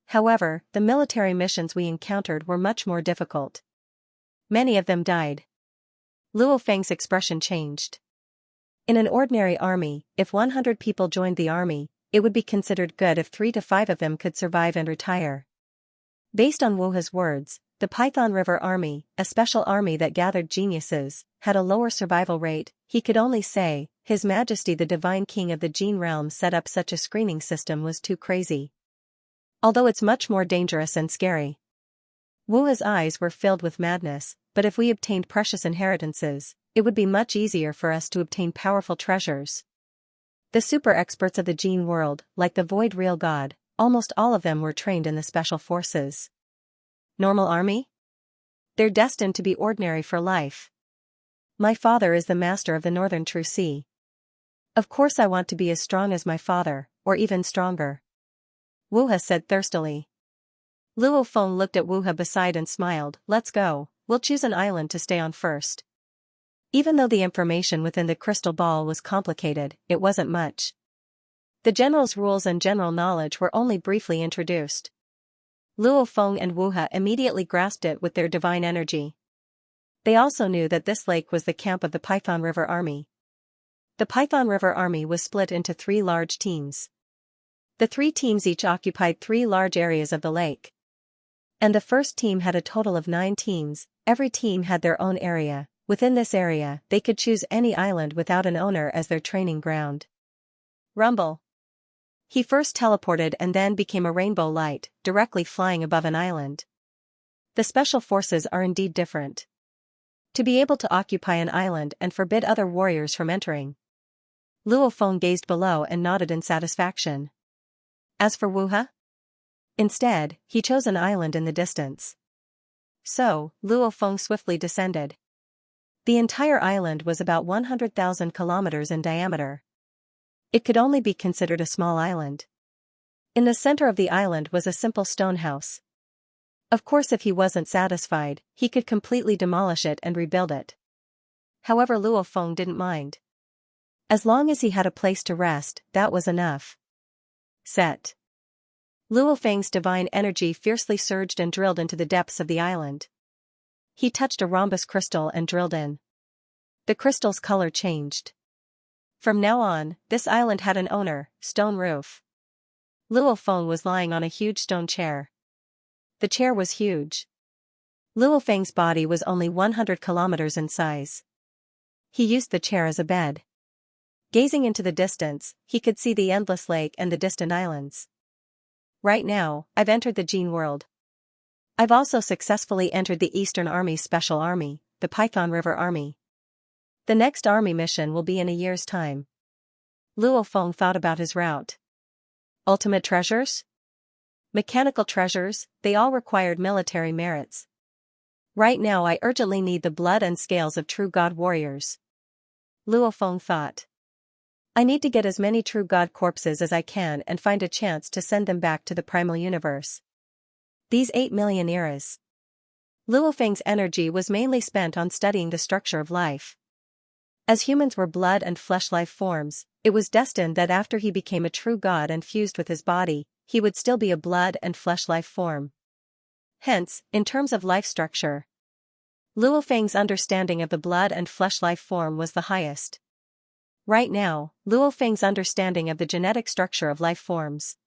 However, the military missions we encountered were much more difficult. Many of them died. Luo Feng's expression changed. In an ordinary army, if 100 people joined the army, it would be considered good if 3 to 5 of them could survive and retire. Based on Wuha's words, the Python River Army, a special army that gathered geniuses, had a lower survival rate. He could only say, His Majesty the Divine King of the Jin Realm set up such a screening system was too crazy. Although it's much more dangerous and scary. Wuha's eyes were filled with madness, but if we obtained precious inheritances, it would be much easier for us to obtain powerful treasures. The super experts of the Jin world, like the Void Real God, almost all of them were trained in the special forces. Normal army? They're destined to be ordinary for life. My father is the master of the Northern True Sea. Of course I want to be as strong as my father, or even stronger. Wuhe said thirstily. Luo Feng looked at Wuhe beside and smiled. Let's go, we'll choose an island to stay on first. Even though the information within the crystal ball was complicated, it wasn't much. The general's rules and general knowledge were only briefly introduced. Luo Feng and Wuhe immediately grasped it with their divine energy. They also knew that this lake was the camp of the Python River Army. The Python River Army was split into 3 large teams. The 3 teams each occupied 3 large areas of the lake. And the first team had a total of 9 teams, every team had their own area. Within this area, they could choose any island without an owner as their training ground. Rumble. He first teleported and then became a rainbow light, directly flying above an island. The special forces are indeed different. To be able to occupy an island and forbid other warriors from entering. Luo Feng gazed below and nodded in satisfaction. As for Wuhe? Instead, he chose an island in the distance. So, Luo Feng swiftly descended. The entire island was about 100,000 kilometers in diameter. It could only be considered a small island. In the center of the island was a simple stone house. Of course, if he wasn't satisfied, he could completely demolish it and rebuild it. However, Luo Feng didn't mind. As long as he had a place to rest, that was enough. Set. Luo Feng's divine energy fiercely surged and drilled into the depths of the island. He touched a rhombus crystal and drilled in. The crystal's color changed. From now on, this island had an owner, stone roof. Luo Feng was lying on a huge stone chair. The chair was huge. Luo Feng's body was only 100 kilometers in size. He used the chair as a bed. Gazing into the distance, he could see the endless lake and the distant islands. Right now, I've entered the Gene world. I've also successfully entered the Eastern Army's Special Army, the Python River Army. The next army mission will be in a year's time. Luo Feng thought about his route. Ultimate treasures? Mechanical treasures, they all required military merits. Right now I urgently need the blood and scales of true god warriors. Luo Feng thought. I need to get as many true god corpses as I can and find a chance to send them back to the primal universe. These 8 million eras. Luo Feng's energy was mainly spent on studying the structure of life. As humans were blood and flesh life forms, it was destined that after he became a true god and fused with his body, he would still be a blood and flesh life form. Hence, in terms of life structure, Luo Feng's understanding of the blood and flesh life form was the highest. Right now, Luo Feng's understanding of the genetic structure of life forms.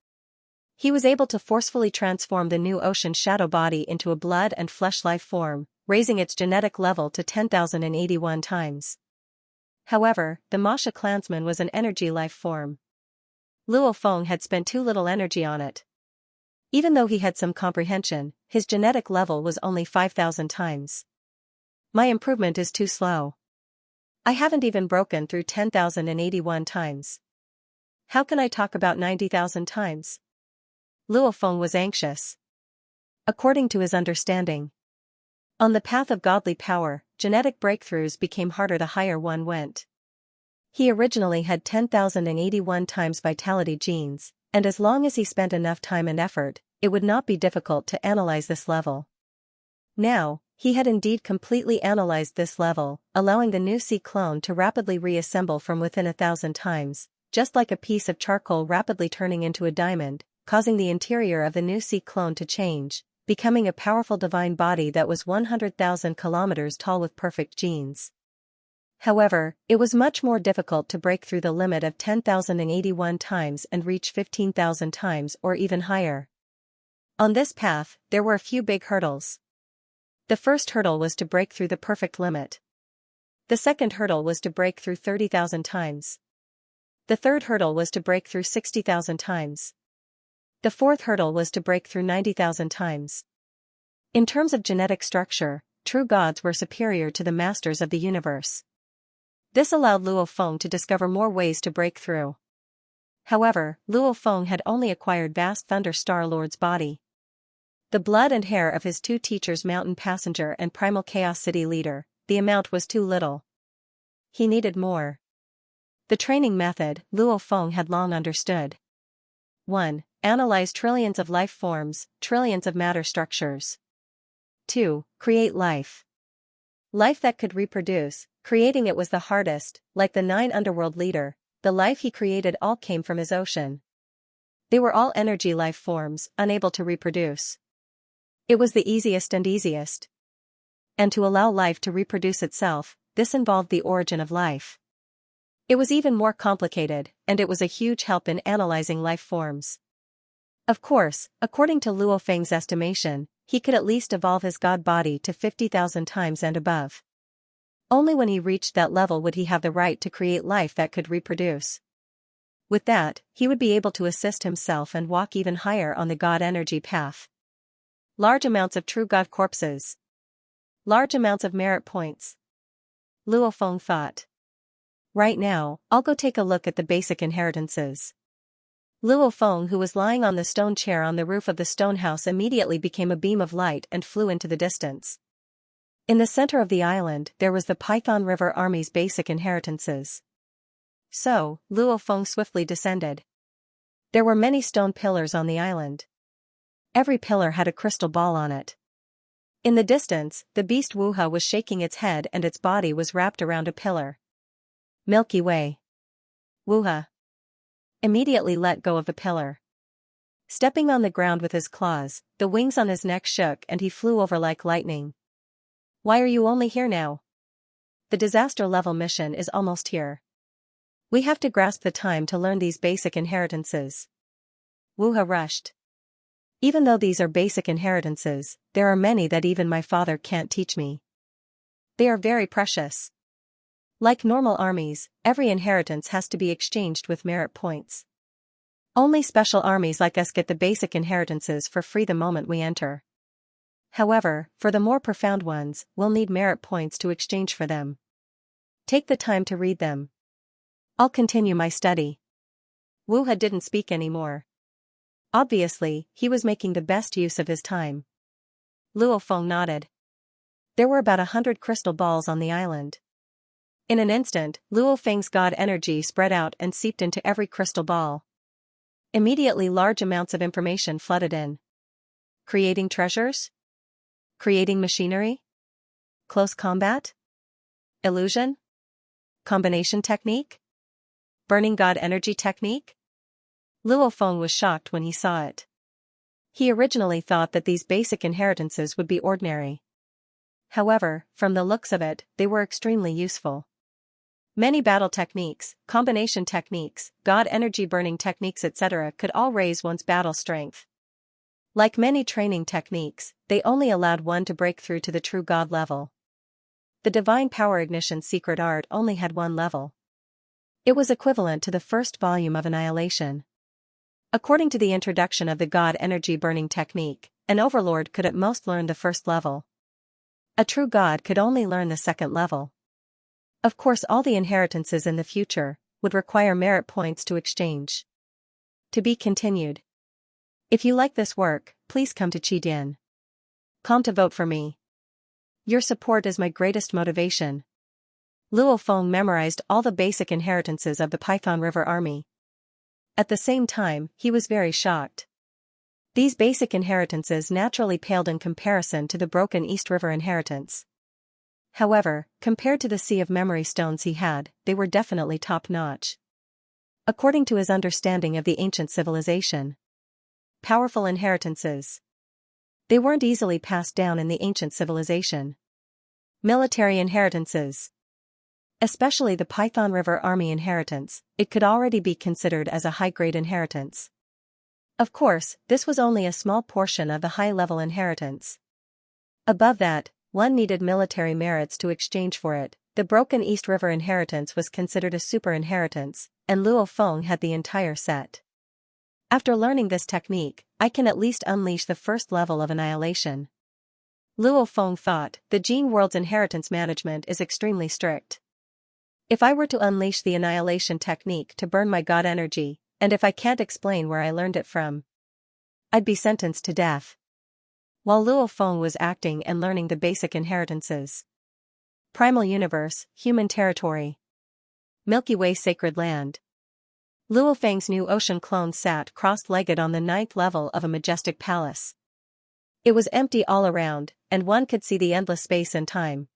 He was able to forcefully transform the new ocean shadow body into a blood and flesh life form, raising its genetic level to 10,081 times. However, the Masha clansman was an energy life form. Luo Feng had spent too little energy on it. Even though he had some comprehension, his genetic level was only 5,000 times. My improvement is too slow. I haven't even broken through 10,081 times. How can I talk about 90,000 times? Luo Feng was anxious. According to his understanding, on the path of godly power, genetic breakthroughs became harder the higher one went. He originally had 10,081 times vitality genes, and as long as he spent enough time and effort, it would not be difficult to analyze this level. Now, he had indeed completely analyzed this level, allowing the new C clone to rapidly reassemble from within 1,000 times, just like a piece of charcoal rapidly turning into a diamond, causing the interior of the new C clone to change, becoming a powerful divine body that was 100,000 kilometers tall with perfect genes. However, it was much more difficult to break through the limit of 10,081 times and reach 15,000 times or even higher. On this path, there were a few big hurdles. The first hurdle was to break through the perfect limit. The second hurdle was to break through 30,000 times. The third hurdle was to break through 60,000 times. The fourth hurdle was to break through 90,000 times. In terms of genetic structure, true gods were superior to the masters of the universe. This allowed Luo Feng to discover more ways to break through. However, Luo Feng had only acquired vast Thunder Star Lord's body. The blood and hair of his 2 teachers, Mountain Passenger and Primal Chaos City Leader, the amount was too little. He needed more. The training method, Luo Feng had long understood. 1. Analyze trillions of life forms, trillions of matter structures. 2. Create life. Life that could reproduce. Creating it was the hardest. Like the 9 underworld leader, the life he created all came from his ocean. They were all energy life forms, unable to reproduce. It was the easiest. And to allow life to reproduce itself, this involved the origin of life. It was even more complicated, and it was a huge help in analyzing life forms. Of course, according to Luo Feng's estimation, he could at least evolve his god body to 50,000 times and above. Only when he reached that level would he have the right to create life that could reproduce. With that, he would be able to assist himself and walk even higher on the god energy path. Large amounts of true god corpses. Large amounts of merit points. Luo Feng thought. Right now, I'll go take a look at the basic inheritances. Luo Feng, who was lying on the stone chair on the roof of the stone house, immediately became a beam of light and flew into the distance. In the center of the island, there was the Python River Army's basic inheritances. So, Luo Feng swiftly descended. There were many stone pillars on the island. Every pillar had a crystal ball on it. In the distance, the beast Wuha was shaking its head and its body was wrapped around a pillar. Milky Way. Wuha immediately let go of the pillar. Stepping on the ground with his claws, the wings on his neck shook and he flew over like lightning. Why are you only here now? The disaster level mission is almost here. We have to grasp the time to learn these basic inheritances. Wuha rushed. Even though these are basic inheritances, there are many that even my father can't teach me. They are very precious. Like normal armies, every inheritance has to be exchanged with merit points. Only special armies like us get the basic inheritances for free the moment we enter. However, for the more profound ones, we'll need merit points to exchange for them. Take the time to read them. I'll continue my study. Wuha didn't speak anymore. Obviously, he was making the best use of his time. Luo Feng nodded. There were about 100 crystal balls on the island. In an instant, Luo Feng's god energy spread out and seeped into every crystal ball. Immediately large amounts of information flooded in. Creating treasures? Creating machinery? Close combat? Illusion? Combination technique? Burning god energy technique? Luo Feng was shocked when he saw it. He originally thought that these basic inheritances would be ordinary. However, from the looks of it, they were extremely useful. Many battle techniques, combination techniques, god energy burning techniques etc. could all raise one's battle strength. Like many training techniques, they only allowed one to break through to the true god level. The divine power ignition secret art only had one level. It was equivalent to the first volume of Annihilation. According to the introduction of the god energy burning technique, an overlord could at most learn the first level. A true god could only learn the second level. Of course, all the inheritances in the future would require merit points to exchange. To be continued. If you like this work, please come to Qidin.com to vote for me. Your support is my greatest motivation. Luo Feng memorized all the basic inheritances of the Python River Army. At the same time, he was very shocked. These basic inheritances naturally paled in comparison to the broken East River inheritance. However, compared to the sea of memory stones he had, they were definitely top-notch. According to his understanding of the ancient civilization. Powerful inheritances. They weren't easily passed down in the ancient civilization. Military inheritances. Especially the Python River Army inheritance, it could already be considered as a high-grade inheritance. Of course, this was only a small portion of the high-level inheritance. Above that, one needed military merits to exchange for it. The broken East River inheritance was considered a super inheritance, and Luo Feng had the entire set. After learning this technique, I can at least unleash the first level of Annihilation. Luo Feng thought, the Gene World's inheritance management is extremely strict. If I were to unleash the Annihilation technique to burn my god energy, and if I can't explain where I learned it from, I'd be sentenced to death. While Luo Feng was acting and learning the basic inheritances. Primal Universe, Human Territory. Milky Way Sacred Land. Luo Feng's new ocean clone sat cross-legged on the ninth level of a majestic palace. It was empty all around, and one could see the endless space and time.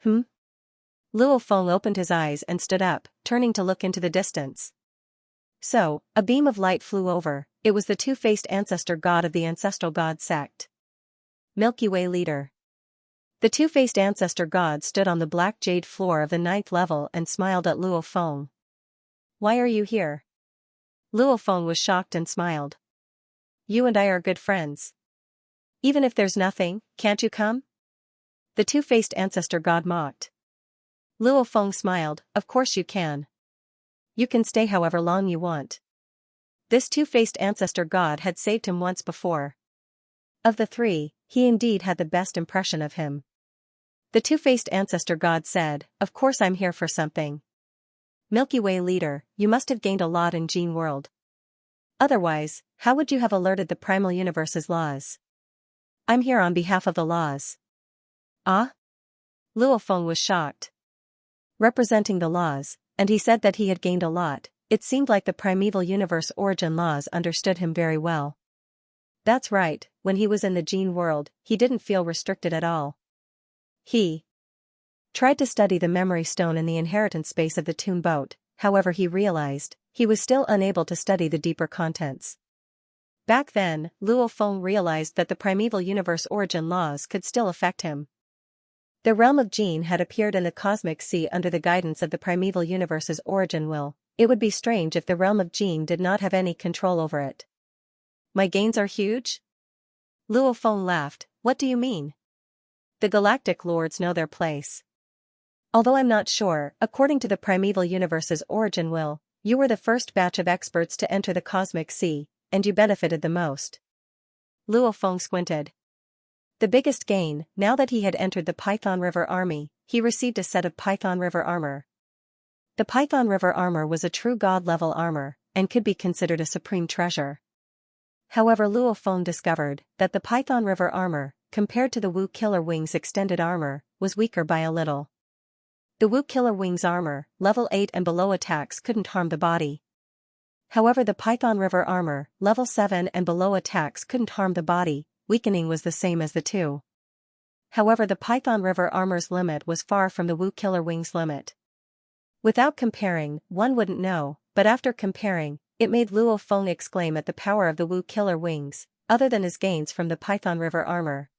Luo Feng opened his eyes and stood up, turning to look into the distance. So, a beam of light flew over. It was the two-faced ancestor god of the ancestral god sect. Milky Way leader. The two-faced ancestor god stood on the black jade floor of the ninth level and smiled at Luo Feng. Why are you here? Luo Feng was shocked and smiled. You and I are good friends. Even if there's nothing, can't you come? The two-faced ancestor god mocked. Luo Feng smiled, of course you can. You can stay however long you want. This two-faced ancestor god had saved him once before. Of the three, he indeed had the best impression of him. The two-faced ancestor god said, of course I'm here for something. Milky Way leader, you must have gained a lot in Gene World. Otherwise, how would you have alerted the primal universe's laws? I'm here on behalf of the laws. Ah? Luo Feng was shocked. Representing the laws, and he said that he had gained a lot. It seemed like the primeval universe origin laws understood him very well. That's right, when he was in the Gene World, he didn't feel restricted at all. He tried to study the memory stone in the inheritance space of the tomb boat, however he realized, he was still unable to study the deeper contents. Back then, Luo Feng realized that the primeval universe origin laws could still affect him. The realm of Gene had appeared in the cosmic sea under the guidance of the primeval universe's origin will. It would be strange if the realm of Gene did not have any control over it. My gains are huge? Luo Feng laughed, what do you mean? The galactic lords know their place. Although I'm not sure, according to the primeval universe's origin will, you were the first batch of experts to enter the cosmic sea, and you benefited the most. Luo Feng squinted. The biggest gain, now that he had entered the Python River Army, he received a set of Python River armor. The Python River armor was a true god-level armor, and could be considered a supreme treasure. However, Luo Feng discovered that the Python River armor, compared to the Wu Killer Wings extended armor, was weaker by a little. The Wu Killer Wings armor, level 8 and below attacks couldn't harm the body. However, the Python River armor, level 7 and below attacks couldn't harm the body. Weakening was the same as the two. However, the Python River armor's limit was far from the Wu Killer Wings limit. Without comparing, one wouldn't know, but after comparing, it made Luo Feng exclaim at the power of the Wu Killer Wings, other than his gains from the Python River armor.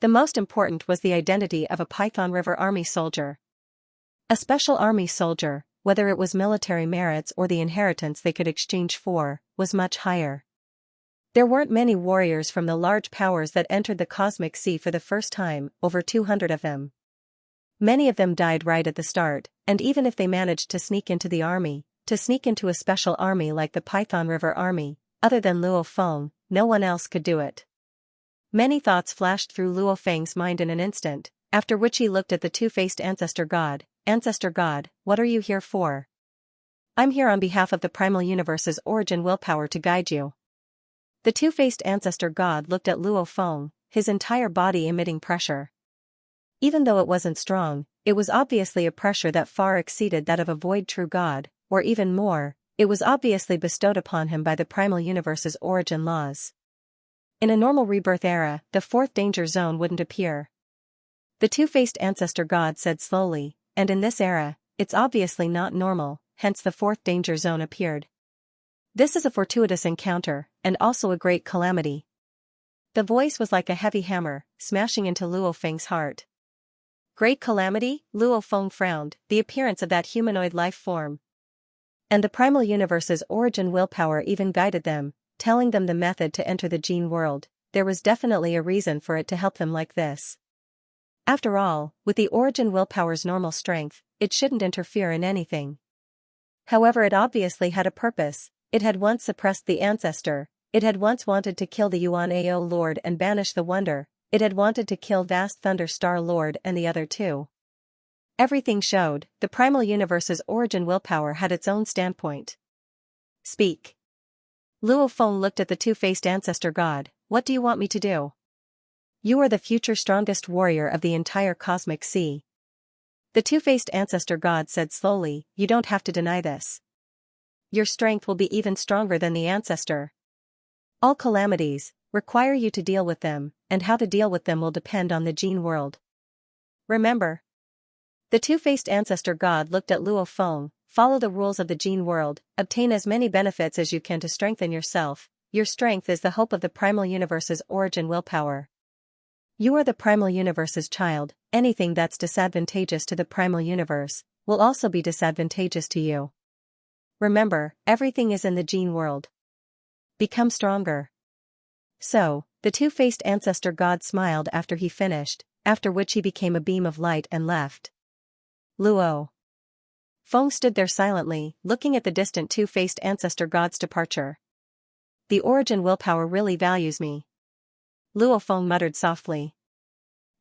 The most important was the identity of a Python River army soldier. A special army soldier, whether it was military merits or the inheritance they could exchange for, was much higher. There weren't many warriors from the large powers that entered the cosmic sea for the first time, over 200 of them. Many of them died right at the start, and even if they managed to sneak into the army, to sneak into a special army like the Python River Army, other than Luo Feng, no one else could do it. Many thoughts flashed through Luo Feng's mind in an instant, after which he looked at the two-faced ancestor god. Ancestor god, what are you here for? I'm here on behalf of the primal universe's origin willpower to guide you. The two-faced ancestor god looked at Luo Feng, his entire body emitting pressure. Even though it wasn't strong, it was obviously a pressure that far exceeded that of a void true god, or even more, it was obviously bestowed upon him by the primal universe's origin laws. In a normal rebirth era, the fourth danger zone wouldn't appear. The two-faced ancestor god said slowly, and in this era, it's obviously not normal, hence the fourth danger zone appeared. This is a fortuitous encounter, and also a great calamity. The voice was like a heavy hammer, smashing into Luo Feng's heart. Great calamity? Luo Feng frowned, the appearance of that humanoid life form. And the primal universe's origin willpower even guided them, telling them the method to enter the Gene world. There was definitely a reason for it to help them like this. After all, with the origin willpower's normal strength, it shouldn't interfere in anything. However, it obviously had a purpose. It had once suppressed the ancestor, it had once wanted to kill the Yuan Ao Lord and banish the Wonder, it had wanted to kill Vast Thunder Star Lord and the other two. Everything showed, the primal universe's origin willpower had its own standpoint. Speak. Luo Feng looked at the two-faced ancestor god, what do you want me to do? You are the future strongest warrior of the entire cosmic sea. The two-faced ancestor god said slowly, you don't have to deny this. Your strength will be even stronger than the ancestor. All calamities require you to deal with them, and how to deal with them will depend on the gene world. Remember. The two-faced ancestor god looked at Luo Feng, follow the rules of the gene world, obtain as many benefits as you can to strengthen yourself. Your strength is the hope of the primal universe's origin willpower. You are the primal universe's child, anything that's disadvantageous to the primal universe will also be disadvantageous to you. Remember, everything is in the gene world. Become stronger. So, the two-faced ancestor god smiled after he finished, after which he became a beam of light and left. Luo Feng stood there silently, looking at the distant two-faced ancestor god's departure. The origin willpower really values me. Luo Feng muttered softly.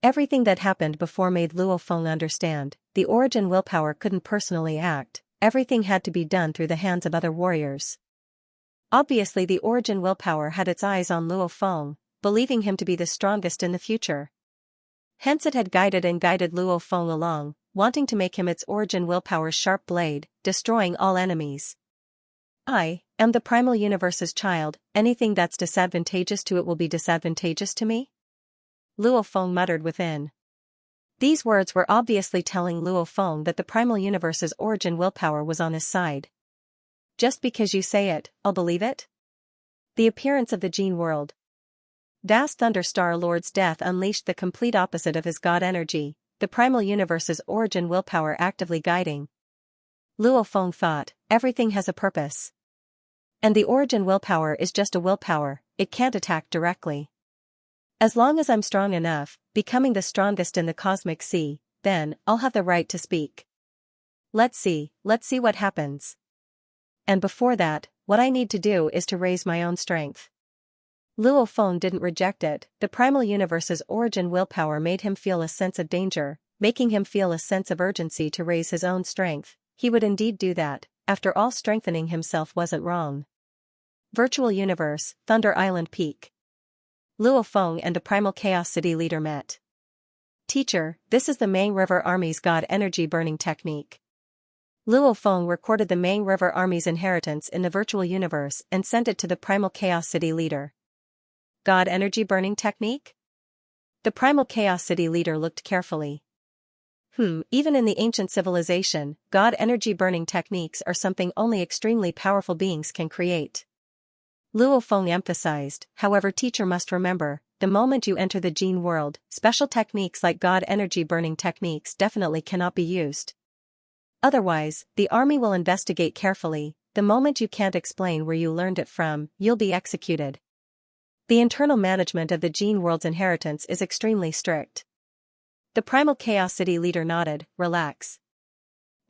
Everything that happened before made Luo Feng understand, the origin willpower couldn't personally act, everything had to be done through the hands of other warriors. Obviously the origin willpower had its eyes on Luo Feng, believing him to be the strongest in the future. Hence it had guided Luo Feng along, wanting to make him its origin willpower's sharp blade, destroying all enemies. I am the primal universe's child, anything that's disadvantageous to it will be disadvantageous to me? Luo Feng muttered within. These words were obviously telling Luo Feng that the primal universe's origin willpower was on his side. Just because you say it, I'll believe it? The appearance of the gene world. Vast Thunderstar Lord's death unleashed the complete opposite of his god energy, the primal universe's origin willpower actively guiding. Luo Feng thought, everything has a purpose. And the origin willpower is just a willpower, it can't attack directly. As long as I'm strong enough, becoming the strongest in the cosmic sea, then I'll have the right to speak. Let's see what happens. And before that, what I need to do is to raise my own strength. Luo Feng didn't reject it, the primal universe's origin willpower made him feel a sense of danger, making him feel a sense of urgency to raise his own strength. He would indeed do that, after all strengthening himself wasn't wrong. Virtual Universe, Thunder Island Peak. Luo Feng and a Primal Chaos City leader met. Teacher, this is the Mang River Army's God Energy Burning Technique. Luo Feng recorded the Mang River Army's inheritance in the virtual universe and sent it to the Primal Chaos City leader. God Energy Burning Technique? The Primal Chaos City leader looked carefully. Even in the ancient civilization, God energy burning techniques are something only extremely powerful beings can create. Luo Feng emphasized, however, teacher must remember, the moment you enter the gene world, special techniques like God energy burning techniques definitely cannot be used. Otherwise, the army will investigate carefully, the moment you can't explain where you learned it from, you'll be executed. The internal management of the gene world's inheritance is extremely strict. The Primal Chaos City leader nodded, relax.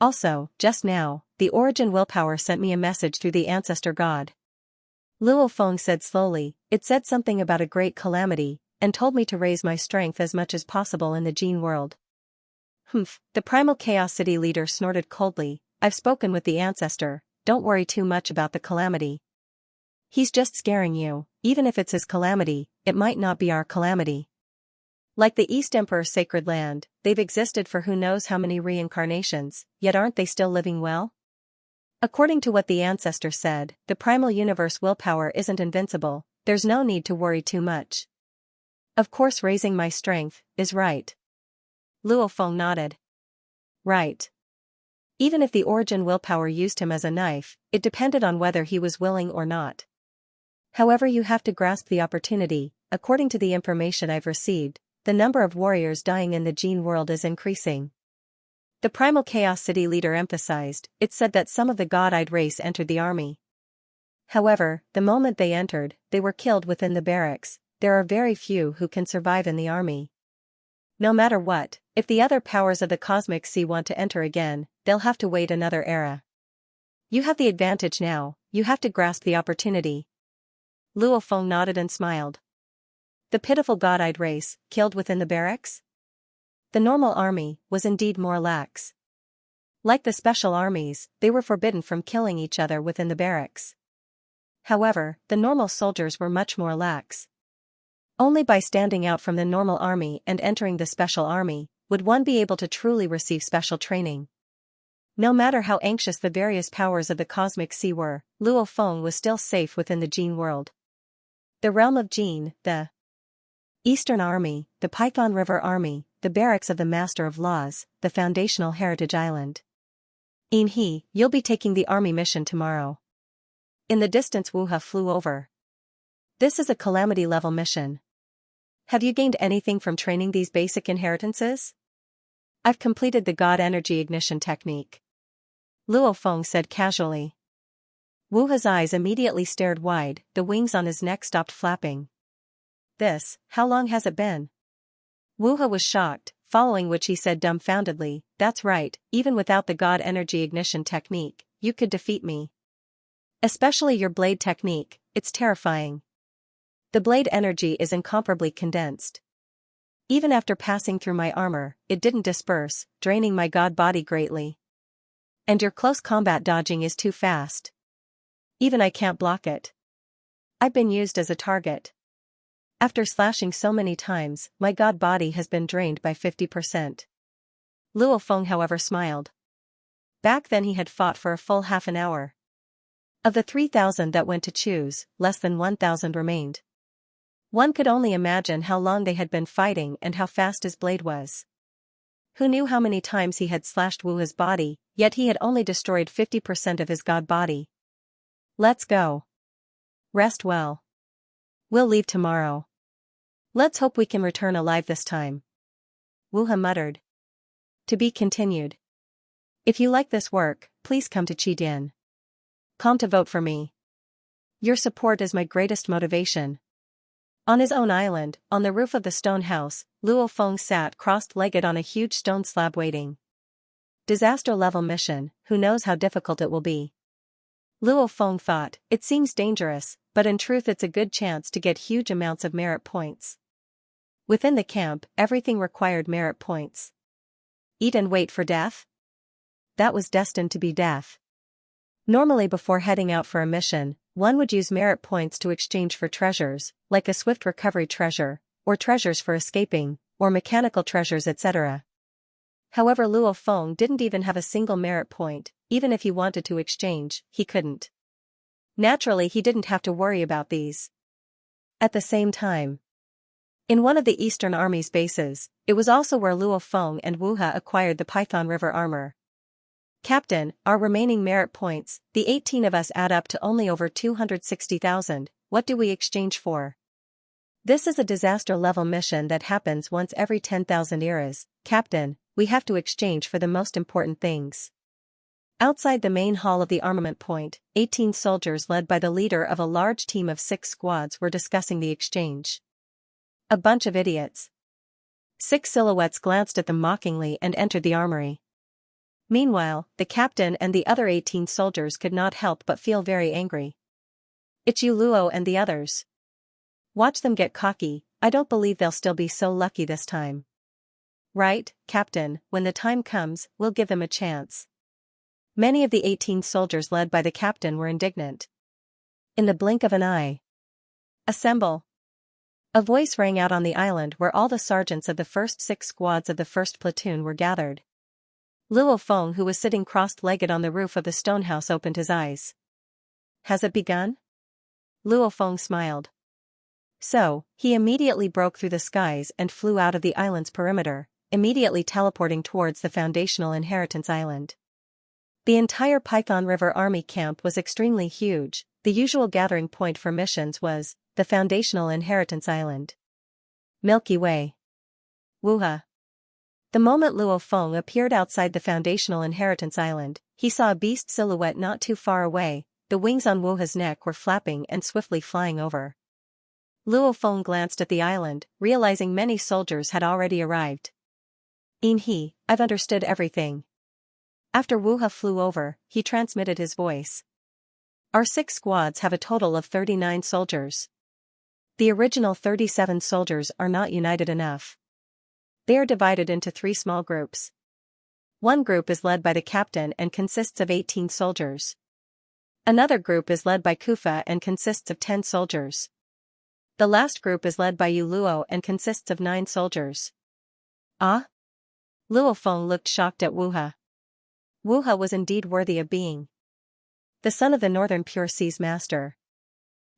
Also, just now, the origin willpower sent me a message through the ancestor god. Luo Feng said slowly, it said something about a great calamity, and told me to raise my strength as much as possible in the gene world. The Primal Chaos City leader snorted coldly, I've spoken with the ancestor, don't worry too much about the calamity. He's just scaring you, even if it's his calamity, it might not be our calamity. Like the East Emperor's sacred land, they've existed for who knows how many reincarnations, yet aren't they still living well? According to what the ancestor said, the primal universe willpower isn't invincible, there's no need to worry too much. Of course raising my strength is right. Luo Feng nodded. Right. Even if the origin willpower used him as a knife, it depended on whether he was willing or not. However, you have to grasp the opportunity. According to the information I've received, the number of warriors dying in the gene world is increasing. The Primal Chaos City leader emphasized, it said that some of the god-eyed race entered the army. However, the moment they entered, they were killed within the barracks, there are very few who can survive in the army. No matter what, if the other powers of the cosmic sea want to enter again, they'll have to wait another era. You have the advantage now, you have to grasp the opportunity. Luo Feng nodded and smiled. The pitiful god-eyed race, killed within the barracks? The normal army was indeed more lax. Like the special armies, they were forbidden from killing each other within the barracks. However, the normal soldiers were much more lax. Only by standing out from the normal army and entering the special army, would one be able to truly receive special training? No matter how anxious the various powers of the cosmic sea were, Luo Feng was still safe within the Jin world. The realm of Jin, the Eastern Army, the Python River Army, the barracks of the Master of Laws, the foundational Heritage Island. In he, you'll be taking the army mission tomorrow. In the distance Wuha flew over. This is a calamity-level mission. Have you gained anything from training these basic inheritances? I've completed the God Energy Ignition technique. Luo Feng said casually. Wuha's eyes immediately stared wide, the wings on his neck stopped flapping. How long has it been? Wuha was shocked, following which he said dumbfoundedly, that's right, even without the God Energy Ignition technique, you could defeat me. Especially your blade technique, it's terrifying. The blade energy is incomparably condensed. Even after passing through my armor, it didn't disperse, draining my god body greatly. And your close combat dodging is too fast. Even I can't block it. I've been used as a target. After slashing so many times, my god body has been drained by 50%. Luo Feng however smiled. Back then he had fought for a full half an hour. Of the 3,000 that went to choose, less than 1,000 remained. One could only imagine how long they had been fighting and how fast his blade was. Who knew how many times he had slashed Wu's body, yet he had only destroyed 50% of his god body. Let's go. Rest well. We'll leave tomorrow. Let's hope we can return alive this time. Wuha muttered. To be continued. If you like this work, please come to Qidin. Come to vote for me. Your support is my greatest motivation. On his own island, on the roof of the stone house, Luo Feng sat crossed-legged on a huge stone slab waiting. Disaster-level mission, who knows how difficult it will be. Luo Feng thought, it seems dangerous, but in truth it's a good chance to get huge amounts of merit points. Within the camp, everything required merit points. Eat and wait for death? That was destined to be death. Normally before heading out for a mission, one would use merit points to exchange for treasures, like a swift recovery treasure, or treasures for escaping, or mechanical treasures etc. However, Luo Feng didn't even have a single merit point, even if he wanted to exchange, he couldn't. Naturally he didn't have to worry about these. At the same time, in one of the Eastern Army's bases, it was also where Luo Feng and Wuha acquired the Python River armor. Captain, our remaining merit points, the 18 of us add up to only over 260,000, what do we exchange for? This is a disaster-level mission that happens once every 10,000 eras, Captain, we have to exchange for the most important things. Outside the main hall of the armament point, 18 soldiers led by the leader of a large team of 6 squads were discussing the exchange. A bunch of idiots. 6 silhouettes glanced at them mockingly and entered the armory. Meanwhile, the captain and the other 18 soldiers could not help but feel very angry. It's you Luo and the others. Watch them get cocky, I don't believe they'll still be so lucky this time. Right, Captain, when the time comes, we'll give them a chance. Many of the 18 soldiers led by the captain were indignant. In the blink of an eye. Assemble. A voice rang out on the island where all the sergeants of the first 6 squads of the first platoon were gathered. Luo Feng, who was sitting crossed-legged on the roof of the stone house, opened his eyes. Has it begun? Luo Feng smiled. So, he immediately broke through the skies and flew out of the island's perimeter, immediately teleporting towards the foundational inheritance island. The entire Python River Army camp was extremely huge, the usual gathering point for missions was the foundational inheritance island. Milky Way. Wuha. The moment Luo Feng appeared outside the foundational inheritance island, he saw a beast silhouette not too far away, the wings on Wuha's neck were flapping and swiftly flying over. Luo Feng glanced at the island, realizing many soldiers had already arrived. I've understood everything. After Wuha flew over, he transmitted his voice. Our 6 squads have a total of 39 soldiers. The original 37 soldiers are not united enough. They are divided into 3 small groups. One group is led by the captain and consists of 18 soldiers. Another group is led by Kufa and consists of 10 soldiers. The last group is led by Yu Luo and consists of 9 soldiers. Ah? Luo Feng looked shocked at Wu He. Wu He was indeed worthy of being the son of the Northern Pure Sea's master.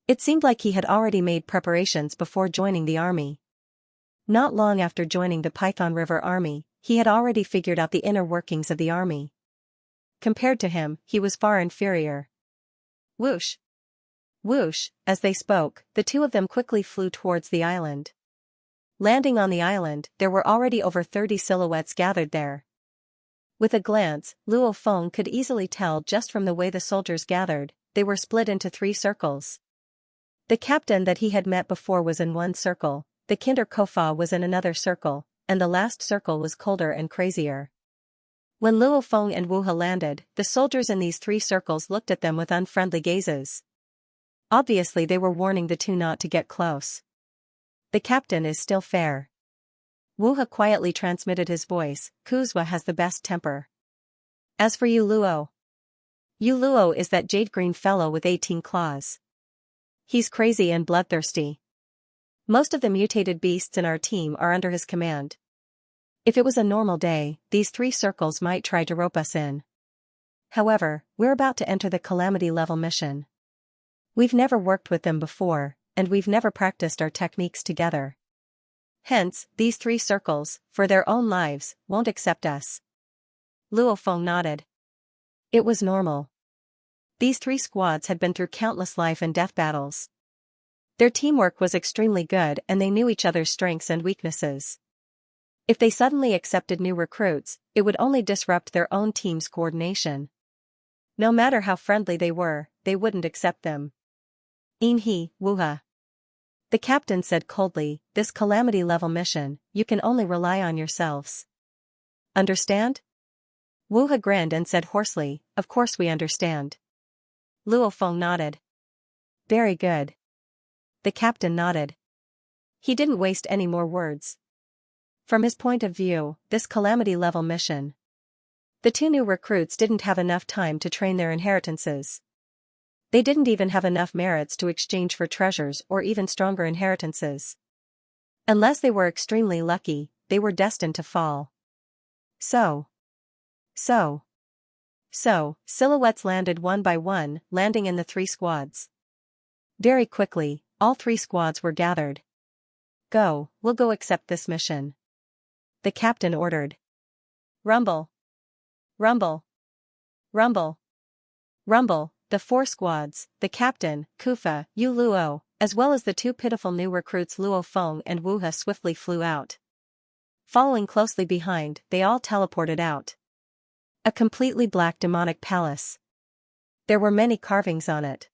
It seemed like he had already made preparations before joining the army. Not long after joining the Python River Army, he had already figured out the inner workings of the army. Compared to him, he was far inferior. Whoosh! Whoosh! As they spoke, the two of them quickly flew towards the island. Landing on the island, there were already over 30 silhouettes gathered there. With a glance, Luo Feng could easily tell just from the way the soldiers gathered, they were split into 3 circles. The captain that he had met before was in one circle, the Kinder Kofa was in another circle, and the last circle was colder and crazier. When Luo Feng and Wu He landed, the soldiers in these 3 circles looked at them with unfriendly gazes. Obviously they were warning the two not to get close. The captain is still fair. Wu He quietly transmitted his voice, Kuzwa has the best temper. As for you Luo is that jade-green fellow with 18 claws. He's crazy and bloodthirsty. Most of the mutated beasts in our team are under his command. If it was a normal day, these 3 circles might try to rope us in. However, we're about to enter the Calamity level mission. We've never worked with them before, and we've never practiced our techniques together. Hence, these 3 circles, for their own lives, won't accept us. Luo Feng nodded. It was normal. These 3 squads had been through countless life and death battles. Their teamwork was extremely good and they knew each other's strengths and weaknesses. If they suddenly accepted new recruits, it would only disrupt their own team's coordination. No matter how friendly they were, they wouldn't accept them. Inhe, Wu He. The captain said coldly, this Calamity level mission, you can only rely on yourselves. Understand? Wu He grinned and said hoarsely, of course we understand. Luo Feng nodded. Very good. The captain nodded. He didn't waste any more words. From his point of view, this Calamity level mission. The 2 new recruits didn't have enough time to train their inheritances. They didn't even have enough merits to exchange for treasures or even stronger inheritances. Unless they were extremely lucky, they were destined to fall. So, silhouettes landed one by one, landing in the 3 squads. Very quickly, all 3 squads were gathered. Go, we'll go accept this mission. The captain ordered. Rumble. Rumble. Rumble. Rumble, the 4 squads, the captain, Kufa, Yu Luo, as well as the 2 pitiful new recruits Luo Feng and Wu He swiftly flew out. Following closely behind, they all teleported out. A completely black demonic palace. There were many carvings on it.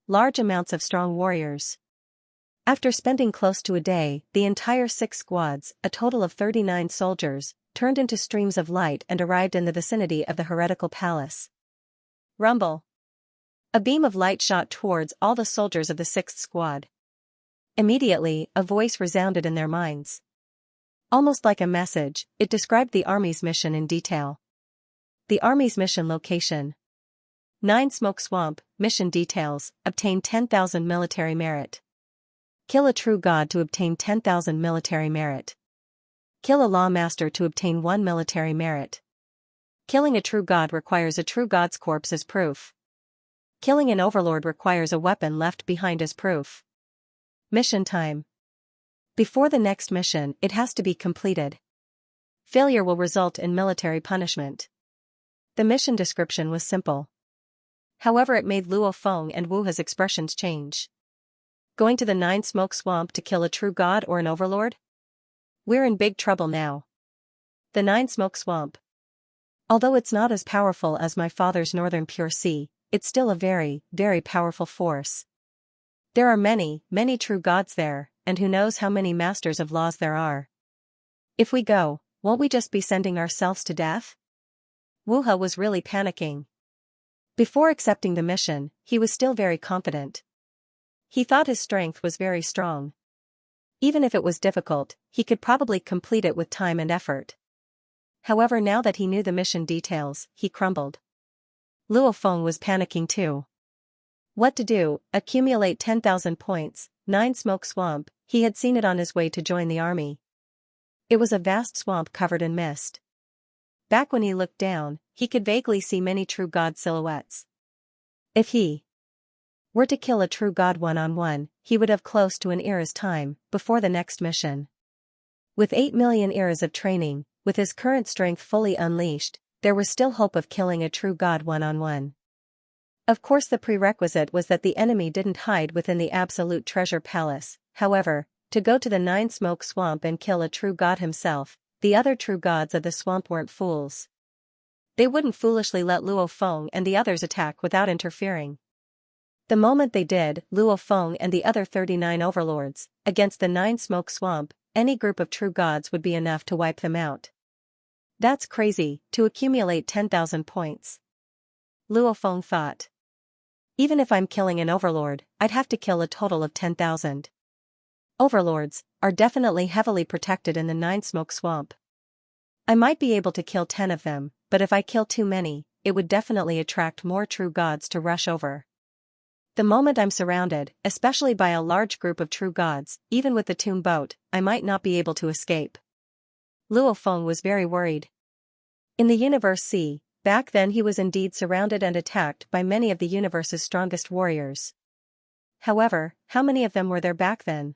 Large amounts of strong warriors. After spending close to a day, the entire 6 squads, a total of 39 soldiers, turned into streams of light and arrived in the vicinity of the heretical palace. Rumble. A beam of light shot towards all the soldiers of the 6th squad. Immediately, a voice resounded in their minds. Almost like a message, it described the army's mission in detail. The army's mission location. 9 Smoke Swamp, mission details, obtain 10,000 military merit. Kill a true god to obtain 10,000 military merit. Kill a lawmaster to obtain 1 military merit. Killing a true god requires a true god's corpse as proof. Killing an overlord requires a weapon left behind as proof. Mission time. Before the next mission, it has to be completed. Failure will result in military punishment. The mission description was simple. However, it made Luo Feng and Wu He's expressions change. Going to the 9 Smoke Swamp to kill a true god or an overlord? We're in big trouble now. The 9 Smoke Swamp. Although it's not as powerful as my father's Northern Pure Sea, it's still a very, very powerful force. There are many, many true gods there, and who knows how many masters of laws there are. If we go, won't we just be sending ourselves to death? Wu He was really panicking. Before accepting the mission, he was still very confident. He thought his strength was very strong. Even if it was difficult, he could probably complete it with time and effort. However, now that he knew the mission details, he crumbled. Luo Feng was panicking too. What to do? Accumulate 10,000 points, 9 Smoke Swamp, he had seen it on his way to join the army. It was a vast swamp covered in mist. Back when he looked down, he could vaguely see many true god silhouettes. If he were to kill a true god one-on-one, he would have close to an era's time before the next mission. With 8 million eras of training, with his current strength fully unleashed, there was still hope of killing a true god one-on-one. Of course, the prerequisite was that the enemy didn't hide within the absolute treasure palace. However, to go to the Nine Smoke Swamp and kill a true god himself, the other true gods of the swamp weren't fools. They wouldn't foolishly let Luo Feng and the others attack without interfering. The moment they did, Luo Feng and the other 39 overlords, against the Nine Smoke Swamp, any group of true gods would be enough to wipe them out. That's crazy, to accumulate 10,000 points. Luo Feng thought. Even if I'm killing an overlord, I'd have to kill a total of 10,000. Overlords are definitely heavily protected in the Nine Smoke Swamp. I might be able to kill 10 of them, but if I kill too many, it would definitely attract more true gods to rush over. The moment I'm surrounded, especially by a large group of true gods, even with the tomb boat, I might not be able to escape. Luo Feng was very worried. In the Universe C, back then he was indeed surrounded and attacked by many of the universe's strongest warriors. However, how many of them were there back then?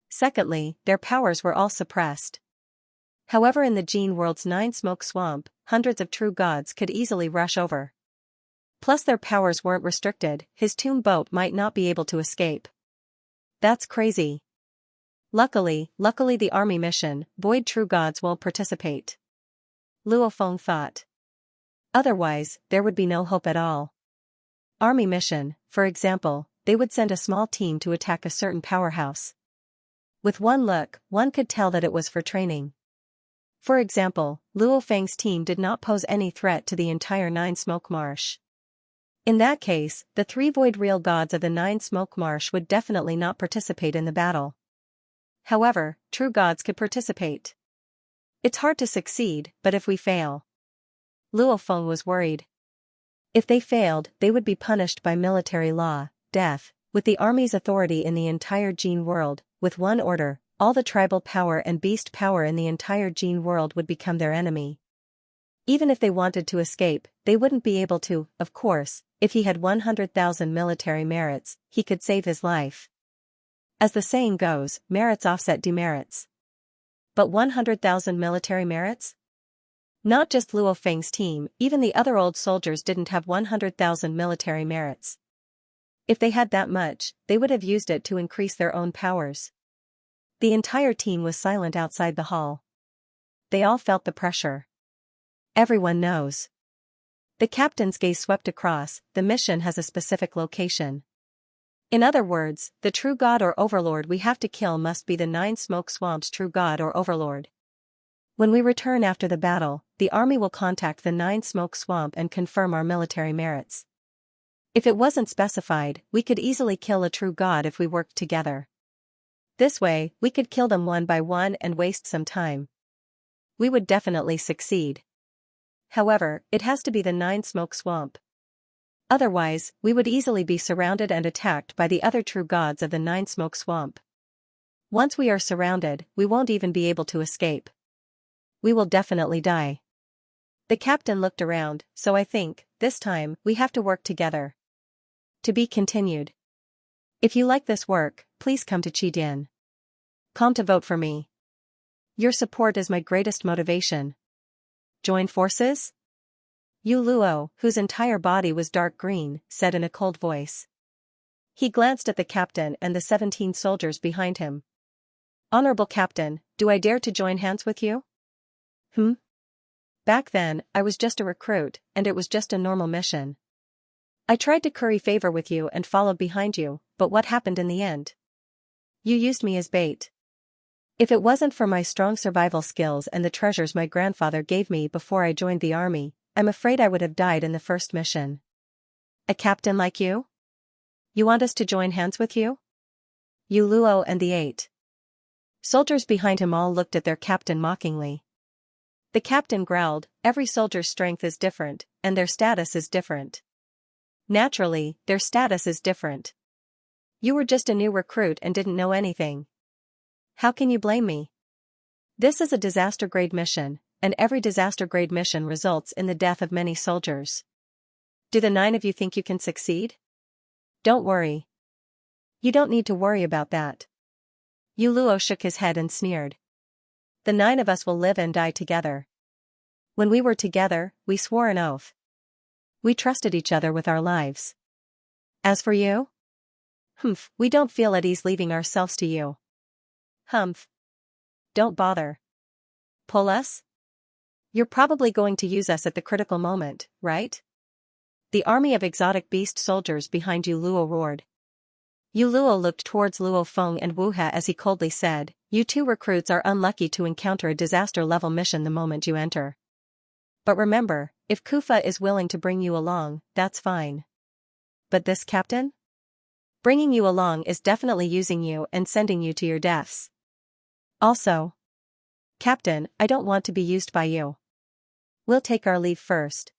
Secondly, their powers were all suppressed. However, in the Gene World's Nine Smoke Swamp, hundreds of true gods could easily rush over. Plus their powers weren't restricted, his tomb boat might not be able to escape. That's crazy. Luckily the army mission, void true gods won't participate. Luo Feng thought. Otherwise, there would be no hope at all. Army mission, for example, they would send a small team to attack a certain powerhouse. With one look, one could tell that it was for training. For example, Luo Feng's team did not pose any threat to the entire Nine Smoke Marsh. In that case, the 3 void real gods of the Nine Smoke Marsh would definitely not participate in the battle. However, true gods could participate. It's hard to succeed, but if we fail. Luo Feng was worried. If they failed, they would be punished by military law, death, with the army's authority in the entire Gene world, with one order, all the tribal power and beast power in the entire Gene world would become their enemy. Even if they wanted to escape, they wouldn't be able to. Of course, if he had 100,000 military merits, he could save his life. As the saying goes, merits offset demerits. But 100,000 military merits? Not just Luo Feng's team, even the other old soldiers didn't have 100,000 military merits. If they had that much, they would have used it to increase their own powers. The entire team was silent outside the hall. They all felt the pressure. Everyone knows. The captain's gaze swept across, the mission has a specific location. In other words, the true god or overlord we have to kill must be the Nine Smoke Swamp's true god or overlord. When we return after the battle, the army will contact the Nine Smoke Swamp and confirm our military merits. If it wasn't specified, we could easily kill a true god if we worked together. This way, we could kill them one by one and waste some time. We would definitely succeed. However, it has to be the Nine Smoke Swamp. Otherwise, we would easily be surrounded and attacked by the other true gods of the Nine Smoke Swamp. Once we are surrounded, we won't even be able to escape. We will definitely die. The captain looked around, so I think, this time, we have to work together. To be continued. If you like this work, please come to Qidin. Come to vote for me. Your support is my greatest motivation. Join forces? Yu Luo, whose entire body was dark green, said in a cold voice. He glanced at the captain and the 17 soldiers behind him. Honorable Captain, do I dare to join hands with you? Back then, I was just a recruit, and it was just a normal mission. I tried to curry favor with you and followed behind you, but what happened in the end? You used me as bait. If it wasn't for my strong survival skills and the treasures my grandfather gave me before I joined the army, I'm afraid I would have died in the first mission. A captain like you? You want us to join hands with you? Yu Luo and the 8 soldiers behind him all looked at their captain mockingly. The captain growled, every soldier's strength is different, and their status is different. Naturally, their status is different. You were just a new recruit and didn't know anything. How can you blame me? This is a disaster-grade mission, and every disaster-grade mission results in the death of many soldiers. Do the 9 of you think you can succeed? Don't worry. You don't need to worry about that. Yu Luo shook his head and sneered. The 9 of us will live and die together. When we were together, we swore an oath. We trusted each other with our lives. As for you? Humph, we don't feel at ease leaving ourselves to you. Humph. Don't bother. Pull us? You're probably going to use us at the critical moment, right? The army of exotic beast soldiers behind Yu Luo roared. Yu Luo looked towards Luo Feng and Wu He as he coldly said, "You two recruits are unlucky to encounter a disaster-level mission the moment you enter. But remember, if Kufa is willing to bring you along, that's fine. But this captain? Bringing you along is definitely using you and sending you to your deaths. Also, Captain, I don't want to be used by you. We'll take our leave first."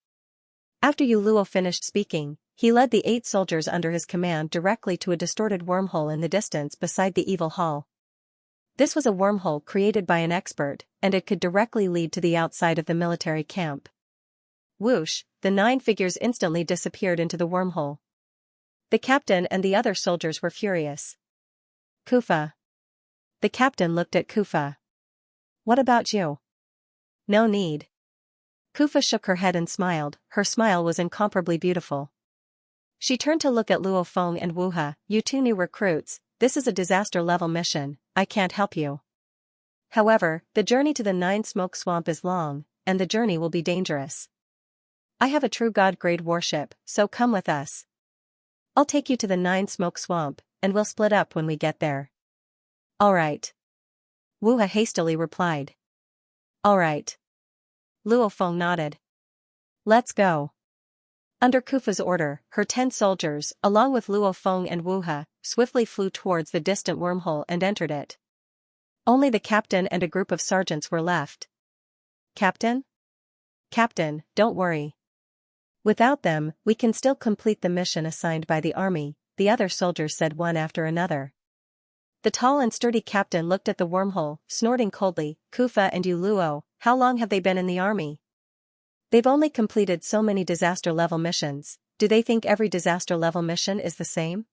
After Yu Luo finished speaking, he led the 8 soldiers under his command directly to a distorted wormhole in the distance beside the evil hall. This was a wormhole created by an expert, and it could directly lead to the outside of the military camp. Whoosh, the 9 figures instantly disappeared into the wormhole. The captain and the other soldiers were furious. Kufa. The captain looked at Kufa. What about you? No need. Kufa shook her head and smiled, her smile was incomparably beautiful. She turned to look at Luo Feng and Wu He, "You two new recruits, this is a disaster-level mission, I can't help you. However, the journey to the 9 Smoke Swamp is long, and the journey will be dangerous. I have a true god-grade warship, so come with us. I'll take you to the 9 Smoke Swamp, and we'll split up when we get there." "All right." Wu He hastily replied. "All right." Luo Feng nodded. "Let's go." Under Kufa's order, her 10 soldiers, along with Luo Feng and Wu He, swiftly flew towards the distant wormhole and entered it. Only the captain and a group of sergeants were left. "Captain? Captain, don't worry. Without them, we can still complete the mission assigned by the army," the other soldiers said one after another. The tall and sturdy captain looked at the wormhole, snorting coldly. "Kufa and Yu Luo, how long have they been in the army? They've only completed so many disaster-level missions, do they think every disaster-level mission is the same?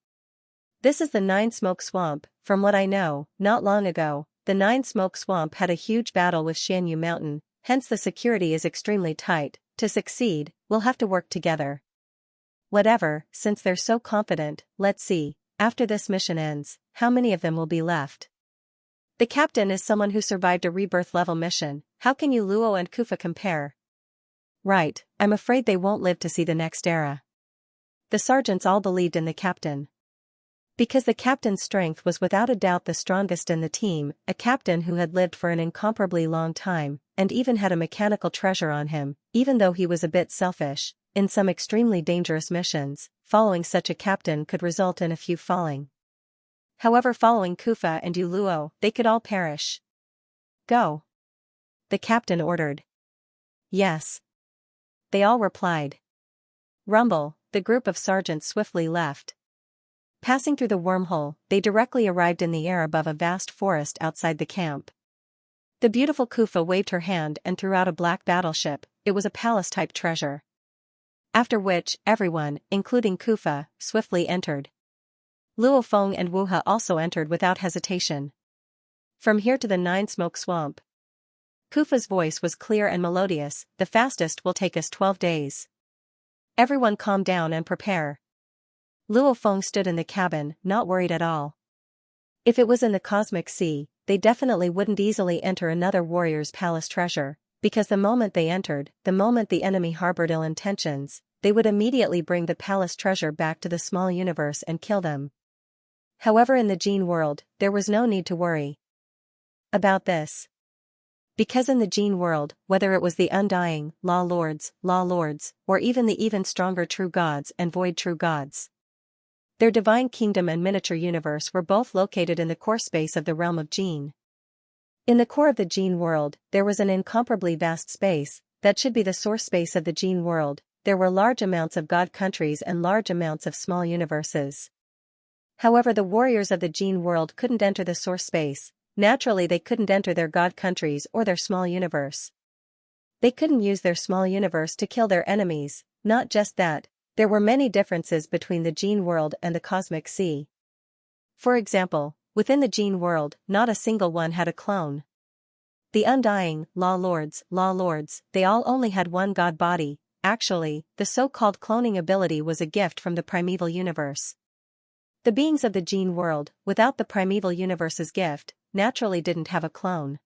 This is the 9 Smoke Swamp, from what I know, not long ago, the 9 Smoke Swamp had a huge battle with Xianxia Mountain, hence the security is extremely tight. To succeed, we'll have to work together. Whatever, since they're so confident, let's see, after this mission ends, how many of them will be left? The captain is someone who survived a rebirth-level mission, how can Yu Luo and Kufa compare? Right, I'm afraid they won't live to see the next era." The sergeants all believed in the captain. Because the captain's strength was without a doubt the strongest in the team, a captain who had lived for an incomparably long time, and even had a mechanical treasure on him, even though he was a bit selfish, in some extremely dangerous missions, following such a captain could result in a few falling. However, following Kufa and Yu Luo, they could all perish. "Go." The captain ordered. "Yes." They all replied. Rumble, the group of sergeants swiftly left. Passing through the wormhole, they directly arrived in the air above a vast forest outside the camp. The beautiful Kufa waved her hand and threw out a black battleship, it was a palace-type treasure. After which, everyone, including Kufa, swiftly entered. Luo Feng and Wu He also entered without hesitation. "From here to the 9 Smoke Swamp." Kufa's voice was clear and melodious, "The fastest will take us 12 days. Everyone calm down and prepare." Luo Feng stood in the cabin, not worried at all. If it was in the cosmic sea, they definitely wouldn't easily enter another warrior's palace treasure, because the moment they entered, the moment the enemy harbored ill intentions, they would immediately bring the palace treasure back to the small universe and kill them. However, in the Gene world, there was no need to worry about this. Because in the Gene world, whether it was the Undying, Law Lords, or even the even stronger True Gods and Void True Gods, their divine kingdom and miniature universe were both located in the core space of the realm of Gene. In the core of the Gene world, there was an incomparably vast space, that should be the source space of the Gene world. There were large amounts of god countries and large amounts of small universes. However, the warriors of the Gene world couldn't enter the source space, Naturally they couldn't enter their god countries or their small universe. They couldn't use their small universe to kill their enemies. Not just that, there were many differences between the gene world and the cosmic sea. For example, within the gene world, not a single one had a clone. The undying law lords, they all only had one god body. Actually, the so-called cloning ability was a gift from the primeval universe. The beings of the gene world, without the primeval universe's gift, naturally didn't have a clone.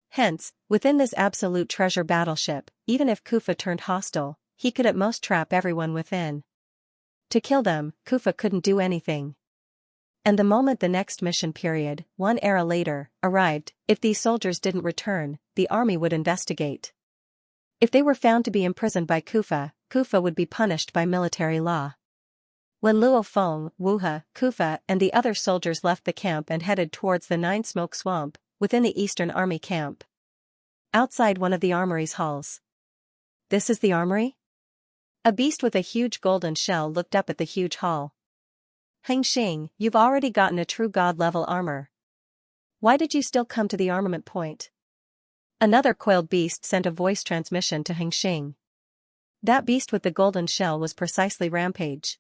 Hence, within this absolute treasure battleship, even if Kufa turned hostile, he could at most trap everyone within. To kill them, Kufa couldn't do anything. And the moment the next mission period, 1 era later, arrived, if these soldiers didn't return, the army would investigate. If they were found to be imprisoned by Kufa, Kufa would be punished by military law. When Luo Feng, Wuhe, Kufa and the other soldiers left the camp and headed towards the Nine Smoke Swamp, within the Eastern Army camp. Outside one of the armory's halls. "This is the armory?" A beast with a huge golden shell looked up at the huge hall. "Hengxing, you've already gotten a true god-level armor. Why did you still come to the armament point?" Another coiled beast sent a voice transmission to Hengxing. That beast with the golden shell was precisely Rampage.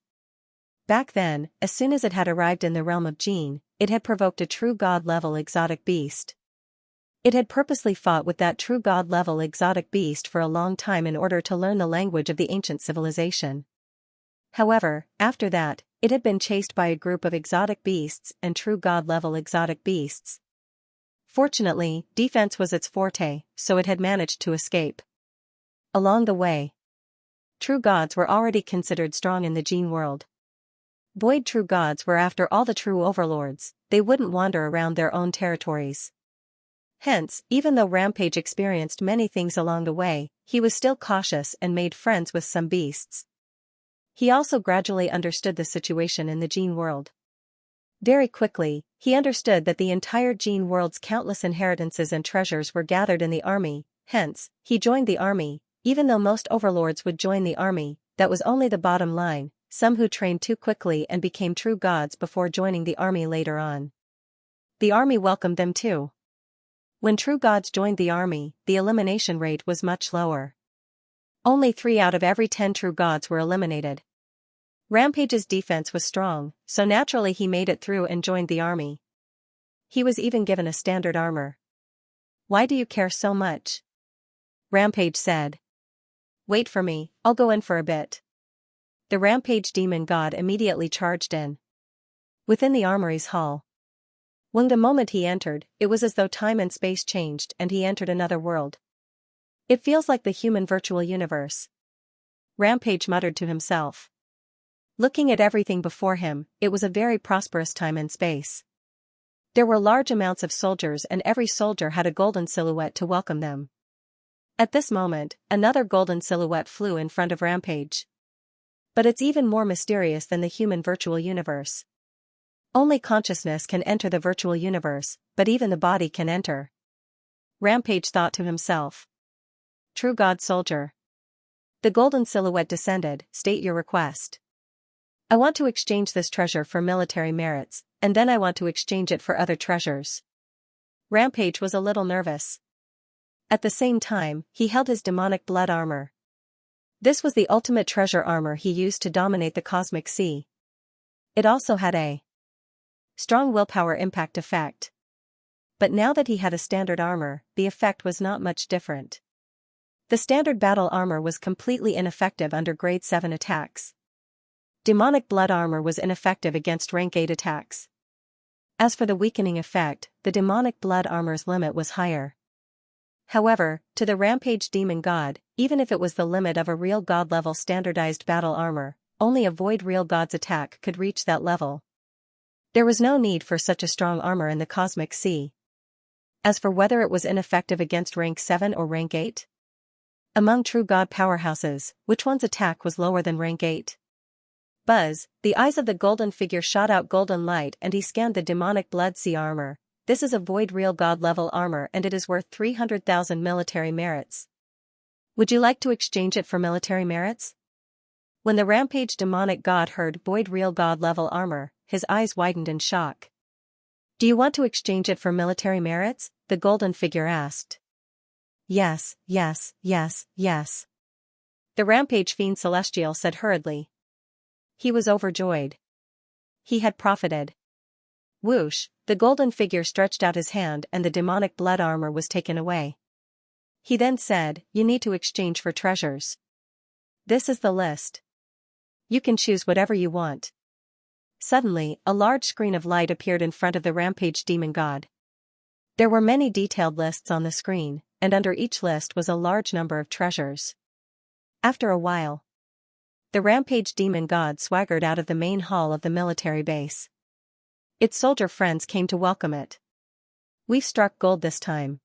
Back then, as soon as it had arrived in the realm of Jin, it had provoked a true god-level exotic beast. It had purposely fought with that true god-level exotic beast for a long time in order to learn the language of the ancient civilization. However, after that, it had been chased by a group of exotic beasts and true god-level exotic beasts. Fortunately, defense was its forte, so it had managed to escape. Along the way, true gods were already considered strong in the Jin world. Void true gods were after all the true overlords, they wouldn't wander around their own territories. Hence, even though Rampage experienced many things along the way, he was still cautious and made friends with some beasts. He also gradually understood the situation in the Jin world. Very quickly, he understood that the entire Jin world's countless inheritances and treasures were gathered in the army. Hence, he joined the army. Even though most overlords would join the army, that was only the bottom line. Some who trained too quickly and became true gods before joining the army later on. The army welcomed them too. When true gods joined the army, the elimination rate was much lower. Only 3 out of every 10 true gods were eliminated. Rampage's defense was strong, so naturally he made it through and joined the army. He was even given a standard armor. "Why do you care so much?" Rampage said. "Wait for me, I'll go in for a bit." The Rampage demon god immediately charged in. Within the armory's hall. When the moment he entered, it was as though time and space changed and he entered another world. "It feels like the human virtual universe," Rampage muttered to himself. Looking at everything before him, it was a very prosperous time and space. There were large amounts of soldiers and every soldier had a golden silhouette to welcome them. At this moment, another golden silhouette flew in front of Rampage. But it's even more mysterious than the human virtual universe. Only consciousness can enter the virtual universe, but even the body can enter. Rampage thought to himself. True God soldier. The golden silhouette descended. "State your request." "I want to exchange this treasure for military merits, and then I want to exchange it for other treasures." Rampage was a little nervous. At the same time, he held his demonic blood armor. This was the ultimate treasure armor he used to dominate the cosmic sea. It also had a strong willpower impact effect. But now that he had a standard armor, the effect was not much different. The standard battle armor was completely ineffective under grade 7 attacks. Demonic blood armor was ineffective against rank 8 attacks. As for the weakening effect, the demonic blood armor's limit was higher. However, to the Rampage demon god, even if it was the limit of a real god-level standardized battle armor, only a void real god's attack could reach that level. There was no need for such a strong armor in the cosmic sea. As for whether it was ineffective against rank 7 or rank 8? Among true god powerhouses, which one's attack was lower than rank 8? Buzz, the eyes of the golden figure shot out golden light and he scanned the demonic blood sea armor. "This is a void real god level armor and it is worth 300,000 military merits. Would you like to exchange it for military merits?" When the Rampage demonic god heard void real god level armor, his eyes widened in shock. Do you want to exchange it for military merits? The golden figure asked. Yes, yes, yes, yes. The rampage fiend Celestial said hurriedly. He was overjoyed. He had profited. Whoosh, the golden figure stretched out his hand and the demonic blood armor was taken away. He then said, you need to exchange for treasures. This is the list. You can choose whatever you want. Suddenly, a large screen of light appeared in front of the rampage demon god. There were many detailed lists on the screen, and under each list was a large number of treasures. After a while, the rampage demon god swaggered out of the main hall of the military base. Its soldier friends came to welcome it. We've struck gold this time.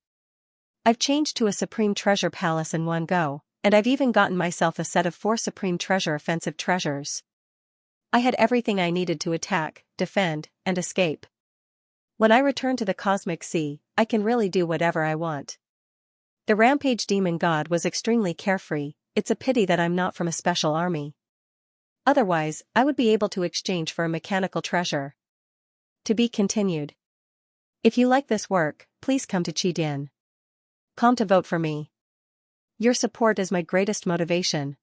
I've changed to a supreme treasure palace in one go, and I've even gotten myself a set of 4 supreme treasure offensive treasures. I had everything I needed to attack, defend, and escape. When I return to the cosmic sea, I can really do whatever I want. The rampage demon god was extremely carefree. It's a pity that I'm not from a special army. Otherwise, I would be able to exchange for a mechanical treasure. To be continued. If you like this work, please come to Qidin. Come to vote for me. Your support is my greatest motivation.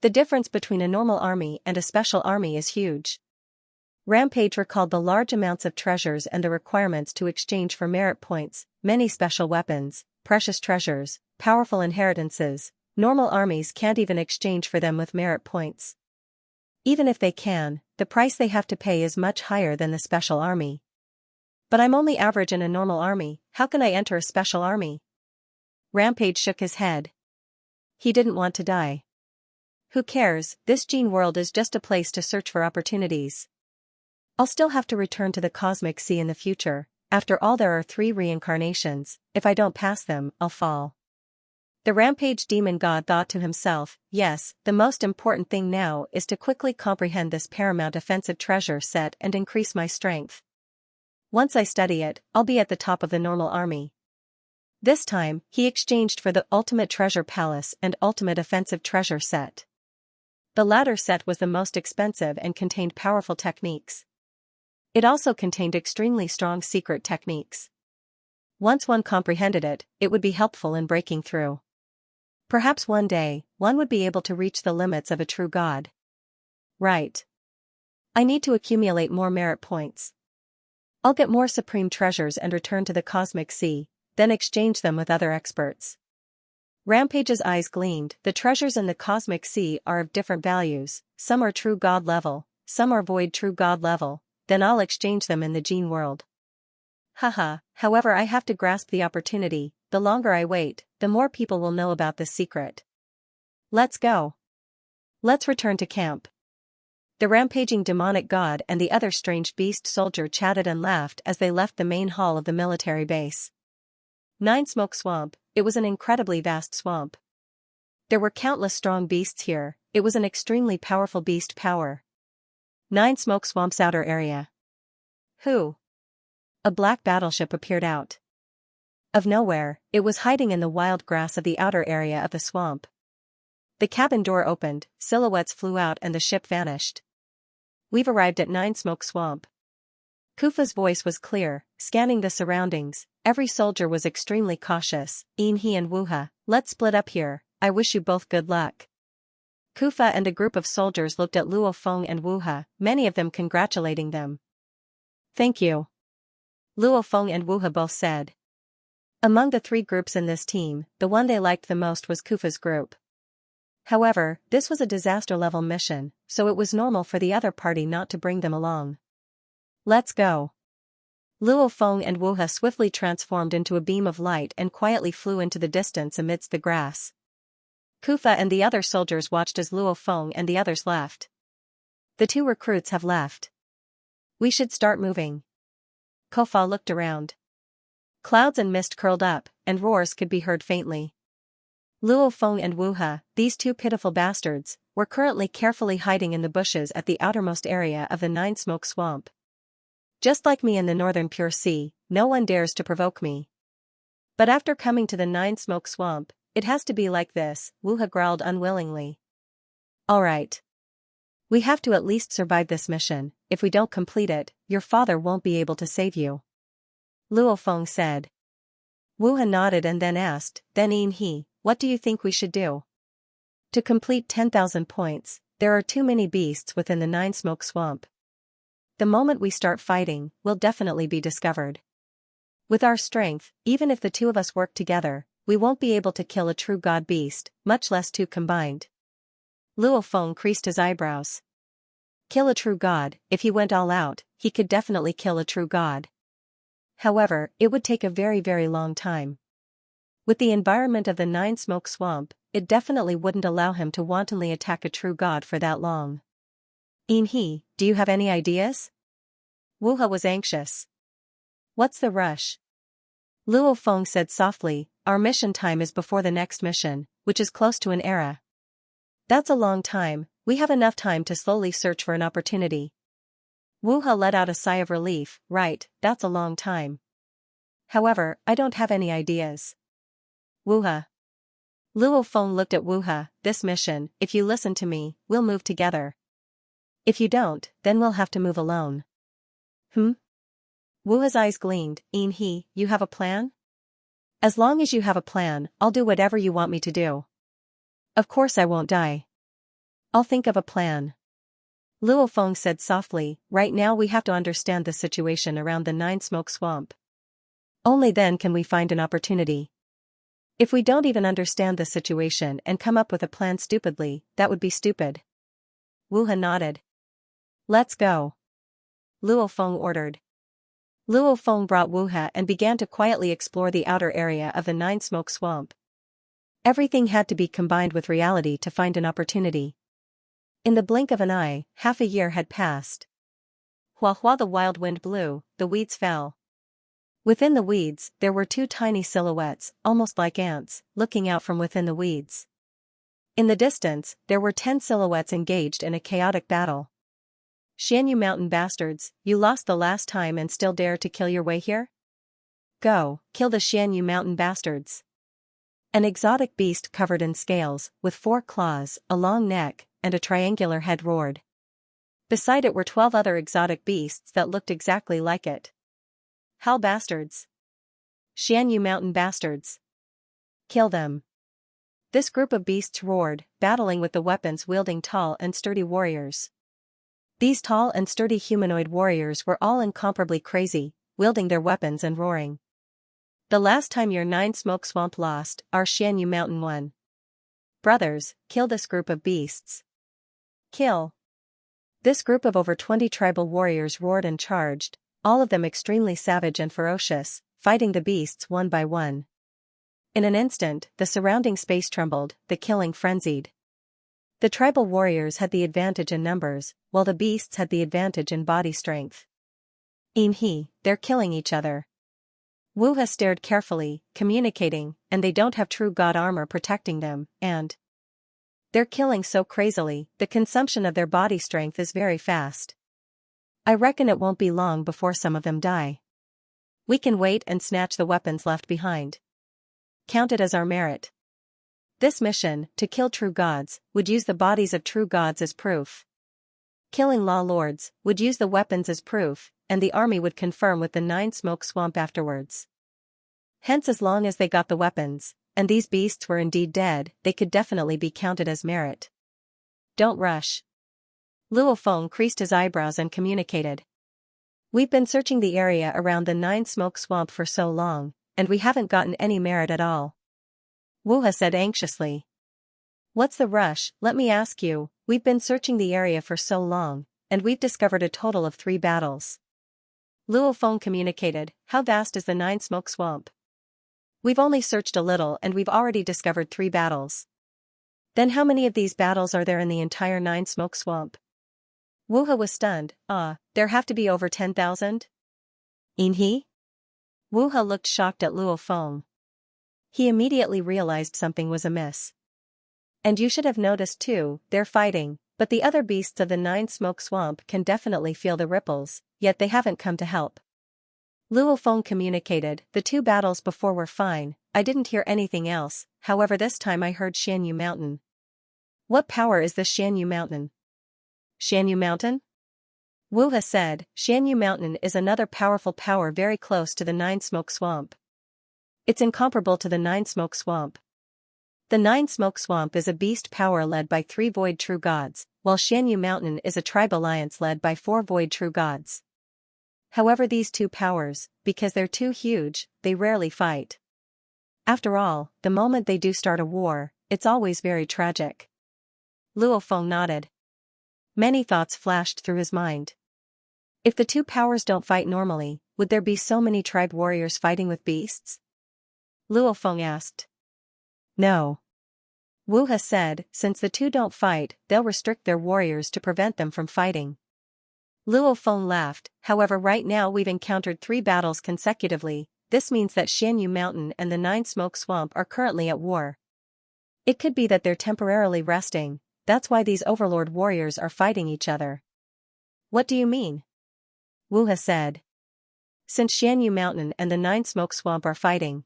The difference between a normal army and a special army is huge. Rampage recalled the large amounts of treasures and the requirements to exchange for merit points, many special weapons, precious treasures, powerful inheritances. Normal armies can't even exchange for them with merit points. Even if they can, the price they have to pay is much higher than the special army. But I'm only average in a normal army, how can I enter a special army? Rampage shook his head. He didn't want to die. Who cares, this gene world is just a place to search for opportunities. I'll still have to return to the cosmic sea in the future. After all, there are 3 reincarnations. If I don't pass them, I'll fall. The rampage demon god thought to himself, yes, the most important thing now is to quickly comprehend this paramount offensive treasure set and increase my strength. Once I study it, I'll be at the top of the normal army. This time, he exchanged for the ultimate treasure palace and ultimate offensive treasure set. The latter set was the most expensive and contained powerful techniques. It also contained extremely strong secret techniques. Once one comprehended it, it would be helpful in breaking through. Perhaps one day, one would be able to reach the limits of a true god. Right. I need to accumulate more merit points. I'll get more supreme treasures and return to the cosmic sea, then exchange them with other experts. Rampage's eyes gleamed. The treasures in the cosmic sea are of different values, some are true god level, some are void true god level, then I'll exchange them in the gene world. Haha, however I have to grasp the opportunity, the longer I wait, the more people will know about this secret. Let's go. Let's return to camp. The rampaging demonic god and the other strange beast soldier chatted and laughed as they left the main hall of the military base. 9 Smoke Swamp, it was an incredibly vast swamp. There were countless strong beasts here, it was an extremely powerful beast power. 9 Smoke Swamp's outer area. Who? A black battleship appeared out of nowhere. It was hiding in the wild grass of the outer area of the swamp. The cabin door opened, silhouettes flew out and the ship vanished. We've arrived at 9 Smoke Swamp. Kufa's voice was clear, scanning the surroundings. Every soldier was extremely cautious. Inhe and Wuha, let's split up here, I wish you both good luck. Kufa and a group of soldiers looked at Luo Feng and Wuha, many of them congratulating them. Thank you. Luo Feng and Wuha both said. Among the 3 groups in this team, the one they liked the most was Kufa's group. However, this was a disaster-level mission, so it was normal for the other party not to bring them along. Let's go. Luo Feng and Wuha swiftly transformed into a beam of light and quietly flew into the distance amidst the grass. Kufa and the other soldiers watched as Luo Feng and the others left. The 2 recruits have left. We should start moving. Kofa looked around. Clouds and mist curled up, and roars could be heard faintly. Luo Feng and Wuha, these 2 pitiful bastards, were currently carefully hiding in the bushes at the outermost area of the 9 Smoke Swamp. Just like me in the northern Pure Sea, no one dares to provoke me. But after coming to the 9 Smoke Swamp, it has to be like this, Wuha growled unwillingly. All right. We have to at least survive this mission. If we don't complete it, your father won't be able to save you. Luo Feng said. Wu He nodded and then asked, then Yin He, what do you think we should do? To complete 10,000 points, there are too many beasts within the Nine Smoke Swamp. The moment we start fighting, we'll definitely be discovered. With our strength, even if the two of us work together, we won't be able to kill a true god beast, much less two combined. Luo Feng creased his eyebrows. Kill a true god, if he went all out, he could definitely kill a true god. However, it would take a very very long time. With the environment of the Nine Smoke Swamp, it definitely wouldn't allow him to wantonly attack a true god for that long. Yin He, do you have any ideas? Wu He was anxious. What's the rush? Luo Feng said softly, our mission time is before the next mission, which is close to an era. That's a long time, we have enough time to slowly search for an opportunity. Wu He let out a sigh of relief, right, that's a long time. However, I don't have any ideas. Wu He. Luo Feng looked at Wu He, this mission, if you listen to me, we'll move together. If you don't, then we'll have to move alone. Wu He's eyes gleamed, Yin He, you have a plan? As long as you have a plan, I'll do whatever you want me to do. Of course I won't die. I'll think of a plan. Luo Feng said softly, right now we have to understand the situation around the Nine Smoke Swamp. Only then can we find an opportunity. If we don't even understand the situation and come up with a plan stupidly, that would be stupid. Wu He nodded. Let's go. Luo Feng ordered. Luo Feng brought Wu He and began to quietly explore the outer area of the Nine Smoke Swamp. Everything had to be combined with reality to find an opportunity. In the blink of an eye, half a year had passed. While the wild wind blew, the weeds fell. Within the weeds, there were two tiny silhouettes, almost like ants, looking out from within the weeds. In the distance, there were 10 silhouettes engaged in a chaotic battle. Xianxia mountain bastards, you lost the last time and still dare to kill your way here? Go, kill the Xianxia mountain bastards. An exotic beast covered in scales, with 4 claws, a long neck, and a triangular head roared. Beside it were 12 other exotic beasts that looked exactly like it. Howl bastards. Xianxia mountain bastards. Kill them. This group of beasts roared, battling with the weapons wielding tall and sturdy warriors. These tall and sturdy humanoid warriors were all incomparably crazy, wielding their weapons and roaring. The last time your Nine Smoke Swamp lost, our Xianxia mountain won. Brothers, kill this group of beasts. Kill. This group of over 20 tribal warriors roared and charged, all of them extremely savage and ferocious, fighting the beasts one by one. In an instant, the surrounding space trembled, the killing frenzied. The tribal warriors had the advantage in numbers, while the beasts had the advantage in body strength. Yin He, they're killing each other. Wu He stared carefully, communicating, and they don't have true god armor protecting them, and they're killing so crazily, the consumption of their body strength is very fast. I reckon it won't be long before some of them die. We can wait and snatch the weapons left behind. Count it as our merit. This mission, to kill true gods, would use the bodies of true gods as proof. Killing law lords, would use the weapons as proof, and the army would confirm with the Nine Smoke Swamp afterwards. Hence as long as they got the weapons, and these beasts were indeed dead, they could definitely be counted as merit. Don't rush. Luo Feng creased his eyebrows and communicated. We've been searching the area around the Nine Smoke Swamp for so long, and we haven't gotten any merit at all. Wu He said anxiously. What's the rush, let me ask you, we've been searching the area for so long, and we've discovered a total of 3 battles. Luo Feng communicated, how vast is the Nine Smoke Swamp? We've only searched a little and we've already discovered 3 battles. Then how many of these battles are there in the entire Nine Smoke Swamp? Wu He was stunned, there have to be over 10,000? Yin He? Wu He looked shocked at Luo Feng. He immediately realized something was amiss. And you should have noticed too, they're fighting, but the other beasts of the Nine Smoke Swamp can definitely feel the ripples, yet they haven't come to help. Luo Feng communicated, the 2 battles before were fine, I didn't hear anything else, however this time I heard Xianxia mountain. What power is this Xianxia mountain? Xianyu Mountain? Wu He said, Xianyu Mountain is another powerful power very close to the Nine Smoke Swamp. It's incomparable to the Nine Smoke Swamp. The Nine Smoke Swamp is a beast power led by 3 void true gods, while Xianyu Mountain is a tribe alliance led by 4 void true gods. However, these 2 powers, because they're too huge, they rarely fight. After all, the moment they do start a war, it's always very tragic. Luo Feng nodded. Many thoughts flashed through his mind. If the 2 powers don't fight normally, would there be so many tribe warriors fighting with beasts? Luo Feng asked. No. Wu He said, since the 2 don't fight, they'll restrict their warriors to prevent them from fighting. Luo Feng laughed, however right now we've encountered 3 battles consecutively, this means that Xianyu Mountain and the Nine Smoke Swamp are currently at war. It could be that they're temporarily resting, that's why these overlord warriors are fighting each other. What do you mean? Wu He said. Since Xianyu Mountain and the Nine Smoke Swamp are fighting.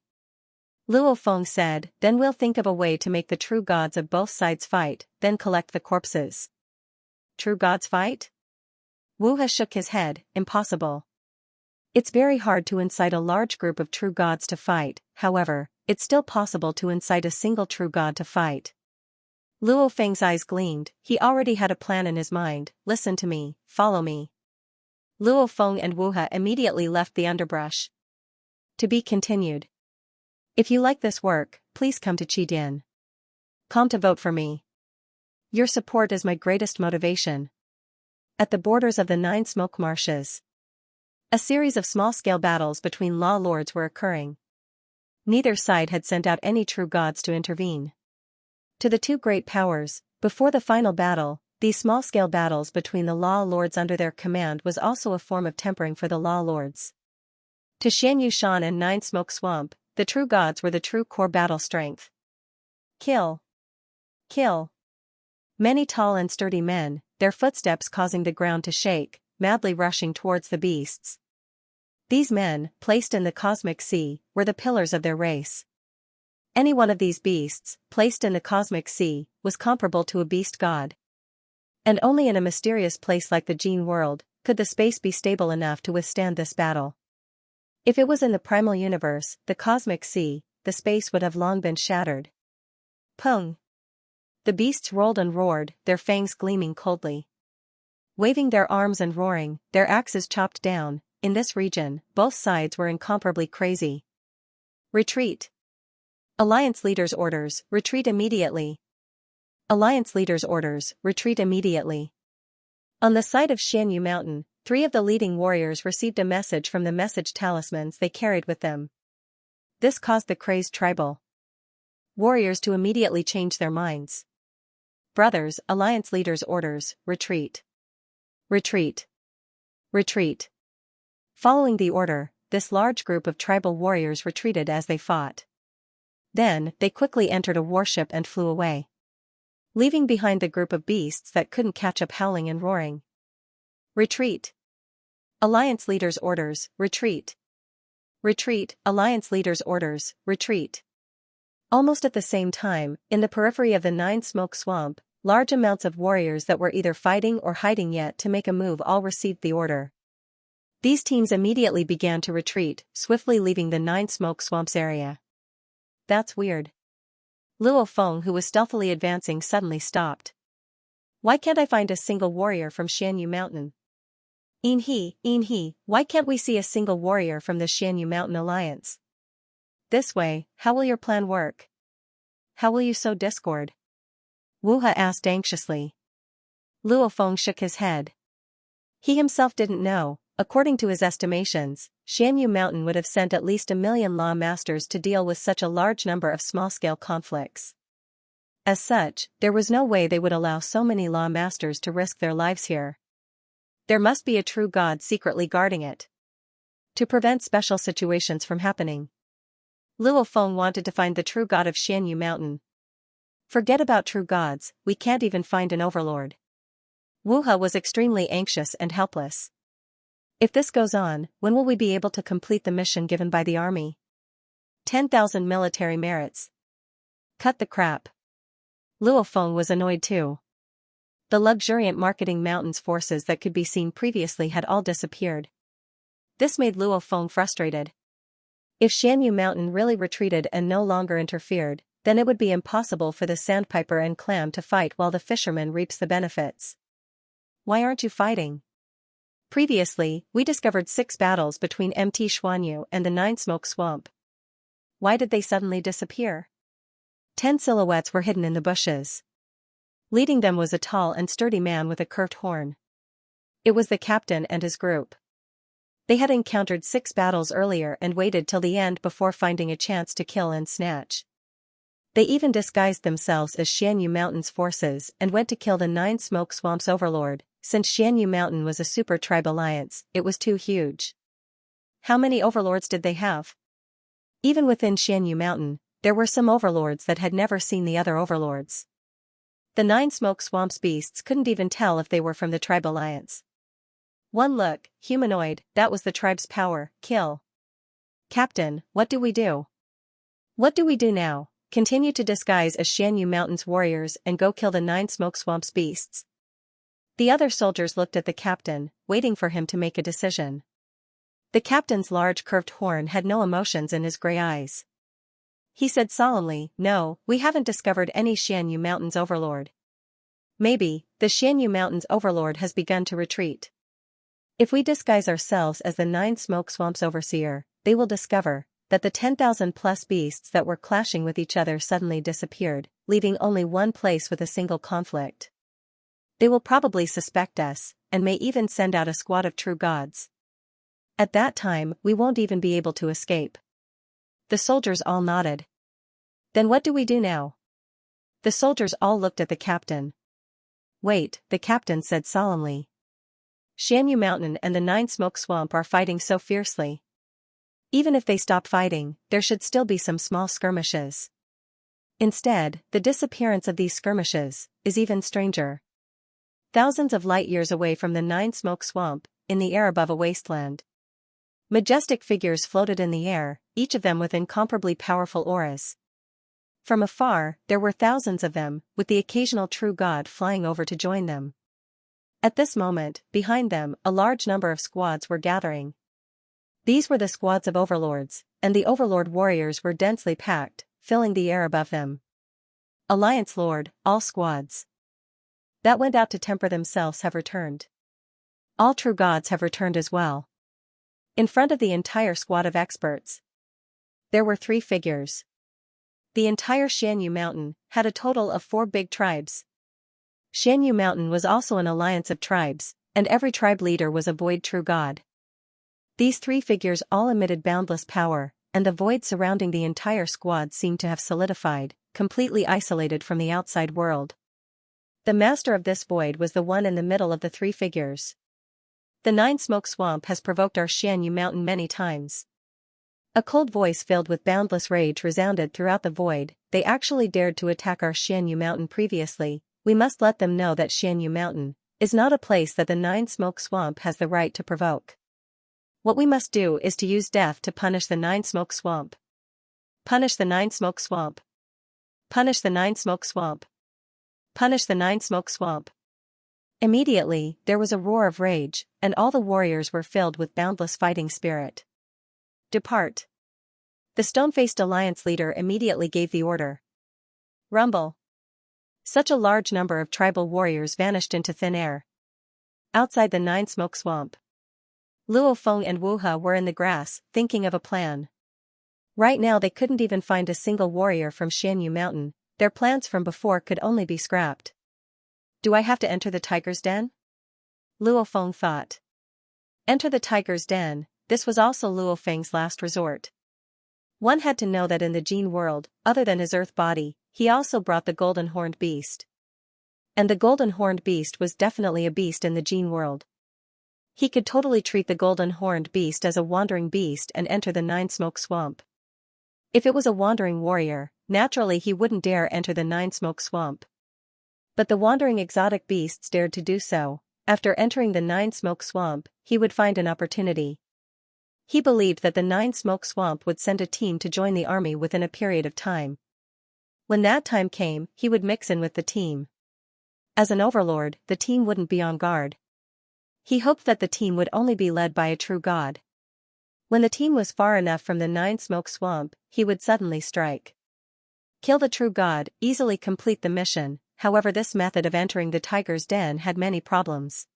Luo Feng said, then we'll think of a way to make the true gods of both sides fight, then collect the corpses. True gods fight? Wu He shook his head, impossible. It's very hard to incite a large group of true gods to fight, however, it's still possible to incite a single true god to fight. Luo Feng's eyes gleamed, he already had a plan in his mind, listen to me, follow me. Luo Feng and Wu He immediately left the underbrush. To be continued. If you like this work, please come to Qidin. Come to vote for me. Your support is my greatest motivation. At the borders of the 9 Smoke Marshes. A series of small-scale battles between law lords were occurring. Neither side had sent out any true gods to intervene. To the 2 great powers, before the final battle, these small-scale battles between the law lords under their command was also a form of tempering for the law lords. To Xianyu Shan and Nine Smoke Swamp, the true gods were the true core battle strength. Kill. Kill. Many tall and sturdy men, their footsteps causing the ground to shake, madly rushing towards the beasts. These men, placed in the cosmic sea, were the pillars of their race. Any one of these beasts, placed in the cosmic sea, was comparable to a beast god. And only in a mysterious place like the Gene world, could the space be stable enough to withstand this battle. If it was in the primal universe, the cosmic sea, the space would have long been shattered. Pung! The beasts rolled and roared, their fangs gleaming coldly. Waving their arms and roaring, their axes chopped down. In this region, both sides were incomparably crazy. Retreat. Alliance leaders' orders, retreat immediately. Alliance leaders' orders, retreat immediately. On the side of Xianyu Mountain, 3 of the leading warriors received a message from the message talismans they carried with them. This caused the crazed tribal warriors to immediately change their minds. Brothers, alliance leaders' orders, retreat. Retreat. Retreat. Following the order, this large group of tribal warriors retreated as they fought. Then, they quickly entered a warship and flew away, leaving behind the group of beasts that couldn't catch up, howling and roaring. Retreat. Alliance leaders' orders, retreat. Retreat, alliance leaders' orders, retreat. Almost at the same time, in the periphery of the 9 Smoke Swamp, large amounts of warriors that were either fighting or hiding yet to make a move all received the order. These teams immediately began to retreat, swiftly leaving the 9 Smoke Swamps area. That's weird. Luo Feng, who was stealthily advancing, suddenly stopped. Why can't I find a single warrior from Xianyu Mountain? Inhe, why can't we see a single warrior from the Xianyu Mountain Alliance? This way, how will your plan work? How will you sow discord? Wu He asked anxiously. Luo Feng shook his head. He himself didn't know. According to his estimations, Xianyu Mountain would have sent at least 1 million law masters to deal with such a large number of small-scale conflicts. As such, there was no way they would allow so many law masters to risk their lives here. There must be a true god secretly guarding it, to prevent special situations from happening. Luo Feng wanted to find the true god of Xianyu Mountain. Forget about true gods, we can't even find an overlord. Wu He was extremely anxious and helpless. If this goes on, when will we be able to complete the mission given by the army? 10,000 military merits. Cut the crap. Luo Feng was annoyed too. The luxuriant marketing mountains forces that could be seen previously had all disappeared. This made Luo Feng frustrated. If Xianyu Mountain really retreated and no longer interfered, then it would be impossible for the sandpiper and clam to fight while the fisherman reaps the benefits. Why aren't you fighting? Previously, we discovered 6 battles between MT Xuanyu and the 9 Smoke Swamp. Why did they suddenly disappear? 10 silhouettes were hidden in the bushes. Leading them was a tall and sturdy man with a curved horn. It was the captain and his group. They had encountered 6 battles earlier and waited till the end before finding a chance to kill and snatch. They even disguised themselves as Xianyu Mountain's forces and went to kill the 9 Smoke Swamp's overlord. Since Xianyu Mountain was a super tribe alliance, it was too huge. How many overlords did they have? Even within Xianyu Mountain, there were some overlords that had never seen the other overlords. The 9 Smoke Swamp's beasts couldn't even tell if they were from the tribe alliance. One look, humanoid, that was the tribe's power, kill. Captain, what do we do? What do we do now? Continue to disguise as Xianyu Mountain's warriors and go kill the 9 Smoke Swamp's beasts. The other soldiers looked at the captain, waiting for him to make a decision. The captain's large curved horn had no emotions in his gray eyes. He said solemnly, "No, we haven't discovered any Xianyu Mountain's overlord. Maybe, the Xianyu Mountain's overlord has begun to retreat. If we disguise ourselves as the 9 Smoke Swamp's overseer, they will discover that the 10,000 plus beasts that were clashing with each other suddenly disappeared, leaving only one place with a single conflict. They will probably suspect us, and may even send out a squad of true gods. At that time, we won't even be able to escape." The soldiers all nodded. "Then what do we do now?" The soldiers all looked at the captain. "Wait," the captain said solemnly. "Xianyu Mountain and the 9 Smoke Swamp are fighting so fiercely. Even if they stop fighting, there should still be some small skirmishes. Instead, the disappearance of these skirmishes is even stranger. Thousands of light years away from the 9 Smoke Swamp, in the air above a wasteland. Majestic figures floated in the air, each of them with incomparably powerful auras. From afar, there were thousands of them, with the occasional true god flying over to join them. At this moment, behind them, a large number of squads were gathering. These were the squads of overlords, and the overlord warriors were densely packed, filling the air above them. Alliance Lord, all squads that went out to temper themselves have returned. All true gods have returned as well. In front of the entire squad of experts, there were 3 figures. The entire Xianyu Mountain had a total of 4 big tribes. Xianyu Mountain was also an alliance of tribes, and every tribe leader was a void true god. These 3 figures all emitted boundless power, and the void surrounding the entire squad seemed to have solidified, completely isolated from the outside world. The master of this void was the one in the middle of the 3 figures. "The 9 Smoke Swamp has provoked our Xianyu Mountain many times." A cold voice filled with boundless rage resounded throughout the void. "They actually dared to attack our Xianyu Mountain previously. We must let them know that Xianyu Mountain is not a place that the 9 Smoke Swamp has the right to provoke. What we must do is to use death to punish the 9 Smoke Swamp. Punish the 9 Smoke Swamp. Punish the 9 Smoke Swamp. Punish the 9 Smoke Swamp." Immediately, there was a roar of rage, and all the warriors were filled with boundless fighting spirit. "Depart." The stone-faced alliance leader immediately gave the order. Rumble. Such a large number of tribal warriors vanished into thin air. Outside the 9 Smoke Swamp, Luo Feng and Wu He were in the grass, thinking of a plan. Right now they couldn't even find a single warrior from Xianyu Mountain. Their plans from before could only be scrapped. "Do I have to enter the tiger's den?" Luo Feng thought. Enter the tiger's den, this was also Luo Feng's last resort. One had to know that in the gene world, other than his earth body, he also brought the golden horned beast. And the golden horned beast was definitely a beast in the gene world. He could totally treat the golden horned beast as a wandering beast and enter the 9 Smoke Swamp. If it was a wandering warrior, naturally he wouldn't dare enter the 9 Smoke Swamp. But the wandering exotic beasts dared to do so. After entering the 9 Smoke Swamp, he would find an opportunity. He believed that the 9 Smoke Swamp would send a team to join the army within a period of time. When that time came, he would mix in with the team. As an overlord, the team wouldn't be on guard. He hoped that the team would only be led by a true god. When the team was far enough from the Nine-Smoke Swamp, he would suddenly strike. Kill the true god, easily complete the mission. However, this method of entering the tiger's den had many problems.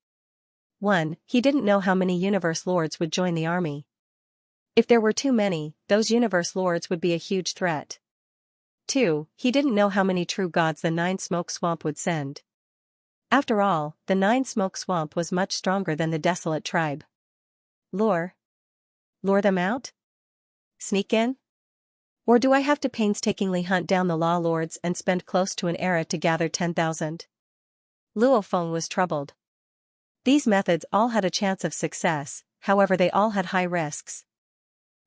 1. He didn't know how many universe lords would join the army. If there were too many, those universe lords would be a huge threat. 2. He didn't know how many true gods the Nine-Smoke Swamp would send. After all, the Nine-Smoke Swamp was much stronger than the desolate tribe. Lure them out? Sneak in? Or do I have to painstakingly hunt down the law lords and spend close to an era to gather 10,000? Luo Feng was troubled. These methods all had a chance of success, however they all had high risks.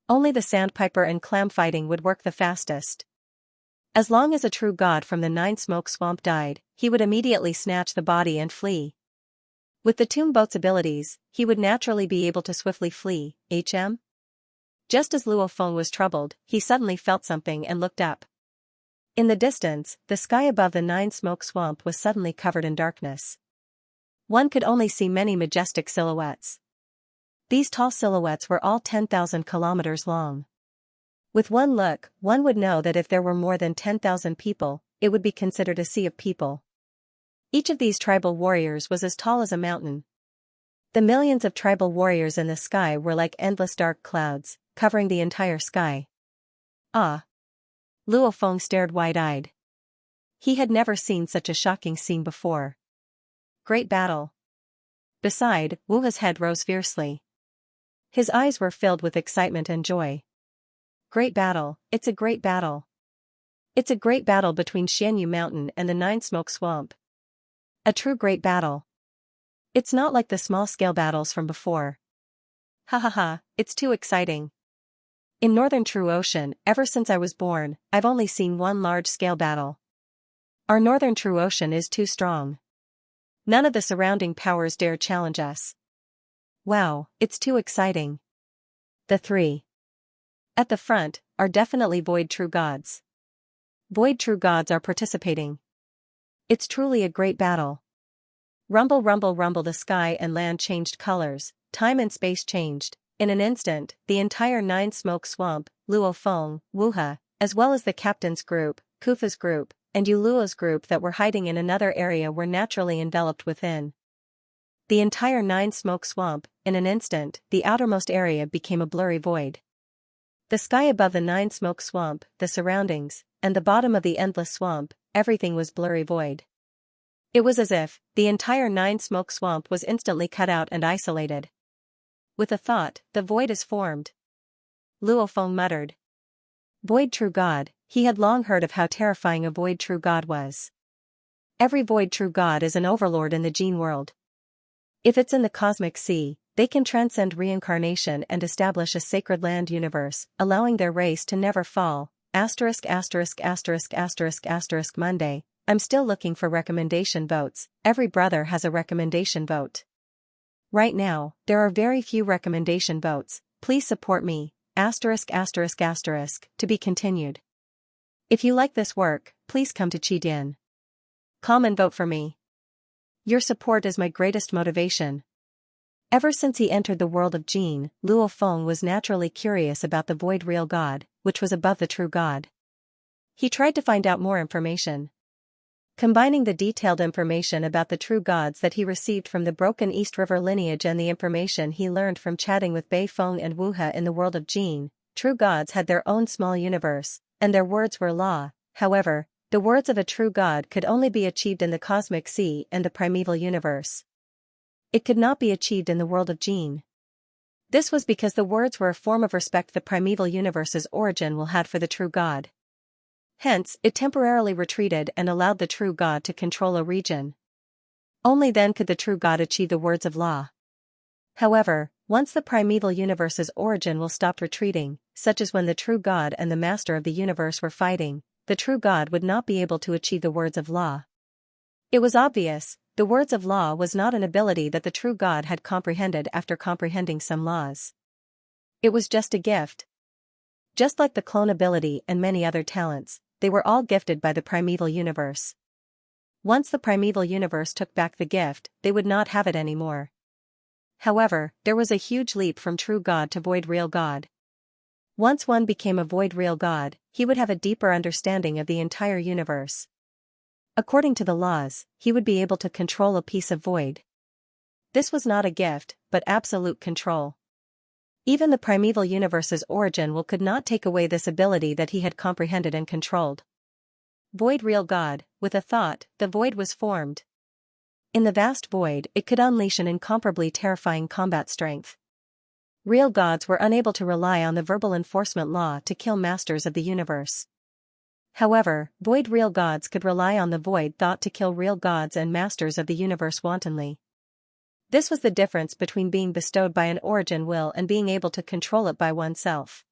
Only the sandpiper and clam fighting would work the fastest. As long as a true god from the Nine-Smoke Swamp died, he would immediately snatch the body and flee. With the Tomb Boat's abilities, he would naturally be able to swiftly flee. Just as Luo Feng was troubled, he suddenly felt something and looked up. In the distance, the sky above the Nine-Smoke Swamp was suddenly covered in darkness. One could only see many majestic silhouettes. These tall silhouettes were all 10,000 kilometers long. With one look, one would know that if there were more than 10,000 people, it would be considered a sea of people. Each of these tribal warriors was as tall as a mountain. The millions of tribal warriors in the sky were like endless dark clouds, covering the entire sky. Ah! Luo Feng stared wide-eyed. He had never seen such a shocking scene before. Great battle. Beside, Wuha's head rose fiercely. His eyes were filled with excitement and joy. Great battle, it's a great battle. It's a great battle between Xianxia Mountain and the Nine-Smoke Swamp. A true great battle. It's not like the small-scale battles from before. Ha ha ha, it's too exciting. In Northern True Ocean, ever since I was born, I've only seen one large-scale battle. Our Northern True Ocean is too strong. None of the surrounding powers dare challenge us. Wow, it's too exciting. The three. At the front, are definitely Void True Gods. Void True Gods are participating. It's truly a great battle. Rumble rumble rumble, the sky and land changed colors, time and space changed. In an instant, the entire Nine-Smoke Swamp, Luo Feng, Wuha, as well as the captain's group, Kufa's group, and Yuluo's group that were hiding in another area were naturally enveloped within. The entire Nine-Smoke Swamp, in an instant, the outermost area became a blurry void. The sky above the Nine-Smoke Swamp, the surroundings, and the bottom of the endless swamp, everything was blurry void. It was as if the entire Nine-Smoke Swamp was instantly cut out and isolated. With a thought, the void is formed. Luo Feng muttered. Void True God, he had long heard of how terrifying a Void True God was. Every Void True God is an overlord in the gene world. If it's in the cosmic sea, they can transcend reincarnation and establish a sacred land universe, allowing their race to never fall. ******** Monday, I'm still looking for recommendation votes. Every brother has a recommendation vote. Right now, there are very few recommendation votes. Please support me. To be continued. If you like this work, please come to Qidin. Come and vote for me. Your support is my greatest motivation. Ever since he entered the world of Jin, Luo Feng was naturally curious about the void real God, which was above the true God. He tried to find out more information. Combining the detailed information about the true gods that he received from the Broken East River lineage and the information he learned from chatting with Bei Feng and Wuha in the world of Jin, true gods had their own small universe, and their words were law. However, the words of a true god could only be achieved in the cosmic sea and the primeval universe. It could not be achieved in the world of Jin. This was because the words were a form of respect the primeval universe's origin will had for the true god. Hence, it temporarily retreated and allowed the true god to control a region. Only then could the true god achieve the words of law. However, once the primeval universe's origin will stop retreating, such as when the true god and the master of the universe were fighting, the true god would not be able to achieve the words of law. It was obvious, the words of law was not an ability that the true god had comprehended after comprehending some laws. It was just a gift. Just like the clone ability and many other talents, they were all gifted by the primeval universe. Once the primeval universe took back the gift, they would not have it anymore. However, there was a huge leap from true God to void real God. Once one became a void real God, he would have a deeper understanding of the entire universe. According to the laws, he would be able to control a piece of void. This was not a gift, but absolute control. Even the primeval universe's origin could not take away this ability that he had comprehended and controlled. Void real God, with a thought, the void was formed. In the vast void, it could unleash an incomparably terrifying combat strength. Real gods were unable to rely on the verbal enforcement law to kill masters of the universe. However, void real gods could rely on the void thought to kill real gods and masters of the universe wantonly. This was the difference between being bestowed by an origin will and being able to control it by oneself.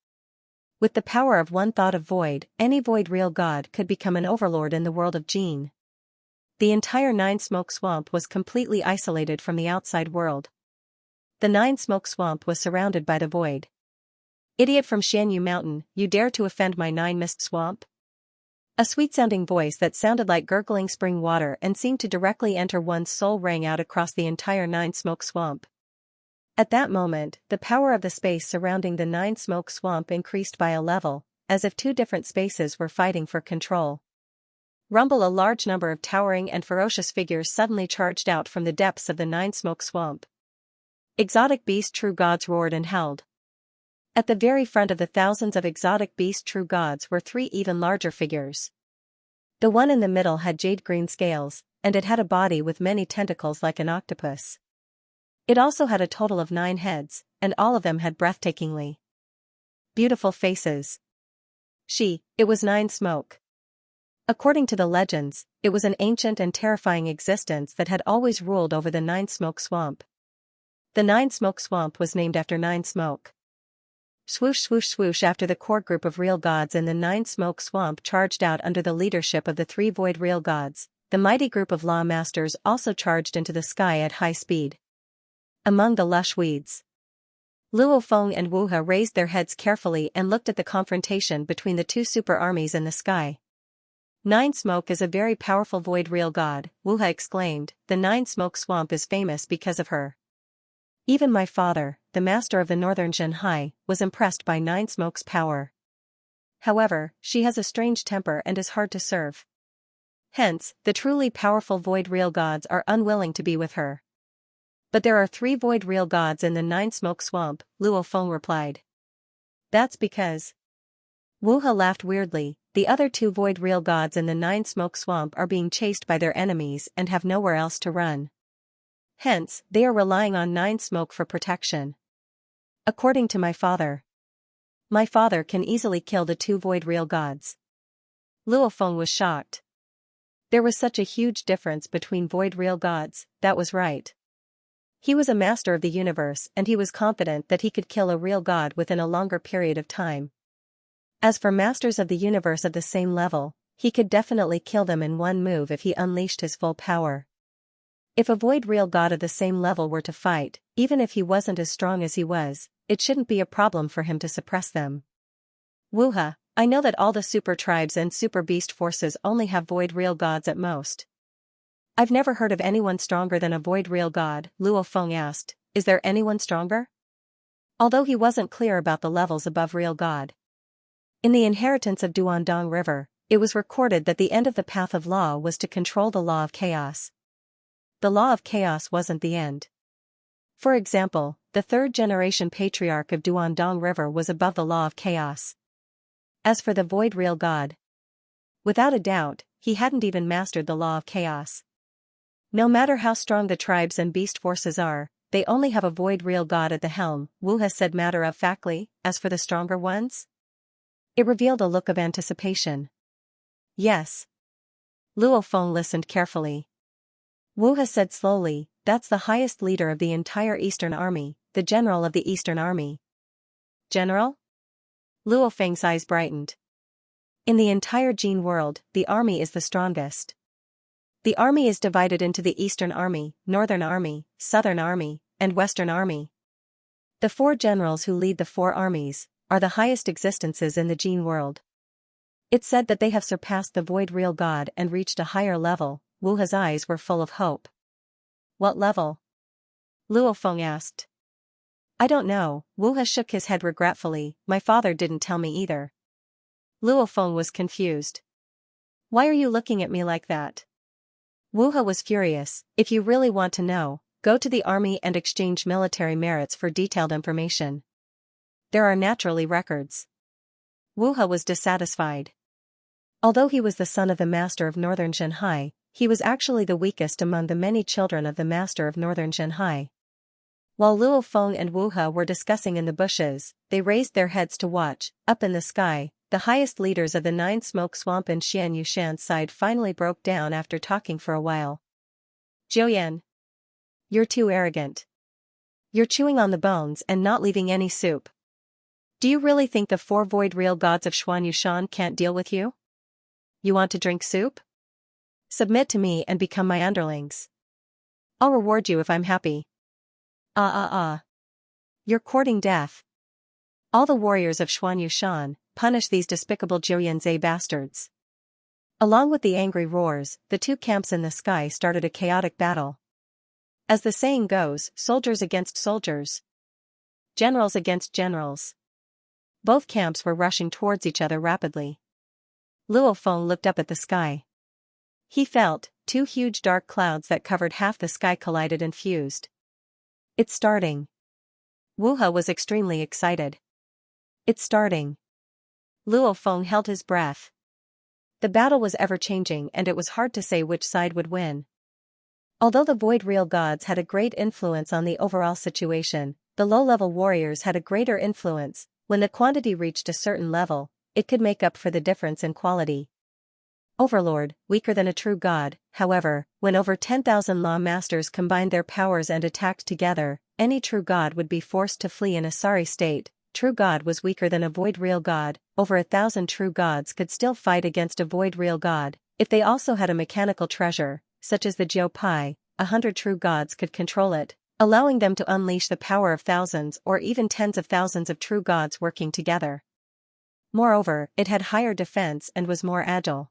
With the power of one thought of void, any void real god could become an overlord in the world of Jin. The entire Nine Smoke Swamp was completely isolated from the outside world. The Nine Smoke Swamp was surrounded by the void. Idiot from Xianxia Mountain, you dare to offend my Nine Mist Swamp? A sweet-sounding voice that sounded like gurgling spring water and seemed to directly enter one's soul rang out across the entire Nine Smoke Swamp. At that moment, the power of the space surrounding the Nine Smoke Swamp increased by a level, as if two different spaces were fighting for control. Rumble! A large number of towering and ferocious figures suddenly charged out from the depths of the Nine Smoke Swamp. Exotic beast true gods roared and howled. At the very front of the thousands of exotic beast true gods were three even larger figures. The one in the middle had jade green scales, and it had a body with many tentacles like an octopus. It also had a total of 9 heads, and all of them had breathtakingly beautiful faces. It was Nine Smoke. According to the legends, it was an ancient and terrifying existence that had always ruled over the Nine Smoke Swamp. The Nine Smoke Swamp was named after Nine Smoke. Swoosh swoosh swoosh! After the core group of real gods in the Nine Smoke Swamp charged out under the leadership of the 3 void real gods, the mighty group of law masters also charged into the sky at high speed. Among the lush weeds, Luo Feng and Wu He raised their heads carefully and looked at the confrontation between the 2 super armies in the sky. Nine Smoke is a very powerful void real god, Wu He exclaimed. The Nine Smoke Swamp is famous because of her. Even my father, the master of the northern Zhenhai, was impressed by Nine Smoke's power. However, she has a strange temper and is hard to serve. Hence, the truly powerful void real gods are unwilling to be with her. But there are 3 void real gods in the Nine Smoke Swamp, Luo Feng replied. That's because. Wu He laughed weirdly. The other 2 void real gods in the Nine Smoke Swamp are being chased by their enemies and have nowhere else to run. Hence, they are relying on Nine Smoke for protection. According to my father can easily kill the 2 void real gods. Luo Feng was shocked. There was such a huge difference between void real gods, that was right. He was a master of the universe and he was confident that he could kill a real god within a longer period of time. As for masters of the universe of the same level, he could definitely kill them in one move if he unleashed his full power. If a void real god of the same level were to fight, even if he wasn't as strong as he was, it shouldn't be a problem for him to suppress them. Wu He, I know that all the super tribes and super beast forces only have void real gods at most. I've never heard of anyone stronger than a void real god, Luo Feng asked. Is there anyone stronger? Although he wasn't clear about the levels above real god. In the inheritance of Duandong River, it was recorded that the end of the path of law was to control the law of chaos. The law of chaos wasn't the end. For example, the 3rd generation patriarch of Duandong River was above the law of chaos. As for the void real god, without a doubt, he hadn't even mastered the law of chaos. No matter how strong the tribes and beast forces are, they only have a void real god at the helm, Wu He said matter-of-factly. As for the stronger ones? It revealed a look of anticipation. Yes. Luo Feng listened carefully. Wu He said slowly, that's the highest leader of the entire Eastern Army, the general of the Eastern Army. General? Luo Feng's eyes brightened. In the entire Jin world, the army is the strongest. The army is divided into the Eastern Army, Northern Army, Southern Army, and Western Army. The 4 generals who lead the 4 armies are the highest existences in the Jin world. It's said that they have surpassed the void real god and reached a higher level, Wu He's eyes were full of hope. What level? Luo Feng asked. I don't know, Wu He shook his head regretfully, my father didn't tell me either. Luo Feng was confused. Why are you looking at me like that? Wu He was furious, if you really want to know, go to the army and exchange military merits for detailed information. There are naturally records. Wu He was dissatisfied. Although he was the son of the master of northern Shanghai, he was actually the weakest among the many children of the master of northern Shanghai. While Luo Feng and Wu He were discussing in the bushes, they raised their heads to watch. Up in the sky, the highest leaders of the Nine Smoke Swamp and Xianxia side finally broke down after talking for a while. Jiuyan. You're too arrogant. You're chewing on the bones and not leaving any soup. Do you really think the four void real gods of Xuanyushan can't deal with you? You want to drink soup? Submit to me and become my underlings. I'll reward you if I'm happy. You're courting death. All the warriors of Xuanyushan, punish these despicable Jiuyanze bastards. Along with the angry roars, the two camps in the sky started a chaotic battle. As the saying goes, soldiers against soldiers. Generals against generals. Both camps were rushing towards each other rapidly. Luo Feng looked up at the sky. He felt, two huge dark clouds that covered half the sky collided and fused. It's starting. Wu He was extremely excited. It's starting. Luo Feng held his breath. The battle was ever-changing and it was hard to say which side would win. Although the void real gods had a great influence on the overall situation, the low-level warriors had a greater influence. When the quantity reached a certain level, it could make up for the difference in quality. Overlord, weaker than a true god, however, when over 10,000 law masters combined their powers and attacked together, any true god would be forced to flee in a sorry state. True god was weaker than a void real god, over 1,000 true gods could still fight against a void real god. If they also had a mechanical treasure, such as the Jiu Pai, 100 true gods could control it, allowing them to unleash the power of thousands or even tens of thousands of true gods working together. Moreover, it had higher defense and was more agile.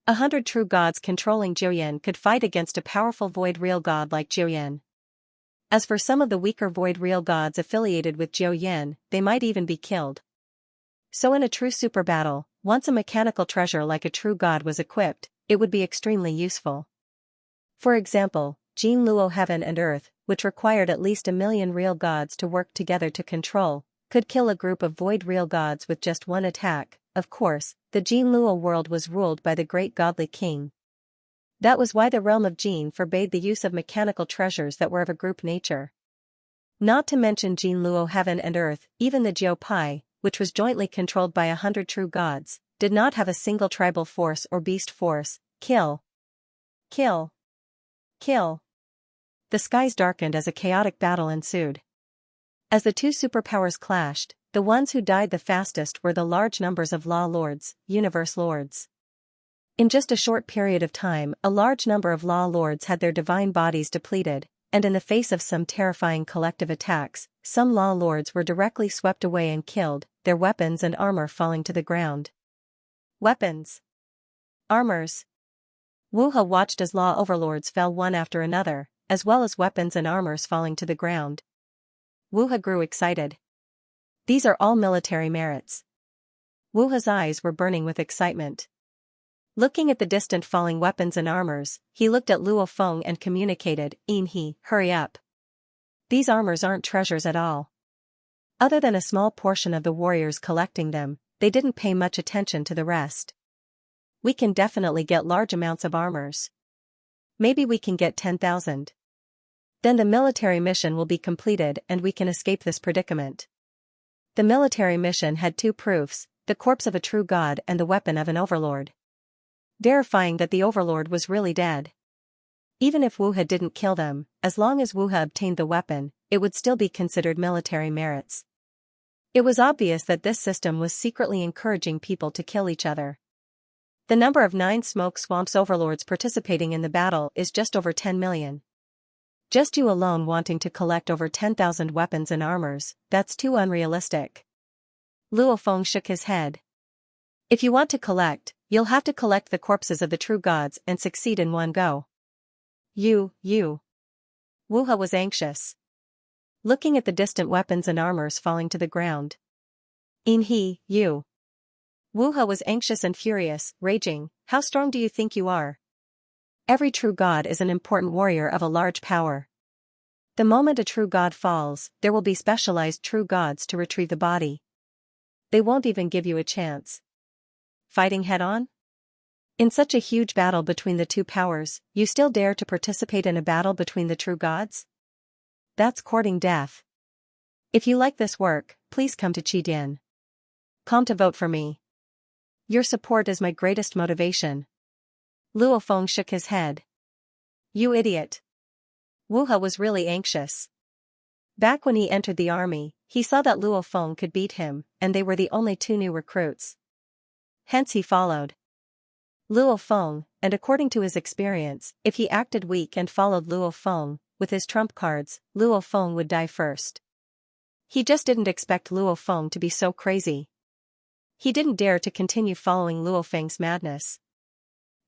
100 true gods controlling Jiuyan could fight against a powerful void real god like Jiuyan. As for some of the weaker void real gods affiliated with Jiuyan, they might even be killed. So in a true super battle, once a mechanical treasure like a true god was equipped, it would be extremely useful. For example, Jin Luo Heaven and Earth, which required at least 1 million real gods to work together to control, could kill a group of void real gods with just one attack. Of course, the Jin Luo world was ruled by the great godly king. That was why the realm of Jin forbade the use of mechanical treasures that were of a group nature. Not to mention Jin Luo Heaven and Earth, even the Jiu Pai, which was jointly controlled by 100 true gods, did not have a single tribal force or beast force. Kill. Kill. Kill. The skies darkened as a chaotic battle ensued. As the two superpowers clashed, the ones who died the fastest were the large numbers of law lords, universe lords. In just a short period of time, a large number of law lords had their divine bodies depleted, and in the face of some terrifying collective attacks, some law lords were directly swept away and killed, their weapons and armor falling to the ground. Weapons. Armors. Wu He watched as law overlords fell one after another, as well as weapons and armors falling to the ground. Wu He grew excited. These are all military merits. Wu He's eyes were burning with excitement. Looking at the distant falling weapons and armors, he looked at Luo Feng and communicated, "He, hurry up. These armors aren't treasures at all." Other than a small portion of the warriors collecting them, they didn't pay much attention to the rest. We can definitely get large amounts of armors. Maybe we can get 10,000. Then the military mission will be completed and we can escape this predicament. The military mission had two proofs, the corpse of a true god and the weapon of an overlord, verifying that the overlord was really dead. Even if Wu He didn't kill them, as long as Wu He obtained the weapon, it would still be considered military merits. It was obvious that this system was secretly encouraging people to kill each other. The number of 9 Smoke Swamps overlords participating in the battle is just over 10 million. Just you alone wanting to collect over 10,000 weapons and armors, that's too unrealistic. Luo Feng shook his head. If you want to collect, You'll have to collect the corpses of the true gods and succeed in one go. You. Wu He was anxious, looking at the distant weapons and armors falling to the ground. You. Wu He was anxious and furious, raging, how strong do you think you are? Every true god is an important warrior of a large power. The moment a true god falls, there will be specialized true gods to retrieve the body. They won't even give you a chance. Fighting head-on? In such a huge battle between the two powers, you still dare to participate in a battle between the true gods? That's courting death. If you like this work, please come to Qidin. Come to vote for me. Your support is my greatest motivation. Luo Feng shook his head. You idiot. Wu He was really anxious. Back when he entered the army, he saw that Luo Feng could beat him, and they were the only two new recruits. Hence he followed Luo Feng, and according to his experience, if he acted weak and followed Luo Feng, with his trump cards, Luo Feng would die first. He just didn't expect Luo Feng to be so crazy. He didn't dare to continue following Luo Feng's madness.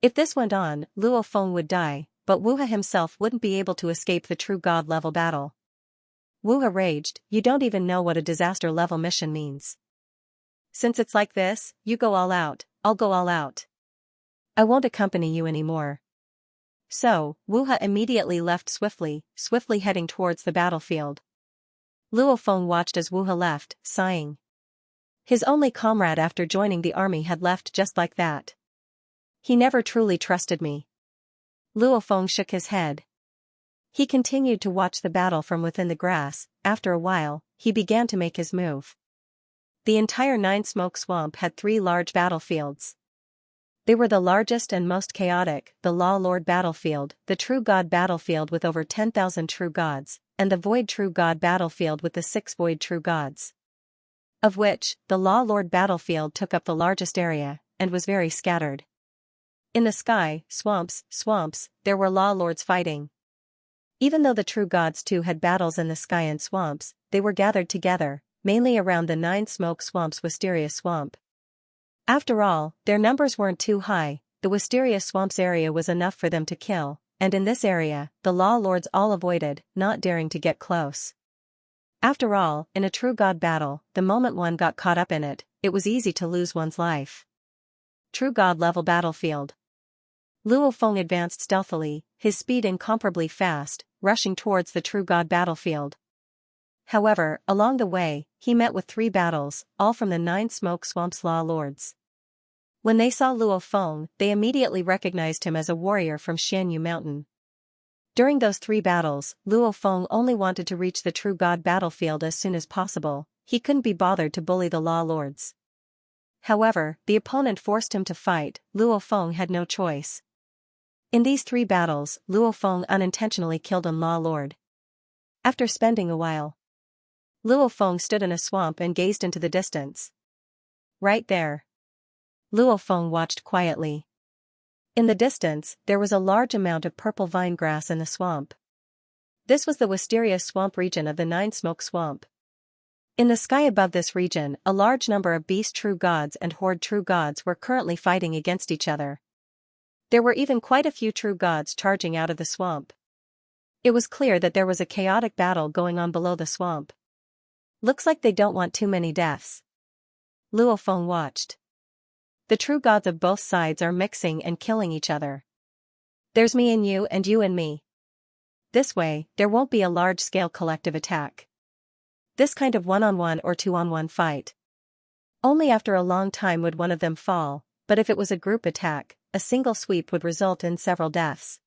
If this went on, Luo Feng would die, but Wu He himself wouldn't be able to escape the true god-level battle. Wu He raged, you don't even know what a disaster-level mission means. Since it's like this, you go all out, I'll go all out. I won't accompany you anymore. So, Wu He immediately left swiftly heading towards the battlefield. Luo Feng watched as Wu He left, sighing. His only comrade after joining the army had left just like that. He never truly trusted me. Luo Feng shook his head. He continued to watch the battle from within the grass. After a while, he began to make his move. The entire Nine Smoke Swamp had 3 large battlefields. They were the largest and most chaotic, the Law Lord battlefield, the True God battlefield with over 10,000 true gods, and the Void True God battlefield with the 6 Void True Gods. Of which, the Law Lord battlefield took up the largest area, and was very scattered. In the sky, swamps, there were Law Lords fighting. Even though the true gods too had battles in the sky and swamps, they were gathered together, mainly around the Nine Smoke Swamp's Wisteria Swamp. After all, their numbers weren't too high, the Wisteria Swamp's area was enough for them to kill, and in this area, the Law Lords all avoided, not daring to get close. After all, in a true god battle, the moment one got caught up in it, it was easy to lose one's life. True god level battlefield. Luo Feng advanced stealthily, his speed incomparably fast, rushing towards the true god battlefield. However, along the way, he met with 3 battles, all from the Nine Smoke Swamp's Law Lords. When they saw Luo Feng, they immediately recognized him as a warrior from Xianxia Mountain. During those 3 battles, Luo Feng only wanted to reach the true god battlefield as soon as possible, he couldn't be bothered to bully the Law Lords. However, the opponent forced him to fight, Luo Feng had no choice. In these 3 battles, Luo Feng unintentionally killed a Law Lord. After spending a while, Luo Feng stood in a swamp and gazed into the distance. Right there. Luo Feng watched quietly. In the distance, there was a large amount of purple vine grass in the swamp. This was the Wisteria Swamp region of the Nine Smoke Swamp. In the sky above this region, a large number of Beast True Gods and Horde True Gods were currently fighting against each other. There were even quite a few True Gods charging out of the swamp. It was clear that there was a chaotic battle going on below the swamp. Looks like they don't want too many deaths. Luo Feng watched. The true gods of both sides are mixing and killing each other. There's me and you and me. This way, there won't be a large-scale collective attack. This kind of one-on-one or two-on-one fight. Only after a long time would one of them fall, but if it was a group attack, a single sweep would result in several deaths.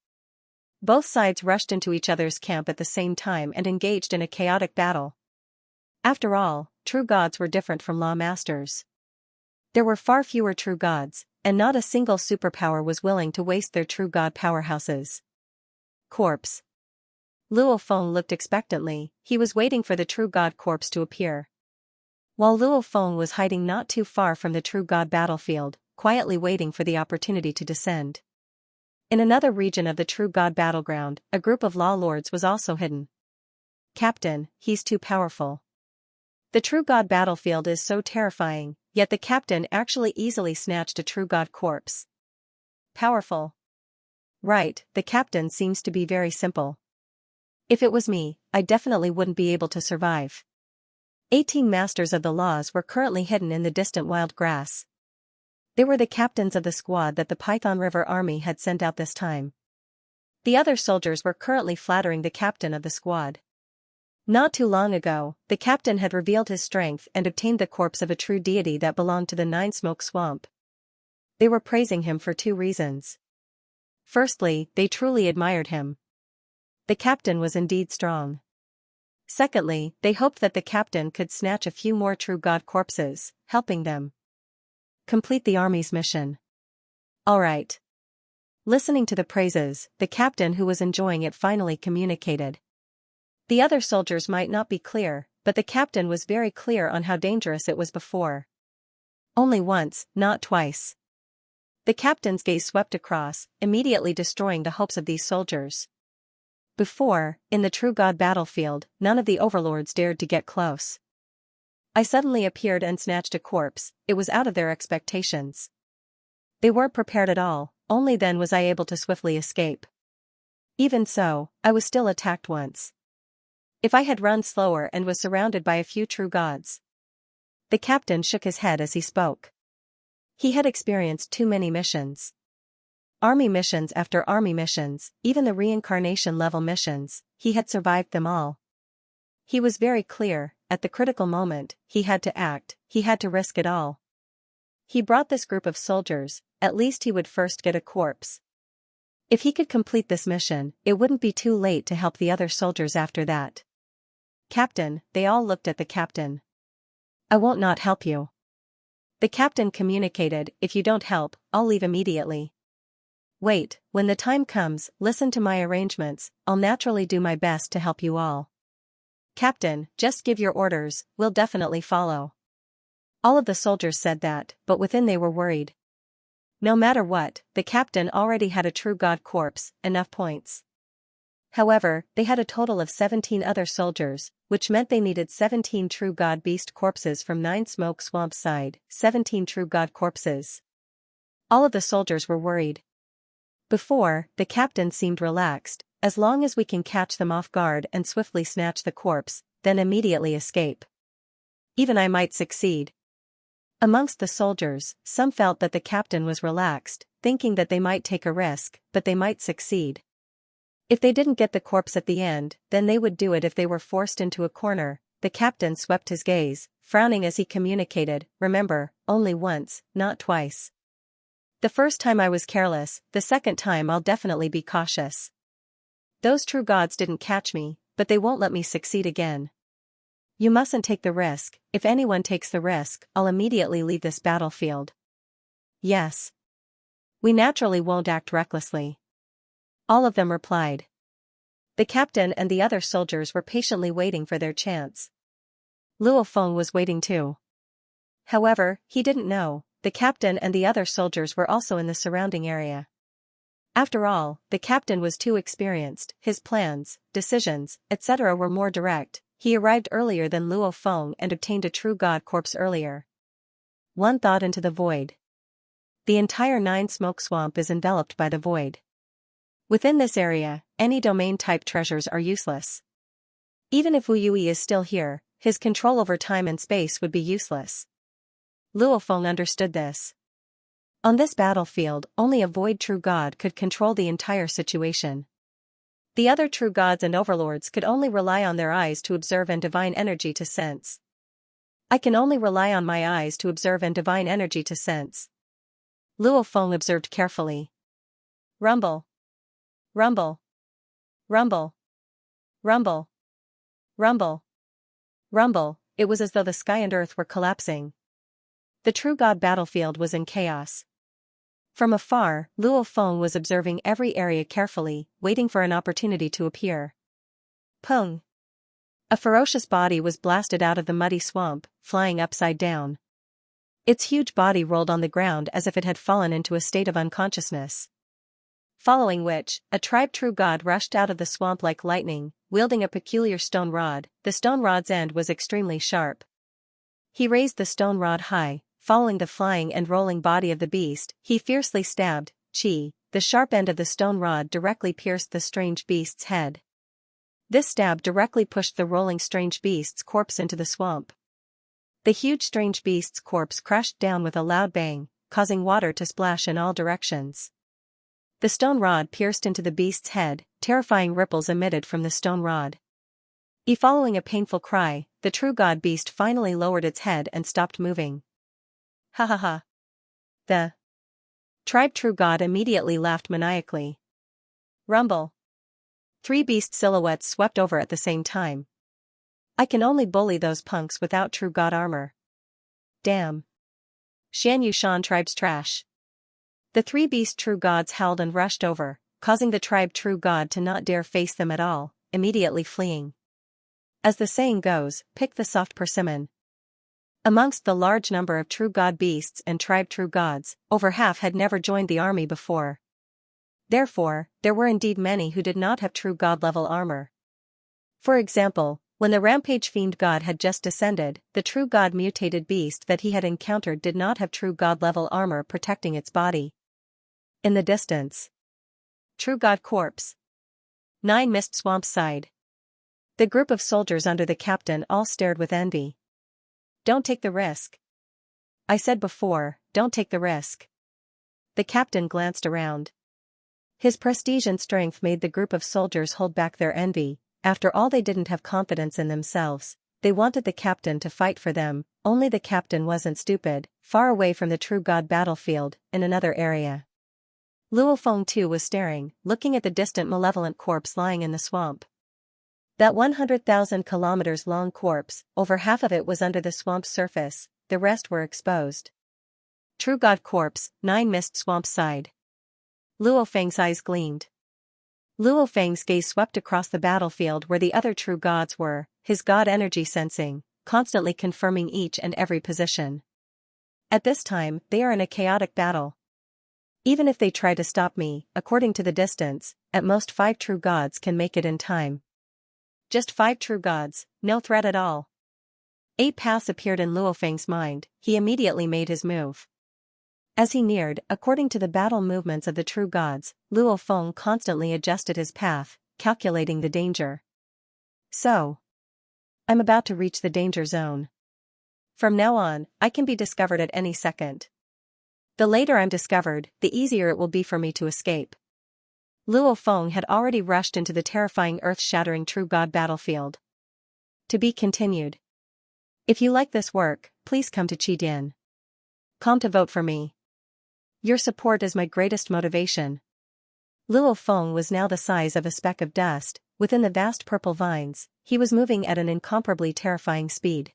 Both sides rushed into each other's camp at the same time and engaged in a chaotic battle. After all, true gods were different from law masters. There were far fewer true gods, and not a single superpower was willing to waste their true god powerhouses. Corpse. Luo Feng looked expectantly, he was waiting for the true god corpse to appear. While Luo Feng was hiding not too far from the true god battlefield, quietly waiting for the opportunity to descend. In another region of the true god battleground, a group of law lords was also hidden. Captain, he's too powerful. The true god battlefield is so terrifying, yet the captain actually easily snatched a true god corpse. Powerful. Right, the captain seems to be very simple. If it was me, I definitely wouldn't be able to survive. 18 masters of the laws were currently hidden in the distant wild grass. They were the captains of the squad that the Python River Army had sent out this time. The other soldiers were currently flattering the captain of the squad. Not too long ago, the captain had revealed his strength and obtained the corpse of a true deity that belonged to the Nine Smoke Swamp. They were praising him for 2 reasons. Firstly, they truly admired him. The captain was indeed strong. Secondly, they hoped that the captain could snatch a few more true god corpses, helping them complete the army's mission. Alright. Listening to the praises, the captain, who was enjoying it, finally communicated. The other soldiers might not be clear, but the captain was very clear on how dangerous it was before. Only once, not twice. The captain's gaze swept across, immediately destroying the hopes of these soldiers. Before, in the true god battlefield, none of the overlords dared to get close. I suddenly appeared and snatched a corpse. It was out of their expectations. They weren't prepared at all, only then was I able to swiftly escape. Even so, I was still attacked once. If I had run slower and was surrounded by a few true gods. The captain shook his head as he spoke. He had experienced too many missions. Army missions after army missions, even the reincarnation level missions, he had survived them all. He was very clear, at the critical moment, he had to act, he had to risk it all. He brought this group of soldiers, at least he would first get a corpse. If he could complete this mission, it wouldn't be too late to help the other soldiers after that. Captain, they all looked at the captain. I won't not help you. The captain communicated, if you don't help, I'll leave immediately. Wait, when the time comes, listen to my arrangements, I'll naturally do my best to help you all. Captain, just give your orders, we'll definitely follow. All of the soldiers said that, but within they were worried. No matter what, the captain already had a true god corpse, enough points. However, they had a total of 17 other soldiers, which meant they needed 17 true god beast corpses from Nine Smoke Swamp side, 17 true god corpses. All of the soldiers were worried. Before, the captain seemed relaxed, as long as we can catch them off guard and swiftly snatch the corpse, then immediately escape. Even I might succeed. Amongst the soldiers, some felt that the captain was relaxed, thinking that they might take a risk, but they might succeed. If they didn't get the corpse at the end, then they would do it if they were forced into a corner. The captain swept his gaze, frowning as he communicated, remember, only once, not twice. The first time I was careless, the second time I'll definitely be cautious. Those true gods didn't catch me, but they won't let me succeed again. You mustn't take the risk. If anyone takes the risk, I'll immediately leave this battlefield. Yes. We naturally won't act recklessly. All of them replied. The captain and the other soldiers were patiently waiting for their chance. Luo Feng was waiting too. However, he didn't know, the captain and the other soldiers were also in the surrounding area. After all, the captain was too experienced, his plans, decisions, etc. were more direct. He arrived earlier than Luo Feng and obtained a true god corpse earlier. One thought into the void. The entire Nine Smoke Swamp is enveloped by the void. Within this area, any domain-type treasures are useless. Even if Wu Yui is still here, his control over time and space would be useless. Luo Feng understood this. On this battlefield, only a void true god could control the entire situation. The other true gods and overlords could only rely on their eyes to observe and divine energy to sense. I can only rely on my eyes to observe and divine energy to sense. Luo Feng observed carefully. Rumble. Rumble. Rumble. Rumble. Rumble. Rumble. It was as though the sky and earth were collapsing. The true god battlefield was in chaos. From afar, Luo Feng was observing every area carefully, waiting for an opportunity to appear. Pung! A ferocious body was blasted out of the muddy swamp, flying upside down. Its huge body rolled on the ground as if it had fallen into a state of unconsciousness. Following which, a tribe true god rushed out of the swamp like lightning, wielding a peculiar stone rod. The stone rod's end was extremely sharp. He raised the stone rod high, following the flying and rolling body of the beast, he fiercely stabbed. The sharp end of the stone rod directly pierced the strange beast's head. This stab directly pushed the rolling strange beast's corpse into the swamp. The huge strange beast's corpse crashed down with a loud bang, causing water to splash in all directions. The stone rod pierced into the beast's head, terrifying ripples emitted from the stone rod. Following a painful cry, the true god beast finally lowered its head and stopped moving. Ha ha ha. The tribe true god immediately laughed maniacally. Rumble. 3 beast silhouettes swept over at the same time. I can only bully those punks without true god armor. Damn. Xianxia tribe's trash. The 3 beast true gods howled and rushed over, causing the tribe true god to not dare face them at all, immediately fleeing. As the saying goes, pick the soft persimmon. Amongst the large number of true god beasts and tribe true gods, over half had never joined the army before. Therefore, there were indeed many who did not have true god-level armor. For example, when the rampage fiend god had just descended, the true god mutated beast that he had encountered did not have true god-level armor protecting its body. In the distance. True god corpse. 9 Mist Swamp side. The group of soldiers under the captain all stared with envy. Don't take the risk. I said before, don't take the risk. The captain glanced around. His prestige and strength made the group of soldiers hold back their envy. After all, they didn't have confidence in themselves. They wanted the captain to fight for them, only the captain wasn't stupid, far away from the true god battlefield, in another area. Luo Feng too was staring, looking at the distant malevolent corpse lying in the swamp. That 100,000 kilometers long corpse, over half of it was under the swamp's surface, the rest were exposed. True god corpse, 9 Mist Swamp side. Luo Feng's eyes gleamed. Luo Feng's gaze swept across the battlefield where the other true gods were, his god energy sensing, constantly confirming each and every position. At this time, they are in a chaotic battle. Even if they try to stop me, according to the distance, at most 5 true gods can make it in time. Just 5 true gods, no threat at all. 8 paths appeared in Luo Feng's mind, he immediately made his move. As he neared, according to the battle movements of the true gods, Luo Feng constantly adjusted his path, calculating the danger. So. I'm about to reach the danger zone. From now on, I can be discovered at any second. The later I'm discovered, the easier it will be for me to escape. Luo Feng had already rushed into the terrifying earth-shattering true god battlefield. To be continued. If you like this work, please come to Qidin.com to vote for me. Your support is my greatest motivation. Luo Feng was now the size of a speck of dust, within the vast purple vines, he was moving at an incomparably terrifying speed.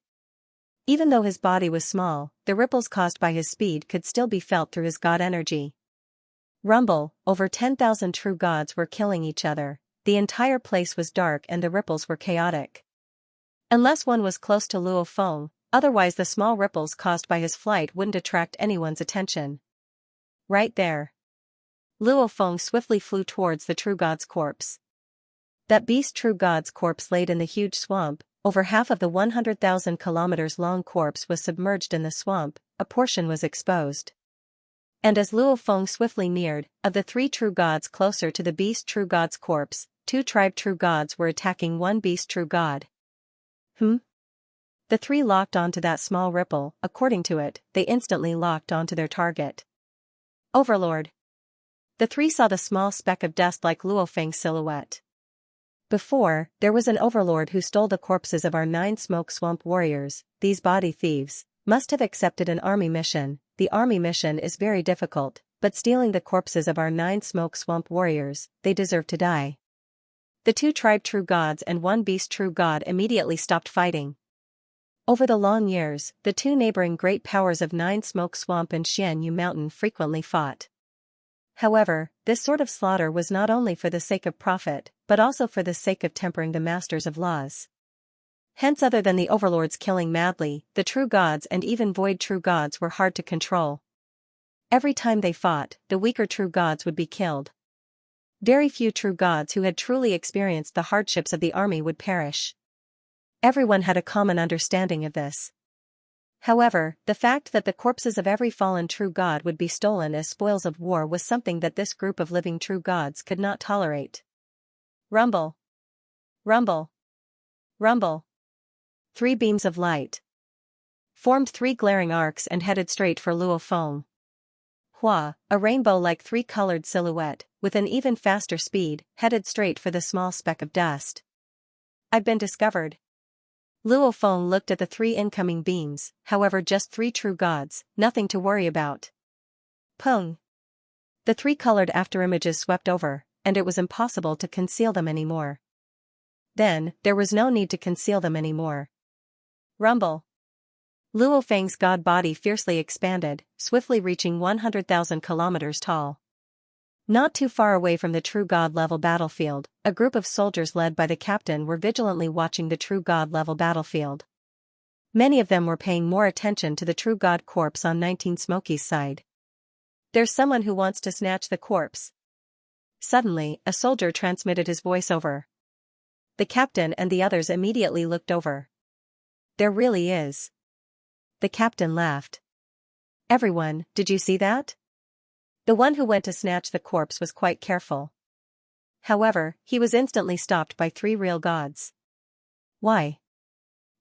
Even though his body was small, the ripples caused by his speed could still be felt through his god energy. Rumble, over 10,000 true gods were killing each other, the entire place was dark and the ripples were chaotic. Unless one was close to Luo Feng, otherwise the small ripples caused by his flight wouldn't attract anyone's attention. Right there. Luo Feng swiftly flew towards the true god's corpse. That beast true god's corpse laid in the huge swamp, over half of the 100,000 kilometers long corpse was submerged in the swamp, a portion was exposed. And as Luo Feng swiftly neared, of the 3 true gods closer to the beast true god's corpse, 2 tribe true gods were attacking 1 beast true god. The 3 locked onto that small ripple, according to it, they instantly locked onto their target. Overlord. The 3 saw the small speck of dust like Luo Feng's silhouette. Before, there was an overlord who stole the corpses of our 9 smoke swamp warriors. These body thieves must have accepted an army mission. The army mission is very difficult, but stealing the corpses of our 9 smoke swamp warriors, they deserve to die. The 2 tribe true gods and 1 beast true god immediately stopped fighting. Over the long years, the 2 neighboring great powers of 9 smoke swamp and Xianxia mountain frequently fought. However, this sort of slaughter was not only for the sake of profit, but also for the sake of tempering the masters of laws. Hence, other than the overlords killing madly, the true gods and even void true gods were hard to control. Every time they fought, the weaker true gods would be killed. Very few true gods who had truly experienced the hardships of the army would perish. Everyone had a common understanding of this. However, the fact that the corpses of every fallen true god would be stolen as spoils of war was something that this group of living true gods could not tolerate. Rumble. Rumble. Rumble. 3 beams of light formed 3 glaring arcs and headed straight for Luo Feng. Hua, a rainbow-like 3-colored silhouette, with an even faster speed, headed straight for the small speck of dust. I've been discovered. Luo Feng looked at the 3 incoming beams, however just 3 true gods, nothing to worry about. Pung. The 3-colored afterimages swept over, and it was impossible to conceal them anymore. Then, there was no need to conceal them anymore. Rumble. Luo Feng's god body fiercely expanded, swiftly reaching 100,000 kilometers tall. Not too far away from the true god-level battlefield, a group of soldiers led by the captain were vigilantly watching the true god-level battlefield. Many of them were paying more attention to the true god corpse on 19 Smoky's side. There's someone who wants to snatch the corpse. Suddenly, a soldier transmitted his voice over. The captain and the others immediately looked over. There really is. The captain laughed. Everyone, did you see that? The one who went to snatch the corpse was quite careful. However, he was instantly stopped by 3 real gods. Why?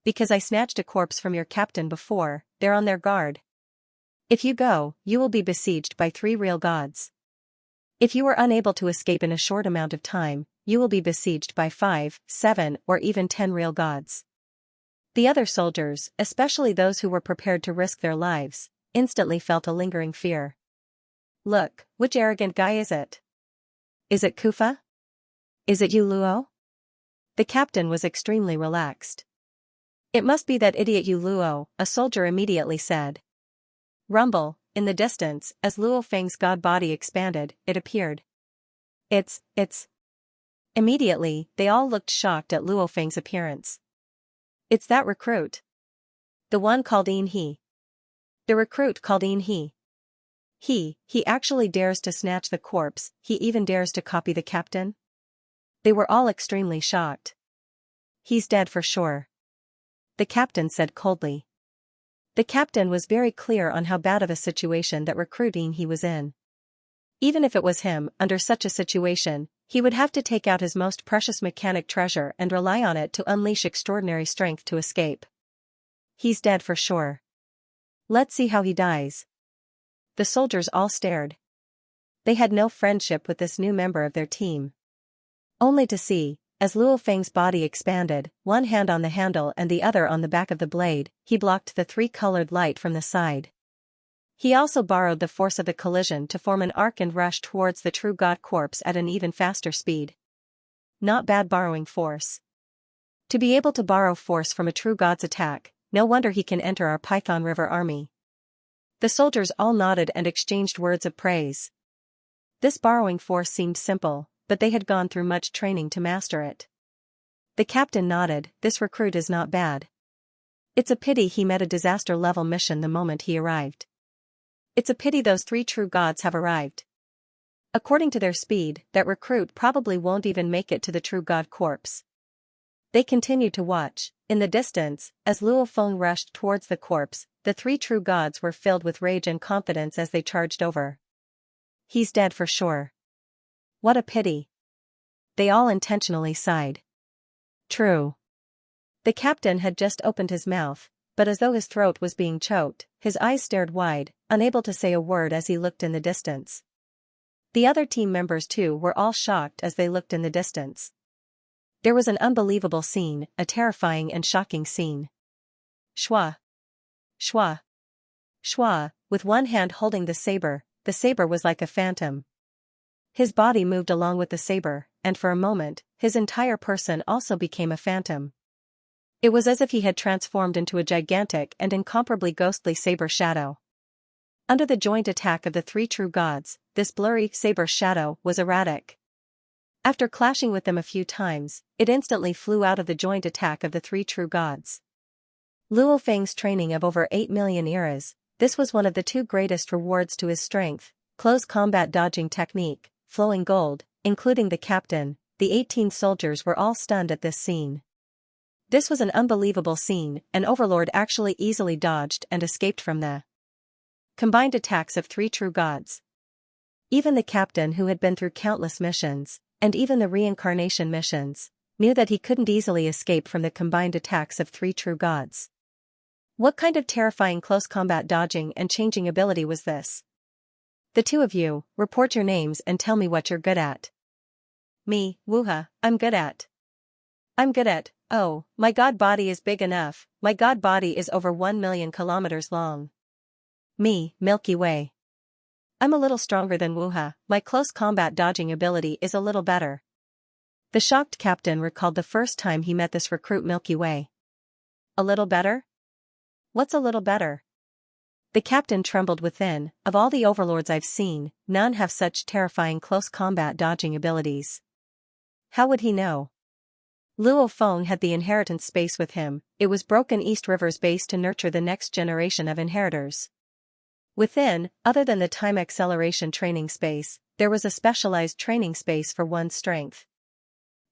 Because I snatched a corpse from your captain before, they're on their guard. If you go, you will be besieged by 3 real gods. If you are unable to escape in a short amount of time, you will be besieged by 5, 7, or even 10 real gods. The other soldiers, especially those who were prepared to risk their lives, instantly felt a lingering fear. Look, which arrogant guy is it? Is it Kufa? Is it you, Luo? The captain was extremely relaxed. It must be that idiot you, Luo, a soldier immediately said. Rumble, in the distance, as Luo Feng's god body expanded, it appeared. It's. Immediately, they all looked shocked at Luo Feng's appearance. It's that recruit. The one called Yin He. The recruit called Yin He. He actually dares to snatch the corpse, he even dares to copy the captain? They were all extremely shocked. He's dead for sure. The captain said coldly. The captain was very clear on how bad of a situation that recruit Yin He was in. Even if it was him, under such a situation, he would have to take out his most precious mechanic treasure and rely on it to unleash extraordinary strength to escape. He's dead for sure. Let's see how he dies. The soldiers all stared. They had no friendship with this new member of their team. Only to see, as Luo Feng's body expanded, one hand on the handle and the other on the back of the blade, he blocked the 3-colored light from the side. He also borrowed the force of the collision to form an arc and rush towards the true god corpse at an even faster speed. Not bad borrowing force. To be able to borrow force from a true god's attack, no wonder he can enter our Python River army. The soldiers all nodded and exchanged words of praise. This borrowing force seemed simple, but they had gone through much training to master it. The captain nodded, this recruit is not bad. It's a pity he met a disaster-level mission the moment he arrived. It's a pity those 3 true gods have arrived. According to their speed, that recruit probably won't even make it to the true god corpse. They continued to watch. In the distance, as Luo Feng rushed towards the corpse, the 3 true gods were filled with rage and confidence as they charged over. He's dead for sure. What a pity. They all intentionally sighed. True. The captain had just opened his mouth, but as though his throat was being choked, his eyes stared wide, unable to say a word as he looked in the distance. The other team members too were all shocked as they looked in the distance. There was an unbelievable scene, a terrifying and shocking scene. Shwa. Shwa. Shwa, with one hand holding the saber was like a phantom. His body moved along with the saber, and for a moment, his entire person also became a phantom. It was as if he had transformed into a gigantic and incomparably ghostly saber shadow. Under the joint attack of the 3 true gods, this blurry saber shadow was erratic. After clashing with them a few times, it instantly flew out of the joint attack of the 3 true gods. Luo Feng's training of over 8 million eras, this was one of the 2 greatest rewards to his strength, close combat dodging technique, flowing gold, including the captain. The 18 soldiers were all stunned at this scene. This was an unbelievable scene. An overlord actually easily dodged and escaped from the combined attacks of three true gods. Even the captain, who had been through countless missions, and even the reincarnation missions, knew that he couldn't easily escape from the combined attacks of three true gods. What kind of terrifying close combat dodging and changing ability was this? The two of you, report your names and tell me what you're good at. Me, Wuha, I'm good at. Oh, my god body is big enough, my god body is over 1 million kilometers long. Me, Milky Way. I'm a little stronger than Wuha, my close combat dodging ability is a little better. The shocked captain recalled the first time he met this recruit Milky Way. A little better? What's a little better? The captain trembled within. Of all the overlords I've seen, none have such terrifying close combat dodging abilities. How would he know? Luo Feng had the inheritance space with him. It was Broken East River's base to nurture the next generation of inheritors. Within, other than the time acceleration training space, there was a specialized training space for one's strength.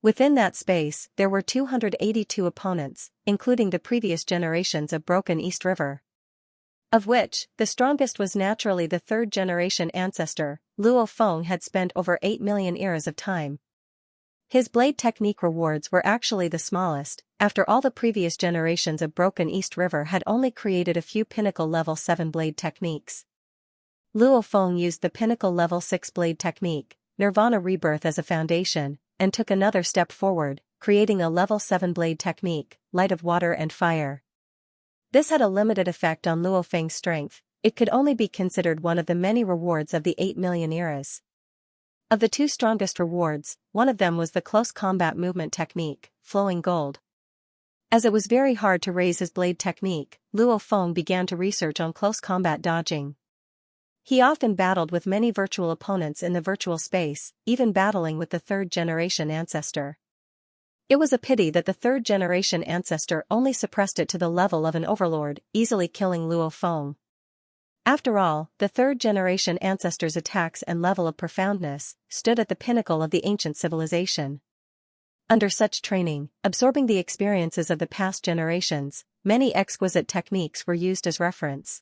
Within that space, there were 282 opponents, including the previous generations of Broken East River. Of which, the strongest was naturally the third generation ancestor. Luo Feng had spent over 8 million eras of time. His blade technique rewards were actually the smallest, after all the previous generations of Broken East River had only created a few pinnacle level 7 blade techniques. Luo Feng used the pinnacle level 6 blade technique, Nirvana Rebirth, as a foundation, and took another step forward, creating a level 7 blade technique, Light of Water and Fire. This had a limited effect on Luo Feng's strength. It could only be considered one of the many rewards of the 8 million eras. Of the two strongest rewards, one of them was the close combat movement technique, Flowing Gold. As it was very hard to raise his blade technique, Luo Feng began to research on close combat dodging. He often battled with many virtual opponents in the virtual space, even battling with the third generation ancestor. It was a pity that the third generation ancestor only suppressed it to the level of an overlord, easily killing Luo Feng. After all, the third generation ancestor's attacks and level of profoundness stood at the pinnacle of the ancient civilization. Under such training, absorbing the experiences of the past generations, many exquisite techniques were used as reference.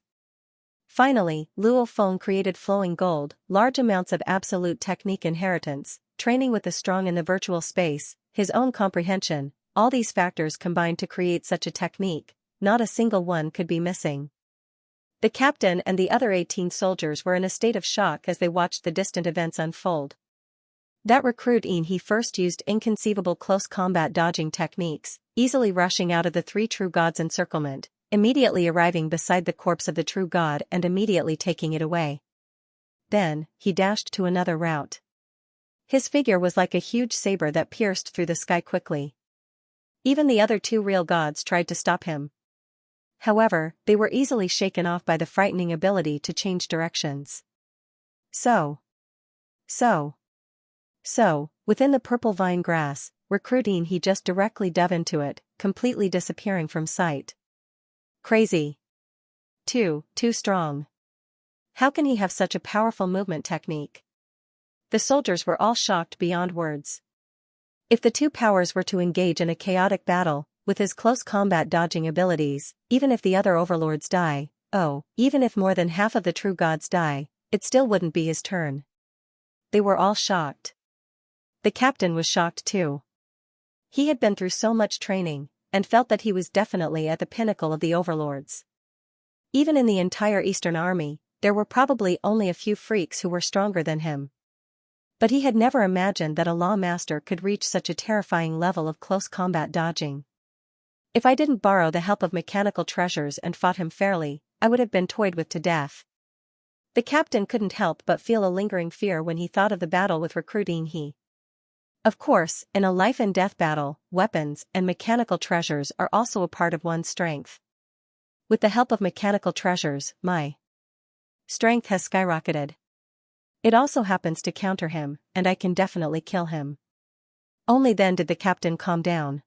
Finally, Luo Feng created Flowing Gold, large amounts of absolute technique inheritance, training with the strong in the virtual space, his own comprehension, all these factors combined to create such a technique. Not a single one could be missing. The captain and the other 18 soldiers were in a state of shock as they watched the distant events unfold. That recruit he first used inconceivable close combat dodging techniques, easily rushing out of the three true gods' encirclement, immediately arriving beside the corpse of the true god and immediately taking it away. Then, he dashed to another route. His figure was like a huge saber that pierced through the sky quickly. Even the other two real gods tried to stop him. However, they were easily shaken off by the frightening ability to change directions. So, within the purple vine grass, recruiting he just directly dove into it, completely disappearing from sight. Crazy. Too strong. How can he have such a powerful movement technique? The soldiers were all shocked beyond words. If the two powers were to engage in a chaotic battle, with his close combat dodging abilities, even if the other overlords die, even if more than half of the true gods die, it still wouldn't be his turn. They were all shocked. The captain was shocked too. He had been through so much training, and felt that he was definitely at the pinnacle of the overlords. Even in the entire Eastern army, there were probably only a few freaks who were stronger than him. But he had never imagined that a law master could reach such a terrifying level of close combat dodging. If I didn't borrow the help of mechanical treasures and fought him fairly, I would have been toyed with to death. The captain couldn't help but feel a lingering fear when he thought of the battle with recruiting he. Of course, in a life-and-death battle, weapons and mechanical treasures are also a part of one's strength. With the help of mechanical treasures, my strength has skyrocketed. It also happens to counter him, and I can definitely kill him. Only then did the captain calm down.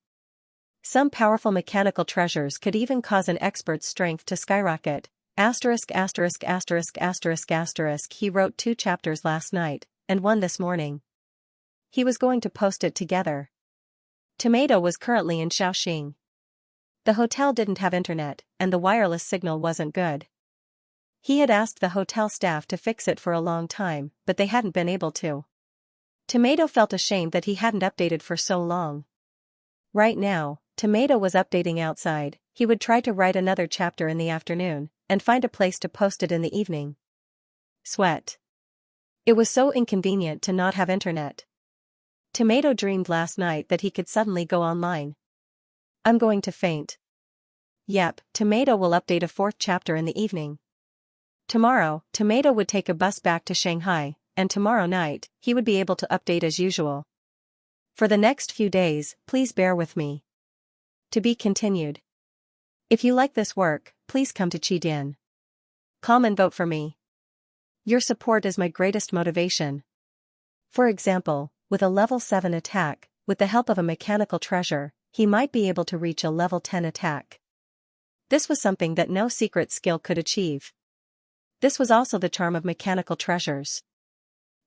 Some powerful mechanical treasures could even cause an expert's strength to skyrocket. He wrote 2 chapters last night, and 1 this morning. He was going to post it together. Tomato was currently in Shaoxing. The hotel didn't have internet, and the wireless signal wasn't good. He had asked the hotel staff to fix it for a long time, but they hadn't been able to. Tomato felt ashamed that he hadn't updated for so long. Right now, Tomato was updating outside. He would try to write another chapter in the afternoon, and find a place to post it in the evening. Sweat. It was so inconvenient to not have internet. Tomato dreamed last night that he could suddenly go online. I'm going to faint. Yep, Tomato will update a fourth chapter in the evening. Tomorrow, Tomato would take a bus back to Shanghai, and tomorrow night, he would be able to update as usual. For the next few days, please bear with me. To be continued. If you like this work, please come to Qidin. Come and vote for me. Your support is my greatest motivation. For example, with a level 7 attack, with the help of a mechanical treasure, he might be able to reach a level 10 attack. This was something that no secret skill could achieve. This was also the charm of mechanical treasures.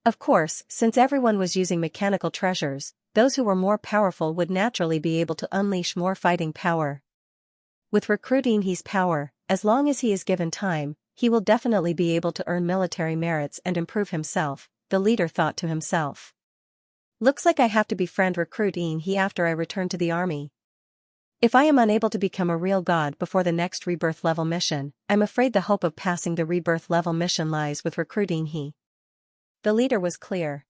Of course, since everyone was using mechanical treasures, those who were more powerful would naturally be able to unleash more fighting power. With recruiting his power, as long as he is given time, he will definitely be able to earn military merits and improve himself, the leader thought to himself. Looks like I have to befriend recruiting he after I return to the army. If I am unable to become a real god before the next rebirth level mission, I'm afraid the hope of passing the rebirth level mission lies with recruiting he. The leader was clear.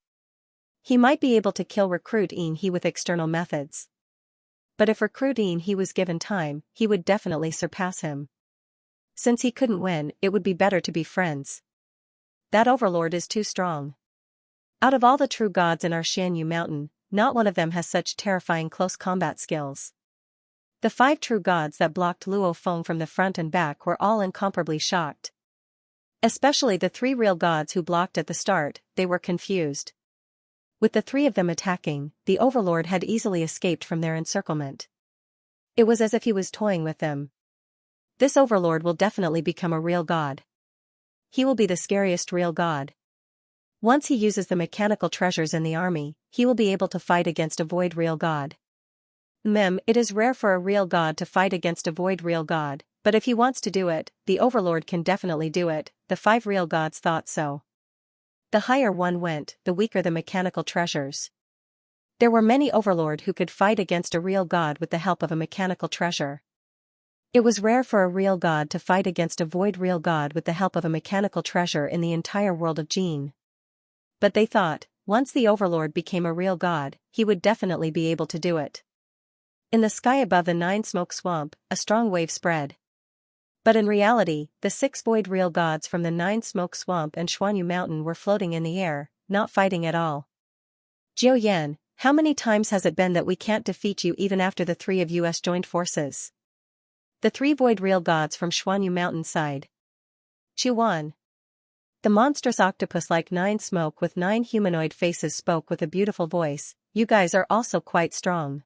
He might be able to kill recruiting he with external methods. But if recruiting he was given time, he would definitely surpass him. Since he couldn't win, it would be better to be friends. That overlord is too strong. Out of all the true gods in our Xianxia mountain, not one of them has such terrifying close combat skills. The 5 true gods that blocked Luo Feng from the front and back were all incomparably shocked. Especially the 3 real gods who blocked at the start, they were confused. With the 3 of them attacking, the overlord had easily escaped from their encirclement. It was as if he was toying with them. This overlord will definitely become a real god. He will be the scariest real god. Once he uses the mechanical treasures in the army, he will be able to fight against a void real god. It is rare for a real god to fight against a void real god, but if he wants to do it, the overlord can definitely do it, the 5 real gods thought so. The higher one went, the weaker the mechanical treasures. There were many overlord who could fight against a real god with the help of a mechanical treasure. It was rare for a real god to fight against a void real god with the help of a mechanical treasure in the entire world of Jin. But they thought, once the overlord became a real god, he would definitely be able to do it. In the sky above the 9 smoke swamp, a strong wave spread. But in reality, the 6 void real gods from the 9 smoke swamp and Xianxia mountain were floating in the air, not fighting at all. Jiu Yan, how many times has it been that we can't defeat you even after the 3 of us joined forces? The 3 void real gods from Xianxia mountain sighed. Chuan. The monstrous octopus-like 9 smoke with 9 humanoid faces spoke with a beautiful voice, you guys are also quite strong.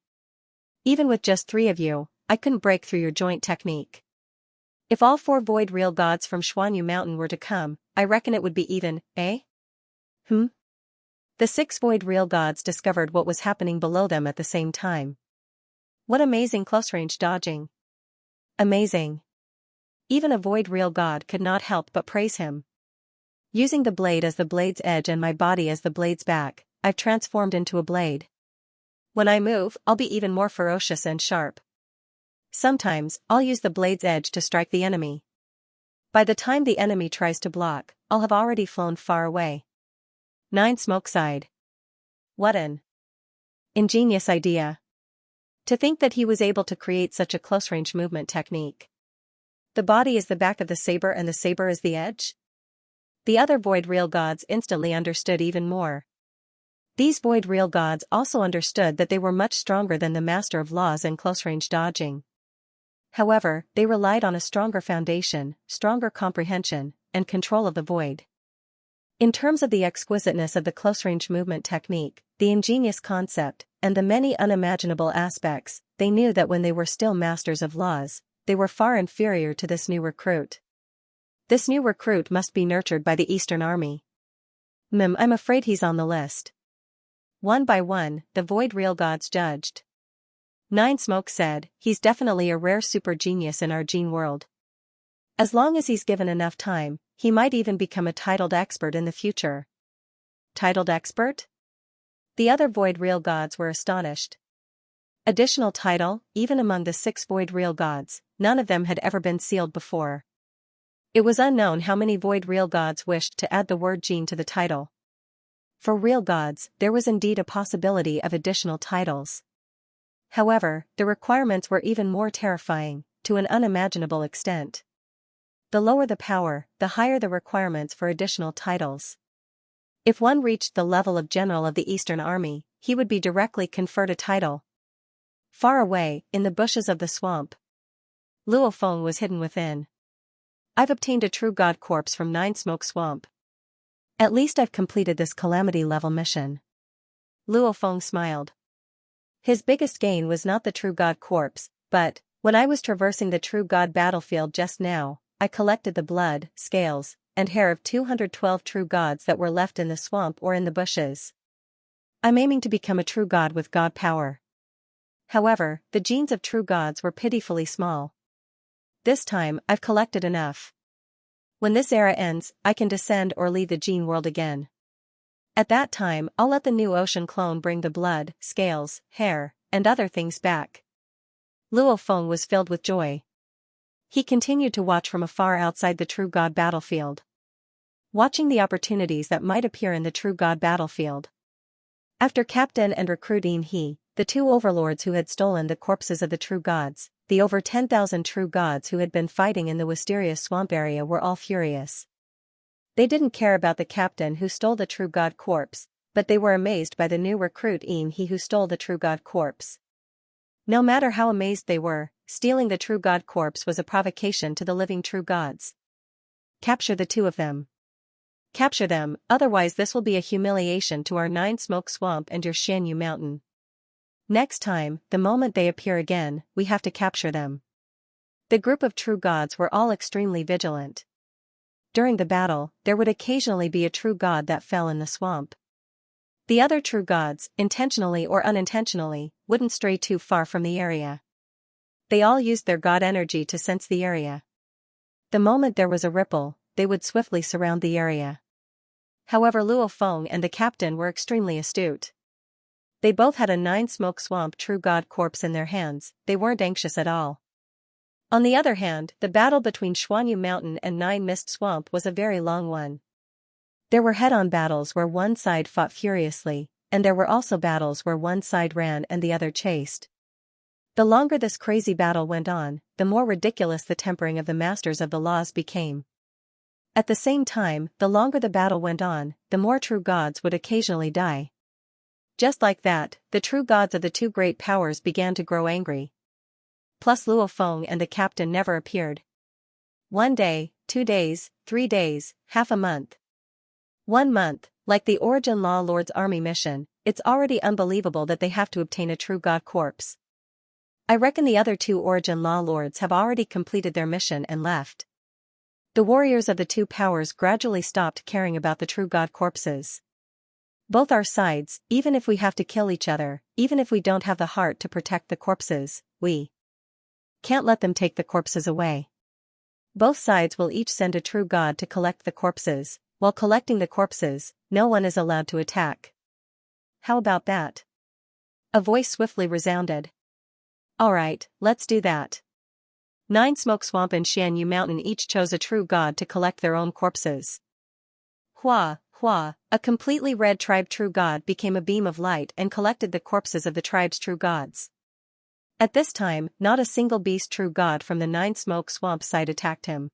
Even with just 3 of you, I couldn't break through your joint technique. If all 4 void real gods from Xianxia mountain were to come, I reckon it would be even, eh? The 6 void real gods discovered what was happening below them at the same time. What amazing close-range dodging. Amazing. Even a void real god could not help but praise him. Using the blade as the blade's edge and my body as the blade's back, I've transformed into a blade. When I move, I'll be even more ferocious and sharp. Sometimes, I'll use the blade's edge to strike the enemy. By the time the enemy tries to block, I'll have already flown far away. 9 smoke sighed. What an ingenious idea. To think that he was able to create such a close-range movement technique. The body is the back of the saber and the saber is the edge? The other void real gods instantly understood even more. These void real gods also understood that they were much stronger than the master of laws and close-range dodging. However, they relied on a stronger foundation, stronger comprehension, and control of the void. In terms of the exquisiteness of the close-range movement technique, the ingenious concept, and the many unimaginable aspects, they knew that when they were still masters of laws, they were far inferior to this new recruit. This new recruit must be nurtured by the Eastern Army. I'm afraid he's on the list. One by one, the void real gods judged. Nine Smoke said, "He's definitely a rare super genius in our gene world. As long as he's given enough time, he might even become a titled expert in the future." Titled expert? The other Void Real Gods were astonished. Additional title, even among the 6 Void Real Gods, none of them had ever been sealed before. It was unknown how many Void Real Gods wished to add the word gene to the title. For real gods, there was indeed a possibility of additional titles. However, the requirements were even more terrifying, to an unimaginable extent. The lower the power, the higher the requirements for additional titles. If one reached the level of General of the Eastern Army, he would be directly conferred a title. Far away, in the bushes of the swamp, Luo Feng was hidden within. "I've obtained a true god corpse from Nine Smoke Swamp. At least I've completed this calamity level mission." Luo Feng smiled. His biggest gain was not the true god corpse, but, when I was traversing the true god battlefield just now, I collected the blood, scales, and hair of 212 true gods that were left in the swamp or in the bushes. I'm aiming to become a true god with god power. However, the genes of true gods were pitifully small. This time, I've collected enough. When this era ends, I can descend or leave the gene world again. At that time, I'll let the new ocean clone bring the blood, scales, hair, and other things back. Luo Feng was filled with joy. He continued to watch from afar outside the true god battlefield, watching the opportunities that might appear in the true god battlefield. After Captain and Recruit He, the 2 overlords who had stolen the corpses of the true gods, the over 10,000 true gods who had been fighting in the Wisteria swamp area were all furious. They didn't care about the captain who stole the true god corpse, but they were amazed by the new recruit He who stole the true god corpse. No matter how amazed they were, stealing the true god corpse was a provocation to the living true gods. "Capture the 2 of them. Capture them, otherwise this will be a humiliation to our Nine Smoke Swamp and your Xianxia mountain. Next time, the moment they appear again, we have to capture them." The group of true gods were all extremely vigilant. During the battle, there would occasionally be a true god that fell in the swamp. The other true gods, intentionally or unintentionally, wouldn't stray too far from the area. They all used their god energy to sense the area. The moment there was a ripple, they would swiftly surround the area. However, Luo Feng and the captain were extremely astute. They both had a Nine Smoke Swamp true god corpse in their hands. They weren't anxious at all. On the other hand, the battle between Xianxia Mountain and Nine Mist Swamp was a very long one. There were head-on battles where one side fought furiously, and there were also battles where one side ran and the other chased. The longer this crazy battle went on, the more ridiculous the tempering of the masters of the laws became. At the same time, the longer the battle went on, the more true gods would occasionally die. Just like that, the true gods of the 2 great powers began to grow angry. Plus Luo Feng and the captain never appeared. 1 day, 2 days, 3 days, half a month. 1 month, like the Origin Law Lord's army mission, it's already unbelievable that they have to obtain a true god corpse. I reckon the other 2 Origin Law Lords have already completed their mission and left. The warriors of the 2 powers gradually stopped caring about the true god corpses. Both our sides, even if we have to kill each other, even if we don't have the heart to protect the corpses, we can't let them take the corpses away. Both sides will each send a true god to collect the corpses. While collecting the corpses, no one is allowed to attack. How about that? A voice swiftly resounded. Alright, let's do that. Nine Smoke Swamp and Xianxia Mountain each chose a true god to collect their own corpses. Hua, a completely red tribe true god became a beam of light and collected the corpses of the tribe's true gods. At this time, not a single beast true god from the Nine Smoke Swamp side attacked him.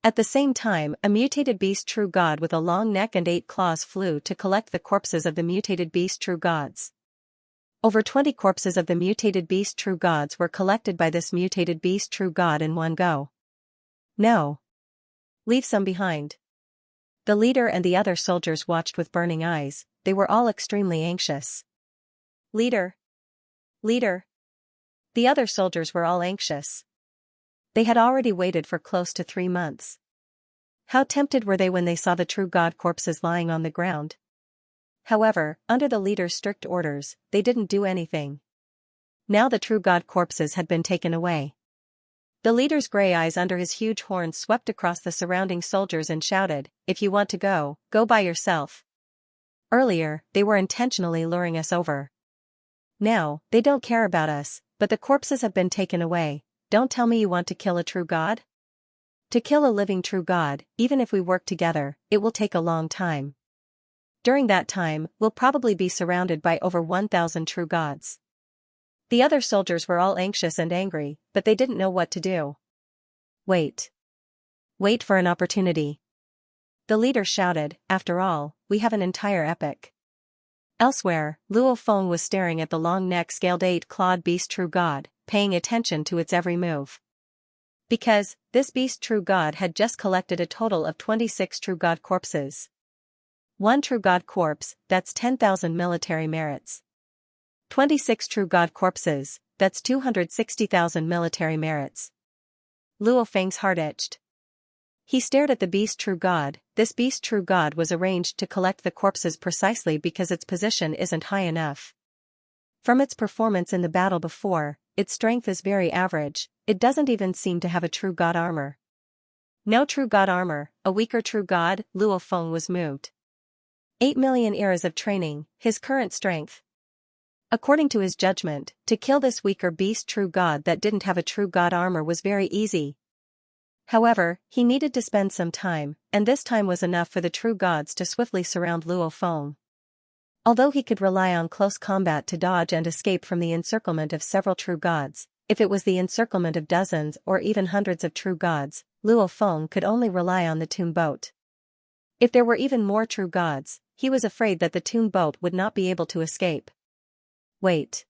At the same time, a mutated beast true god with a long neck and 8 claws flew to collect the corpses of the mutated beast true gods. Over 20 corpses of the mutated beast true gods were collected by this mutated beast true god in one go. No. Leave some behind. The leader and the other soldiers watched with burning eyes. They were all extremely anxious. Leader. The other soldiers were all anxious. They had already waited for close to 3 months. How tempted were they when they saw the true god corpses lying on the ground? However, under the leader's strict orders, they didn't do anything. Now the true god corpses had been taken away. The leader's gray eyes under his huge horns swept across the surrounding soldiers and shouted, "If you want to go, go by yourself." Earlier, they were intentionally luring us over. Now, they don't care about us, but the corpses have been taken away. Don't tell me you want to kill a true god? To kill a living true god, even if we work together, it will take a long time. During that time, we'll probably be surrounded by over 1,000 true gods. The other soldiers were all anxious and angry, but they didn't know what to do. Wait. Wait for an opportunity. The leader shouted, "After all, we have an entire epic." Elsewhere, Luo Feng was staring at the long-necked scaled 8-clawed beast true god, paying attention to its every move. Because, this beast true god had just collected a total of 26 true god corpses. One true god corpse, that's 10,000 military merits. 26 true god corpses, that's 260,000 military merits. Luo Feng's heart itched. He stared at the beast true god. This beast true god was arranged to collect the corpses precisely because its position isn't high enough. From its performance in the battle before, its strength is very average. It doesn't even seem to have a true god armor. No true god armor, a weaker true god. Luo Feng was moved. 8 million eras of training, his current strength. According to his judgment, to kill this weaker beast true god that didn't have a true god armor was very easy. However, he needed to spend some time, and this time was enough for the true gods to swiftly surround Luo Feng. Although he could rely on close combat to dodge and escape from the encirclement of several true gods, if it was the encirclement of dozens or even hundreds of true gods, Luo Feng could only rely on the tomb boat. If there were even more true gods, he was afraid that the tomb boat would not be able to escape. Wait.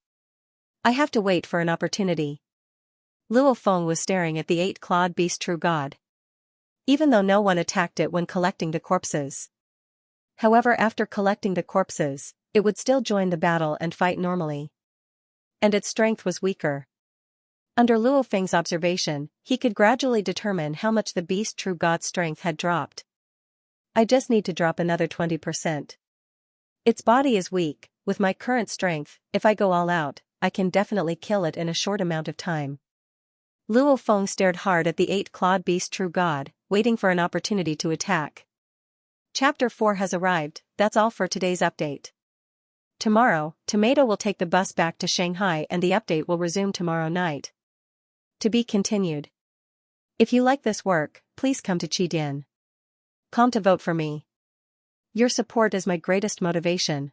I have to wait for an opportunity. Luo Feng was staring at the 8-clawed beast true god. Even though no one attacked it when collecting the corpses. However, after collecting the corpses, it would still join the battle and fight normally. And its strength was weaker. Under Luo Feng's observation, he could gradually determine how much the beast true god's strength had dropped. I just need to drop another 20%. Its body is weak. With my current strength, if I go all out, I can definitely kill it in a short amount of time. Luo Feng stared hard at the 8-clawed beast true god, waiting for an opportunity to attack. Chapter 4 has arrived. That's all for today's update. Tomorrow, Tomato will take the bus back to Shanghai and the update will resume tomorrow night. To be continued. If you like this work, please come to Qidin.com to vote for me. Your support is my greatest motivation.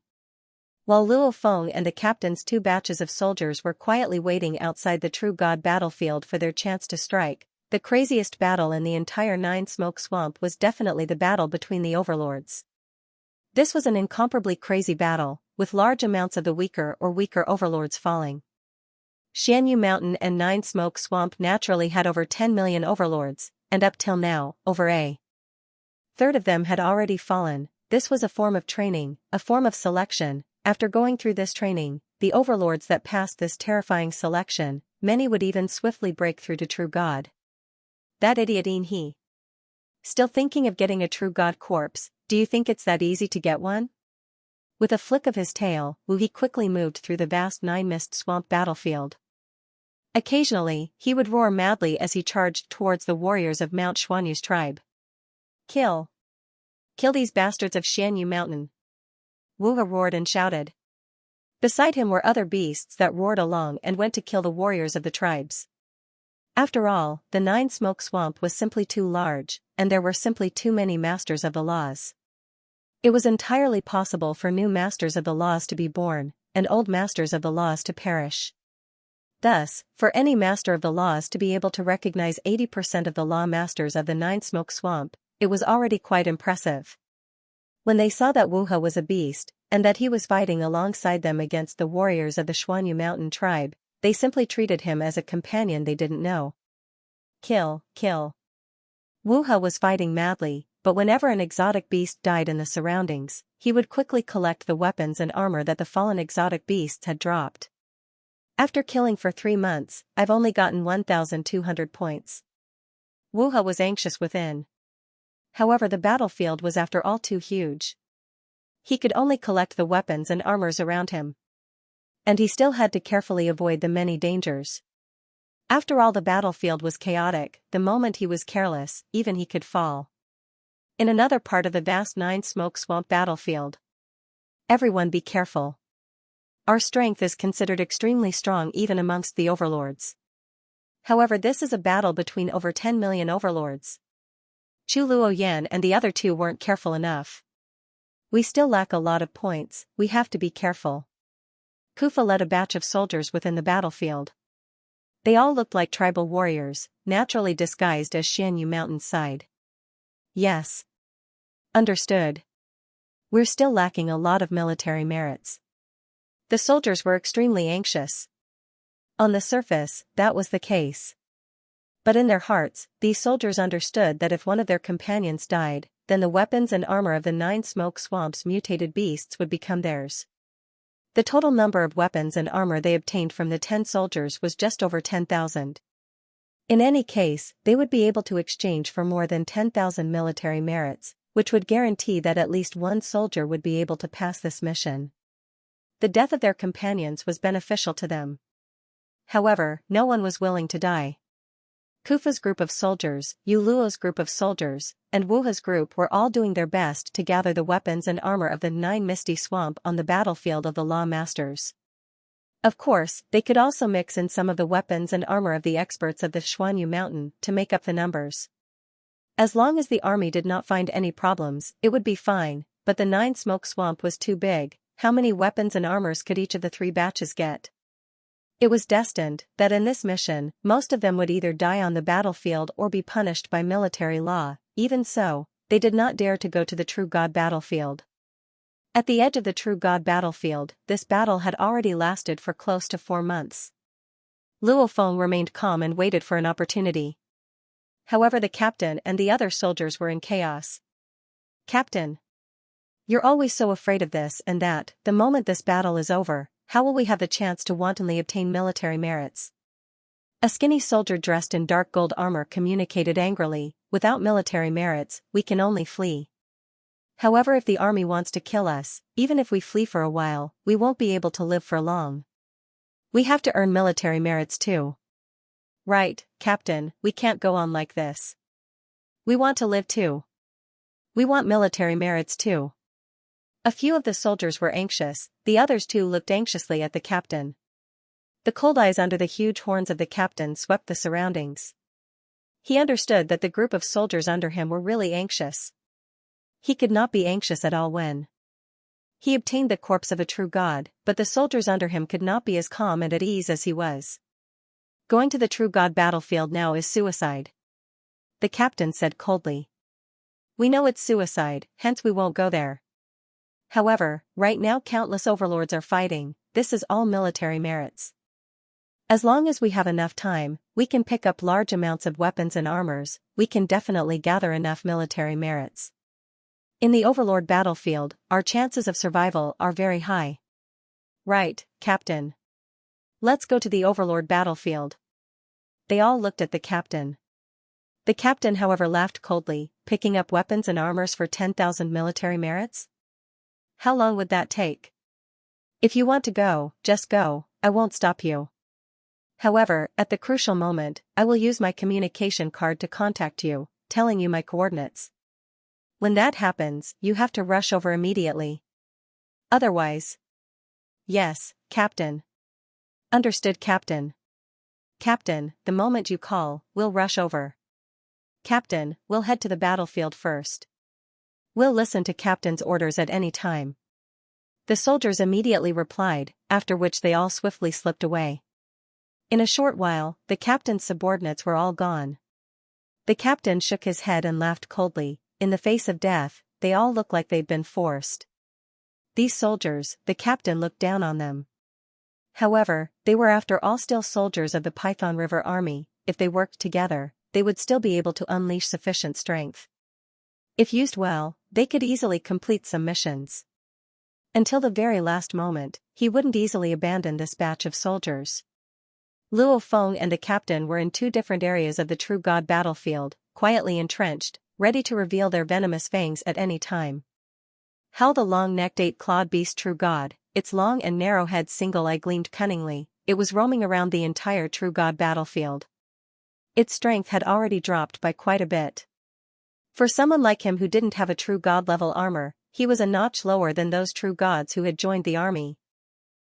While Luo Feng and the captain's 2 batches of soldiers were quietly waiting outside the True God battlefield for their chance to strike, the craziest battle in the entire Nine Smoke Swamp was definitely the battle between the overlords. This was an incomparably crazy battle, with large amounts of the weaker overlords falling. Xianxia Mountain and Nine Smoke Swamp naturally had over 10 million overlords, and up till now, over a third of them had already fallen. This was a form of training, a form of selection. After going through this training, the overlords that passed this terrifying selection, many would even swiftly break through to True God. That idiot ain't he. Still thinking of getting a True God corpse? Do you think it's that easy to get one? With a flick of his tail, Wu He quickly moved through the vast Nine Mist Swamp battlefield. Occasionally, he would roar madly as he charged towards the warriors of Mount Xuanyu's tribe. Kill! Kill these bastards of Xianxia Mountain! Wu He roared and shouted. Beside him were other beasts that roared along and went to kill the warriors of the tribes. After all, the Nine Smoke Swamp was simply too large, and there were simply too many masters of the laws. It was entirely possible for new masters of the laws to be born, and old masters of the laws to perish. Thus, for any master of the laws to be able to recognize 80% of the law masters of the Nine Smoke Swamp, it was already quite impressive. When they saw that Wu He was a beast, and that he was fighting alongside them against the warriors of the Xuanyu Mountain tribe, they simply treated him as a companion they didn't know. Kill, kill. Wu He was fighting madly, but whenever an exotic beast died in the surroundings, he would quickly collect the weapons and armor that the fallen exotic beasts had dropped. After killing for 3 months, I've only gotten 1,200 points. Wu He was anxious within. However, the battlefield was after all too huge. He could only collect the weapons and armors around him. And he still had to carefully avoid the many dangers. After all, the battlefield was chaotic. The moment he was careless, even he could fall. In another part of the vast Nine-Smoke Swamp battlefield. Everyone be careful. Our strength is considered extremely strong even amongst the overlords. However, this is a battle between over 10 million overlords. Chu Luoyan and the other two weren't careful enough. We still lack a lot of points, we have to be careful. Kufa led a batch of soldiers within the battlefield. They all looked like tribal warriors, naturally disguised as Xianxia Mountain's side. Yes. Understood. We're still lacking a lot of military merits. The soldiers were extremely anxious. On the surface, that was the case. But in their hearts, these soldiers understood that if one of their companions died, then the weapons and armor of the Nine-Smoke Swamp's mutated beasts would become theirs. The total number of weapons and armor they obtained from the 10 soldiers was just over 10,000. In any case, they would be able to exchange for more than 10,000 military merits, which would guarantee that at least one soldier would be able to pass this mission. The death of their companions was beneficial to them. However, no one was willing to die. Kufa's group of soldiers, Yu Luo's group of soldiers, and Wuha's group were all doing their best to gather the weapons and armor of the Nine Misty Swamp on the battlefield of the Law Masters. Of course, they could also mix in some of the weapons and armor of the experts of the Xianxia Mountain to make up the numbers. As long as the army did not find any problems, it would be fine, but the Nine-Smoke Swamp was too big. How many weapons and armors could each of the 3 batches get? It was destined that in this mission, most of them would either die on the battlefield or be punished by military law. Even so, they did not dare to go to the True God battlefield. At the edge of the True God battlefield, this battle had already lasted for close to 4 months. Luo Feng remained calm and waited for an opportunity. However, the captain and the other soldiers were in chaos. Captain! You're always so afraid of this and that. The moment this battle is over, how will we have the chance to wantonly obtain military merits? A skinny soldier dressed in dark gold armor communicated angrily, without military merits, we can only flee. However, if the army wants to kill us, even if we flee for a while, we won't be able to live for long. We have to earn military merits too. Right, Captain, we can't go on like this. We want to live too. We want military merits too. A few of the soldiers were anxious, the others too looked anxiously at the captain. The cold eyes under the huge horns of the captain swept the surroundings. He understood that the group of soldiers under him were really anxious. He could not be anxious at all when he obtained the corpse of a true god, but the soldiers under him could not be as calm and at ease as he was. Going to the True God battlefield now is suicide. The captain said coldly. We know it's suicide, hence we won't go there. However, right now countless overlords are fighting, this is all military merits. As long as we have enough time, we can pick up large amounts of weapons and armors, we can definitely gather enough military merits. In the overlord battlefield, our chances of survival are very high. Right, Captain. Let's go to the overlord battlefield. They all looked at the captain. The captain, however, laughed coldly, picking up weapons and armors for 10,000 military merits? How long would that take? If you want to go, just go, I won't stop you. However, at the crucial moment, I will use my communication card to contact you, telling you my coordinates. When that happens, you have to rush over immediately. Otherwise. Yes, Captain. Understood, Captain. Captain, the moment you call, we'll rush over. Captain, we'll head to the battlefield first. We'll listen to Captain's orders at any time. The soldiers immediately replied, after which they all swiftly slipped away. In a short while, the captain's subordinates were all gone. The captain shook his head and laughed coldly. In the face of death, they all looked like they'd been forced. These soldiers, the captain looked down on them. However, they were after all still soldiers of the Python River Army. If they worked together, they would still be able to unleash sufficient strength. If used well, they could easily complete some missions. Until the very last moment, he wouldn't easily abandon this batch of soldiers. Luo Feng and the captain were in 2 different areas of the True God battlefield, quietly entrenched, ready to reveal their venomous fangs at any time. How the long-necked 8-clawed beast True God, its long and narrow head's single eye gleamed cunningly. It was roaming around the entire true god battlefield. Its strength had already dropped by quite a bit. For someone like him who didn't have a true god-level armor, he was a notch lower than those true gods who had joined the army.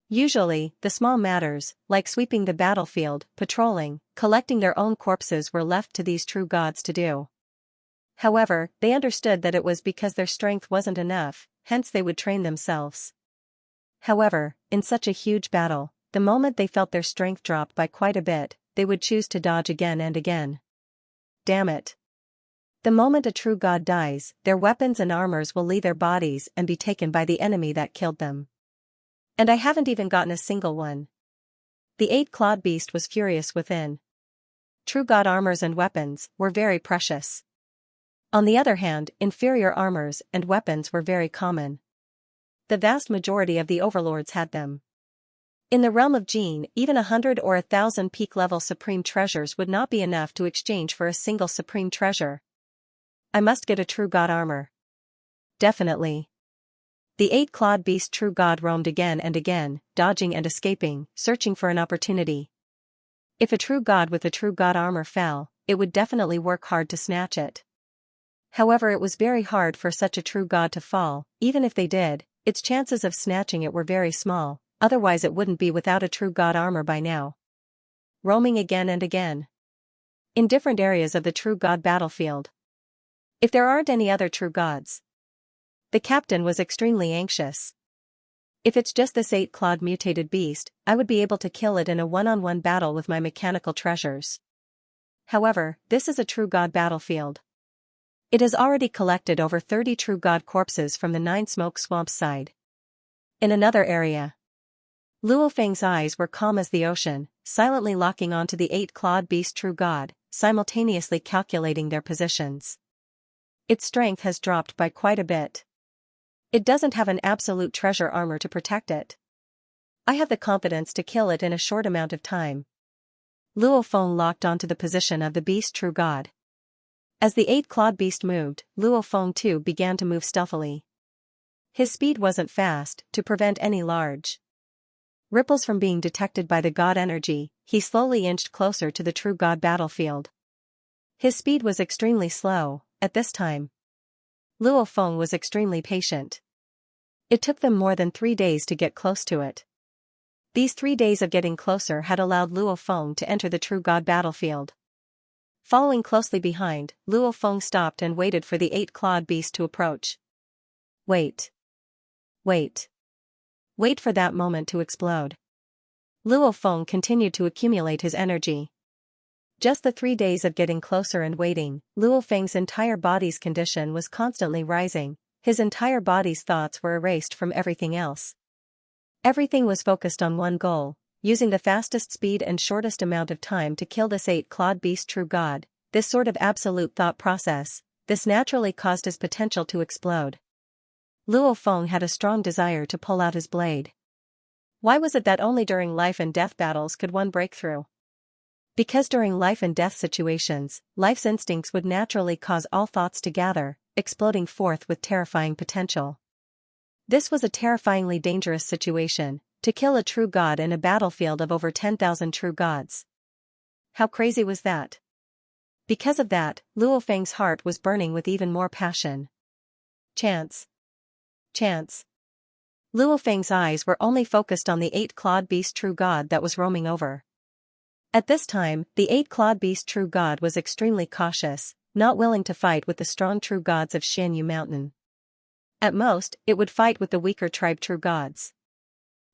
Usually, the small matters, like sweeping the battlefield, patrolling, collecting their own corpses were left to these true gods to do. However, they understood that it was because their strength wasn't enough, hence they would train themselves. However, in such a huge battle, the moment they felt their strength drop by quite a bit, they would choose to dodge again and again. Damn it. The moment a true god dies, their weapons and armors will leave their bodies and be taken by the enemy that killed them. And I haven't even gotten a single one. The eight-clawed beast was furious within. True god armors and weapons were very precious. On the other hand, inferior armors and weapons were very common. The vast majority of the overlords had them. In the realm of Jin, even 100 or 1,000 peak-level supreme treasures would not be enough to exchange for a single supreme treasure. I must get a true god armor. Definitely. The eight-clawed beast true god roamed again and again, dodging and escaping, searching for an opportunity. If a true god with a true god armor fell, it would definitely work hard to snatch it. However, it was very hard for such a true god to fall. Even if they did, its chances of snatching it were very small, otherwise it wouldn't be without a true god armor by now. Roaming again and again. In different areas of the true god battlefield. If there aren't any other true gods. The captain was extremely anxious. If it's just this eight-clawed mutated beast, I would be able to kill it in a one-on-one battle with my mechanical treasures. However, this is a true god battlefield. It has already collected over 30 true god corpses from the 9 smoke swamps side. In another area. Luo Feng's eyes were calm as the ocean, silently locking onto the eight-clawed beast true god, simultaneously calculating their positions. Its strength has dropped by quite a bit. It doesn't have an absolute treasure armor to protect it. I have the confidence to kill it in a short amount of time. Luo Feng locked onto the position of the beast true god. As the eight-clawed beast moved, Luo Feng too began to move stealthily. His speed wasn't fast, to prevent any large ripples from being detected by the god energy. He slowly inched closer to the true god battlefield. His speed was extremely slow. At this time, Luo Feng was extremely patient. It took them more than 3 days to get close to it. These 3 days of getting closer had allowed Luo Feng to enter the true god battlefield. Following closely behind, Luo Feng stopped and waited for the eight-clawed beast to approach. Wait. Wait. Wait for that moment to explode. Luo Feng continued to accumulate his energy. Just the 3 days of getting closer and waiting, Luo Feng's entire body's condition was constantly rising. His entire body's thoughts were erased from everything else. Everything was focused on one goal, using the fastest speed and shortest amount of time to kill this eight-clawed beast true god. This sort of absolute thought process, this naturally caused his potential to explode. Luo Feng had a strong desire to pull out his blade. Why was it that only during life and death battles could one break through? Because during life and death situations, life's instincts would naturally cause all thoughts to gather, exploding forth with terrifying potential. This was a terrifyingly dangerous situation, to kill a true god in a battlefield of over 10,000 true gods. How crazy was that? Because of that, Luo Feng's heart was burning with even more passion. Chance. Chance. Luo Feng's eyes were only focused on the eight-clawed beast true god that was roaming over. At this time, the eight-clawed beast true god was extremely cautious, not willing to fight with the strong true gods of Xianxia Mountain. At most, it would fight with the weaker tribe true gods.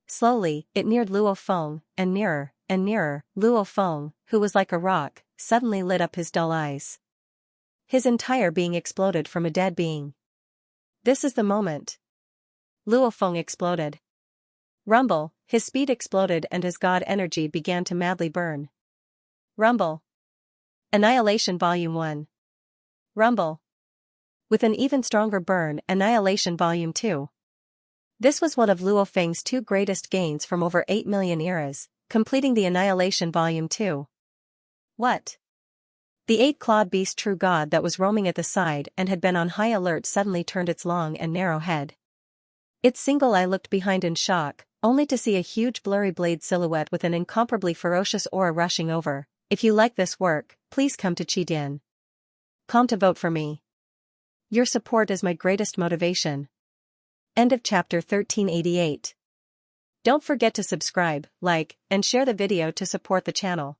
Slowly, it neared Luo Feng, and nearer, and nearer. Luo Feng, who was like a rock, suddenly lit up his dull eyes. His entire being exploded from a dead being. This is the moment. Luo Feng exploded. Rumble, his speed exploded and his god energy began to madly burn. Rumble. Annihilation Volume 1. Rumble. With an even stronger burn, Annihilation Volume 2. This was one of Luo Feng's 2 greatest gains from over 8 million eras, completing the Annihilation Volume 2. What? The eight-clawed beast true god that was roaming at the side and had been on high alert suddenly turned its long and narrow head. Its single eye looked behind in shock, only to see a huge blurry blade silhouette with an incomparably ferocious aura rushing over. If you like this work, please come to Qi.com to vote for me. Your support is my greatest motivation. End of chapter 1388. Don't forget to subscribe, like, and share the video to support the channel.